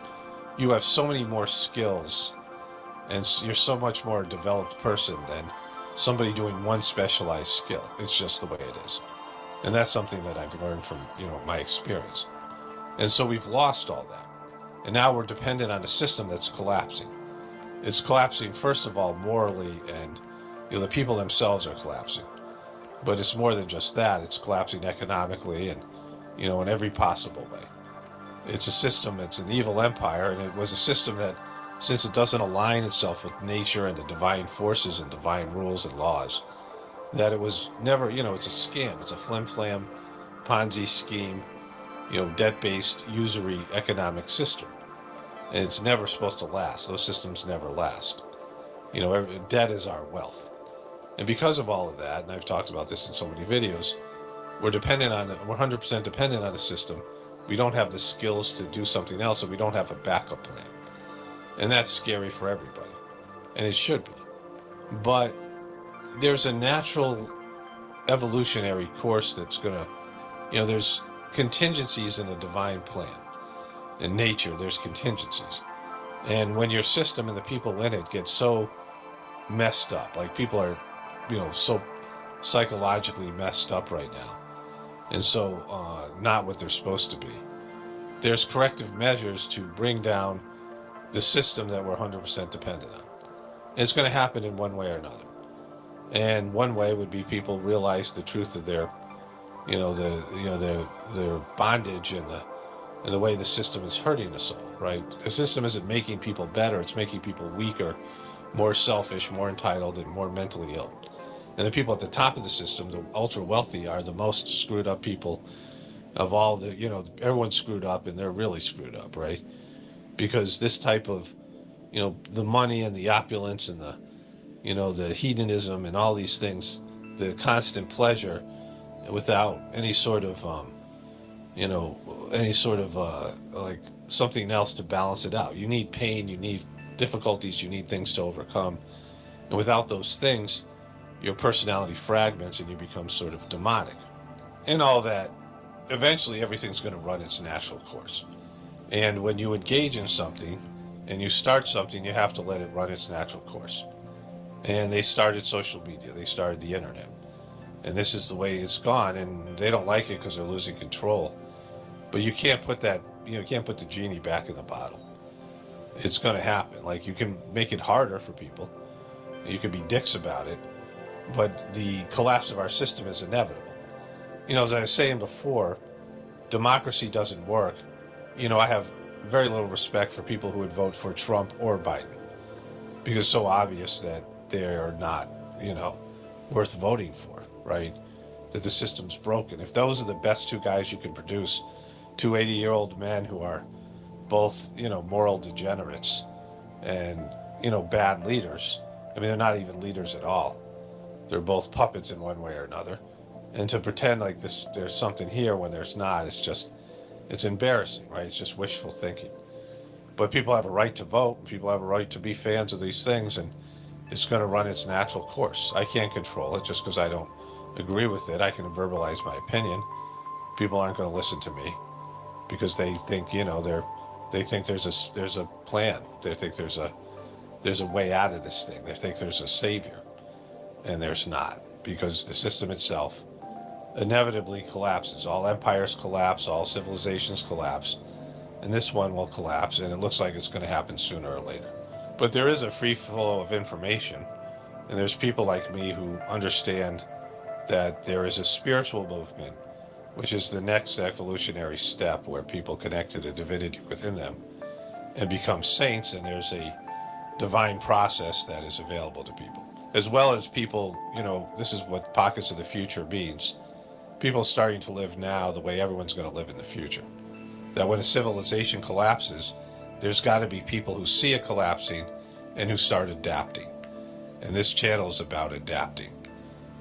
you have so many more skills, and you're so much more developed person than somebody doing one specialized skill. It's just the way it is. And that's something that I've learned from, my experience. And so we've lost all that. And now we're dependent on a system that's collapsing. It's collapsing, first of all, morally, and the people themselves are collapsing. But it's more than just that. It's collapsing economically and, in every possible way. It's a system, it's an evil empire, and it was a system that, since it doesn't align itself with nature and the divine forces and divine rules and laws, that it was never, it's a scam. It's a flim-flam, Ponzi scheme, debt-based, usury economic system. And it's never supposed to last. Those systems never last. Debt is our wealth. And because of all of that, and I've talked about this in so many videos, we're 100% dependent on a system. We don't have the skills to do something else, and we don't have a backup plan. And that's scary for everybody. And it should be. But there's a natural evolutionary course that's going to, there's contingencies in a divine plan. In nature, there's contingencies. And when your system and the people in it get so messed up, like people are, so psychologically messed up right now, and so not what they're supposed to be, there's corrective measures to bring down the system that we're 100% dependent on. And it's going to happen in one way or another. And one way would be people realize the truth of their, their bondage and the way the system is hurting us all, right? The system isn't making people better, it's making people weaker, more selfish, more entitled, and more mentally ill. And the people at the top of the system, the ultra wealthy, are the most screwed up people of all the, everyone's screwed up and they're really screwed up, right? Because this type of, the money and the opulence and the hedonism and all these things, the constant pleasure without any sort of, any sort of like something else to balance it out. You need pain, you need difficulties, you need things to overcome. And without those things, your personality fragments and you become sort of demonic. And all that, eventually everything's going to run its natural course. And when you engage in something and you start something, you have to let it run its natural course. And they started social media, they started the internet. And this is the way it's gone, and they don't like it because they're losing control. But you can't put that, you can't put the genie back in the bottle. It's going to happen. Like, you can make it harder for people. You can be dicks about it. But the collapse of our system is inevitable. As I was saying before, democracy doesn't work. I have very little respect for people who would vote for Trump or Biden, because it's so obvious that they're not, worth voting for, right? That the system's broken. If those are the best two guys you can produce, two 80-year-old men who are both, moral degenerates and, bad leaders. I mean, they're not even leaders at all. They're both puppets in one way or another. And to pretend like there's something here when there's not, it's embarrassing, right? It's just wishful thinking. But people have a right to vote. People have a right to be fans of these things, and it's going to run its natural course. I can't control it just because I don't agree with it. I can verbalize my opinion. People aren't going to listen to me because they think, they think there's a plan. They think there's a way out of this thing. They think there's a savior, and there's not, because the system itself inevitably collapses. All empires collapse, all civilizations collapse, and this one will collapse, and it looks like it's going to happen sooner or later. But there is a free flow of information, and there's people like me who understand that there is a spiritual movement, which is the next evolutionary step where people connect to the divinity within them and become saints, and there's a divine process that is available to people. As well as people, this is what pockets of the future means. People starting to live now the way everyone's going to live in the future. That when a civilization collapses, there's got to be people who see it collapsing and who start adapting. And this channel is about adapting.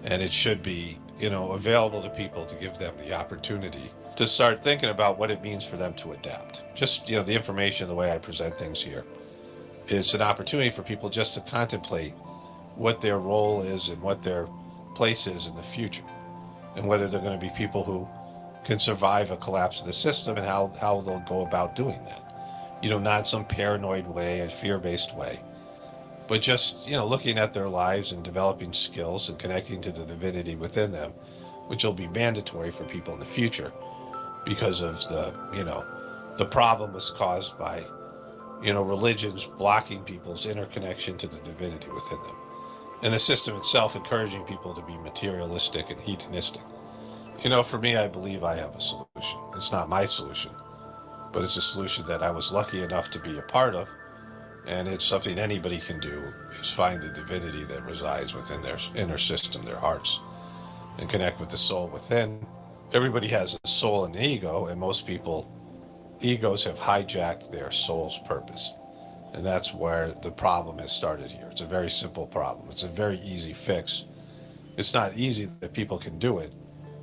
And it should be, available to people to give them the opportunity to start thinking about what it means for them to adapt. Just, the information, the way I present things here, is an opportunity for people just to contemplate what their role is and what their place is in the future, and whether they're going to be people who can survive a collapse of the system and how they'll go about doing that. Not some paranoid way, a fear-based way, but just, looking at their lives and developing skills and connecting to the divinity within them, which will be mandatory for people in the future because of the problem was caused by, religions blocking people's interconnection to the divinity within them. And the system itself encouraging people to be materialistic and hedonistic. For me, I believe I have a solution. It's not my solution, but it's a solution that I was lucky enough to be a part of. And it's something anybody can do, is find the divinity that resides within their inner system, their hearts, and connect with the soul within. Everybody has a soul and ego, and most people, egos have hijacked their soul's purpose. And that's where the problem has started here. It's a very simple problem. It's a very easy fix. It's not easy that people can do it,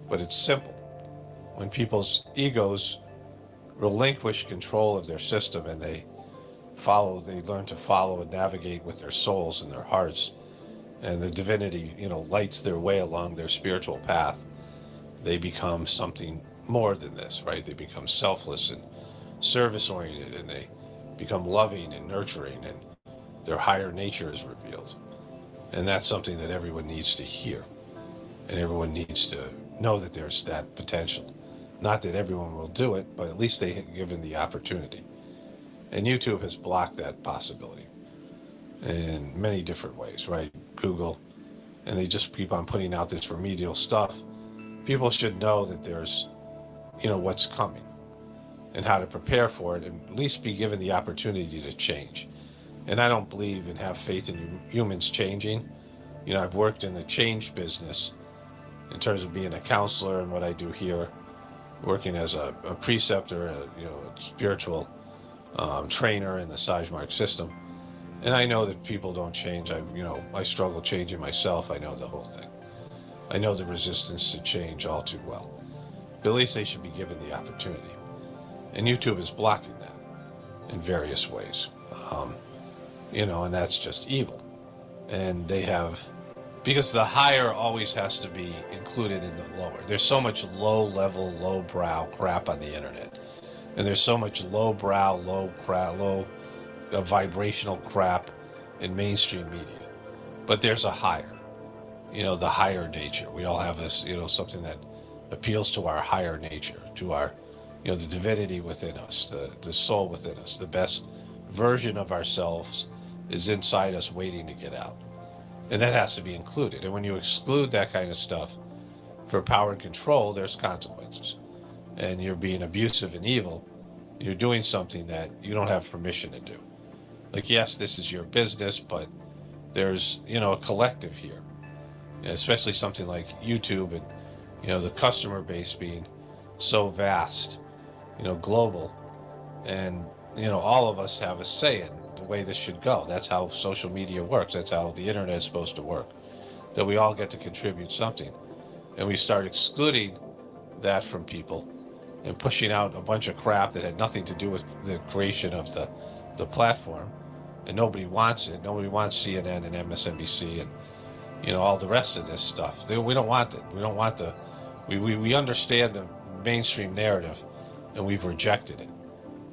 but it's simple. When people's egos relinquish control of their system and they learn to follow and navigate with their souls and their hearts, and the divinity, lights their way along their spiritual path, they become something more than this, right? They become selfless and service-oriented, and they become loving and nurturing, and their higher nature is revealed. And that's something that everyone needs to hear, and everyone needs to know that there's that potential. Not that everyone will do it, but at least they have given the opportunity. And YouTube has blocked that possibility in many different ways, right? Google, and they just keep on putting out this remedial stuff. People should know that there's, what's coming and how to prepare for it, and at least be given the opportunity to change. And I don't believe and have faith in humans changing. I've worked in the change business in terms of being a counselor and what I do here, working as a preceptor, a spiritual trainer in the Sajmark system. And I know that people don't change. I struggle changing myself. I know the whole thing. I know the resistance to change all too well. But at least they should be given the opportunity. And YouTube is blocking that in various ways. And that's just evil. And they have, because the higher always has to be included in the lower. There's so much low-level, low-brow crap on the internet. And there's so much low-brow, low vibrational crap in mainstream media. But there's a higher, the higher nature. We all have this, something that appeals to our higher nature, to our, the divinity within us, the soul within us. The best version of ourselves is inside us waiting to get out. And that has to be included. And when you exclude that kind of stuff for power and control, there's consequences. And you're being abusive and evil. You're doing something that you don't have permission to do. Like, yes, this is your business, but there's, a collective here. Especially something like YouTube and, the customer base being so vast, global. And, all of us have a say in the way this should go. That's how social media works. That's how the internet is supposed to work. That we all get to contribute something. And we start excluding that from people and pushing out a bunch of crap that had nothing to do with the creation of the platform. And nobody wants it. Nobody wants CNN and MSNBC and, all the rest of this stuff. We don't want it. We don't want we understand the mainstream narrative and we've rejected it.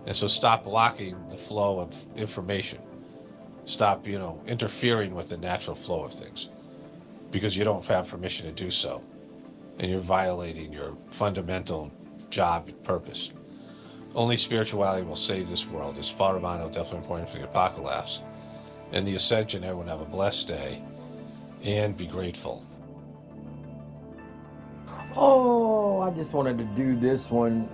And so stop blocking the flow of information. Stop, interfering with the natural flow of things because you don't have permission to do so. And you're violating your fundamental job and purpose. Only spirituality will save this world. It's Paul Romano, definitely important for the apocalypse. And the ascension, everyone have a blessed day and be grateful. Oh, I just wanted to do this one,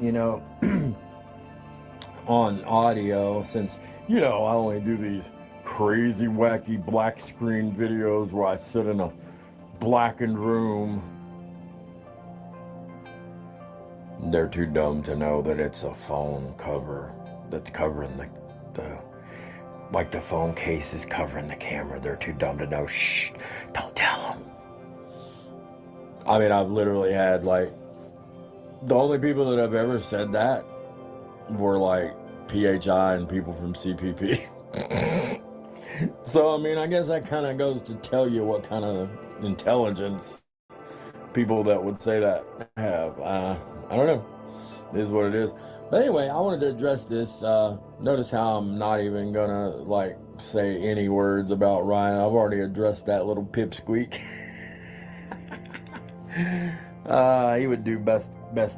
on audio since, I only do these crazy, wacky black screen videos where I sit in a blackened room. They're too dumb to know that it's a phone cover that's covering the phone case is covering the camera. They're too dumb to know. Shh, don't tell them. I mean, I've literally had, the only people that have ever said that were, PHI and people from CPP. So, I mean, I guess that kind of goes to tell you what kind of intelligence people that would say that have. I don't know. It is what it is. But anyway, I wanted to address this. Notice how I'm not even gonna, say any words about Ryan. I've already addressed that little pipsqueak. He would do best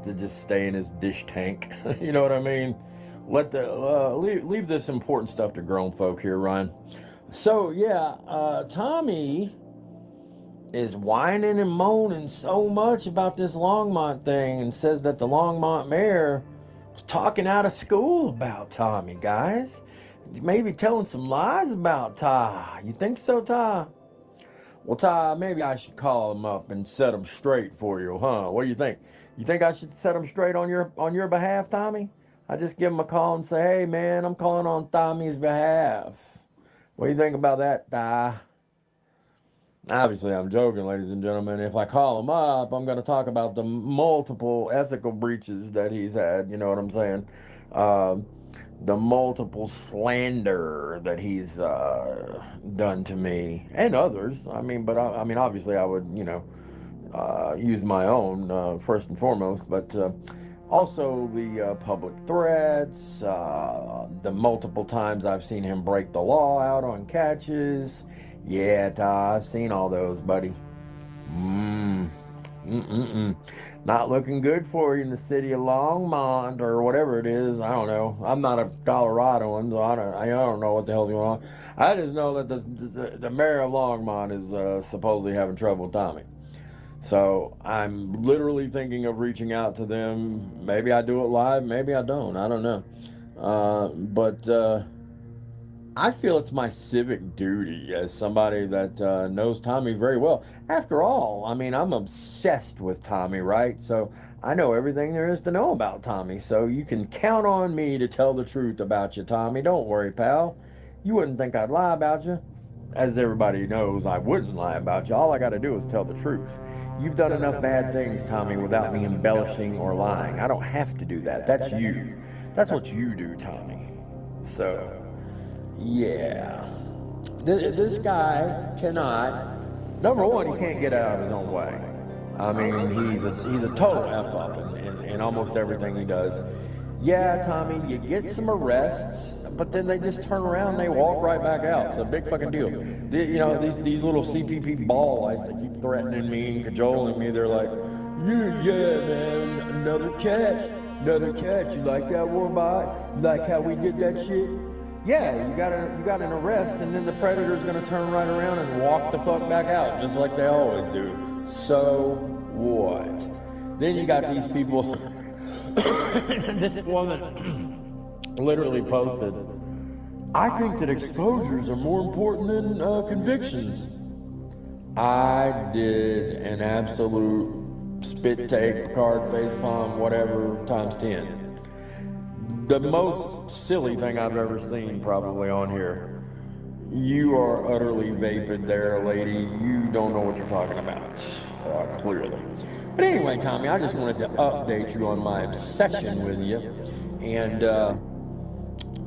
to just stay in his dish tank. You know what I mean? Let leave this important stuff to grown folk here, Ryan. So yeah, Tommy is whining and moaning so much about this Longmont thing and says that the Longmont mayor was talking out of school about Tommy, guys. Maybe telling some lies about Ty. You think so, Ty? Well, Ty, maybe I should call him up and set him straight for you, huh? What do you think? You think I should set him straight on your behalf, Tommy? I just give him a call and say, hey, man, I'm calling on Tommy's behalf. What do you think about that, Ty? Obviously, I'm joking, ladies and gentlemen. If I call him up, I'm going to talk about the multiple ethical breaches that he's had. You know what I'm saying? The multiple slander that he's done to me and others. I mean, but I mean, obviously, I would, use my own first and foremost. But also the public threats, the multiple times I've seen him break the law out on catches. Yeah, Ty, I've seen all those, buddy. Not looking good for you in the city of Longmont or whatever it is. I don't know. I'm not a Coloradoan, so I don't know what the hell's going on. I just know that the mayor of Longmont is supposedly having trouble with Tommy. So I'm literally thinking of reaching out to them. Maybe I do it live, maybe I don't. I don't know. But I feel it's my civic duty as somebody that knows Tommy very well. After all, I mean, I'm obsessed with Tommy, right? So I know everything there is to know about Tommy. So you can count on me to tell the truth about you, Tommy. Don't worry, pal. You wouldn't think I'd lie about you. as everybody knows, I wouldn't lie about you. All I got to do is tell the truth. You've done enough bad things, Tommy, without me embellishing or lying. I don't have to do that. That's you. That's what you do, Tommy. So, yeah. This guy cannot, number one, he can't get out of his own way. I mean, he's a total F up in almost everything he does. Yeah, Tommy, you get some arrests, but then they just turn around and they walk right back out. It's a big fucking deal. You know, these little CPP ball lights that keep threatening me and cajoling me, they're like, yeah, man, another catch. You like that, Warbot? You like how we did that shit? Yeah, you got an arrest, and then the predator's gonna turn right around and walk the fuck back out, just like they always do. So what? Then you got these people. This woman literally posted, I think that exposures are more important than convictions. I did an absolute spit take, card, face palm, whatever, times 10. The most silly thing I've ever seen probably on here. You are utterly vapid there, lady. You don't know what you're talking about, clearly. But anyway, Tommy, I just wanted to update you on my obsession with you. And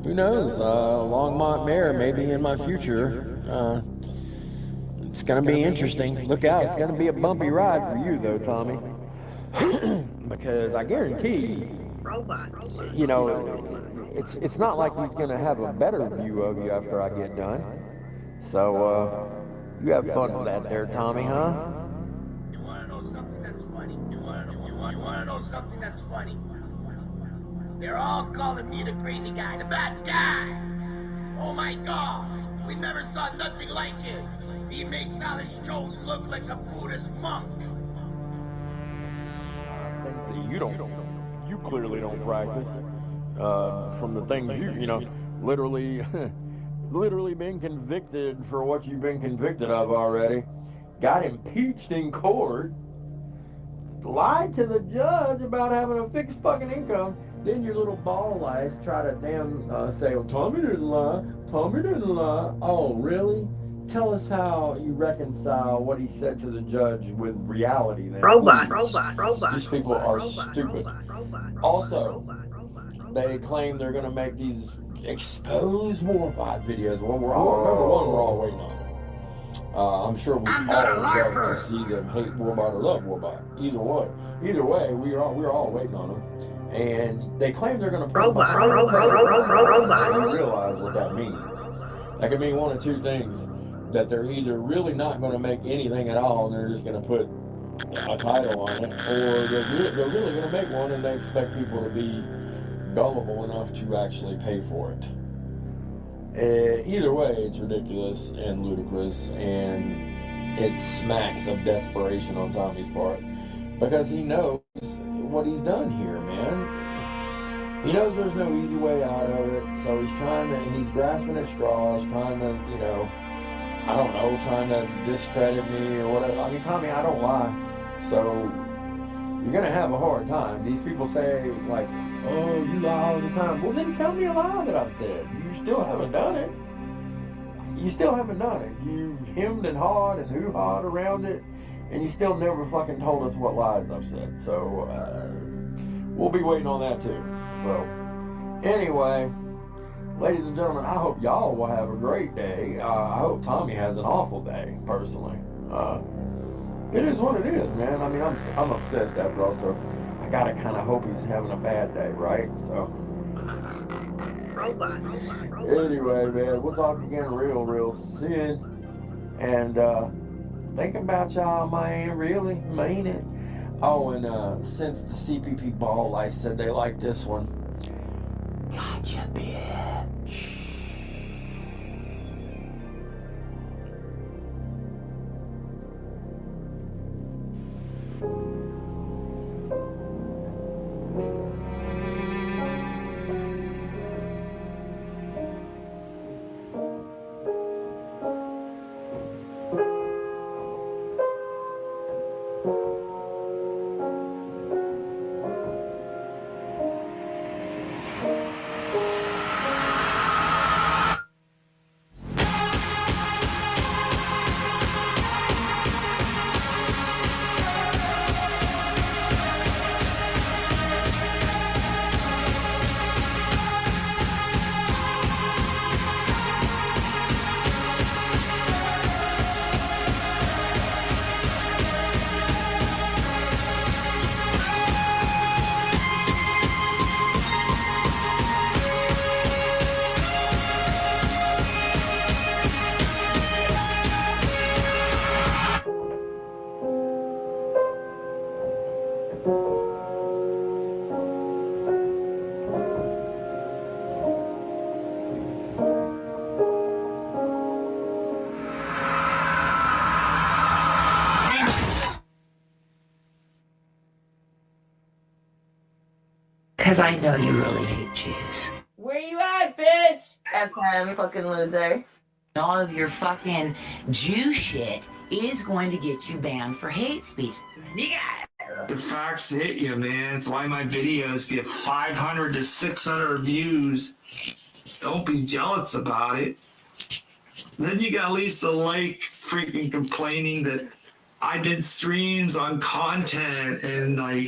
who knows, Longmont Mayor maybe in my future. It's going to be interesting. Look out, it's going to be a bumpy ride for you, though, Tommy. Because I guarantee, you know, it's not like he's going to have a better view of you after I get done. So, you have fun with that there, Tommy, huh? You want to know something that's funny? You want to know something that's funny? They're all calling me the crazy guy, the bad guy. Oh my God, we never saw nothing like it. He makes Alex Jones look like a Buddhist monk. Things that you clearly don't practice. From the things you know, literally been convicted for what you've been convicted of already. Got impeached in court. Lied to the judge about having a fixed fucking income. Then your little ball lies try to damn say, well, Tommy didn't lie. Oh, really? Tell us how you reconcile what he said to the judge with reality then. Robot. These people are stupid. Also, they claim they're going to make these exposed Warbot videos. Well, we're all waiting on them. I'm sure we all love to see them hate Warbot or love Warbot. Either way, we're all waiting on them. And they claim they're going to Robot. I realize what that means. That could mean one of two things. That they're either really not going to make anything at all and they're just going to put a title on it, or they're really going to make one and they expect people to be gullible enough to actually pay for it. Either way, it's ridiculous and ludicrous, and it smacks of desperation on Tommy's part because he knows what he's done here, man. He knows there's no easy way out of it, so he's grasping at straws, trying to, you know, I don't know, trying to discredit me or whatever. I mean, Tommy, I don't lie. So, you're going to have a hard time. These people say, like, oh, you lie all the time. Well, then tell me a lie that I've said. You still haven't done it. You've hemmed and hawed and hoo-hawed around it, and you still never fucking told us what lies I've said. So, we'll be waiting on that too. So, anyway, ladies and gentlemen, I hope y'all will have a great day. I hope Tommy has an awful day, personally. It is what it is, man. I mean, I'm obsessed after all, so I gotta kind of hope he's having a bad day, right? So, anyway, man, we'll talk again real soon. And thinking about y'all, man, really mean it. Oh, and since the CPP ball lights said they like this one, gotcha, bitch. Because I know you really hate Jews. Where you at, bitch? FM, fucking loser. All of your fucking Jew shit is going to get you banned for hate speech. Yeah. The facts hit you, man. It's why my videos get 500 to 600 views. Don't be jealous about it. Then you got Lisa Lake freaking complaining that I did streams on content, and like,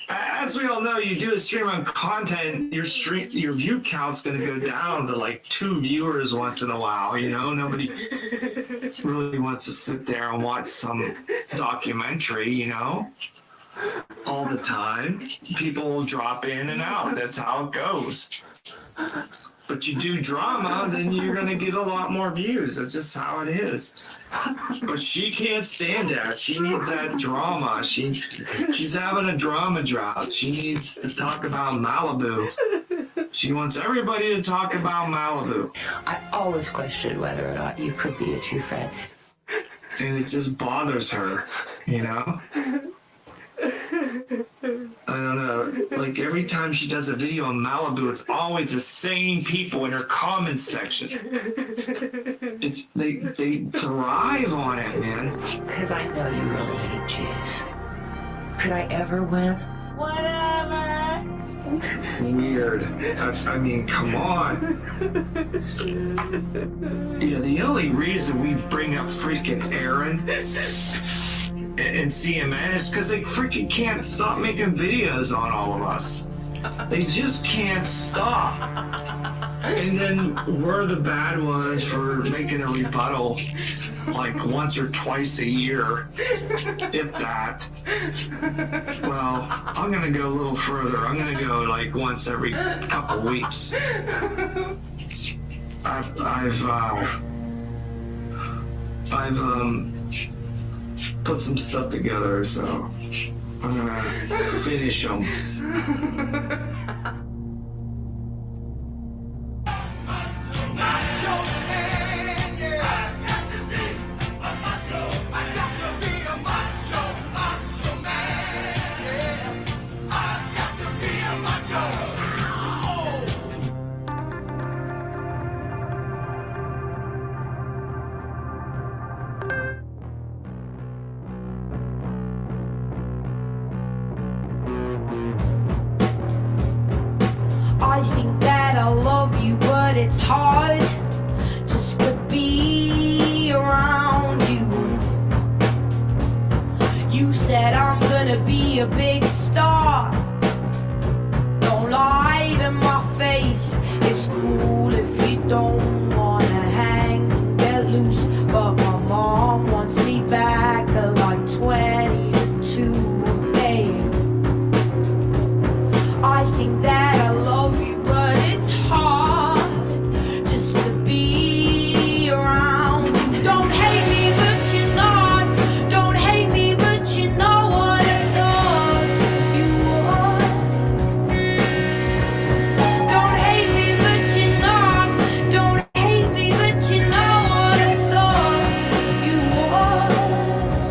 as we all know, you do a stream on content, your view count's gonna go down to like 2 viewers once in a while. You know, nobody really wants to sit there and watch some documentary, you know, all the time. People will drop in and out. That's how it goes. But you do drama, then you're gonna get a lot more views. That's just how it is. But she can't stand that. She needs that drama. She's having a drama drought. She needs to talk about Malibu. She wants everybody to talk about Malibu. I always question whether or not you could be a true friend. And it just bothers her, you know? I don't know. Like every time she does a video on Malibu, it's always the same people in her comment section. They thrive on it, man. Because I know you really hate Jews. Could I ever win? Whatever. Weird. I mean, come on. Yeah, the only reason we bring up freaking Aaron and CNN is because they freaking can't stop making videos on all of us. They just can't stop. And then we're the bad ones for making a rebuttal like once or twice a year, if that. Well, I'm gonna go a little further. I'm gonna go like once every couple weeks. I've put some stuff together, so I'm gonna finish them. I think that I love you, but it's hard just to be around you. You said I'm gonna be a big star. Don't lie to my face. It's cool if you don't wanna hang, get loose. But my mom wants me back at like 20 to 2. Hey, I think that I love you, but it's hard just to be around you. Don't hate me, but you're not. Don't hate me, but you know what I thought you was. Don't hate me, but you're not. Don't hate me, but you know what I thought you was.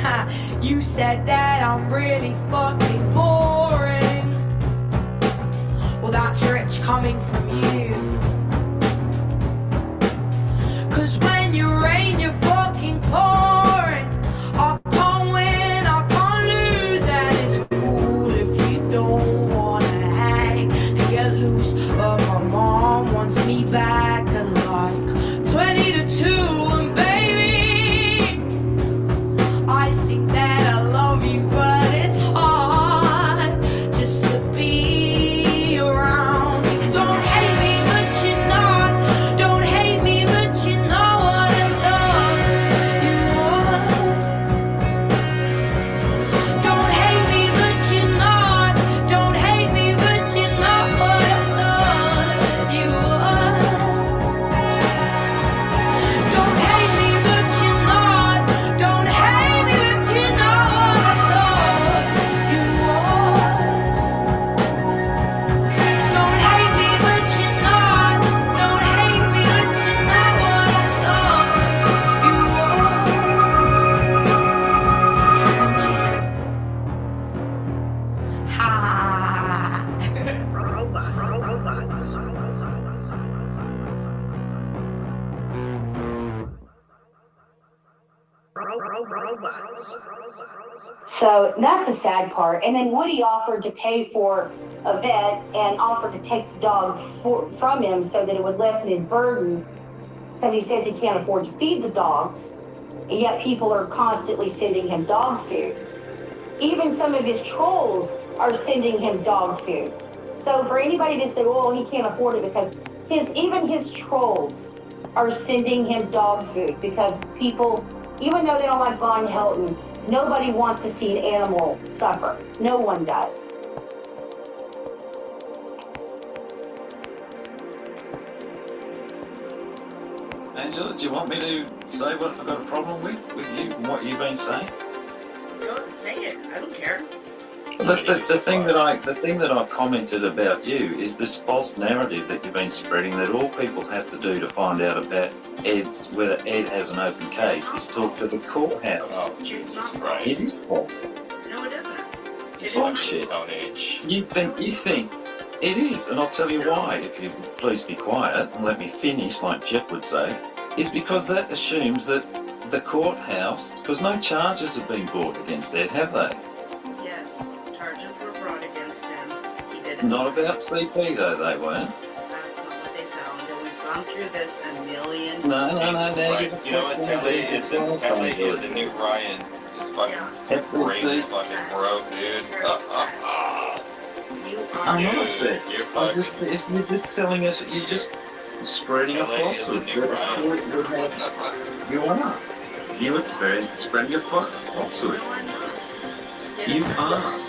Ha, you said that I'm really fucking boring. Well, that's rich coming from you. 'Cause when you rain, you're fucking pouring. I can't win, I can't lose, and it's cool if you don't wanna hang and get loose. But my mom wants me back at like 20 to 2, and baby, I think that I love you, but it's hard just to be around you. Don't hate me, but you're not. Don't hate me, but you know what I thought you was. Don't hate me, but you're not. Don't hate me, but you know what I thought you was. So that's the sad part. And then Woody offered to pay for a vet and offered to take the dog from him so that it would lessen his burden, because he says he can't afford to feed the dogs, and yet people are constantly sending him dog food. Even some of his trolls are sending him dog food. So for anybody to say, oh, he can't afford it, because even his trolls are sending him dog food, because people, even though they don't like Von Helton, nobody wants to see an animal suffer. No one does. Angela, do you want me to say what I've got a problem with you and what you've been saying? Go and say it. I don't care. The thing that I commented about you is this false narrative that you've been spreading, that all people have to do to find out about whether Ed has an open case is talk to the courthouse. Oh, Jesus Christ. It is false. No, it isn't. It's bullshit. You think it is, and I'll tell you why, if you would please be quiet and let me finish, like Jeff would say, is because that assumes that the courthouse, because no charges have been brought against Ed, have they? Yes, charges were brought against him. He did his Not about CP though, they weren't. That's not what they found, and we've gone through this a million No. Right. You know what, Kelly is the new Ryan. Is fucking great, is fucking broke, dude. I'm not upset. If you're just telling us, you're just spreading a falsehood. You are. You are spreading a falsehood. You are.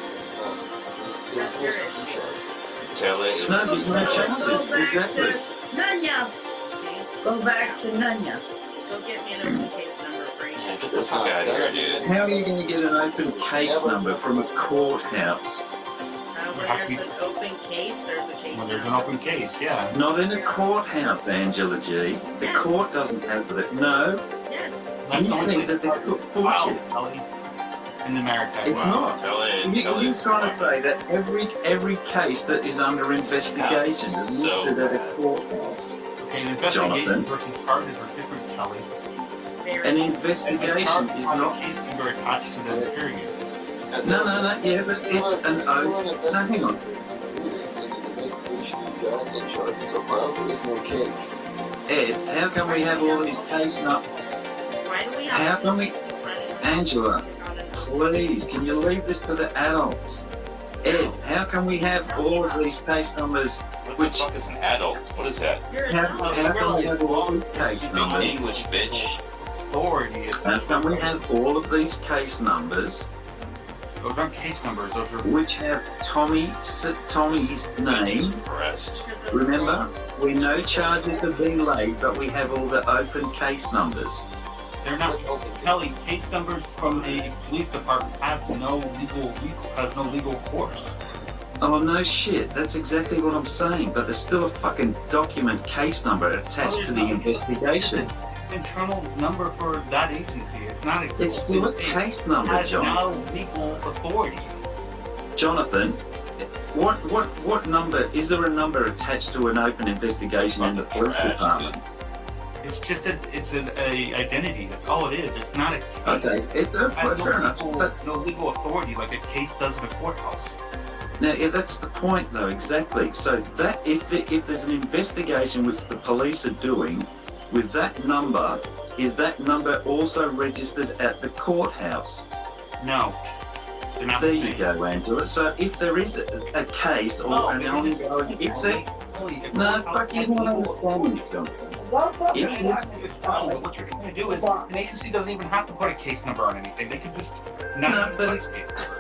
Kelly. No, there's no charges. Exactly. Nunya. Go back to Nunya. Go get me an open case number for you. Get this fuck out of here, dude. How are you going to get an open case number from a courthouse? When there's an open case, there's a case There's number. an open case, yeah. Not in a courthouse, Angela G. The court doesn't have that. No. Yes. You think that they put bullshit. In America. It's not. You're trying to say that every case that is under investigation is listed at a courthouse. Okay, an investigation versus charges are different, Kelly. An investigation is not. Case number attached to the period. No, yeah, but it's an oath. No, hang on. Ed, how can we have all these case numbers? How can we, Angela, please, can you leave this to the adults? Ed, how can we have all of these case numbers? What the fuck is an adult? What is that? How can we have all these case numbers? English, bitch. How can we have all of these case numbers? Those aren't case numbers, those are... Which have Tommy's name. Remember, we know charges have been laid, but we have all the open case numbers. They're not... Kelly, case numbers from the police department have no legal course. Oh, no shit. That's exactly what I'm saying. But there's still a fucking document case number attached to the investigation. Internal number for that agency. It's not a... It's still a case number, John. It has no legal authority. Jonathan, what number, is there a number attached to an open investigation in the police department? It's just it's an identity. That's all it is. It's not a... Okay, it's fair enough. But no legal authority like a case does in a courthouse. Now, yeah, that's the point, though, exactly. So that if there's an investigation which the police are doing with that number, is that number also registered at the courthouse? No. There you go, Angela. So if there is a case or an ongoing, if there... No, fuck, you don't understand me, Jonathan. What you're trying to do is, an agency doesn't even have to put a case number on anything. They can just not put a case number.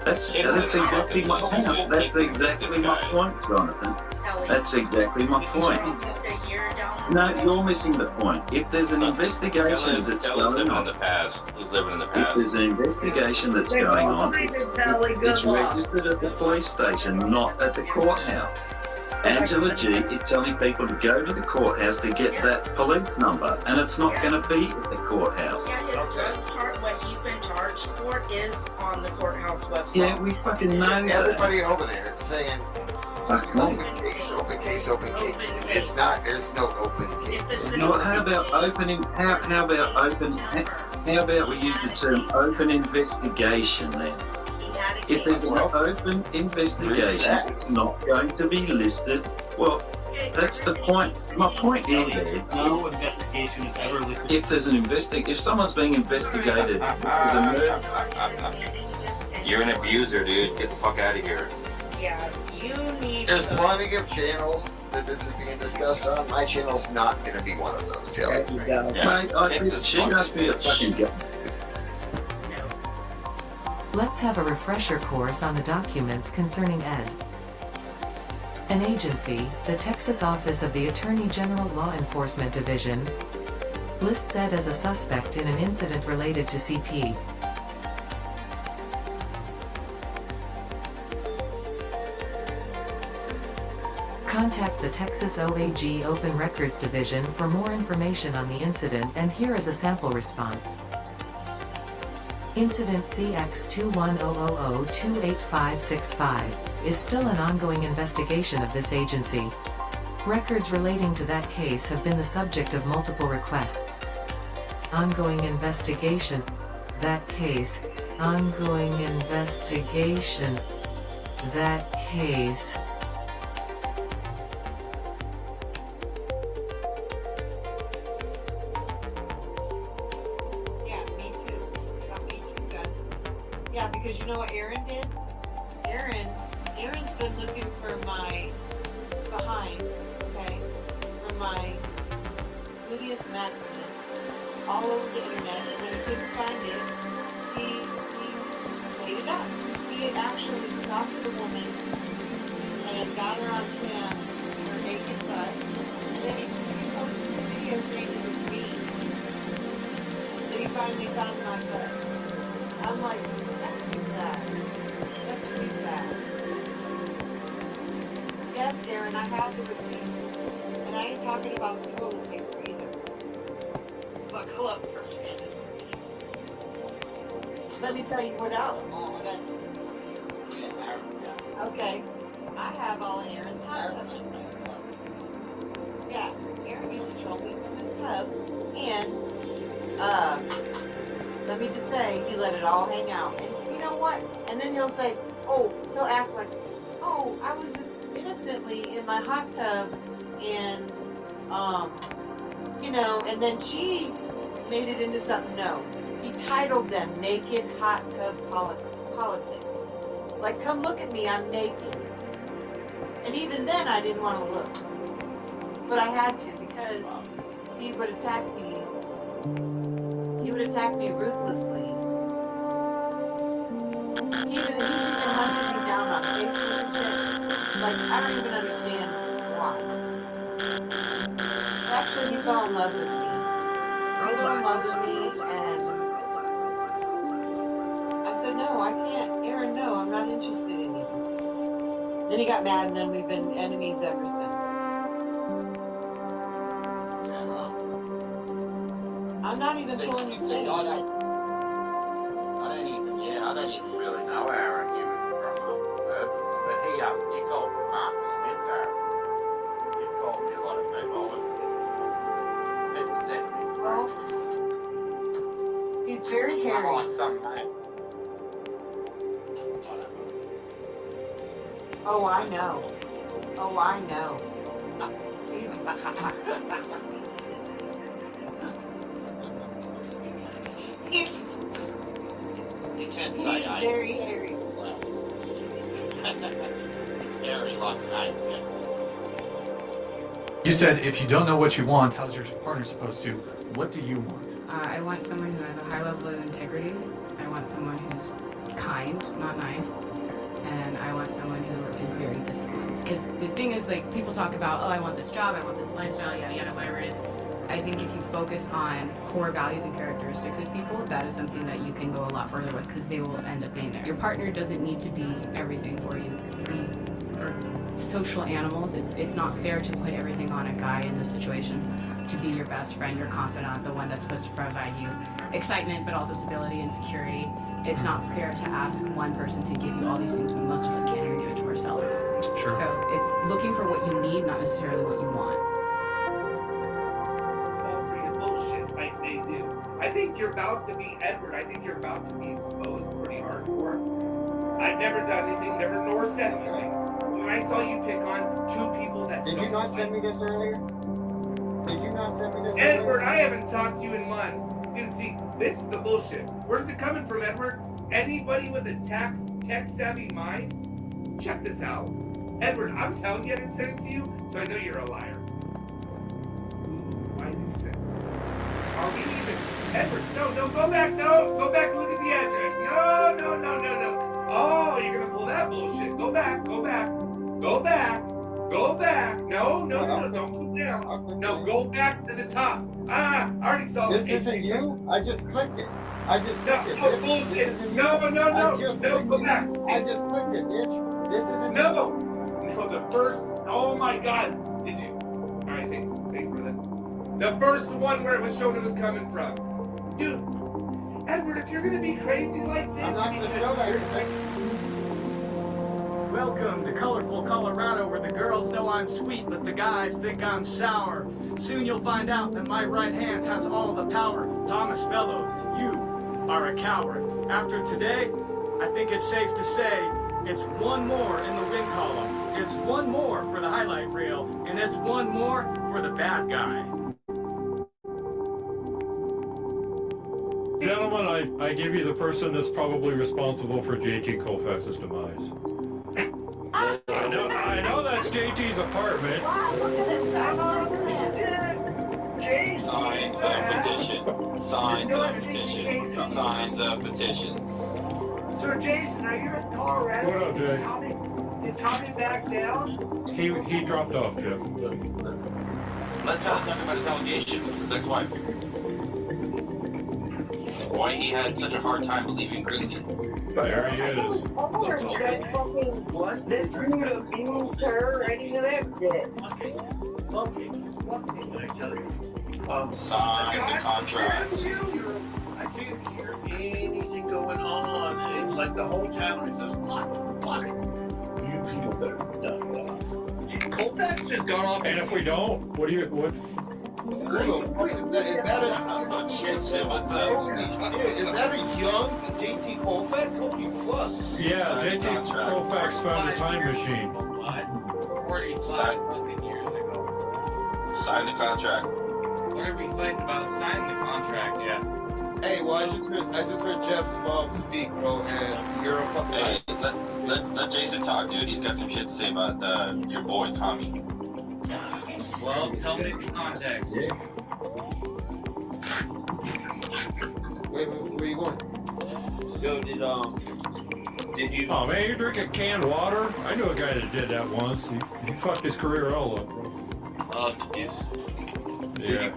That's exactly my point. That's exactly my point, Jonathan. That's exactly my point. No, you're missing the point. If there's an investigation that's going on, He's living in the past. if there's an investigation that's going on, it's registered at the police station, not at the courthouse. Angela G is telling people to go to the courthouse to get that police number, and it's not going to be at the courthouse. Yeah, his drug chart, what he's been charged for, is on the courthouse website. Yeah, we fucking know that. Everybody over there saying open case. It's not. There's no open case. Well, how about opening? How about open? How about we use the term open investigation then? If there's an open investigation, it's not going to be listed. Well, that's the point. My point is No investigation is ever listed. if there's an if someone's being investigated as a murder. You're an abuser, dude. Get the fuck out of here. Yeah, you need There's plenty of channels that this is being discussed on. My channel's not going to be one of those, Taylor. Mate, I think she must be a fucking guy. Let's have a refresher course on the documents concerning Ed. An agency, the Texas Office of the Attorney General Law Enforcement Division, lists Ed as a suspect in an incident related to CP. Contact the Texas OAG Open Records Division for more information on the incident, and here is a sample response. Incident CX2100028565 is still an ongoing investigation of this agency. Records relating to that case have been the subject of multiple requests. Ongoing investigation. That case. Ongoing investigation. That case. Yeah, because you know what Aaron did? Aaron's been looking for my behind, okay? For my gluteus maximus all over the internet, and when he couldn't find it, he made it up. He had actually stalked the woman and got her on cam, her naked butt, and then he posted the video saying it was me. Then he finally found my butt. I'm like, that's pretty sad. That's pretty sad. Yes, Aaron, I have the receipt. And I ain't talking about the toilet paper either. Buckle up for this. Let me tell you what else. Okay. I have all of Aaron's hot tub. Yeah, Aaron used to troll me from his tub. And, let me just say, he let it all hang out. And you know what? And then he'll say, oh, he'll act like, oh, I was just innocently in my hot tub and, you know, and then she made it into something. No. He titled them Naked Hot Tub Politics. Like, come look at me, I'm naked. And even then, I didn't want to look. But I had to because he would attack me. He would attack me ruthlessly. He's even hunting me down on Facebook and shit. Like, I don't even understand why. Actually, he fell in love with me. He fell in love with me, and I said, no, I can't. Aaron, no, I'm not interested in you. Then he got mad, and then we've been enemies ever since. I'm not even pulling you. See, I don't even really know Aaron. You were from Urbans, but you called me Mark Smith, Aaron. You called me a lot of people. People said these words. He's very hairy. My son, mate. Oh, I know. Oh, I know. You can't say He's very hairy. Hairy like an ape. You said if you don't know what you want, how's your partner supposed to? What do you want? I want someone who has a high level of integrity. I want someone who's kind, not nice. And I want someone who is very disciplined. Because the thing is, like, people talk about, oh, I want this job, I want this lifestyle, yada yada, whatever it is. I think if you focus on core values and characteristics of people, that is something that you can go a lot further with because they will end up being there. Your partner doesn't need to be everything for you. We are social animals. It's not fair to put everything on a guy in this situation. To be your best friend, your confidant, the one that's supposed to provide you excitement, but also stability and security. It's not fair to ask one person to give you all these things when most of us can't even give it to ourselves. Sure. So it's looking for what you need, not necessarily what you want. Fall for your bullshit like they do. I I think you're about to be Edward. I think you're about to be exposed pretty hardcore. I've never done anything, never nor said anything. When I saw you pick on two people that Did you not send me this earlier? Did you not send me this Edward, earlier? I haven't talked to you in months. Dude, see, this is the bullshit. Where's it coming from, Edward? Anybody with a tech-savvy mind? Check this out. Edward, I'm telling you I didn't send it to you, so I know you're a liar. Why did you send it? Are we even? Edward, no, go back, go back and look at the address. No. Oh, you're gonna pull that bullshit. Go back. No, don't put down. No, go back to the top. I already saw This isn't you? I just clicked it. No, bullshit. No, go back. I just clicked it, bitch. This isn't No, the first, oh my God. Did you? All right, thanks for that. The first one where it was shown it was coming from. Dude, Edward, if you're gonna be crazy like this, I'm not gonna show that. Welcome to colorful Colorado, where the girls know I'm sweet, but the guys think I'm sour. Soon you'll find out that my right hand has all the power. Thomas Fellows, you are a coward. After today, I think it's safe to say it's one more in the win column. It's one more for the highlight reel, and it's one more for the bad guy. Gentlemen, I give you the person that's probably responsible for JT Colfax's demise. I know that's JT's apartment. Sign the petition. So Jason, are you in Colorado? What up, Jay? Did Tommy back down? He dropped off, Jeff. Let's talk about his allegation with his ex-wife. Why he had such a hard time believing Christy. There he is. This dude abused her and he lived it. Fucking, I tell you. Sign the contract. I can't hear anything going on. It's like the whole town is just blocked. You people better duck off. Colfax just gone off. And if we don't, what? Is that a young JT Colfax? Holy fuck. Yeah, JT Colfax found a time machine. 45 years ago. Sign the contract. What are we fighting about signing the contract yet? Hey, well, I just heard Jeff's mom speak, bro, and you're a fucking. Hey, let Jason talk, dude. He's got some shit to say about your boy Tommy. Well, tell me the context. Yeah. Where you going? Yo, did you? Oh man, you're drinking canned water? I knew a guy that did that once. He fucked his career all up, bro. Yeah.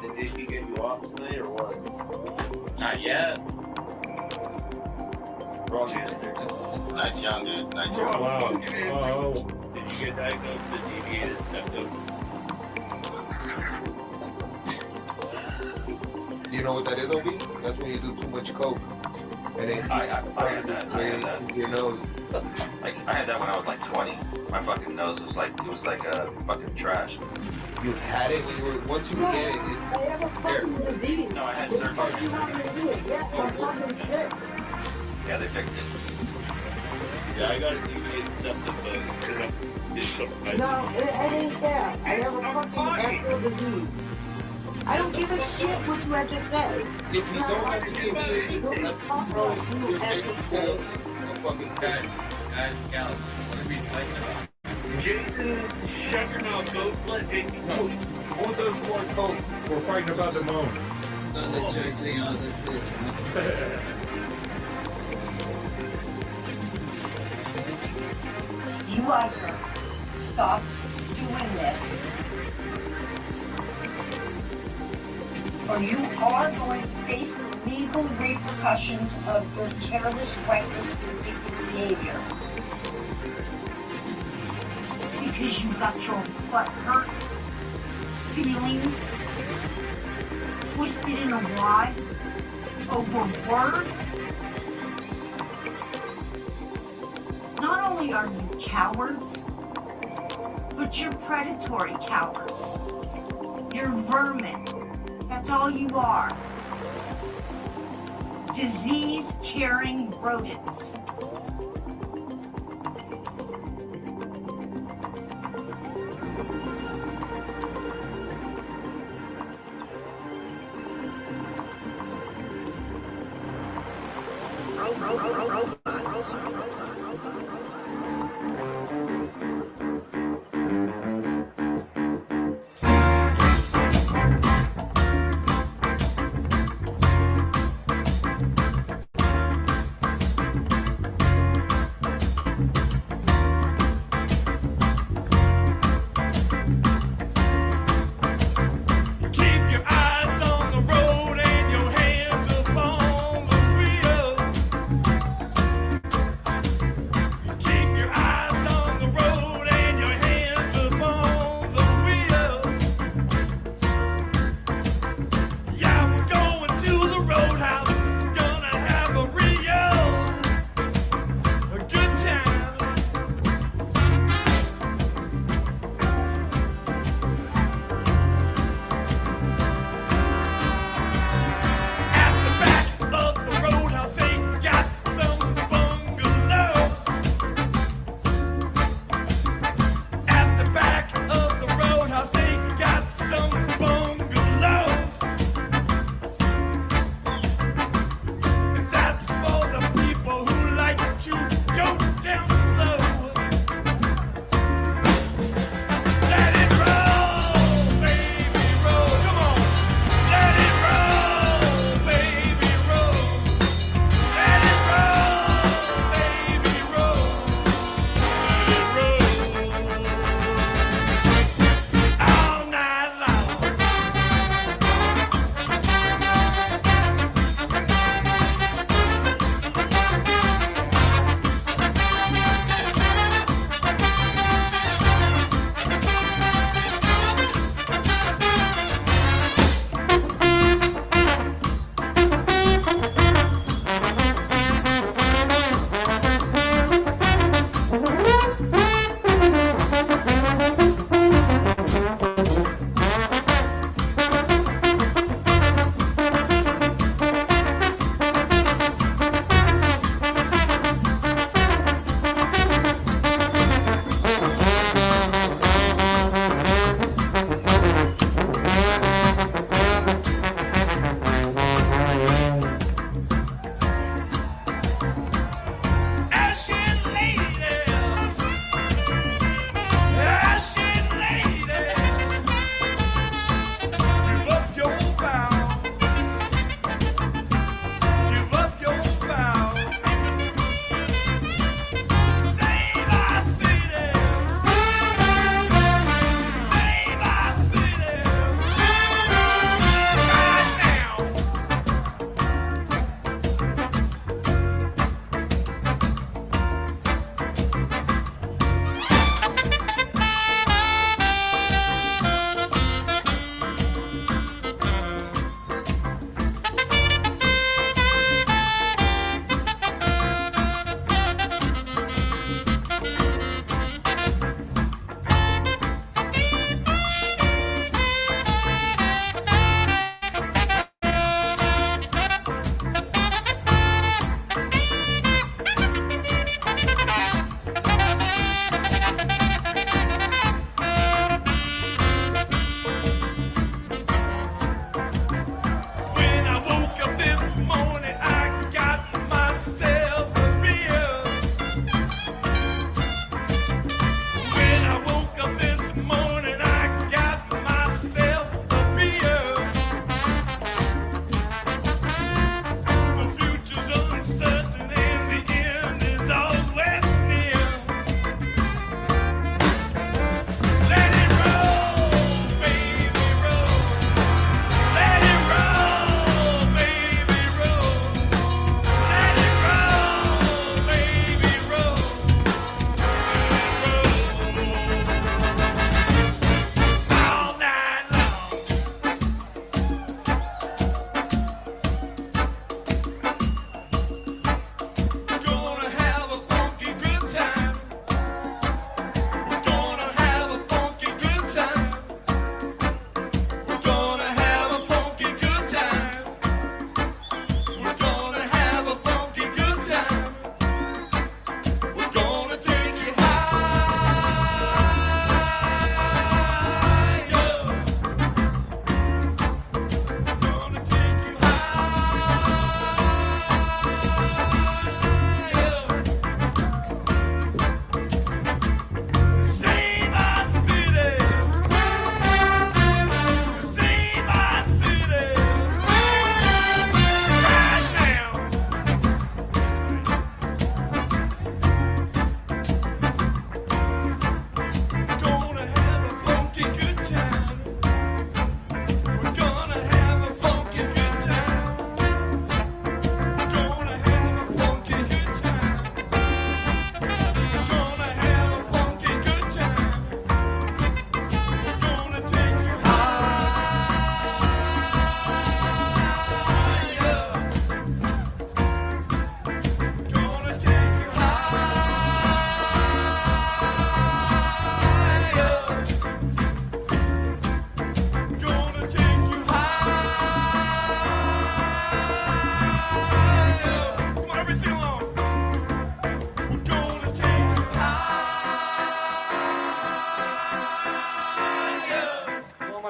Did he get you off tonight or what? Not yet. Wrong answer. Nice young dude. Nice young. Wow. Did you get diagnosed with deviated septum? You know what that is, OB? That's when you do too much coke. And it I had that. your nose. I had that when I was like 20. My fucking nose was like fucking trash. You had it when you were once you get it. I have a fucking disease. No, I had surgery. Yes, I'm fucking sick. Yeah, they fixed it. Yeah, I got a deviated septum, but because I did something. No, it ain't that. I have a fucking actual disease. I don't give a shit what you have to say. If you don't have to give it, you don't have to throw your face full of fucking Guys, gals, what are we fighting about? Jason, shut your mouth, don't let JT talk. Who does more coke? We're fighting about the moon. Don't let JT on this, You either stop doing this, or you are going to face the legal repercussions of your careless, reckless, ridiculous behavior. Because you got your butt hurt feelings twisted in a wad over words. Not only are you cowards, but you're predatory cowards. You're vermin. That's all you are. disease-carrying rodents.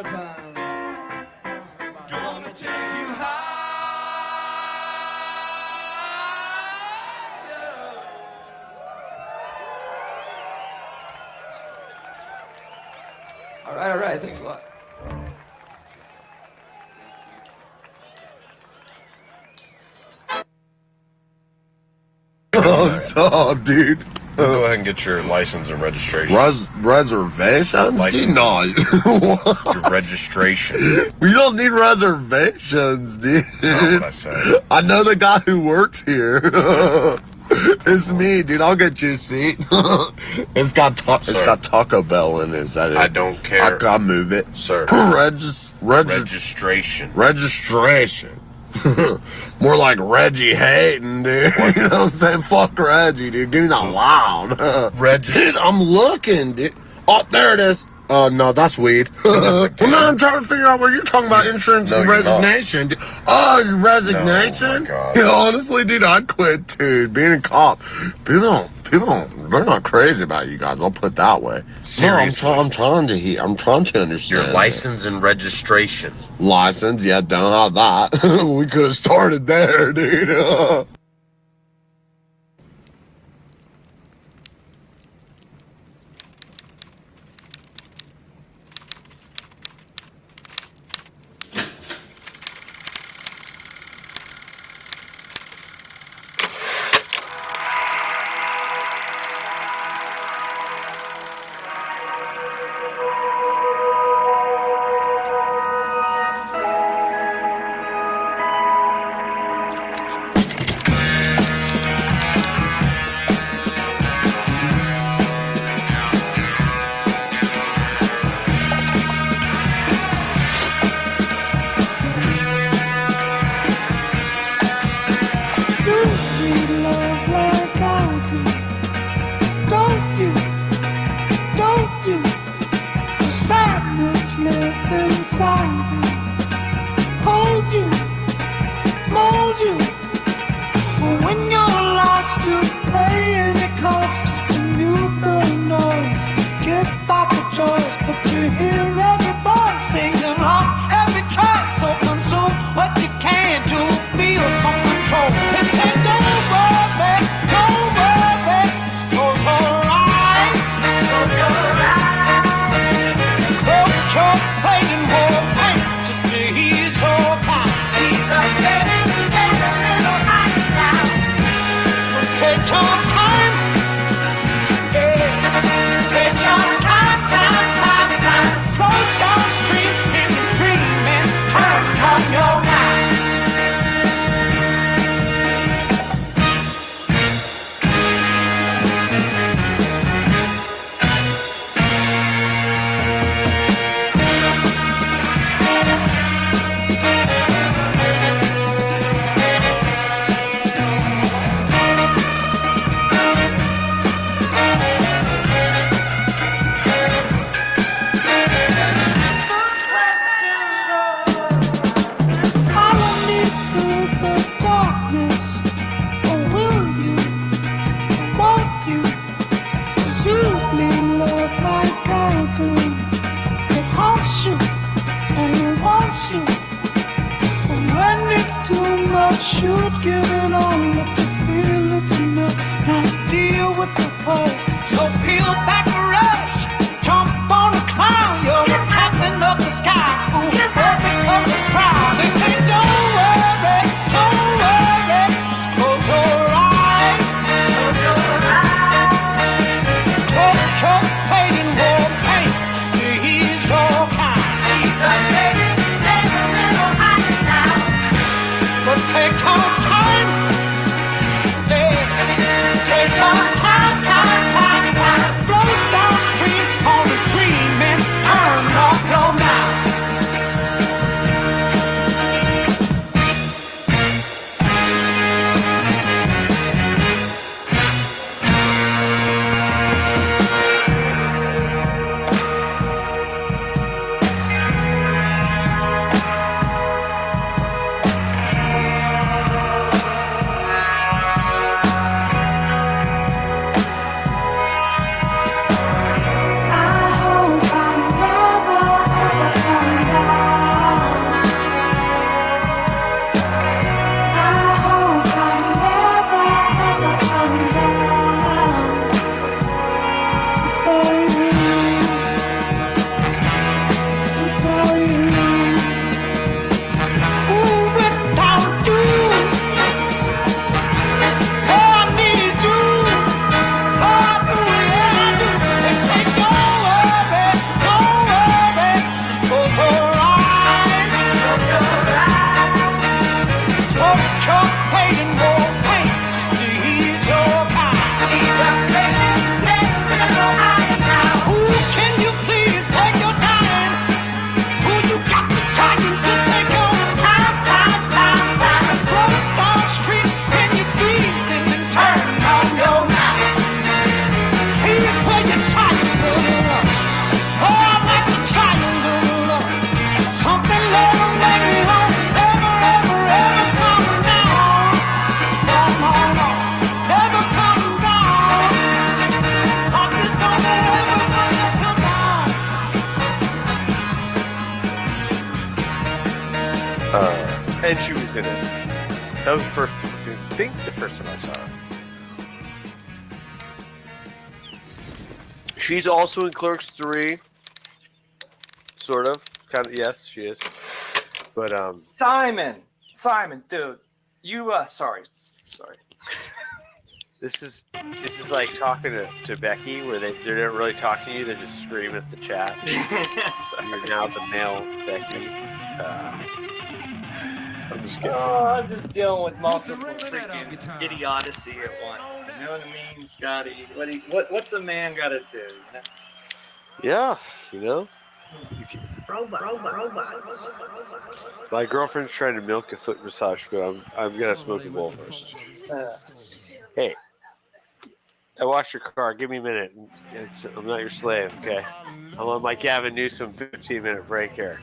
more time. Gonna take you All right. Thanks a lot. What's up, dude? Go ahead and get your license and registration. Reservations? License. Dude, no. Your registration. We don't need reservations, dude. That's not what I said. I know the guy who works here. It's me, dude. I'll get you a seat. It's got Taco Bell in it. Is that it? I don't care. I'll move it. Sir. Registration. Registration. More like Reggie hating, dude. You know what I'm saying? Fuck Reggie, dude. Give me that loud. Dude, I'm looking, dude. Oh, there it is. No, that's weed. Well, no, I'm trying to figure out what you're talking about. Insurance and resignation. Dude. Oh, your resignation? No, Yeah, honestly, dude, I'd quit too. Being a cop. People don't, they're not crazy about you guys. I'll put it that way. Seriously. No, I'm trying to understand. Your license and registration. License? Yeah, don't have that. We could have started there, dude. Take your time, And she was in it. That was the first. I think the first time I saw her. She's also in Clerks 3. Sort of. Kind of. Yes, she is. But Simon, dude, you sorry. This is like talking to Becky, where they're not really talking to you; they're just screaming at the chat. You're now the male Becky. I'm just kidding. Oh, I'm just dealing with multiple freaking idiocy at once. You know what I mean, Scotty? What's a man got to do? You know? Yeah, you know. Robot. My girlfriend's trying to milk a foot massage, but I'm gonna smoke a bowl first. Hey, I washed your car. Give me a minute. I'm not your slave, okay? I'm on my Gavin Newsom 15-minute break here.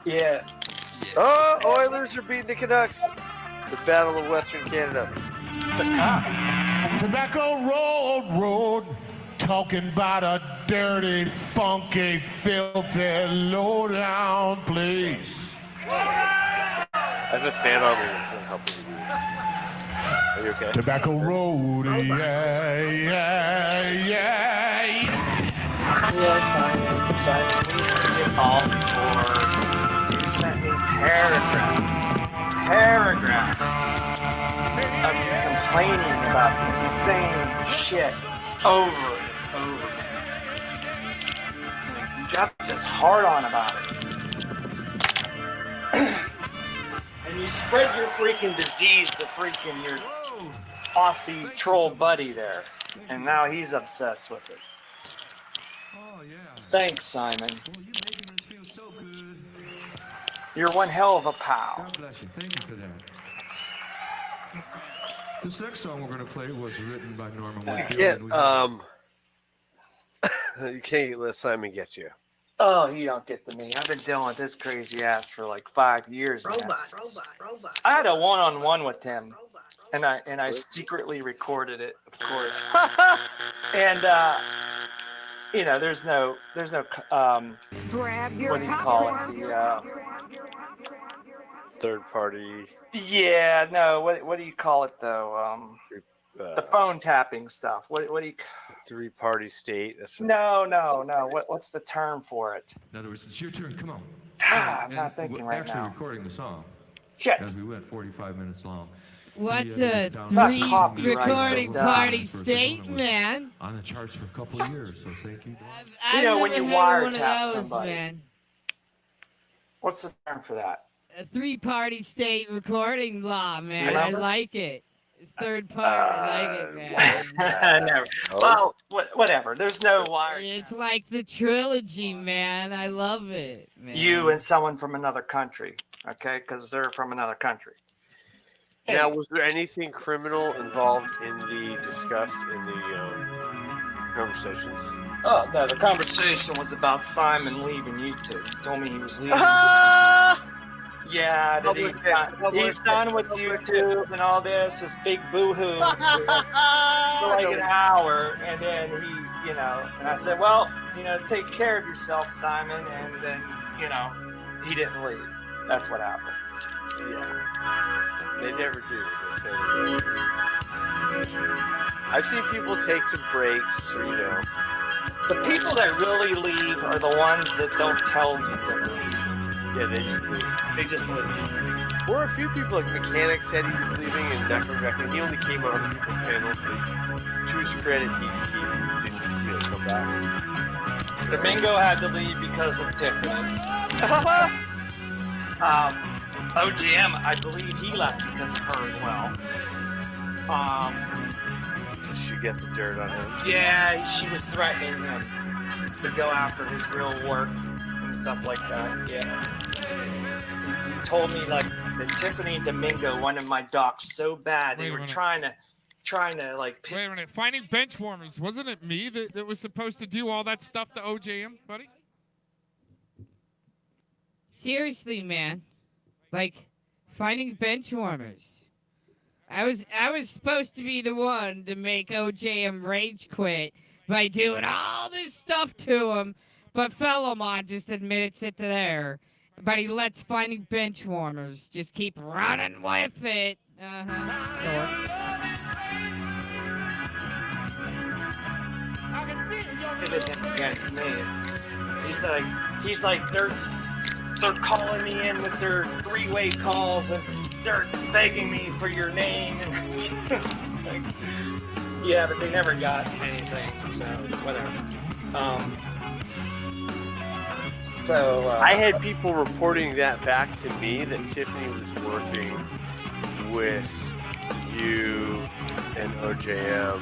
Yeah. Oh, Oilers are beating the Canucks. The Battle of Western Canada. Tobacco Road, talking about a dirty, funky, filthy, low-down place. I have a fan on me that's not helping me. Are you okay? Tobacco Road, yeah. Yes, Simon. We get all before. You sent me paragraphs of you complaining about the same shit over and over. You got this hard on about it. And you spread your freaking disease to freaking your Aussie troll buddy there. And now he's obsessed with it. Thanks, Simon. You're one hell of a pal. God bless you. Thank you for that. This next song we're going to play was written by Norman Whitfield. You can't let Simon get you. Oh, he don't get to me. I've been dealing with this crazy ass for like 5 years now. Robot. I had a one-on-one with him, and I secretly recorded it, of course. And you know, there's no Grab your what do you call it? The third party. yeah, no, what do you call it though? The phone tapping stuff. What do you? Three-party state. That's No. What's the term for it? In other words, it's your turn. Come on. I'm not thinking we're right actually now. recording the song. Shit. As we went 45 minutes long. What's We, a down- three copyright, recording but, party first state, one was man? On the charts for a couple of years, so thank you. I've know, when never you heard of one of wiretap those, somebody. man. What's the term for that? A three-party state recording law, man. Remember? I like it. Third party, I like it, man. No. Well, whatever. There's no wire. It's like the trilogy, man. I love it, man. You and someone from another country, okay? Because they're from another country. Now, was there anything criminal involved in the discussed in the conversations? Oh, no, the conversation was about Simon leaving YouTube. He told me he was leaving. Yeah, that he's done with YouTube and all this big boo-hoo for like an hour. And then he, and I said, well, take care of yourself, Simon. And then, he didn't leave. That's what happened. Yeah. They never do. They say they do. I've seen people take some breaks, or, The people that really leave are the ones that don't tell you they're leaving. Yeah, they just leave. They just leave. Or a few people, like Mechanic said he was leaving and not coming back, and he only came on other people's panels, but to his credit, he didn't come back. Domingo had to leave because of Tiffany. OGM, I believe he left because of her as well. She got the dirt on him. Yeah, she was threatening him to go after his real work and stuff like that. Yeah. He told me like that Tiffany and Domingo wanted my docs so bad they were trying to like. Wait a minute, finding bench warmers. Wasn't it me that was supposed to do all that stuff to OJM, buddy? Seriously, man. Like, finding bench warmers. I was supposed to be the one to make OJM rage quit by doing all this stuff to him, but Fellowmont just admitted it there. but he lets finding bench warmers just keep running with it. Dorks. Against me. He's like they're calling me in with their three-way calls and they're begging me for your name and like, yeah, but they never got anything, so whatever. I had people reporting that back to me that Tiffany was working with you and OJM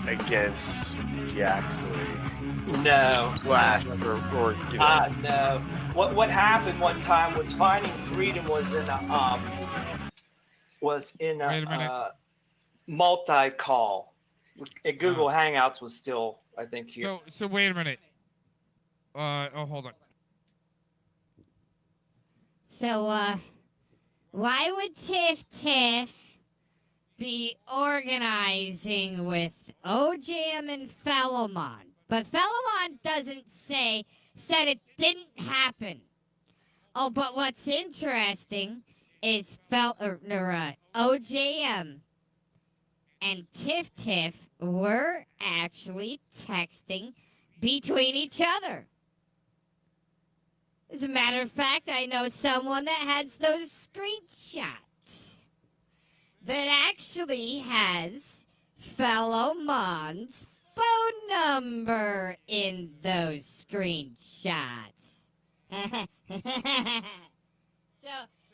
against Yaxley. No. Flash or you know. No. What happened one time was Finding Freedom was in a multi-call. Google Hangouts was still, I think, here. So wait a minute. Hold on. So, why would Tiff be organizing with OJM and Fellowmon? But Fellowmon said it didn't happen. Oh, but what's interesting is OJM and Tiff were actually texting between each other. As a matter of fact, I know someone that has those screenshots that actually has Fellowmon's phone number in those screenshots.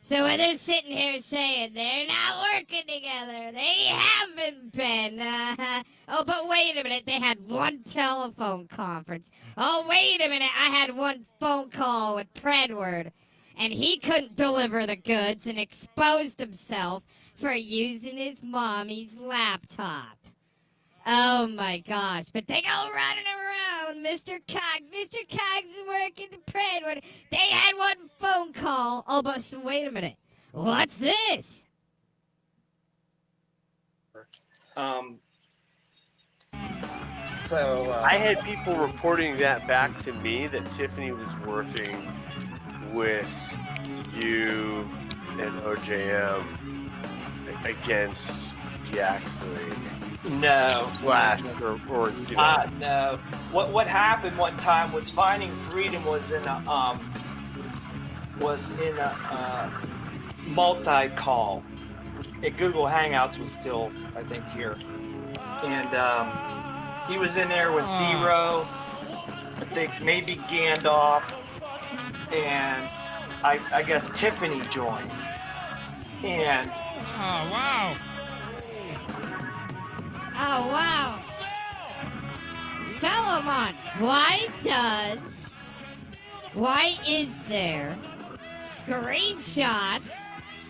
So when they're sitting here saying they're not working together, they haven't been. Oh, but wait a minute, they had one telephone conference. Oh, wait a minute, I had one phone call with Predward, and he couldn't deliver the goods and exposed himself for using his mommy's laptop. Oh my gosh, but they go running around, Mr. Cox is working the Predward. They had one phone call. Oh, but so wait a minute. What's this? I had people reporting that back to me that Tiffany was working with you and OJM against Yaxley. No. Flash or you know. No. What happened one time was Finding Freedom was in a multi-call. Google Hangouts was still, I think, here. And he was in there with Zero, I think maybe Gandalf, and I guess Tiffany joined. And oh wow. Oh, wow. Fellowmon, why is there screenshots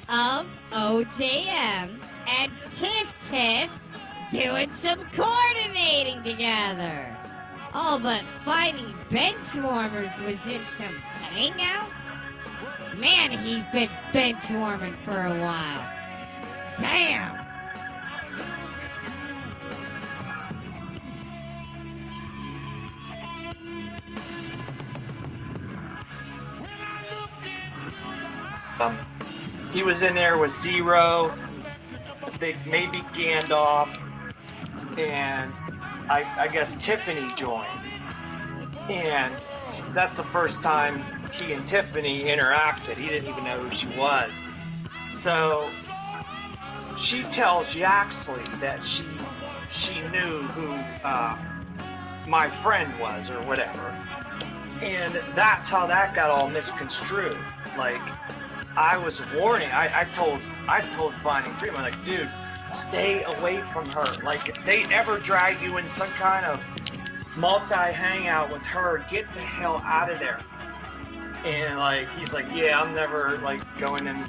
of OJM and Tiff doing some coordinating together? Oh, but Finding Benchwarmers was in some hangouts? Man, he's been benchwarming for a while. Damn. He was in there with Zero, I think maybe Gandalf, and I guess Tiffany joined. And that's the first time he and Tiffany interacted. He didn't even know who she was. So she tells Yaxley that she knew who my friend was or whatever. And that's how that got all misconstrued. Like, I was warning. I told Finding Freedom, I'm like, dude, stay away from her. Like, if they ever drag you in some kind of multi-hangout with her, get the hell out of there. And like, he's like, yeah, I'm never like going in,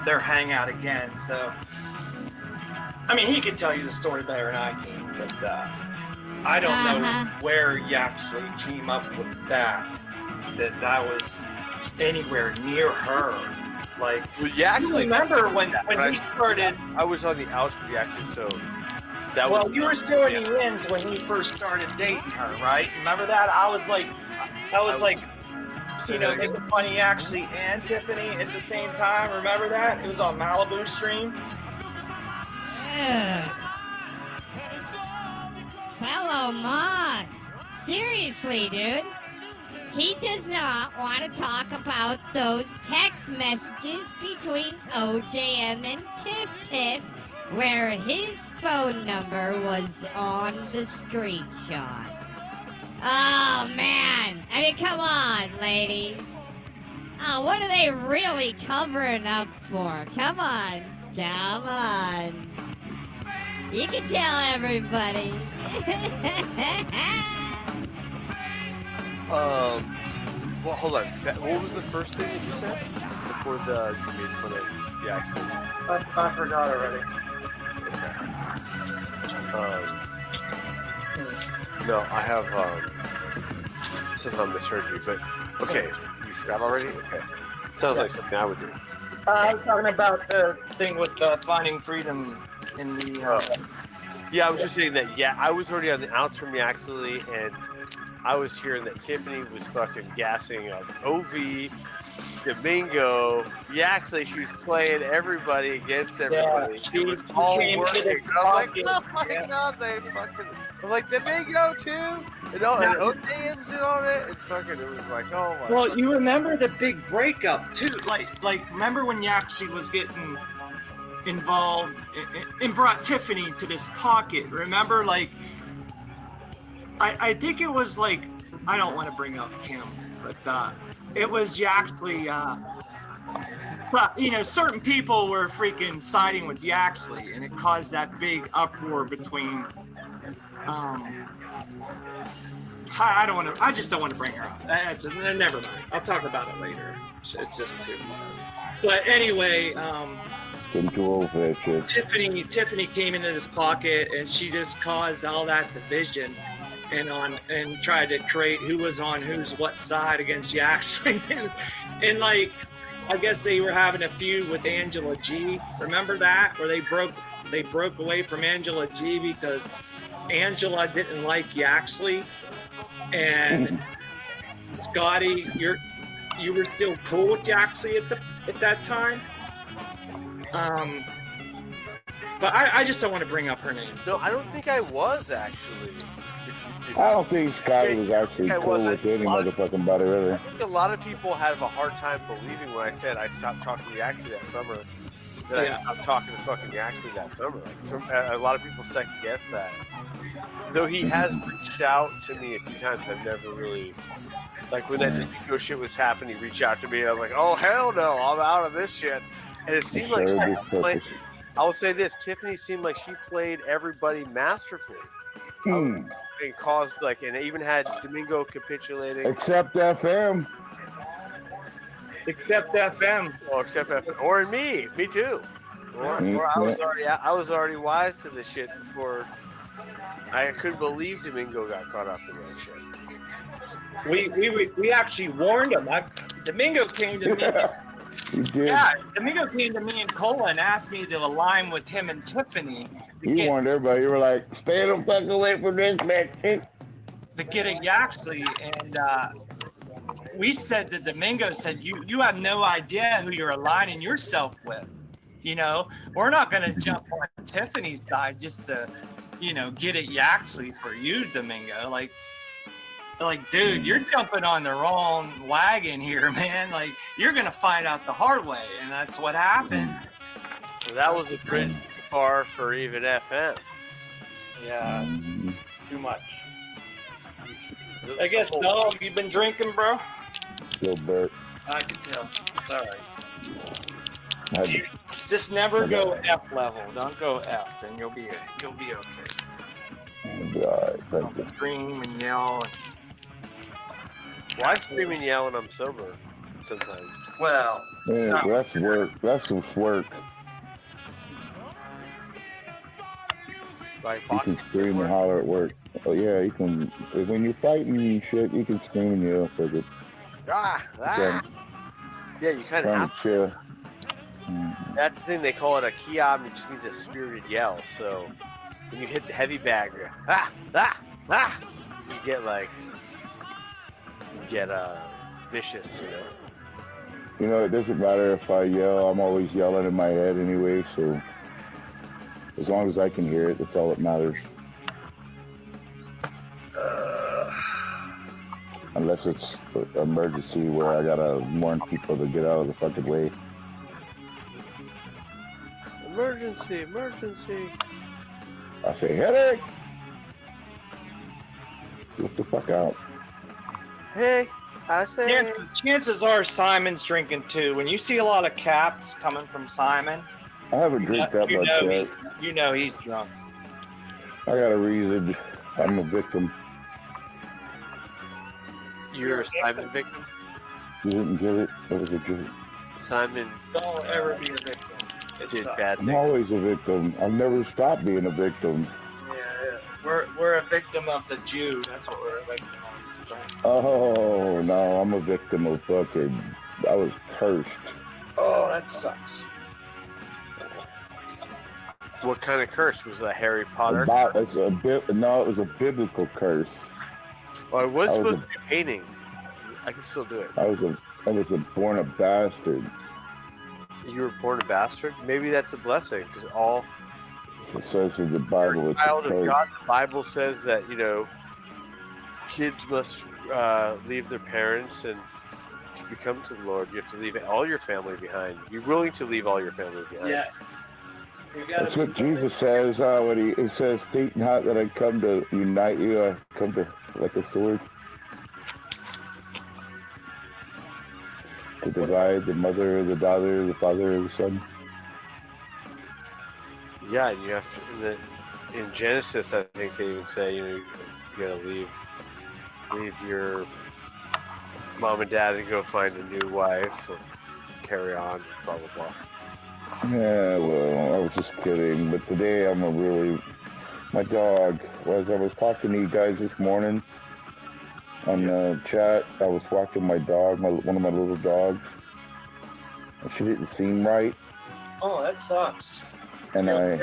their hangout again. So, I mean, he could tell you the story better than I can, but I don't know where Yaxley came up with that was anywhere near her. Like, well, Yaxley, remember when he started? I was on the outs with Yaxley, so that well, was. you were still in the ends when he first started dating her, right? Remember that? I was like, making fun of Yaxley and Tiffany at the same time. Remember that? It was on Malibu stream. Ugh. Fellow Mon, seriously, dude. He does not want to talk about those text messages between OJM and Tiff Tiff, where his phone number was on the screenshot. Oh, man. I mean, come on, ladies. Oh, what are they really covering up for? Come on. Come on. You can tell everybody. Well, hold on. What was the first thing that you said before you made fun of the accent? I forgot already. No, I have somehow misheard you, but okay, so you forgot already? Okay. Sounds like something I would do. I was talking about the thing with finding freedom in the. Yeah, I was just saying that, yeah, I was already on the outs from Yaxley, and I was hearing that Tiffany was fucking gassing up OV, Domingo, Yaxley. She was playing everybody against everybody. Yeah, she was all came to working. this I was like, oh my yeah. god, they fucking. I was like, Domingo too? And OJM's in on it? And fucking, it was like, oh my Well, god. you remember the big breakup too. Like remember when Yaxley was getting involved and brought Tiffany to this pocket? Remember, like, I think it was like, I don't want to bring up Kim, but it was Yaxley. Certain people were freaking siding with Yaxley, and it caused that big uproar between. I don't want to. I just don't want to bring her up. Never mind. I'll talk about it later. It's just too. But anyway, I'm too old for that shit. Tiffany came into this pocket, and she just caused all that division, and tried to create who was on whose what side against Yaxley, and like, I guess they were having a feud with Angela G. Remember that, where they broke away from Angela G because Angela didn't like Yaxley, and Scotty, you were still cool with Yaxley at that time. But I just don't want to bring up her name. No, I don't think I was actually. I don't think Scotty was actually cool with any motherfucking body, really. I think a lot of people have a hard time believing when I said I stopped talking to Yaxley that summer. That I stopped talking to fucking Yaxley that summer. Like, a lot of people second guess that. Though he has reached out to me a few times, I've never really, like when that Domingo shit was happening, he reached out to me. I was like, oh hell no, I'm out of this shit. And it seemed like I will say this: Tiffany seemed like she played everybody masterfully. And caused and even had Domingo capitulating. Except FM. Except FM. Oh, except FM. Or in me too. Or I was already wise to this shit before. I couldn't believe Domingo got caught up in that shit. We actually warned him. Domingo came to me. He did. Yeah, Domingo came to me and Cola and asked me to align with him and Tiffany. You warned everybody. You were like, stay the fuck away from this man. To get at Yaxley, and we said that Domingo said, you have no idea who you're aligning yourself with. We're not going to jump on Tiffany's side just to, get at Yaxley for you, Domingo. Like, dude, you're jumping on the wrong wagon here, man. Like, you're going to find out the hard way, and that's what happened. Well, that was a bridge far for even FM. Yeah, too much. I guess, no, you've been drinking, bro? Still burnt. I can tell. It's all right. Just never go F level. Don't go F, and you'll be okay. All right, thank you. Scream and yell. Why scream and yell when I'm sober sometimes? Well, yeah, that's work. That's some work. Like you can scream and holler at work. Oh yeah, you can. When you're fighting and shit, you can scream and yell for it. Yeah, you kind of have to. Chill. That's the thing, they call it a kiab. It just means a spirited yell. So when you hit the heavy bag, you get vicious, you know. You know, it doesn't matter if I yell. I'm always yelling in my head anyway, so as long as I can hear it, that's all that matters. Unless it's an emergency where I gotta warn people to get out of the fucking way. Emergency, emergency. I say, headache! Get the fuck out. Hey, I say. Chances are Simon's drinking too. When you see a lot of caps coming from Simon, I haven't drank that much yet. You know he's drunk. I got a reason. I'm a victim. You're a Simon victim? You didn't get it? What was it? Simon. Don't ever be a victim. Did bad I'm things. always a victim. I've never stopped being a victim. Yeah, we're a victim of the Jew. That's what we're a victim of. Oh, no, I'm a victim of fucking... I was cursed. Oh, that sucks. What kind of curse? Was it a Harry Potter? It was a biblical curse. Well, it was I was supposed a- to be painting. I can still do it. I was born a bastard. You were born a bastard? Maybe that's a blessing, because all It says in the Bible it's child a of curse. God, the Bible says that, you know, kids must leave their parents, and to become to the Lord, you have to leave all your family behind. You're willing to leave all your family behind. Yes. That's what Jesus says when he says, think not that I come to unite you, I come to like a sword. To divide the mother, the daughter, the father, the son. Yeah, and you have to, in Genesis, I think they even say, you know, you gotta leave your mom and dad and go find a new wife, or carry on, blah, blah, blah. Yeah, well, I was just kidding. But today my dog, as I was talking to you guys this morning on the chat, I was walking my dog, one of my little dogs, and she didn't seem right. Oh, that sucks. And I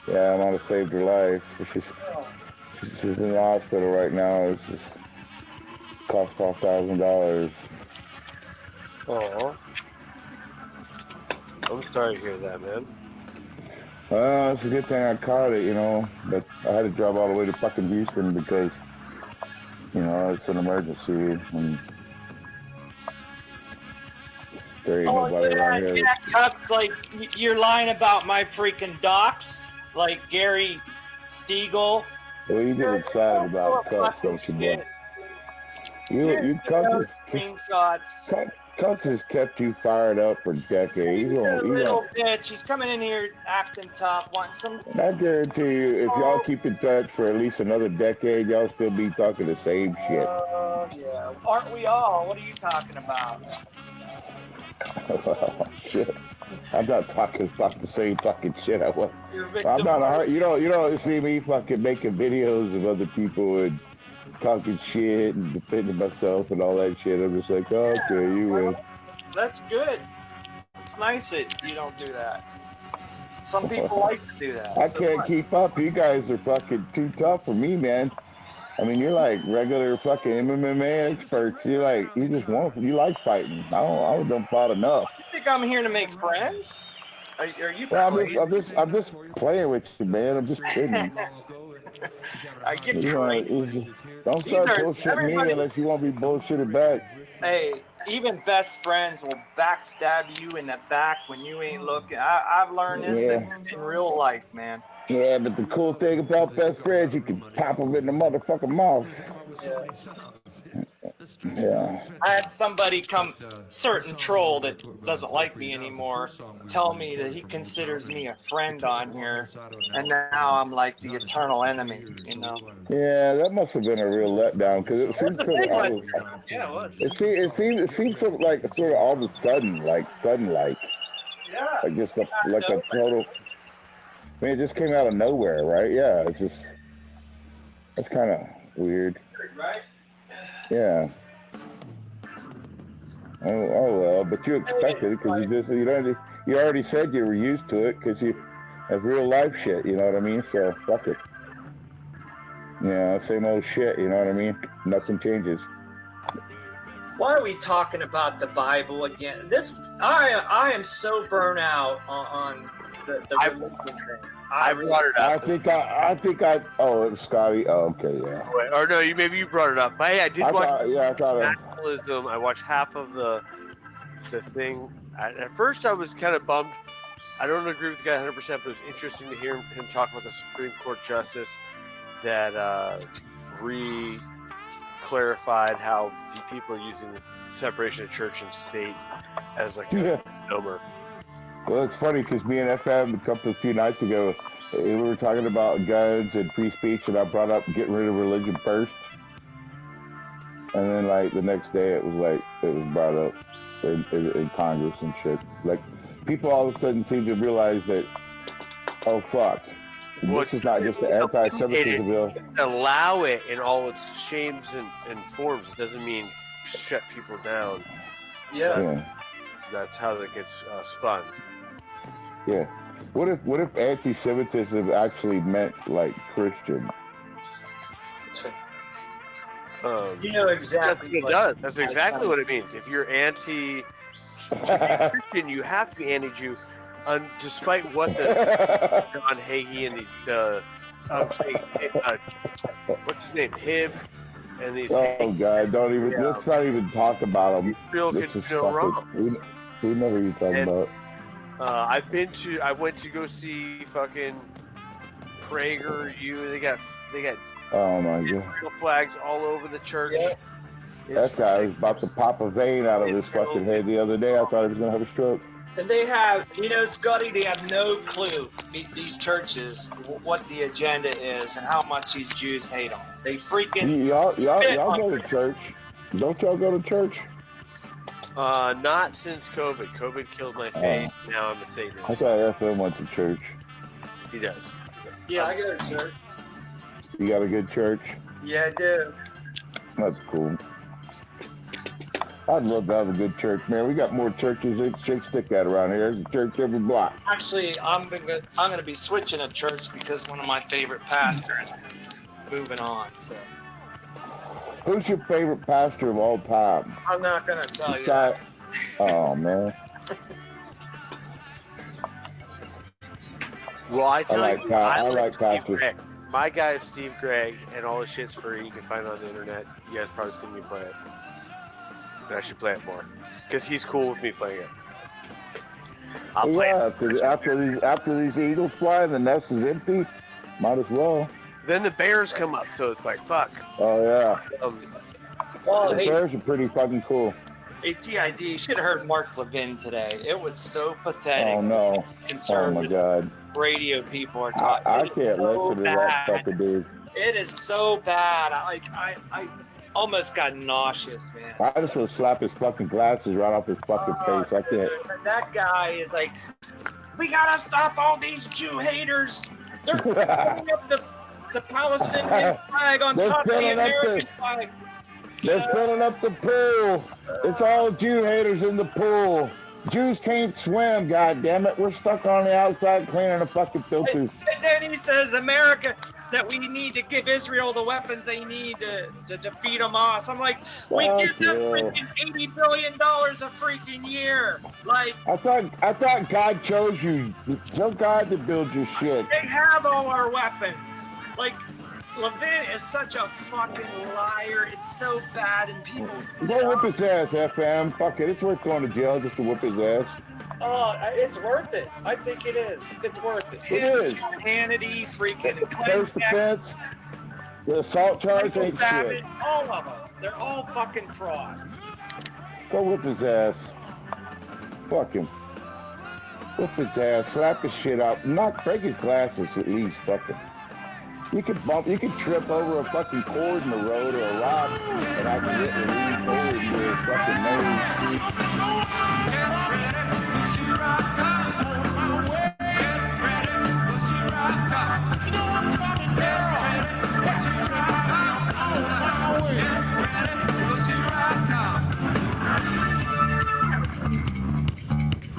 might have saved her life. She's in the hospital right now. It's just cost $12,000. Oh, I'm sorry to hear that, man. Well, it's a good thing I caught it, you know, but I had to drive all the way to fucking Houston because, you know, it's an emergency and there ain't nobody around here. Yeah, Cups, like, you're lying about my freaking docs, like Gary Stiegel. Well, you get excited about cups, don't you, boy? You Cups has kept you fired up for decades. He's a little bitch. He's coming in here acting tough, wanting some. I guarantee you, if y'all keep in touch for at least another decade, y'all still be talking the same shit. Yeah. Aren't we all? What are you talking about? Oh, shit. I'm not talking about the same fucking shit I was. I'm not you don't see me fucking making videos of other people and talking shit and defending myself and all that shit. I'm just like, oh, okay, you win. That's good. It's nice that you don't do that. Some people like to do that. I can't keep up. You guys are fucking too tough for me, man. I mean, you're like regular fucking MMA experts. You like fighting. I don't fight enough. You think I'm here to make friends? Are you Well, crazy? I'm just playing with you, man. I'm just kidding. I get You know, crazy. don't start bullshitting me unless you want to be bullshitted back. Hey, even best friends will backstab you in the back when you ain't looking. I've learned this in real life, man. Yeah, but the cool thing about best friends, you can pop them in the motherfucking mouth. Yeah. I had somebody certain troll that doesn't like me anymore, tell me that he considers me a friend on here, and now I'm like the eternal enemy, you know? Yeah, that must have been a real letdown because it seems Yeah, it was. It seems sort of like all of a sudden, like Yeah. like just a total. I mean, it just came out of nowhere, right? Yeah, that's kind of weird. Right? Yeah. Oh well, but you expected it because you already said you were used to it because you have real life shit. You know what I mean? So fuck it. Yeah, same old shit. You know what I mean? Nothing changes. Why are we talking about the Bible again? I am so burnt out on the religion thing. I brought it up. I think oh, it was Scotty. Oh, okay, yeah. Wait, or no, maybe you brought it up. But hey, I did watch I thought nationalism. I watched half of the thing. At first, I was kind of bummed. I don't agree with the guy 100%, but it was interesting to hear him talk about the Supreme Court justice that clarified how the people are using separation of church and state as like a number. Well, it's funny because me and FM a few nights ago, we were talking about guns and free speech, and I brought up getting rid of religion first. And then, like, the next day, it was brought up in Congress and shit. Like, people all of a sudden seem to realize that, oh, fuck. This is not just an anti-Semitism bill. Allow it in all its shames and forms. It doesn't mean shut people down. Yeah. That's how that gets spun. Yeah. What if anti-Semitism actually meant like Christian? You know exactly what it does. That's exactly what it means. If you're anti-Christian, you have to be anti-Jew. Despite what the John HeyyA and what's his name, Hib, and these. Oh God! Let's not even talk about them. This is wrong. We know who you're talking about. I went to go see fucking PragerU. They got. Oh my God! Flags all over the church. Yeah. That guy was about to pop a vein out of his fucking head the other day. I thought he was gonna have a stroke. And they have, Scotty, they have no clue, these churches, what the agenda is and how much these Jews hate them. They freaking... Y'all go to church. Don't y'all go to church? Not since COVID. COVID killed my faith. Now I'm a Satanist. I thought FM went to church. He does. Yeah, I go to church. You got a good church? Yeah, I do. That's cool. I'd love to have a good church, man. We got more churches than chicks stick at around here. There's a church every block. Actually, I'm gonna be switching a church because one of my favorite pastors is moving on. So, who's your favorite pastor of all time? I'm not gonna tell you. Oh man. Well, I like pastors. Gregg. My guy is Steve Gregg, and all the shit's free. You can find it on the internet. You guys probably seen me play it. But I should play it more because he's cool with me playing it. I'll play it. After these eagles fly and the nest is empty, might as well. Then the bears come up, so it's like fuck. Oh yeah. The bears are pretty fucking cool. Hey, TID, you should have heard Mark Levin today. It was so pathetic. Oh no. Oh my God. Radio people are talking. I can't listen to that fucking dude. It is so bad. I almost got nauseous, man. I just want to slap his fucking glasses right off his fucking face. I can't. That guy is like, we gotta stop all these Jew haters. They're putting up the Palestinian flag on top of the American flag. They're filling up the pool. It's all Jew haters in the pool. Jews can't swim, goddammit. We're stuck on the outside cleaning the fucking filters. And then he says, America, that we need to give Israel the weapons they need to defeat Hamas. I'm like, we give them freaking $80 billion a freaking year. Like, I thought God chose you. Tell God to build your shit. They have all our weapons. Like, Levin is such a fucking liar. It's so bad, and people... Go whip his ass, FM. Fuck it. It's worth going to jail just to whip his ass. Oh, it's worth it. I think it is. It's worth it. It is. Hannity, freaking... First defense, the assault charge ain't shit. All of them. They're all fucking frauds. Go whip his ass. Fuck him. Whip his ass. Slap his shit up. Break his glasses at least. Fucking... You could trip over a fucking cord in the road or a rock and accidentally lean forward to your fucking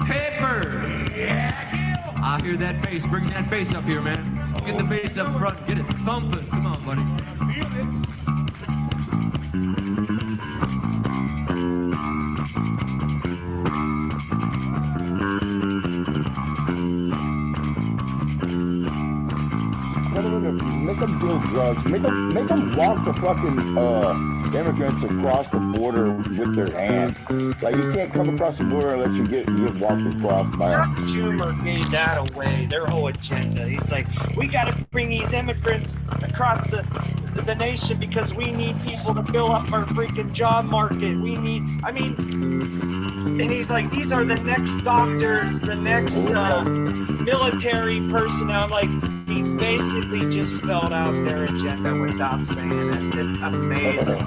Hey, Bird. I hear that bass. Bring that bass up here, man. Get the bass up front. Get it thumping. Come on, buddy. Make them walk the fucking immigrants across the border with their hands. Like you can't come across the border unless you get walked across by. Schumer gave that away. Their whole agenda. He's like, we got to bring these immigrants across the nation because we need people to fill up our freaking job market. We need. I mean, and he's like, these are the next doctors, the next military personnel. I'm like, he basically just spelled out their agenda without saying it. It's amazing.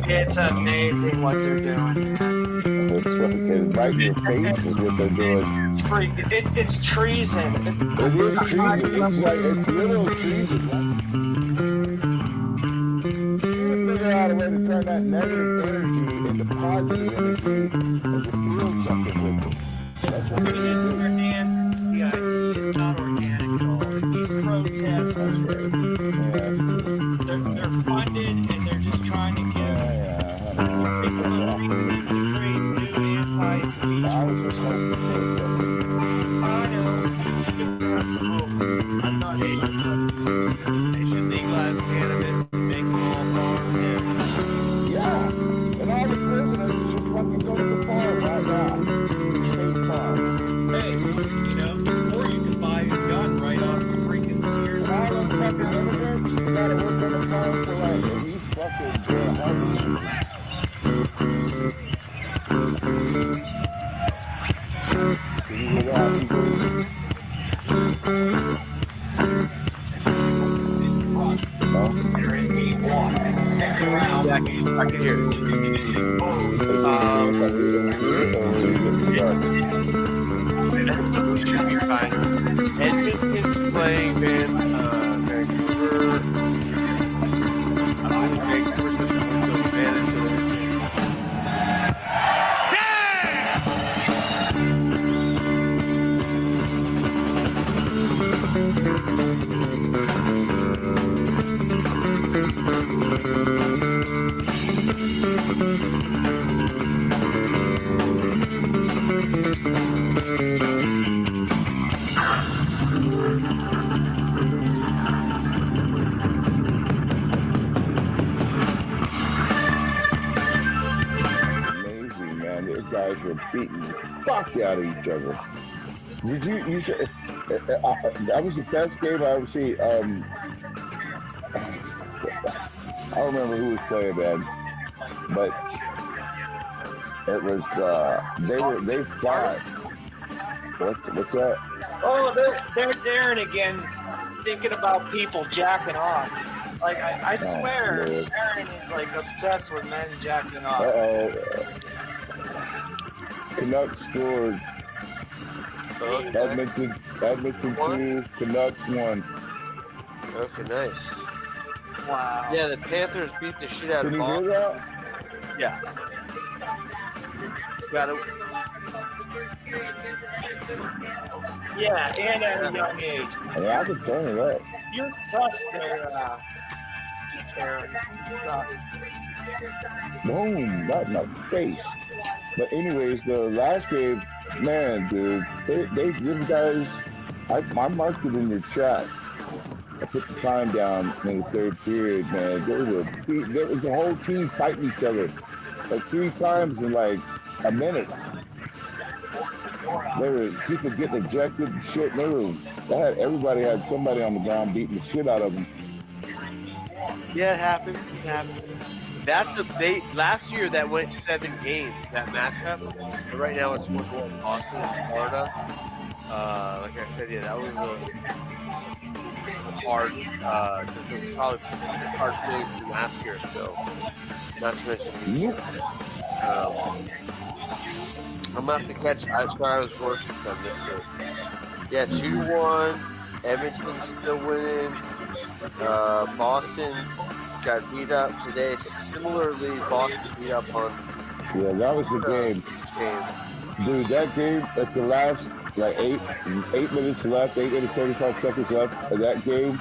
It's amazing what they're doing, man. It's fucking right in your face is what they're doing. It's freaking. It's treason. It is treason. It's like it's literal treason. Figure out a way to turn that negative energy into positive energy and to feel something with it. That's what The idea is not organic at all. These protests, they're funded and they're just trying to get to create new anti-speech. I know. I'm not They should legalize cannabis and make them all farm. Yeah, and all the prisoners should fucking go to the farm right now. State farm. Hey, you know, or you can buy a gun right off the freaking Sears. And all those fucking immigrants gotta work on the farm for like at least fucking 100 Can you hear that? I can hear it. Should be fine. Edmonton's playing Vancouver. Vancouver's the advantage of their game. Amazing, man. Those guys were beating the fuck out of each other. Did you should, that was the best game I ever seen. I don't remember who was playing, man, but it was they fought. What's that? Oh, there's Aaron again, thinking about people jacking off. Like I swear, Aaron is like obsessed with men jacking off. Canucks scored. Edmonton 2, Canucks 1. Okay, nice. Wow. Yeah, the Panthers beat the shit out of Can you Boston. hear that? Yeah. Got it. Yeah, and at a young age. Yeah, I can turn it up. You're sus there, Aaron. Boom, right in my face. But anyways, the last game, man, dude, these guys, I marked it in your chat. I put the time down in the third period, man. There was a whole team fighting each other like 3 times in like a minute. There were people getting ejected and shit. Everybody had somebody on the ground beating the shit out of them. Yeah, it happened. It happened. Last year that went 7 games, that matchup. But right now it's 1-1 Boston and Florida. Like I said, yeah, that was a hard, just a probably hard game from last year still. Not to mention this year. I'm gonna have to catch. I was working on this year. Yeah, 2-1. Edmonton's still winning. Boston got beat up today. Similarly, Boston beat up on. Yeah, that was the game. Dude, that game at the last like 8 minutes left, 8 minutes 35 seconds left of that game.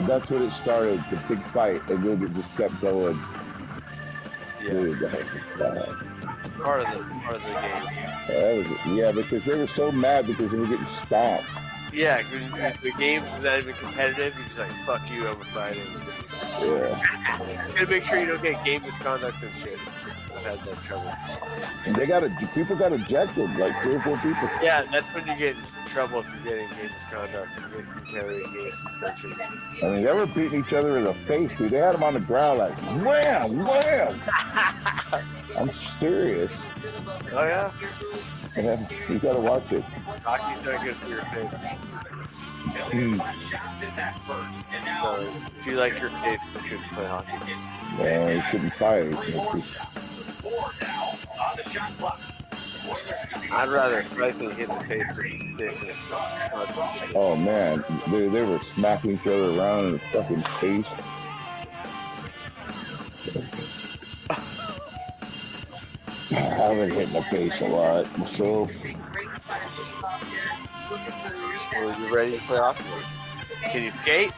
That's when it started, the big fight, and then it just kept going. Yeah. Dude, that was part of the game. Yeah, because they were so mad because they were getting stomped. Yeah, the game's not even competitive. You're just like, fuck you, I'm fighting. Yeah. You gotta make sure you don't get game misconduct and shit. I've had that trouble. And people got ejected, like 3 or 4 people. Yeah, that's when you get in trouble if you're getting game misconduct. You carry game suspension. I mean, they were beating each other in the face, dude. They had them on the ground like, wham, wham. I'm serious. Oh, yeah? Yeah, you gotta watch it. Hockey's not good for your face. So, if you like your face, you should play hockey. Yeah, you shouldn't fight. I'd rather fight than hit the face with sticks. Oh man, they were smacking each other around in the fucking face. I've been hitting the face a lot myself. Well, you ready to play hockey? Can you skate?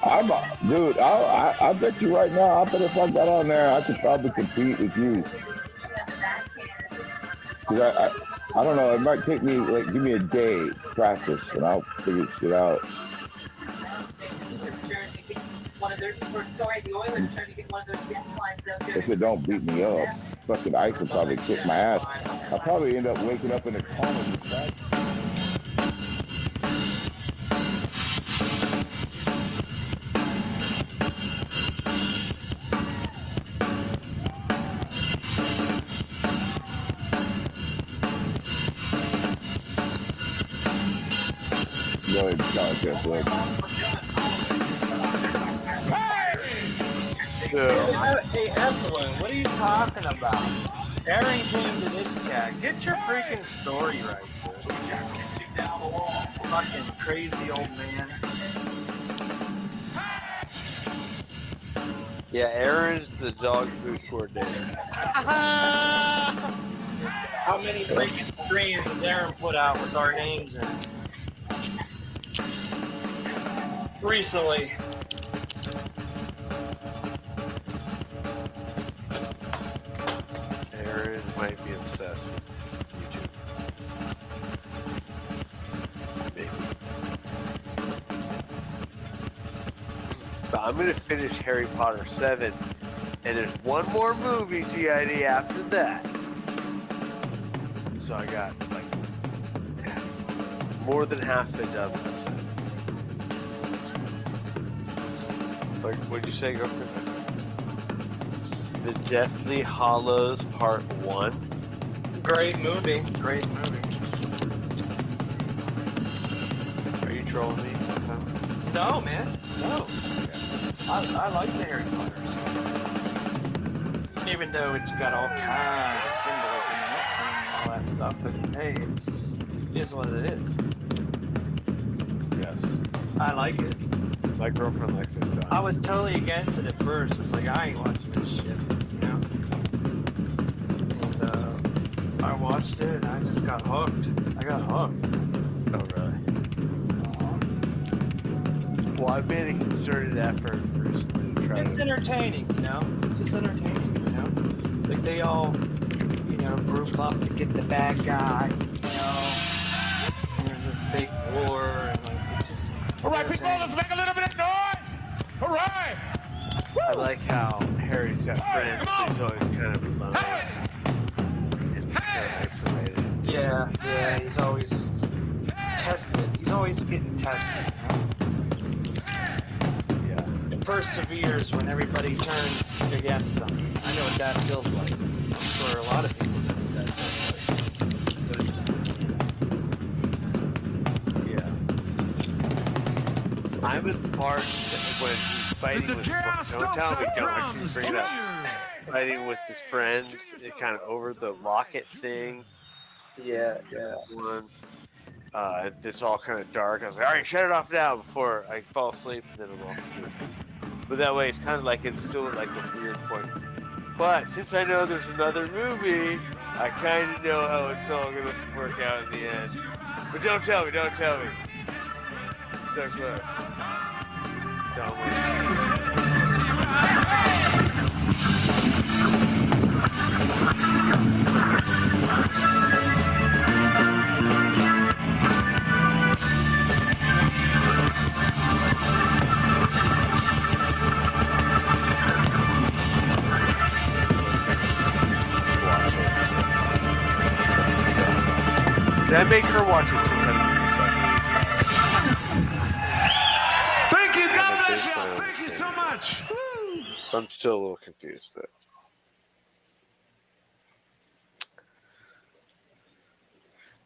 Dude, I bet you right now, I bet if I got on there, I could probably compete with you. Cause I don't know, it might take me, like, give me a day practice and I'll figure shit out. If it don't beat me up, fucking ice will probably kick my ass. I'll probably end up waking up in a coma. Go ahead, contest, look. Hey, Evelyn, what are you talking about? Aaron came to this chat. Get your freaking story right, dude. Fucking crazy old man. Yeah, Aaron's the dog food coordinator. How many freaking screens does Aaron put out with our names in it? Recently. Aaron might be obsessed with YouTube. Maybe. But I'm gonna finish Harry Potter 7, and there's one more movie GID after that. So I got like more than half the done. Like, what'd you say, girlfriend? The Deathly Hallows Part 1. Great movie. Great movie. Are you trolling me? No, man. No. I like the Harry Potter series. Even though it's got all kinds of symbolism in it and all that stuff, but hey, it is what it is. Yes. I like it. My girlfriend likes it, so. I was totally against it at first. It's like, I ain't watching this shit, you know? And I watched it and I just got hooked. I got hooked. Oh, really? Well, I made a concerted effort recently to try It's entertaining, you know? It's just entertaining, you know? Like, they all, you know, group up to get the bad guy, you know? And there's this big war, and like, it's just... All right, people, let's make a little bit of noise. All right. I like how Harry's got friends, but he's always kind of alone. And kind of isolated. Yeah, he's always tested. He's always getting tested. Yeah. And perseveres when everybody turns against him. I know what that feels like. I'm sure a lot of people know what that feels like. I'm at the part when he's fighting with. Don't tell me, don't actually bring it up. Fighting with his friends, it kind of over the locket thing. Yeah. One. It's all kind of dark. I was like, all right, shut it off now before I fall asleep, and then I'm off. But that way, it's kind of like it's still at like a weird point. But since I know there's another movie, I kind of know how it's all gonna work out in the end. But don't tell me. So close. So See, I make her watch it 2 times. Thank you. God bless you. Thank you so much. I'm still a little confused, but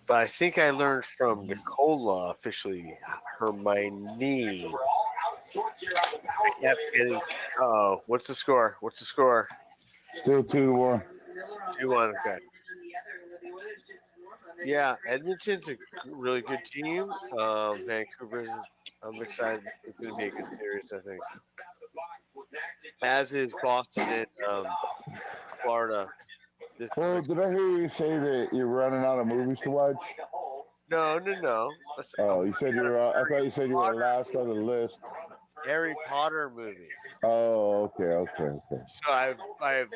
I think I learned from Nicola officially Hermione. I kept getting. Oh, what's the score? What's the score? Still 2-1. 2-1. Okay. Yeah, Edmonton's a really good team. Vancouver's. I'm excited. It's going to be a good series, I think. As is Boston and Florida. Well, did I hear you say that you're running out of movies to watch? No. Oh, you said you were. I thought you said you were last on the list. Harry Potter movie. Oh, okay. So I've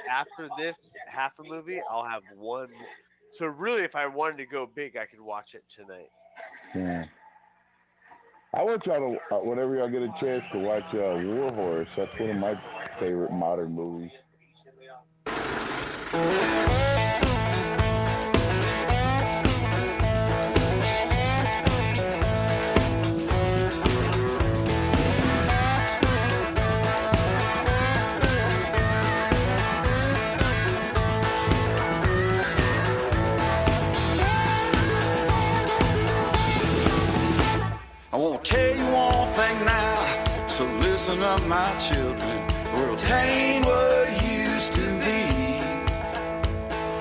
after this half a movie, I'll have one. So really, if I wanted to go big, I could watch it tonight. Yeah. I want y'all to, whenever y'all get a chance to watch War Horse. That's one of my favorite modern movies. I won't tell you one thing now, so listen up, my children. We'll attain what used to be.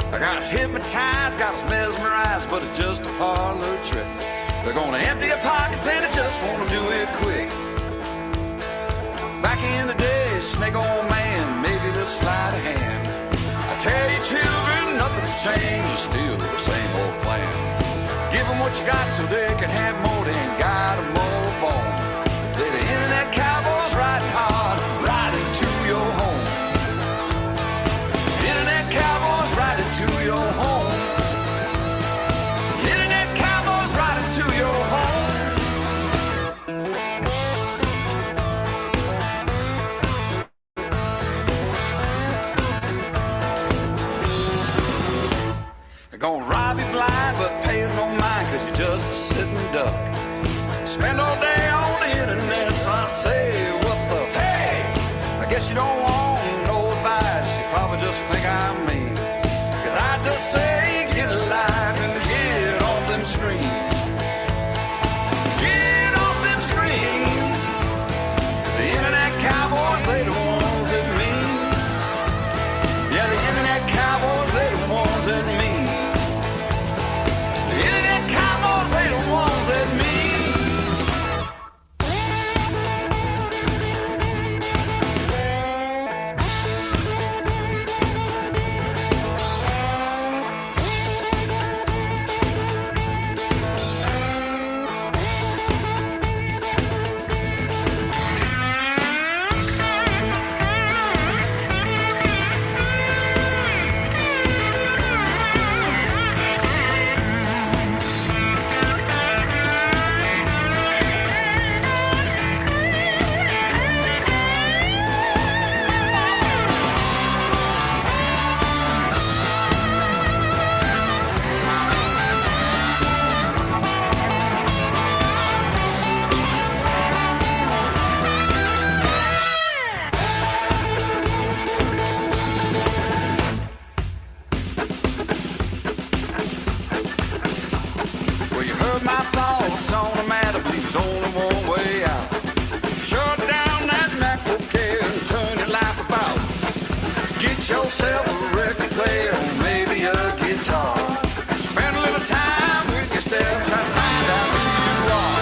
I got us hypnotized, got us mesmerized, but it's just a parlor trick. They're gonna empty your pockets and they just wanna do it quick. Back in the day, snake old man, maybe a little sleight of hand. I tell you children, nothing's changed, it's still the same old plan. Give them what you got so they can have more than got them all born. They're the internet cowboys riding hard, riding to your home. Internet cowboys riding to your home. Internet cowboys riding to your home. They're gonna rob you blind, but pay you no mind, cause you're just a sitting duck. Spend all day on the internet, so I say, what the hey? I guess you don't want no advice, you probably just think I'm mean. Cause I just say, get a life and get off them screens. Get off them screens. Cause the internet cowboys, they the ones that mean. Yeah, the internet cowboys, they the ones that mean. The internet cowboys, they the ones that mean. Well, you heard my thoughts on the matter, but there's only one way out. Shut down that MacBook Air and turn your life about. Get yourself a record player or maybe a guitar. Spend a little time with yourself, try to find out who you are.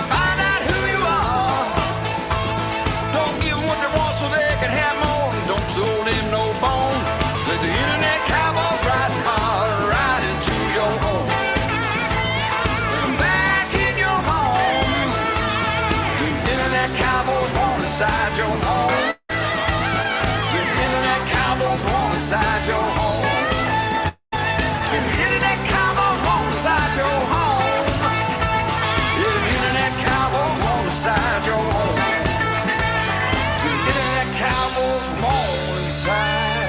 Find out who you are. Don't give them what they want so they can have more. And don't throw them no bone. Let the internet cowboys riding hard, riding to your home. Let them back in your home. The internet cowboys want inside your home. The internet cowboys want inside your